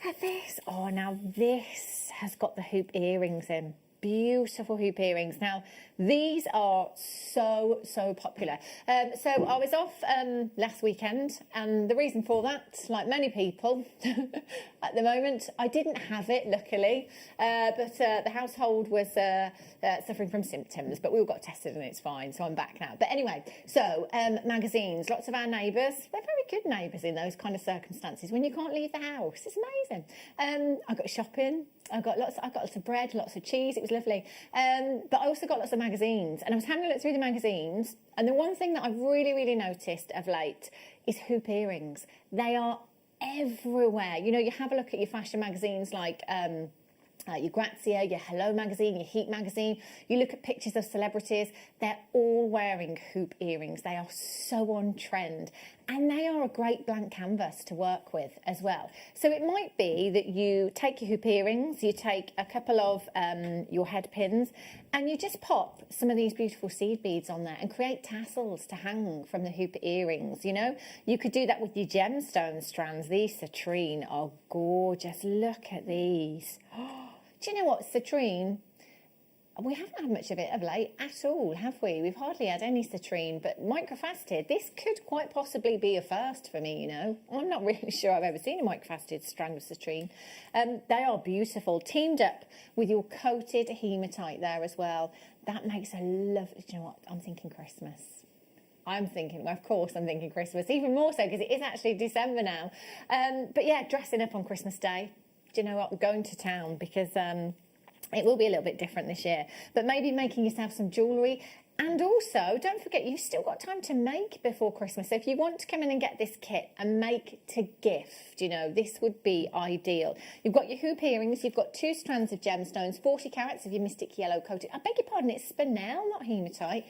at this. Oh, now this has got the hoop earrings in. Beautiful hoop earrings. Now, these are so popular. So I was off last weekend, and the reason for that, like many people at the moment, I didn't have it, luckily, but the household was suffering from symptoms, but we all got tested and it's fine, so I'm back now. But anyway, so magazines, lots of our neighbours, they're very good neighbours in those kind of circumstances when you can't leave the house. It's amazing. I got shopping. I got lots of bread, lots of cheese. It was lovely. But I also got lots of magazines, and I was having a look through the magazines. And the one thing that I've really noticed of late is hoop earrings. They are everywhere. You know, you have a look at your fashion magazines like your Grazia, your Hello magazine, your Heat magazine. You look at pictures of celebrities, they're all wearing hoop earrings. They are so on trend, and they are a great blank canvas to work with as well. So it might be that you take your hoop earrings, you take a couple of your head pins, and you just pop some of these beautiful seed beads on there and create tassels to hang from the hoop earrings, you know. You could do that with your gemstone strands. These citrine are gorgeous. Look at these. Do you know what, citrine? We haven't had much of it of late at all, have we? We've hardly had any citrine, but microfaceted, this could quite possibly be a first for me, you know. I'm not really sure I've ever seen a microfaceted strand of citrine. They are beautiful, teamed up with your coated hematite there as well. That makes a lovely, do you know what, I'm thinking Christmas. Of course I'm thinking Christmas, even more so because it is actually December now. But yeah, dressing up on Christmas Day. Do you know what, going to town because it will be a little bit different this year. But maybe making yourself some jewellery. And also, don't forget, you've still got time to make before Christmas. So if you want to come in and get this kit and make to gift, you know, this would be ideal. You've got your hoop earrings, you've got 2 strands of gemstones, 40 carats of your mystic yellow coated, I beg your pardon, it's spinel, not hematite.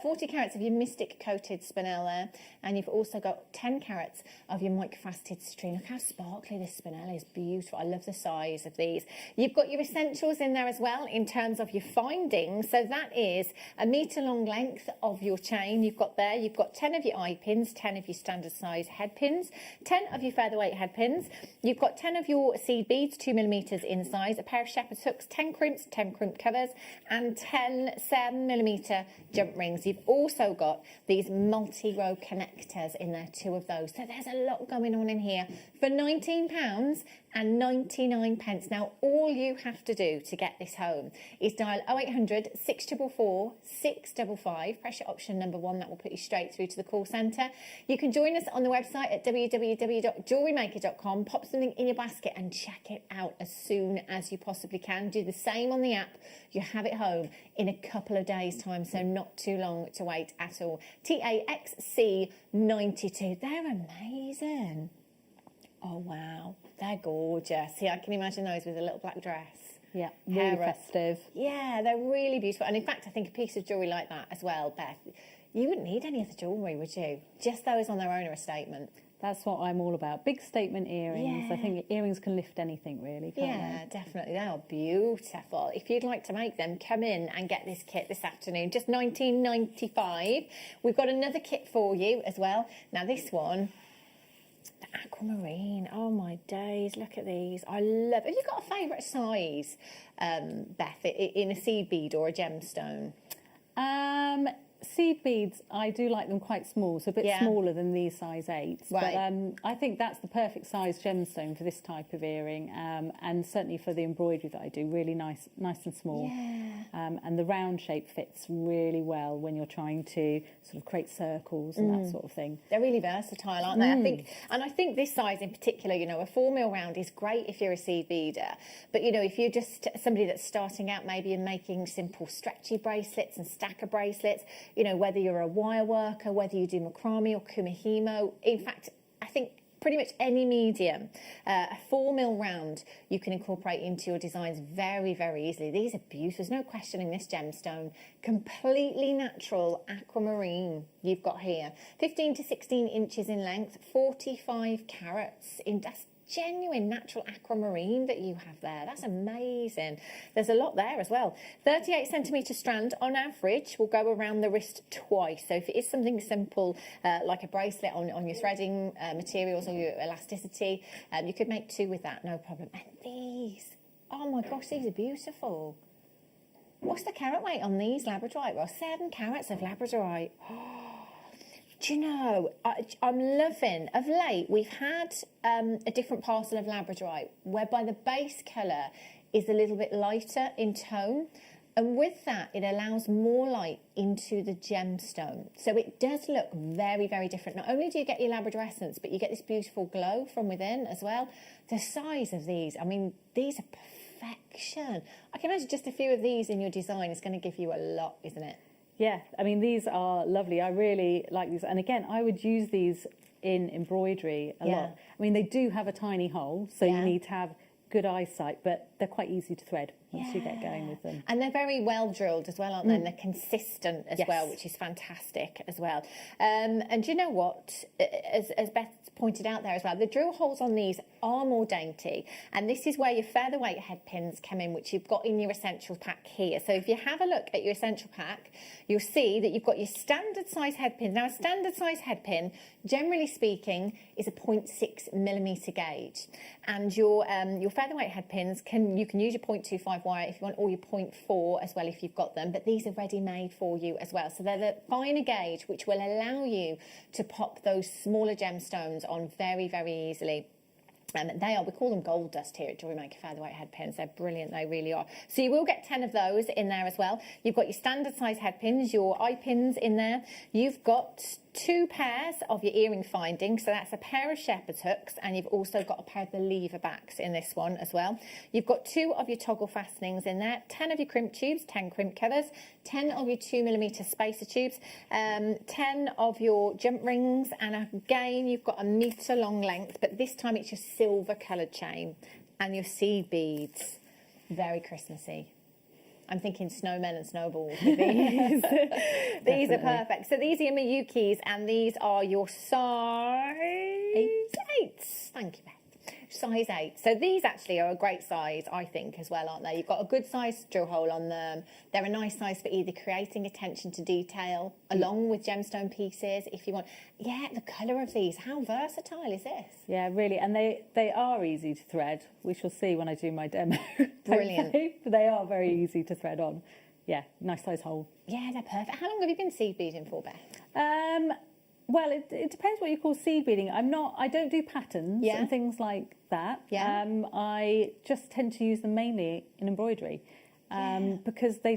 40 carats of your mystic coated spinel there. And you've also got 10 carats of your microfaceted citrine. Look how sparkly this spinel is, beautiful. I love the size of these. You've got your essentials in there as well in terms of your findings. So that is a metre long length of your chain you've got there. You've got 10 of your eye pins, 10 of your standard size head pins, 10 of your featherweight head pins. You've got 10 of your seed beads, 2mm in size, a pair of shepherd's hooks, 10 crimps, 10 crimp covers, and 10 7mm jump rings. You've also got these multi-row connectors in there, 2 of those. So there's a lot going on in here for £19.99. Now, all you have to do to get this home is dial 0800 644 655, press your option number 1, that will put you straight through to the call centre. You can join us on the website at www.JewelleryMaker.com, pop something in your basket and check it out as soon as you possibly can. Do the same on the app. You have it home in a couple of days' time, so not too long to wait at all. TAXC92, they're amazing. Oh wow, they're gorgeous. See, I can imagine those with a little black dress. Yeah, really festive. Yeah, they're really beautiful. And in fact, I think a piece of jewellery like that as well, Beth, you wouldn't need any other jewellery, would you? Just those on their own are a statement. That's what I'm all about. Big statement earrings. I think earrings can lift anything, really, can't they? Definitely. They are beautiful. If you'd like to make them, come in and get this kit this afternoon. Just $19.95. We've got another kit for you as well. Now, this one, the aquamarine. Oh, my days. Look at these. I love it. Have you got a favourite size, Beth, in a seed bead or a gemstone? Seed beads, I do like them quite small, so a bit smaller than these size 8s. Right. But I think that's the perfect size gemstone for this type of earring, and certainly for the embroidery that I do, really nice and small. Yeah. And the round shape fits really well when you're trying to sort of create circles and that sort of thing. They're really versatile, aren't they? I think this size in particular, you know, a 4mm round is great if you're a seed beader. But, you know, if you're just somebody that's starting out maybe and making simple stretchy bracelets and stacker bracelets, you know, whether you're a wire worker, whether you do macrame or kumihimo. In fact, I think pretty much any medium, a 4 mil round you can incorporate into your designs very, very easily. These are beautiful. There's no questioning this gemstone. Completely natural aquamarine you've got here. 15 to 16 inches in length, 45 carats. That's genuine natural aquamarine that you have there. That's amazing. There's a lot there as well. 38 centimetre strand on average will go around the wrist twice. So if it is something simple like a bracelet on your threading materials or your elasticity, you could make 2 with that, no problem. And these, oh my gosh, these are beautiful. What's the carat weight on these Labradorite? Well, 7 carats of Labradorite. Do you know, I'm loving, of late, we've had a different parcel of Labradorite whereby the base colour is a little bit lighter in tone. And with that, it allows more light into the gemstone. So it does look very, very different. Not only do you get your Labrador essence, but you get this beautiful glow from within as well. The size of these, I mean, these are perfection. I can imagine just a few of these in your design is going to give you a lot, isn't it? Yeah, I mean, these are lovely. I really like these. And again, I would use these in embroidery a lot. I mean, they do have a tiny hole, so you need to have good eyesight, but they're quite easy to thread once you get going with them. And they're very well drilled as well, aren't they? And they're consistent as well, which is fantastic as well. And do you know what? As Beth pointed out there as well, the drill holes on these are more dainty, and this is where your featherweight head pins come in, which you've got in your essential pack here. So if you have a look at your essential pack, you'll see that you've got your standard size head pins. Now, a standard size head pin, generally speaking, is a 0.6 millimetre gauge, and your featherweight head pins you can use your 0.25 wire if you want, or your 0.4 as well if you've got them, but these are ready made for you as well. So they're the finer gauge, which will allow you to pop those smaller gemstones on very, very easily. We call them gold dust here at JewelleryMaker featherweight head pins. They're brilliant, they really are. So you will get 10 of those in there as well. You've got your standard size head pins, your eye pins in there. You've got 2 pairs of your earring findings, so that's a pair of shepherd's hooks, and you've also got a pair of the lever backs in this one as well. You've got 2 of your toggle fastenings in there, 10 of your crimp tubes, 10 crimp covers, 10 of your 2mm spacer tubes, 10 of your jump rings, and again you've got a metre long length, but this time it's your silver coloured chain, and your seed beads. Very Christmassy. I'm thinking snowmen and snowballs with these. These are perfect. So these are your Miyukis, and these are your size 8s. Thank you, Beth. Size 8. So these actually are a great size, I think, as well, aren't they? You've got a good size drill hole on them. They're a nice size for either creating attention to detail along with gemstone pieces if you want. Yeah, the colour of these, how versatile is this? Yeah, really. And they are easy to thread. We shall see when I do my demo. Brilliant. But they are very easy to thread on. Yeah, nice size hole. Yeah, they're perfect. How long have you been seed beading for, Beth? Well, it depends what you call seed beading. I don't do patterns and things like that. I just tend to use them mainly in embroidery because they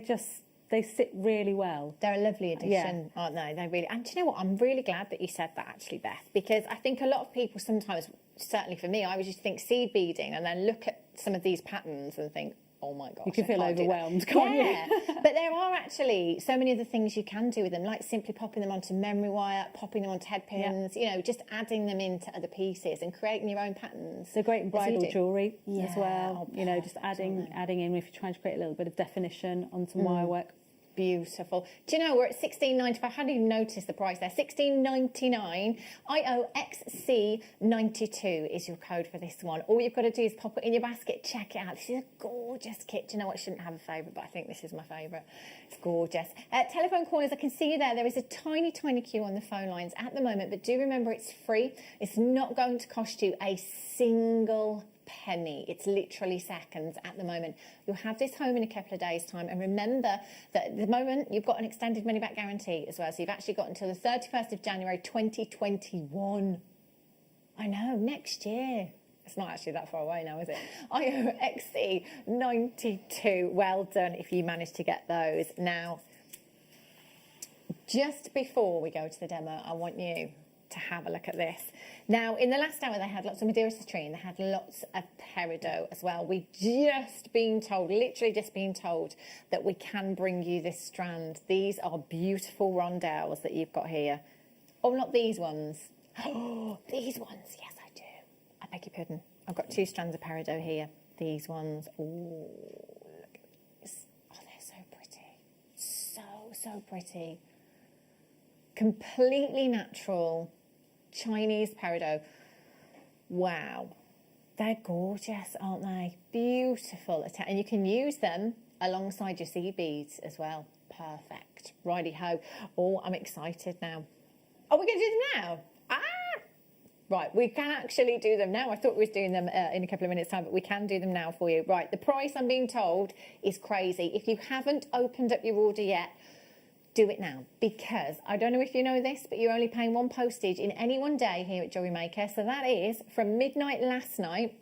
sit really well. They're a lovely addition, aren't they? They really. And do you know what? I'm really glad that you said that, actually, Beth, because I think a lot of people sometimes, certainly for me, I would just think seed beading and then look at some of these patterns and think, oh my gosh, you can feel overwhelmed, can't you? But there are actually so many other things you can do with them, like simply popping them onto memory wire, popping them onto head pins, you know, just adding them into other pieces and creating your own patterns. They're great in bridal jewellery as well. You know, just adding in if you're trying to create a little bit of definition on some wire work. Beautiful. Do you know we're at $16.95? I hadn't even noticed the price there. $16.99. IOXC92 is your code for this one. All you've got to do is pop it in your basket. Check it out. This is a gorgeous kit. Do you know what? I shouldn't have a favourite, but I think this is my favourite. It's gorgeous. Telephone callers, I can see you there. There is a tiny, tiny queue on the phone lines at the moment, but do remember it's free. It's not going to cost you a single penny. It's literally seconds at the moment. You'll have this home in a couple of days' time, and remember that at the moment you've got an extended money back guarantee as well, so you've actually got until the 31st of January 2021. I know, next year. It's not actually that far away now, is it? IOXC92. Well done if you managed to get those. Now, just before we go to the demo, I want you to have a look at this. Now, in the last hour, they had lots of Madeira citrine. They had lots of peridot as well. We've just been told, literally just been told, that we can bring you this strand. These are beautiful rondelles that you've got here. Oh, not these ones. Oh, these ones. Yes, I do. I beg your pardon. I've got 2 strands of peridot here. These ones. Oh, look at this. Oh, they're so pretty. So pretty. Completely natural Chinese peridot. Wow. They're gorgeous, aren't they? Beautiful. And you can use them alongside your sea beads as well. Perfect. Righty-ho. Oh, I'm excited now. Are we going to do them now? Right, we can actually do them now. I thought we was doing them in a couple of minutes' time, but we can do them now for you. Right, the price, I'm being told, is crazy. If you haven't opened up your order yet, do it now, because I don't know if you know this, but you're only paying 1 postage in any one day here at JewelleryMaker. So that is from midnight last night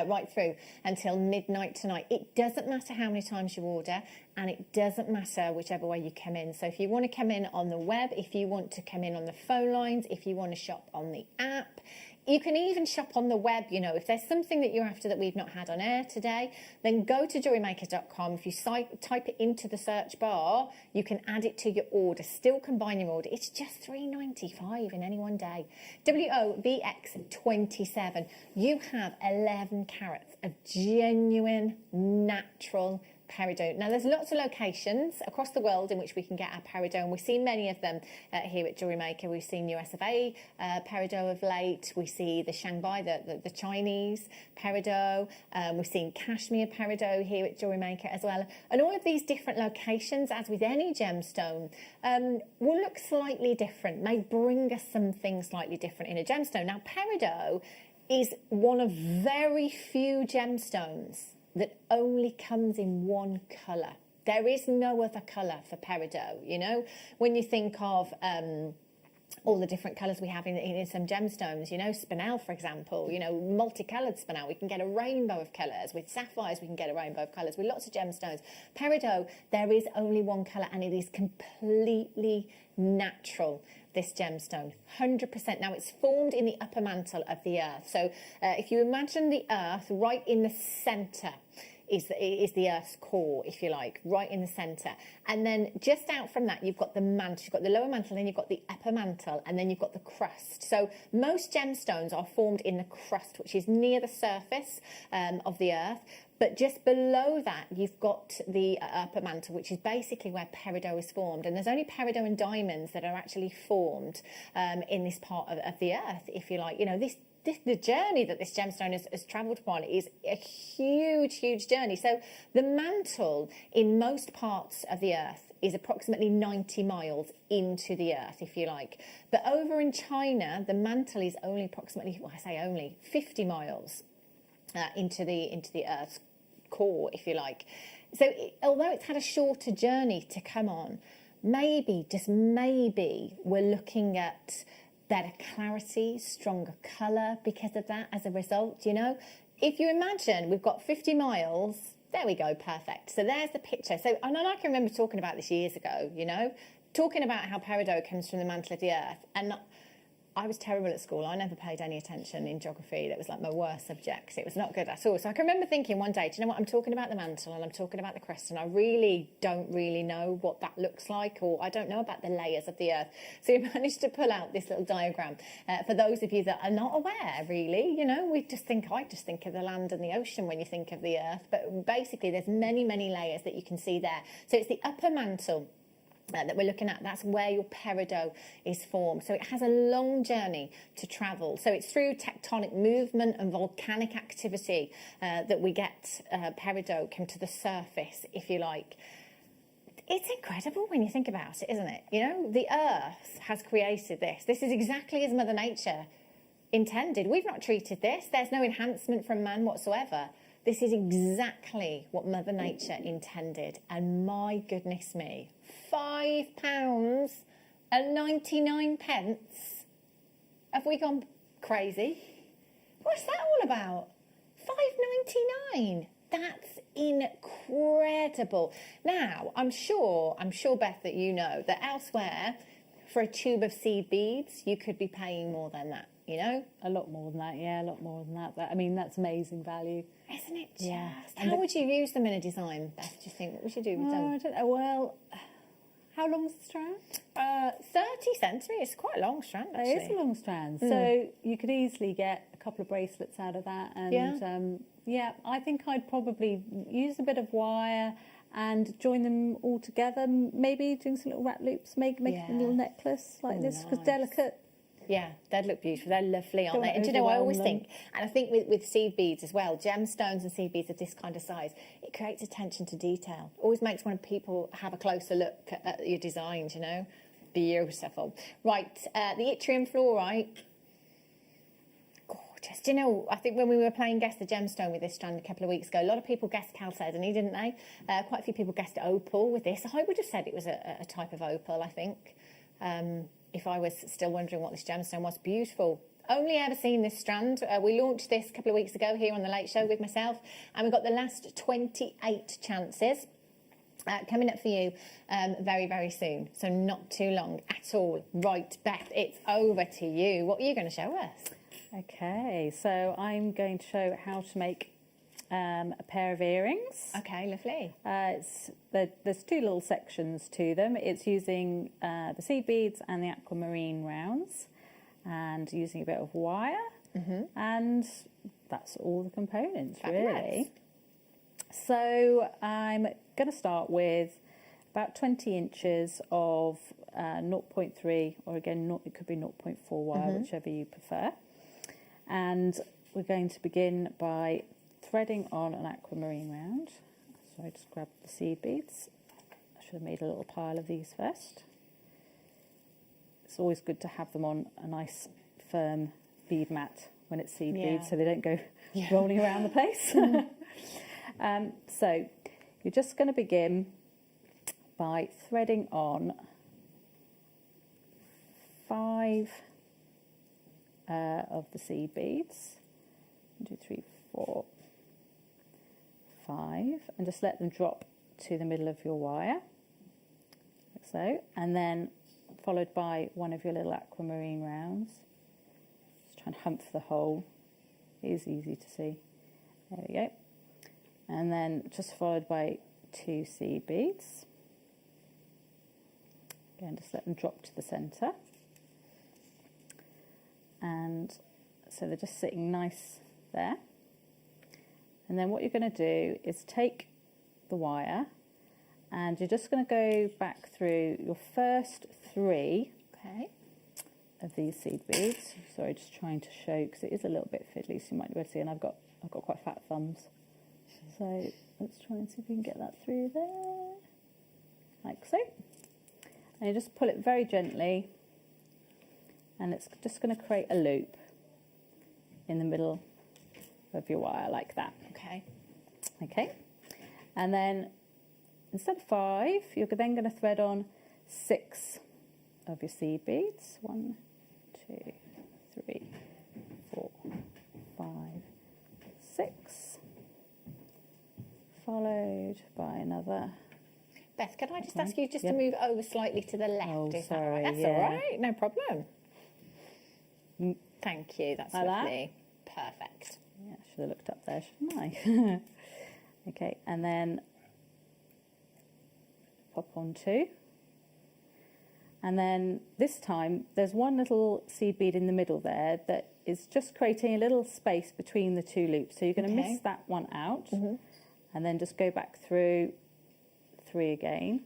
right through until midnight tonight. It doesn't matter how many times you order, and it doesn't matter whichever way you come in. So if you want to come in on the web, if you want to come in on the phone lines, if you want to shop on the app, you can even shop on the web. You know, if there's something that you're after that we've not had on air today, then go to jewellerymaker.com. If you type it into the search bar, you can add it to your order. Still combine your order. It's just $3.95 in any one day. WOBX27. You have 11 carats of genuine, natural peridot. Now, there's lots of locations across the world in which we can get our peridot, and we've seen many of them here at JewelleryMaker. We've seen US of A peridot of late. We see the Shanghai, the Chinese peridot. We've seen Kashmir peridot here at JewelleryMaker as well. And all of these different locations, as with any gemstone, will look slightly different, may bring us something slightly different in a gemstone. Now, peridot is one of very few gemstones that only comes in one colour. There is no other colour for peridot, you know. When you think of all the different colours we have in some gemstones, you know, spinel, for example, you know, multicoloured spinel, we can get a rainbow of colours. With sapphires, we can get a rainbow of colours. With lots of gemstones. Peridot, there is only one colour, and it is completely natural, this gemstone, 100%. Now, it's formed in the upper mantle of the earth. So if you imagine the earth, right in the centre is the earth's core, if you like, right in the centre. And then just out from that, you've got the mantle, you've got the lower mantle, then you've got the upper mantle, and then you've got the crust. So most gemstones are formed in the crust, which is near the surface of the earth. But just below that, you've got the upper mantle, which is basically where peridot is formed. And there's only peridot and diamonds that are actually formed in this part of the earth, if you like. You know, the journey that this gemstone has travelled upon is a huge, huge journey. So the mantle in most parts of the earth is approximately 90 miles into the earth, if you like. But over in China, the mantle is only approximately, well, I say only, 50 miles into the earth's core, if you like. So although it's had a shorter journey to come on, maybe, just maybe, we're looking at better clarity, stronger colour because of that as a result, you know. If you imagine we've got 50 miles, there we go, perfect. So there's the picture. So, and I can remember talking about this years ago, you know, talking about how peridot comes from the mantle of the earth. And I was terrible at school. I never paid any attention in geography. That was like my worst subject. It was not good at all. So I can remember thinking one day, do you know what, I'm talking about the mantle and I'm talking about the crust, and I really don't know what that looks like, or I don't know about the layers of the earth. So we managed to pull out this little diagram for those of you that are not aware, really. You know, I just think of the land and the ocean when you think of the earth. But basically, there's many, many layers that you can see there. So it's the upper mantle that we're looking at. That's where your peridot is formed. So it has a long journey to travel. So it's through tectonic movement and volcanic activity that we get peridot come to the surface, if you like. It's incredible when you think about it, isn't it? You know, the earth has created this. This is exactly as Mother Nature intended. We've not treated this. There's no enhancement from man whatsoever. This is exactly what Mother Nature intended. And my goodness me, £5.99. Have we gone crazy? What's that all about? £5.99. That's incredible. Now, I'm sure, Beth, that you know that elsewhere, for a tube of seed beads, you could be paying more than that, you know? A lot more than that, yeah, a lot more than that. I mean, that's amazing value. Isn't it just? Yeah. How would you use them in a design, Beth, do you think? What would you do with them? I don't know. Well, how long's the strand? 30 centimetres, quite a long strand, actually. It is a long strand. So you could easily get a couple of bracelets out of that. And yeah, I think I'd probably use a bit of wire and join them all together, maybe doing some little wrap loops, make a little necklace like this, because delicate. Yeah, they'd look beautiful. They're lovely, aren't they? And do you know, I overwhelm always them. think, and I think with seed beads as well, gemstones and seed beads of this kind of size, it creates attention to detail. Always makes when people have a closer look at your designs, you know. Beautiful. Right, the yttrium fluorite. Gorgeous. Do you know, I think when we were playing Guess the Gemstone with this strand a couple of weeks ago, a lot of people guessed chalcedony, didn't they? Quite a few people guessed opal with this. I would have said it was a type of opal, I think. If I was still wondering what this gemstone was. Beautiful. Only ever seen this strand. We launched this a couple of weeks ago here on The Late Show with myself, and we've got the last 28 chances coming up for you very, very soon. So not too long at all. Right, Beth, it's over to you. What are you going to show us? Okay, so I'm going to show how to make a pair of earrings. Okay, lovely. There's two little sections to them. It's using the seed beads and the aquamarine rounds, and using a bit of wire, and that's all the components. Fabulous. Really. So I'm going to start with about 20 inches of 0.3, or again, it could be 0.4 wire, whichever you prefer. And we're going to begin by threading on an aquamarine round. So I just grabbed the seed beads. I should have made a little pile of these first. It's always good to have them on a nice firm bead mat when it's seed beads, so they don't go rolling around the place. So you're just going to begin by threading on 5 of the seed beads. 1, 2, 3, 4, 5, and just let them drop to the middle of your wire, like so, and then followed by one of your little aquamarine rounds. Just try and hump for the hole. It is easy to see. There we go. And then just followed by 2 seed beads. Again, just let them drop to the centre. And so they're just sitting nice there. And then what you're going to do is take the wire, and you're just going to go back through your first 3 of these seed beads. Sorry, just trying to show, because it is a little bit fiddly, so you might be able to see, and I've got quite fat thumbs. So let's try and see if we can get that through there, like so. And you just pull it very gently, and it's just going to create a loop in the middle of your wire, like that. Okay. And then instead of 5, you're then going to thread on 6 of your seed beads. 1, 2, 3, 4, 5, 6. Followed by another. Beth, can I just ask you to move over slightly to the left? Oh, is sorry, that right? That's all right, no problem. Thank you, that's Like lovely. Perfect. Yeah, I should have looked up there, shouldn't I? Okay, and then pop on 2. And then this time, there's one little seed bead in the middle there that is just creating a little space between the 2 loops. So you're going to miss that one out, and then just go back through 3 again.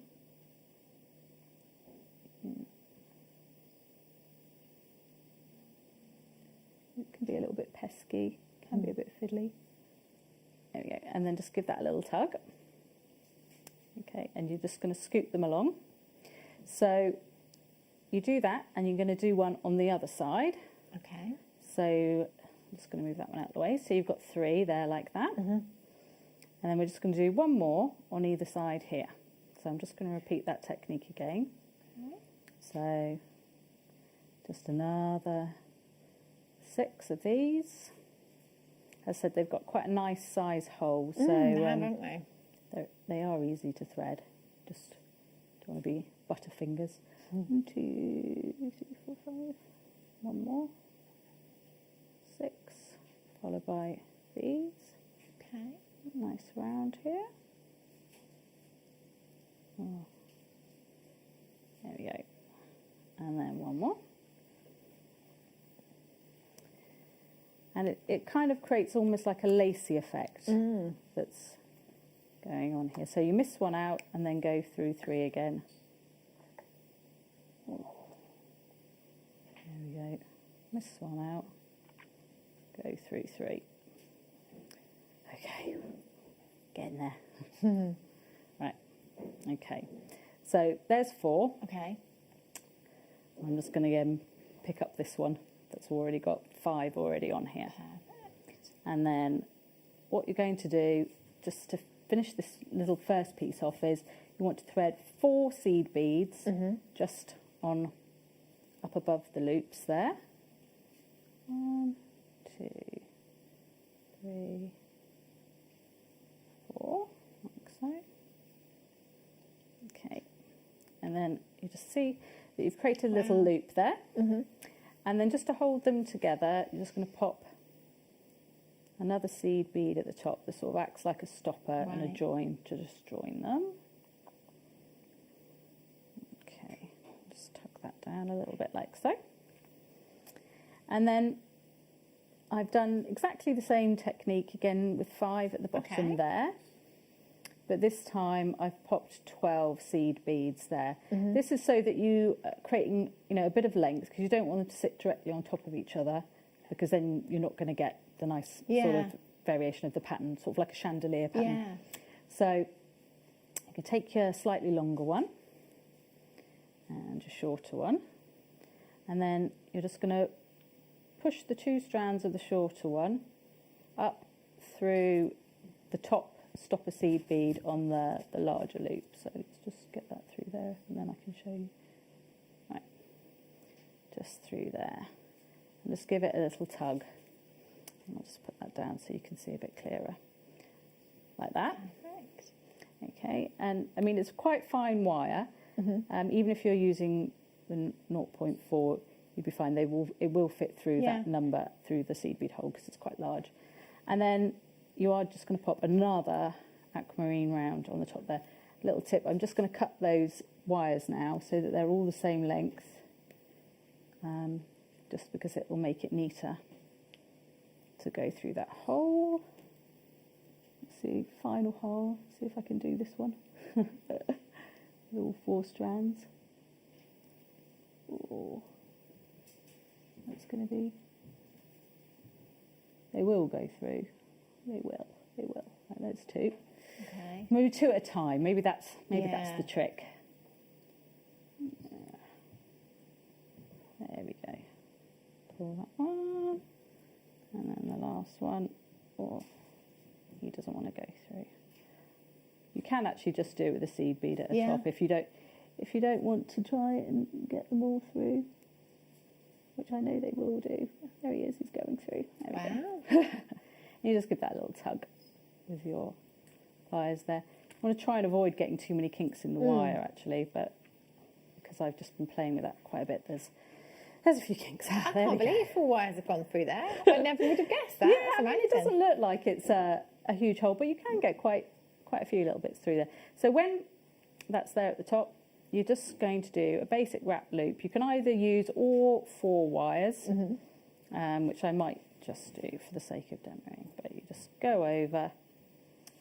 It can be a little bit pesky, can be a bit fiddly. There we go, and then just give that a little tug. Okay, and you're just going to scoop them along. So you do that, and you're going to do one on the other side. Okay. So I'm just going to move that one out of the way. So you've got 3 there like that. And then we're just going to do one more on either side here. So I'm just going to repeat that technique again. So just another 6 of these. As I said, they've got quite a nice size hole, so haven't they? They are easy to thread. Just don't want to be butterfingers. 1, 2, 3, 4, 5. One more. 6, followed by these. Okay. Nice round here. Oh. There we go. And then one more. And it kind of creates almost like a lacy effect that's going on here. So you miss one out and then go through 3 again. There we go. Miss one out. Go through 3. Okay. Getting there. Right. Okay. So there's 4. Okay. I'm just going to pick up this one that's already got 5 already on here. Perfect. And then what you're going to do, just to finish this little first piece off, is you want to thread 4 seed beads just on up above the loops there. 1, 2, 3, 4, like so. Okay. And then you just see that you've created a little loop there. And then just to hold them together, you're just going to pop another seed bead at the top that sort of acts like a stopper and a join to just join them. Okay, just tuck that down a little bit like so. And then I've done exactly the same technique again with 5 at the bottom there. But this time I've popped 12 seed beads there. This is so that you are creating, a bit of length, because you don't want them to sit directly on top of each other, because then you're not going to get the nice sort of variation of the pattern, sort of like a chandelier pattern. So you can take your slightly longer one and your shorter one, and then you're just going to push the 2 strands of the shorter one up through the top stopper seed bead on the larger loop. So let's just get that through there and then I can show you. Right, just through there. And just give it a little tug. And I'll just put that down so you can see a bit clearer. Like that. Perfect. Okay, and I mean it's quite fine wire. Even if you're using the 0.4, you'd be fine. It will fit through that number through the seed bead hole because it's quite large. And then you are just going to pop another aquamarine round on the top there. Little tip, I'm just going to cut those wires now so that they're all the same length, just because it will make it neater to go through that hole. Let's see, final hole, see if I can do this one. All 4 strands. Oh, that's going to be, they will go through. They will. Right, there's 2. Okay. Maybe 2 at a time. Maybe that's the trick. There we go. Pull that one, and then the last one. Oh, he doesn't want to go through. You can actually just do it with a seed bead at the top if you don't want to try it and get them all through, which I know they will do. There he is. He's going through. There we go. You just give that a little tug with your pliers there. You want to try and avoid getting too many kinks in the wire, actually, but because I've just been playing with that quite a bit, there's a few kinks. I can't believe 4 wires have gone through there. I never would have guessed that. Yeah, I mean, it doesn't look like it's a huge hole, but you can get quite a few little bits through there. So when that's there at the top, you're just going to do a basic wrap loop. You can either use all 4 wires, which I might just do for the sake of demoing, but you just go over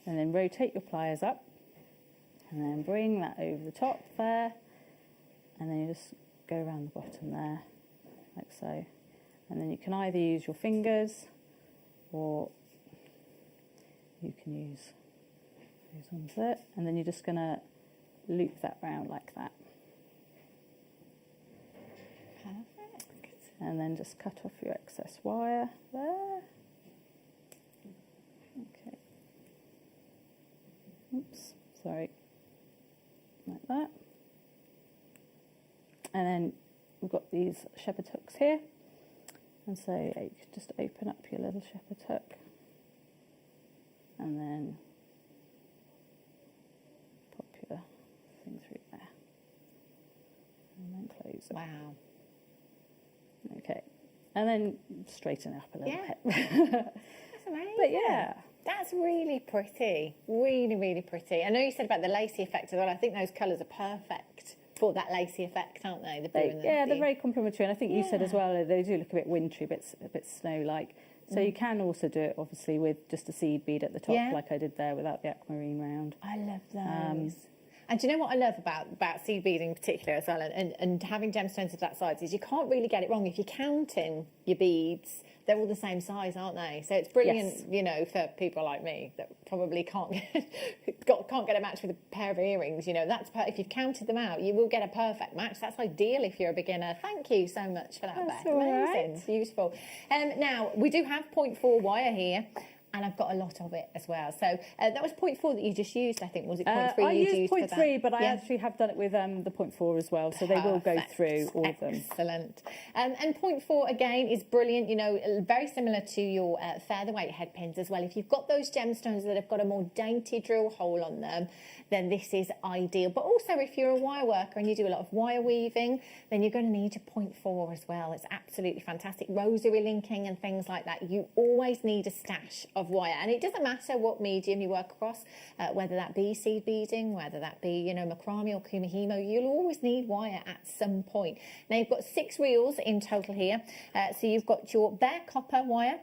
and then rotate your pliers up and then bring that over the top there, and then you just go around the bottom there like so, and then you can either use your fingers or you can use those ones there, and then you're just going to loop that round like that. And then just cut off your excess wire there. Okay. Oops, sorry. Like that. And then we've got these shepherd hooks here. And so you can just open up your little shepherd hook. And then pop your thing through there. And then suits them. Wow. Okay, and then straighten it up a little bit. That's amazing. But yeah. That's really pretty. Really, really pretty. I know you said about the lacy effect as well. I think those colours are perfect for that lacy effect, aren't they? The blue and the they're very complementary. And I think you said as Yeah. well, they do look a bit wintry, a bit snow-like. So you can also do it, obviously, with just a seed bead at the top, Yeah. like I did there without the aquamarine round. I love those. And do you know what I love about seed beading in particular as well, and having gemstones of that size, is you can't really get it wrong. If you're counting your beads, they're all the same size, aren't they? So it's brilliant, Yes. you know, for people like me that probably can't get a match with a pair of earrings. You know, if you've counted them out, you will get a perfect match. That's ideal if you're a beginner. Thank you so much for that, That's Beth. all Amazing, right. beautiful. Now we do have 0.4 wire here. And I've got a lot of it as well. So that was 0.4 that you just used, I think. Was it 0.3 I you used used for 0.3, that? but I Yeah. actually have done it with the 0.4 as well, so they will go Perfect. through all of them. Excellent. And 0.4 again is brilliant. You know, very similar to your featherweight head pins as well. If you've got those gemstones that have got a more dainty drill hole on them, then this is ideal. But also, if you're a wire worker and you do a lot of wire weaving, then you're going to need your 0.4 as well. It's absolutely fantastic. Rosary linking and things like that. You always need a stash of wire, and it doesn't matter what medium you work across, whether that be seed beading, whether that be, you know, macrame or kumihimo, you'll always need wire at some point. Now you've got 6 reels in total here. So you've got your bare copper wire,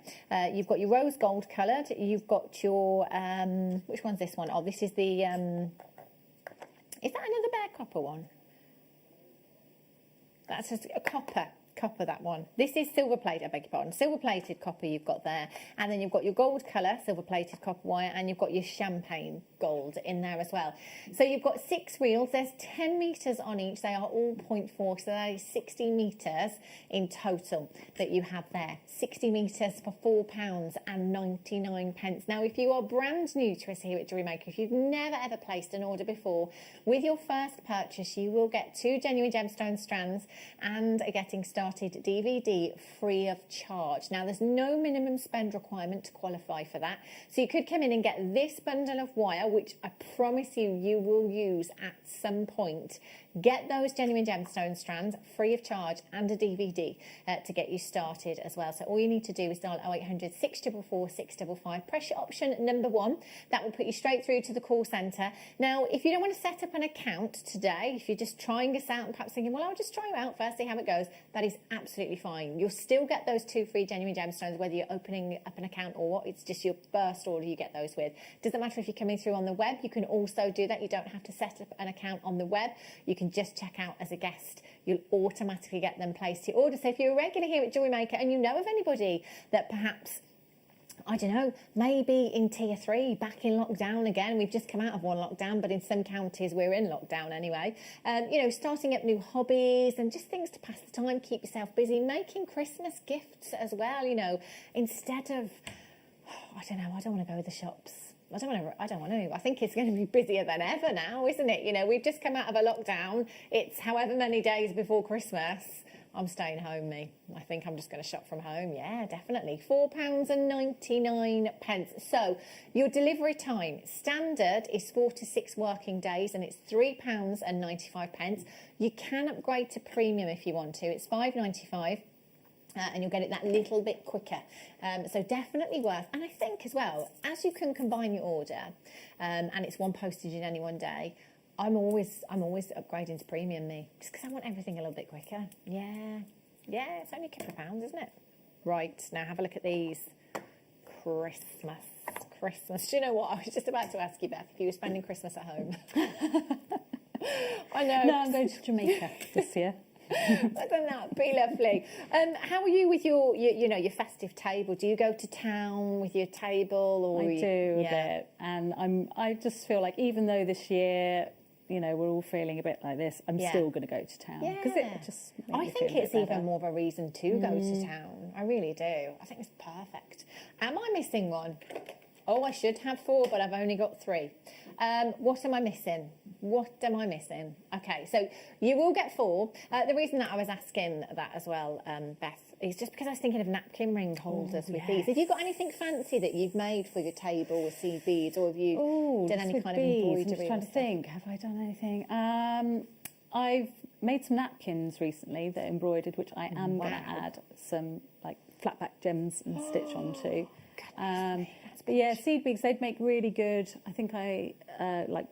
you've got your rose gold coloured, you've got your, which one's this one? Oh, this is the, is that another bare copper one? That's a copper, that one. This is silver plate, I beg your pardon. Silver plated copper you've got there. And then you've got your gold colour, silver plated copper wire, and you've got your champagne gold in there as well. So you've got 6 reels. There's 10 metres on each. They are all 0.4, so that is 60 metres in total that you have there. 60 metres for £4.99. Now, if you are brand new to us here at JewelleryMaker, if you've never ever placed an order before, with your first purchase, you will get 2 genuine gemstone strands and a Getting Started DVD free of charge. Now, there's no minimum spend requirement to qualify for that. So you could come in and get this bundle of wire, which I promise you will use at some point. Get those genuine gemstone strands free of charge and a DVD to get you started as well. So all you need to do is dial 0800 644 655. Press your option number 1. That will put you straight through to the call centre. Now, if you don't want to set up an account today, if you're just trying us out and perhaps thinking, well, I'll just try you out first, see how it goes, that is absolutely fine. You'll still get those 2 free genuine gemstones, whether you're opening up an account or what. It's just your first order you get those with. Doesn't matter if you're coming through on the web. You can also do that. You don't have to set up an account on the web. You can just check out as a guest. You'll automatically get them placed to your order. So if you're a regular here at JewelleryMaker and you know of anybody that perhaps, I don't know, maybe in tier 3, back in lockdown again. We've just come out of one lockdown, but in some counties we're in lockdown anyway. You know, starting up new hobbies and just things to pass the time, keep yourself busy, making Christmas gifts as well, you know, instead of, I don't know, I don't want to go to the shops. I don't want to. I think it's going to be busier than ever now, isn't it? You know, we've just come out of a lockdown. It's however many days before Christmas. I'm staying home, me. I think I'm just going to shop from home. Yeah, definitely. £4.99. So your delivery time standard is 4 to 6 working days, and it's £3.95. You can upgrade to premium if you want to. It's £5.95. And you'll get it that little bit quicker. So definitely worth. And I think as well, as you can combine your order, and it's one postage in any one day, I'm always upgrading to premium, me, just because I want everything a little bit quicker. Yeah, it's only a couple of pounds, isn't it? Right, now have a look at these. Christmas. Do you know what? I was just about to ask you, Beth, if you were spending Christmas at home. I know. No, I'm going to Jamaica this year. Wouldn't that be lovely? How are you with your festive table? Do you go to town with your table, or I do a bit, and I just feel like even though this year, you know, we're all feeling a bit like this, I'm still going to go to town because it just. I think it's even more of a reason to go to town. I really do. I think it's perfect. Am I missing one? Oh, I should have 4, but I've only got 3. What am I missing? Okay, so you will get 4. The reason that I was asking that as well, Beth, is just because I was thinking of napkin ring holders with these. Have you got anything fancy that you've made for your table with seed beads, or have you done any kind of embroidery? I'm just trying to think. Have I done anything? I've made some napkins recently that are embroidered, which I am going to add some like flat back gems and stitch onto. But yeah, seed beads, they'd make really good. I think I like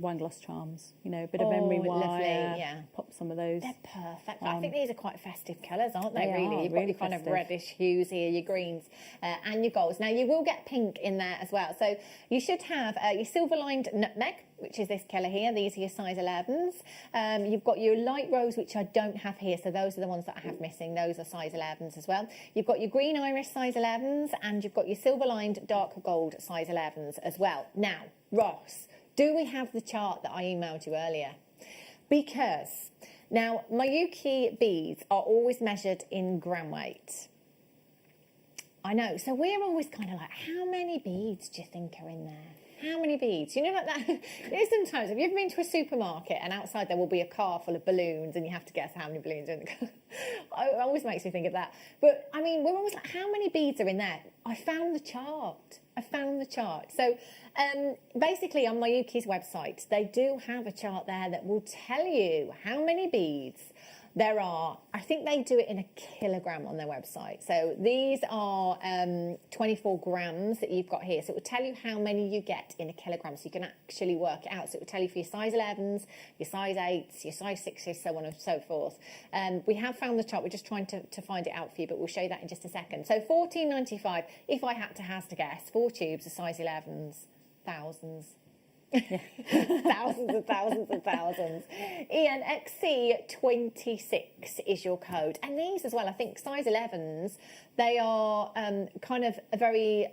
wine gloss charms, you know, a bit of emery wire. Lovely, yeah. Pop some of those. They're perfect. I think these are quite festive colours, aren't they, They really? are You've got really your kind of festive. reddish hues here, your greens and your golds. Now, you will get pink in there as well. So you should have your silver-lined nutmeg, which is this colour here. These are your size 11s. You've got your light rose, which I don't have here, so those are the ones that I have missing. Those are size 11s as well. You've got your green iris size 11s, and you've got your silver-lined dark gold size 11s as well. Now, Ross, do we have the chart that I emailed you earlier? Because now Mayuki beads are always measured in gram weight. I know, so we're always kind of like, how many beads do you think are in there? How many beads? You know, like that. There's sometimes, have you ever been to a supermarket and outside there will be a car full of balloons and you have to guess how many balloons are in the car? It always makes me think of that. But I mean, we're always like, how many beads are in there? I found the chart. So basically on Mayuki's website, they do have a chart there that will tell you how many beads there are. I think they do it in a kilogram on their website. So these are 24 grams that you've got here. So it will tell you how many you get in a kilogram. So you can actually work it out. So it will tell you for your size 11s, your size 8s, your size 6s, so on and so forth. We have found the chart. We're just trying to find it out for you, but we'll show you that in just a second. So $14.95, if I had to guess, 4 tubes of size 11s, thousands. Thousands and thousands and thousands. Ian, XC26 is your code. And these as well, I think size 11s, they are kind of a very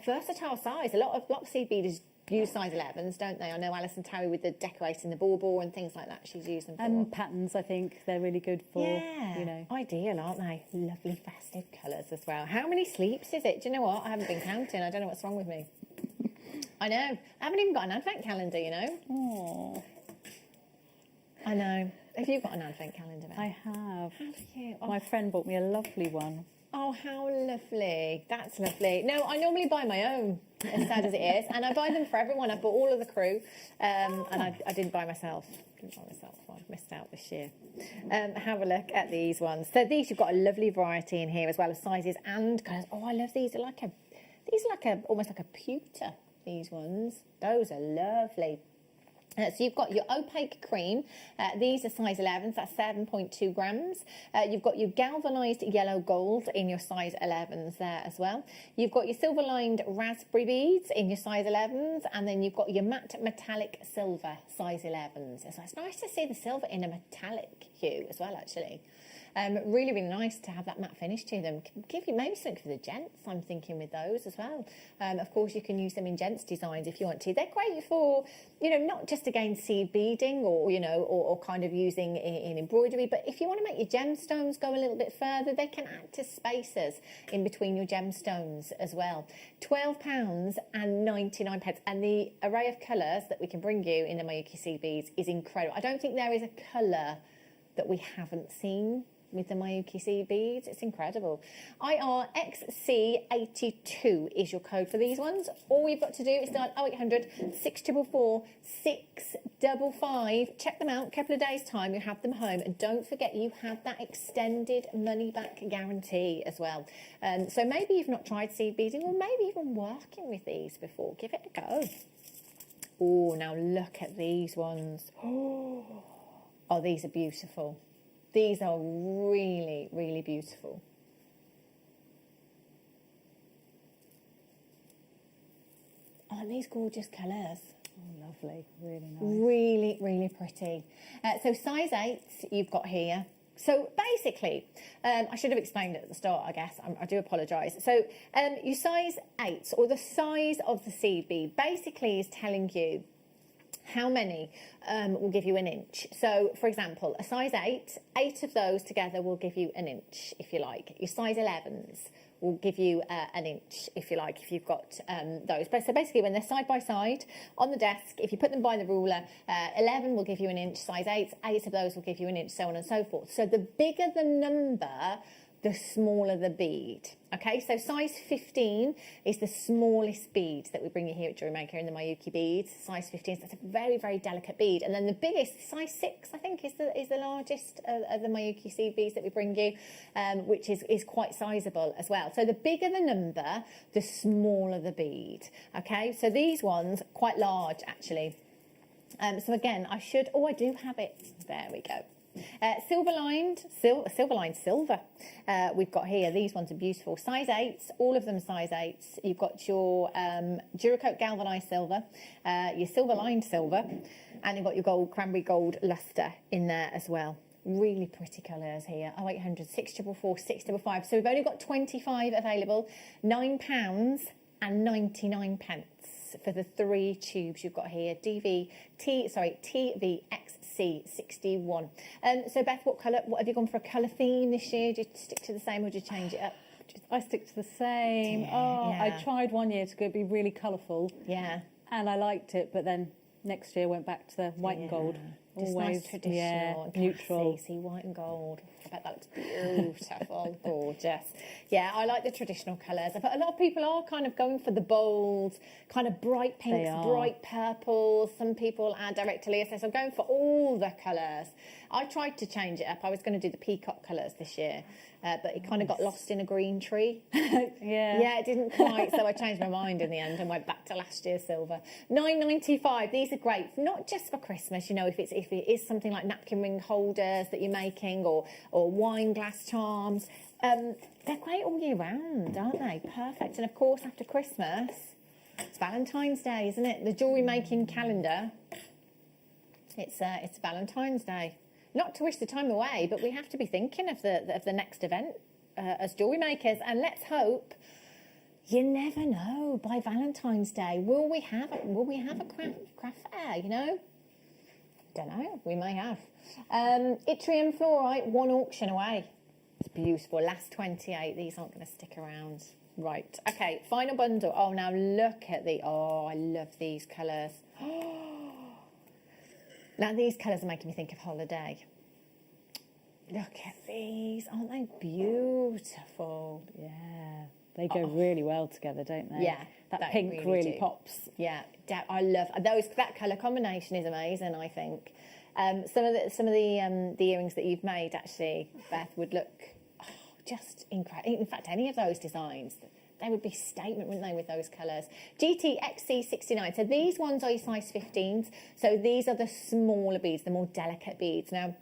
versatile size. A lot of seed beaders use size 11s, don't they? I know Alison Terry with the decorating the bauble and things like that, she's used them for. And patterns, I think they're really good for, yeah, you know. Ideal, aren't they? Lovely festive colours as well. How many sleeps is it? Do you know what? I haven't been counting. I don't know what's wrong with me. I know. I haven't even got an advent calendar, you know. Oh. I know. Have you got an advent calendar, Beth? I have. Have you? Oh. My friend bought me a lovely one. Oh, how lovely. That's lovely. No, I normally buy my own, as sad as it is. And I buy them for everyone. I bought all of the crew. And I didn't buy myself. I missed out this year. Have a look at these ones. So these, you've got a lovely variety in here as well as sizes and colours. Oh, I love these. These are like a almost like a pewter. These ones, those are lovely. So you've got your opaque cream. These are size 11s, that's 7.2 grams. You've got your galvanised yellow gold in your size 11s there as well. You've got your silver-lined raspberry beads in your size 11s, and then you've got your matte metallic silver size 11s. So it's nice to see the silver in a metallic hue as well, actually. Really, really nice to have that matte finish to them. Give you maybe something for the gents, I'm thinking, with those as well. Of course, you can use them in gents designs if you want to. They're great for, you know, not just again seed beading or, you know, or kind of using in embroidery, but if you want to make your gemstones go a little bit further, they can act as spacers in between your gemstones as well. £12.99. And the array of colours that we can bring you in the Mayuki seed beads is incredible. I don't think there is a colour that we haven't seen with the Mayuki seed beads. It's incredible. IRXC82 is your code for these ones. All you've got to do is dial 0800 644 655. Check them out. A couple of days time, you have them home. And don't forget, you have that extended money back guarantee as well. So maybe you've not tried seed beading, or maybe even working with these before. Give it a go. Oh, now look at these ones. Oh, these are beautiful. These are really, really beautiful. Aren't these gorgeous colours? Oh, lovely. Really nice. Really, really pretty. So size 8 you've got here. So basically, I should have explained it at the start, I guess. I do apologise. So your size 8, or the size of the seed bead, basically is telling you how many will give you an inch. So, for example, a size 8 of those together will give you an inch, if you like. Your size 11s will give you an inch, if you like, if you've got those. But so basically, when they're side by side on the desk, if you put them by the ruler, 11 will give you an inch, size 8 of those will give you an inch, so on and so forth. So the bigger the number, the smaller the bead. Okay, so size 15 is the smallest bead that we bring you here at JewelleryMaker in the Mayuki beads. Size 15, so that's a very, very delicate bead. And then the biggest, size 6, I think, is the largest of the Mayuki seed beads that we bring you, which is quite sizable as well. So the bigger the number, the smaller the bead. Okay, so these ones, quite large actually. So again, I do have it. There we go. Silver lined silver. We've got here, these ones are beautiful. Size 8s, all of them size 8s. You've got your Duracoat galvanized silver, your silver lined silver, and you've got your gold, cranberry gold luster in there as well. Really pretty colours here. 0800 644 655. So we've only got 25 available. £9.99 for the 3 tubes you've got here. TVXC61. So Beth, what have you gone for a colour theme this year? Do you stick to the same or do you change it up? I stick to the same. I tried one year to be really colourful. Yeah. And I liked it, but then next year went back to the white and gold. Just Always nice traditional, neutral. See, white and gold. I bet that looks beautiful, gorgeous. Yeah, I like the traditional colours. But a lot of people are kind of going for the bold, kind of bright pinks, bright purples. Some people add directly. So I'm going for all the colours. I tried to change it up. I was going to do the peacock colours this year, but it kind of got lost in a green tree. Yeah, it didn't quite. So I changed my mind in the end and went back to last year's silver. £9.95. These are great, not just for Christmas. You know, if it is something like napkin ring holders that you're making, or wine glass charms, they're great all year round, aren't they? Perfect. And of course, after Christmas, it's Valentine's Day, isn't it? The jewellery making calendar. It's Valentine's Day. Not to wish the time away, but we have to be thinking of the next event as jewellery makers. And let's hope, you never know, by Valentine's Day, will we have a craft fair? You know, don't know. We may have. Yttrium fluorite, 1 auction away. It's beautiful. Last 28. These aren't going to stick around. Right. Okay. Final bundle. Oh, now look at I love these colours. Now, these colours are making me think of holiday. Look at these. Aren't they beautiful? Yeah. They go really well together, don't they? Yeah. That pink really pops. Yeah. I love those. That colour combination is amazing, I think. Some of the earrings that you've made, actually, Beth, would look just incredible. In fact, any of those designs, they would be statement, wouldn't they, with those colours? GTXC69. So these ones are your size 15s. So these are the smaller beads, the more delicate beads. Now,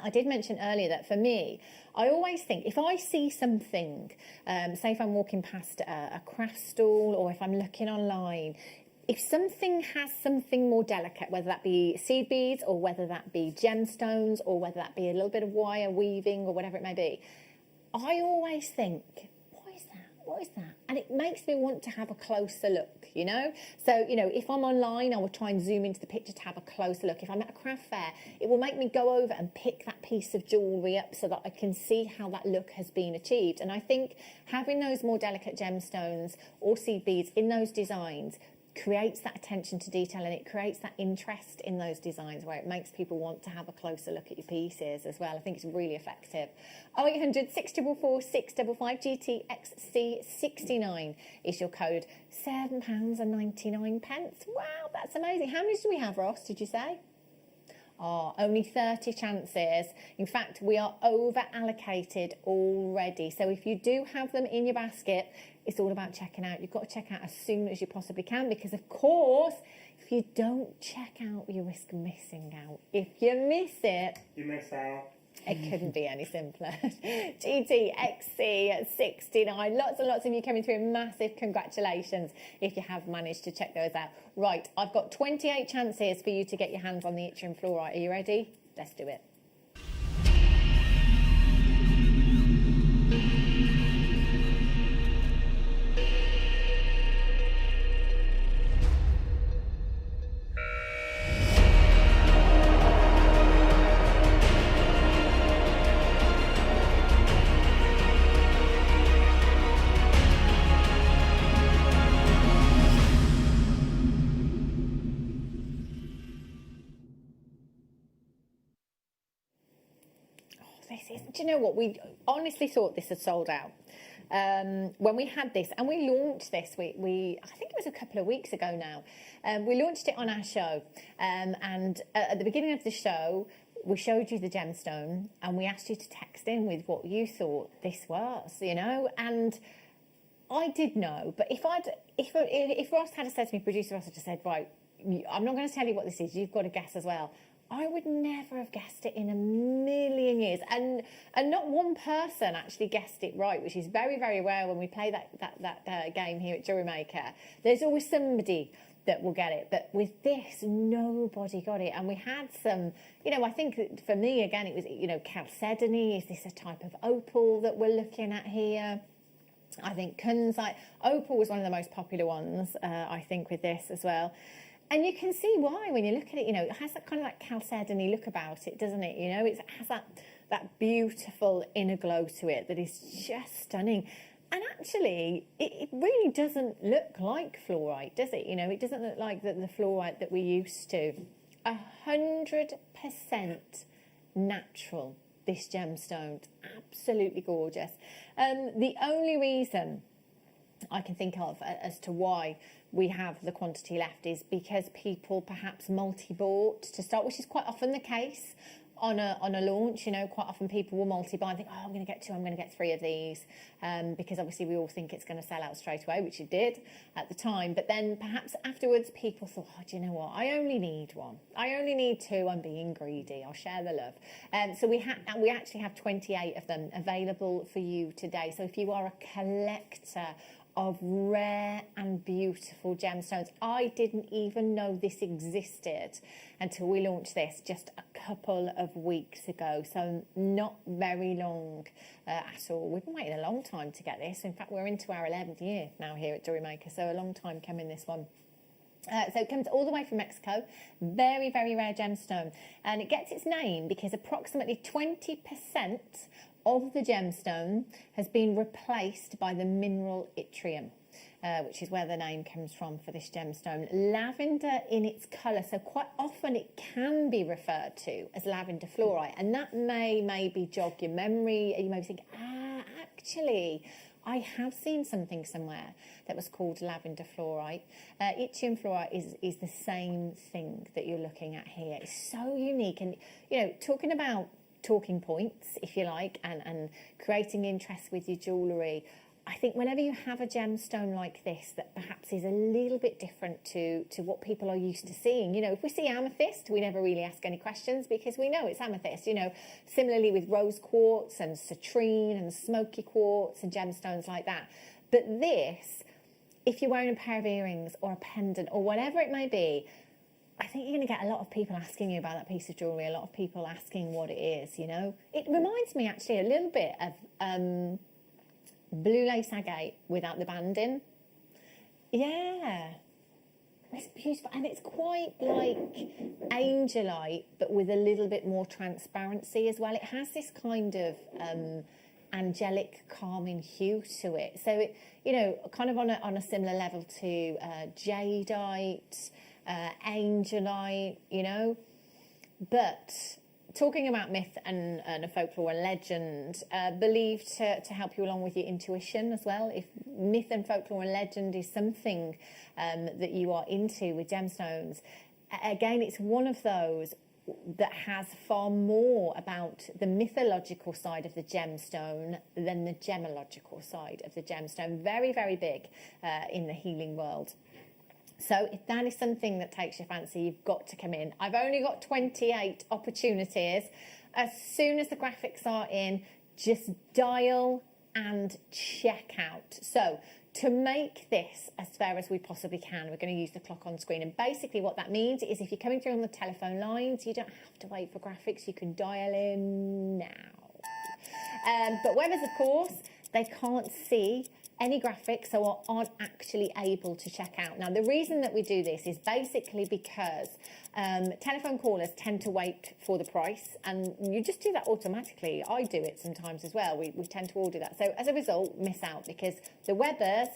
I did mention earlier that for me, I always think if I see something, say if I'm walking past a craft stall or if I'm looking online, if something has something more delicate, whether that be seed beads or whether that be gemstones or whether that be a little bit of wire weaving or whatever it may be, I always think, what is that? And it makes me want to have a closer look, you know? So, you know, if I'm online, I will try and zoom into the picture to have a closer look. If I'm at a craft fair, it will make me go over and pick that piece of jewellery up so that I can see how that look has been achieved. And I think having those more delicate gemstones or seed beads in those designs creates that attention to detail and it creates that interest in those designs where it makes people want to have a closer look at your pieces as well. I think it's really effective. 0800 644 655 GTXC69 is your code. £7.99. Wow, that's amazing. How many do we have, Ross, did you say? Only 30 chances. In fact, we are over allocated already. So if you do have them in your basket, it's all about checking out. You've got to check out as soon as you possibly can because, of course, if you don't check out, you risk missing out. If you miss it, you miss out. It couldn't be any simpler. GTXC69. Lots and lots of you coming through. Massive congratulations if you have managed to check those out. Right, I've got 28 chances for you to get your hands on the yttrium fluorite. Are you ready? Let's do it. you know what? We honestly thought this had sold out. When we had this, and we launched this, I think it was a couple of weeks ago now. We launched it on our show, and at the beginning of the show, we showed you the gemstone, and we asked you to text in with what you thought this was, you know. And I did know, but if Ross had said to me, producer Ross had just said, right, I'm not going to tell you what this is. You've got to guess as well. I would never have guessed it in a million years, and not one person actually guessed it right, which is very, very rare when we play that game here at JewelleryMaker. There's always somebody that will get it, but with this, nobody got it. And we had some, you know, I think that for me again, it was, you know, chalcedony. Is this a type of opal that we're looking at here? I think Tanzanite. Opal was one of the most popular ones, I think, with this as well. And you can see why when you look at it. You know, it has that kind of like chalcedony look about it, doesn't it? You know, it has that beautiful inner glow to it that is just stunning. And actually, it really doesn't look like fluorite, does it? You know, it doesn't look like the fluorite that we're used to. 100% natural, this gemstone. Absolutely gorgeous. The only reason I can think of as to why we have the quantity left is because people perhaps multi-bought to start, which is quite often the case on a launch. You know, quite often people will multi-buy and think, oh, I'm going to get 2, I'm going to get 3 of these, because obviously we all think it's going to sell out straight away, which it did at the time. But then perhaps afterwards people thought, oh, do you know what, I only need 1, I only need 2, I'm being greedy, I'll share the love. So we actually have 28 of them available for you today. So if you are a collector of rare and beautiful gemstones, I didn't even know this existed until we launched this just a couple of weeks ago, so not very long at all. We've been waiting a long time to get this. In fact, we're into our 11th year now here at JewelleryMaker, so a long time coming, this one. So it comes all the way from Mexico. Very, very rare gemstone, and it gets its name because approximately 20% of the gemstone has been replaced by the mineral yttrium, which is where the name comes from for this gemstone. Lavender in its colour, so quite often it can be referred to as lavender fluorite, and that may maybe jog your memory. You may think, actually, I have seen something somewhere that was called lavender fluorite. Yttrium fluorite is the same thing that you're looking at here. It's so unique, and you know, talking about talking points, if you like, and creating interest with your jewellery, I think whenever you have a gemstone like this that perhaps is a little bit different to what people are used to seeing. You know, if we see amethyst, we never really ask any questions because we know it's amethyst. You know, similarly with rose quartz and citrine and smoky quartz and gemstones like that. But this, if you're wearing a pair of earrings or a pendant or whatever it may be, I think you're going to get a lot of people asking you about that piece of jewellery, a lot of people asking what it is, you know. It reminds me actually a little bit of blue lace agate without the banding. Yeah. It's beautiful, and it's quite like Angelite, but with a little bit more transparency as well. It has this kind of angelic, calming hue to it. So, it, you know, kind of on a similar level to jadeite, Angelite, you know. But talking about myth and folklore and legend, believed to help you along with your intuition as well. If myth and folklore and legend is something that you are into with gemstones, again, it's one of those that has far more about the mythological side of the gemstone than the gemological side of the gemstone. Very, very big in the healing world. So if that is something that takes your fancy, you've got to come in. I've only got 28 opportunities. As soon as the graphics are in, just dial and check out. So to make this as fair as we possibly can, we're going to use the clock on screen. And basically what that means is if you're coming through on the telephone lines, you don't have to wait for graphics. You can dial in now. But webbers, of course, they can't see any graphics, so aren't actually able to check out. Now, the reason that we do this is basically because telephone callers tend to wait for the price, and you just do that automatically. I do it sometimes as well. We tend to all do that. So as a result, miss out, because the webbers,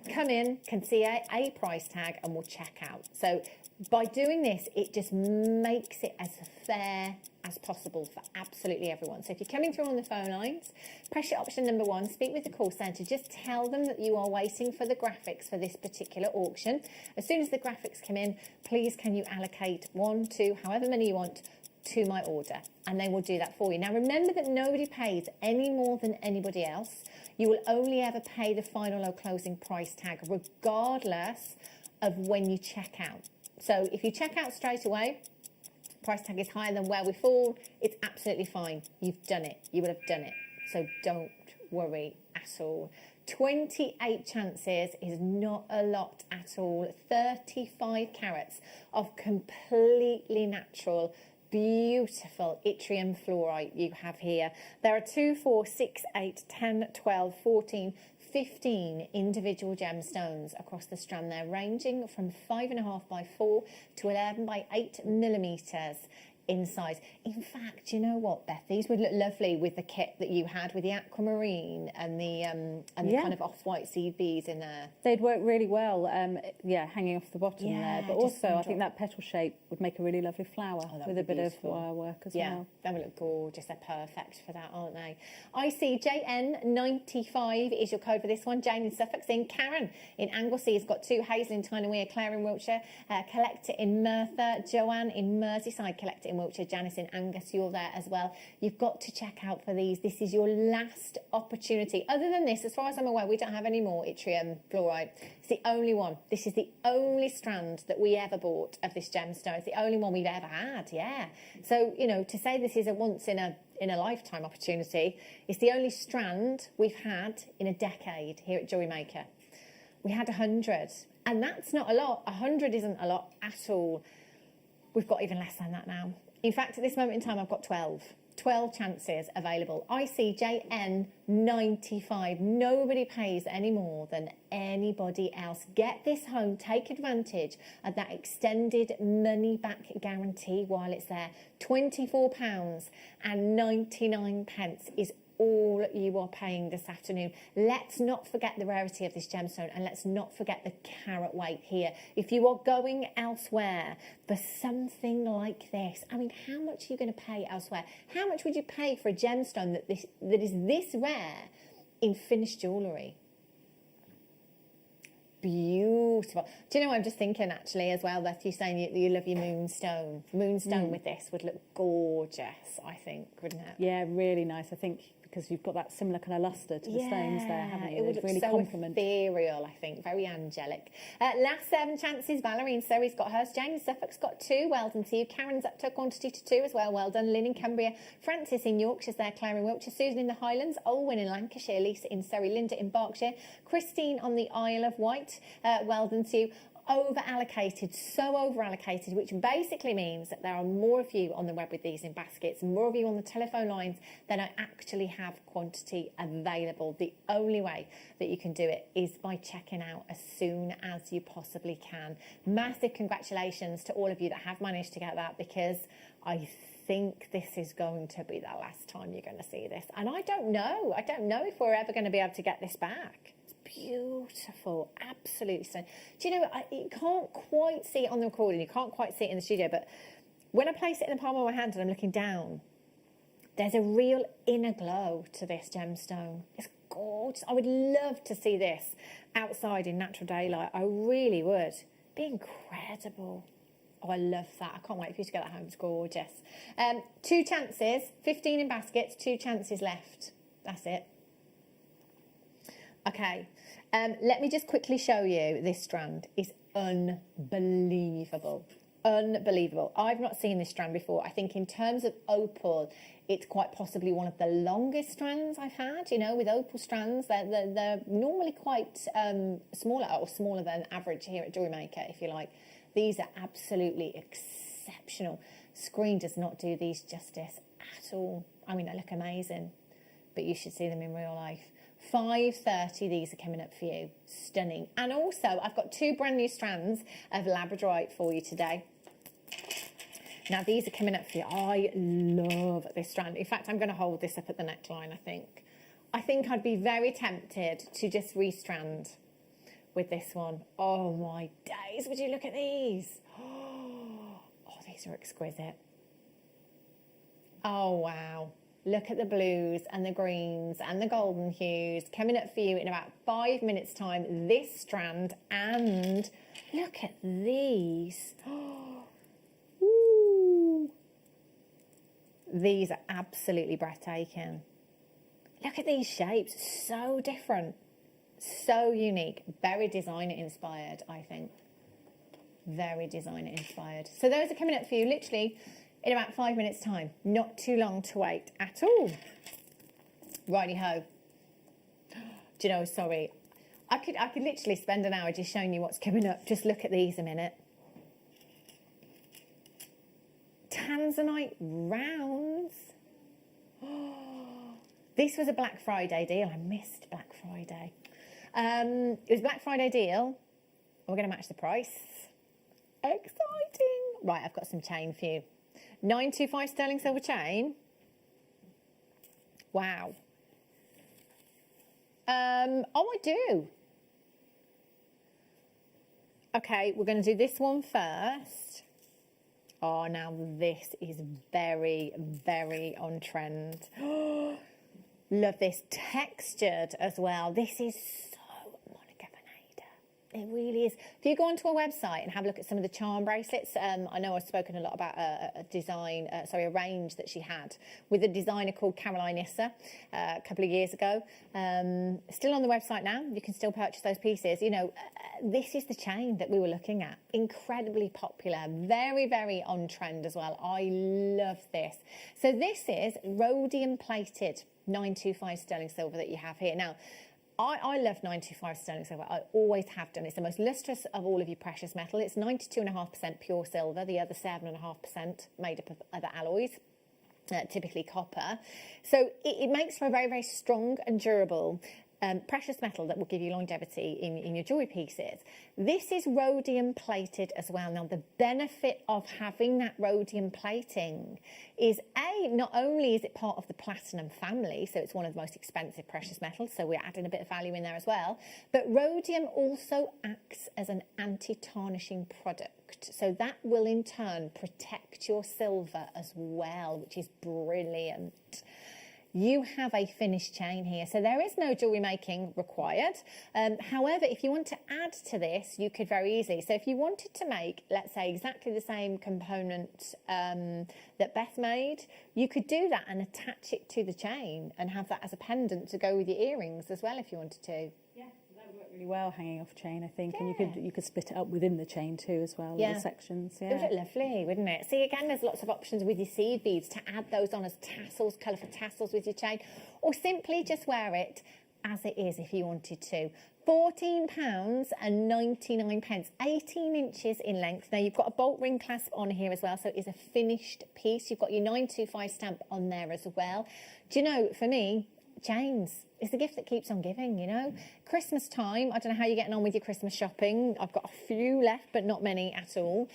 come in, can see a price tag, and will check out. So by doing this, it just makes it as fair as possible for absolutely everyone. So if you're coming through on the phone lines, press your option number 1, speak with the call centre, just tell them that you are waiting for the graphics for this particular auction. As soon as the graphics come in, please can you allocate 1, 2, however many you want to my order, and they will do that for you. Now remember that nobody pays any more than anybody else. You will only ever pay the final or closing price tag regardless of when you check out. So if you check out straight away, price tag is higher than where we fall, it's absolutely fine. You've done it. You will have done it. So don't worry at all. 28 chances is not a lot at all. 35 carats of completely natural, beautiful yttrium fluorite you have here. There are 2, 4, 6, 8, 10, 12, 14, 15 individual gemstones across the strand there, ranging from 5.5 by 4 to 11 by 8 millimeters in size. In fact, you know what, Beth? These would look lovely with the kit that you had with the aquamarine and the kind of off-white seed beads in there. They'd work really well, hanging off the bottom there. But also, I think that petal shape would make a really lovely flower with a bit of wire work as well. They would look gorgeous. They're perfect for that, aren't they? I see JN95 is your code for this one. Jane in Suffolk, seeing Karen in Anglesey has got 2, Hazel in Tyne-Wear, Claire in Wiltshire, Collector in Merthyr, Joanne in Merseyside, Collector in Wiltshire, Janice in Angus, you're there as well. You've got to check out for these. This is your last opportunity. Other than this, as far as I'm aware, we don't have any more yttrium fluorite. It's the only one. This is the only strand that we ever bought of this gemstone. It's the only one we've ever had, yeah. So, you know, to say this is a once in a lifetime opportunity, it's the only strand we've had in a decade here at JewelleryMaker. We had 100, and that's not a lot. 100 isn't a lot at all. We've got even less than that now. In fact, at this moment in time, I've got 12 chances available. ICJN95. Nobody pays any more than anybody else. Get this home. Take advantage of that extended money back guarantee while it's there. £24.99 is all you are paying this afternoon. Let's not forget the rarity of this gemstone, and let's not forget the carat weight here. If you are going elsewhere for something like this, I mean, how much are you going to pay elsewhere? How much would you pay for a gemstone that is this rare in finished jewellery? Beautiful. Do you know what I'm just thinking actually as well, Beth? You're saying you love your moonstone. Moonstone with this would look gorgeous, I think, wouldn't it? Yeah, really nice. I think because you've got that similar kind of lustre to the stones there, haven't you? It would look really so complement. ethereal, I think. Very angelic. Last 7 chances. Valerie in Surrey's got hers. Jane in Suffolk's got 2. Well done to you. Karen's up to a quantity to 2 as well. Well done. Lynn in Cumbria. Francis in Yorkshire's there. Claire in Wiltshire. Susan in the Highlands. Olwyn in Lancashire. Lisa in Surrey. Linda in Berkshire. Christine on the Isle of Wight. Well done to you. Over allocated, so over allocated, which basically means that there are more of you on the web with these in baskets, more of you on the telephone lines than I actually have quantity available. The only way that you can do it is by checking out as soon as you possibly can. Massive congratulations to all of you that have managed to get that, because I think this is going to be the last time you're going to see this, and I don't know if we're ever going to be able to get this back. Beautiful, absolutely stunning. Do you know, you can't quite see it on the recording, you can't quite see it in the studio, but when I place it in the palm of my hand and I'm looking down, there's a real inner glow to this gemstone. It's gorgeous. I would love to see this outside in natural daylight. I really would. Be incredible. Oh, I love that. I can't wait for you to get that home. It's gorgeous. 2 chances, 15 in baskets, 2 chances left. That's it. Okay, let me just quickly show you. This strand is unbelievable. Unbelievable. I've not seen this strand before. I think in terms of opal, it's quite possibly one of the longest strands I've had. You know, with opal strands, they're normally quite smaller, or smaller than average here at JewelleryMaker, if you like. These are absolutely exceptional. Screen does not do these justice at all. I mean, they look amazing, but you should see them in real life. 5:30, these are coming up for you. Stunning. And also, I've got 2 brand new strands of Labradorite for you today. Now, these are coming up for you. I love this strand. In fact, I'm going to hold this up at the neckline, I think. I think I'd be very tempted to just restrand with this one. Oh my days, would you look at these? Oh, these are exquisite. Oh wow. Look at the blues and the greens and the golden hues coming up for you in about 5 minutes time. This strand, and look at these. Ooh. These are absolutely breathtaking. Look at these shapes, so different, so unique, very designer inspired, I think. Very designer inspired. So those are coming up for you literally in about 5 minutes time. Not too long to wait at all. Righty ho. Do you know, sorry, I could literally spend an hour just showing you what's coming up. Just look at these a minute. Tanzanite rounds. This was a Black Friday deal. I missed Black Friday. It was a Black Friday deal. We're going to match the price. Exciting. Right, I've got some chain for you. 925 sterling silver chain. Wow. Oh, I do. Okay, we're going to do this one first. Oh, now this is very, very on trend. Love this. Textured as well. This is so Monica Veneda. It really is. If you go onto our website and have a look at some of the charm bracelets, I know I've spoken a lot about a range that she had with a designer called Caroline Issa a couple of years ago. Still on the website now. You can still purchase those pieces. You know, this is the chain that we were looking at. Incredibly popular. Very, very on trend as well. I love this. So this is rhodium plated 925 sterling silver that you have here. Now, I love 925 sterling silver. I always have done. It's the most lustrous of all of your precious metal. It's 92.5% pure silver, the other 7.5% made up of other alloys, typically copper. So it makes for a very, very strong and durable precious metal that will give you longevity in your jewellery pieces. This is rhodium plated as well. Now, the benefit of having that rhodium plating is, not only is it part of the platinum family, so it's one of the most expensive precious metals, so we're adding a bit of value in there as well, but rhodium also acts as an anti-tarnishing product. So that will in turn protect your silver as well, which is brilliant. You have a finished chain here, so there is no jewellery making required. However, if you want to add to this, you could very easily. So if you wanted to make, let's say, exactly the same component that Beth made, you could do that and attach it to the chain and have that as a pendant to go with your earrings as well if you wanted to. Yeah, that would work really well hanging off chain, I think, and you could split it up within the chain too as well, little sections. Yeah, it would look lovely, wouldn't it? See, again, there's lots of options with your seed beads to add those on as tassels, colourful tassels with your chain, or simply just wear it as it is if you wanted to. £14.99, 18 inches in length. Now, you've got a bolt ring clasp on here as well, so it is a finished piece. You've got your 925 stamp on there as well. Do you know, for me, chains, it's the gift that keeps on giving, you know. Christmas time, I don't know how you're getting on with your Christmas shopping. I've got a few left, but not many at all.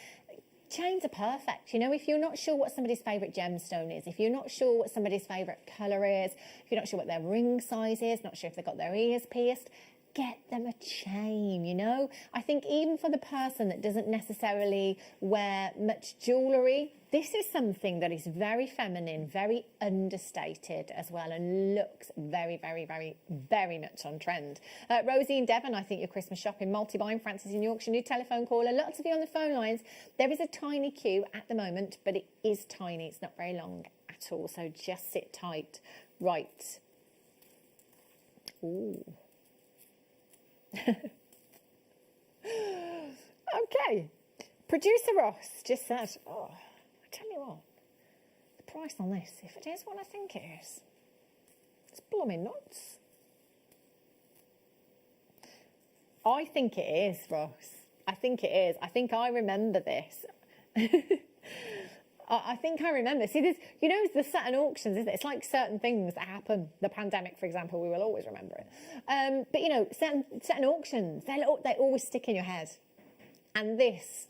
Chains are perfect, you know. If you're not sure what somebody's favourite gemstone is, if you're not sure what somebody's favourite colour is, if you're not sure what their ring size is, not sure if they've got their ears pierced, get them a chain, you know. I think even for the person that doesn't necessarily wear much jewellery, this is something that is very feminine, very understated as well, and looks very, very, very, very much on trend. Rosie in Devon, I think your Christmas shopping, multi-buying, Francis in Yorkshire, new telephone caller, lots of you on the phone lines. There is a tiny queue at the moment, but it is tiny. It's not very long at all, so just sit tight. Right. Ooh. Okay, producer Ross just said, oh, I tell you what, the price on this, if it is what I think it is, it's blooming nuts. I think it is, Ross. I think it is. I think I remember this. I think I remember. See, there's, you know, there's certain auctions, isn't it? It's like certain things that happen. The pandemic, for example, we will always remember it. But, you know, certain auctions, they always stick in your head. And this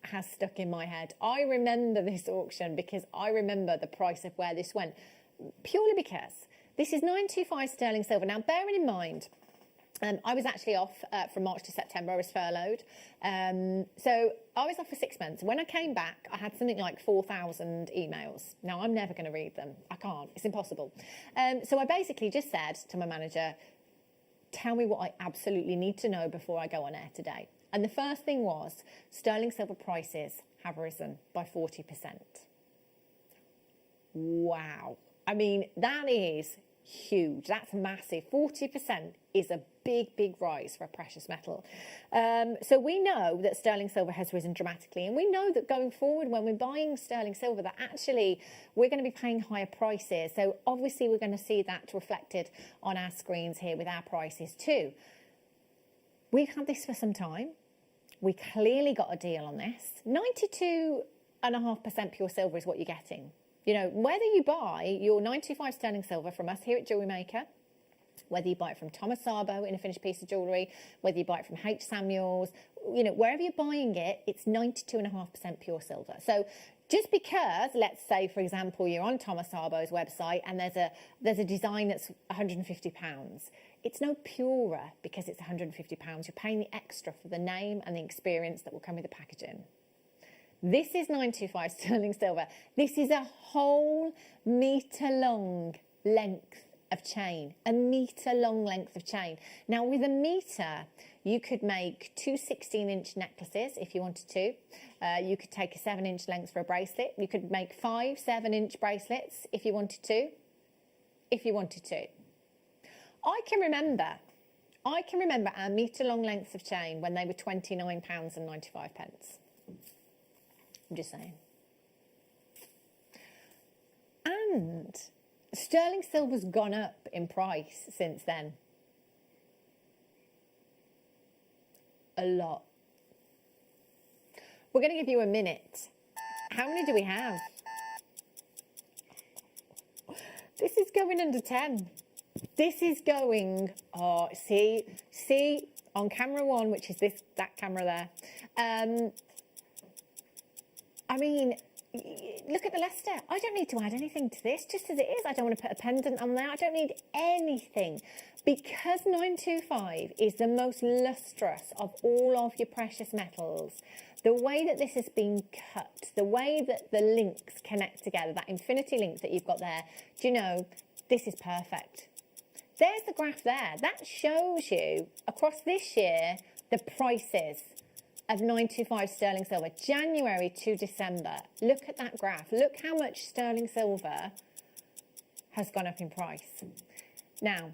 has stuck in my head. I remember this auction because I remember the price of where this went. Purely because this is 925 sterling silver. Now, bearing in mind, I was actually off from March to September. I was furloughed. So I was off for 6 months. When I came back, I had something like 4,000 emails. Now, I'm never going to read them. I can't. It's impossible. So I basically just said to my manager, tell me what I absolutely need to know before I go on air today. And the first thing was sterling silver prices have risen by 40%. Wow. I mean, that is huge. That's massive. 40% is a big, big rise for a precious metal. So we know that sterling silver has risen dramatically, and we know that going forward, when we're buying sterling silver, that actually we're going to be paying higher prices. So obviously we're going to see that reflected on our screens here with our prices too. We've had this for some time. We clearly got a deal on this. 92.5% pure silver is what you're getting. You know, whether you buy your 925 sterling silver from us here at JewelleryMaker, whether you buy it from Thomas Sabo in a finished piece of jewellery, whether you buy it from H. Samuels, you know, wherever you're buying it, it's 92.5% pure silver. So just because, let's say, for example, you're on Thomas Sabo's website and there's a design that's £150, it's no purer because it's £150. You're paying the extra for the name and the experience that will come with the packaging. This is 925 sterling silver. This is a whole metre long length of chain, a metre long length of chain. Now with a metre, you could make 2 16-inch necklaces if you wanted to. You could take a 7-inch length for a bracelet. You could make 5 7-inch bracelets if you wanted to. I can remember our metre long lengths of chain when they were £29.95. I'm just saying. And sterling silver's gone up in price since then. A lot. We're going to give you a minute. How many do we have? This is going under 10. This is going, oh, see, on camera 1, which is that camera there. I mean, look at the Lobster. I don't need to add anything to this, just as it is. I don't want to put a pendant on there. I don't need anything. Because 925 is the most lustrous of all of your precious metals, the way that this has been cut, the way that the links connect together, that infinity link that you've got there, do you know, this is perfect. There's the graph there. That shows you, across this year, the prices of 925 sterling silver, January to December. Look at that graph. Look how much sterling silver has gone up in price. Now,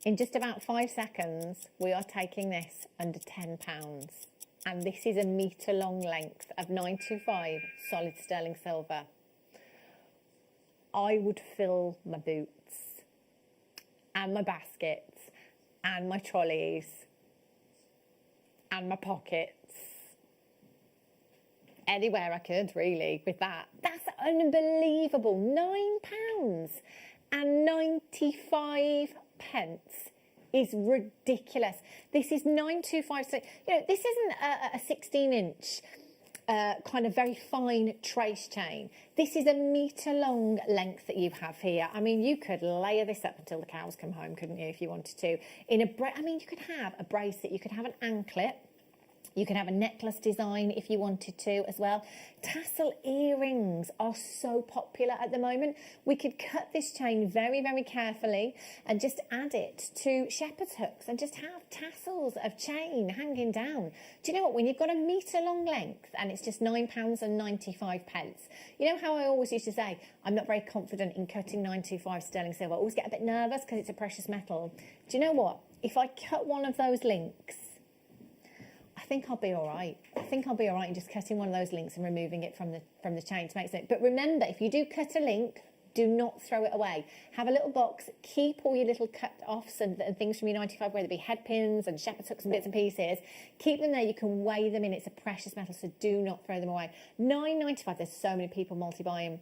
in just about 5 seconds, we are taking this under £10. And this is a metre long length of 925 solid sterling silver. I would fill my boots and my baskets and my trolleys and my pockets anywhere I could, really, with that. That's unbelievable. £9.95 is ridiculous. This is 925. So, you know, this isn't a 16-inch kind of very fine trace chain. This is a metre long length that you have here. I mean, you could layer this up until the cows come home, couldn't you, if you wanted to? I mean, you could have a bracelet, you could have an anklet, you could have a necklace design if you wanted to as well. Tassel earrings are so popular at the moment. We could cut this chain very, very carefully and just add it to shepherd's hooks and just have tassels of chain hanging down. Do you know what? When you've got a metre long length and it's just £9.95, you know how I always used to say, I'm not very confident in cutting 925 sterling silver. I always get a bit nervous because it's a precious metal. Do you know what? If I cut one of those links, I think I'll be all right. I think I'll be all right in just cutting one of those links and removing it from the chain to make it. But remember, if you do cut a link, do not throw it away. Have a little box, keep all your little cut-offs and things from your 95, whether it be head pins and shepherd's hooks and bits and pieces. Keep them there. You can weigh them in. It's a precious metal, so do not throw them away. £9.95. There's so many people multi-buying.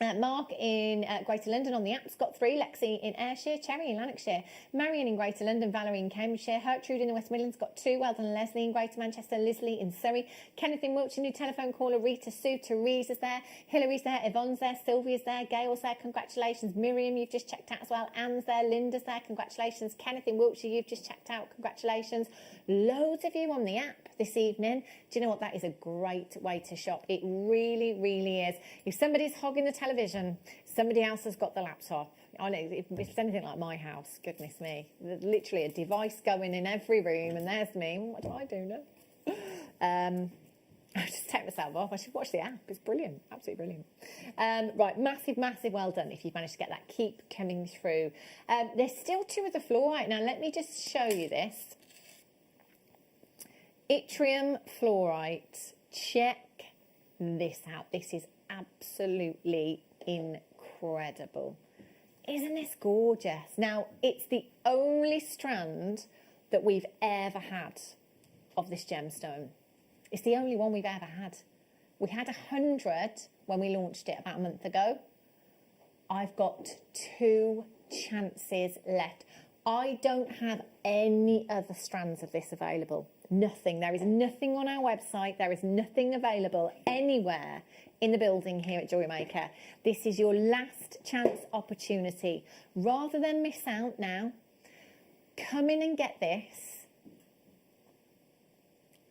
Mark in Greater London on the apps got 3. Lexi in Ayrshire, Cherry in Lanarkshire, Marion in Greater London, Valerie in Cambridgeshire, Gertrude in the West Midlands got 2. Well done, Leslie in Greater Manchester, Lisley in Surrey, Kenneth in Wiltshire, new telephone caller, Rita, Sue, Teresa's there, Hillary's there, Yvonne's there, Sylvia's there, Gail's there, congratulations, Miriam, you've just checked out as well, Anne's there, Linda's there, congratulations, Kenneth in Wiltshire, you've just checked out, congratulations. Loads of you on the app this evening. Do you know what? That is a great way to shop. It really, really is. If somebody's hogging the television, somebody else has got the laptop. I know, if it's anything like my house, goodness me, there's literally a device going in every room, and there's me. What do I do now? I just take myself off. I should watch the app. It's brilliant, absolutely brilliant. Right, massive, massive well done if you've managed to get that. Keep coming through. There's still 2 of the fluorite. Now, let me just show you this. Yttrium fluorite. Check this out. This is absolutely incredible. Isn't this gorgeous? Now, it's the only strand that we've ever had of this gemstone. It's the only one we've ever had. We had 100 when we launched it about a month ago. I've got 2 chances left. I don't have any other strands of this available. Nothing. There is nothing on our website. There is nothing available anywhere in the building here at JewelleryMaker. This is your last chance opportunity. Rather than miss out now, come in and get this,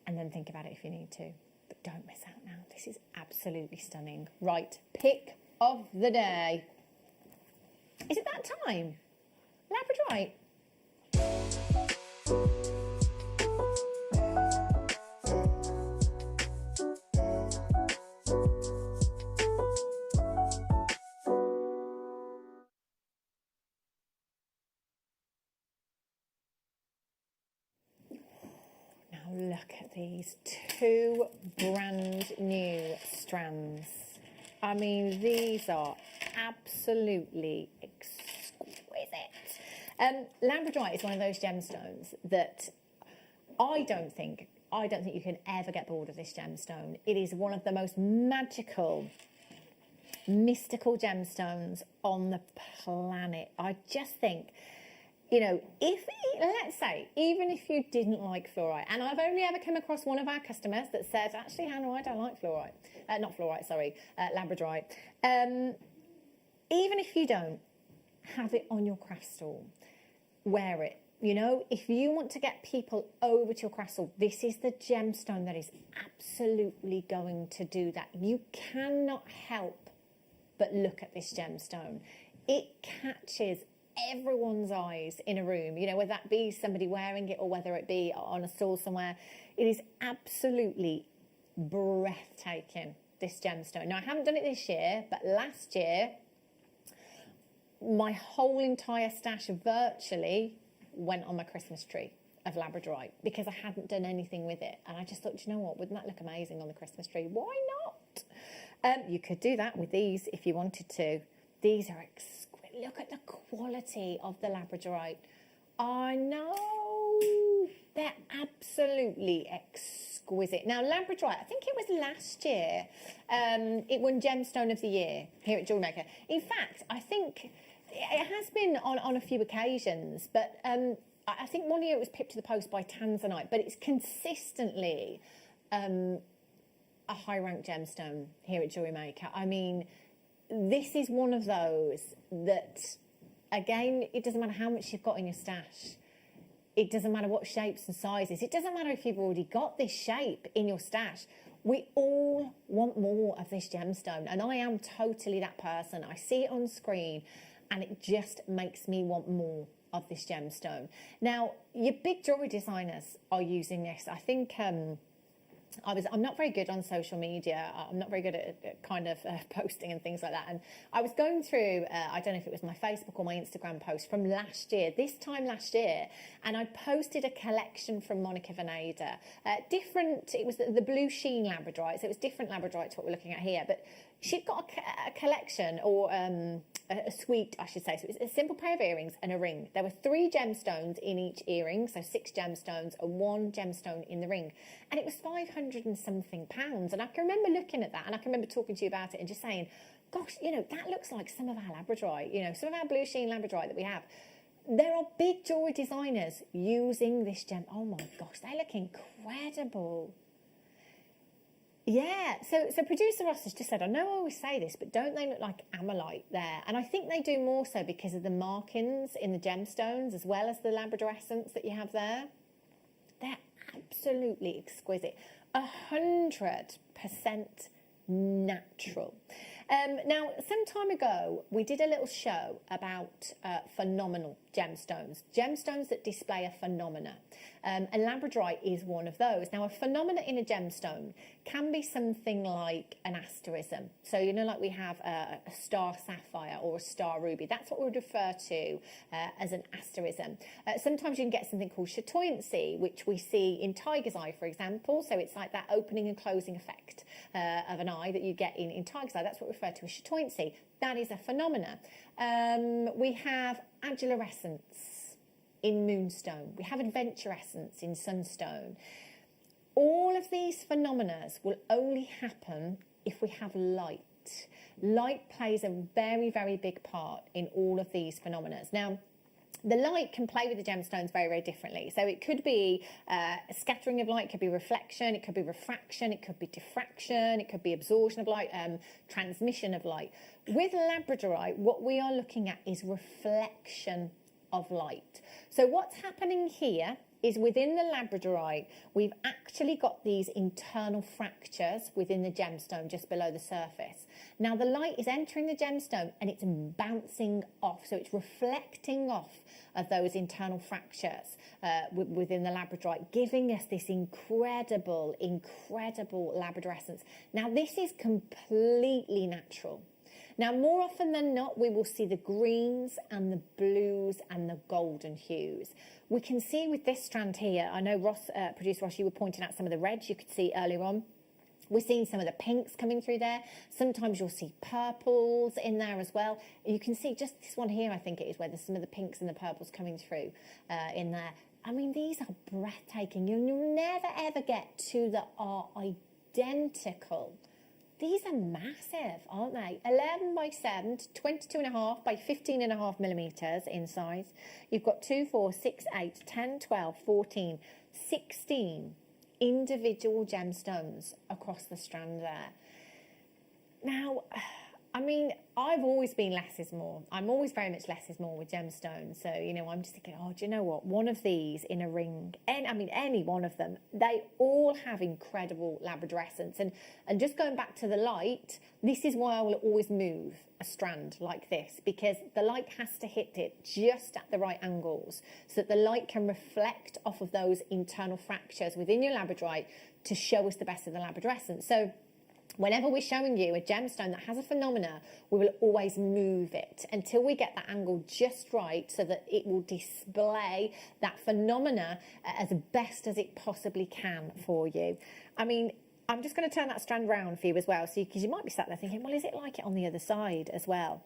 and then think about it if you need to. But don't miss out now. This is absolutely stunning. Right, pick of the day. Is it that time? Labradorite. Look at these 2 brand new strands. I mean, these are absolutely exquisite. Labradorite is one of those gemstones that I don't think you can ever get bored of this gemstone. It is one of the most magical, mystical gemstones on the planet. I just think, you know, let's say, even if you didn't like fluorite, and I've only ever come across one of our customers that said, actually, Hannah, I don't like fluorite. Labradorite. Even if you don't, have it on your craft stall. Wear it. You know, if you want to get people over to your craft stall, this is the gemstone that is absolutely going to do that. You cannot help but look at this gemstone. It catches everyone's eyes in a room, you know, whether that be somebody wearing it or whether it be on a stall somewhere. It is absolutely breathtaking, this gemstone. Now, I haven't done it this year, but last year, my whole entire stash virtually went on my Christmas tree of Labradorite because I hadn't done anything with it. And I just thought, you know what, wouldn't that look amazing on the Christmas tree? Why not? You could do that with these if you wanted to. These are exquisite. Look at the quality of the Labradorite. I know. They're absolutely exquisite. Now, Labradorite, I think it was last year, it won Gemstone of the Year here at JewelleryMaker. In fact, I think it has been on a few occasions, but I think one year it was pipped to the post by Tanzanite, but it's consistently a high-ranked gemstone here at JewelleryMaker. I mean, this is one of those that, again, it doesn't matter how much you've got in your stash. It doesn't matter what shapes and sizes. It doesn't matter if you've already got this shape in your stash. We all want more of this gemstone, and I am totally that person. I see it on screen, and it just makes me want more of this gemstone. Now, your big jewellery designers are using this. I think I'm not very good on social media. I'm not very good at kind of posting and things like that. And I was going through, I don't know if it was my Facebook or my Instagram post from last year, this time last year, and I posted a collection from Monica Veneda. It was the blue sheen Labradorite, so it was different Labradorite to what we're looking at here, but she'd got a collection, or a suite, I should say. So it was a simple pair of earrings and a ring. There were 3 gemstones in each earring, so 6 gemstones and 1 gemstone in the ring. And it was £500 and something. And I can remember looking at that, and I can remember talking to you about it and just saying, gosh, you know, that looks like some of our Labradorite, you know, some of our blue sheen Labradorite that we have. There are big jewellery designers using this gem. Oh my gosh, they look incredible. Yeah, so producer Ross has just said, I know I always say this, but don't they look like Angelite there? And I think they do more so because of the markings in the gemstones as well as the labradorescence that you have there. They're absolutely exquisite. 100% natural. Now, some time ago, we did a little show about phenomenal gemstones that display a phenomena. And Labradorite is one of those. Now, a phenomena in a gemstone can be something like an asterism. So, you know, like we have a star sapphire or a star ruby. That's what we would refer to as an asterism. Sometimes you can get something called chatoyancy, which we see in tiger's eye, for example. So it's like that opening and closing effect of an eye that you get in tiger's eye. That's what we refer to as chatoyancy. That is a phenomena. We have agilarescence in moonstone. We have adventurescence in sunstone. All of these phenomena will only happen if we have light. Light plays a very, very big part in all of these phenomena. Now, the light can play with the gemstones very, very differently. So it could be a scattering of light, it could be reflection, it could be refraction, it could be diffraction, it could be absorption of light, transmission of light. With Labradorite, what we are looking at is reflection of light. So what's happening here is within the Labradorite, we've actually got these internal fractures within the gemstone just below the surface. Now the light is entering the gemstone and it's bouncing off, so it's reflecting off of those internal fractures within the Labradorite, giving us this incredible, incredible labradorescence. Now this is completely natural. Now, more often than not, we will see the greens and the blues and the golden hues. We can see with this strand here, I know Ross, producer Ross, you were pointing out some of the reds you could see earlier on. We're seeing some of the pinks coming through there. Sometimes you'll see purples in there as well. You can see just this one here, I think it is, where there's some of the pinks and the purples coming through in there. I mean, these are breathtaking. You'll never, ever get two that are identical. These are massive, aren't they? 11 by 7, 22.5 by 15.5 millimetres in size. You've got 2, 4, 6, 8, 10, 12, 14, 16 individual gemstones across the strand there. Now, I mean, I've always been less is more. I'm always very much less is more with gemstones. So, you know, I'm just thinking, oh, do you know what? One of these in a ring, any one of them, they all have incredible labradorescence. And just going back to the light, this is why I will always move a strand like this, because the light has to hit it just at the right angles so that the light can reflect off of those internal fractures within your labradorite to show us the best of the labradorescence. So whenever we're showing you a gemstone that has a phenomena, we will always move it until we get that angle just right so that it will display that phenomena as best as it possibly can for you. I mean, I'm just going to turn that strand round for you as well, because you might be sat there thinking, well, is it like it on the other side as well?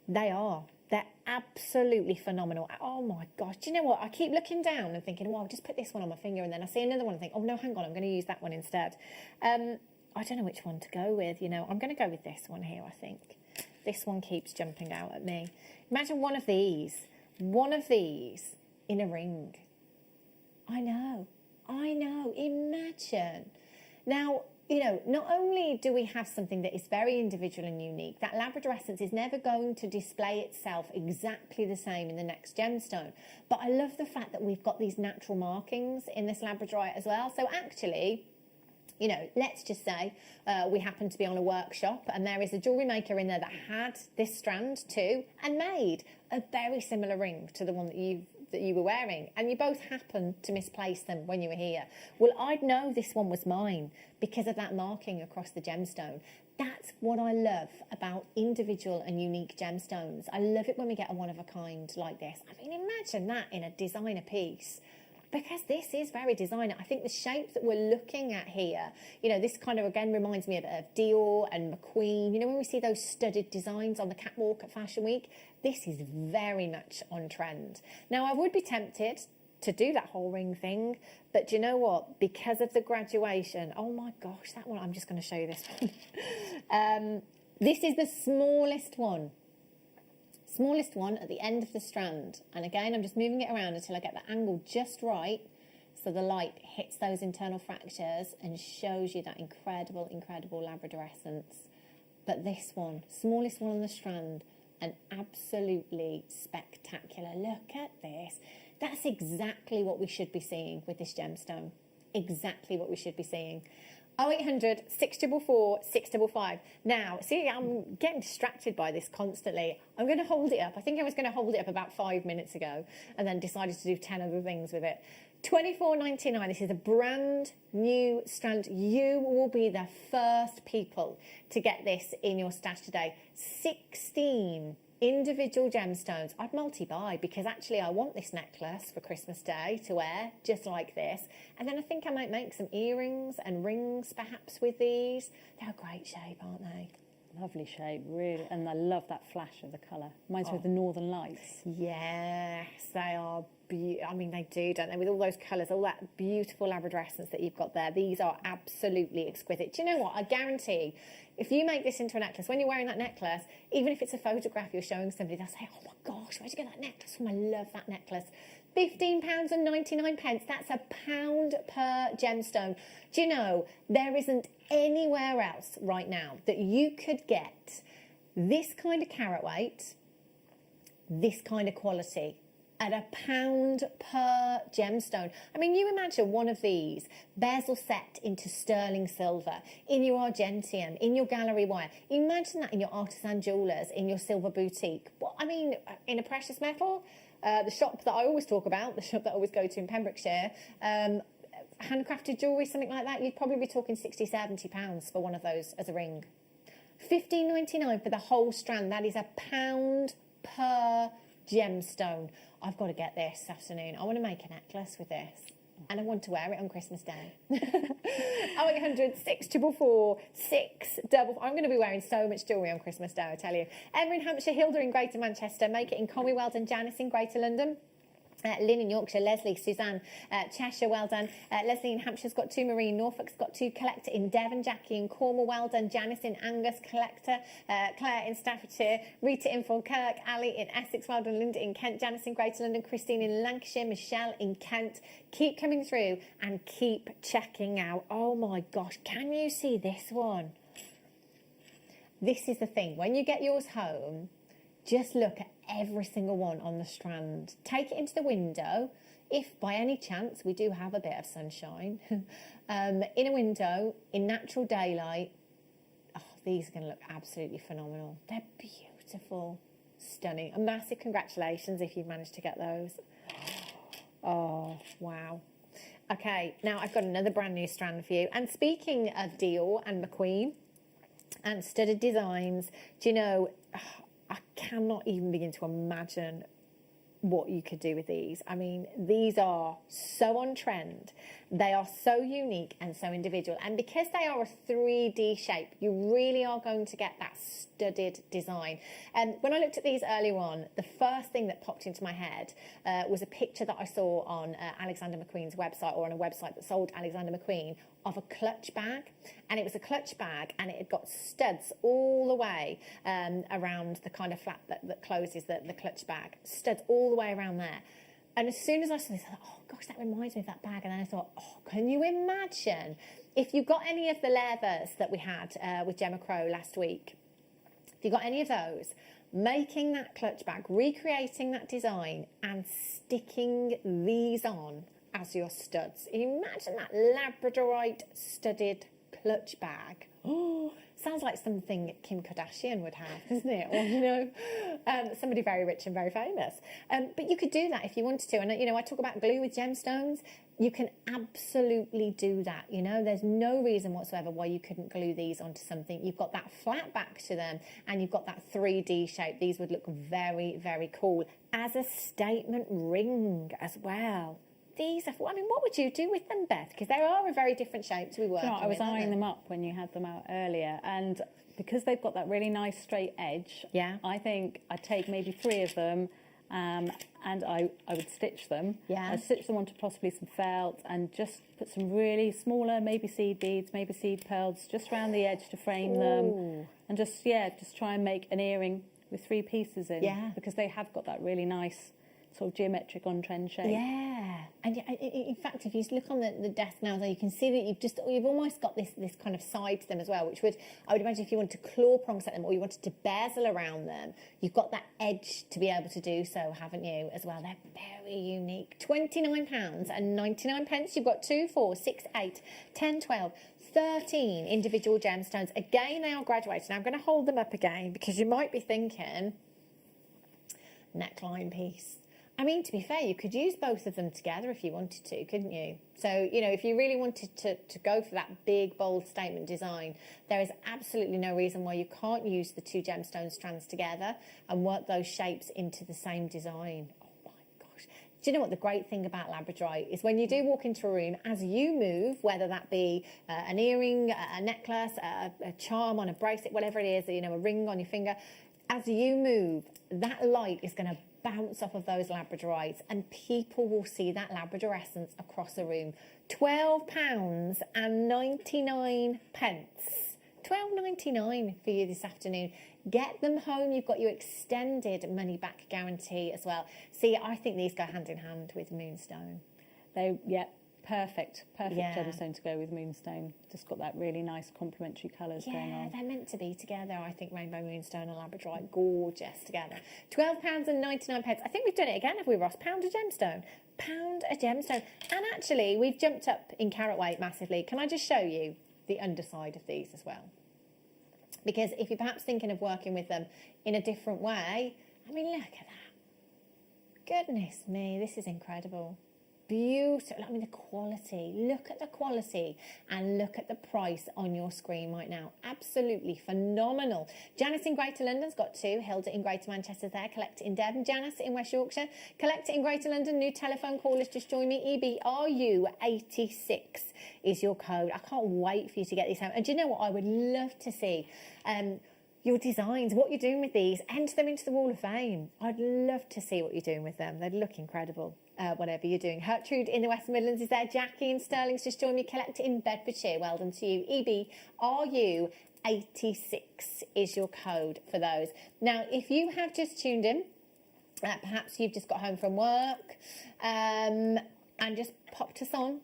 They are. They're absolutely phenomenal. Oh my gosh, do you know what? I keep looking down and thinking, well, I'll just put this one on my finger, and then I see another one and think, oh no, hang on, I'm going to use that one instead. I don't know which one to go with, you know. I'm going to go with this one here, I think. This one keeps jumping out at me. Imagine one of these in a ring. I know, imagine. Now, you know, not only do we have something that is very individual and unique, that labradorescence is never going to display itself exactly the same in the next gemstone, but I love the fact that we've got these natural markings in this labradorite as well. So actually, you know, let's just say we happen to be on a workshop and there is a jewellery maker in there that had this strand too and made a very similar ring to the one that you were wearing, and you both happened to misplace them when you were here. Well, I'd know this one was mine because of that marking across the gemstone. That's what I love about individual and unique gemstones. I love it when we get a one-of-a-kind like this. I mean, imagine that in a designer piece. Because this is very designer. I think the shapes that we're looking at here, you know, this kind of, again, reminds me of Dior and McQueen. You know, when we see those studded designs on the catwalk at Fashion Week, this is very much on trend. Now, I would be tempted to do that whole ring thing, but do you know what? Because of the graduation, oh my gosh, that one, I'm just going to show you this one. This is the smallest one. Smallest one at the end of the strand. And again, I'm just moving it around until I get the angle just right so the light hits those internal fractures and shows you that incredible, incredible labradorescence. But this one, smallest one on the strand, and absolutely spectacular. Look at this. That's exactly what we should be seeing with this gemstone. Exactly what we should be seeing. 0800 644 655. Now, see, I'm getting distracted by this constantly. I'm going to hold it up. I think I was going to hold it up about 5 minutes ago and then decided to do 10 other things with it. $24.99. This is a brand new strand. You will be the first people to get this in your stash today. 16 individual gemstones. I'd multi-buy because actually I want this necklace for Christmas Day to wear just like this, and then I think I might make some earrings and rings perhaps with these. They're a great shape, aren't they? Lovely shape, really, and I love that flash of the colour. Reminds me of the Northern Lights. Yes, they are. I mean, they do, don't they? With all those colours, all that beautiful labradorescence that you've got there. These are absolutely exquisite. Do you know what? I guarantee, if you make this into a necklace, when you're wearing that necklace, even if it's a photograph you're showing somebody, they'll say, "Oh my gosh, where'd you get that necklace from? I love that necklace." £15.99. That's £1 per gemstone. Do you know, there isn't anywhere else right now that you could get this kind of carat weight, this kind of quality, at £1 per gemstone. I mean, you imagine one of these bezel set into sterling silver, in your argentium, in your gallery wire. Imagine that in your artisan jewellers, in your silver boutique. Well, I mean, in a precious metal, the shop that I always talk about, the shop that I always go to in Pembrokeshire, handcrafted jewellery, something like that, you'd probably be talking £60, £70 for one of those as a ring. $15.99 for the whole strand. That is £1 per gemstone. I've got to get this afternoon. I want to make a necklace with this. And I want to wear it on Christmas Day. 0800 644 655. I'm going to be wearing so much jewellery on Christmas Day, I tell you. Emma in Hampshire, Hilda in Greater Manchester, Make It in Conwy, well done. Janice in Greater London. Lynn in Yorkshire, Leslie, Suzanne, Cheshire, well done. Leslie in Hampshire's got tourmaline, Norfolk's got two, Collector in Devon, Jackie in Cornwall, well done. Janice in Angus, Collector, Claire in Staffordshire, Rita in Falkirk, Ali in Essex, well done. Linda in Kent, Janice in Greater London, Christine in Lancashire, Michelle in Kent. Keep coming through and keep checking out. Oh my gosh, can you see this one? This is the thing, when you get yours home, just look at every single one on the strand. Take it into the window. If by any chance we do have a bit of sunshine, in a window, in natural daylight, oh, these are going to look absolutely phenomenal. They're beautiful, stunning. A massive congratulations if you've managed to get those. Oh, wow. Okay, now I've got another brand new strand for you. And speaking of Dior and McQueen and studded designs, do you know, I cannot even begin to imagine what you could do with these. I mean, these are so on trend. They are so unique and so individual. And because they are a 3D shape, you really are going to get that studded design. And when I looked at these earlier on, the first thing that popped into my head was a picture that I saw on Alexander McQueen's website, or on a website that sold Alexander McQueen, of a clutch bag. And it was a clutch bag, and it had got studs all the way around the kind of flap that closes the clutch bag. Studs all the way around there. And as soon as I saw this, I thought, oh gosh, that reminds me of that bag. And then I thought, oh, can you imagine if you got any of the leathers that we had with Gemma Crow last week? If you got any of those, making that clutch bag, recreating that design and sticking these on as your studs. Imagine that Labradorite studded clutch bag. Oh, sounds like something Kim Kardashian would have, doesn't it? Or, you know, somebody very rich and very famous. But you could do that if you wanted to. And, you know, I talk about glue with gemstones. You can absolutely do that. You know, there's no reason whatsoever why you couldn't glue these onto something. You've got that flat back to them and you've got that 3D shape. These would look very, very cool as a statement ring as well. These are, I mean, what would you do with them, Beth? Because they are a very different shape to be working with. I was eyeing them up when you had them out earlier, and because they've got that really nice straight edge, yeah, I think I'd take maybe 3 of them and I would stitch them. Yeah. I'd stitch them onto possibly some felt and just put some really smaller, maybe seed beads, maybe seed pearls, just around the edge to frame them. And just try and make an earring with 3 pieces in. Yeah. Because they have got that really nice sort of geometric on-trend shape. Yeah, and in fact, if you look on the desk now, you can see that you've almost got this kind of side to them as well, which I would imagine if you wanted to claw prong set them or you wanted to bezel around them, you've got that edge to be able to do so, haven't you? As well, they're very unique. £29.99. You've got 2, 4, 6, 8, 10, 12. 13 individual gemstones. Again, they are graduated. Now, I'm going to hold them up again because you might be thinking, neckline piece. I mean, to be fair, you could use both of them together if you wanted to, couldn't you? So, you know, if you really wanted to go for that big, bold statement design, there is absolutely no reason why you can't use the 2 gemstone strands together and work those shapes into the same design. Do you know what the great thing about Labradorite is? When you do walk into a room, as you move, whether that be an earring, a necklace, a charm on a bracelet, whatever it is, you know, a ring on your finger, as you move, that light is going to bounce off of those Labradorites and people will see that Labrador essence across a room. £12.99. £12.99 for you this afternoon. Get them home. You've got your extended money back guarantee as well. See, I think these go hand in hand with Moonstone. Perfect gemstone to go with Moonstone. Just got that really nice complementary colours going on. They're meant to be together. I think Rainbow Moonstone and Labradorite, gorgeous together. £12.99. I think we've done it again, have we, Ross? Pound a gemstone. Pound a gemstone. And actually, we've jumped up in carat weight massively. Can I just show you the underside of these as well? Because if you're perhaps thinking of working with them in a different way, I mean, look at that. Goodness me, this is incredible. Beautiful. I mean, the quality. Look at the quality and look at the price on your screen right now. Absolutely phenomenal. Janice in Greater London's got 2. Hilda in Greater Manchester's there. Collect it in Devon. Janice in West Yorkshire. Collect it in Greater London. New telephone callers just join me. EBRU86 is your code. I can't wait for you to get these home. And do you know what I would love to see? Your designs, what you're doing with these, enter them into the Wall of Fame. I'd love to see what you're doing with them. They'd look incredible, whatever you're doing. Gertrude in the West Midlands is there. Jackie in Stirling's just joined me. Collect it in Bedfordshire. Well done to you. EBRU86 is your code for those. Now, if you have just tuned in, perhaps you've just got home from work and just popped us on,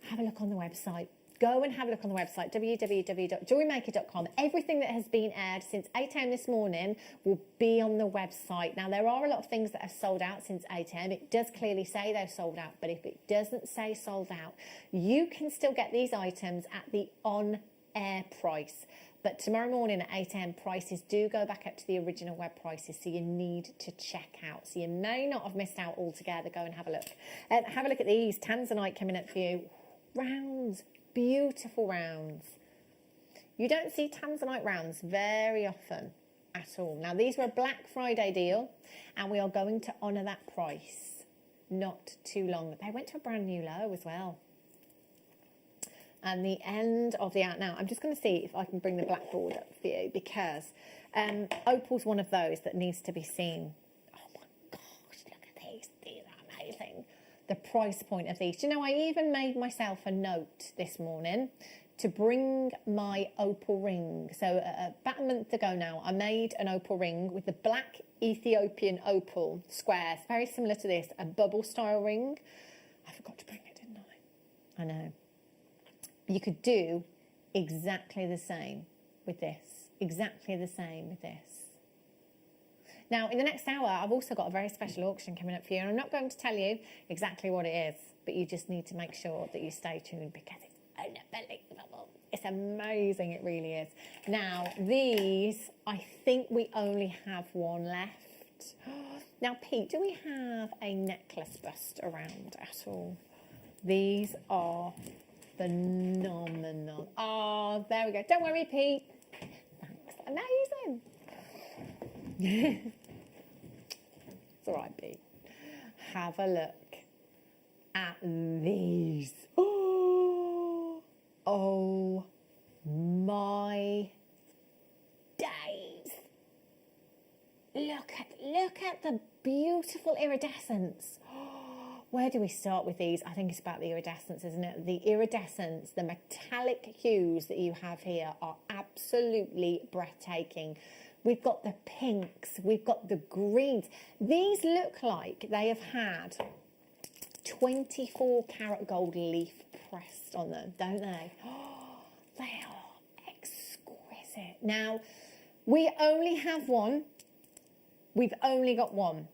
have a look on the website. Go and have a look on the website, www.jewellerymaker.com. Everything that has been aired since 8 a.m. this morning will be on the website. Now, there are a lot of things that have sold out since 8 a.m. It does clearly say they're sold out, but if it doesn't say sold out, you can still get these items at the on-air price. But tomorrow morning at 8 a.m, prices do go back up to the original web prices, so you need to check out. So you may not have missed out altogether. Go and have a look. Have a look at these. Tanzanite coming up for you. Rounds. Beautiful rounds. You don't see Tanzanite rounds very often at all. Now, these were a Black Friday deal, and we are going to honour that price not too long. They went to a brand new low as well. And the end of the now, I'm just going to see if I can bring the blackboard up for you, because opal's one of those that needs to be seen. Oh my gosh, look at these. These are amazing. The price point of these. Do you know, I even made myself a note this morning to bring my opal ring. So about a month ago now, I made an opal ring with the black Ethiopian opal squares, very similar to this, a bubble style ring. I forgot to bring it, didn't I? I know. You could do exactly the same with this. Exactly the same with this. Now, in the next hour, I've also got a very special auction coming up for you, and I'm not going to tell you exactly what it is, but you just need to make sure that you stay tuned, because it's unbelievable. It's amazing, it really is. Now, these, I think we only have one left. Now, Pete, do we have a necklace bust around at all? These are phenomenal. Oh, there we go. Don't worry, Pete. Thanks. Amazing. It's all right, Pete. Have a look at these. Oh my days. Look at the the beautiful iridescence. Where do we start with these? I think it's about the iridescence, isn't it? The iridescence, the metallic hues that you have here are absolutely breathtaking. We've got the pinks, we've got the greens. These look like they have had 24 karat gold leaf pressed on them, don't they? Oh, they are exquisite. Now, we only have one. We've only got one.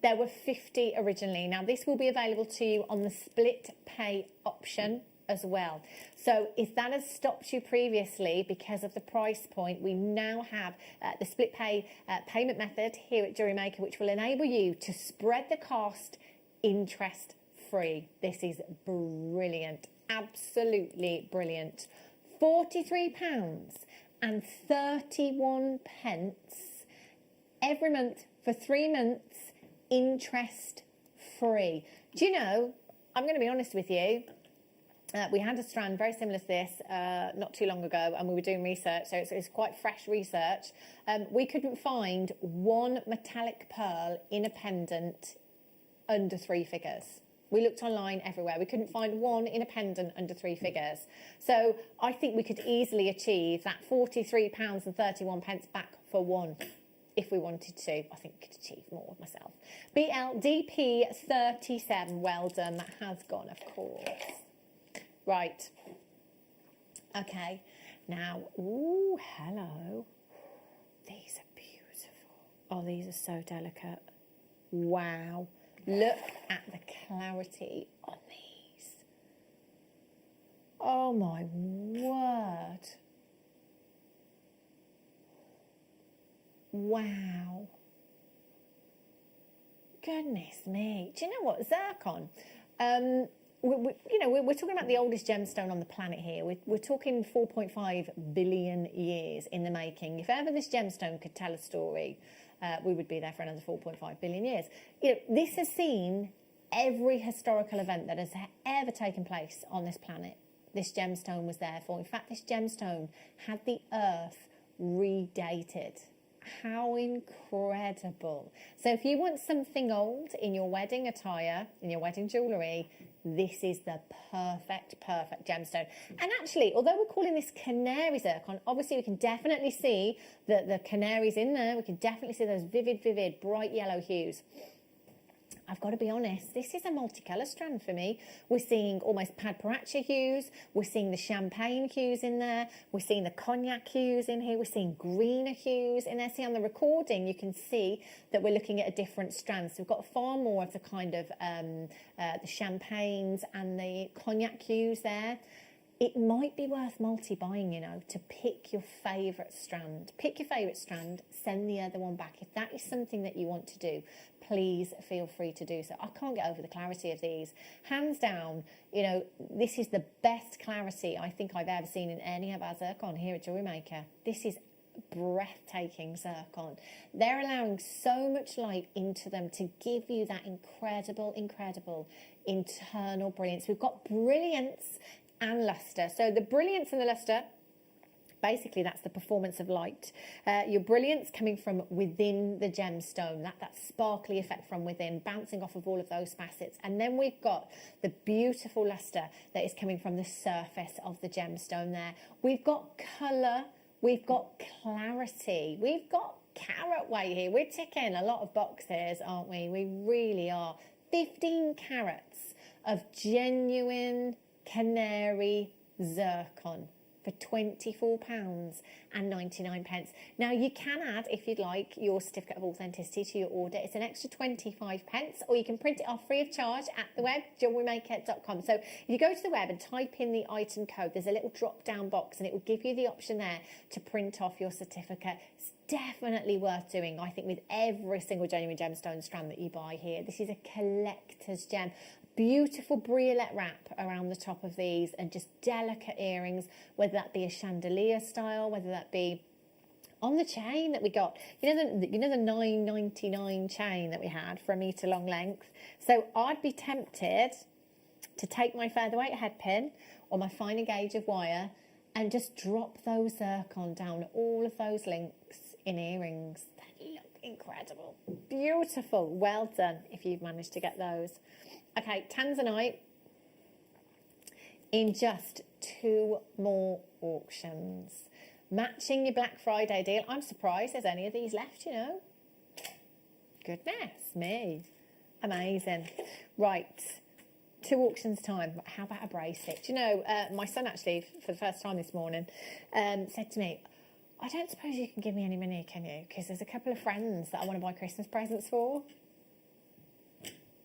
There were 50 originally. Now, this will be available to you on the split pay option as well. So if that has stopped you previously because of the price point, we now have the split pay payment method here at JewelleryMaker, which will enable you to spread the cost interest free. This is brilliant, absolutely brilliant. £43.31 every month for 3 months, interest free. Do you know, I'm going to be honest with you, we had a strand very similar to this not too long ago, and we were doing research, so it's quite fresh research. We couldn't find one metallic pearl in a pendant under 3 figures. We looked online everywhere. We couldn't find one in a pendant under 3 figures. So I think we could easily achieve that £43.31 back for one if we wanted to. I think we could achieve more myself. BLDP37, well done. That has gone, of course. Right. Okay. Now, ooh, hello. These are beautiful. Oh, these are so delicate. Wow. Look at the clarity on these. Oh my word. Wow. Goodness me. Do you know what? Zircon. We're talking about the oldest gemstone on the planet here. We're talking 4.5 billion years in the making. If ever this gemstone could tell a story, we would be there for another 4.5 billion years. You know, this has seen every historical event that has ever taken place on this planet. This gemstone was there for. In fact, this gemstone had the Earth redated. How incredible. So if you want something old in your wedding attire, in your wedding jewellery, this is the perfect gemstone. And actually, although we're calling this canary zircon, obviously we can definitely see the canaries in there. We can definitely see those vivid, bright yellow hues. I've got to be honest, this is a multicolour strand for me. We're seeing almost Padparacha hues. We're seeing the champagne hues in there. We're seeing the cognac hues in here. We're seeing greener hues in there. See, on the recording, you can see that we're looking at a different strand. So we've got far more of the kind of the champagnes and the cognac hues there. It might be worth multi-buying, you know, to pick your favourite strand. Pick your favourite strand, send the other one back. If that is something that you want to do, please feel free to do so. I can't get over the clarity of these. Hands down, you know, this is the best clarity I think I've ever seen in any of our zircon here at JewelleryMaker. This is breathtaking zircon. They're allowing so much light into them to give you that incredible internal brilliance. We've got brilliance and luster. So the brilliance and the luster, basically that's the performance of light. Your brilliance coming from within the gemstone, that sparkly effect from within, bouncing off of all of those facets. And then we've got the beautiful luster that is coming from the surface of the gemstone there. We've got colour, we've got clarity, we've got carat weight here. We're ticking a lot of boxes, aren't we? We really are. 15 carats of genuine canary zircon for £24.99. Now you can add, if you'd like, your certificate of authenticity to your order. It's an extra 25 pence, or you can print it off free of charge at the web, JewelleryMaker.com. So if you go to the web and type in the item code, there's a little drop down box and it will give you the option there to print off your certificate. It's definitely worth doing, I think, with every single genuine gemstone strand that you buy here. This is a collector's gem. Beautiful briolet wrap around the top of these, and just delicate earrings, whether that be a chandelier style, whether that be on the chain that we got. You know the $9.99 chain that we had for a metre long length. So I'd be tempted to take my featherweight head pin or my finer gauge of wire and just drop those zircon down all of those links in earrings. They look incredible. Beautiful. Well done if you've managed to get those. Okay, Tanzanite in just 2 more auctions. Matching your Black Friday deal. I'm surprised there's any of these left, you know. Goodness me. Amazing. Right. 2 auctions time. How about a bracelet? Do you know, my son actually, for the first time this morning, said to me, I don't suppose you can give me any money, can you? Because there's a couple of friends that I want to buy Christmas presents for.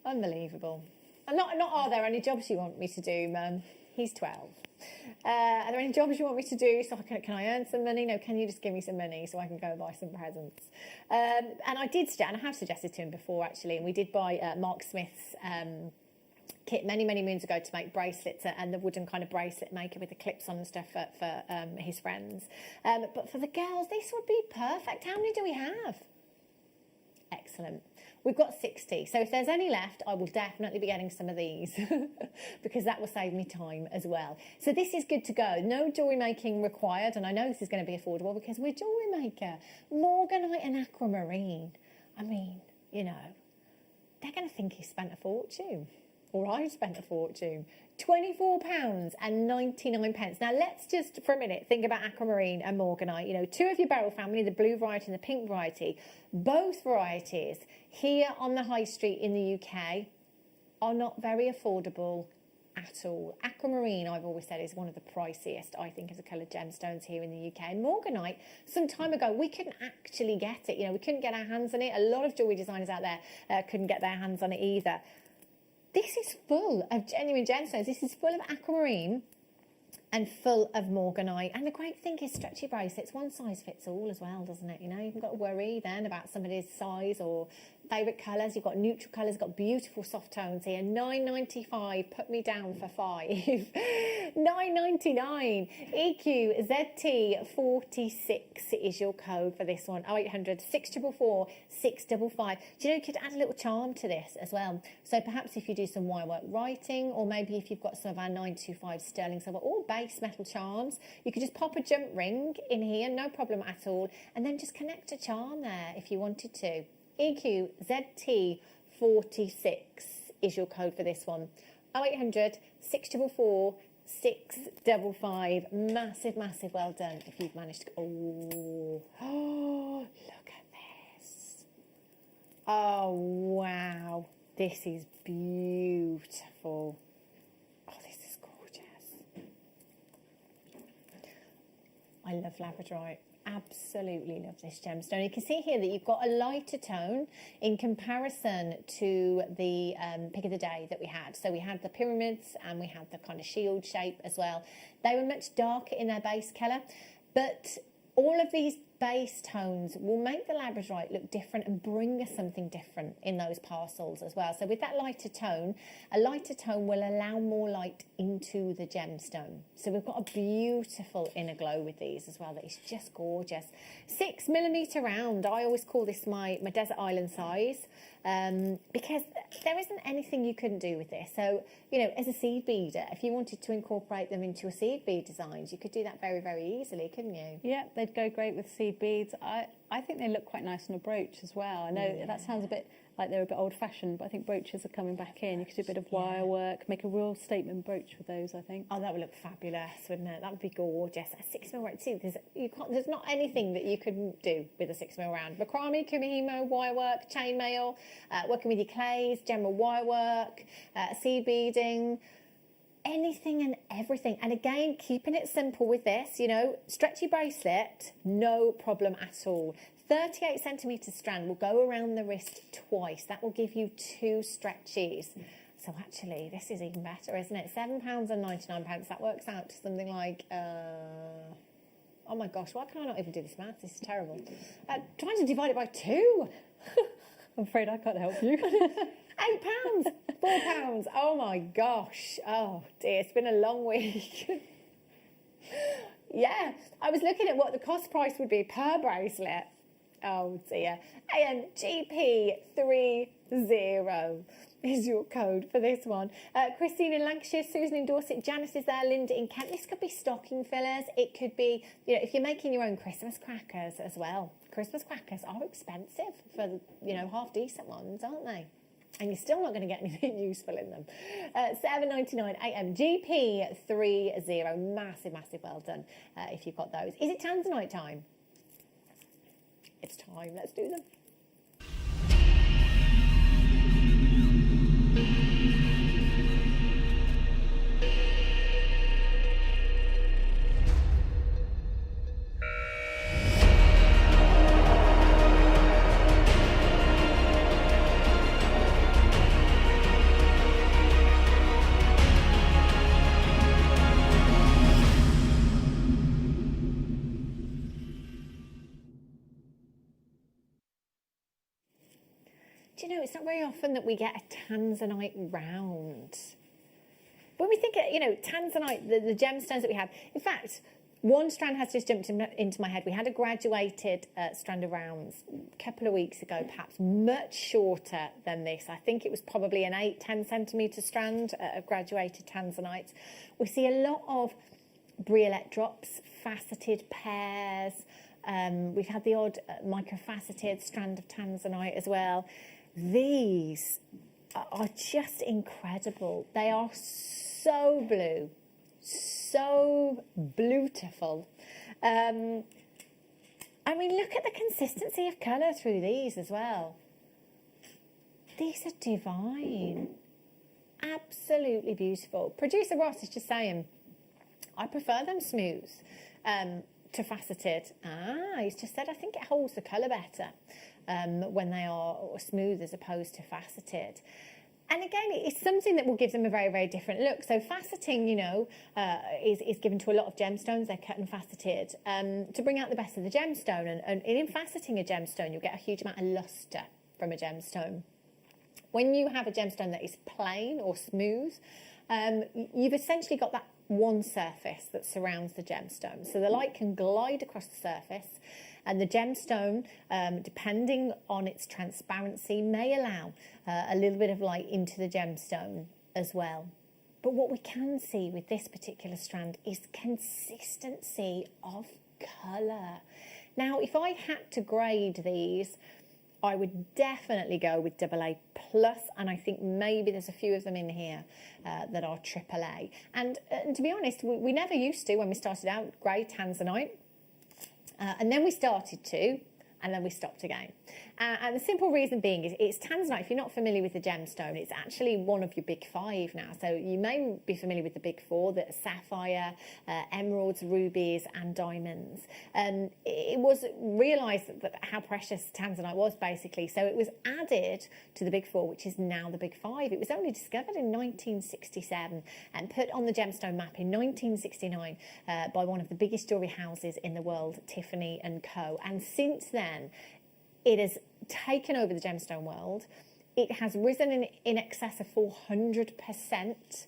Unbelievable. And not are there any jobs you want me to do, Mum? He's 12. Are there any jobs you want me to do? So can I earn some money? No, can you just give me some money so I can go buy some presents? And I did, and I have suggested to him before actually, and we did buy Mark Smith's kit many moons ago to make bracelets and the wooden kind of bracelet maker with the clips on and stuff for his friends. But for the girls, this would be perfect. How many do we have? Excellent. We've got 60, so if there's any left, I will definitely be getting some of these because that will save me time as well. So this is good to go. No jewellery making required, and I know this is going to be affordable because we're Jewellery Maker. Morganite and Aquamarine. I mean, you know, they're going to think he spent a fortune. Or I spent a fortune. £24.99. Now let's just for a minute think about Aquamarine and Morganite. You know, 2 of your beryl family, the blue variety and the pink variety. Both varieties here on the high street in the UK are not very affordable at all. Aquamarine, I've always said, is one of the priciest, I think, as a coloured gemstones here in the UK. And Morganite, some time ago, we couldn't actually get it. You know, we couldn't get our hands on it. A lot of jewellery designers out there couldn't get their hands on it either. This is full of genuine gemstones. This is full of aquamarine and full of Morganite. And the great thing is stretchy bracelets, one size fits all as well, doesn't it? You know, you haven't got to worry then about somebody's size or favourite colours. You've got neutral colours, got beautiful soft tones here. $9.95, put me down for $5. $9.99. EQ ZT46 is your code for this one. 0800 644 655. Do you know you could add a little charm to this as well? So perhaps if you do some wirework writing, or maybe if you've got some of our 925 sterling silver or base metal charms, you could just pop a jump ring in here, no problem at all, and then just connect a charm there if you wanted to. EQ ZT46 is your code for this one. 0800 644 655. Massive well done if you've managed to. Oh, look at this. Oh wow, this is beautiful. Oh, this is gorgeous. I love Labradorite. Absolutely love this gemstone. You can see here that you've got a lighter tone in comparison to the pick of the day that we had. So we had the pyramids and we had the kind of shield shape as well. They were much darker in their base colour, but all of these base tones will make the Labradorite look different and bring us something different in those parcels as well. So with that lighter tone, a lighter tone will allow more light into the gemstone. So we've got a beautiful inner glow with these as well that is just gorgeous. 6mm round. I always call this my desert island size because there isn't anything you couldn't do with this. So, you know, as a seed beader, if you wanted to incorporate them into your seed bead designs, you could do that very easily, couldn't you? Yeah, they'd go great with seed beads. I think they look quite nice on a brooch as well. I know that sounds a bit like they're a bit old-fashioned, but I think brooches are coming back in. You could do a bit of wire work, make a real statement brooch with those, I think. Oh, that would look fabulous, wouldn't it? That would be gorgeous. A 6mm round. See, there's not anything that you couldn't do with a 6mm round. Macrame, kumihimo, wire work, chainmail, working with your clays, general wire work, seed beading, anything and everything. And again, keeping it simple with this, you know, stretchy bracelet, no problem at all. 38cm strand will go around the wrist twice. That will give you 2 stretches. So actually, this is even better, isn't it? £7.99. That works out to something like, oh my gosh, why can I not even do this math? This is terrible. Trying to divide it by 2. I'm afraid I can't help you. £8, £4. Oh my gosh. Oh dear, it's been a long week. Yeah, I was looking at what the cost price would be per bracelet. Oh dear. AMGP30 is your code for this one. Christine in Lancashire, Susan in Dorset, Janice is there, Linda in Kent. This could be stocking fillers. It could be, you know, if you're making your own Christmas crackers as well. Christmas crackers are expensive for the, you know, half decent ones, aren't they? And you're still not going to get anything useful in them. $7.99 AMGP30. Massive, massive well done if you've got those. Is it Tanzanite time? It's time. Let's do them. Do you know, it's not very often that we get a Tanzanite round. When we think, you know, Tanzanite, the gemstones that we have, in fact, one strand has just jumped into my head. We had a graduated strand of rounds a couple of weeks ago, perhaps much shorter than this. I think it was probably an 8-10 centimetre strand of graduated Tanzanite. We see a lot of briolette drops, faceted pairs. We've had the odd microfaceted strand of Tanzanite as well. These are just incredible. They are so blue, so beautiful. I mean, look at the consistency of colour through these as well. These are divine. Absolutely beautiful. Producer Ross is just saying, I prefer them smooth to faceted. He's just said, I think it holds the colour better when they are smooth as opposed to faceted. And again, it's something that will give them a very, very different look. So faceting, you know, is given to a lot of gemstones. They're cut and faceted to bring out the best of the gemstone. And in faceting a gemstone, you'll get a huge amount of luster from a gemstone. When you have a gemstone that is plain or smooth, you've essentially got that one surface that surrounds the gemstone. So the light can glide across the surface, and the gemstone, depending on its transparency, may allow a little bit of light into the gemstone as well. But what we can see with this particular strand is consistency of colour. Now, if I had to grade these, I would definitely go with AA+, and I think maybe there's a few of them in here that are AAA. And to be honest, we never used to when we started out grey Tanzanite, and then we started to, and then we stopped again. And the simple reason being is it's Tanzanite. If you're not familiar with the gemstone, it's actually one of your big five now. So you may be familiar with the big four, the sapphire, emeralds, rubies and diamonds. It was realised that how precious Tanzanite was, basically. So it was added to the big four, which is now the big five. It was only discovered in 1967 and put on the gemstone map in 1969 by one of the biggest jewellery houses in the world, Tiffany and Co. And since then, it has taken over the gemstone world. It has risen in excess of 400%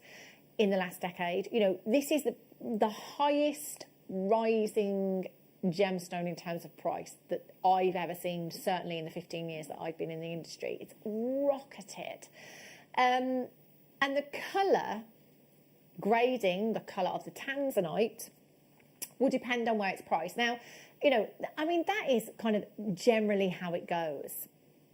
in the last decade. You know, this is the highest rising gemstone in terms of price that I've ever seen, certainly in the 15 years that I've been in the industry. It's rocketed. And the colour grading, the colour of the Tanzanite, will depend on where it's priced. Now, you know, I mean, that is kind of generally how it goes.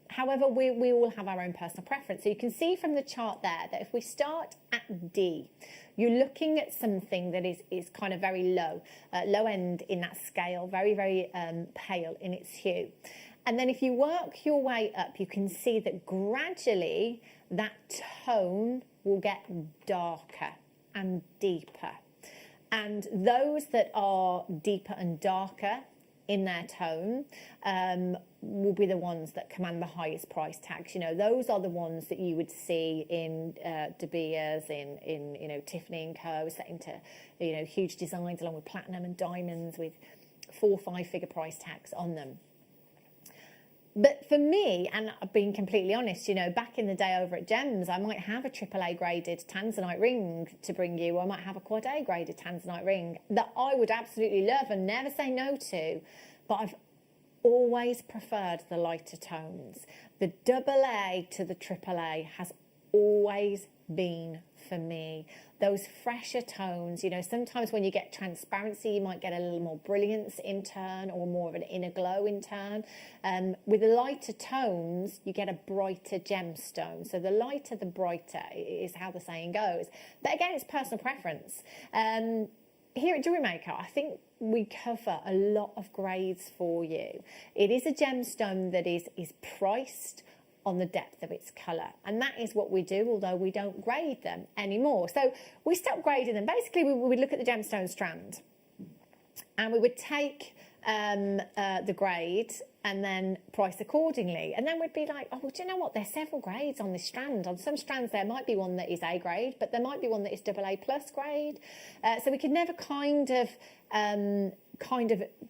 However, we all have our own personal preference. So you can see from the chart there that if we start at D, you're looking at something that is kind of very low end in that scale, very, very pale in its hue. And then if you work your way up, you can see that gradually that tone will get darker and deeper. And those that are deeper and darker in their tone will be the ones that command the highest price tags. You know, those are the ones that you would see in De Beers, in you know, Tiffany and Co, set into, you know, huge designs along with platinum and diamonds with 4 or 5 figure price tags on them. But for me, and I've been completely honest, you know, back in the day over at Gems, I might have a AAA graded Tanzanite ring to bring you, or I might have a quad A graded Tanzanite ring that I would absolutely love and never say no to. But always preferred the lighter tones. The AA to the AAA has always been for me. Those fresher tones, you know, sometimes when you get transparency, you might get a little more brilliance in turn or more of an inner glow in turn. With the lighter tones, you get a brighter gemstone. So the lighter, the brighter is how the saying goes. But again, it's personal preference. Here at JewelleryMaker, I think we cover a lot of grades for you. It is a gemstone that is priced on the depth of its colour, and that is what we do, although we don't grade them anymore. So we stopped grading them. Basically, we would look at the gemstone strand and we would take the grade and then price accordingly, and then we'd be like, oh, well, do you know what, there's several grades on this strand. On some strands there might be one that is A grade, but there might be one that is AA plus grade, so we could never kind of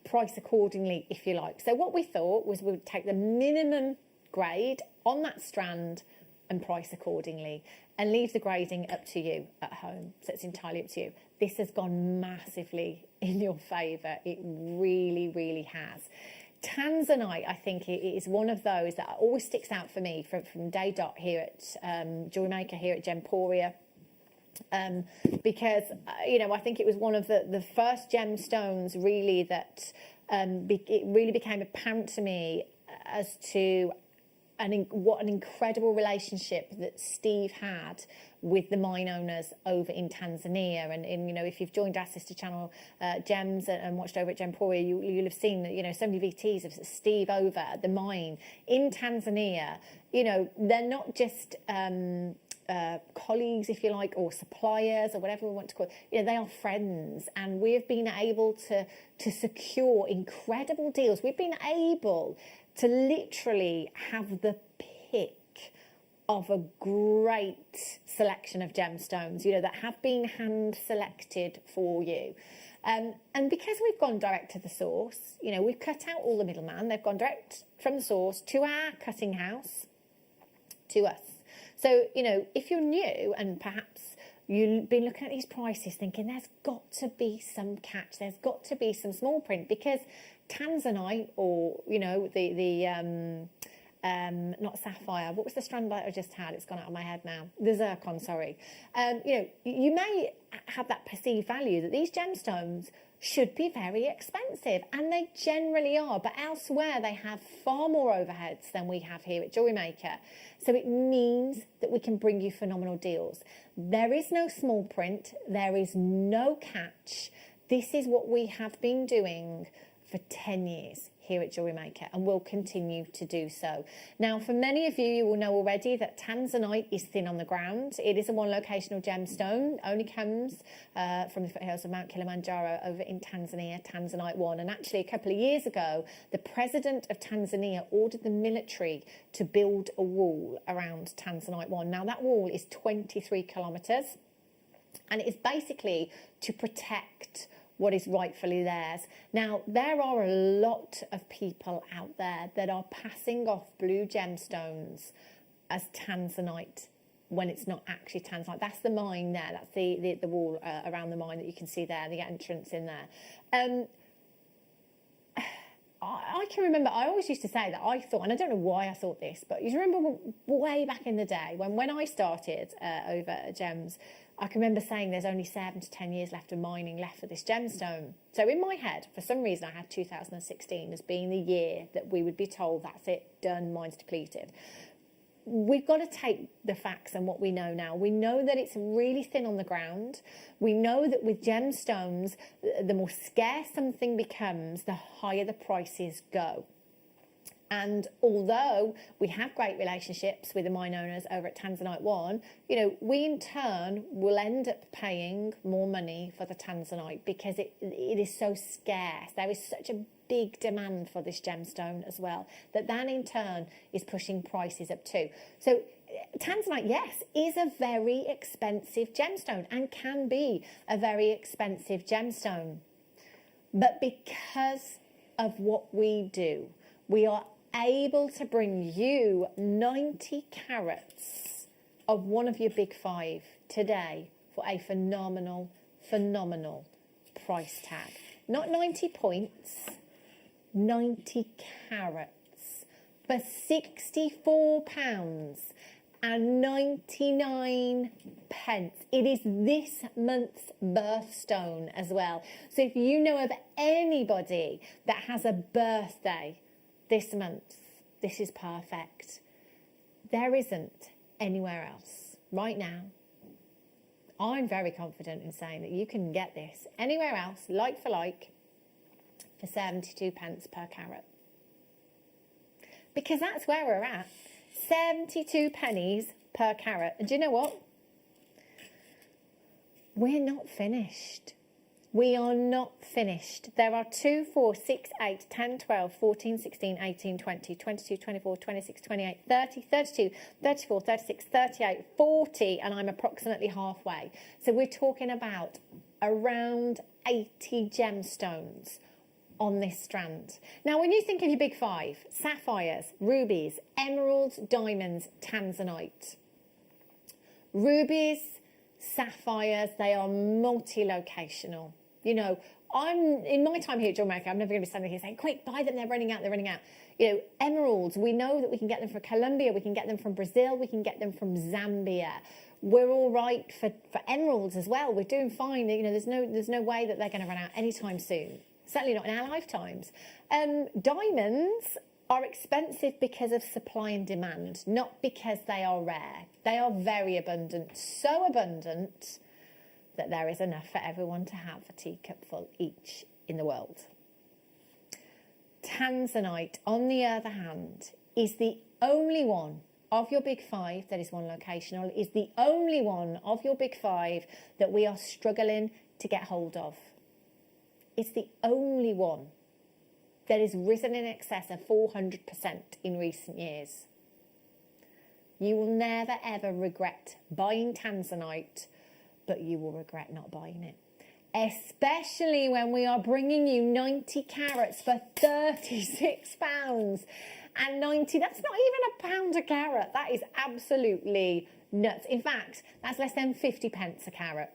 price accordingly, if you like. So what we thought was we would take the minimum grade on that strand and price accordingly, and leave the grading up to you at home. So it's entirely up to you. This has gone massively in your favour. It really, really has. Tanzanite, I think, it is one of those that always sticks out for me from day dot here at JewelleryMaker, here at Gemporia. Because, you know, I think it was one of the first gemstones really that it really became apparent to me as to what an incredible relationship that Steve had with the mine owners over in Tanzania. And you know, if you've joined our sister channel Gems and watched over at Gemporia, you'll have seen that, you know, so many VTs of Steve over at the mine in Tanzania. You know, they're not just colleagues, if you like, or suppliers, or whatever we want to call it. You know, they are friends, and we have been able to secure incredible deals. We've been able to literally have the pick of a great selection of gemstones, you know, that have been hand selected for you. And because we've gone direct to the source, you know, we've cut out all the middleman. They've gone direct from the source to our cutting house, to us. So, you know, if you're new and perhaps you've been looking at these prices thinking there's got to be some catch, there's got to be some small print, because Tanzanite, or, you know, not sapphire, what was the strand light I just had? It's gone out of my head now. The zircon, sorry. You know, you may have that perceived value that these gemstones should be very expensive, and they generally are, but elsewhere they have far more overheads than we have here at JewelleryMaker. So it means that we can bring you phenomenal deals. There is no small print, there is no catch. This is what we have been doing for 10 years here at JewelleryMaker, and will continue to do so. Now, for many of you, you will know already that Tanzanite is thin on the ground. It is a one locational gemstone, only comes from the foothills of Mount Kilimanjaro over in Tanzania, Tanzanite 1. And actually, a couple of years ago, the president of Tanzania ordered the military to build a wall around Tanzanite 1. Now, that wall is 23 kilometres, and it is basically to protect what is rightfully theirs. Now, there are a lot of people out there that are passing off blue gemstones as Tanzanite when it's not actually Tanzanite. That's the mine there. That's the wall around the mine that you can see there, the entrance in there. I can remember, I always used to say that I thought, and I don't know why I thought this, but you remember way back in the day when I started over at Gems, I can remember saying there's only 7 to 10 years left of mining left for this gemstone. So in my head, for some reason, I had 2016 as being the year that we would be told, that's it, done, mine's depleted. We've got to take the facts and what we know now. We know that it's really thin on the ground. We know that with gemstones, the more scarce something becomes, the higher the prices go. And although we have great relationships with the mine owners over at Tanzanite 1, you know, we in turn will end up paying more money for the Tanzanite because it is so scarce. There is such a big demand for this gemstone as well, that in turn is pushing prices up too. So Tanzanite, yes, is a very expensive gemstone and can be a very expensive gemstone. But because of what we do, we are able to bring you 90 carats of one of your big five today for a phenomenal, phenomenal price tag. Not 90 points, 90 carats for £64.99. It is this month's birthstone as well. So if you know of anybody that has a birthday this month, this is perfect. There isn't anywhere else right now. I'm very confident in saying that you can get this anywhere else, like for like, for 72 pence per carat. Because that's where we're at. 72 pennies per carat. And do you know what? We're not finished. We are not finished. There are 2, 4, 6, 8, 10, 12, 14, 16, 18, 20, 22, 24, 26, 28, 30, 32, 34, 36, 38, 40, and I'm approximately halfway. So we're talking about around 80 gemstones on this strand. Now, when you think of your big five, sapphires, rubies, emeralds, diamonds, Tanzanite. Rubies, sapphires, they are multi-locational. You know, in my time here at JewelleryMaker, I'm never going to be standing here saying, quick, buy them, they're running out. You know, emeralds, we know that we can get them from Colombia, we can get them from Brazil, we can get them from Zambia. We're all right for emeralds as well. We're doing fine. You know, there's no way that they're going to run out anytime soon. Certainly not in our lifetimes. Diamonds are expensive because of supply and demand, not because they are rare. They are very abundant, so abundant that there is enough for everyone to have a teacupful each in the world. Tanzanite, on the other hand, is the only one of your big five that is one locational, is the only one of your big five that we are struggling to get hold of. It's the only one that has risen in excess of 400% in recent years. You will never ever regret buying Tanzanite, but you will regret not buying it. Especially when we are bringing you 90 carats for £36 and 90. That's not even a pound a carat. That is absolutely nuts. In fact, that's less than 50 pence a carat.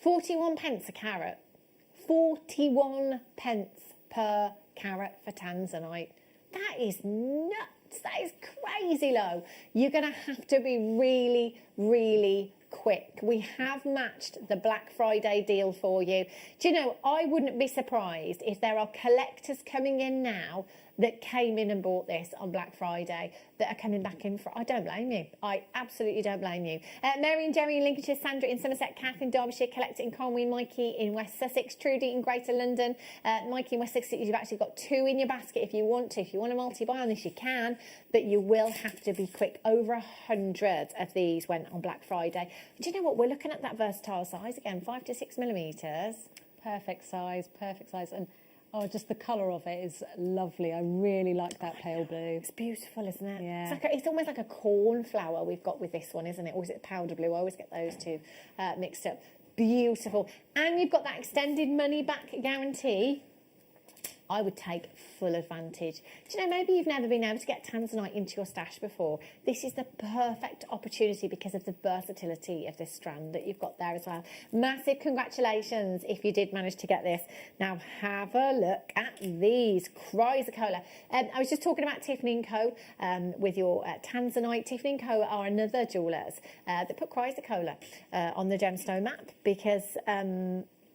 41 pence a carat. 41 pence per carat for Tanzanite. That is nuts. That is crazy low. You're going to have to be really, really quick. We have matched the Black Friday deal for you. Do you know, I wouldn't be surprised if there are collectors coming in now that came in and bought this on Black Friday that are coming back in for. I don't blame you. I absolutely don't blame you. Mary and Jerry in Lincolnshire, Sandra in Somerset, Kath in Derbyshire, Collector in Conway, Mikey in West Sussex, Trudy in Greater London, Mikey in West Sussex. You've actually got 2 in your basket if you want to. If you want to multi-buy on this, you can, but you will have to be quick. Over 100 of these went on Black Friday. Do you know what? We're looking at that versatile size again, 5 to 6 millimetres. Perfect size, and oh, just the colour of it is lovely. I really like that pale blue. It's beautiful, isn't it? Yeah. It's almost like a cornflower we've got with this one, isn't it? Or is it powder blue? I always get those two mixed up. Beautiful. And you've got that extended money back guarantee. I would take full advantage. Do you know, maybe you've never been able to get Tanzanite into your stash before. This is the perfect opportunity because of the versatility of this strand that you've got there as well. Massive congratulations if you did manage to get this. Now have a look at these. Chrysocolla. I was just talking about Tiffany & Co. With your Tanzanite. Tiffany & Co. are another jewellers that put Chrysocolla on the gemstone map because...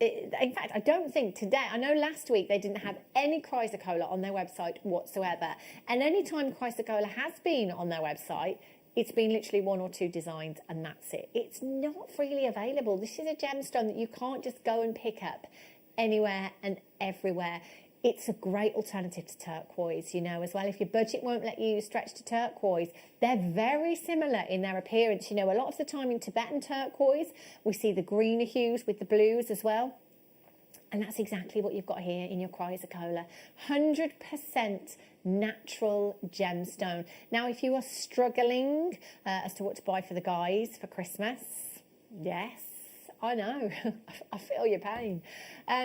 in fact, I don't think today, I know last week they didn't have any chrysocolla on their website whatsoever. And any time chrysocolla has been on their website, it's been literally 1 or 2 designs and that's it. It's not freely available. This is a gemstone that you can't just go and pick up anywhere and everywhere. It's a great alternative to turquoise, you know, as well. If your budget won't let you stretch to turquoise, they're very similar in their appearance. You know, a lot of the time in Tibetan turquoise, we see the greener hues with the blues as well. And that's exactly what you've got here in your chrysocolla. 100% natural gemstone. Now, if you are struggling as to what to buy for the guys for Christmas, yes, I know. I feel your pain.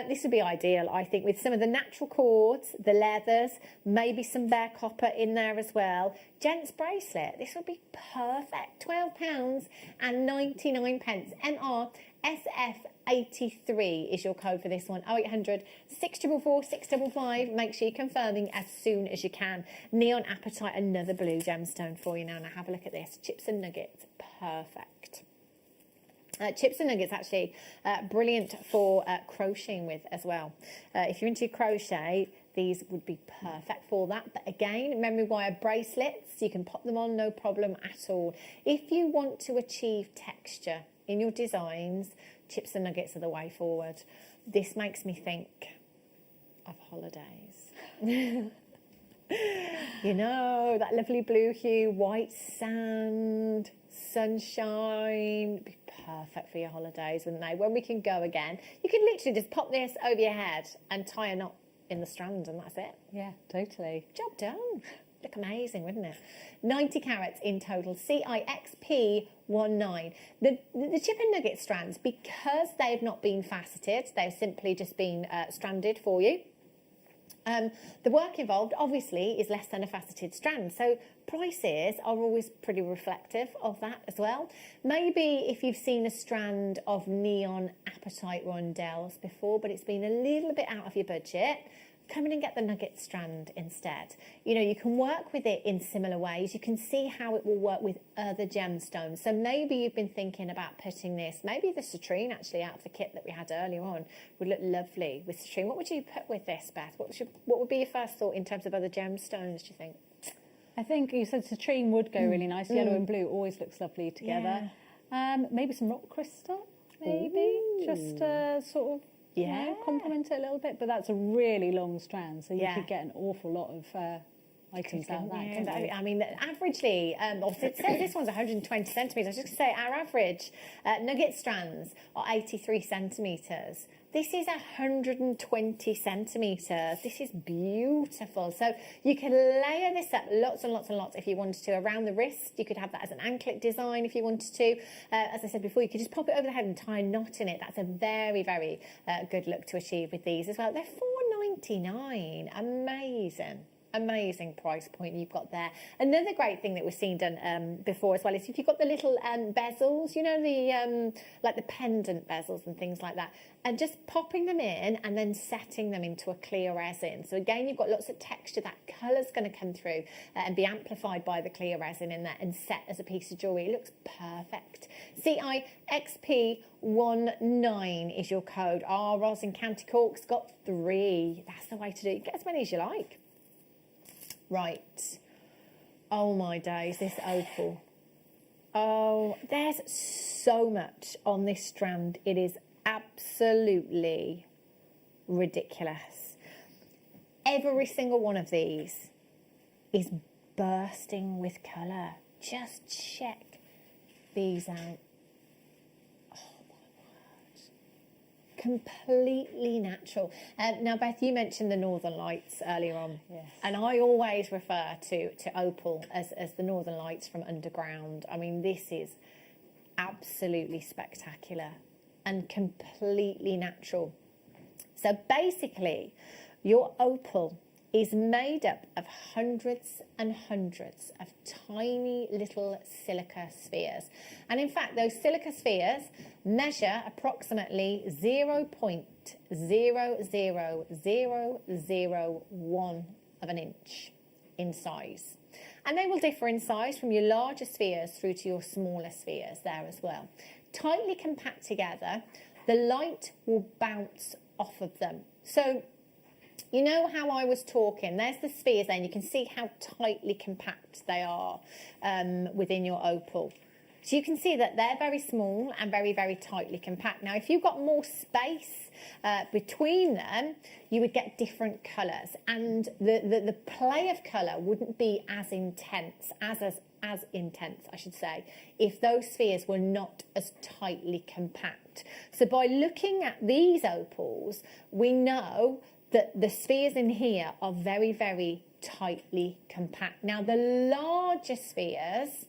This would be ideal, I think, with some of the natural cords, the leathers, maybe some bare copper in there as well. Gents bracelet. This would be perfect. £12.99. MRSF83 is your code for this one. 0800 644 655. Make sure you're confirming as soon as you can. Neon Apatite, another blue gemstone for you now. Now have a look at this. Chips and nuggets. Perfect. Chips and nuggets actually brilliant for crocheting with as well. If you're into crochet, these would be perfect for that. But again, memory wire bracelets, you can pop them on, no problem at all. If you want to achieve texture in your designs, chips and nuggets are the way forward. This makes me think of holidays. You know, that lovely blue hue, white sand, sunshine, be perfect for your holidays, wouldn't they? When we can go again, you can literally just pop this over your head and tie a knot in the strand, and that's it. Yeah, totally. Job done. Look amazing, wouldn't it? 90 carats in total, CIXP19. The chip and nugget strands, because they've not been faceted, they've simply just been stranded for you. The work involved obviously is less than a faceted strand, so prices are always pretty reflective of that as well. Maybe if you've seen a strand of neon apatite rondelles before, but it's been a little bit out of your budget, come in and get the nugget strand instead. You know, you can work with it in similar ways. You can see how it will work with other gemstones. So maybe you've been thinking about putting this, maybe the citrine actually out of the kit that we had earlier on would look lovely with citrine. What would you put with this, Beth? What would be your first thought in terms of other gemstones, do you think? I think you said citrine would go really nice. Yellow and blue always looks lovely together. Yeah. Maybe some rock crystal, maybe. Just sort of complement it a little bit, but that's a really long strand, so you could get an awful lot of items out of that. Yeah, I mean, averagely, it says this one's 120 centimetres. I was just going to say, our average nugget strands are 83 centimetres. This is 120 centimetres. This is beautiful. So you can layer this up lots and lots and lots if you wanted to. Around the wrist, you could have that as an anklet design if you wanted to. As I said before, you could just pop it over the head and tie a knot in it. That's a very, very good look to achieve with these as well. They're $4.99. Amazing. Amazing price point you've got there. Another great thing that we've seen done before as well is if you've got the little bezels, you know, the like the pendant bezels and things like that, and just popping them in and then setting them into a clear resin. So again, you've got lots of texture. That colour's going to come through and be amplified by the clear resin in there and set as a piece of jewellery. It looks perfect. CIXP19 is your code. Roz in County Cork's got 3. That's the way to do it. Get as many as you like. Right. Oh my days, this opal. Oh, there's so much on this strand. It is absolutely ridiculous. Every single one of these is bursting with colour. Just check these out. Completely natural. Now, Beth, you mentioned the Northern Lights earlier on, and I always refer to opal as the Northern Lights from underground. I mean, this is absolutely spectacular and completely natural. So basically, your opal is made up of hundreds and hundreds of tiny little silica spheres. And in fact, those silica spheres measure approximately 0.0000001 of an inch in size. And they will differ in size from your larger spheres through to your smaller spheres there as well. Tightly compact together, the light will bounce off of them. So you know how I was talking, there's the spheres there, and you can see how tightly compact they are within your opal. So you can see that they're very small and very, very tightly compact. Now, if you've got more space between them, you would get different colours, and the play of colour wouldn't be as intense, as intense, I should say, if those spheres were not as tightly compact. So by looking at these opals, we know that the spheres in here are very, very tightly compact. Now, the larger spheres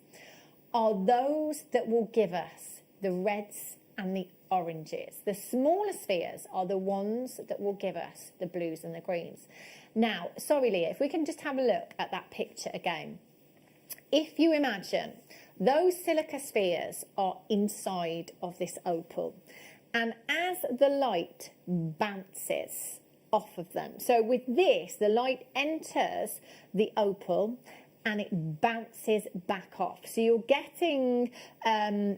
are those that will give us the reds and the oranges. The smaller spheres are the ones that will give us the blues and the greens. Now, sorry Leah, if we can just have a look at that picture again. If you imagine those silica spheres are inside of this opal, and as the light bounces off of them, so with this, the light enters the opal and it bounces back off. So you're getting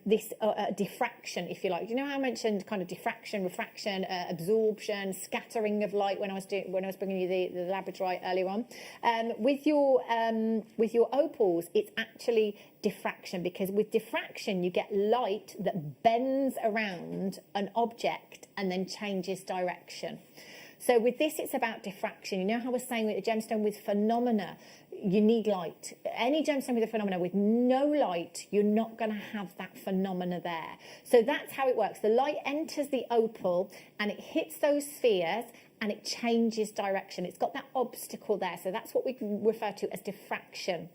this diffraction, if you like. You know how I mentioned kind of diffraction, refraction, absorption, scattering of light when I was bringing you the Labradorite earlier on. With your opals, it's actually diffraction, because with diffraction you get light that bends around an object and then changes direction. So with this, it's about diffraction. You know how I was saying with a gemstone with phenomena, you need light. Any gemstone with a phenomena with no light, you're not going to have that phenomena there. So that's how it works. The light enters the opal and it hits those spheres and it changes direction. It's got that obstacle there. So that's what we refer to as diffraction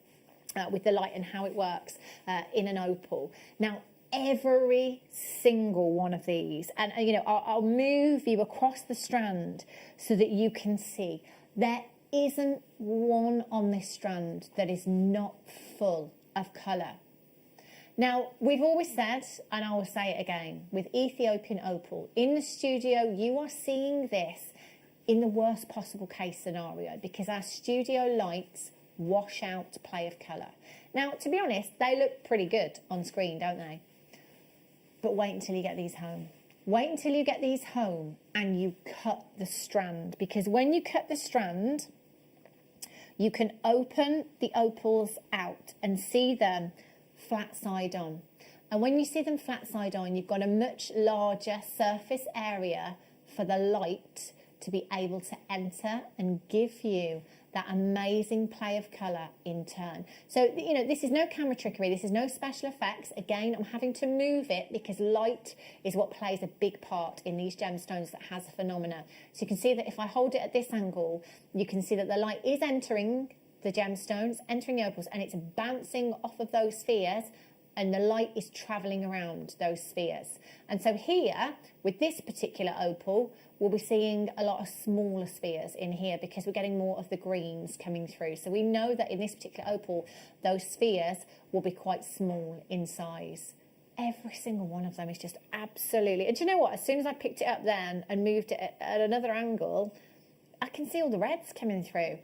with the light and how it works in an opal. Now, every single one of these, and you know, I'll move you across the strand so that you can see there isn't one on this strand that is not full of colour. Now, we've always said, and I will say it again, with Ethiopian opal, in the studio you are seeing this in the worst possible case scenario, because our studio lights wash out play of colour. Now, to be honest, they look pretty good on screen, don't they? But wait until you get these home. Wait until you get these home and you cut the strand, because when you cut the strand, you can open the opals out and see them flat side on. And when you see them flat side on, you've got a much larger surface area for the light to be able to enter and give you that amazing play of colour in turn. So, you know, this is no camera trickery, this is no special effects. Again, I'm having to move it because light is what plays a big part in these gemstones that has a phenomena. So you can see that if I hold it at this angle, you can see that the light is entering the gemstones, entering the opals, and it's bouncing off of those spheres, and the light is travelling around those spheres. And so here, with this particular opal, we'll be seeing a lot of smaller spheres in here because we're getting more of the greens coming through. So we know that in this particular opal, those spheres will be quite small in size. Every single one of them is just absolutely... And do you know what? As soon as I picked it up then and moved it at another angle, I can see all the reds coming through.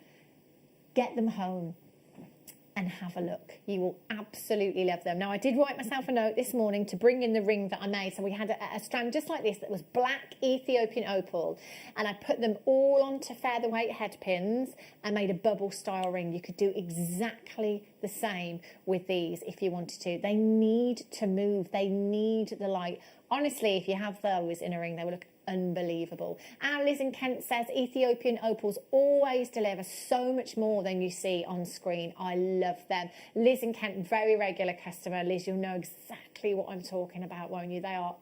Get them home and have a look. You will absolutely love them. Now, I did write myself a note this morning to bring in the ring that I made. So we had a strand just like this that was black Ethiopian opal, and I put them all onto featherweight head pins and made a bubble style ring. You could do exactly the same with these if you wanted to. They need to move. They need the light. Honestly, if you have those in a ring, they will look unbelievable. Our Liz in Kent says Ethiopian opals always deliver so much more than you see on screen. I love them. Liz in Kent, very regular customer. Liz, you'll know exactly what I'm talking about, won't you? They are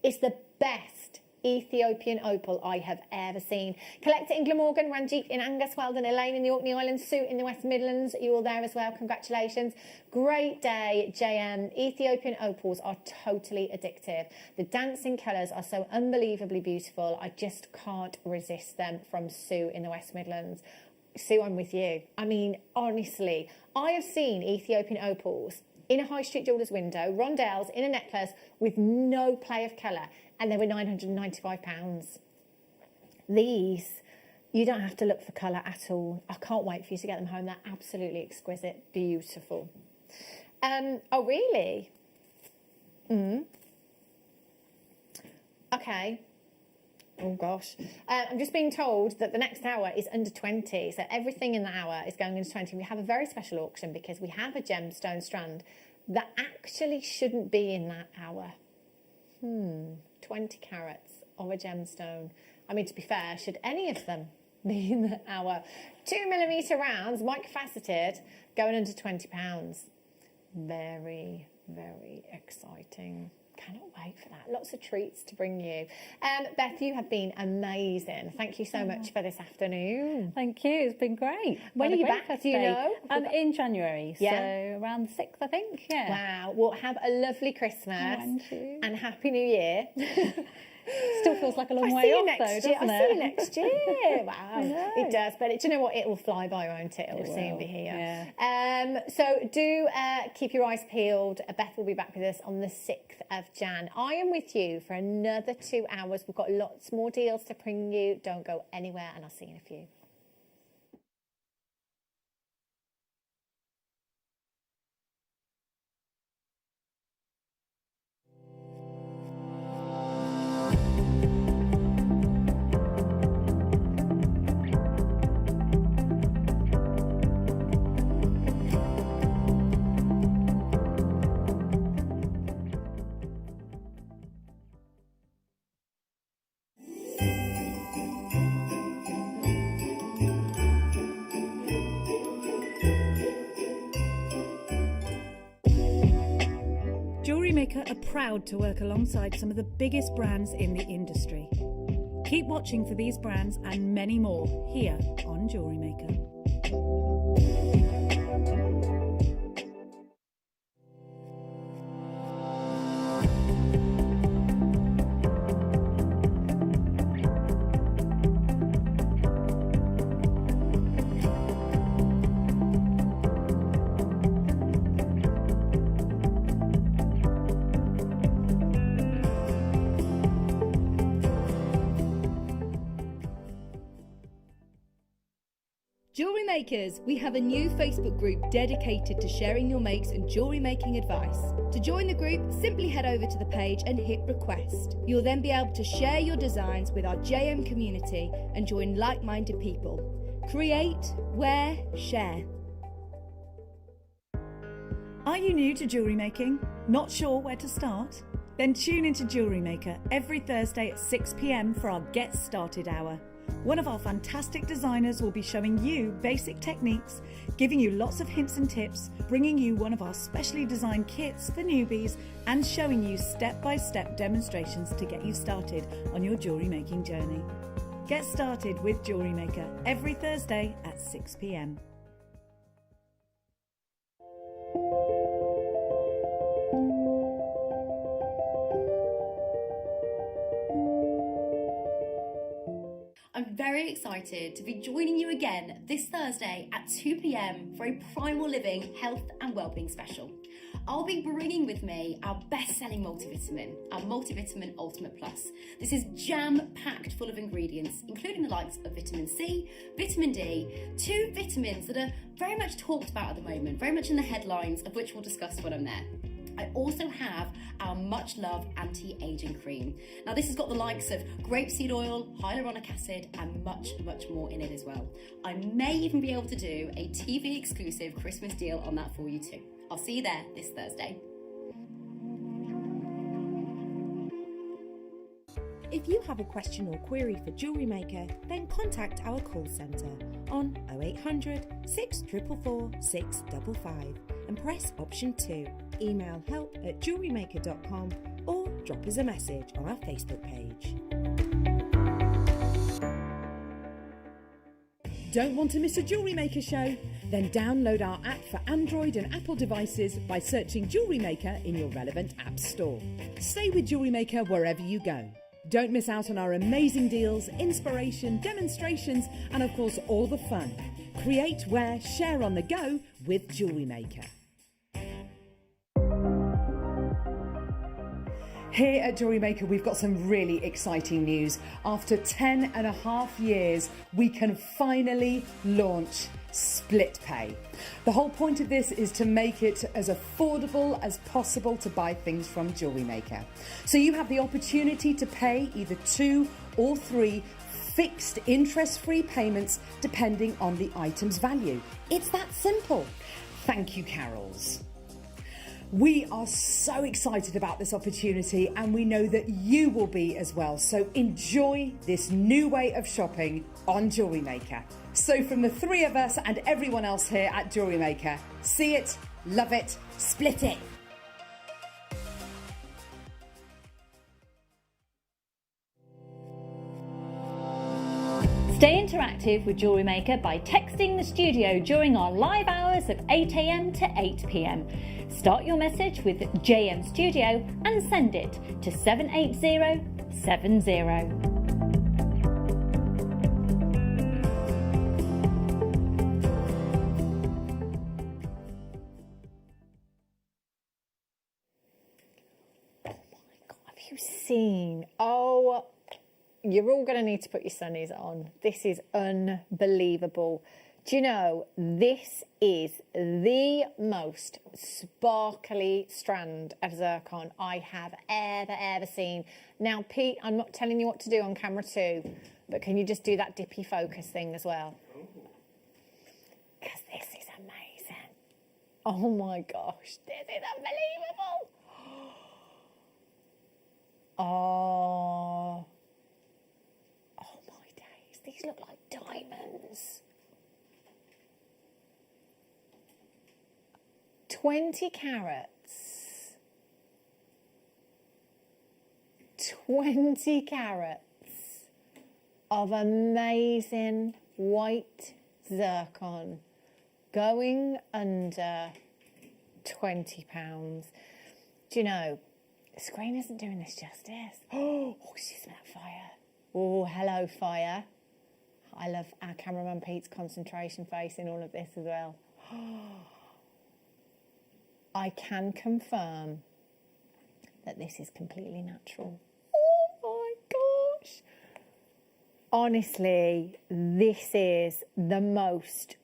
it's the best Ethiopian opal I have ever seen. Collector in Glamorgan, Ranjit in Angus, Weldon, Elaine in the Orkney Islands, Sue in the West Midlands, you all there as well, congratulations. Great day, JM. Ethiopian opals are totally addictive. The dancing colours are so unbelievably beautiful, I just can't resist them. From Sue in the West Midlands. Sue, I'm with you. I mean, honestly, I have seen Ethiopian opals in a high street jeweller's window, rondelles in a necklace with no play of colour, and they were £995. These, you don't have to look for colour at all. I can't wait for you to get them home. They're absolutely exquisite, beautiful. Oh, really? Okay. Oh, gosh. I'm just being told that the next hour is under 20, so everything in the hour is going into 20. We have a very special auction because we have a gemstone strand that actually shouldn't be in that hour. 20 carats of a gemstone. I mean, to be fair, should any of them be in the hour? 2mm rounds, microfaceted, going under £20. Very, very exciting. Cannot wait for that. Lots of treats to bring you. Beth, you have been amazing. Thank you so much for this afternoon. Thank you. It's been great. When are you back? Do you know? In January. Yeah. So around the 6th, I think. Yeah. Wow. Well, have a lovely Christmas and Happy New Year. Still feels like a long way see you off, next though, year. doesn't I see it? you next year. Wow, it does. But do you know what? It will fly by, won't it? It will soon be here. Yeah. So do keep your eyes peeled. Beth will be back with us on the 6th of Jan. I am with you for another 2 hours. We've got lots more deals to bring you. Don't go anywhere, and I'll see you in a few. JewelleryMaker are proud to work alongside some of the biggest brands in the industry. Keep watching for these brands and many more here on JewelleryMaker. Jewellery Makers, we have a new Facebook group dedicated to sharing your makes and jewellery making advice. To join the group, simply head over to the page and hit request. You'll then be able to share your designs with our JM community and join like-minded people. Create, wear, share. Are you new to jewellery making? Not sure where to start? Then tune into JewelleryMaker every Thursday at 6 p.m. for our Get Started Hour. One of our fantastic designers will be showing you basic techniques, giving you lots of hints and tips, bringing you one of our specially designed kits for newbies, and showing you step-by-step demonstrations to get you started on your jewellery making journey. Get started with JewelleryMaker every Thursday at 6 p.m. I'm very excited to be joining you again this Thursday at 2 p.m. for a Primal Living Health and Wellbeing special. I'll be bringing with me our best-selling multivitamin, our Multivitamin Ultimate Plus. This is jam-packed full of ingredients, including the likes of vitamin C, vitamin D, 2 vitamins that are very much talked about at the moment, very much in the headlines, of which we'll discuss when I'm there. I also have our much loved anti-aging cream. Now this has got the likes of grapeseed oil, hyaluronic acid and much more in it as well. I may even be able to do a TV exclusive Christmas deal on that for you too. I'll see you there this Thursday. If you have a question or query for Jewellery Maker, then contact our call centre on 0800 644 655 and press option 2. Email help@jewellerymaker.com or drop us a message on our Facebook page. Don't want to miss a Jewellery Maker show? Then download our app for Android and Apple devices by searching Jewellery Maker in your relevant app store. Stay with Jewellery Maker wherever you go. Don't miss out on our amazing deals, inspiration, demonstrations, and of course all the fun. Create, wear, share on the go with Jewellery Maker. Here at Jewellery Maker, we've got some really exciting news. After 10.5 years, we can finally launch split pay. The whole point of this is to make it as affordable as possible to buy things from Jewellery Maker. So you have the opportunity to pay either 2 or 3 fixed interest-free payments depending on the item's value. It's that simple. Thank you, Carols. We are so excited about this opportunity and we know that you will be as well. So enjoy this new way of shopping on Jewellery Maker. So from the 3 of us and everyone else here at Jewellery Maker, see it, love it, split it. Stay interactive with Jewellery Maker by texting the studio during our live hours of 8 a.m. to 8 p.m. Start your message with JM Studio and send it to 78070. Seen. Oh, you're all going to need to put your sunnies on. This is unbelievable. Do you know, this is the most sparkly strand of zircon I have ever seen. Now, Pete, I'm not telling you what to do on camera too, but can you just do that dippy focus thing as well? Because this is amazing. Oh my gosh, this is unbelievable. Oh my days, these look like diamonds. 20 carats. 20 carats of amazing white zircon going under £20. Do you know, the screen isn't doing this justice. Oh, she smell that fire. Oh, hello, fire. I love our cameraman Pete's concentration face in all of this as well. I can confirm that this is completely natural. Oh my gosh. Honestly, this is the most...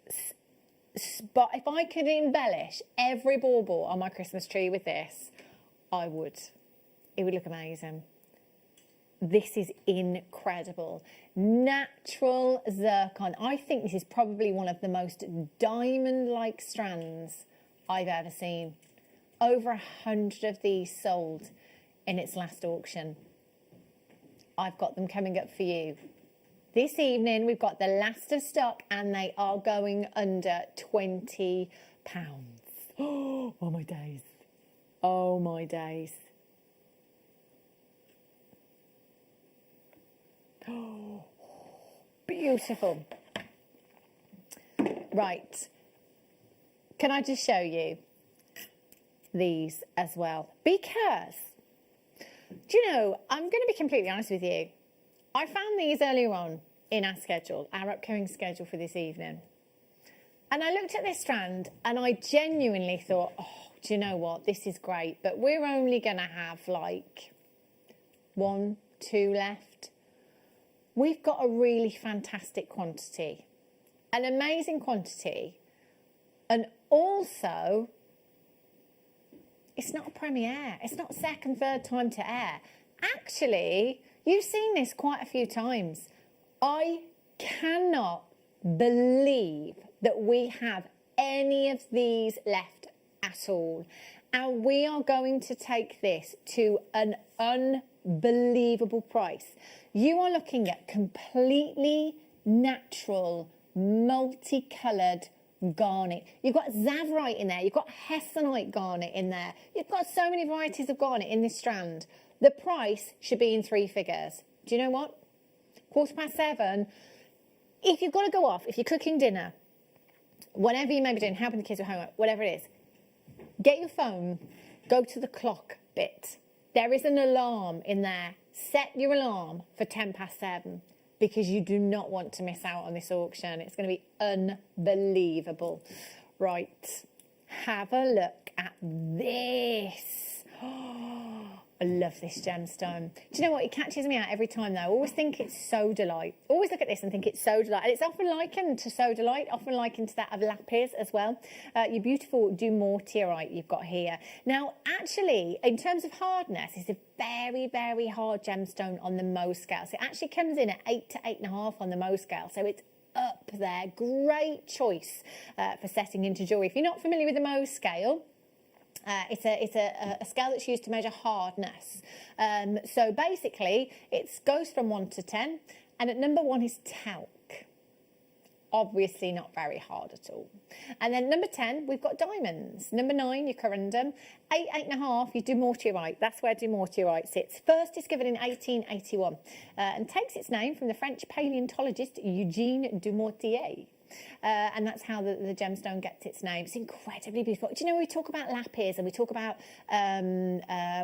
But if I could embellish every bauble on my Christmas tree with this, I would. It would look amazing. This is incredible. Natural zircon. I think this is probably one of the most diamond-like strands I've ever seen. Over 100 of these sold in its last auction. I've got them coming up for you. This evening we've got the last of stock and they are going under £20. Oh my days. Oh my days. Oh, beautiful. Right. Can I just show you these as well? Because, do you know, I'm going to be completely honest with you. I found these earlier on in our schedule, our upcoming schedule for this evening. And I looked at this strand and I genuinely thought, oh, do you know what? This is great, but we're only going to have like 1, 2 left. We've got a really fantastic quantity, an amazing quantity, and also it's not a premiere. It's not second, third time to air. Actually, you've seen this quite a few times. I cannot believe that we have any of these left at all. And we are going to take this to an unbelievable price. You are looking at completely natural, multicoloured garnet. You've got Tsavorite in there. You've got Hessite garnet in there. You've got so many varieties of garnet in this strand. The price should be in 3 figures. Do you know what? 7:15. If you've got to go off, if you're cooking dinner, whatever you may be doing, helping the kids with homework, whatever it is, get your phone, go to the clock bit. There is an alarm in there. Set your alarm for 7:10 because you do not want to miss out on this auction. It's going to be unbelievable. Right, have a look at this. I love this gemstone. Do you know what? It catches me out every time though. I always think it's sodalite. Always look at this and think it's sodalite. And it's often likened to sodalite, often likened to that of Lapis as well. Your beautiful dumortierite you've got here. Now, actually, in terms of hardness, it's a very, very hard gemstone on the Mohs scale. So it actually comes in at 8 to 8.5 on the Mohs scale. So it's up there. Great choice for setting into jewellery. If you're not familiar with the Mohs scale, it's a scale that's used to measure hardness. So basically, it goes from 1 to 10, and at number 1 is talc. Obviously not very hard at all. And then number 10, we've got diamonds. Number 9, your corundum. 8, 8.5, your dumortierite. That's where dumortierite sits. First discovered in 1881 and takes its name from the French paleontologist Eugene Dumortier. And that's how the gemstone gets its name. It's incredibly beautiful. Do you know, we talk about lapis and we talk about,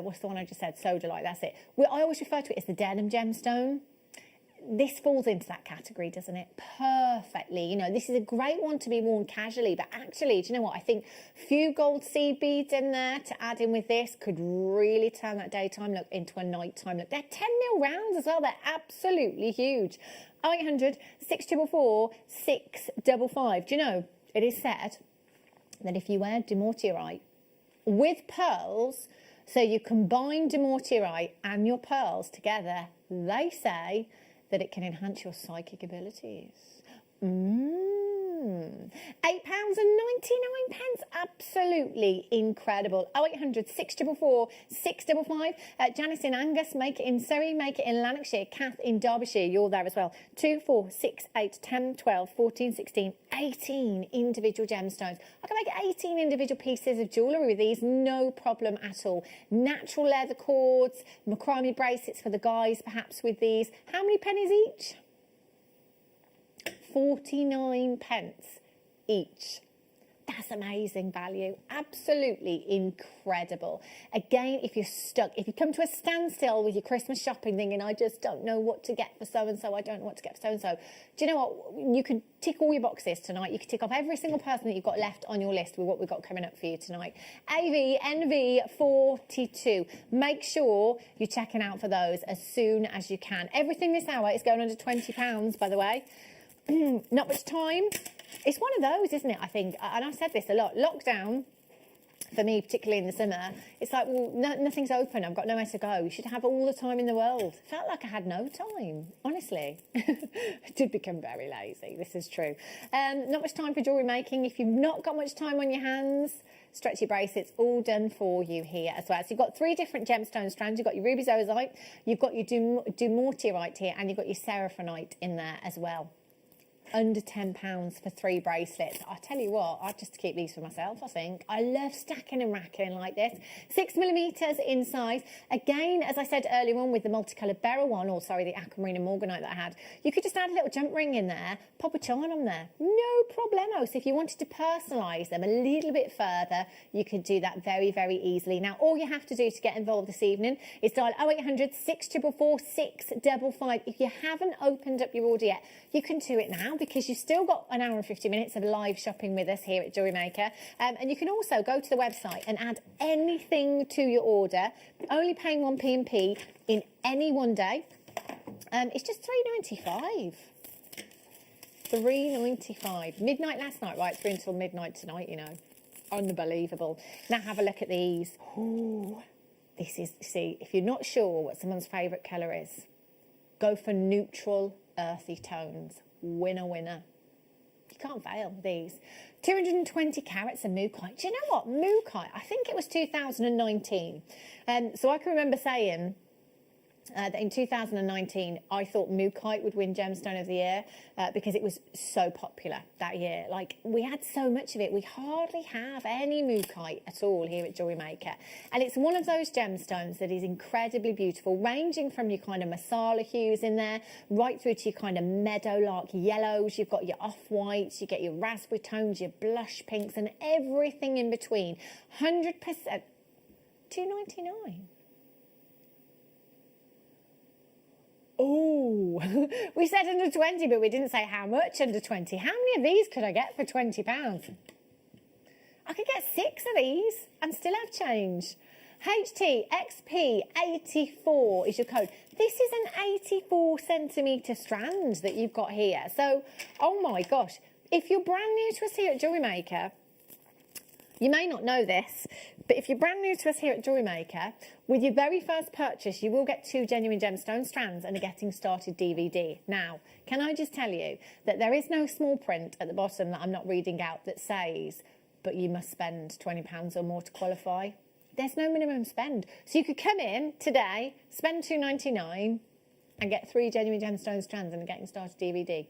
what's the one I just said? Sodalite, that's it. I always refer to it as the denim gemstone. This falls into that category, doesn't it? Perfectly. You know, this is a great one to be worn casually, but actually, do you know what? I think a few gold seed beads in there to add in with this could really turn that daytime look into a nighttime look. They're 10mm rounds as well. They're absolutely huge. 0800 644 655. Do you know, it is said that if you wear dumortierite with pearls, so you combine dumortierite and your pearls together, they say that it can enhance your psychic abilities. £8.99. Absolutely incredible. 0800 644 655. Janice in Angus, make it in Surrey, make it in Lanarkshire, Kath in Derbyshire, you're there as well. 2, 4, 6, 8, 10, 12, 14, 16, 18 individual gemstones. I can make 18 individual pieces of jewellery with these, no problem at all. Natural leather cords, macrame bracelets for the guys perhaps with these. How many pennies each? 49 pence each. That's amazing value. Absolutely incredible. Again, if you're stuck, if you come to a standstill with your Christmas shopping thinking, I just don't know what to get for so-and-so, I don't know what to get for so-and-so. Do you know what? You could tick all your boxes tonight. You could tick off every single person that you've got left on your list with what we've got coming up for you tonight. AVNV42. Make sure you're checking out for those as soon as you can. Everything this hour is going under £20, by the way. Not much time. It's one of those, isn't it, I think, and I've said this a lot, lockdown, for me, particularly in the summer, it's like, well, nothing's open, I've got nowhere to go. You should have all the time in the world. Felt like I had no time, honestly. I did become very lazy, this is true. Not much time for jewellery making. If you've not got much time on your hands, stretchy bracelets, all done for you here as well. So you've got 3 different gemstone strands. You've got your ruby zoisite, you've got your dumortierite here, and you've got your seraphinite in there as well. Under £10 for 3 bracelets. I tell you what, I'd just keep these for myself, I think. I love stacking and racking like this. 6mm in size. Again, as I said earlier on with the multicolour beryl one, or sorry, the aquamarine and morganite that I had, you could just add a little jump ring in there, pop a charm on there. No problemo. So if you wanted to personalise them a little bit further, you could do that very, very easily. Now, all you have to do to get involved this evening is dial 0800 644 655. If you haven't opened up your order yet, you can do it now, because you've still got an hour and 50 minutes of live shopping with us here at JewelleryMaker. And you can also go to the website and add anything to your order, only paying 1p&p in any one day. It's just £3.95. £3.95. Midnight last night, right through until midnight tonight, you know. Unbelievable. Now have a look at these. Oh, this is, see, if you're not sure what someone's favourite colour is, go for neutral, earthy tones. Winner, winner. You can't fail with these. 220 carats of mookaite. Do you know what? Mookaite, I think it was 2019. So I can remember saying that in 2019, I thought mookaite would win Gemstone of the Year because it was so popular that year. Like, we had so much of it. We hardly have any mookaite at all here at JewelleryMaker. And it's one of those gemstones that is incredibly beautiful, ranging from your kind of masala hues in there, right through to your kind of meadowlark yellows. You've got your off-whites, you get your raspberry tones, your blush pinks, and everything in between. 100%. $2.99. Oh, we said under 20, but we didn't say how much under 20. How many of these could I get for £20? I could get 6 of these and still have change. HTXP84 is your code. This is an 84 centimetre strand that you've got here. So, oh my gosh, if you're brand new to us here at JewelleryMaker, you may not know this, but if you're brand new to us here at JewelleryMaker, with your very first purchase, you will get 2 genuine gemstone strands and a Getting Started DVD. Now, can I just tell you that there is no small print at the bottom that I'm not reading out that says, but you must spend £20 or more to qualify. There's no minimum spend. So you could come in today, spend $2.99 and get 3 genuine gemstone strands and a Getting Started DVD.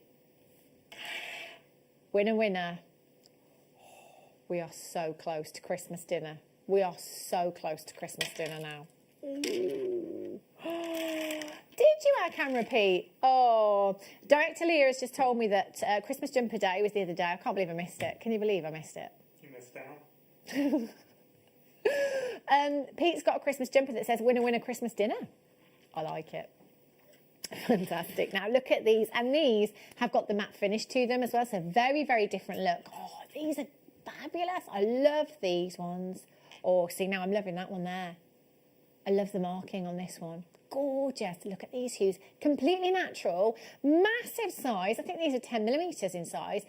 Winner, winner. We are so close to Christmas dinner. We are so close to Christmas dinner now. Ooh. Did you, our camera Pete? Oh, Director Leah has just told me that Christmas jumper day was the other day. I can't believe I missed it. Can you believe I missed it? You missed out. Pete's got a Christmas jumper that says winner, winner, Christmas dinner. I like it. Fantastic. Now look at these, and these have got the matte finish to them as well, so very, very different look. Oh, these are fabulous. I love these ones. Oh, see, now I'm loving that one there. I love the marking on this one. Gorgeous. Look at these hues. Completely natural, massive size. I think these are 10 millimeters in size.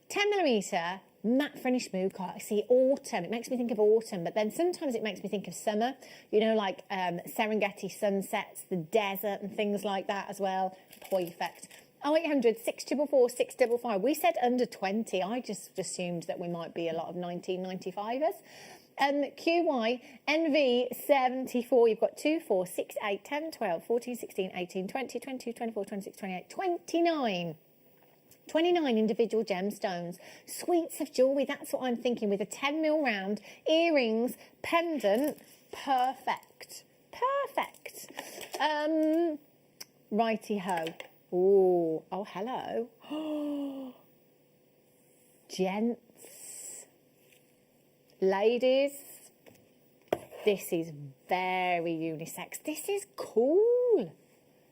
10 millimeter matte finish smooth cut. I see autumn. It makes me think of autumn, but then sometimes it makes me think of summer. You know, like Serengeti sunsets, the desert and things like that as well. Perfect. 0800 644 655. We said under 20. I just assumed that we might be a lot of 1995ers. QY NV 74. You've got 2, 4, 6, 8, 10, 12, 14, 16, 18, 20, 22, 24, 26, 28, 29. 29 individual gemstones. Suites of jewellery, that's what I'm thinking, with a 10mm round, earrings, pendant. Perfect. Perfect. Righty-ho. Ooh. Oh, hello. Gents. Ladies. This is very unisex. This is cool.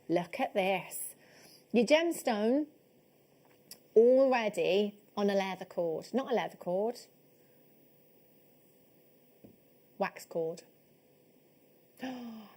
Look at this. Your gemstone already on a leather cord. Not a leather cord. Wax cord.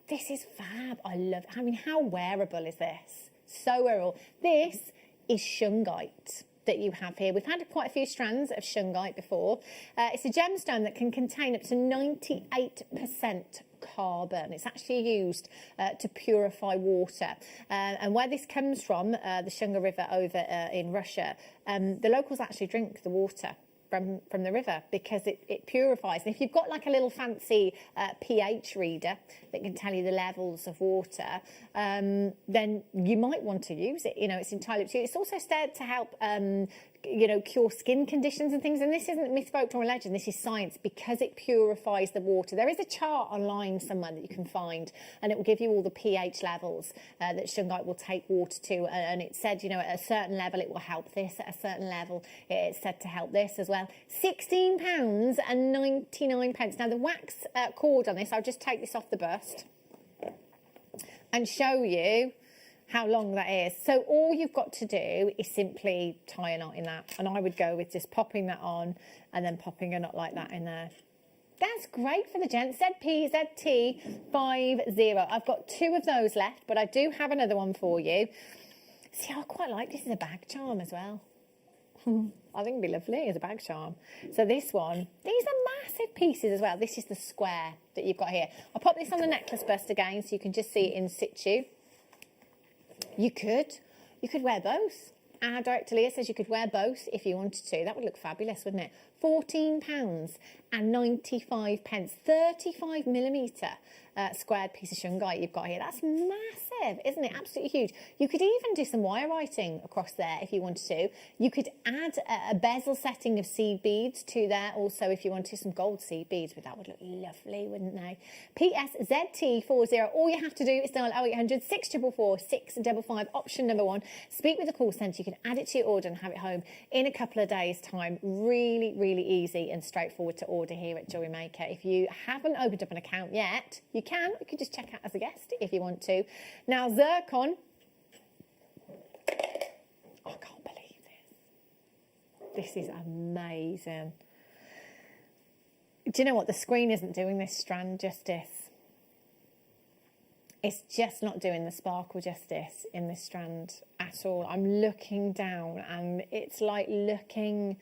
This is fab. I love it. I mean, how wearable is this? So wearable. This is shungite that you have here. We've had quite a few strands of shungite before. It's a gemstone that can contain up to 98% carbon. It's actually used to purify water. And where this comes from, the Shunga River over in Russia, the locals actually drink the water from the river because it purifies. And if you've got like a little fancy pH reader that can tell you the levels of water, then you might want to use it. You know, it's entirely up to you. It's also said to help you know, cure skin conditions and things. And this isn't myth, folklore, or legend. This is science because it purifies the water. There is a chart online somewhere that you can find, and it will give you all the pH levels that shungite will take water to. And it said, you know, at a certain level it will help this. At a certain level it's said to help this as well. £16.99. Now the wax cord on this, I'll just take this off the bust and show you how long that is. So all you've got to do is simply tie a knot in that, and I would go with just popping that on and then popping a knot like that in there. That's great for the gents. ZP50. I've got 2 of those left, but I do have another one for you. See, I quite like this as a bag charm as well. I think it'd be lovely as a bag charm. So this one, these are massive pieces as well. This is the square that you've got here. I'll pop this on the necklace bust again so you can just see it in situ. You could wear both. Our director Leah says you could wear both if you wanted to. That would look fabulous, wouldn't it? £14.95. 35mm squared piece of shungite you've got here. That's massive, isn't it? Absolutely huge. You could even do some wire writing across there if you wanted to. You could add a bezel setting of seed beads to there also if you wanted some gold seed beads, but that would look lovely, wouldn't they? PSZT40. All you have to do is dial 0800 644 655, option number 1. Speak with the call centre. You can add it to your order and have it home in a couple of days' time. Really, really easy and straightforward to order here at Jewellery Maker. If you haven't opened up an account yet, you can just check out as a guest if you want to. Now, zircon. I can't believe this. This is amazing. Do you know what? The screen isn't doing this strand justice. It's just not doing the sparkle justice in this strand at all. I'm looking down and it's like looking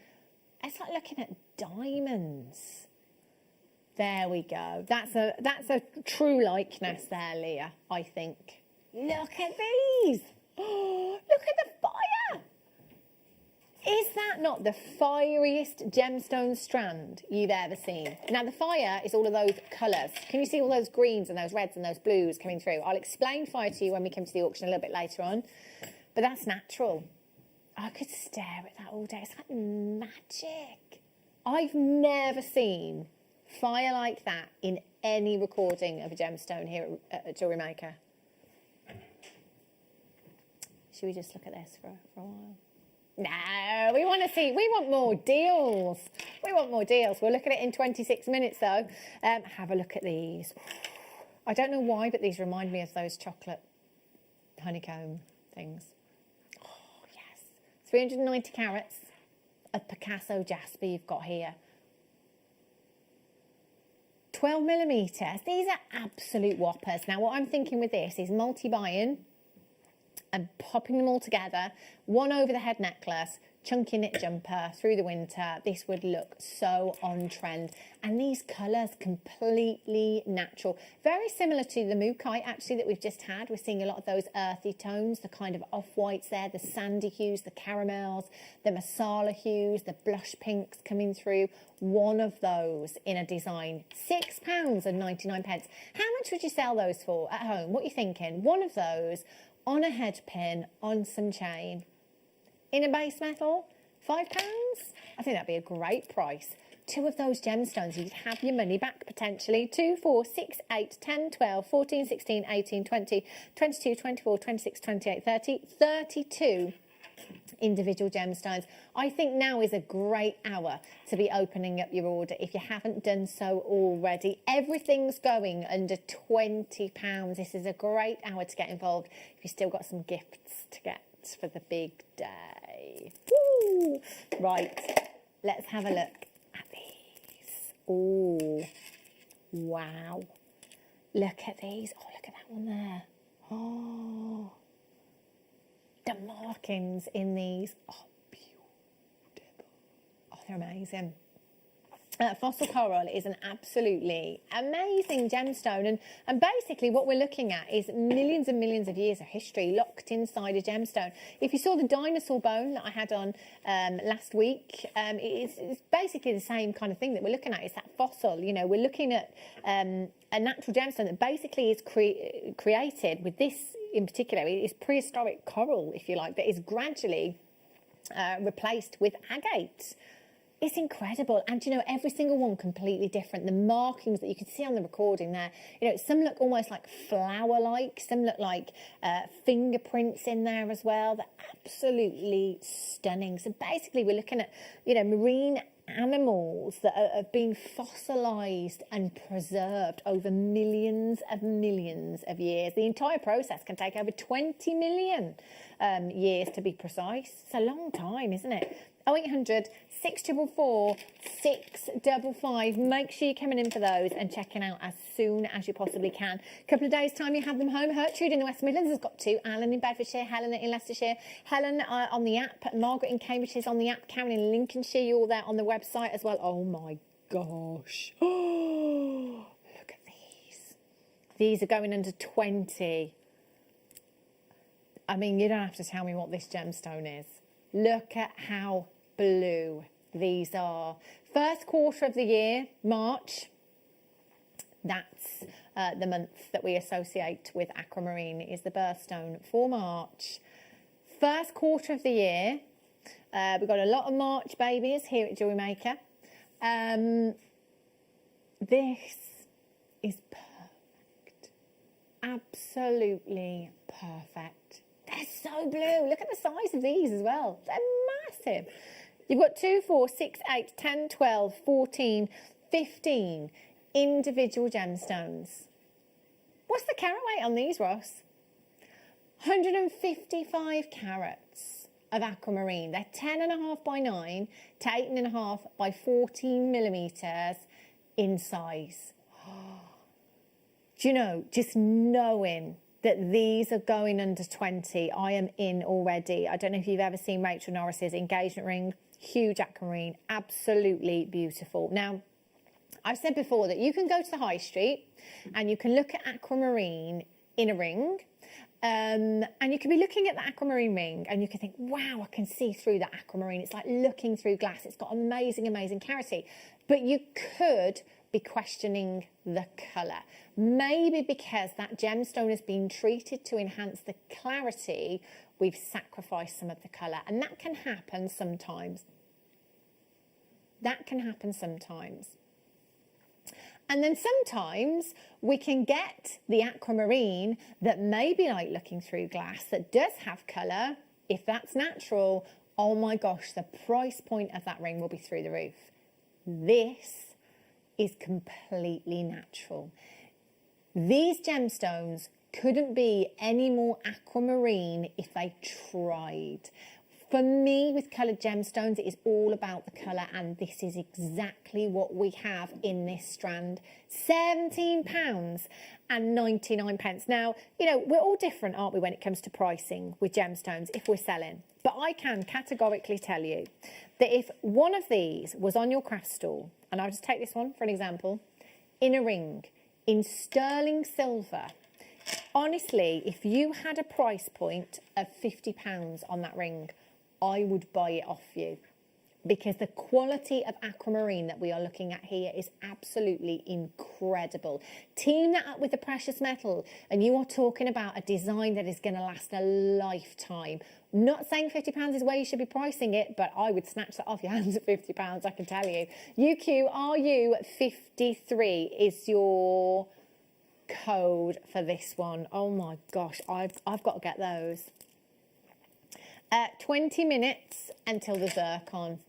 at diamonds. There we go. That's a true likeness there, Leah, I think. Look at these. Oh, look at the fire. Is that not the fieriest gemstone strand you've ever seen? Now, the fire is all of those colours. Can you see all those greens and those reds and those blues coming through? I'll explain fire to you when we come to the auction a little bit later on. But that's natural. I could stare at that all day. It's like magic. I've never seen fire like that in any recording of a gemstone here at JewelleryMaker. Should we just look at this for a while? No, we want more deals. We want more deals. We'll look at it in 26 minutes though. Have a look at these. I don't know why, but these remind me of those chocolate honeycomb things. Oh, yes. 390 carats of Picasso jasper you've got here. 12 millimetres. These are absolute whoppers. Now, what I'm thinking with this is multi-buying and popping them all together, one over the head necklace, chunky knit jumper through the winter. This would look so on trend. And these colours, completely natural. Very similar to the Mukai actually that we've just had. We're seeing a lot of those earthy tones, the kind of off-whites there, the sandy hues, the caramels, the masala hues, the blush pinks coming through. One of those in a design, £6.99. How much would you sell those for at home? What are you thinking? One of those on a head pin, on some chain, in a base metal, £5? I think that'd be a great price. Two of those gemstones, you'd have your money back potentially. 2, 4, 6, 8, 10, 12, 14, 16, 18, 20, 22, 24, 26, 28, 30, 32 individual gemstones. I think now is a great hour to be opening up your order if you haven't done so already. Everything's going under £20. This is a great hour to get involved if you've still got some gifts to get for the big day. Woo! Right, let's have a look at these. Oh, wow. Look at these. Oh, look at that one there. Oh, the markings in these are beautiful. Oh, they're amazing. Fossil coral is an absolutely amazing gemstone, and basically what we're looking at is millions and millions of years of history locked inside a gemstone. If you saw the dinosaur bone that I had on last week, it's basically the same kind of thing that we're looking at. It's that fossil, you know, we're looking at a natural gemstone that basically is created with this in particular. It's prehistoric coral, if you like, that is gradually replaced with agate. It's incredible, and you know, every single one completely different. The markings that you can see on the recording there, you know, some look almost like flower-like, some look like fingerprints in there as well. They're absolutely stunning. So basically we're looking at, you know, marine animals that have been fossilised and preserved over millions of years. The entire process can take over 20 million years to be precise. It's a long time, isn't it? 0800 644 655. Make sure you're coming in for those and checking out as soon as you possibly can. A couple of days' time you have them home. Hertrude in the West Midlands has got two. Alan in Bedfordshire, Helen in Leicestershire, Helen on the app, Margaret in Cambridge is on the app, Karen in Lincolnshire, you're all there on the website as well. Oh my gosh. Oh, look at these. These are going under 20. I mean, you don't have to tell me what this gemstone is. Look at how blue these are. First quarter of the year, March, that's the month that we associate with Aquamarine, is the birthstone for March. First quarter of the year, we've got a lot of March babies here at JewelleryMaker. This is perfect. Absolutely perfect. They're so blue. Look at the size of these as well. They're massive. You've got 2, 4, 6, 8, 10, 12, 14, 15 individual gemstones. What's the carat weight on these, Ross? 155 carats of aquamarine. They're 10.5 by 9 to 8.5 by 14 millimetres in size. Do you know, just knowing that these are going under 20, I am in already. I don't know if you've ever seen Rachel Norris's engagement ring. Huge aquamarine, absolutely beautiful. Now, I've said before that you can go to the high street and you can look at aquamarine in a ring, and you can be looking at the aquamarine ring and you can think, wow, I can see through that aquamarine. It's like looking through glass. It's got amazing, amazing clarity. But you could be questioning the colour. Maybe because that gemstone has been treated to enhance the clarity, we've sacrificed some of the colour. And that can happen sometimes. That can happen sometimes. And then sometimes we can get the aquamarine that may be like looking through glass that does have colour. If that's natural, oh my gosh, the price point of that ring will be through the roof. This is completely natural. These gemstones couldn't be any more aquamarine if they tried. For me, with coloured gemstones, it is all about the colour, and this is exactly what we have in this strand. £17.99. Now, you know, we're all different, aren't we, when it comes to pricing with gemstones if we're selling. But I can categorically tell you that if one of these was on your craft stall, and I'll just take this one for an example, in a ring, in sterling silver, honestly, if you had a price point of £50 on that ring, I would buy it off you, because the quality of aquamarine that we are looking at here is absolutely incredible. Team that up with the precious metal and you are talking about a design that is going to last a lifetime. Not saying £50 is where you should be pricing it, but I would snatch that off your hands at £50, I can tell you. UQRU53 is your code for this one. Oh my gosh, I've got to get those. 20 minutes until the zircon.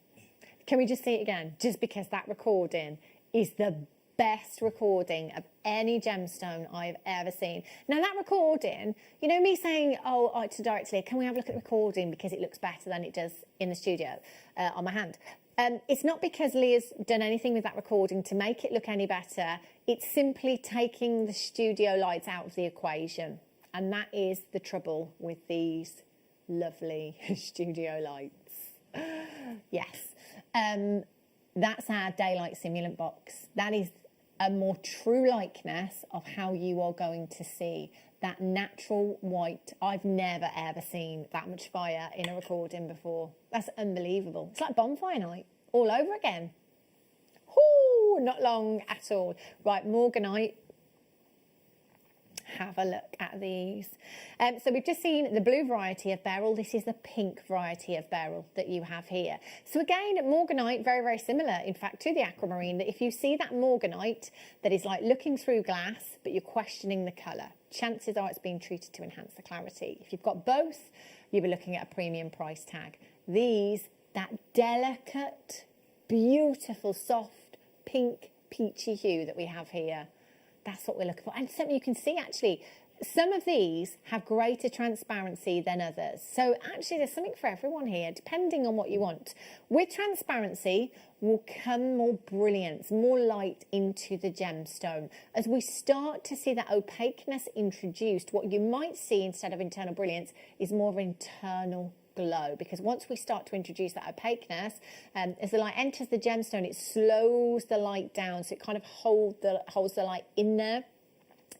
Can we just see it again? Just because that recording is the best recording of any gemstone I've ever seen. Now that recording, you know me saying, to directly, can we have a look at the recording because it looks better than it does in the studio on my hand. It's not because Leah's done anything with that recording to make it look any better. It's simply taking the studio lights out of the equation. And that is the trouble with these lovely studio lights. Yes. That's our daylight simulant box. That is a more true likeness of how you are going to see that natural white. I've never ever seen that much fire in a recording before. That's unbelievable. It's like bonfire night all over again. Whoo, not long at all. Right, morganite. Have a look at these. So we've just seen the blue variety of beryl. This is the pink variety of beryl that you have here. So again, morganite, very, very similar, in fact, to the aquamarine, that if you see that morganite that is like looking through glass, but you're questioning the colour, chances are it's being treated to enhance the clarity. If you've got both, you'll be looking at a premium price tag. These, that delicate, beautiful, soft, pink, peachy hue that we have here, that's what we're looking for. And something you can see, actually, some of these have greater transparency than others. So actually there's something for everyone here, depending on what you want. With transparency will come more brilliance, more light into the gemstone. As we start to see that opaqueness introduced, what you might see instead of internal brilliance is more of an internal glow, because once we start to introduce that opaqueness, as the light enters the gemstone, it slows the light down, so it kind of holds the light in there.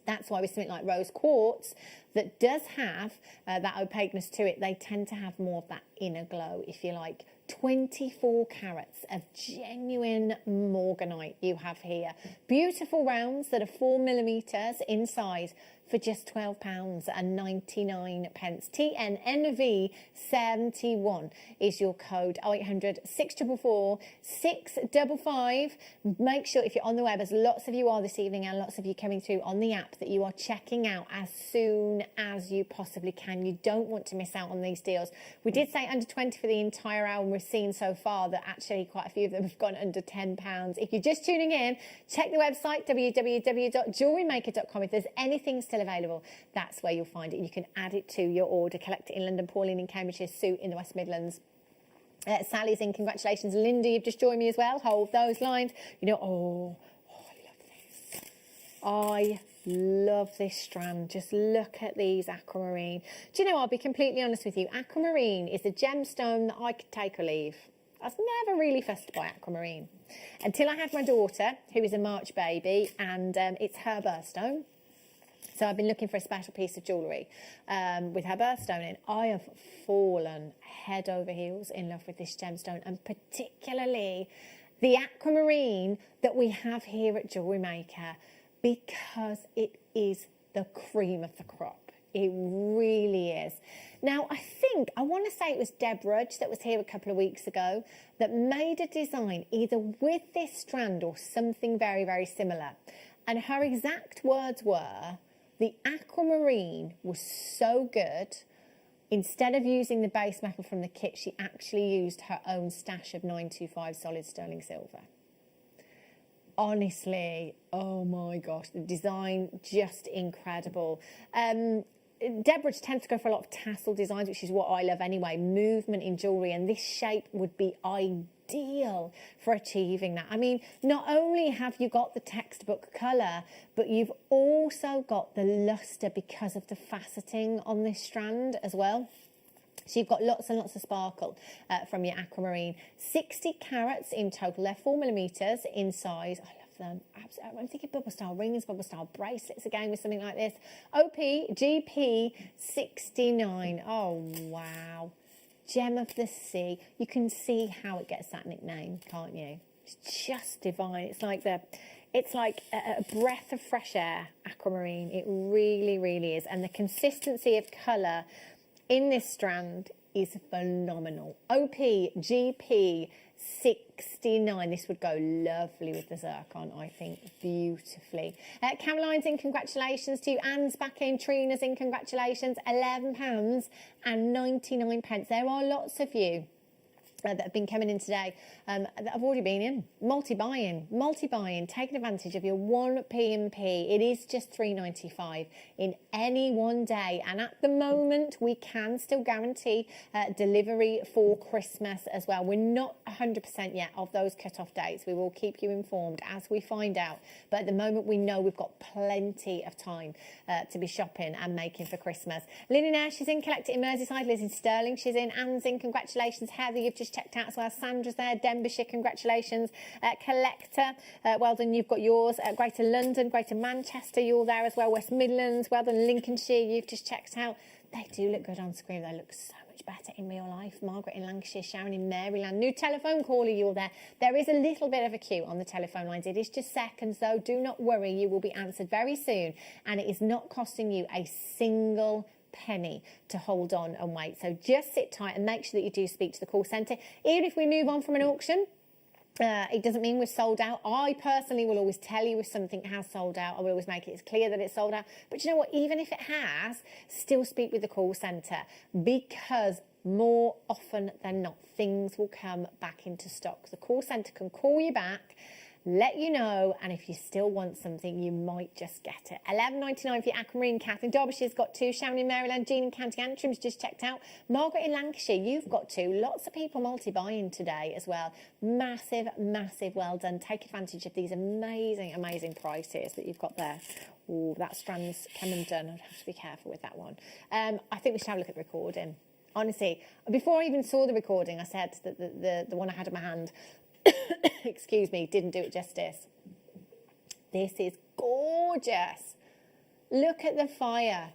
That's why with something like rose quartz that does have that opaqueness to it, they tend to have more of that inner glow, if you like. 24 carats of genuine morganite you have here. Beautiful rounds that are 4mm in size for just £12.99. TNNV71 is your code. 0800 644 655. Make sure if you're on the web, as lots of you are this evening and lots of you coming through on the app, that you are checking out as soon as you possibly can. You don't want to miss out on these deals. We did say under 20 for the entire hour, and we've seen so far that actually quite a few of them have gone under £10. If you're just tuning in, check the website www.jewellerymaker.com. If there's anything still available, that's where you'll find it. You can add it to your order. Collect it in London, Pauline in Cambridgeshire, Sue in the West Midlands. Sally's in, congratulations. Linda, you've just joined me as well. Hold those lines. You know, I love this strand. Just look at these aquamarine. Do you know, I'll be completely honest with you, aquamarine is a gemstone that I could take or leave. I was never really fussed by aquamarine until I had my daughter, who is a March baby, and it's her birthstone. So I've been looking for a special piece of jewellery with her birthstone in. I have fallen head over heels in love with this gemstone, and particularly the aquamarine that we have here at JewelleryMaker, because it is the cream of the crop. It really is. Now, I want to say it was Deb Rudge that was here a couple of weeks ago that made a design either with this strand or something very, very similar. And her exact words were, the aquamarine was so good, instead of using the base metal from the kit, she actually used her own stash of 925 solid sterling silver. Honestly, oh my gosh, the design, just incredible. Deborah tends to go for a lot of tassel designs, which is what I love anyway, movement in jewellery, and this shape would be ideal for achieving that. I mean, not only have you got the textbook colour, but you've also got the lustre because of the faceting on this strand as well. So you've got lots and lots of sparkle from your aquamarine. 60 carats in total. They're 4mm in size. I love them. I'm thinking bubble style rings, bubble style bracelets again with something like this. OPGP 69. Oh, wow. Gem of the sea. You can see how it gets that nickname, can't you? It's just divine. It's like a breath of fresh air, aquamarine. It really, really is. And the consistency of colour in this strand is phenomenal. OPGP 69. This would go lovely with the zircon, I think, beautifully. Caroline's in, congratulations to you. Anne's back in. Trina's in, congratulations. £11.99. There are lots of you that have been coming in today that have already been in. Multi-buying, taking advantage of your 1p&p. It is just $3.95 in any one day. And at the moment, we can still guarantee delivery for Christmas as well. We're not 100% yet of those cut-off dates. We will keep you informed as we find out. But at the moment, we know we've got plenty of time to be shopping and making for Christmas. Lynn Air, she's in. Collect It in Merseyside. Liz in Stirling, she's in. Anne's in, congratulations. Heather, you've just checked out as well. Sandra's there. Denbighshire, congratulations. Collector, well done, you've got yours. Greater London, Greater Manchester, you're there as well. West Midlands, well done. Lincolnshire, you've just checked out. They do look good on screen. They look so much better in real life. Margaret in Lancashire, Sharon in Maryland. New telephone caller, you're there. There is a little bit of a queue on the telephone lines. It is just seconds though. Do not worry, you will be answered very soon. And it is not costing you a single penny to hold on and wait. So just sit tight and make sure that you do speak to the call centre. Even if we move on from an auction, it doesn't mean we're sold out. I personally will always tell you if something has sold out. I will always make it as clear that it's sold out. But you know what? Even if it has, still speak with the call centre, because more often than not, things will come back into stock. The call centre can call you back, let you know, and if you still want something, you might just get it. £11.99 for your aquamarine. Kath in Derbyshire's got two. Sharon in Maryland. Jean in County Antrim's just checked out. Margaret in Lancashire, you've got two. Lots of people multi-buying today as well. Massive, massive well done. Take advantage of these amazing, amazing prices that you've got there. Oh, that strand's come undone. I'd have to be careful with that one. I think we should have a look at the recording. Honestly, before I even saw the recording, I said that the one I had in my hand, excuse me, didn't do it justice. This is gorgeous. Look at the fire.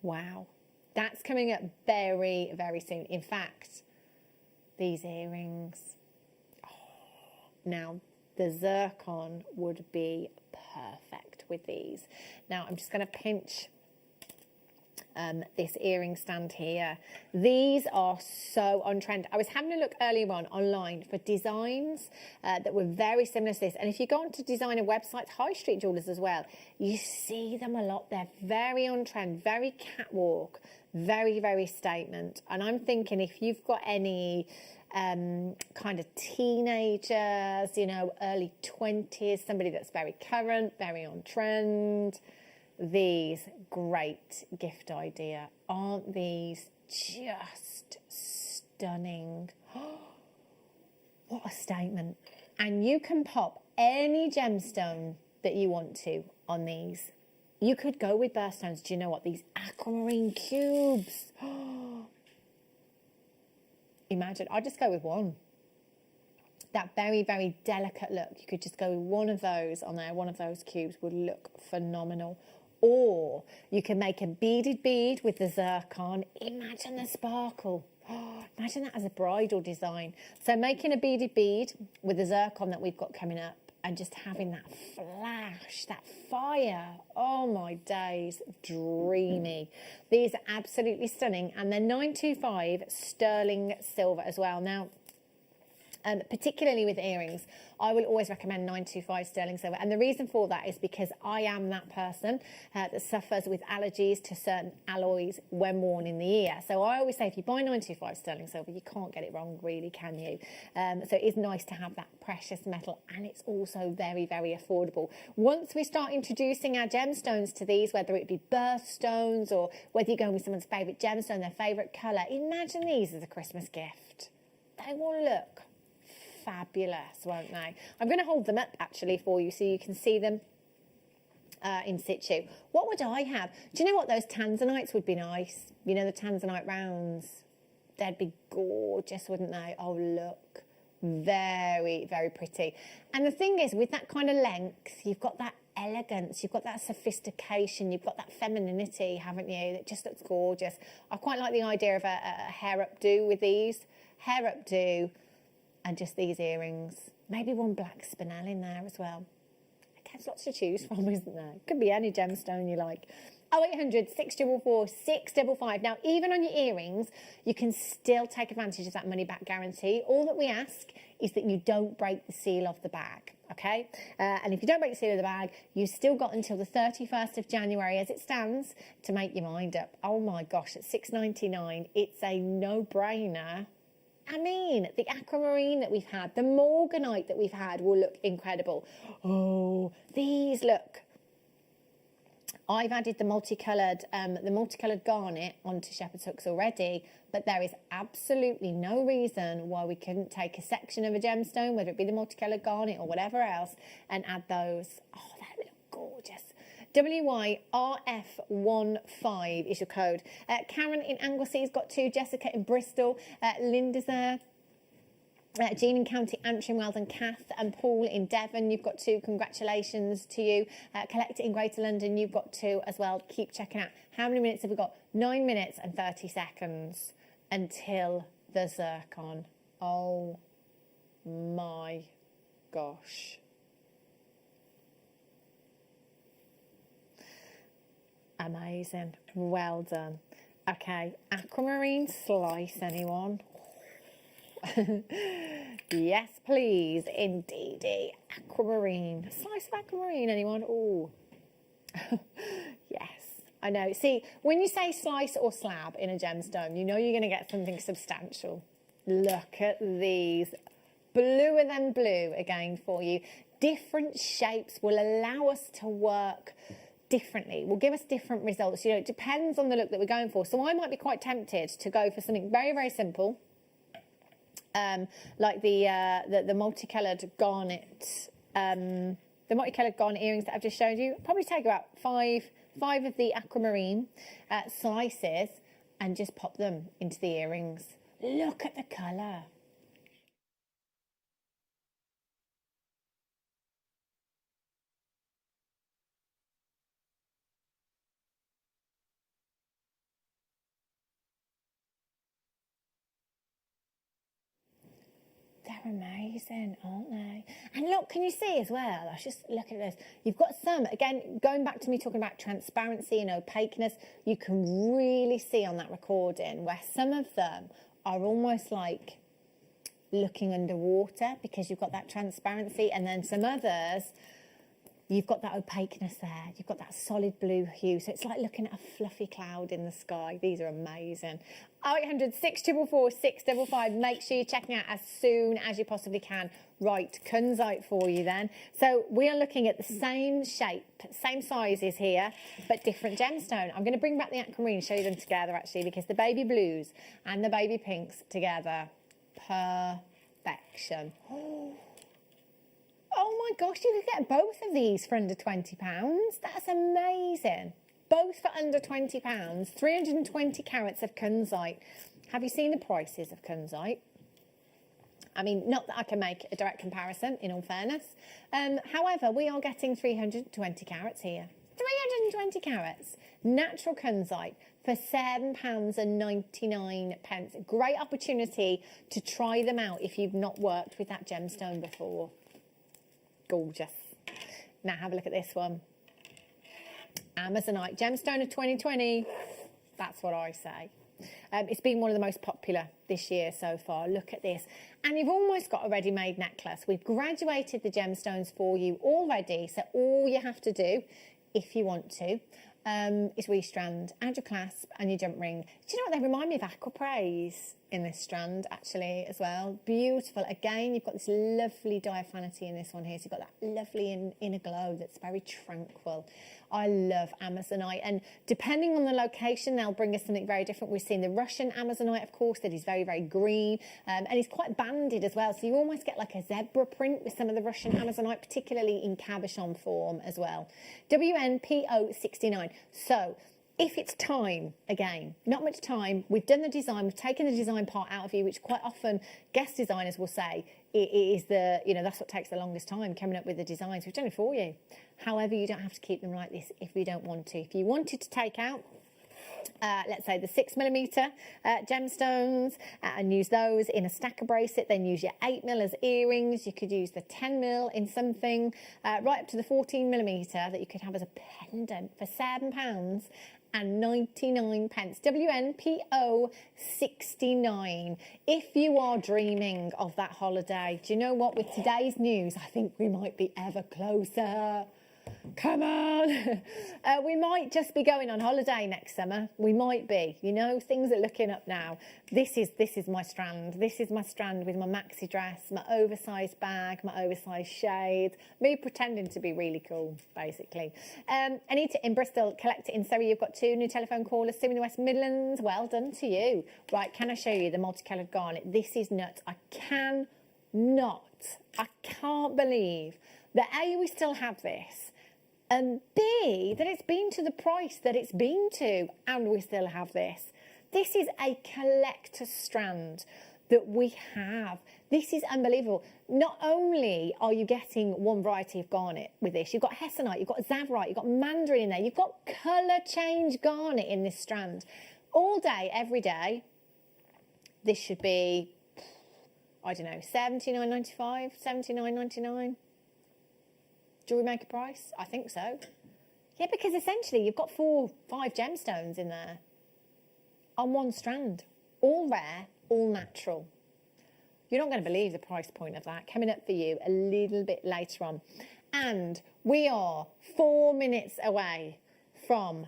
Wow. That's coming up very, very soon. In fact, these earrings. Oh, now, the zircon would be perfect with these. Now I'm just going to pinch this earring stand here. These are so on trend. I was having a look earlier on online for designs that were very similar to this, and if you go onto designer websites, high street jewelers as well, you see them a lot. They're very on trend, very catwalk, very, very statement. And I'm thinking if you've got any kind of teenagers, you know, early 20s, somebody that's very current, very on trend, these, great gift idea. Aren't these just stunning? What a statement. And you can pop any gemstone that you want to on these. You could go with birthstones. Do you know what? These aquamarine cubes. Imagine, I'll just go with one. that very, very delicate look. You could just go with one of those on there, one of those cubes would look phenomenal. Or you can make a beaded bead with the zircon. Imagine the sparkle. Oh, imagine that as a bridal design. So making a beaded bead with the zircon that we've got coming up and just having that flash, that fire. Oh my days, dreamy. These are absolutely stunning. And they're 925 sterling silver as well. Now, particularly with earrings, I will always recommend 925 sterling silver. And the reason for that is because I am that person that suffers with allergies to certain alloys when worn in the ear. So I always say if you buy 925 sterling silver, you can't get it wrong, really, can you? So it is nice to have that precious metal, and it's also very, very affordable. Once we start introducing our gemstones to these, whether it be birthstones or whether you're going with someone's favourite gemstone, their favourite colour, imagine these as a Christmas gift. They will look fabulous, won't they? I'm going to hold them up actually for you so you can see them in situ. What would I have? Do you know what? Those Tanzanites would be nice. You know, the Tanzanite rounds. They'd be gorgeous, wouldn't they? Oh, look. Very, very pretty. And the thing is, with that kind of length, you've got that elegance, you've got that sophistication, you've got that femininity, haven't you? That just looks gorgeous. I quite like the idea of a hair updo with these. Hair updo. And just these earrings. Maybe one black spinel in there as well. Okay, there's lots to choose from, isn't there? Could be any gemstone you like. 0800 644 655. Now, even on your earrings, you can still take advantage of that money back guarantee. All that we ask is that you don't break the seal of the bag, okay? And if you don't break the seal of the bag, you've still got until the 31st of January as it stands to make your mind up. Oh my gosh, at $6.99, it's a no-brainer. I mean, the aquamarine that we've had, the morganite that we've had will look incredible. Oh, these look. I've added the multicoloured garnet onto shepherd's hooks already, but there is absolutely no reason why we couldn't take a section of a gemstone, whether it be the multicoloured garnet or whatever else, and add those. Oh, that look gorgeous. WYRF15 is your code. Karen in Anglesea's got 2, Jessica in Bristol, Linda's there. Jean in County Antrim, well done. Kath and Paul in Devon, you've got 2. Congratulations to you. Collector in Greater London, you've got 2 as well. Keep checking out. How many minutes have we got? 9 minutes and 30 seconds until the zircon. Oh my gosh. Amazing. Well done. Okay, aquamarine slice, anyone? Yes, please. Indeedy. Aquamarine. Slice of aquamarine, anyone? Oh. Yes, I know. See, when you say slice or slab in a gemstone, you know you're going to get something substantial. Look at these. Bluer than blue again for you. Different shapes will allow us to work differently, will give us different results. You know, it depends on the look that we're going for. So I might be quite tempted to go for something very, very simple, like the multicoloured garnet, the multicoloured garnet earrings that I've just showed you. Probably take about five of the aquamarine slices and just pop them into the earrings. Look at the colour. They're amazing, aren't they? And look, can you see as well? I was just looking at this. You've got some, again, going back to me talking about transparency and opaqueness, you can really see on that recording where some of them are almost like looking underwater because you've got that transparency, and then some others, you've got that opaqueness there. You've got that solid blue hue. So it's like looking at a fluffy cloud in the sky. These are amazing. 0800 644 655. Make sure you're checking out as soon as you possibly can. Right, kunzite for you then. So we are looking at the same shape, same sizes here, but different gemstone. I'm going to bring back the aquamarine, show you them together actually, because the baby blues and the baby pinks together, perfection. Oh my gosh, you could get both of these for under £20. That's amazing. Both for under £20. 320 carats of kunzite. Have you seen the prices of kunzite? I mean, not that I can make a direct comparison, in all fairness. However, we are getting 320 carats here. 320 carats. Natural kunzite for £7.99. Great opportunity to try them out if you've not worked with that gemstone before. Gorgeous. Now have a look at this one. Amazonite, gemstone of 2020. That's what I say. It's been one of the most popular this year so far. Look at this. And you've almost got a ready-made necklace. We've graduated the gemstones for you already. So all you have to do, if you want to, is restrand, add your clasp and your jump ring. Do you know what? They remind me of Aquamarine in this strand, actually, as well. Beautiful. Again, you've got this lovely diaphanity in this one here. So you've got that lovely inner glow that's very tranquil. I love Amazonite, and depending on the location, they'll bring us something very different. We've seen the Russian Amazonite, of course, that is very, very green, and it's quite banded as well. So you almost get like a zebra print with some of the Russian Amazonite, particularly in cabochon form as well. WNPO69. So if it's time, again, not much time, we've done the design, we've taken the design part out of you, which quite often guest designers will say it is the, you know, that's what takes the longest time, coming up with the designs. We've done it for you. However, you don't have to keep them like this if you don't want to. If you wanted to take out, let's say the 6mm gemstones and use those in a stacker bracelet, then use your 8mm as earrings. You could use the 10mm in something, right up to the 14mm that you could have as a pendant for £7.99. WNPO 69. If you are dreaming of that holiday, do you know what? With today's news, I think we might be ever closer. Come on. We might just be going on holiday next summer. We might be. You know, things are looking up now. This is my strand. This is my strand with my maxi dress, my oversized bag, my oversized shades, me pretending to be really cool, basically. Anita in Bristol, collect it in Surrey. You've got 2 new telephone callers. Sue in the West Midlands. Well done to you. Right, can I show you the multicolored garnet? This is nuts. I can't believe that A, we still have this, and B, that it's been to the price that it's been to, and we still have this. This is a collector strand that we have. This is unbelievable. Not only are you getting one variety of garnet with this, you've got Hessite, you've got Tsavorite, you've got Mandarin in there, you've got colour change garnet in this strand. All day, every day, this should be, I don't know, $79.95, $79.99. Jewellery maker price? I think so. Yeah, because essentially you've got 4, 5 gemstones in there on one strand. All rare, all natural. You're not going to believe the price point of that. Coming up for you a little bit later on. And we are 4 minutes away from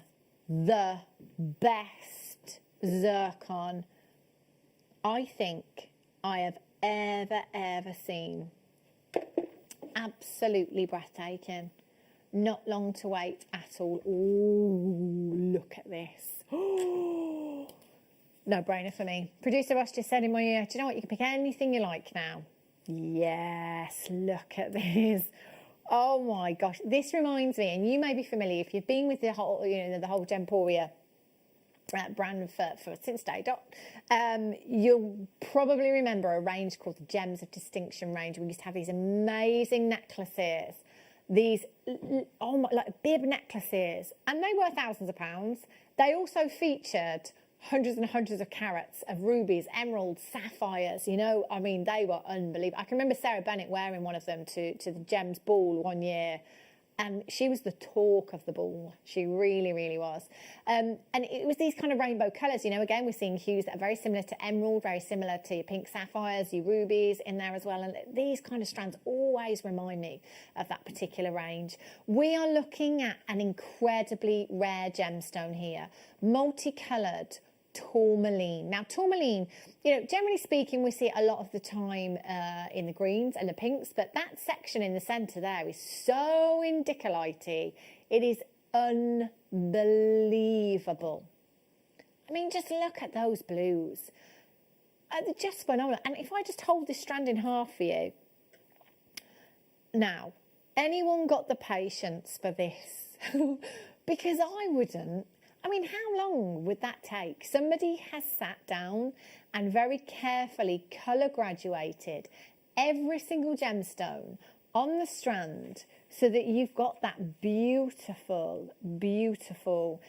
the best zircon I think I have ever seen. Absolutely breathtaking. Not long to wait at all. Ooh, look at this. No brainer for me. Producer Ross just said in my ear, do you know what? You can pick anything you like now. Yes, look at this. Oh my gosh. This reminds me, and you may be familiar if you've been with the whole, the whole Gemporia brand for since day dot. You'll probably remember a range called the Gems of Distinction range. We used to have these amazing necklaces, these like bib necklaces, and they were thousands of pounds. They also featured hundreds and hundreds of carats of rubies, emeralds, sapphires. I mean, they were unbelievable. I can remember Sarah Bennett wearing one of them to the Gems ball one year. And she was the talk of the ball. She really, really was. And it was these kind of rainbow colours. Again, we're seeing hues that are very similar to emerald, very similar to your pink sapphires, your rubies in there as well. And these kind of strands always remind me of that particular range. We are looking at an incredibly rare gemstone here, multicoloured tourmaline. Now, tourmaline, generally speaking, we see it a lot of the time in the greens and the pinks, but that section in the centre there is so indicolite. It is unbelievable. I mean, just look at those blues. They're just phenomenal. And if I just hold this strand in half for you. Now, anyone got the patience for this? Because I wouldn't. I mean, how long would that take? Somebody has sat down and very carefully colour graduated every single gemstone on the strand so that you've got that beautiful, beautiful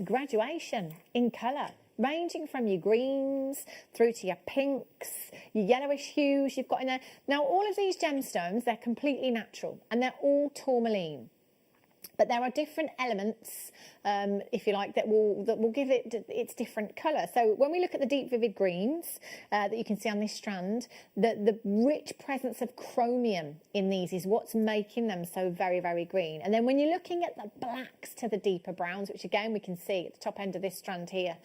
graduation in colour, ranging from your greens through to your pinks, your yellowish hues you've got in there. Now, all of these gemstones, they're completely natural and they're all tourmaline. But there are different elements, if you like, that will give it its different colour. So when we look at the deep vivid greens that you can see on this strand, the rich presence of chromium in these is what's making them so very, very green. And then when you're looking at the blacks to the deeper browns, which again we can see at the top end of this strand here,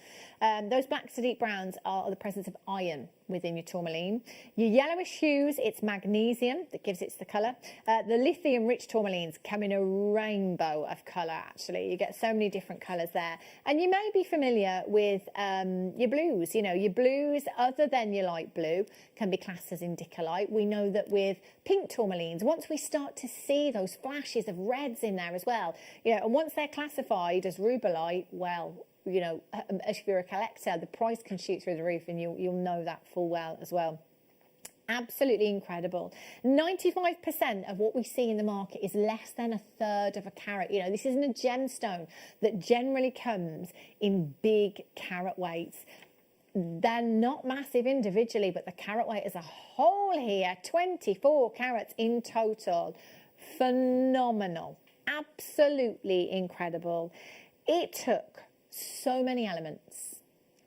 those blacks to deep browns are the presence of iron within your tourmaline. Your yellowish hues, it's magnesium that gives it the colour. The lithium-rich tourmalines come in a rainbow of colour, actually. You get so many different colours there. And you may be familiar with your blues. You know, your blues, other than your light blue, can be classed as indicolite. We know that with pink tourmalines, once we start to see those flashes of reds in there as well, you know, and once they're classified as rubellite, well, you know, if you're a collector, the price can shoot through the roof, and you'll know that full well as well. Absolutely incredible. 95% of what we see in the market is less than a third of a carat. You know, this isn't a gemstone that generally comes in big carat weights. They're not massive individually, but the carat weight as a whole here, 24 carats in total. Phenomenal. Absolutely incredible. It took so many elements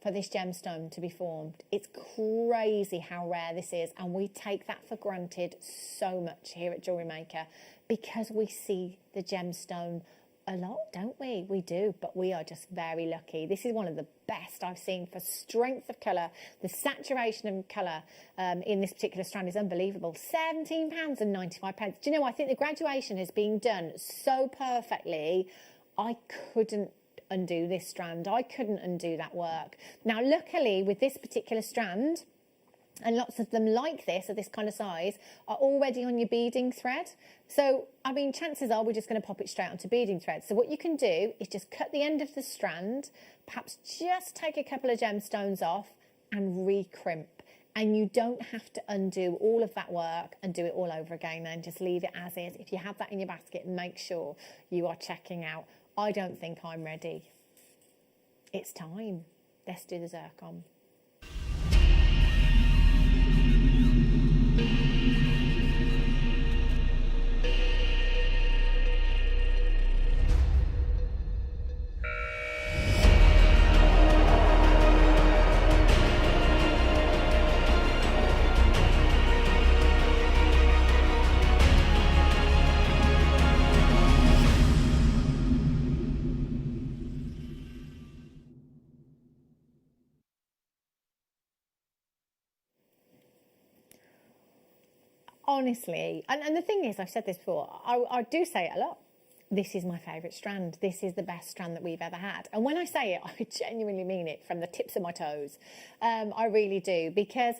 for this gemstone to be formed. It's crazy how rare this is, and we take that for granted so much here at Jewellery Maker because we see the gemstone a lot, don't we? We do, but we are just very lucky. This is one of the best I've seen for strength of colour. The saturation of colour in this particular strand is unbelievable. £17.95. Do you know, I think the graduation has been done so perfectly, I couldn't undo this strand. I couldn't undo that work. Now, luckily, with this particular strand, and lots of them like this, of this kind of size, are already on your beading thread. So, I mean, chances are we're just going to pop it straight onto beading thread. So what you can do is just cut the end of the strand, perhaps just take a couple of gemstones off and re-crimp. And you don't have to undo all of that work and do it all over again then. Just leave it as is. If you have that in your basket, make sure you are checking out, I don't think I'm ready. It's time. Let's do the zircon. Honestly, and the thing is, I've said this before, I do say it a lot. This is my favourite strand. This is the best strand that we've ever had. And when I say it, I genuinely mean it from the tips of my toes. I really do. Because,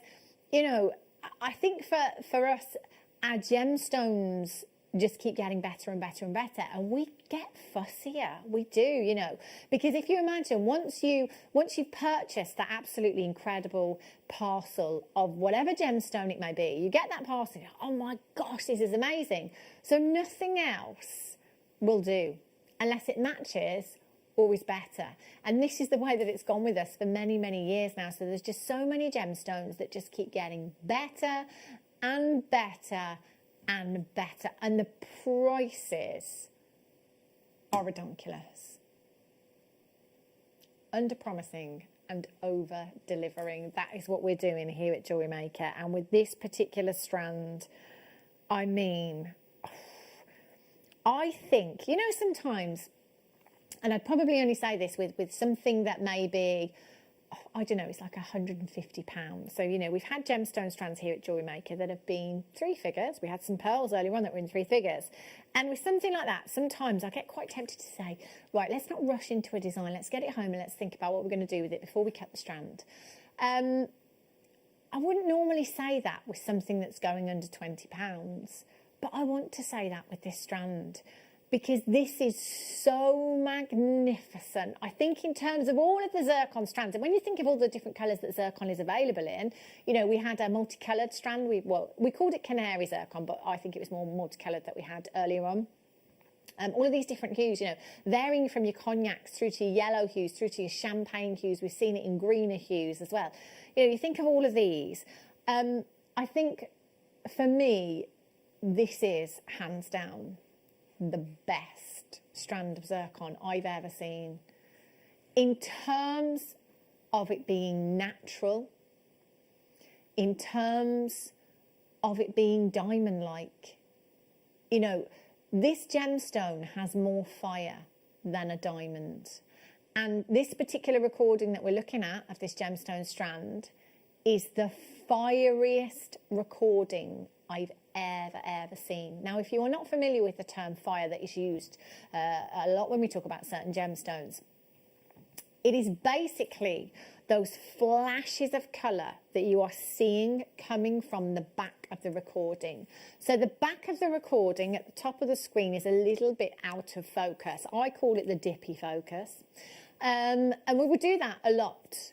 you know, I think for us, our gemstones just keep getting better and better and better, and we get fussier. We do, you know, because if you imagine once you've purchased that absolutely incredible parcel of whatever gemstone it may be, you get that parcel, oh my gosh, this is amazing. So nothing else will do unless it matches, always better. And this is the way that it's gone with us for many, many years now. So there's just so many gemstones that just keep getting better and better and better, and the prices are redonkulous. Under-promising and over-delivering. That is what we're doing here at Jewellery Maker. And with this particular strand, I mean, I think, you know, sometimes, and I'd probably only say this with something that may be, I don't know, it's like £150. So, you know, we've had gemstone strands here at Jewellery Maker that have been 3 figures. We had some pearls earlier on that were in 3 figures. And with something like that, sometimes I get quite tempted to say, right, let's not rush into a design. Let's get it home and let's think about what we're going to do with it before we cut the strand. I wouldn't normally say that with something that's going under £20, but I want to say that with this strand. because this is so magnificent. I think in terms of all of the zircon strands, and when you think of all the different colours that zircon is available in, you know, we had a multicoloured strand. We called it canary zircon, but I think it was more multicoloured that we had earlier on. All of these different hues, you know, varying from your cognacs through to your yellow hues, through to your champagne hues. We've seen it in greener hues as well. You know, you think of all of these. I think for me, this is hands down the best strand of zircon I've ever seen. In terms of it being natural, in terms of it being diamond-like, you know, this gemstone has more fire than a diamond. And this particular recording that we're looking at of this gemstone strand is the fieriest recording I've ever seen. Now, if you are not familiar with the term fire that is used a lot when we talk about certain gemstones, it is basically those flashes of colour that you are seeing coming from the back of the recording. So the back of the recording at the top of the screen is a little bit out of focus. I call it the dippy focus. And we will do that a lot.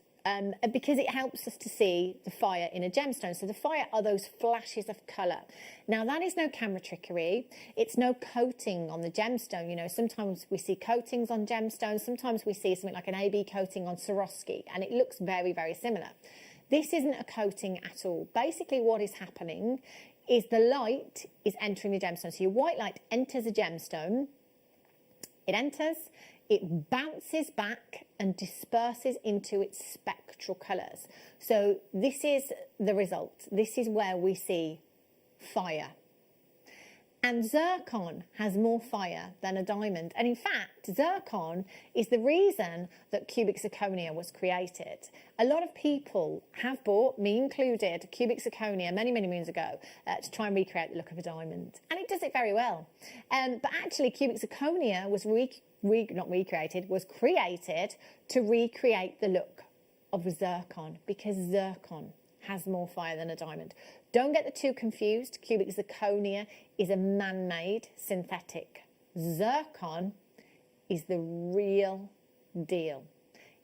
Because it helps us to see the fire in a gemstone. So the fire are those flashes of colour. Now, that is no camera trickery. It's no coating on the gemstone. You know, sometimes we see coatings on gemstones. Sometimes we see something like an AB coating on Swarovski, and it looks very, very similar. This isn't a coating at all. Basically, what is happening is the light is entering the gemstone. So your white light enters a gemstone. It enters. It bounces back and disperses into its spectral colours. So this is the result. This is where we see fire. And zircon has more fire than a diamond. And in fact, zircon is the reason that cubic zirconia was created. A lot of people have bought, me included, cubic zirconia many, many moons ago to try and recreate the look of a diamond. And it does it very well. But actually, cubic zirconia was was created to recreate the look of zircon, because zircon has more fire than a diamond. Don't get the two confused. Cubic zirconia is a man-made synthetic. Zircon is the real deal.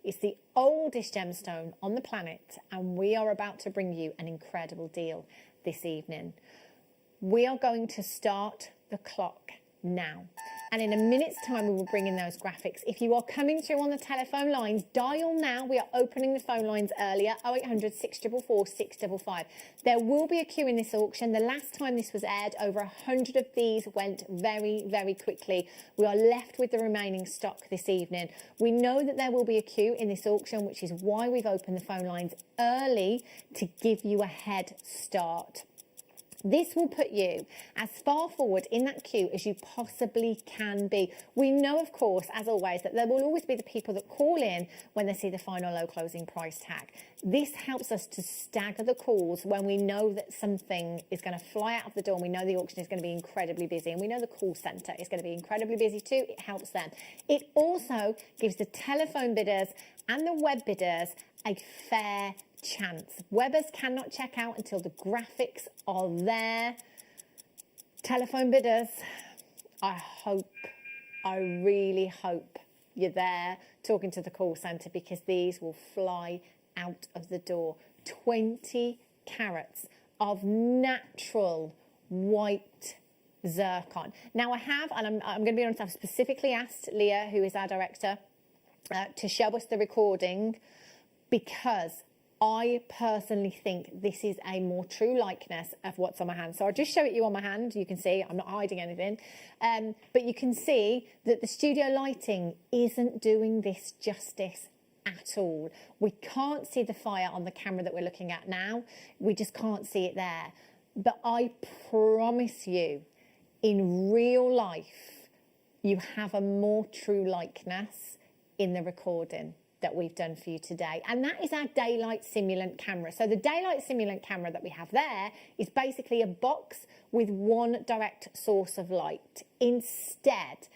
It's the oldest gemstone on the planet, and we are about to bring you an incredible deal this evening. We are going to start the clock now. And in a minute's time, we will bring in those graphics. If you are coming through on the telephone lines, dial now. We are opening the phone lines earlier, 0800 644 655. There will be a queue in this auction. The last time this was aired, over 100 of these went very, very quickly. We are left with the remaining stock this evening. We know that there will be a queue in this auction, which is why we've opened the phone lines early, to give you a head start. This will put you as far forward in that queue as you possibly can be. We know, of course, as always, that there will always be the people that call in when they see the final low closing price tag. This helps us to stagger the calls when we know that something is going to fly out of the door, and we know the auction is going to be incredibly busy, and we know the call centre is going to be incredibly busy too. It helps them. It also gives the telephone bidders and the web bidders a fair chance. Webbers cannot check out until the graphics are there. Telephone bidders, I really hope you're there talking to the call centre, because these will fly out of the door. 20 carats of natural white zircon. Now I have, and I'm going to be honest, I've specifically asked Leah, who is our director, to show us the recording, because I personally think this is a more true likeness of what's on my hand. So I'll just show it you on my hand. You can see I'm not hiding anything. But you can see that the studio lighting isn't doing this justice at all. We can't see the fire on the camera that we're looking at now. We just can't see it there. But I promise you, in real life, you have a more true likeness in the recording that we've done for you today, and that is our daylight simulant camera. So the daylight simulant camera that we have there is basically a box with one direct source of light instead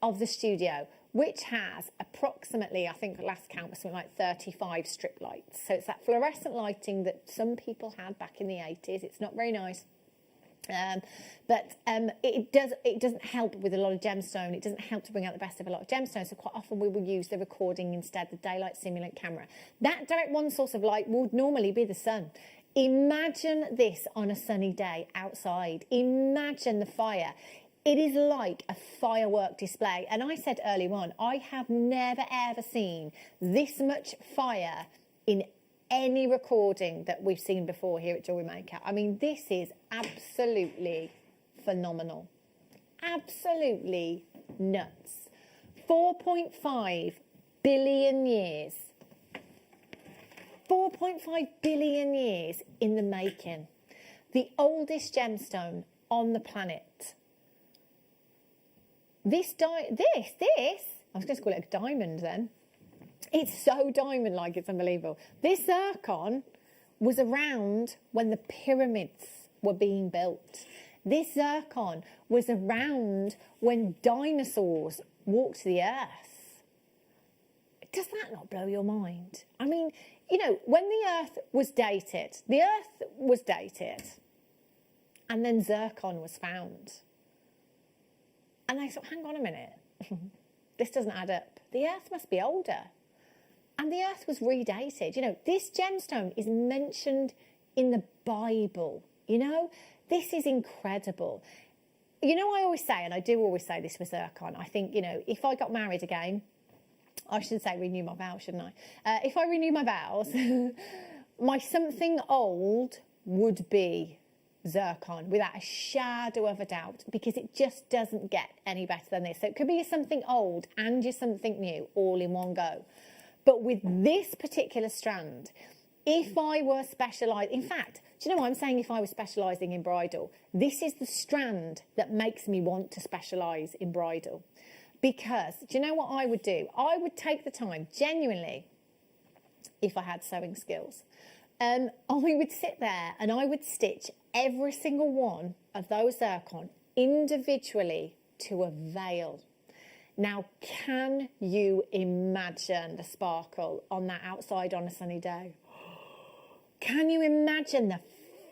of the studio, which has approximately, I think last count was something like 35 strip lights. So it's that fluorescent lighting that some people had back in the 80s. It's not very nice. But it doesn't help with a lot of gemstone. It doesn't help to bring out the best of a lot of gemstones. So quite often we will use the recording instead, the daylight simulant camera. That direct one source of light would normally be the sun. Imagine this on a sunny day outside. Imagine the fire. It is like a firework display. And I said earlier on, I have never ever seen this much fire in any recording that we've seen before here at JewelleryMaker. I mean, this is absolutely phenomenal. Absolutely nuts. 4.5 billion years. 4.5 billion years in the making. The oldest gemstone on the planet. This, I was going to call it a diamond then. It's so diamond-like, it's unbelievable. This zircon was around when the pyramids were being built. This zircon was around when dinosaurs walked the earth. Does that not blow your mind? I mean, you know, when the earth was dated, and then zircon was found. And they thought, hang on a minute, this doesn't add up. The earth must be older. And the earth was redated. You know, this gemstone is mentioned in the Bible. You know, this is incredible. You know, I always say, and I do always say this with zircon, I think, you know, if I got married again, I should say renew my vows, shouldn't I? If I renew my vows, my something old would be zircon, without a shadow of a doubt, because it just doesn't get any better than this. So it could be something old and you're something new all in one go. But with this particular strand, if I were specialised, in fact, do you know what I'm saying? If I was specialising in bridal, this is the strand that makes me want to specialise in bridal. Because, do you know what I would do? I would take the time, genuinely, if I had sewing skills, I would sit there and I would stitch every single one of those zircon individually to a veil. Now, can you imagine the sparkle on that outside on a sunny day? Can you imagine the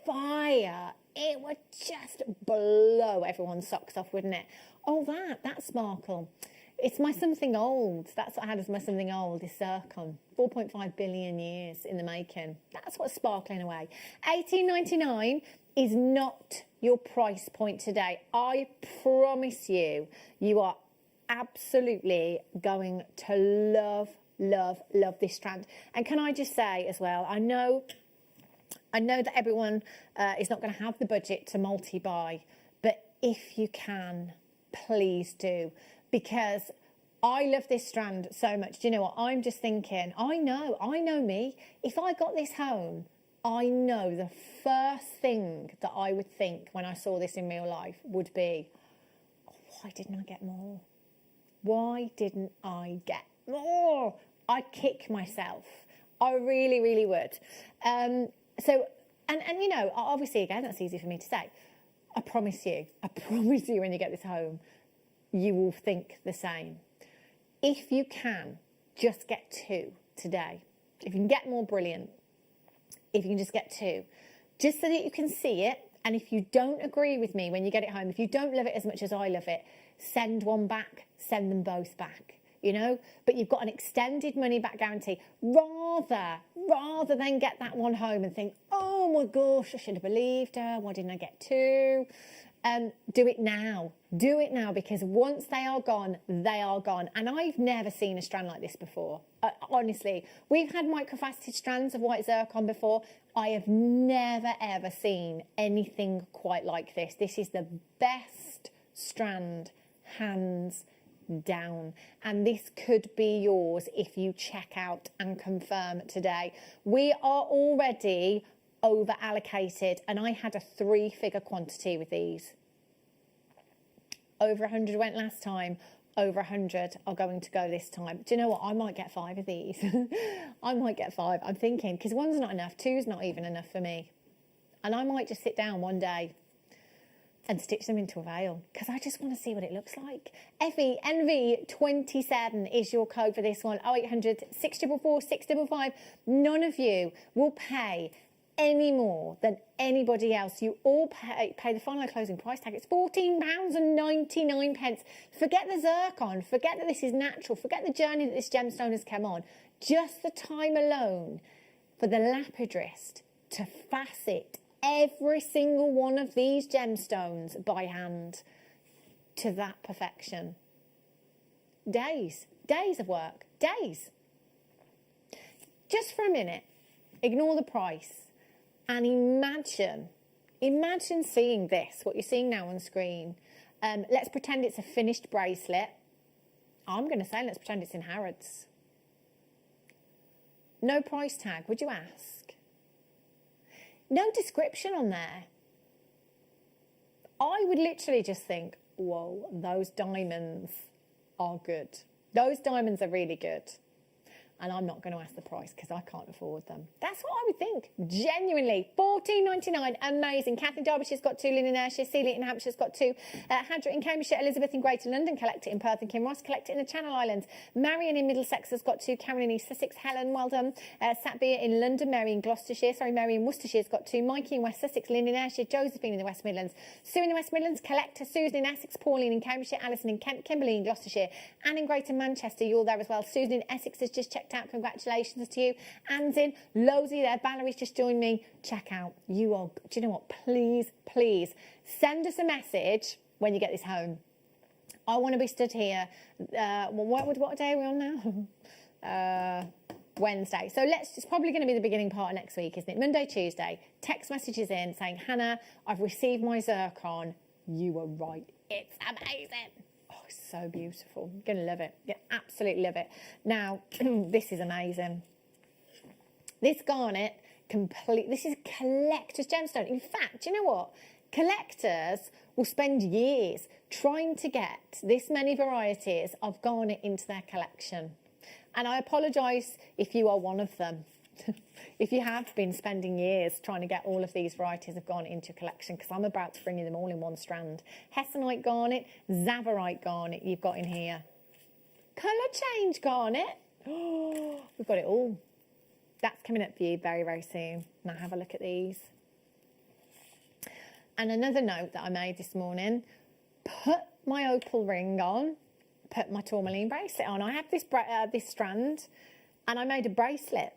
fire? It would just blow everyone's socks off, wouldn't it? Oh, that sparkle. It's my something old. That's what I had as my something old, is zircon. 4.5 billion years in the making. That's what's sparkling away. $18.99 is not your price point today. I promise you, you are absolutely going to love, love, love this strand. And can I just say as well, I know that everyone is not going to have the budget to multi-buy, but if you can, please do, because I love this strand so much. Do you know what? I'm just thinking, I know me. If I got this home, I know the first thing that I would think when I saw this in real life would be, oh, why didn't I get more? Why didn't I get more? I'd kick myself. I really, really would. So, you know, obviously, again, that's easy for me to say. I promise you when you get this home, you will think the same. If you can, just get two today. If you can get more, brilliant. If you can just get two, just so that you can see it. And if you don't agree with me when you get it home, if you don't love it as much as I love it, send one back, send them both back, you know? But you've got an extended money back guarantee. Rather than get that one home and think, oh my gosh, I should have believed her. Why didn't I get two? Do it now. Do it now, because once they are gone, they are gone. And I've never seen a strand like this before. Honestly, we've had microfaceted strands of white zircon before. I have never, ever seen anything quite like this. This is the best strand, hands down. And this could be yours if you check out and confirm today. We are already over allocated, and I had a 3-figure quantity with these. Over 100 went last time, over 100 are going to go this time. Do you know what? I might get 5 of these. I might get 5. I'm thinking, because 1's not enough, 2's not even enough for me. And I might just sit down one day and stitch them into a veil, because I just want to see what it looks like. NV27 is your code for this one. 0800 644 655. None of you will pay any more than anybody else. You all pay the final closing price tag. It's £14.99. Forget the zircon, forget that this is natural, forget the journey that this gemstone has come on. Just the time alone for the lapidrist to facet every single one of these gemstones by hand to that perfection. Days of work, days. Just for a minute, ignore the price and imagine seeing this, what you're seeing now on screen. Let's pretend it's a finished bracelet. I'm going to say let's pretend it's in Harrods. No price tag, would you ask? No description on there. I would literally just think, whoa, those diamonds are good. Those diamonds are really good. And I'm not going to ask the price because I can't afford them. That's what I would think. Genuinely. £14.99. Amazing. Kath in Derbyshire's got 2. Lynn in Ayrshire. Celia in Hampshire's got 2. Hadra in Cambridgeshire. Elizabeth in Greater London. Collect it in Perth. And Kim Ross. Collect it in the Channel Islands. Marion in Middlesex has got 2. Karen in East Sussex. Helen, well done. Satbia in London. Mary in Gloucestershire. Mary in Worcestershire's got 2. Mikey in West Sussex. Lynn in Ayrshire. Josephine in the West Midlands. Sue in the West Midlands. Collector. Susan in Essex. Pauline in Cambridgeshire. Alison in Kent. Kimberly in Gloucestershire. Anne in Greater Manchester. You're there as well. Susan in Essex has just checked out. Congratulations to you. Anne's in. Loadsy there. Valerie's just joined me. Check out. You are, do you know what? Please send us a message when you get this home. I want to be stood here. What day are we on now? Wednesday. So it's probably going to be the beginning part of next week, isn't it? Monday, Tuesday. Text messages in saying, Hannah, I've received my zircon. You were right. It's amazing. So beautiful. You're going to love it. You absolutely love it. Now, this is amazing. This garnet, this is a collector's gemstone. In fact, you know what? Collectors will spend years trying to get this many varieties of garnet into their collection. And I apologise if you are one of them. If you have been spending years trying to get all of these varieties of garnet into your collection, because I'm about to bring you them all in one strand. Hessite garnet, Tsavorite garnet you've got in here. Colour change garnet. Oh, we've got it all. That's coming up for you very, very soon. Now have a look at these. And another note that I made this morning, put my opal ring on, put my tourmaline bracelet on. I have this strand and I made a bracelet.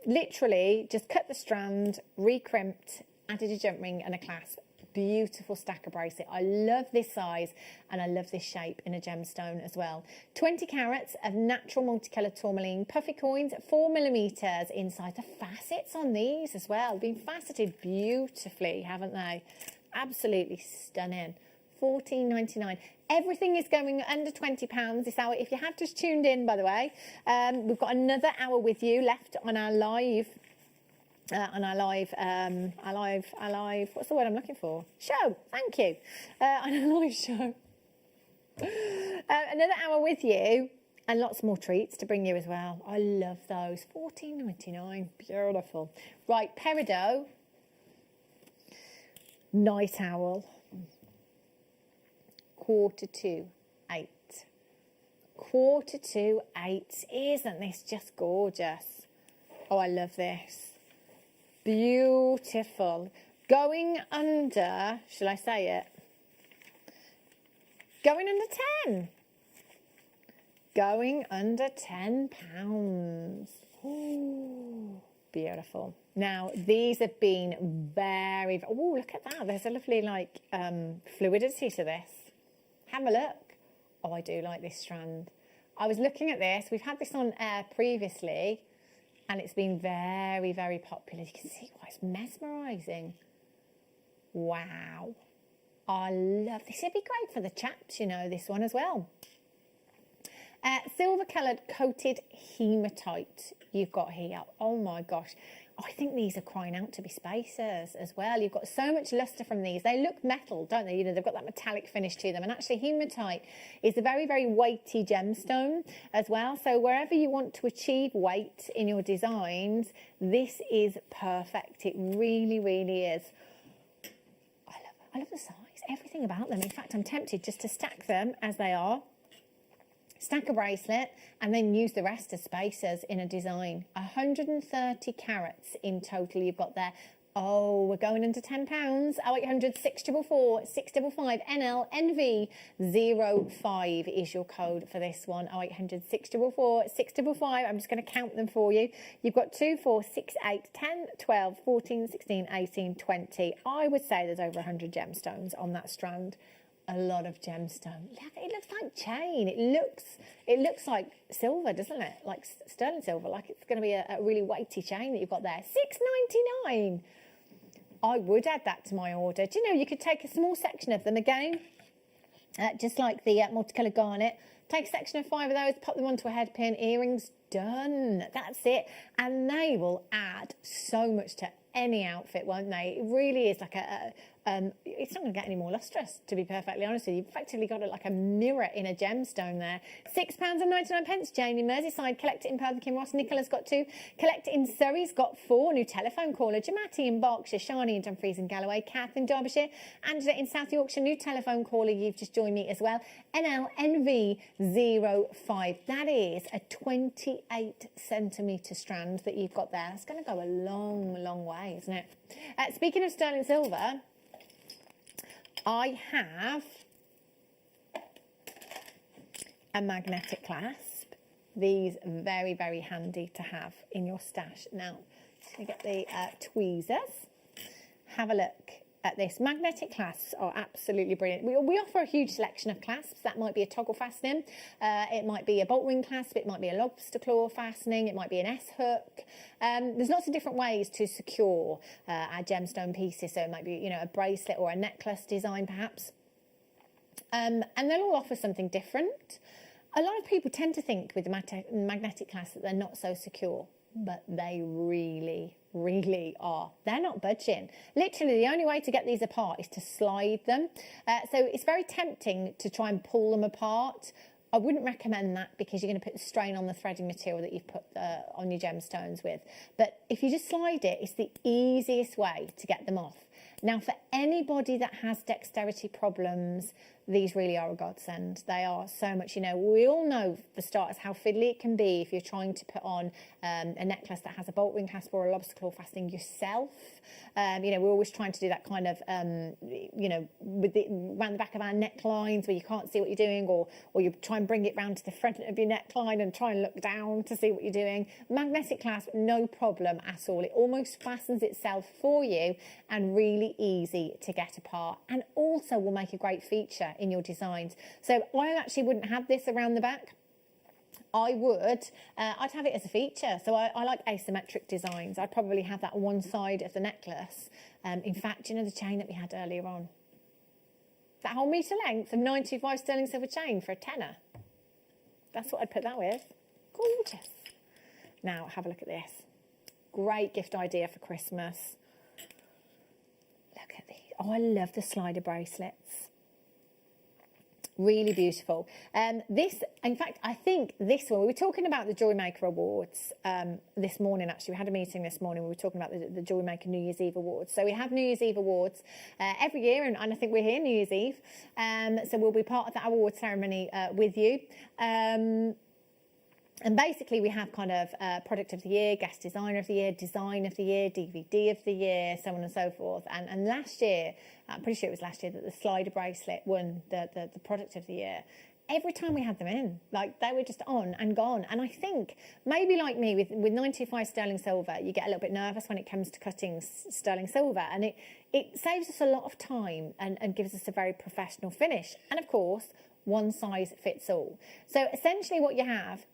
Literally just cut the strand, recrimped, added a jump ring and a clasp. Beautiful stacker bracelet. I love this size and I love this shape in a gemstone as well. 20 carats of natural multicolour tourmaline puffy coins, 4mm inside. The facets on these as well, been faceted beautifully, haven't they? Absolutely stunning. £14.99. Everything is going under £20 this hour. If you have just tuned in, by the way, we've got another hour with you left on our live. What's the word I'm looking for? Show. Thank you. On a live show. Another hour with you and lots more treats to bring you as well. I love those. £14.99. Beautiful. Right, peridot. Night owl. 8:45. 8:45. Isn't this just gorgeous? Oh, I love this. Beautiful. Going under, shall I say it? Going under 10. Going under £10. Ooh, beautiful. Now, these have been very, oh, look at that. There's a lovely, fluidity to this. Have a look. Oh, I do like this strand. I was looking at this. We've had this on air previously, and it's been very, very popular. You can see why it's mesmerising. Wow. I love this. It'd be great for the chaps, you know, this one as well. Silver coloured coated hematite you've got here. Oh my gosh. I think these are crying out to be spacers as well. You've got so much lustre from these. They look metal, don't they? You know, they've got that metallic finish to them. And actually hematite is a very, very weighty gemstone as well. So wherever you want to achieve weight in your designs, this is perfect. It really, really is. I love the size, everything about them. In fact, I'm tempted just to stack them as they are. stack a bracelet, and then use the rest as spacers in a design. 130 carats in total you've got there. Oh, we're going under £10. 0800 644 655 NL NV 05 is your code for this one. 0800 644 655. I'm just going to count them for you. You've got 2, 4, 6, 8, 10, 12, 14, 16, 18, 20. I would say there's over 100 gemstones on that strand. A lot of gemstone. It looks like chain. It looks like silver, doesn't it? Like sterling silver. Like it's going to be a really weighty chain that you've got there. $6.99. I would add that to my order. Do you know, you could take a small section of them again, just like the multicolour garnet. Take a section of 5 of those, pop them onto a head pin, earrings, done. That's it. And they will add so much to any outfit, won't they? It really is like it's not going to get any more lustrous, to be perfectly honest with you. You've effectively got like a mirror in a gemstone there. £6.99, Jane in Merseyside. Collect it in Perth and Kinross. Nicola's got 2. Collect it in Surrey's got 4. New telephone caller. Jamati in Berkshire. Shani in Dumfries and Galloway. Kath in Derbyshire. Angela in South Yorkshire. New telephone caller. You've just joined me as well. NLNV 05. That is a 28 centimetre strand that you've got there. It's going to go a long, long way, isn't it? Speaking of sterling silver, I have a magnetic clasp. These very, very handy to have in your stash. Now, just going to get the tweezers. Have a look at this. Magnetic clasps are absolutely brilliant. We offer a huge selection of clasps. That might be a toggle fastening. It might be a bolt ring clasp. It might be a lobster claw fastening. It might be an S-hook. There's lots of different ways to secure our gemstone pieces. So it might be, you know, a bracelet or a necklace design perhaps. And they'll all offer something different. A lot of people tend to think with the magnetic clasp that they're not so secure, but they really, really are. They're not budging. Literally, the only way to get these apart is to slide them. So it's very tempting to try and pull them apart. I wouldn't recommend that because you're going to put the strain on the threading material that you've put on your gemstones with. But if you just slide it, it's the easiest way to get them off. Now, for anybody that has dexterity problems, these really are a godsend. They are so much, you know, we all know for starters how fiddly it can be if you're trying to put on a necklace that has a bolt ring clasp or a lobster claw fastening yourself. You know, we're always trying to do that kind of, you know, with around the back of our necklines where you can't see what you're doing, or you try and bring it round to the front of your neckline and try and look down to see what you're doing. Magnetic clasp, no problem at all. It almost fastens itself for you and really easy to get apart, and also will make a great feature in your designs. So I actually wouldn't have this around the back. I'd have it as a feature. So I like asymmetric designs. I'd probably have that on one side of the necklace. In fact, you know the chain that we had earlier on? That whole metre length of 925 sterling silver chain for a tenner. That's what I'd put that with. Gorgeous. Now, have a look at this. Great gift idea for Christmas. Look at these. Oh, I love the slider bracelets. Really beautiful. This, in fact, I think this one, we were talking about the JewelleryMaker Awards this morning, actually. We had a meeting this morning. We were talking about the JewelleryMaker New Year's Eve Awards. So we have New Year's Eve Awards every year, and I think we're here New Year's Eve. So we'll be part of that award ceremony with you. And basically we have kind of product of the year, guest designer of the year, design of the year, DVD of the year, so on and so forth. And last year, I'm pretty sure it was last year that the slider bracelet won the product of the year. Every time we had them in, like they were just on and gone. And I think maybe like me with 925 sterling silver, you get a little bit nervous when it comes to cutting sterling silver, and it saves us a lot of time and gives us a very professional finish. And of course, one size fits all. So essentially what you have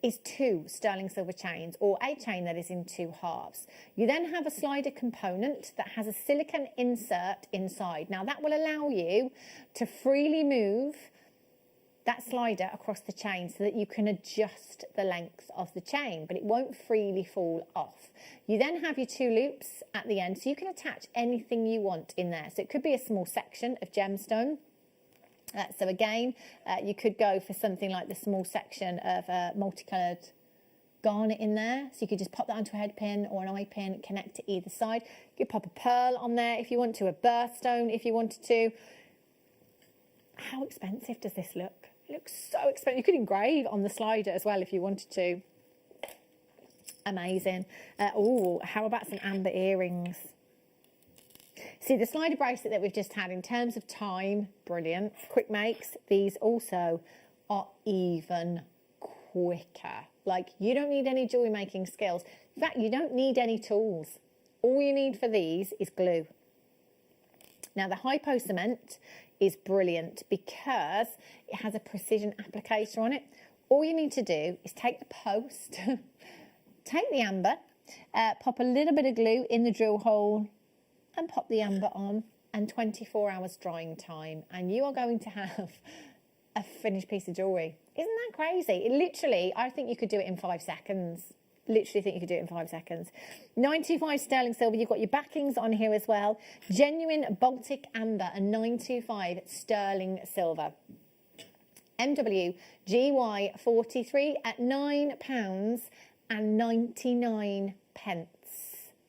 is 2 sterling silver chains, or a chain that is in 2 halves. You then have a slider component that has a silicone insert inside. Now that will allow you to freely move that slider across the chain so that you can adjust the length of the chain, but it won't freely fall off. You then have your 2 loops at the end, so you can attach anything you want in there. So it could be a small section of gemstone. So again, you could go for something like the small section of multicoloured garnet in there. So you could just pop that onto a head pin or an eye pin, connect to either side. You could pop a pearl on there if you want to, a birthstone if you wanted to. How expensive does this look? It looks so expensive. You could engrave on the slider as well if you wanted to. Amazing. Oh, how about some amber earrings? See, the slider bracelet that we've just had, in terms of time, brilliant. Quick makes. These also are even quicker. Like, you don't need any jewellery making skills. In fact, you don't need any tools. All you need for these is glue. Now, the hypo cement is brilliant because it has a precision applicator on it. All you need to do is take the post, take the amber, pop a little bit of glue in the drill hole and pop the amber on, and 24 hours drying time, and you are going to have a finished piece of jewellery. Isn't that crazy? It literally, I think you could do it in 5 seconds. Literally think you could do it in 5 seconds. 925 sterling silver. You've got your backings on here as well. Genuine Baltic amber and 925 sterling silver. MW GY43 at £9.99.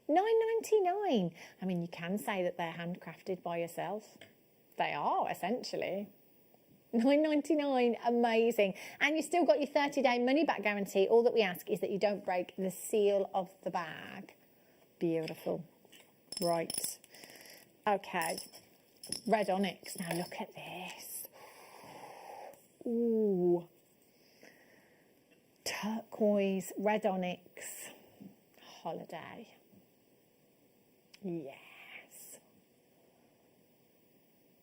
£9.99. I mean, you can say that they're handcrafted by yourself. They are, essentially. £9.99, amazing. And you've still got your 30-day money-back guarantee. All that we ask is that you don't break the seal of the bag. Beautiful. Right. Okay. Red onyx. Now look at this. Ooh. Turquoise, red onyx. Holiday. Yes.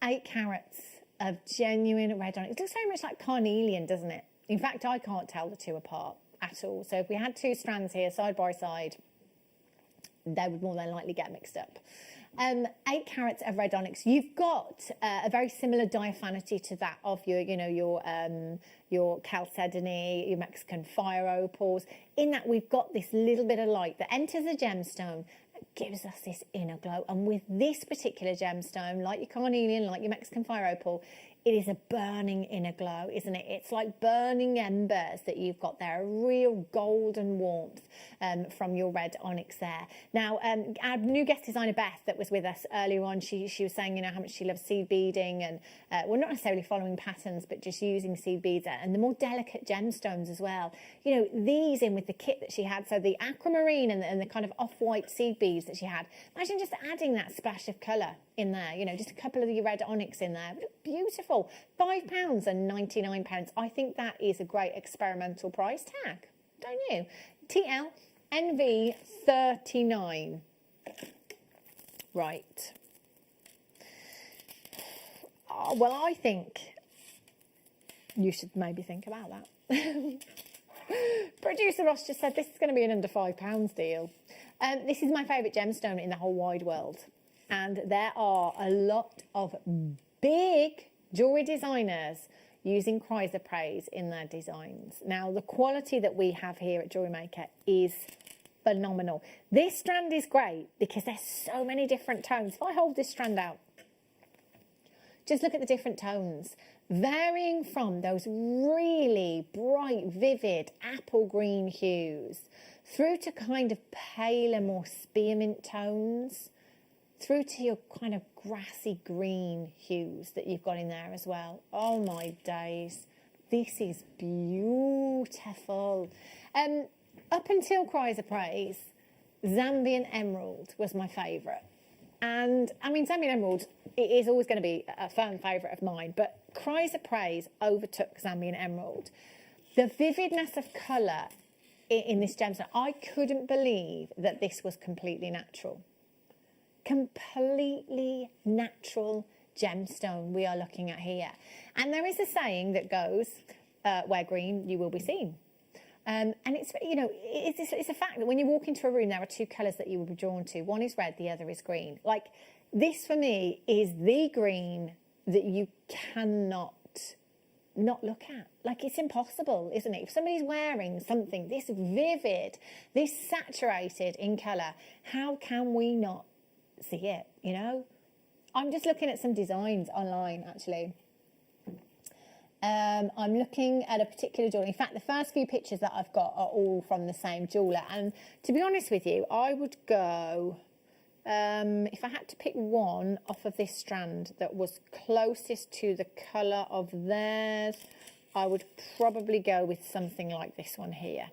8 carats of genuine red onyx. It looks very much like carnelian, doesn't it? In fact, I can't tell the two apart at all. So if we had 2 strands here side by side, they would more than likely get mixed up. 8 carats of red onyx. You've got a very similar diaphanity to that of your, you know, your chalcedony, your Mexican fire opals. In that we've got this little bit of light that enters the gemstone, gives us this inner glow. And with this particular gemstone, like your carnelian, like your Mexican fire opal, it is a burning inner glow, isn't it? It's like burning embers that you've got there, a real golden warmth from your red onyx there. Now, our new guest designer, Beth, that was with us earlier on, she was saying, you know, how much she loves seed beading and, well, not necessarily following patterns, but just using seed beads and the more delicate gemstones as well. You know, these in with the kit that she had, so the aquamarine and the kind of off-white seed beads that she had. Imagine just adding that splash of colour in there, you know, just a couple of your red onyx in there. Beautiful. £5.99. I think that is a great experimental price tag, don't you? TL NV 39. Right. Oh, well, I think you should maybe think about that. Producer Ross just said this is going to be an under £5 deal. This is my favourite gemstone in the whole wide world. And there are a lot of big jewellery designers using chrysoprase in their designs. Now, the quality that we have here at JewelleryMaker is phenomenal. This strand is great because there's so many different tones. If I hold this strand out, just look at the different tones, varying from those really bright, vivid apple green hues through to kind of paler, more spearmint tones, through to your kind of grassy green hues that you've got in there as well. Oh my days, this is beautiful. Up until chrysoprase, Zambian emerald was my favourite. And I mean, Zambian emerald, it is always going to be a firm favourite of mine, but chrysoprase overtook Zambian emerald. The vividness of colour in this gemstone, I couldn't believe that this was completely natural. Completely natural gemstone we are looking at here. And there is a saying that goes, where green you will be seen. And it's, you know, it's a fact that when you walk into a room, there are 2 colours that you will be drawn to. One is red, the other is green. Like, this for me is the green that you cannot not look at. Like, it's impossible, isn't it? If somebody's wearing something this vivid, this saturated in colour, how can we not see it, you know? I'm just looking at some designs online, actually. I'm looking at a particular jeweller. In fact, the first few pictures that I've got are all from the same jeweller. And to be honest with you, I would go, if I had to pick one off of this strand that was closest to the colour of theirs, I would probably go with something like this one here.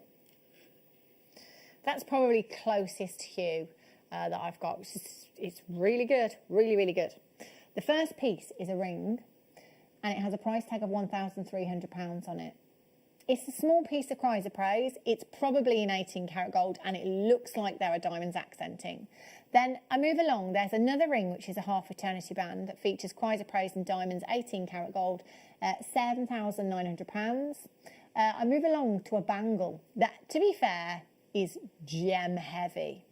That's probably closest hue that I've got. It's really good, really, really good. The first piece is a ring, and it has a price tag of £1,300 on it. It's a small piece of chrysoprase. It's probably in 18 karat gold, and it looks like there are diamonds accenting. Then I move along. There's another ring, which is a half eternity band that features chrysoprase and diamonds, 18 karat gold, £7,900. I move along to a bangle that, to be fair, is gem heavy.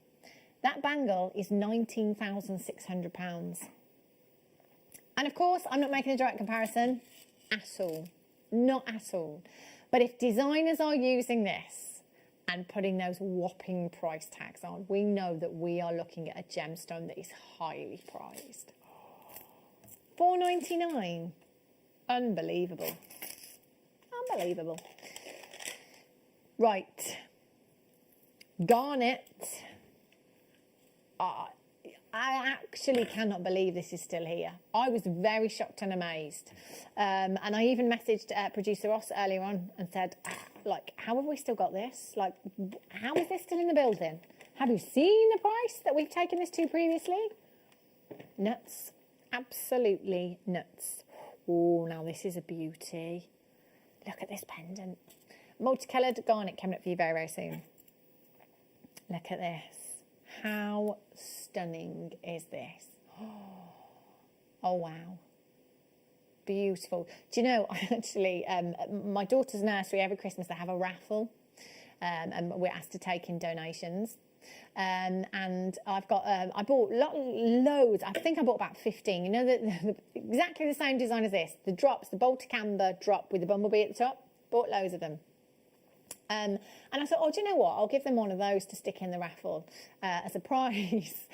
That bangle is £19,600. And of course, I'm not making a direct comparison at all. Not at all. But if designers are using this and putting those whopping price tags on, we know that we are looking at a gemstone that is highly prized. $4.99. Unbelievable. Unbelievable. Right. Garnet. I actually cannot believe this is still here. I was very shocked and amazed. And I even messaged producer Ross earlier on and said, like, how have we still got this? Like, how is this still in the building? Have you seen the price that we've taken this to previously? Nuts. Absolutely nuts. Oh, now this is a beauty. Look at this pendant. Multicoloured garnet coming up for you very, very soon. Look at this. How stunning is this? Oh, wow. Beautiful. Do you know, I actually, my daughter's nursery, every Christmas they have a raffle, and we're asked to take in donations. And I've got, I bought loads. I think I bought about 15. You know, exactly the same design as this. The drops, the Baltic Amber drop with the bumblebee at the top. Bought loads of them. And I thought, oh, do you know what? I'll give them one of those to stick in the raffle as a prize.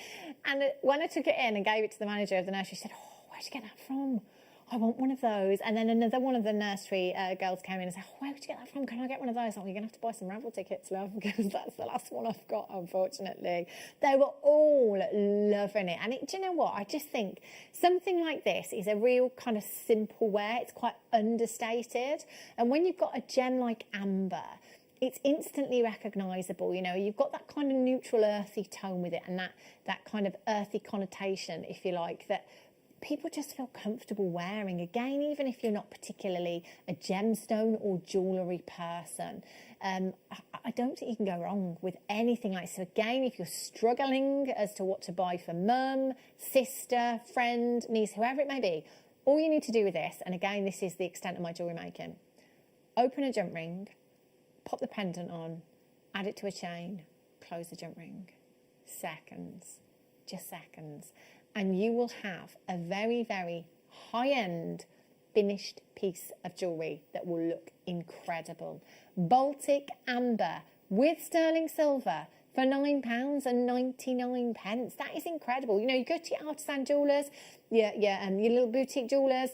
And when I took it in and gave it to the manager of the nursery, she said, oh, where'd you get that from? I want one of those. And then another one of the nursery girls came in and said, oh, where did you get that from? Can I get one of those? Oh, you're going to have to buy some raffle tickets, love, because that's the last one I've got, unfortunately. They were all loving it. And do you know what? I just think something like this is a real kind of simple wear. It's quite understated. And when you've got a gem like amber, it's instantly recognisable. You know, you've got that kind of neutral earthy tone with it, and that kind of earthy connotation, if you like, that people just feel comfortable wearing. Again, even if you're not particularly a gemstone or jewellery person, I don't think you can go wrong with anything like this. So again, if you're struggling as to what to buy for mum, sister, friend, niece, whoever it may be, all you need to do with this, and again, this is the extent of my jewellery making, open a jump ring, pop the pendant on, add it to a chain, close the jump ring. Seconds, just seconds. And you will have a very, very high-end finished piece of jewellery that will look incredible. Baltic Amber with sterling silver for £9.99. That is incredible. You know, you go to your artisan jewellers, your little boutique jewellers,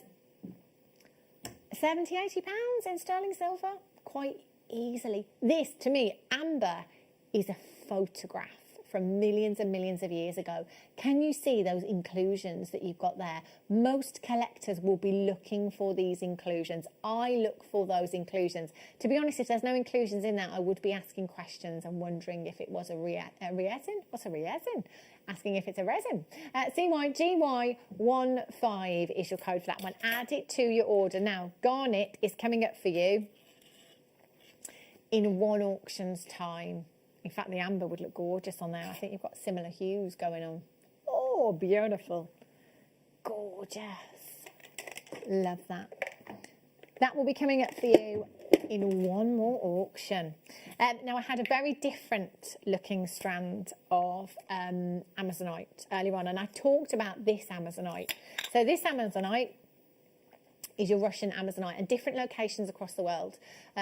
£70, £80 in sterling silver, quite easily. This, to me, amber is a photograph from millions and millions of years ago. Can you see those inclusions that you've got there? Most collectors will be looking for these inclusions. I look for those inclusions. To be honest, if there's no inclusions in that, I would be asking questions and wondering if it was a resin. What's a resin? Asking if it's a resin. CYGY15 is your code for that one. Add it to your order. Now, garnet is coming up for you in one auction's time. In fact, the amber would look gorgeous on there. I think you've got similar hues going on. Oh, beautiful. Gorgeous. Love that. That will be coming up for you in one more auction. Now, I had a very different looking strand of Amazonite earlier on, and I talked about this Amazonite. So this Amazonite is your Russian Amazonite, and different locations across the world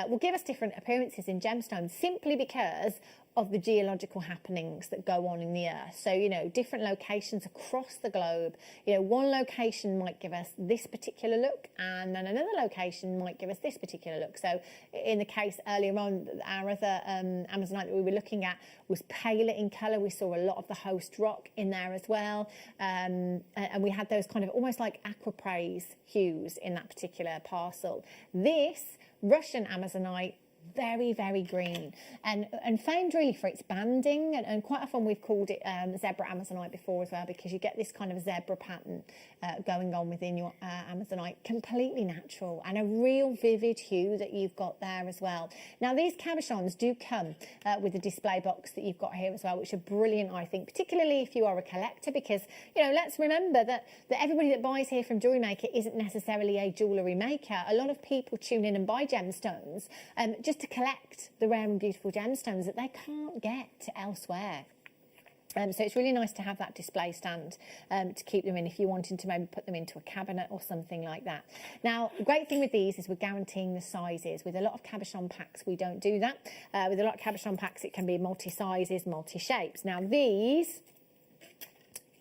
will give us different appearances in gemstones, simply because of the geological happenings that go on in the earth. So, you know, different locations across the globe, you know, one location might give us this particular look, and then another location might give us this particular look. So in the case earlier on, our other Amazonite that we were looking at was paler in colour. We saw a lot of the host rock in there as well. And we had those kind of almost like aquapraise hues in that particular parcel. This Russian Amazonite, very, very green, and famed really for its banding, and quite often we've called it zebra Amazonite before as well, because you get this kind of zebra pattern going on within your Amazonite, completely natural, and a real vivid hue that you've got there as well. Now these cabochons do come with a display box that you've got here as well, which are brilliant, I think, particularly if you are a collector, because, you know, let's remember that everybody that buys here from Jewellery Maker isn't necessarily a jewellery maker. A lot of people tune in and buy gemstones just to collect the rare and beautiful gemstones that they can't get elsewhere. So it's really nice to have that display stand to keep them in if you're wanting to maybe put them into a cabinet or something like that. Now, the great thing with these is we're guaranteeing the sizes. With a lot of cabochon packs, we don't do that. With a lot of cabochon packs, it can be multi-sizes, multi-shapes. Now, these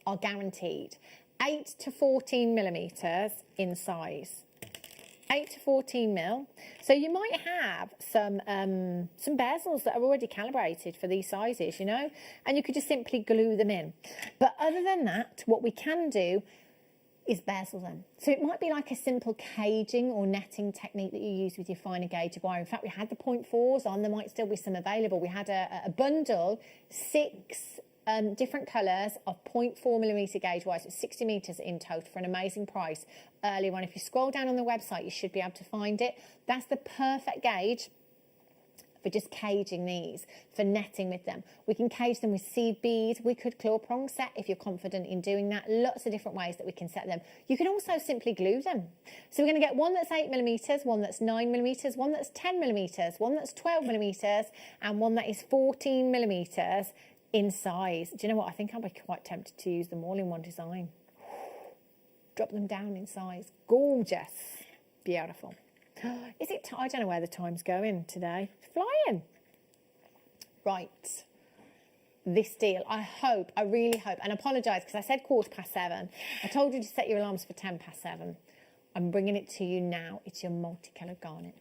are guaranteed 8 to 14 millimetres in size. 8 to 14 mil. So you might have some bezels that are already calibrated for these sizes, you know, and you could just simply glue them in. But other than that, what we can do is bezel them. So it might be like a simple caging or netting technique that you use with your finer gauge of wire. In fact, we had the 0.4s on, there might still be some available. We had a bundle, 6 different colours of 0.4 millimetre gauge wire, so 60 metres in total for an amazing price earlier on. If you scroll down on the website, you should be able to find it. That's the perfect gauge for just caging these, for netting with them. We can cage them with seed beads. We could claw prong set if you're confident in doing that. Lots of different ways that we can set them. You can also simply glue them. So we're going to get one that's 8 millimetres, one that's 9 millimetres, one that's 10 millimetres, one that's 12 millimetres, and one that is 14 millimetres in size. Do you know what? I think I'll be quite tempted to use them all in one design. Drop them down in size. Gorgeous. Beautiful. Is it? I don't know where the time's going today. It's flying. Right. This deal, I really hope, and apologise because I said 7:15. I told you to set your alarms for 7:10. I'm bringing it to you now. It's your multicoloured garnet.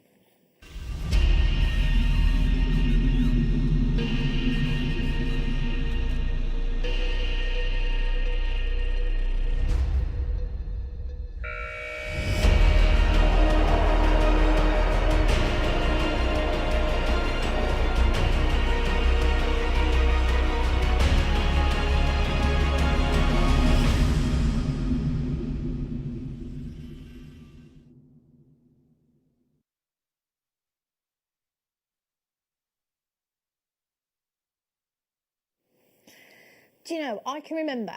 Do you know, I can remember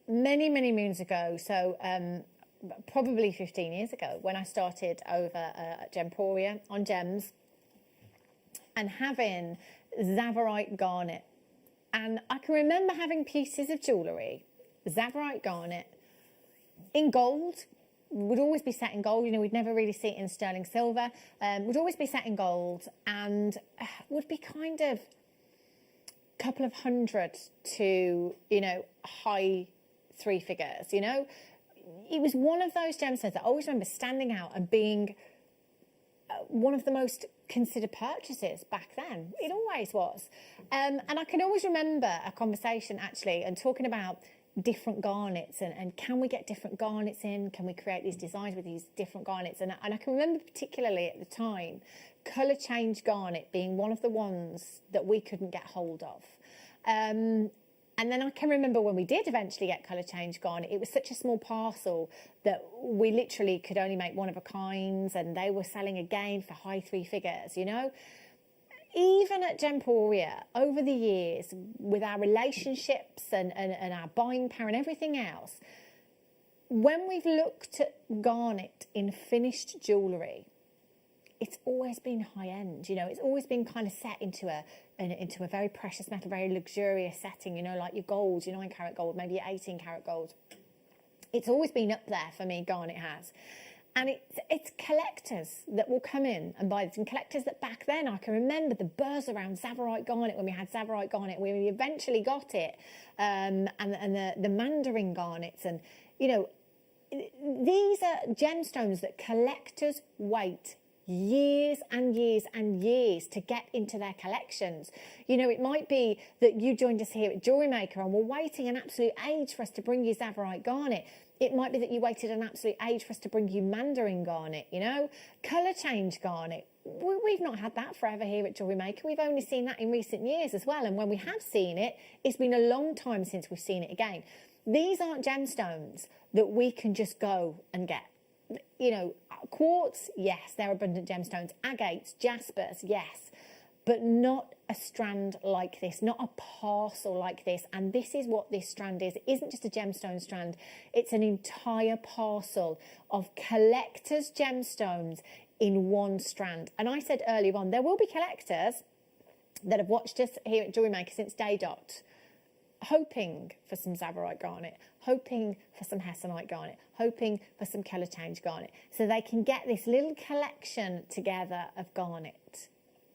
many, many moons ago, so probably 15 years ago, when I started over at Gemporia on gems and having Zavarite garnet. And I can remember having pieces of jewellery, Zavarite garnet, in gold. Would always be set in gold, you know, we'd never really see it in sterling silver. Would always be set in gold and would be kind of couple of hundred to, you know, high 3 figures, you know. It was one of those gemstones that I always remember standing out and being one of the most considered purchases back then. It always was. And I can always remember a conversation actually and talking about different garnets and can we get different garnets in? Can we create these designs with these different garnets? And I can remember particularly at the time, colour change garnet being one of the ones that we couldn't get hold of. And then I can remember when we did eventually get colour change garnet, it was such a small parcel that we literally could only make one of a kinds, and they were selling again for high 3 figures, you know. Even at Gemporia, over the years, with our relationships and our buying power and everything else, when we've looked at garnet in finished jewellery, it's always been high end, you know. It's always been kind of set into a very precious metal, very luxurious setting, you know, like your gold, your 9-carat gold, maybe your 18-carat gold. It's always been up there for me, garnet has. And it's collectors that will come in and buy this. And collectors that back then, I can remember the buzz around Tsavorite garnet when we had Tsavorite garnet. We eventually got it. And the Mandarin garnets. And, you know, these are gemstones that collectors wait years and years and years to get into their collections. You know, it might be that you joined us here at JewelleryMaker and were waiting an absolute age for us to bring you Tsavorite garnet. It might be that you waited an absolute age for us to bring you Mandarin garnet, you know, colour change garnet. We've not had that forever here at JewelleryMaker. We've only seen that in recent years as well. And when we have seen it, it's been a long time since we've seen it again. These aren't gemstones that we can just go and get. You know, quartz, yes, they're abundant gemstones. Agates, jaspers, yes. But not a strand like this, not a parcel like this. And this is what this strand is. It isn't just a gemstone strand. It's an entire parcel of collectors' gemstones in one strand. And I said earlier on, there will be collectors that have watched us here at JewelleryMaker since day dot, hoping for some Tsavorite garnet, hoping for some Hessite garnet, hoping for some colour change garnet, so they can get this little collection together of garnet.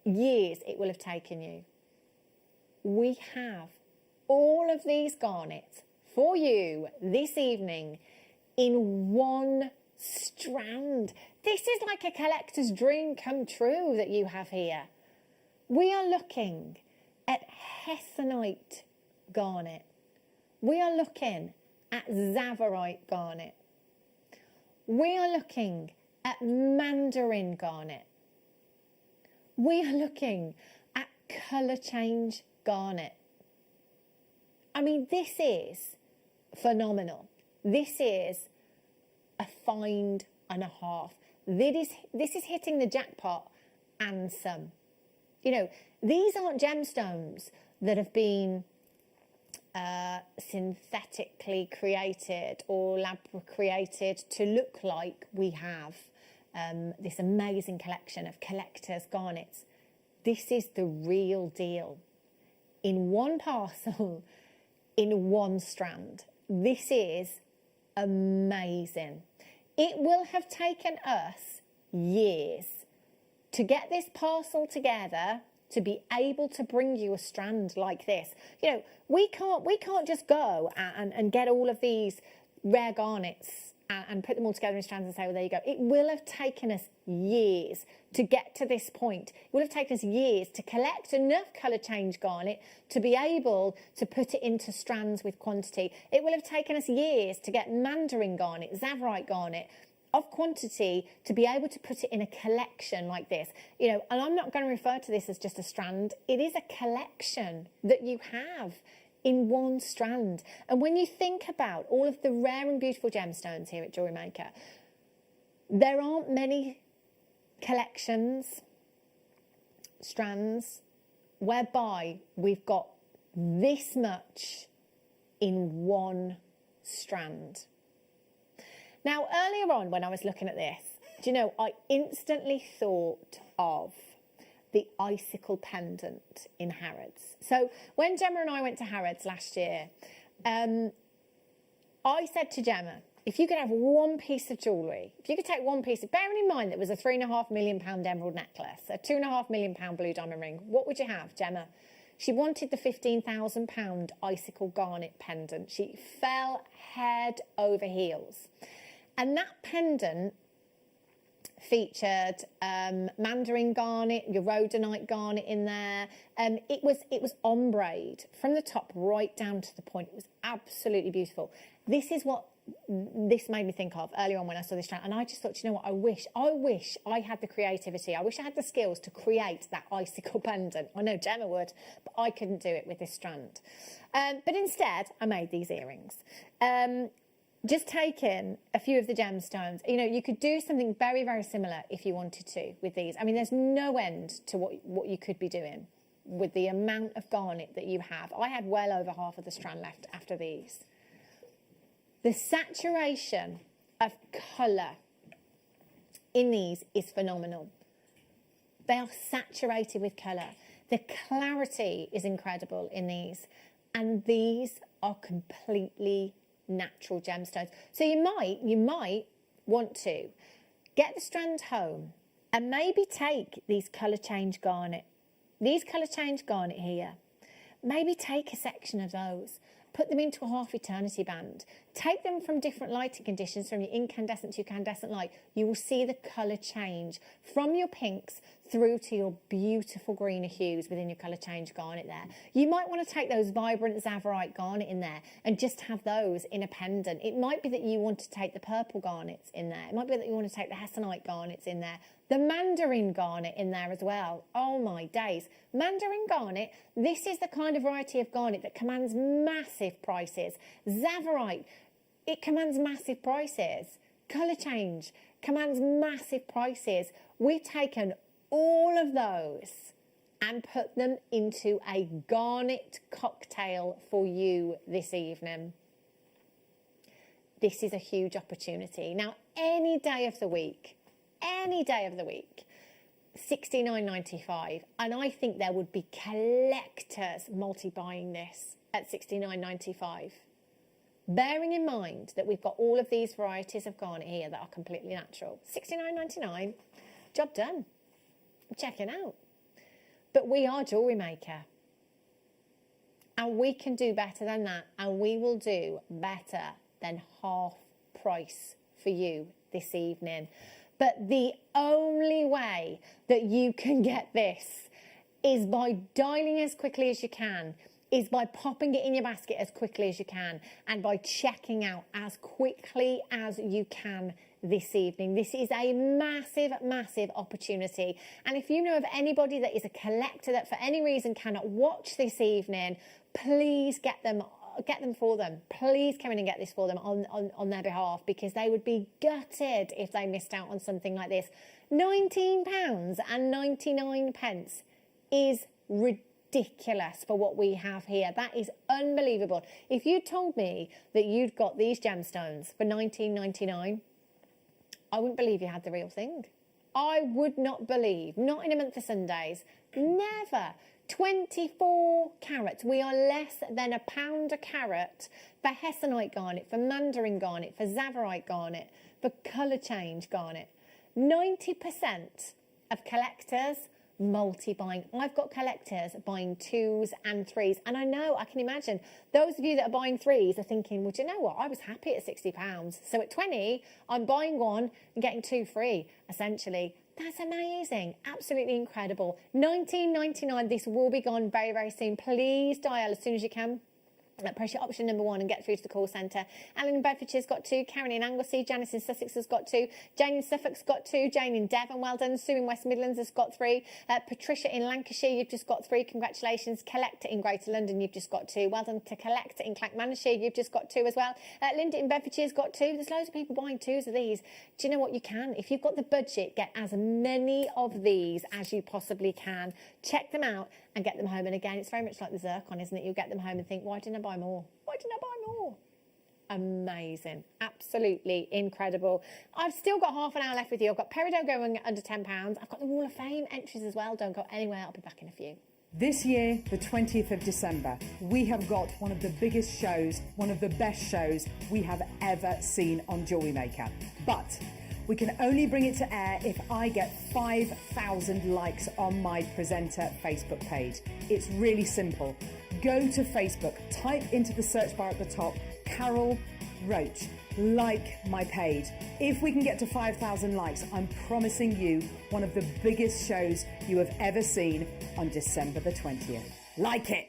Years it will have taken you. We have all of these garnets for you this evening in one strand. This is like a collector's dream come true that you have here. We are looking at Hessite garnet. We are looking at Tsavorite garnet. We are looking at Mandarin garnet. We are looking at colour change garnet. I mean, this is phenomenal. This is a find and a half. This is hitting the jackpot and some. You know, these aren't gemstones that have been synthetically created or lab created to look like we have this amazing collection of collectors' garnets. This is the real deal. In one parcel, in one strand. This is amazing. It will have taken us years to get this parcel together to be able to bring you a strand like this. You know, we can't just go and get all of these rare garnets and put them all together in strands and say, well, there you go. It will have taken us years to get to this point. It will have taken us years to collect enough colour change garnet to be able to put it into strands with quantity. It will have taken us years to get Mandarin garnet, Tsavorite garnet of quantity to be able to put it in a collection like this. You know, and I'm not going to refer to this as just a strand. It is a collection that you have in one strand. And when you think about all of the rare and beautiful gemstones here at JewelleryMaker, there aren't many collections, strands, whereby we've got this much in one strand. Now, earlier on when I was looking at this, do you know, I instantly thought of the icicle pendant in Harrods. So when Gemma and I went to Harrods last year, I said to Gemma, if you could have one piece of jewellery, if you could take one piece of, bearing in mind that it was a £3.5 million emerald necklace, a £2.5 million blue diamond ring, what would you have, Gemma? She wanted the £15,000 icicle garnet pendant. She fell head over heels. And that pendant featured Mandarin garnet, your rhodonite garnet in there. It was ombre from the top right down to the point. It was absolutely beautiful. This is what this made me think of earlier on when I saw this strand, and I just thought, you know what, I wish I had the creativity, I wish I had the skills to create that icicle pendant. I know Gemma would, but I couldn't do it with this strand. But instead, I made these earrings. Just taking a few of the gemstones, you know, you could do something very, very similar if you wanted to with these. I mean, there's no end to what you could be doing with the amount of garnet that you have. I had well over half of the strand left after these. The saturation of colour in these is phenomenal. They are saturated with colour. The clarity is incredible in these. And these are completely natural gemstones. So you might want to Get the strand home and maybe take these colour change garnet. These colour change garnet here. Maybe take a section of those. Put them into a half eternity band. Take them from different lighting conditions, from your incandescent to your candescent light. You will see the colour change from your pinks through to your beautiful greener hues within your colour change garnet there. You might want to take those vibrant Zavarite garnet in there and just have those in a pendant. It might be that you want to take the purple garnets in there. It might be that you want to take the Hessite garnets in there. The mandarin garnet in there as well. Oh my days. Mandarin garnet, this is the kind of variety of garnet that commands massive prices. Zavarite, it commands massive prices. Colour change commands massive prices. We've taken all of those and put them into a garnet cocktail for you this evening. This is a huge opportunity. Now, any day of the week, $69.95, and I think there would be collectors multi-buying this at $69.95. Bearing in mind that we've got all of these varieties of garnet here that are completely natural. $69.99, job done. I'm checking out. But we are Jewellery Maker. And we can do better than that, and we will do better than half price for you this evening. But the only way that you can get this is by dialing as quickly as you can, is by popping it in your basket as quickly as you can, and by checking out as quickly as you can this evening. This is a massive, massive opportunity. And if you know of anybody that is a collector that for any reason cannot watch this evening, please get them for them. Please come in and get this for them on their behalf, because they would be gutted if they missed out on something like this. £19.99 is ridiculous for what we have here. That is unbelievable. If you told me that you'd got these gemstones for £19.99, I wouldn't believe you had the real thing. I would not believe, not in a month of Sundays, never. 24 carats. We are less than £1 a carat for Hessite garnet, for mandarin garnet, for Zavarite garnet, for colour change garnet. 90% of collectors multi-buying. I've got collectors buying 2s and 3s, and I know, I can imagine those of you that are buying 3s are thinking, well, do you know what, I was happy at £60, so at 20 I'm buying one and getting 2 free essentially. That's amazing, absolutely incredible. £19.99. This will be gone very, very soon. Please dial as soon as you can. Press your option number 1 and get through to the call centre. Alan in Bedfordshire's got 2, Karen in Anglesey, Janice in Sussex has got 2, Jane in Suffolk's got 2, Jane in Devon, well done, Sue in West Midlands has got 3, Patricia in Lancashire, you've just got 3, congratulations. Collector in Greater London, you've just got 2, well done to Collector in Clackmannanshire, you've just got 2 as well. Linda in Bedfordshire's got 2, there's loads of people buying 2s of these. Do you know what, you can, if you've got the budget, get as many of these as you possibly can. Check them out and get them home. And again, it's very much like the zircon, isn't it? You'll get them home and think, why didn't I buy more? Why didn't I buy more? Amazing. Absolutely incredible. I've still got half an hour left with you. I've got Peridot going under £10. I've got the Wall of Fame entries as well. Don't go anywhere. I'll be back in a few. This year, the 20th of December, we have got one of the biggest shows, one of the best shows we have ever seen on Jewellery Maker. But we can only bring it to air if I get 5,000 likes on my presenter Facebook page. It's really simple. Go to Facebook, type into the search bar at the top, Carol Roach, like my page. If we can get to 5,000 likes, I'm promising you one of the biggest shows you have ever seen on December the 20th. Like it!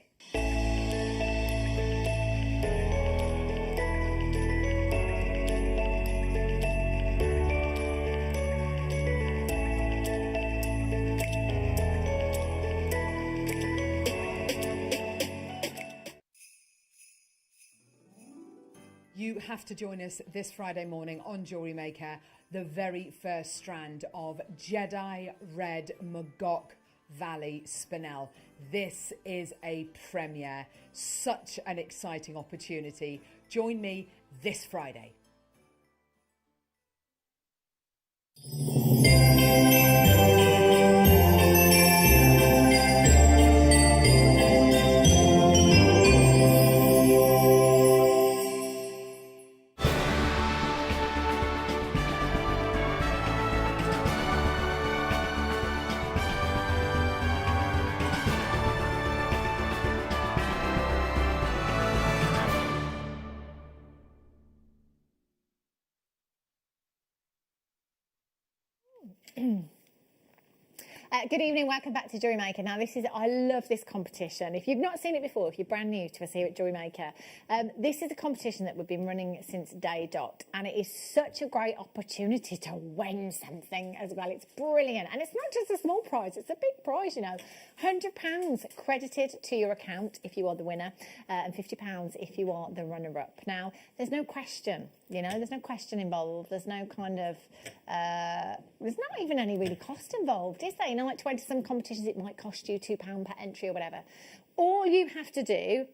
You have to join us this Friday morning on Jewellery Maker, the very first strand of Jedi Red Magog Valley Spinel. This is a premiere, such an exciting opportunity. Join me this Friday. Good evening, welcome back to JewelleryMaker. Now I love this competition. If you've not seen it before, if you're brand new to us here at JewelleryMaker, this is a competition that we've been running since day dot, and it is such a great opportunity to win something as well. It's brilliant, and it's not just a small prize, it's a big prize, you know. £100 credited to your account if you are the winner, and £50 if you are the runner-up. Now, there's no question, you know, there's no question involved. There's no kind of, there's not even any really cost involved, is there? You know, like 20-some competitions, it might cost you £2 per entry or whatever. All you have to do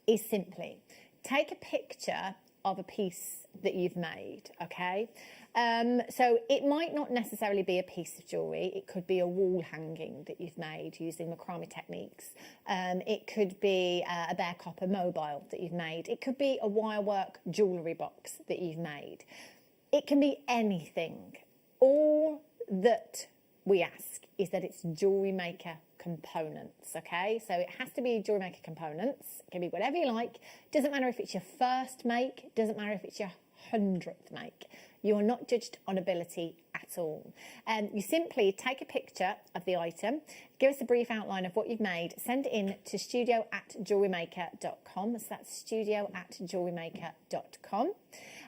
is simply take a picture of a piece that you've made, okay? So it might not necessarily be a piece of jewellery. It could be a wall hanging that you've made using macrame techniques. It could be a bare copper mobile that you've made. It could be a wirework jewellery box that you've made. It can be anything. All that we ask is that it's JewelleryMaker components, okay? So it has to be JewelleryMaker components. It can be whatever you like. Doesn't matter if it's your first make. Doesn't matter if it's your 100th make. You are not judged on ability at all. You simply take a picture of the item, give us a brief outline of what you've made, send it in to studio@jewellerymaker.com. So that's studio@jewellerymaker.com.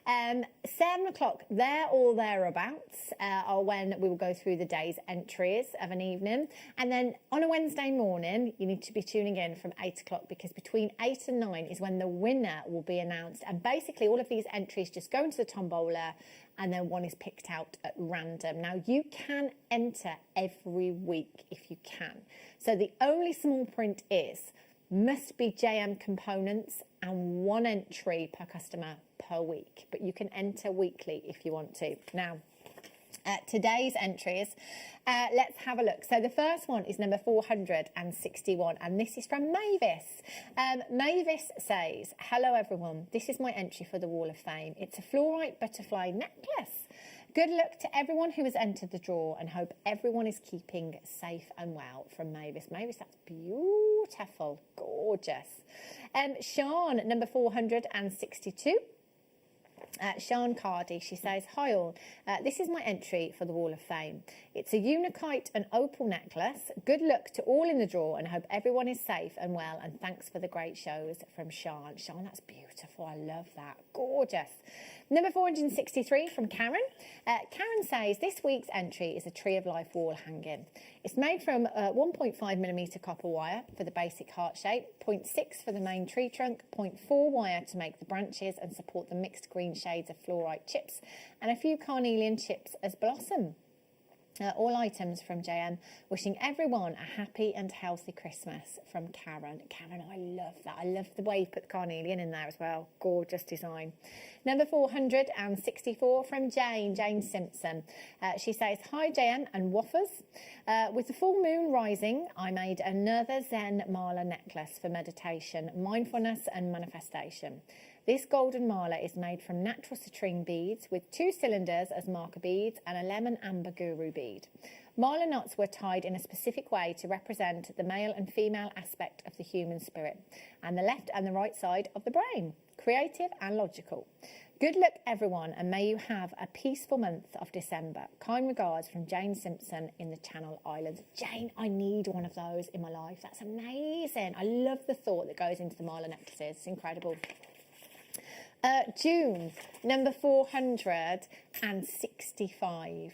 7 o'clock, there or thereabouts, are when we will go through the day's entries of an evening. And then on a Wednesday morning, you need to be tuning in from 8 o'clock, because between 8 and 9 is when the winner will be announced. And basically all of these entries just go into the tombola, and then one is picked out at random. Now, you can enter every week if you can. So the only small print is, must be JM components and 1 entry per customer per week. But you can enter weekly if you want to. Now, today's entries, let's have a look. So the first one is number 461, and this is from Mavis. Mavis says, hello everyone, this is my entry for the Wall of Fame. It's a fluorite butterfly necklace. Good luck to everyone who has entered the draw, and hope everyone is keeping safe and well, from Mavis. Mavis, that's beautiful, gorgeous. Sean, number 462. Sean Cardy, she says, hi all, this is my entry for the Wall of Fame. It's a unakite and opal necklace. Good luck to all in the draw, and hope everyone is safe and well, and thanks for the great shows, from Sean. Sean, that's beautiful, I love that, gorgeous. Number 463 from Karen. Karen says, this week's entry is a Tree of Life wall hanging. It's made from 1.5mm copper wire for the basic heart shape, 0.6 for the main tree trunk, 0.4 wire to make the branches and support the mixed green shades of fluorite chips, and a few carnelian chips as blossom. All items from JM. Wishing everyone a happy and healthy Christmas, from Karen. Karen, I love that. I love the way you put the carnelian in there as well. Gorgeous design. Number 464 from Jane Simpson. She says, hi JM and Waffers. With the full moon rising, I made another Zen mala necklace for meditation, mindfulness and manifestation. This golden mala is made from natural citrine beads with 2 cylinders as marker beads and a lemon amber guru bead. Mala knots were tied in a specific way to represent the male and female aspect of the human spirit, and the left and the right side of the brain. Creative and logical. Good luck everyone, and may you have a peaceful month of December. Kind regards from Jane Simpson in the Channel Islands. Jane, I need one of those in my life. That's amazing. I love the thought that goes into the mala necklaces. It's incredible. June, number 465.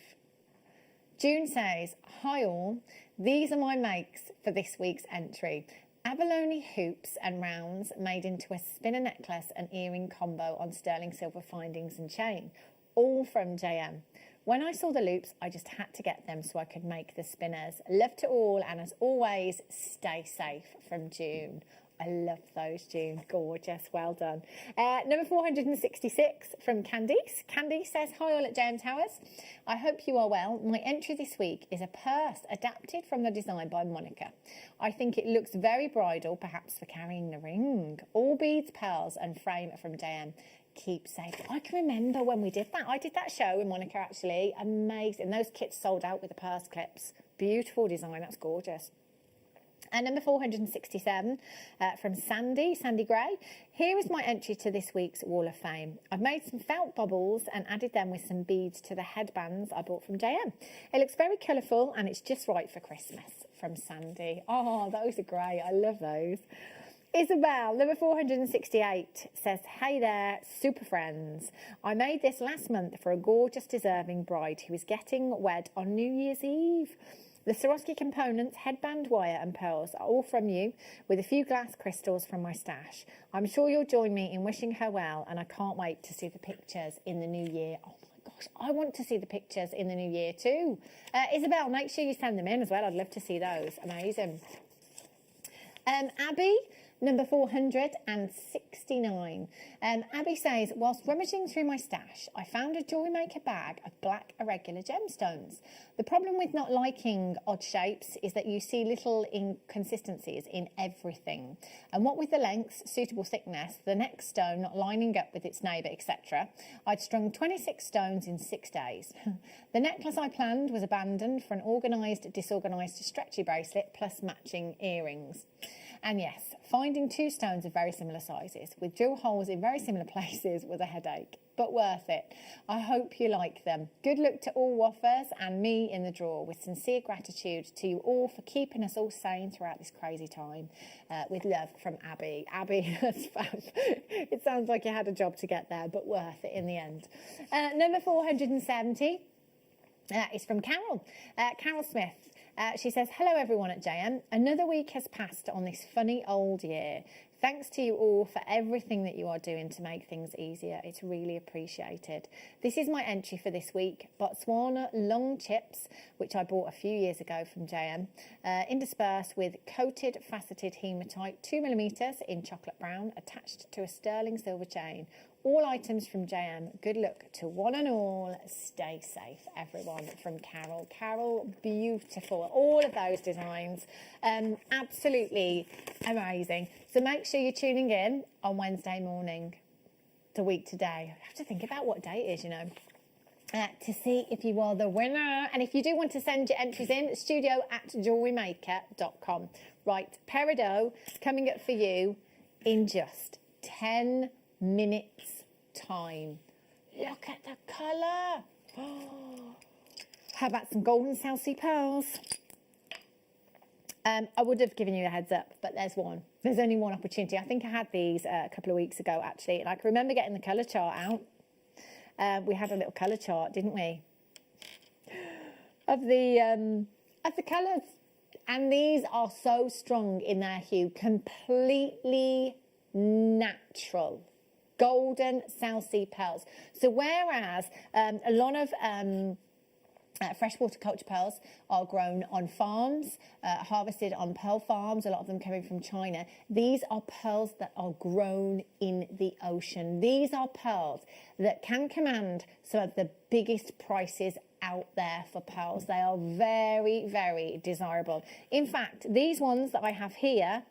June says, hi all, these are my makes for this week's entry. Abalone hoops and rounds made into a spinner necklace and earring combo on sterling silver findings and chain, all from JM. When I saw the loops, I just had to get them so I could make the spinners. Love to all, and as always, stay safe, from June. I love those, June. Gorgeous. Well done. Number 466 from Candice. Candice says, hi all at JM Towers. I hope you are well. My entry this week is a purse adapted from the design by Monica. I think it looks very bridal, perhaps for carrying the ring. All beads, pearls and frame from JM. Keep safe. I can remember when we did that. I did that show with Monica, actually. Amazing. Those kits sold out with the purse clips. Beautiful design. That's gorgeous. Number 467 from Sandy Gray. Here is my entry to this week's Wall of Fame. I've made some felt bubbles and added them with some beads to the headbands I bought from JM. It looks very colourful and it's just right for Christmas, from Sandy. Oh, those are great. I love those. Isabel, number 468, says, hey there, super friends. I made this last month for a gorgeous, deserving bride who is getting wed on New Year's Eve. The Swarovski components, headband, wire and pearls are all from you, with a few glass crystals from my stash. I'm sure you'll join me in wishing her well, and I can't wait to see the pictures in the new year. Oh my gosh, I want to see the pictures in the new year too. Isabel, make sure you send them in as well. I'd love to see those. Amazing. Abby, number 469. Abby says, whilst rummaging through my stash, I found a JewelleryMaker bag of black irregular gemstones. The problem with not liking odd shapes is that you see little inconsistencies in everything. And what with the lengths, suitable thickness, the next stone not lining up with its neighbour, etc., I'd strung 26 stones in 6 days. The necklace I planned was abandoned for an organised, disorganised stretchy bracelet plus matching earrings. And yes, finding 2 stones of very similar sizes with drill holes in very similar places was a headache, but worth it. I hope you like them. Good luck to all waffers and me in the drawer, with sincere gratitude to you all for keeping us all sane throughout this crazy time. With love, from Abby. Abby, that's fab. It sounds like you had a job to get there, but worth it in the end. Number 470 is from Carol. Carol Smith. She says, hello everyone at JM. Another week has passed on this funny old year. Thanks to you all for everything that you are doing to make things easier. It's really appreciated. This is my entry for this week. Botswana long chips, which I bought a few years ago from JM, interspersed with coated faceted hematite, 2mm in chocolate brown, attached to a sterling silver chain. All items from JM. Good luck to one and all. Stay safe, everyone, from Carol. Carol, beautiful. All of those designs, absolutely amazing. So make sure you're tuning in on Wednesday morning, the week today. I have to think about what day it is, you know, to see if you are the winner. And if you do want to send your entries in, studio@jewellerymaker.com. Right, Peridot coming up for you in just 10 minutes time. Look at the colour. Oh. How about some golden South Sea pearls? I would have given you a heads up, but there's one. There's only one opportunity. I think I had these a couple of weeks ago, actually, and I can remember getting the colour chart out. We had a little colour chart, didn't we? Of the colours. And these are so strong in their hue. Completely natural. Golden South Sea pearls. So whereas a lot of freshwater culture pearls are grown on farms, harvested on pearl farms, a lot of them coming from China, these are pearls that are grown in the ocean. These are pearls that can command some of the biggest prices out there for pearls. They are very, very desirable. In fact, these ones that I have here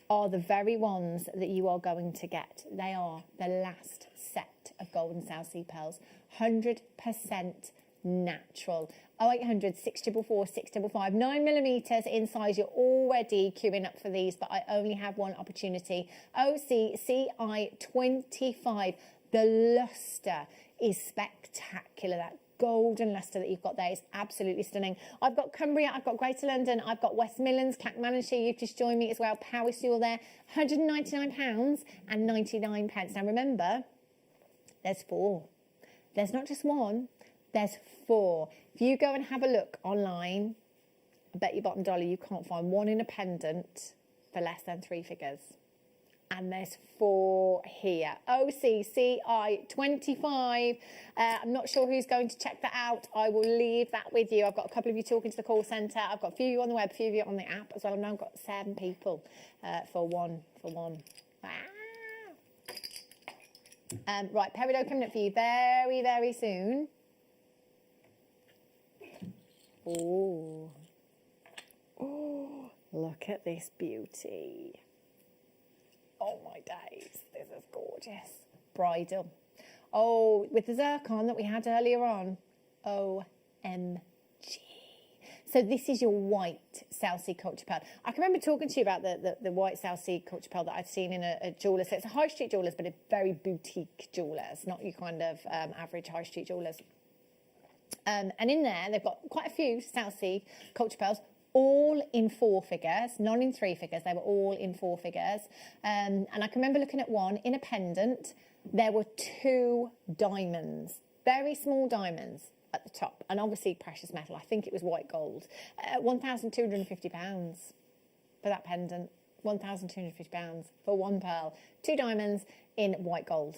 are the very ones that you are going to get. They are the last set of golden South Sea pearls, 100% natural. 0800 644 655, 9mm in size. You're already queuing up for these, but I only have one opportunity. OCCI 25. The luster is spectacular. That golden luster that you've got there is absolutely stunning. I've got Cumbria, I've got Greater London, I've got West Midlands, Clackmannanshire, you've just joined me as well. Powys, you're there. £199 and 99 pence. Now remember, there's 4. There's not just 1, there's 4. If you go and have a look online, I bet you bottom dollar you can't find one in a pendant for less than 3 figures. And there's 4 here. OCCI 25. I'm not sure who's going to check that out. I will leave that with you. I've got a couple of you talking to the call centre. I've got a few of you on the web, a few of you on the app as well. I've now got 7 people for one. Right, Peridot coming up for you very, very soon. Oh, look at this beauty. Oh my days, this is gorgeous. Bridal. Oh, with the zircon that we had earlier on. OMG. So this is your white South Sea culture pearl. I can remember talking to you about the white South Sea culture pearl that I've seen in a jeweller. So it's a high street jewellers, but a very boutique jewellers, not your kind of average high street jewellers. And in there, they've got quite a few South Sea culture pearls, all in 4 figures, none in 3 figures. They were all in 4 figures. And I can remember looking at one in a pendant. There were 2 diamonds, very small diamonds at the top, and obviously precious metal. I think it was white gold. £1,250 for that pendant. £1,250 for 1 pearl. 2 diamonds in white gold.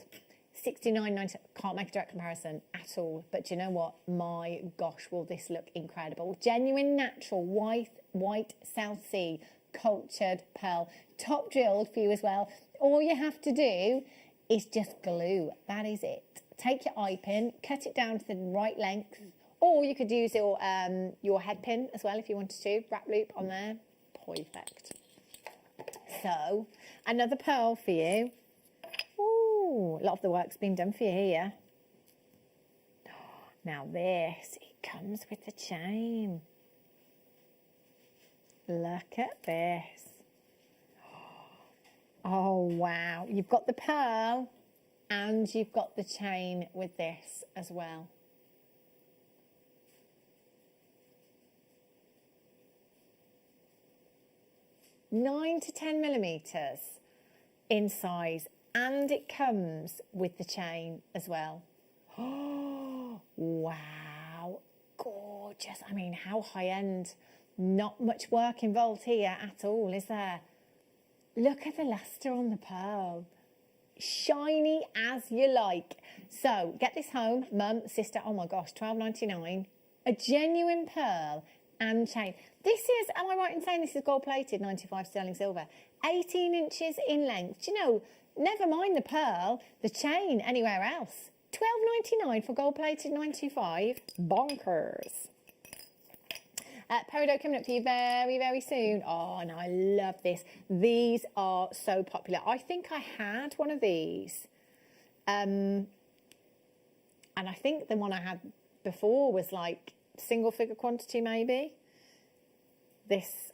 $69.90. Can't make a direct comparison at all. But do you know what? My gosh, will this look incredible. Genuine natural white South Sea cultured pearl. Top drilled for you as well. All you have to do is just glue. That is it. Take your eye pin, cut it down to the right length, or you could use your head pin as well if you wanted to. Wrap loop on there. Perfect. So, another pearl for you. Ooh, a lot of the work's been done for you here. Now this, it comes with the chain. Look at this. Oh, wow. You've got the pearl and you've got the chain with this as well. Nine to 10 millimetres in size, and it comes with the chain as well. Oh, wow. Gorgeous. I mean, how high-end. Not much work involved here at all, is there? Look at the luster on the pearl. Shiny as you like. So get this home, mum, sister. Oh my gosh, $12.99. A genuine pearl and chain. This is, am I right in saying this is gold plated, 95 sterling silver, 18 inches in length. Do you know, never mind the pearl, the chain anywhere else. $12.99 for gold plated 95. Bonkers. Peridot coming up to you very, very soon. Oh, and I love this. These are so popular. I think I had one of these. And I think the one I had before was like single figure quantity maybe. This,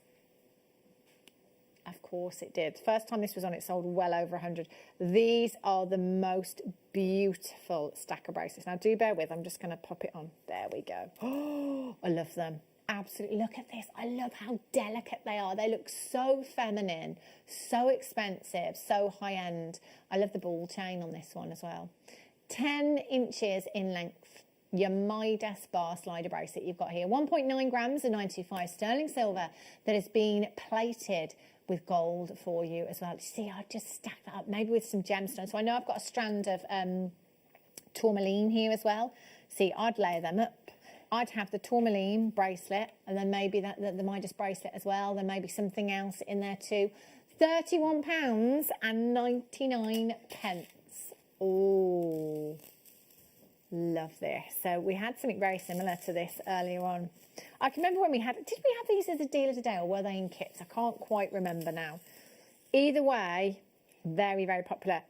of course it did. First time this was on, it sold well over 100. These are the most beautiful stack of bracelets. Now do bear with, I'm just going to pop it on. There we go. Oh, I love them. Absolutely. Look at this. I love how delicate they are. They look so feminine, so expensive, so high-end. I love the ball chain on this one as well. 10 inches in length. Your Midas bar slider bracelet you've got here. 1.9 grams of 95 sterling silver that has been plated with gold for you as well. See, I've just stacked that up, maybe with some gemstones. So I know I've got a strand of tourmaline here as well. See, I'd layer them up. I'd have the tourmaline bracelet and then maybe the Midas bracelet as well. Then maybe something else in there too. £31.99. Oh, love this. So we had something very similar to this earlier on. I can remember when we had, did we have these as a deal of the day or were they in kits? I can't quite remember now. Either way, very, very popular.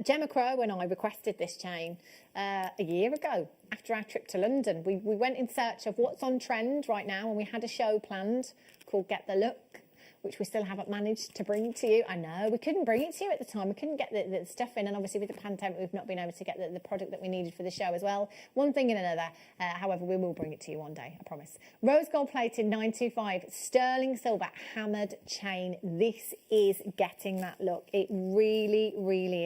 Gemma Crow and I requested this chain a year ago after our trip to London. We went in search of what's on trend right now, and we had a show planned called Get the Look, which we still haven't managed to bring to you. I know, we couldn't bring it to you at the time. We couldn't get the stuff in, and obviously with the pandemic, we've not been able to get the product that we needed for the show as well. One thing and another. However, we will bring it to you one day, I promise. Rose gold plated 925, sterling silver hammered chain. This is getting that look. It really, really